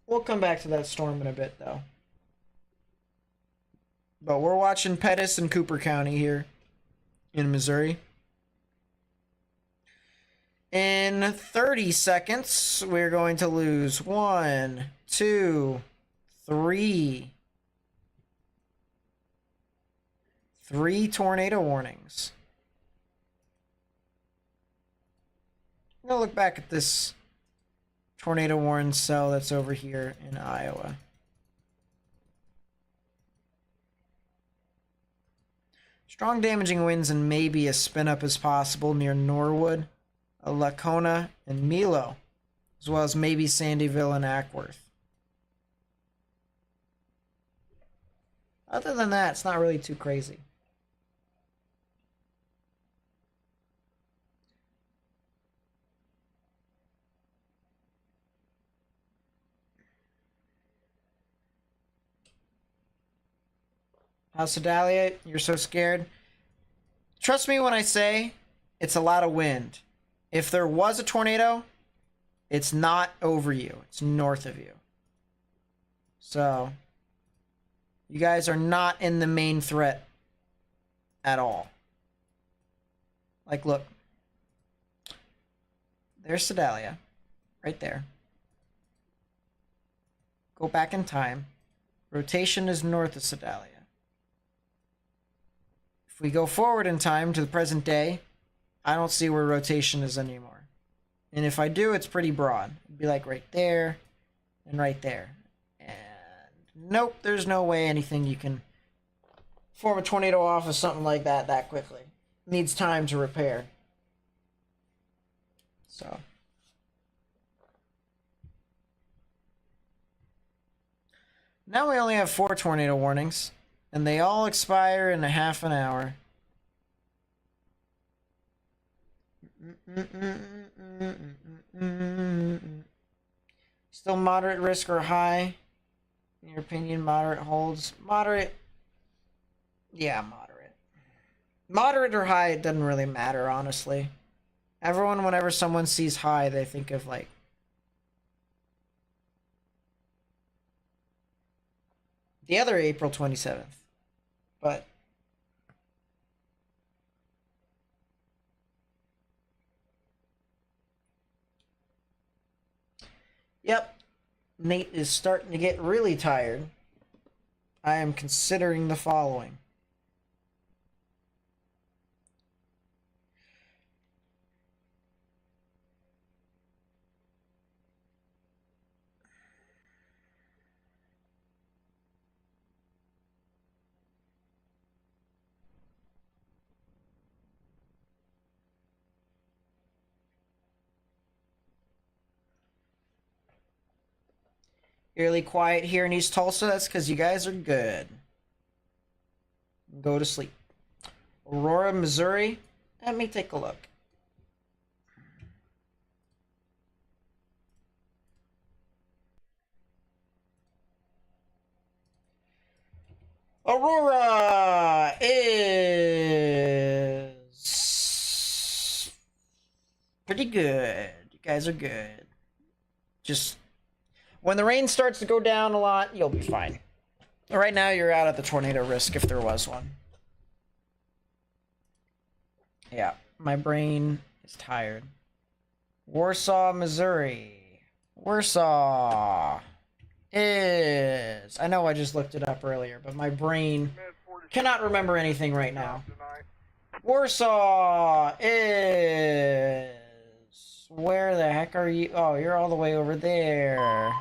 We'll come back to that storm in a bit, though. But we're watching Pettis and Cooper County here in Missouri. In 30 seconds, we're going to lose 1, 2, 3. 3 tornado warnings. I'm going to look back at this tornado warning cell that's over here in Iowa. Strong damaging winds and maybe a spin up is possible near Norwood, Lacona, and Milo, as well as maybe Sandyville and Ackworth. Other than that, it's not really too crazy. How Sedalia, you're so scared? Trust me when I say it's a lot of wind. If there was a tornado, it's not over you. It's north of you. So, you guys are not in the main threat at all. Like, look. There's Sedalia. Right there. Go back in time. Rotation is north of Sedalia. If we go forward in time to the present day, I don't see where rotation is anymore. And if I do, it's pretty broad. It'd be like right there and right there. And nope, there's no way anything you can form a tornado off of something like that quickly. It needs time to repair. So. Now we only have 4 tornado warnings, and they all expire in a half an hour. Still moderate risk or high? In your opinion, moderate holds. Moderate. Yeah, moderate. Moderate or high, it doesn't really matter, honestly. Everyone, whenever someone sees high, they think of like the other April 27th. But yep, Nate is starting to get really tired. I am considering the following. Eerily quiet here in East Tulsa. That's because you guys are good. Go to sleep. Aurora, Missouri. Let me take a look. Aurora is pretty good. You guys are good. Just when the rain starts to go down a lot, you'll be fine. Right now, you're out of the tornado risk if there was one. Yeah, my brain is tired. Warsaw, Missouri. Warsaw is... I know I just looked it up earlier, but my brain cannot remember anything right now. Warsaw is... Where the heck are you? Oh, you're all the way over there.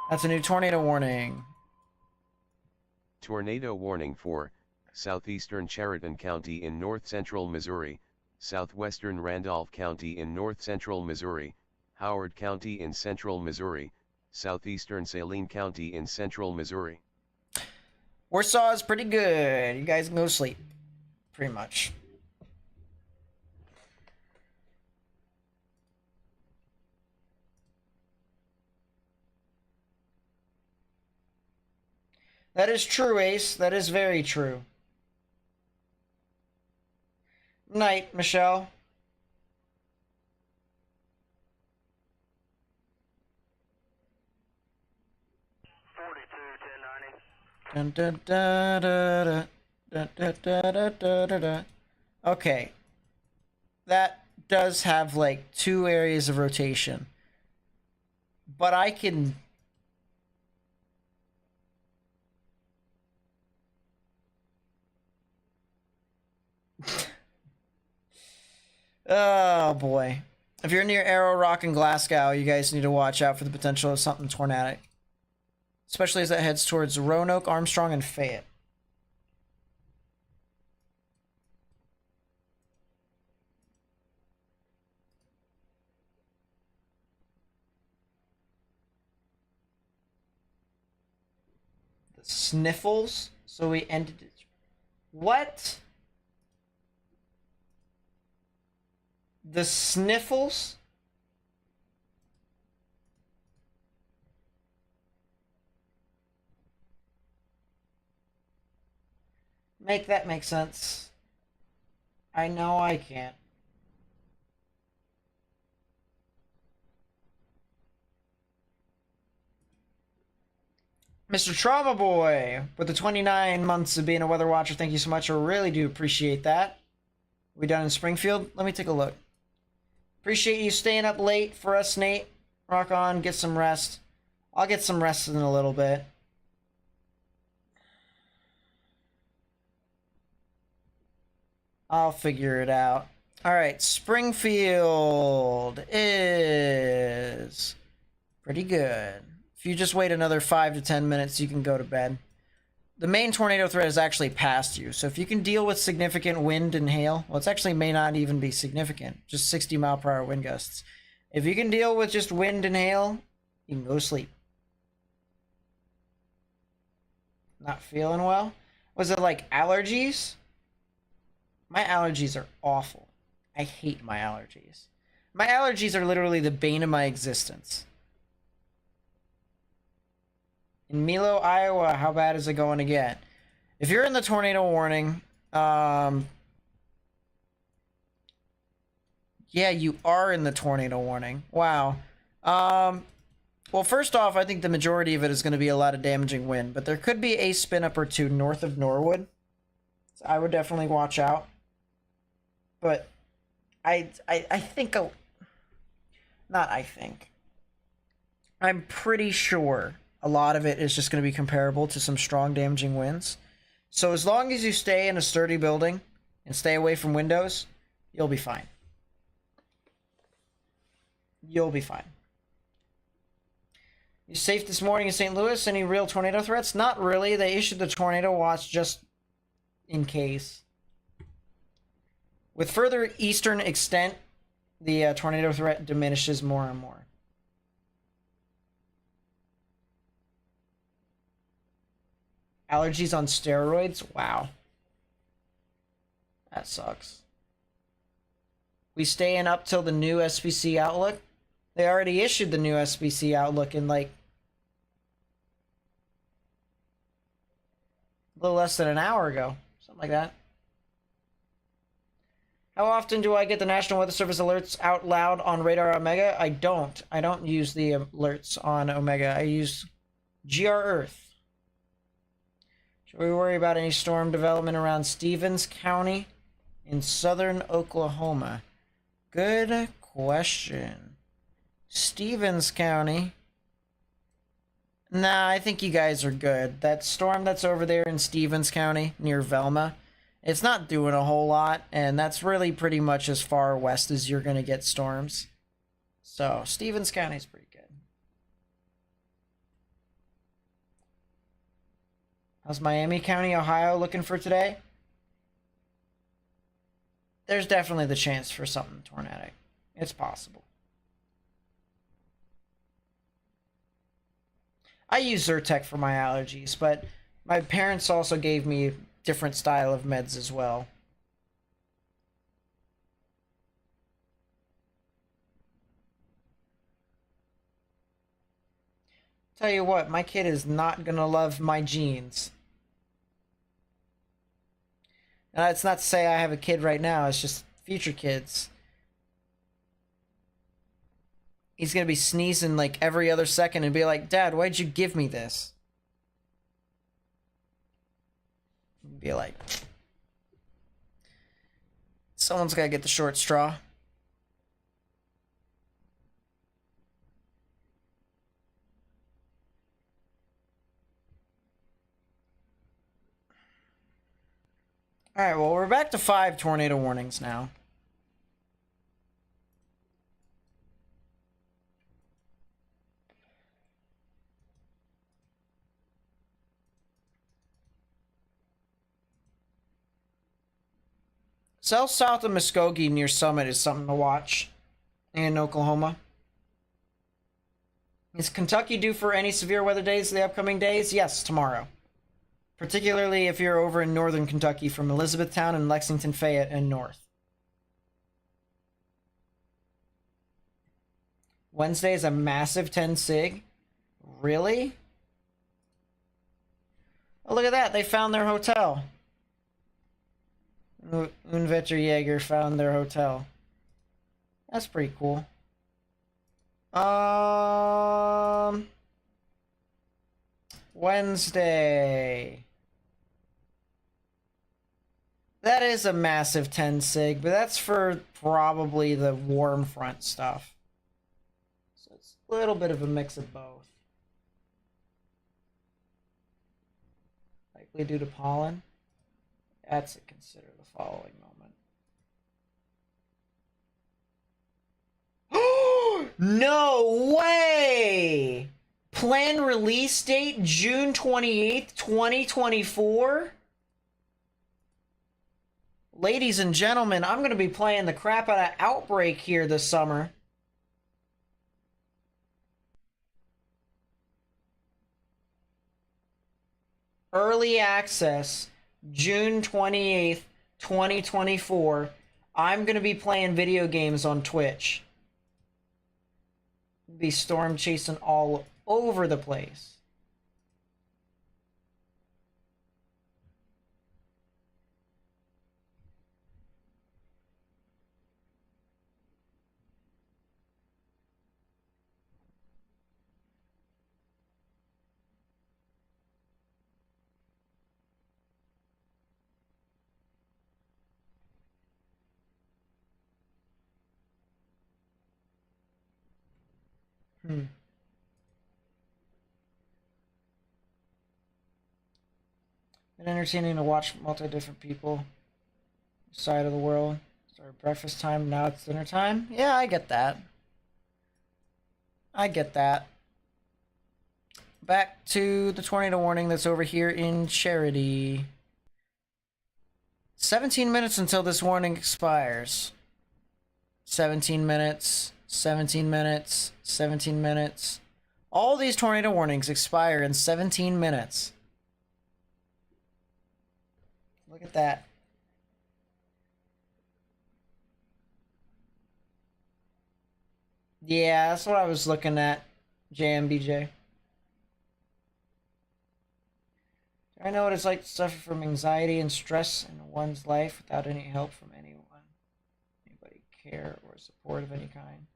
That's a new tornado warning. Tornado warning for southeastern Chariton County in north-central Missouri, southwestern Randolph County in north-central Missouri, Howard County in central Missouri, southeastern Saline County in central Missouri. Warsaw is pretty good. You guys can go to sleep. Pretty much. That is true, Ace. That is very true. Night, Michelle. Dun, dun, dun, dun, dun, dun, dun, dun, dun, dun, dun. Okay. That does have like 2 areas of rotation. But I can... Oh boy. If you're near Arrow Rock and Glasgow, you guys need to watch out for the potential of something tornadic. Especially as that heads towards Roanoke, Armstrong, and Fayette. The sniffles? So we ended it. What? The sniffles? Make that make sense. I know I can't. Mr. Trauma Boy, with the 29 months of being a weather watcher, thank you so much. I really do appreciate that. We done in Springfield? Let me take a look. Appreciate you staying up late for us, Nate. Rock on, get some rest. I'll get some rest in a little bit. I'll figure it out. Alright, Springfield is pretty good. If you just wait another 5 to 10 minutes, you can go to bed. The main tornado threat is actually past you, so if you can deal with significant wind and hail, well, it actually may not even be significant, just 60-mile-per-hour wind gusts. If you can deal with just wind and hail, you can go to sleep. Not feeling well? Was it like allergies? My allergies are awful. I hate my allergies. My allergies are literally the bane of my existence. In Milo, Iowa, how bad is it going to get? If you're in the tornado warning, yeah, you are in the tornado warning. Wow. Well, first off, I think the majority of it is going to be a lot of damaging wind, but there could be a spin up or two north of Norwood. So I would definitely watch out. But I think I'm pretty sure a lot of it is just going to be comparable to some strong damaging winds. So as long as you stay in a sturdy building and stay away from windows, you'll be fine. You'll be fine. You safe this morning in St. Louis? Any real tornado threats? Not really. They issued the tornado watch just in case. With further eastern extent, the tornado threat diminishes more and more. Allergies on steroids? Wow. That sucks. We stay in up till the new SPC outlook? They already issued the new SPC outlook in like a little less than an hour ago. Something like that. How often do I get the National Weather Service alerts out loud on Radar Omega? I don't. I don't use the alerts on Omega. I use GR Earth. Should we worry about any storm development around Stevens County in southern Oklahoma? Good question. Stevens County. Nah, I think you guys are good. That storm that's over there in Stevens County near Velma, it's not doing a whole lot, and that's really pretty much as far west as you're going to get storms. So, Stevens County's pretty good. How's Miami County, Ohio looking for today? There's definitely the chance for something tornadic. It's possible. I use Zyrtec for my allergies, but my parents also gave me a different style of meds as well. Tell you what, my kid is not gonna love my genes. Now, it's not to say I have a kid right now, it's just future kids. He's gonna be sneezing like every other second and be like, Dad, why'd you give me this? And be like, someone's gotta get the short straw. Alright, well, we're back to 5 tornado warnings now. South of Muskogee near Summit is something to watch in Oklahoma. Is Kentucky due for any severe weather days the upcoming days? Yes, tomorrow. Particularly if you're over in northern Kentucky from Elizabethtown and Lexington, Fayette, and north. Wednesday is a massive 10 sig. Really? Oh, look at that. They found their hotel. Unwetterjäger found their hotel. That's pretty cool. Wednesday. That is a massive 10 sig, but that's for probably the warm front stuff. So it's a little bit of a mix of both. Likely due to pollen. That's to consider the following moment. No way! Planned release date June 28th, 2024? Ladies and gentlemen, I'm going to be playing the crap out of Outbreak here this summer. early access, June 28th, 2024. I'm going to be playing video games on Twitch. Be storm chasing all over the place. Been entertaining to watch multi-different people side of the world. Started breakfast time, now it's dinner time. Yeah, I get that. I get that. Back to the tornado warning that's over here in Charity. 17 minutes until this warning expires. 17 minutes, 17 minutes, 17 minutes. All these tornado warnings expire in 17 minutes. Look at that. Yeah, that's what I was looking at, JMBJ. I know what it's like to suffer from anxiety and stress in one's life without any help from anyone. Anybody care or support of any kind.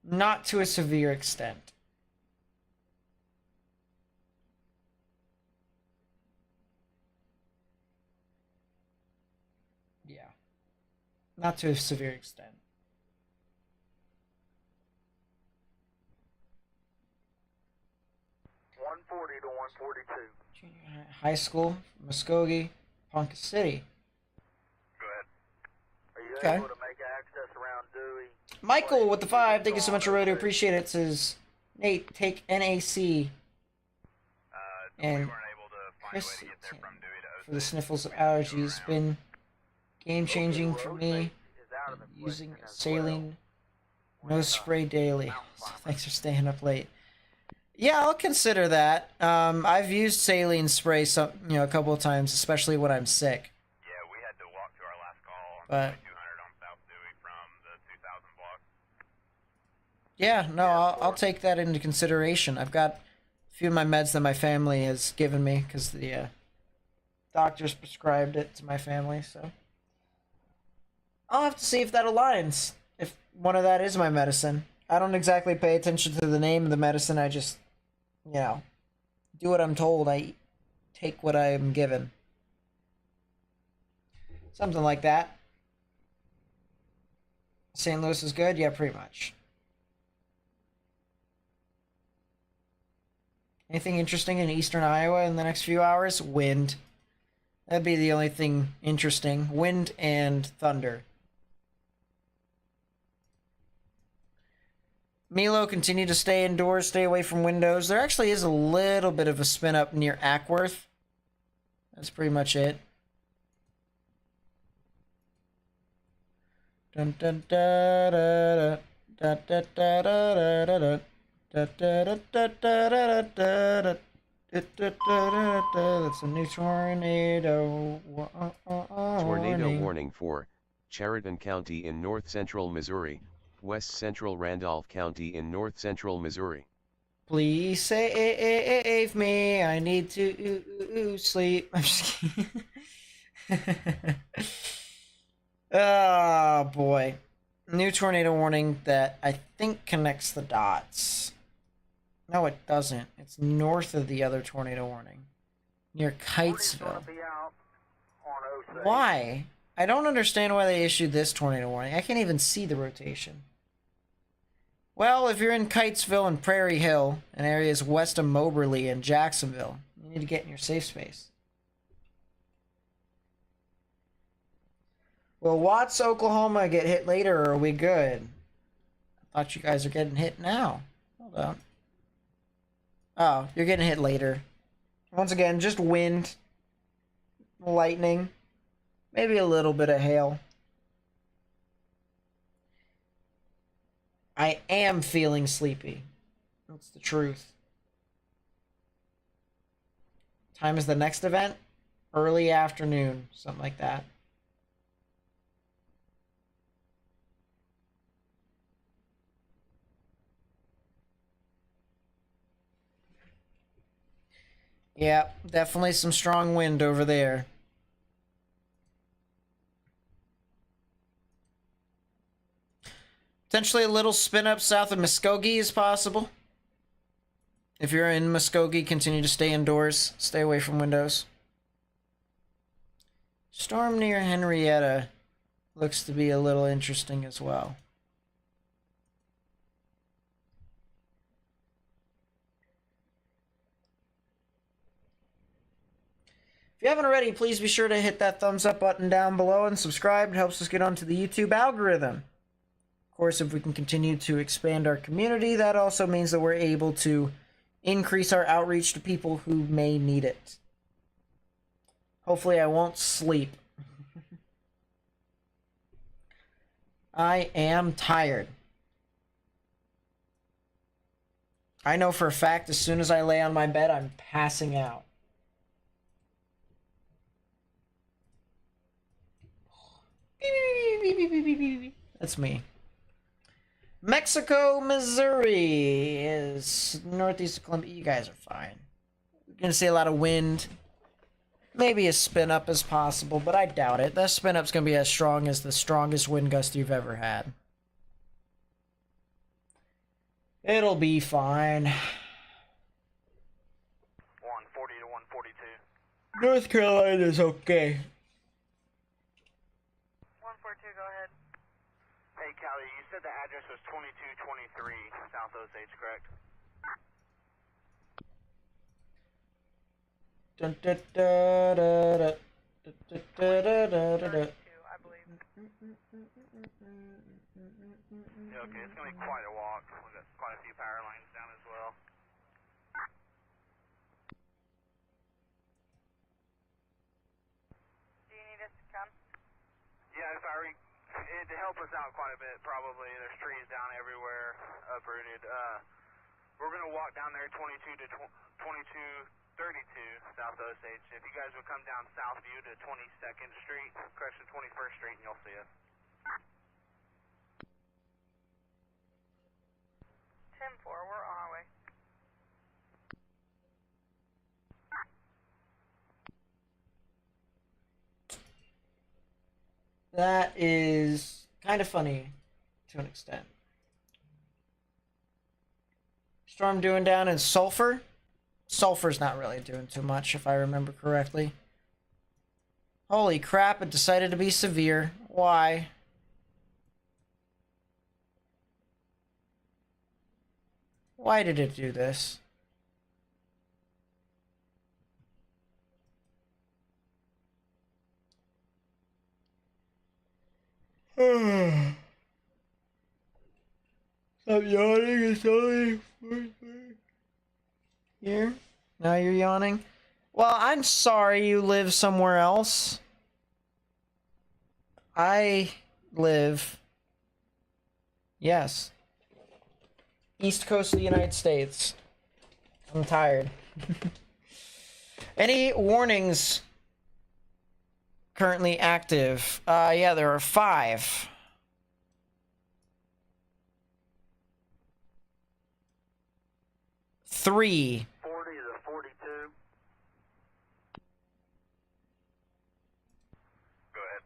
Not to a severe extent. Yeah. Not to a severe extent. To 142. Junior high school, Muskogee, Ponca City. Go ahead. Are you Okay. able to make access around Dewey? Michael with the 5, thank you so much, Roto. Appreciate it. Says Nate, take NAC. And Chris for the sniffles of allergies. Been game changing for me. Using saline nose spray daily. So thanks for staying up late. Yeah, I'll consider that. I've used saline spray a couple of times, especially when I'm sick. Yeah, we had to walk to our last call on But 200 on South Dewey from the 2000 block. yeah, no, I'll take that into consideration. I've got a few of my meds that my family has given me because the doctors prescribed it to my family, so I'll have to see if that aligns. If one of that is my medicine. I don't exactly pay attention to the name of the medicine. I just, do what I'm told. I take what I am given. Something like that. St. Louis is good? Yeah, pretty much. Anything interesting in eastern Iowa in the next few hours? Wind. That'd be the only thing interesting. Wind and thunder. Milo, continue to stay indoors, stay away from windows. There actually is a little bit of a spin up near Ackworth. That's pretty much it. Dun dun da da da da da da da da da da da da da da. That's a new tornado. Tornado warning for Chariton County in north central Missouri, west central Randolph County in north central Missouri. Please save me. I need to sleep. I'm just kidding. Oh boy. New tornado warning that I think connects the dots. No, it doesn't. It's north of the other tornado warning. Near Kitesville. Why? I don't understand why they issued this tornado warning. I can't even see the rotation. Well, if you're in Kitesville and Prairie Hill, and areas west of Moberly and Jacksonville, you need to get in your safe space. Will Watts, Oklahoma get hit later, or are we good? I thought you guys are getting hit now. Hold on. Oh, you're getting hit later. Once again, just wind, lightning, maybe a little bit of hail. I am feeling sleepy. That's the truth. Time is the next event? Early afternoon, something like that. Yeah, definitely some strong wind over there. Potentially a little spin up south of Muskogee is possible. If you're in Muskogee, continue to stay indoors. Stay away from windows. Storm near Henrietta looks to be a little interesting as well. If you haven't already, please be sure to hit that thumbs up button down below and subscribe. It helps us get onto the YouTube algorithm. Of course, if we can continue to expand our community, that also means that we're able to increase our outreach to people who may need it. Hopefully I won't sleep. I am tired. I know for a fact as soon as I lay on my bed, I'm passing out. That's me. Mexico, Missouri is northeast of Columbia. You guys are fine. You're gonna see a lot of wind. Maybe as spin up as possible, but I doubt it. That spin up's gonna be as strong as the strongest wind gust you've ever had. It'll be fine. 140 to 142. North Carolina's okay. 142, go ahead. Hey, Callie, you said the address was 2223 South Osage, correct? Dun, da, da, da, da, da, da, da, da, da, da. Yeah, okay, it's going to be quite a walk. We've got quite a few power lines down as well. Do you need us to come? Yeah, it'd help us out quite a bit, probably. There's trees down everywhere, uprooted. We're going to walk down there 22 to 2232 South Osage. If you guys would come down Southview to 22nd Street, correction, 21st Street, and you'll see us. 10-4, we're on our way. That is kind of funny to an extent. Storm doing down in Sulphur? Sulphur's not really doing too much, if I remember correctly. Holy crap, it decided to be severe. Why? Why did it do this? Stop yawning, it's only here. Now you're yawning? Well, I'm sorry you live somewhere else. I live... Yes. East Coast of the United States. I'm tired. Any warnings currently active? Yeah, there are 5. Three. 40 to 42. Go ahead.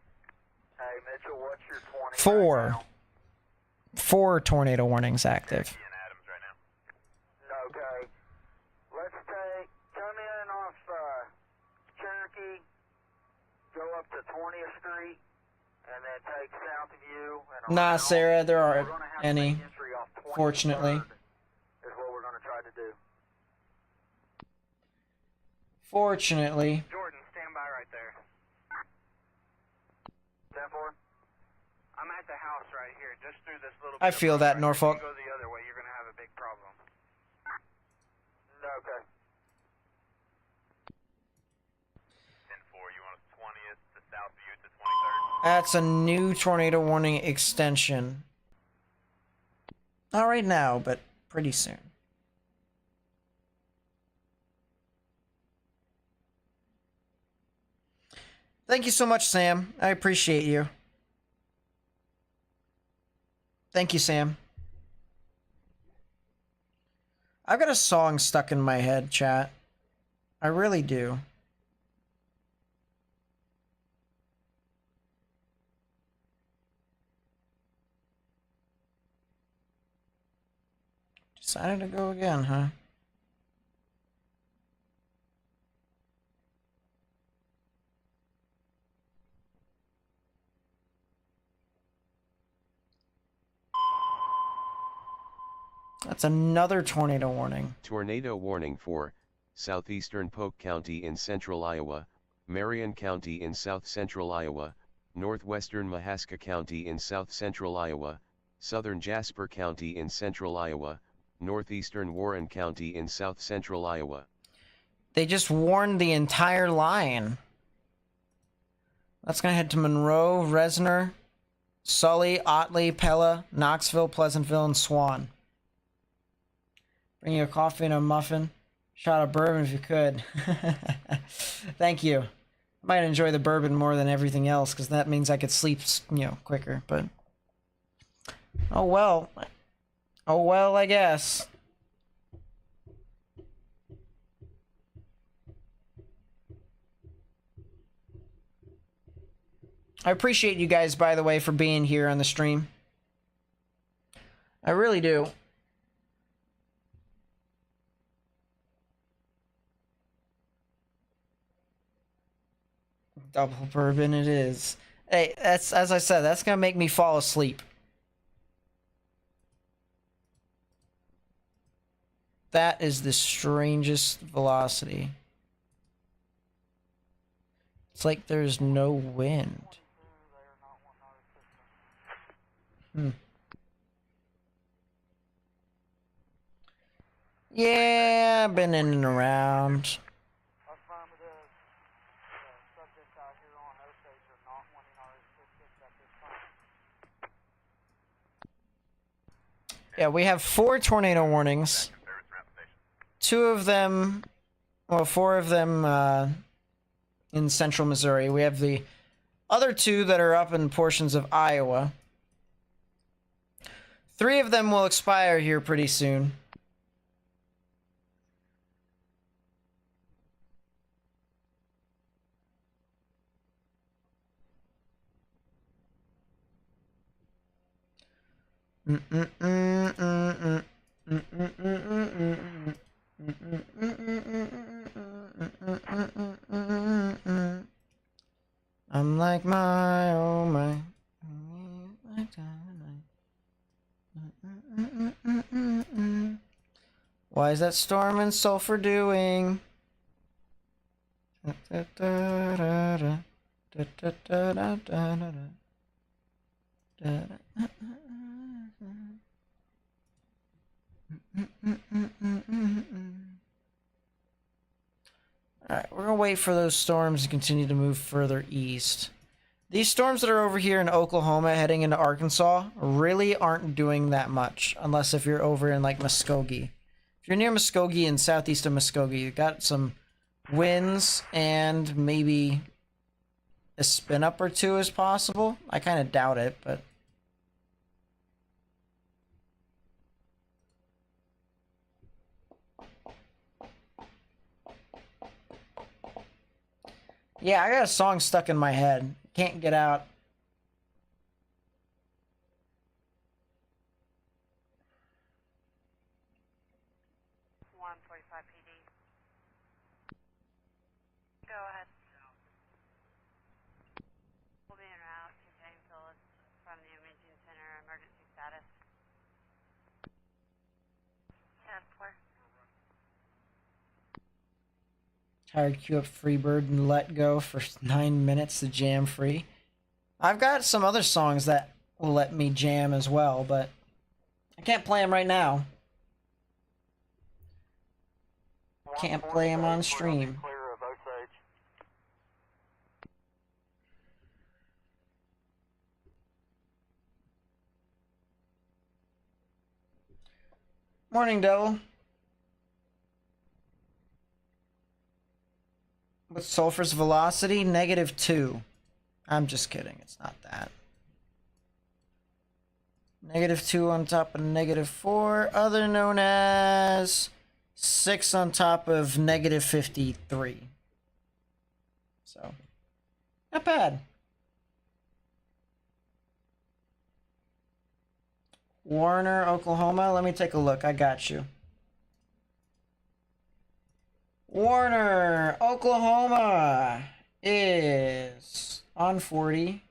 Hey, Mitchell, what's your 20? 4. Right now? 4 tornado warnings active. In Adams right now. Okay. Let's come in off Cherokee, go up to 20th Street, and then take Southview. And Nah, around. Sarah, there We're aren't gonna have any, to make entry off 23rd fortunately. Is what we're going to try to do. Fortunately. Jordan, stand by right there. 10-4. I'm at the house right here, just through this little bit I of feel brush that, right Norfolk. here. If you go the other way, you're going to have a big problem. Okay. 10-4, you want 20th to Southview to 23rd? That's a new tornado warning extension. Not right now, but pretty soon. Thank you so much, Sam. I appreciate you. Thank you, Sam. I've got a song stuck in my head, chat. I really do. Decided to go again, huh? That's another tornado warning. Tornado warning for southeastern Polk County in central Iowa, Marion County in south central Iowa, northwestern Mahaska County in south central Iowa, southern Jasper County in central Iowa, northeastern Warren County in south central Iowa. They just warned the entire line. That's gonna head to Monroe, Resner, Sully, Otley, Pella, Knoxville, Pleasantville, and Swan. Bring you a coffee and a muffin. Shot of bourbon if you could. Thank you. I might enjoy the bourbon more than everything else, because that means I could sleep, quicker, but... Oh well. Oh well, I guess. I appreciate you guys, by the way, for being here on the stream. I really do. Double bourbon it is. Hey, that's, as I said, that's gonna make me fall asleep. That is the strangest velocity. It's like there's no wind. Yeah, I've been in and around. Yeah, we have 4 tornado warnings. 2 of them, well, 4 of them in central Missouri. We have the other 2 that are up in portions of Iowa. 3 of them will expire here pretty soon. I'm like my, oh my. Why is that storm and sulfur doing? Alright, we're gonna wait for those storms to continue to move further east. These storms that are over here in Oklahoma heading into Arkansas really aren't doing that much, unless if you're over in like Muskogee. If you're near Muskogee and southeast of Muskogee, you've got some winds and maybe a spin up or 2 is possible. I kind of doubt it, but... Yeah, I got a song stuck in my head. Can't get out. PD. Go ahead. We'll be en route to Janesville from the Imaging Center. Emergency status. 10-4. Tired queue up Freebird and let go for 9 minutes to jam free. I've got some other songs that will let me jam as well, but I can't play them right now. Can't play them on stream. Morning, Devil. What's sulfur's velocity? -2. I'm just kidding. It's not that. -2 on top of -4, other known as 6 on top of -53. So, not bad. Warner, Oklahoma. Let me take a look. I got you. Warner, Oklahoma is on 40.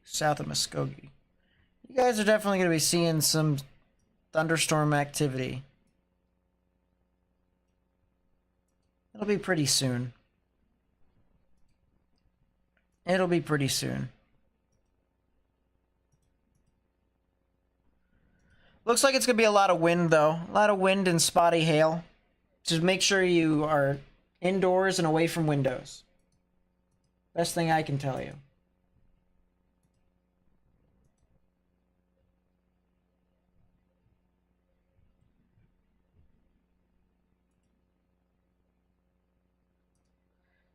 South of Muskogee. You guys are definitely going to be seeing some thunderstorm activity. It'll be pretty soon. It'll be pretty soon. Looks like it's going to be a lot of wind, though. A lot of wind and spotty hail. Just make sure you are indoors and away from windows. Best thing I can tell you.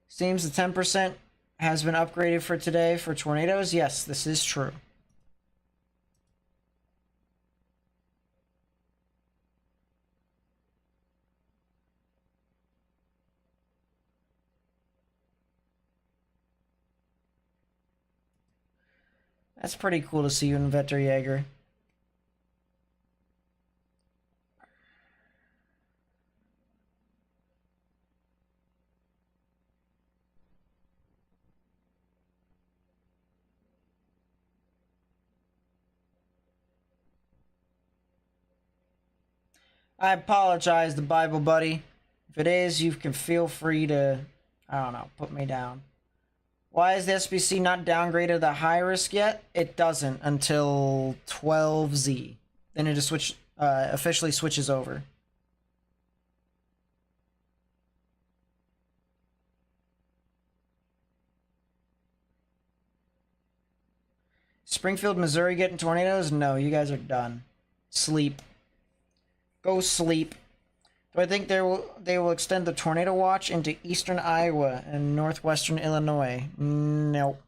Seems the 10% has been upgraded for today for tornadoes. Yes, this is true. That's pretty cool to see you in Vetter Jaeger. I apologize, the Bible buddy. If it is, you can feel free to, I don't know, put me down. Why is the SBC not downgraded to high risk yet? It doesn't until 12Z. Then it just officially switches over. Springfield, Missouri getting tornadoes? No, you guys are done. Sleep. Go sleep. Do I think they will extend the tornado watch into eastern Iowa and northwestern Illinois? Nope.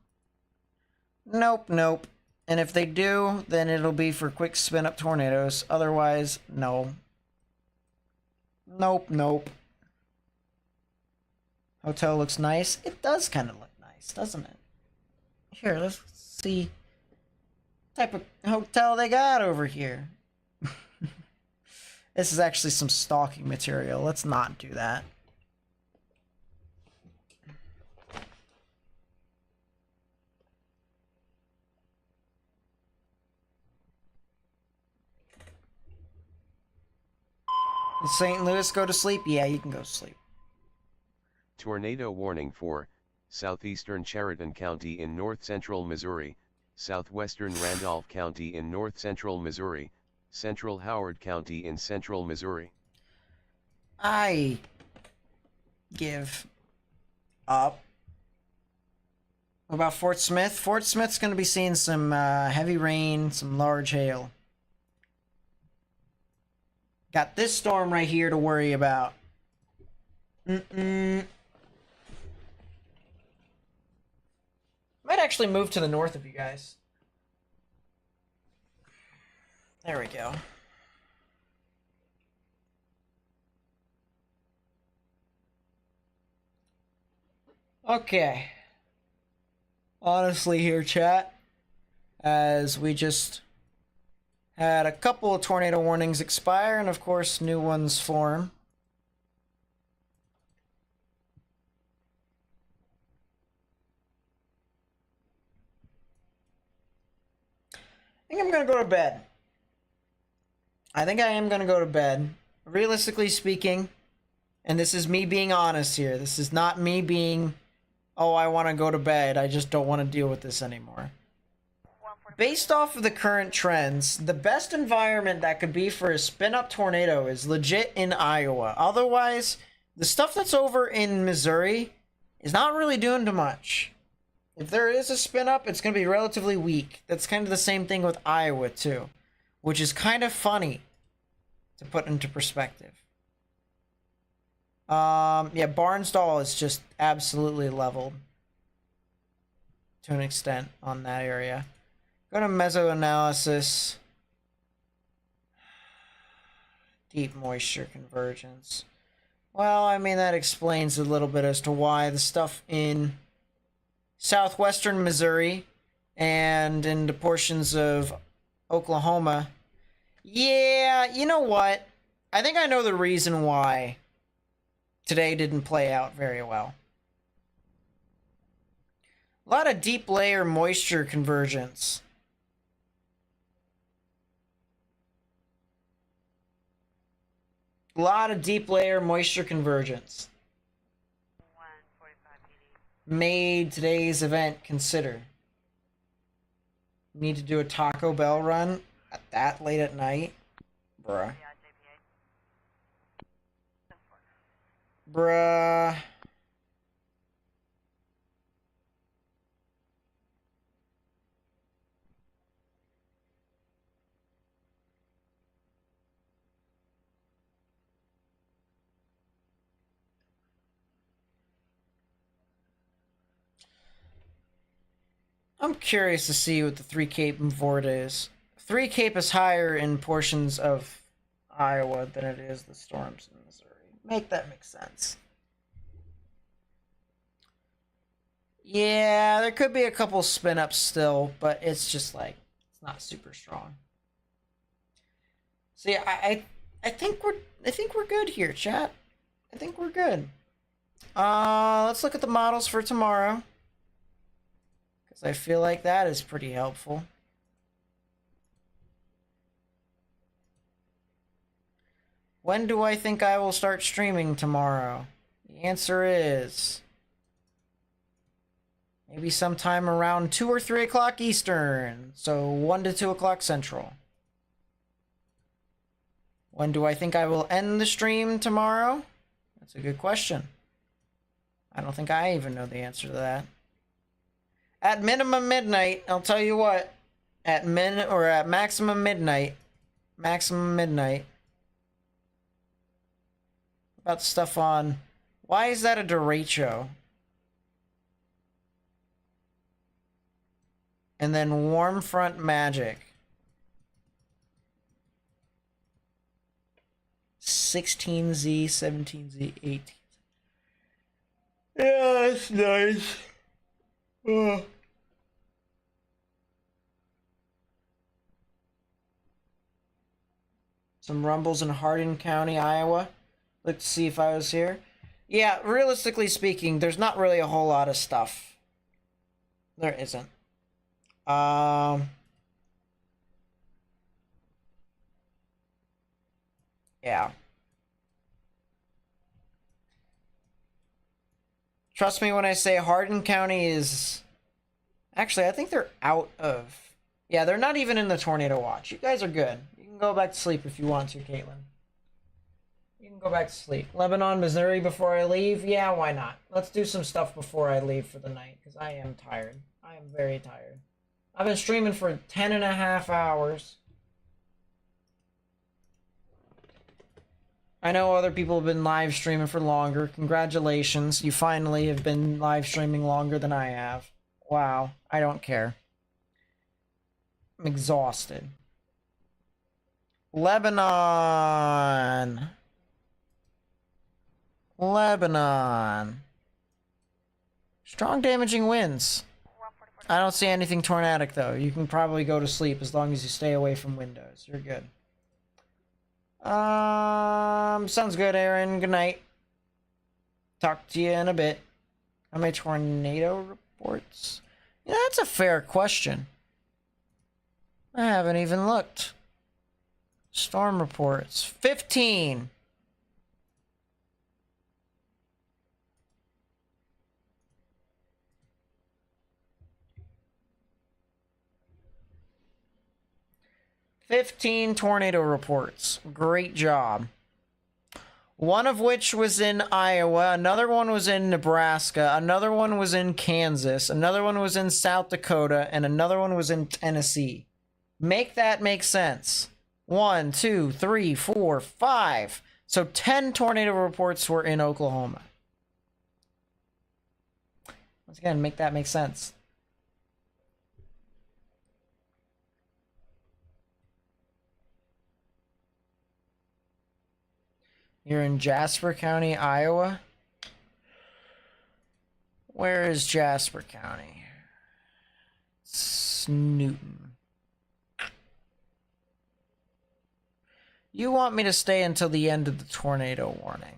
Nope. And if they do, then it'll be for quick spin-up tornadoes. Otherwise, no. Nope. Hotel looks nice. It does kind of look nice, doesn't it? Here, let's see what type of hotel they got over here. This is actually some stalking material. Let's not do that. Did St. Louis go to sleep? Yeah, you can go to sleep. Tornado warning for southeastern Chariton County in north-central Missouri, southwestern Randolph County in north-central Missouri, central Howard County in central Missouri. I give up. What about Fort Smith? Fort Smith's going to be seeing some heavy rain, some large hail. Got this storm right here to worry about. Might actually move to the north of you guys. There we go. Okay. Honestly here, chat, as we just had a couple of tornado warnings expire and of course new ones form. I think I'm gonna go to bed. I think I am gonna go to bed. Realistically speaking, and this is me being honest here, this is not me being, oh, I want to go to bed, I just don't want to deal with this anymore. Based off of the current trends, the best environment that could be for a spin-up tornado is legit in Iowa. Otherwise, the stuff that's over in Missouri is not really doing too much. If there is a spin-up, it's going to be relatively weak. That's kind of the same thing with Iowa, too. which is kind of funny to put into perspective. Yeah, Barnsdall is just absolutely leveled to an extent on that area. Go to mesoanalysis. Deep moisture convergence. Well, I mean, that explains a little bit as to why the stuff in southwestern Missouri and in the portions of Oklahoma. Yeah, you know what? I think I know the reason why today didn't play out very well. A lot of deep layer moisture convergence. A lot of deep layer moisture convergence made today's event consider. Need to do a Taco Bell run at that late at night? Bruh. Bruh. I'm curious to see what the 3 Cape Mvort is. 3 Cape is higher in portions of Iowa than it is the storms in Missouri. Make that make sense. Yeah, there could be a couple spin ups still, but it's just like it's not super strong. So yeah, I think we're good here, chat. I think we're good. Let's look at the models for tomorrow. I feel like that is pretty helpful. When do I think I will start streaming tomorrow? The answer is maybe sometime around 2 or 3 o'clock Eastern, so 1 to 2 o'clock Central. When do I think I will end the stream tomorrow? That's a good question. I don't think I even know the answer to that. At minimum midnight, I'll tell you what. At maximum midnight. Maximum midnight. About stuff on. Why is that a derecho? And then warm front magic. 16Z, 17Z, 18. Yeah, that's nice. Oh. Some rumbles in Hardin County, Iowa. Look to see if I was here. Yeah, realistically speaking, there's not really a whole lot of stuff. There isn't. Yeah. Trust me when I say Hardin County is... Actually, I think they're out of... Yeah, they're not even in the tornado watch. You guys are good. You can go back to sleep if you want to, Caitlin. You can go back to sleep. Lebanon, Missouri before I leave? Yeah, why not? Let's do some stuff before I leave for the night, because I am tired. I am very tired. I've been streaming for 10.5 hours. I know other people have been live streaming for longer. Congratulations. You finally have been live streaming longer than I have. Wow. I don't care. I'm exhausted. Lebanon. Lebanon. Strong damaging winds. I don't see anything tornadic though. You can probably go to sleep as long as you stay away from windows. You're good. Sounds good, Aaron. Good night. Talk to you in a bit. How many tornado reports? Yeah, that's a fair question. I haven't even looked. Storm reports. 15. Tornado reports. Great job. One of which was in Iowa, another one was in Nebraska, another one was in Kansas, another one was in South Dakota, and another one was in Tennessee. Make that make sense. 1, 2, 3, 4, 5. So 10 tornado reports were in Oklahoma. Once again, make that make sense. You're in Jasper County, Iowa. Where is Jasper County? It's Newton. You want me to stay until the end of the tornado warning.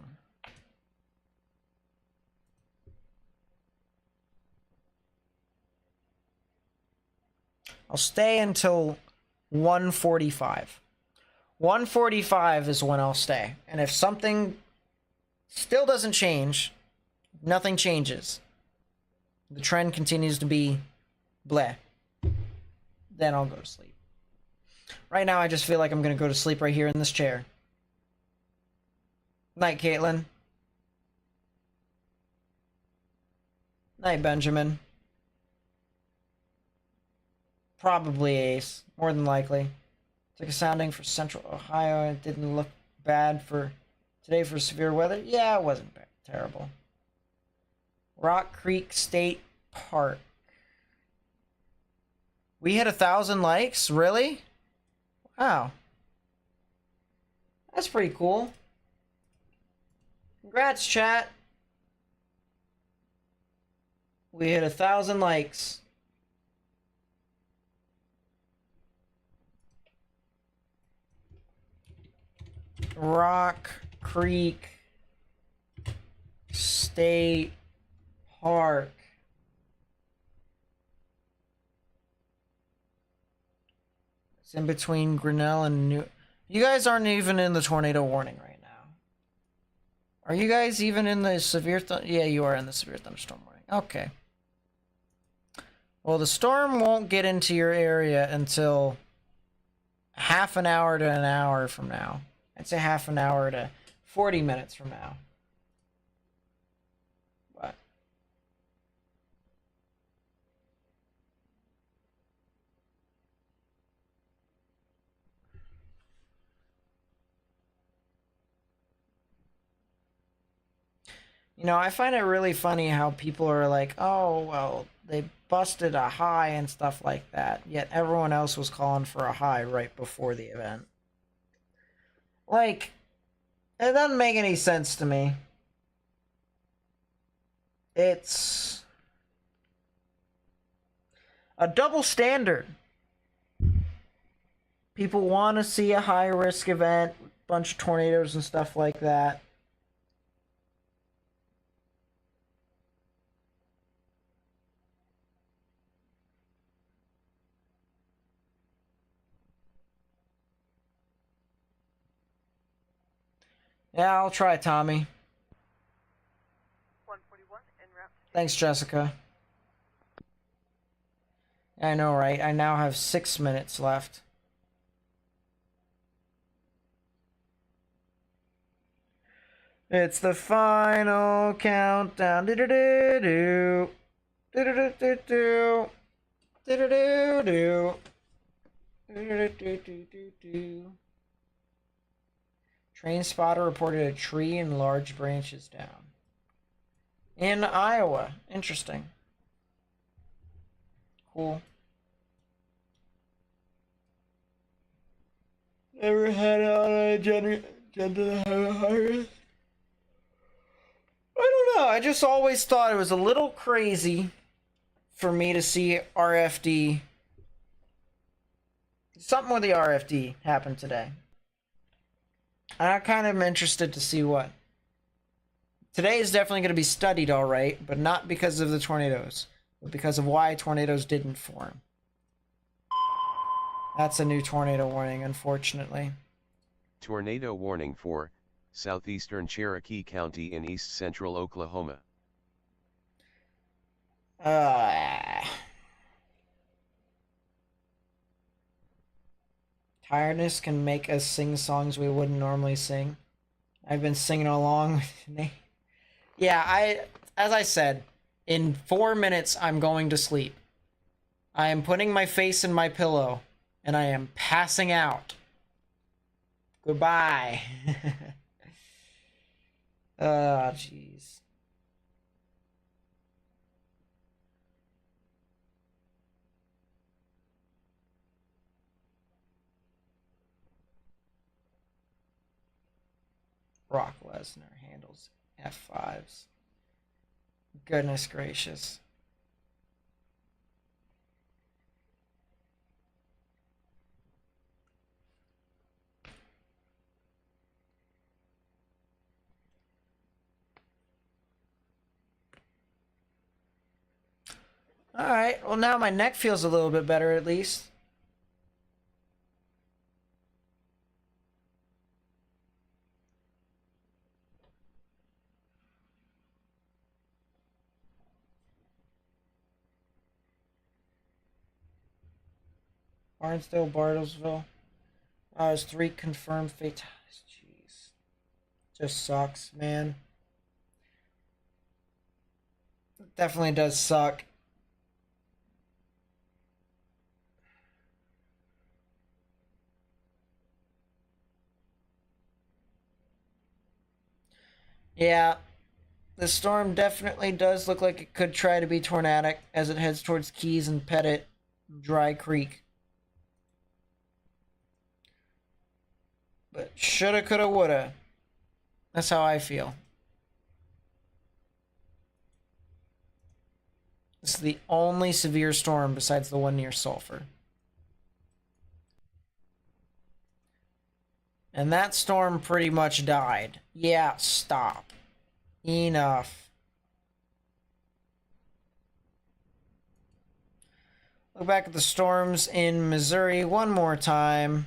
I'll stay until 1:45. 1:45 is when I'll stay. And if something still doesn't change, nothing changes, the trend continues to be bleh, then I'll go to sleep. Right now, I just feel like I'm going to go to sleep right here in this chair. Night, Caitlin. Night, Benjamin. Probably Ace, more than likely. Took a sounding for Central Ohio. It didn't look bad for today for severe weather. Yeah, it wasn't bad. Terrible. Rock Creek State Park. We hit 1,000 likes? Really? Wow. That's pretty cool. Congrats, chat. We hit 1,000 likes. Rock Creek State Park. It's in between Grinnell and New. You guys aren't even in the tornado warning right now. Are you guys even in the severe yeah, you are in the severe thunderstorm warning. Okay. Well, the storm won't get into your area until half an hour to an hour from now. I'd say half an hour to 40 minutes from now. But you know, I find it really funny how people are like, oh, well, they busted a high and stuff like that, yet everyone else was calling for a high right before the event. Like, it doesn't make any sense to me. It's a double standard. People want to see a high-risk event, bunch of tornadoes and stuff like that. Yeah, I'll try, Tommy. 141 en route. Thanks, Jessica. I know, right? I now have 6 minutes left. It's the final countdown. Do-do-do-do. Do-do-do-do-do. Do-do-do-do. Do-do-do-do-do-do. Train spotter reported a tree and large branches down. In Iowa. Interesting. Cool. Never had it on an agenda to have a high risk. I don't know. I just always thought it was a little crazy for me to see RFD. Something with the RFD happened today. I'm kind of interested to see what. Today is definitely going to be studied, all right, but not because of the tornadoes, but because of why tornadoes didn't form. That's a new tornado warning, unfortunately. Tornado warning for southeastern Cherokee County in east central Oklahoma. Tiredness can make us sing songs we wouldn't normally sing. I've been singing along with Nate. Yeah, as I said, in 4 minutes I'm going to sleep. I am putting my face in my pillow and I am passing out. Goodbye. Oh, jeez. Brock Lesnar handles F5s. Goodness gracious. Alright, well now my neck feels a little bit better at least. Barnesdale, Bartlesville. There's 3 confirmed fatalities. Jeez. Just sucks, man. It definitely does suck. Yeah. The storm definitely does look like it could try to be tornadic as it heads towards Keys and Pettit, Dry Creek. But shoulda, coulda, woulda. That's how I feel. This is the only severe storm besides the one near Sulphur. And that storm pretty much died. Yeah, stop. Enough. Look back at the storms in Missouri one more time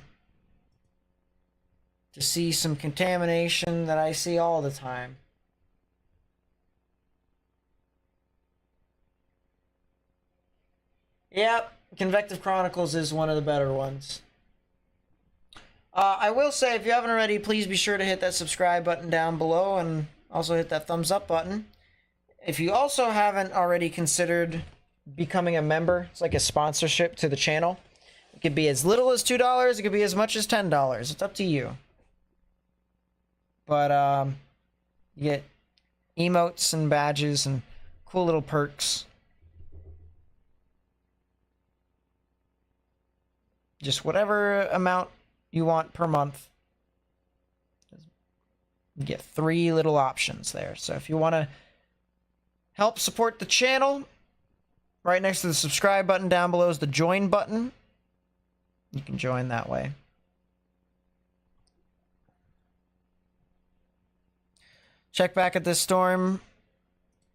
to see some contamination that I see all the time. Yep, Convective Chronicles is one of the better ones. I will say, if you haven't already, please be sure to hit that subscribe button down below and also hit that thumbs up button. If you also haven't already considered becoming a member, it's like a sponsorship to the channel. It could be as little as $2, it could be as much as $10. It's up to you. But you get emotes and badges and cool little perks. Just whatever amount you want per month. You get 3 little options there. So if you want to help support the channel, right next to the subscribe button down below is the join button. You can join that way. Check back at this storm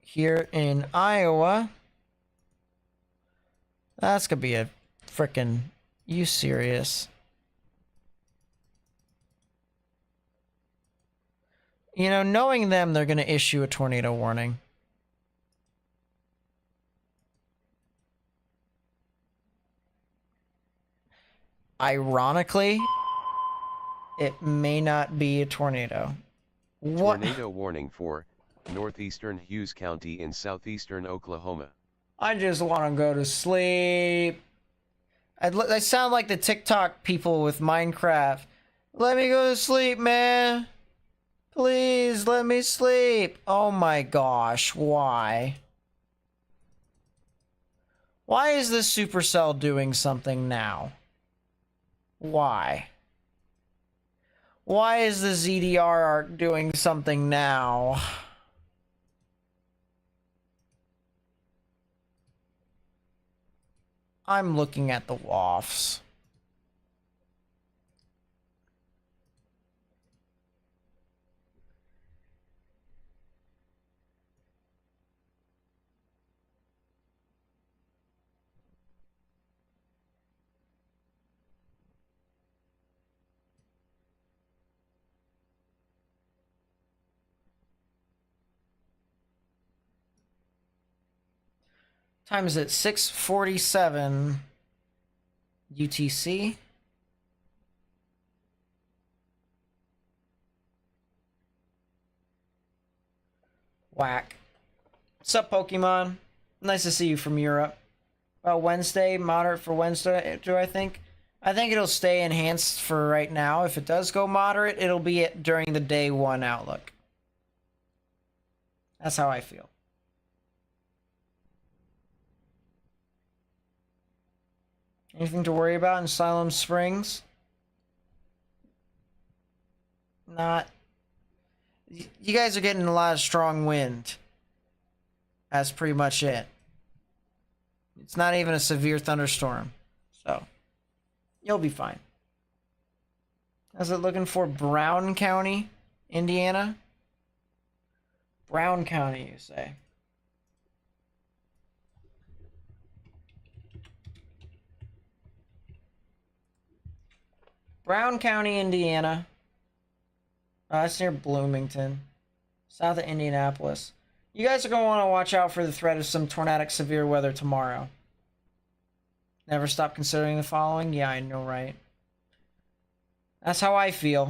here in Iowa. That's gonna be a frickin'... You serious? You know, knowing them, they're gonna issue a tornado warning. Ironically, it may not be a tornado. What? Tornado warning for northeastern Hughes County in southeastern Oklahoma. I just want to go to sleep. I sound like the TikTok people with Minecraft. Let me go to sleep, man. Please, let me sleep. Oh my gosh, why? Why is this Supercell doing something now? Why? Why is the ZDR art doing something now? I'm looking at the WAFs. Time is it? 6:47 UTC. Whack. What's up, Pokemon? Nice to see you from Europe. Wednesday, moderate for Wednesday, do I think? I think it'll stay enhanced for right now. If it does go moderate, it'll be during the day 1 outlook. That's how I feel. Anything to worry about in Siloam Springs? Not. You guys are getting a lot of strong wind. That's pretty much it. It's not even a severe thunderstorm. So, you'll be fine. How's it looking for Brown County, Indiana? Brown County, you say? Brown County, Indiana. Oh, that's near Bloomington. South of Indianapolis. You guys are going to want to watch out for the threat of some tornadic severe weather tomorrow. Never stop considering the following? Yeah, I know, right? That's how I feel.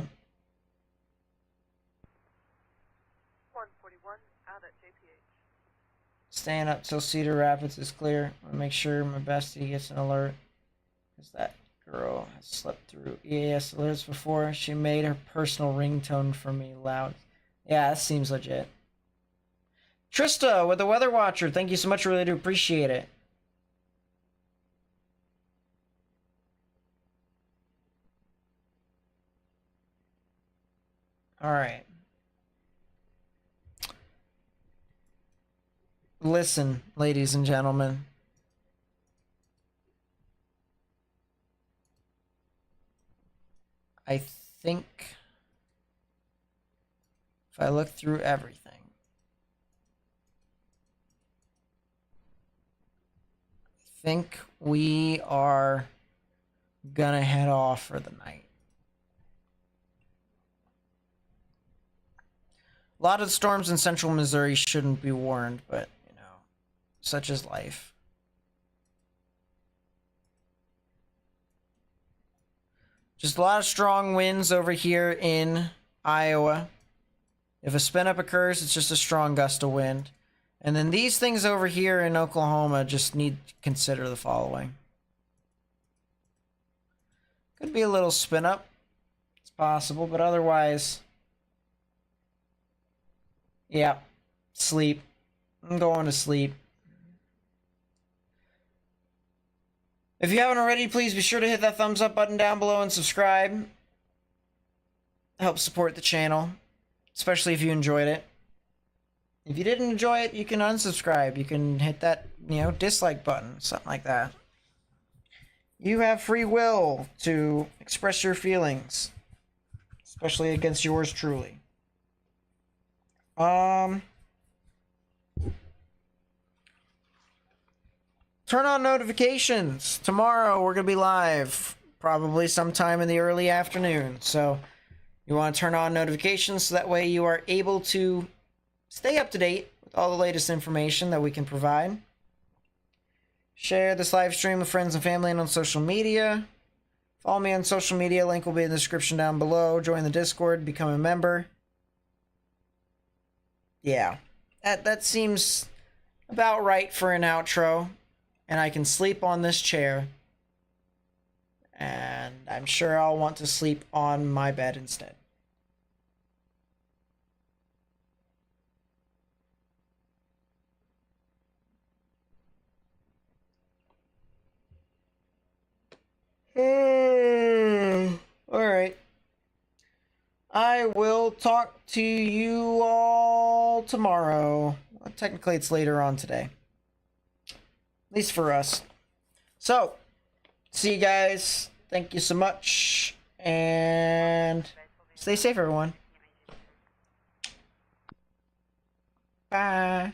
141 out at JPH. Staying up till Cedar Rapids is clear. I'll make sure my bestie gets an alert. Because that girl has slept through EAS alerts before. She made her personal ringtone for me loud. Yeah, that seems legit. Trista with the Weather Watcher. Thank you so much. Really do appreciate it. All right. Listen, ladies and gentlemen. I think if I look through everything, I think we are gonna head off for the night. A lot of storms in central Missouri shouldn't be warned, but, you know, such is life. Just a lot of strong winds over here in Iowa. If a spin up occurs, it's just a strong gust of wind. And then these things over here in Oklahoma just need to consider the following. Could be a little spin up. It's possible, but otherwise, yeah, sleep. I'm going to sleep. If you haven't already, please be sure to hit that thumbs up button down below and subscribe. Help support the channel, especially if you enjoyed it. If you didn't enjoy it, you can unsubscribe. You can hit that, dislike button, something like that. You have free will to express your feelings, especially against yours truly. Turn on notifications. Tomorrow we're going to be live, probably sometime in the early afternoon. So you want to turn on notifications so that way you are able to stay up to date with all the latest information that we can provide. Share this live stream with friends and family and on social media. Follow me on social media. Link will be in the description down below. Join the Discord. Become a member. Yeah, that seems about right for an outro. And I can sleep on this chair. And I'm sure I'll want to sleep on my bed instead. Alright. I will talk to you all tomorrow. Well, technically, it's later on today. At least for us. So, see you guys. Thank you so much. And stay safe, everyone. Bye.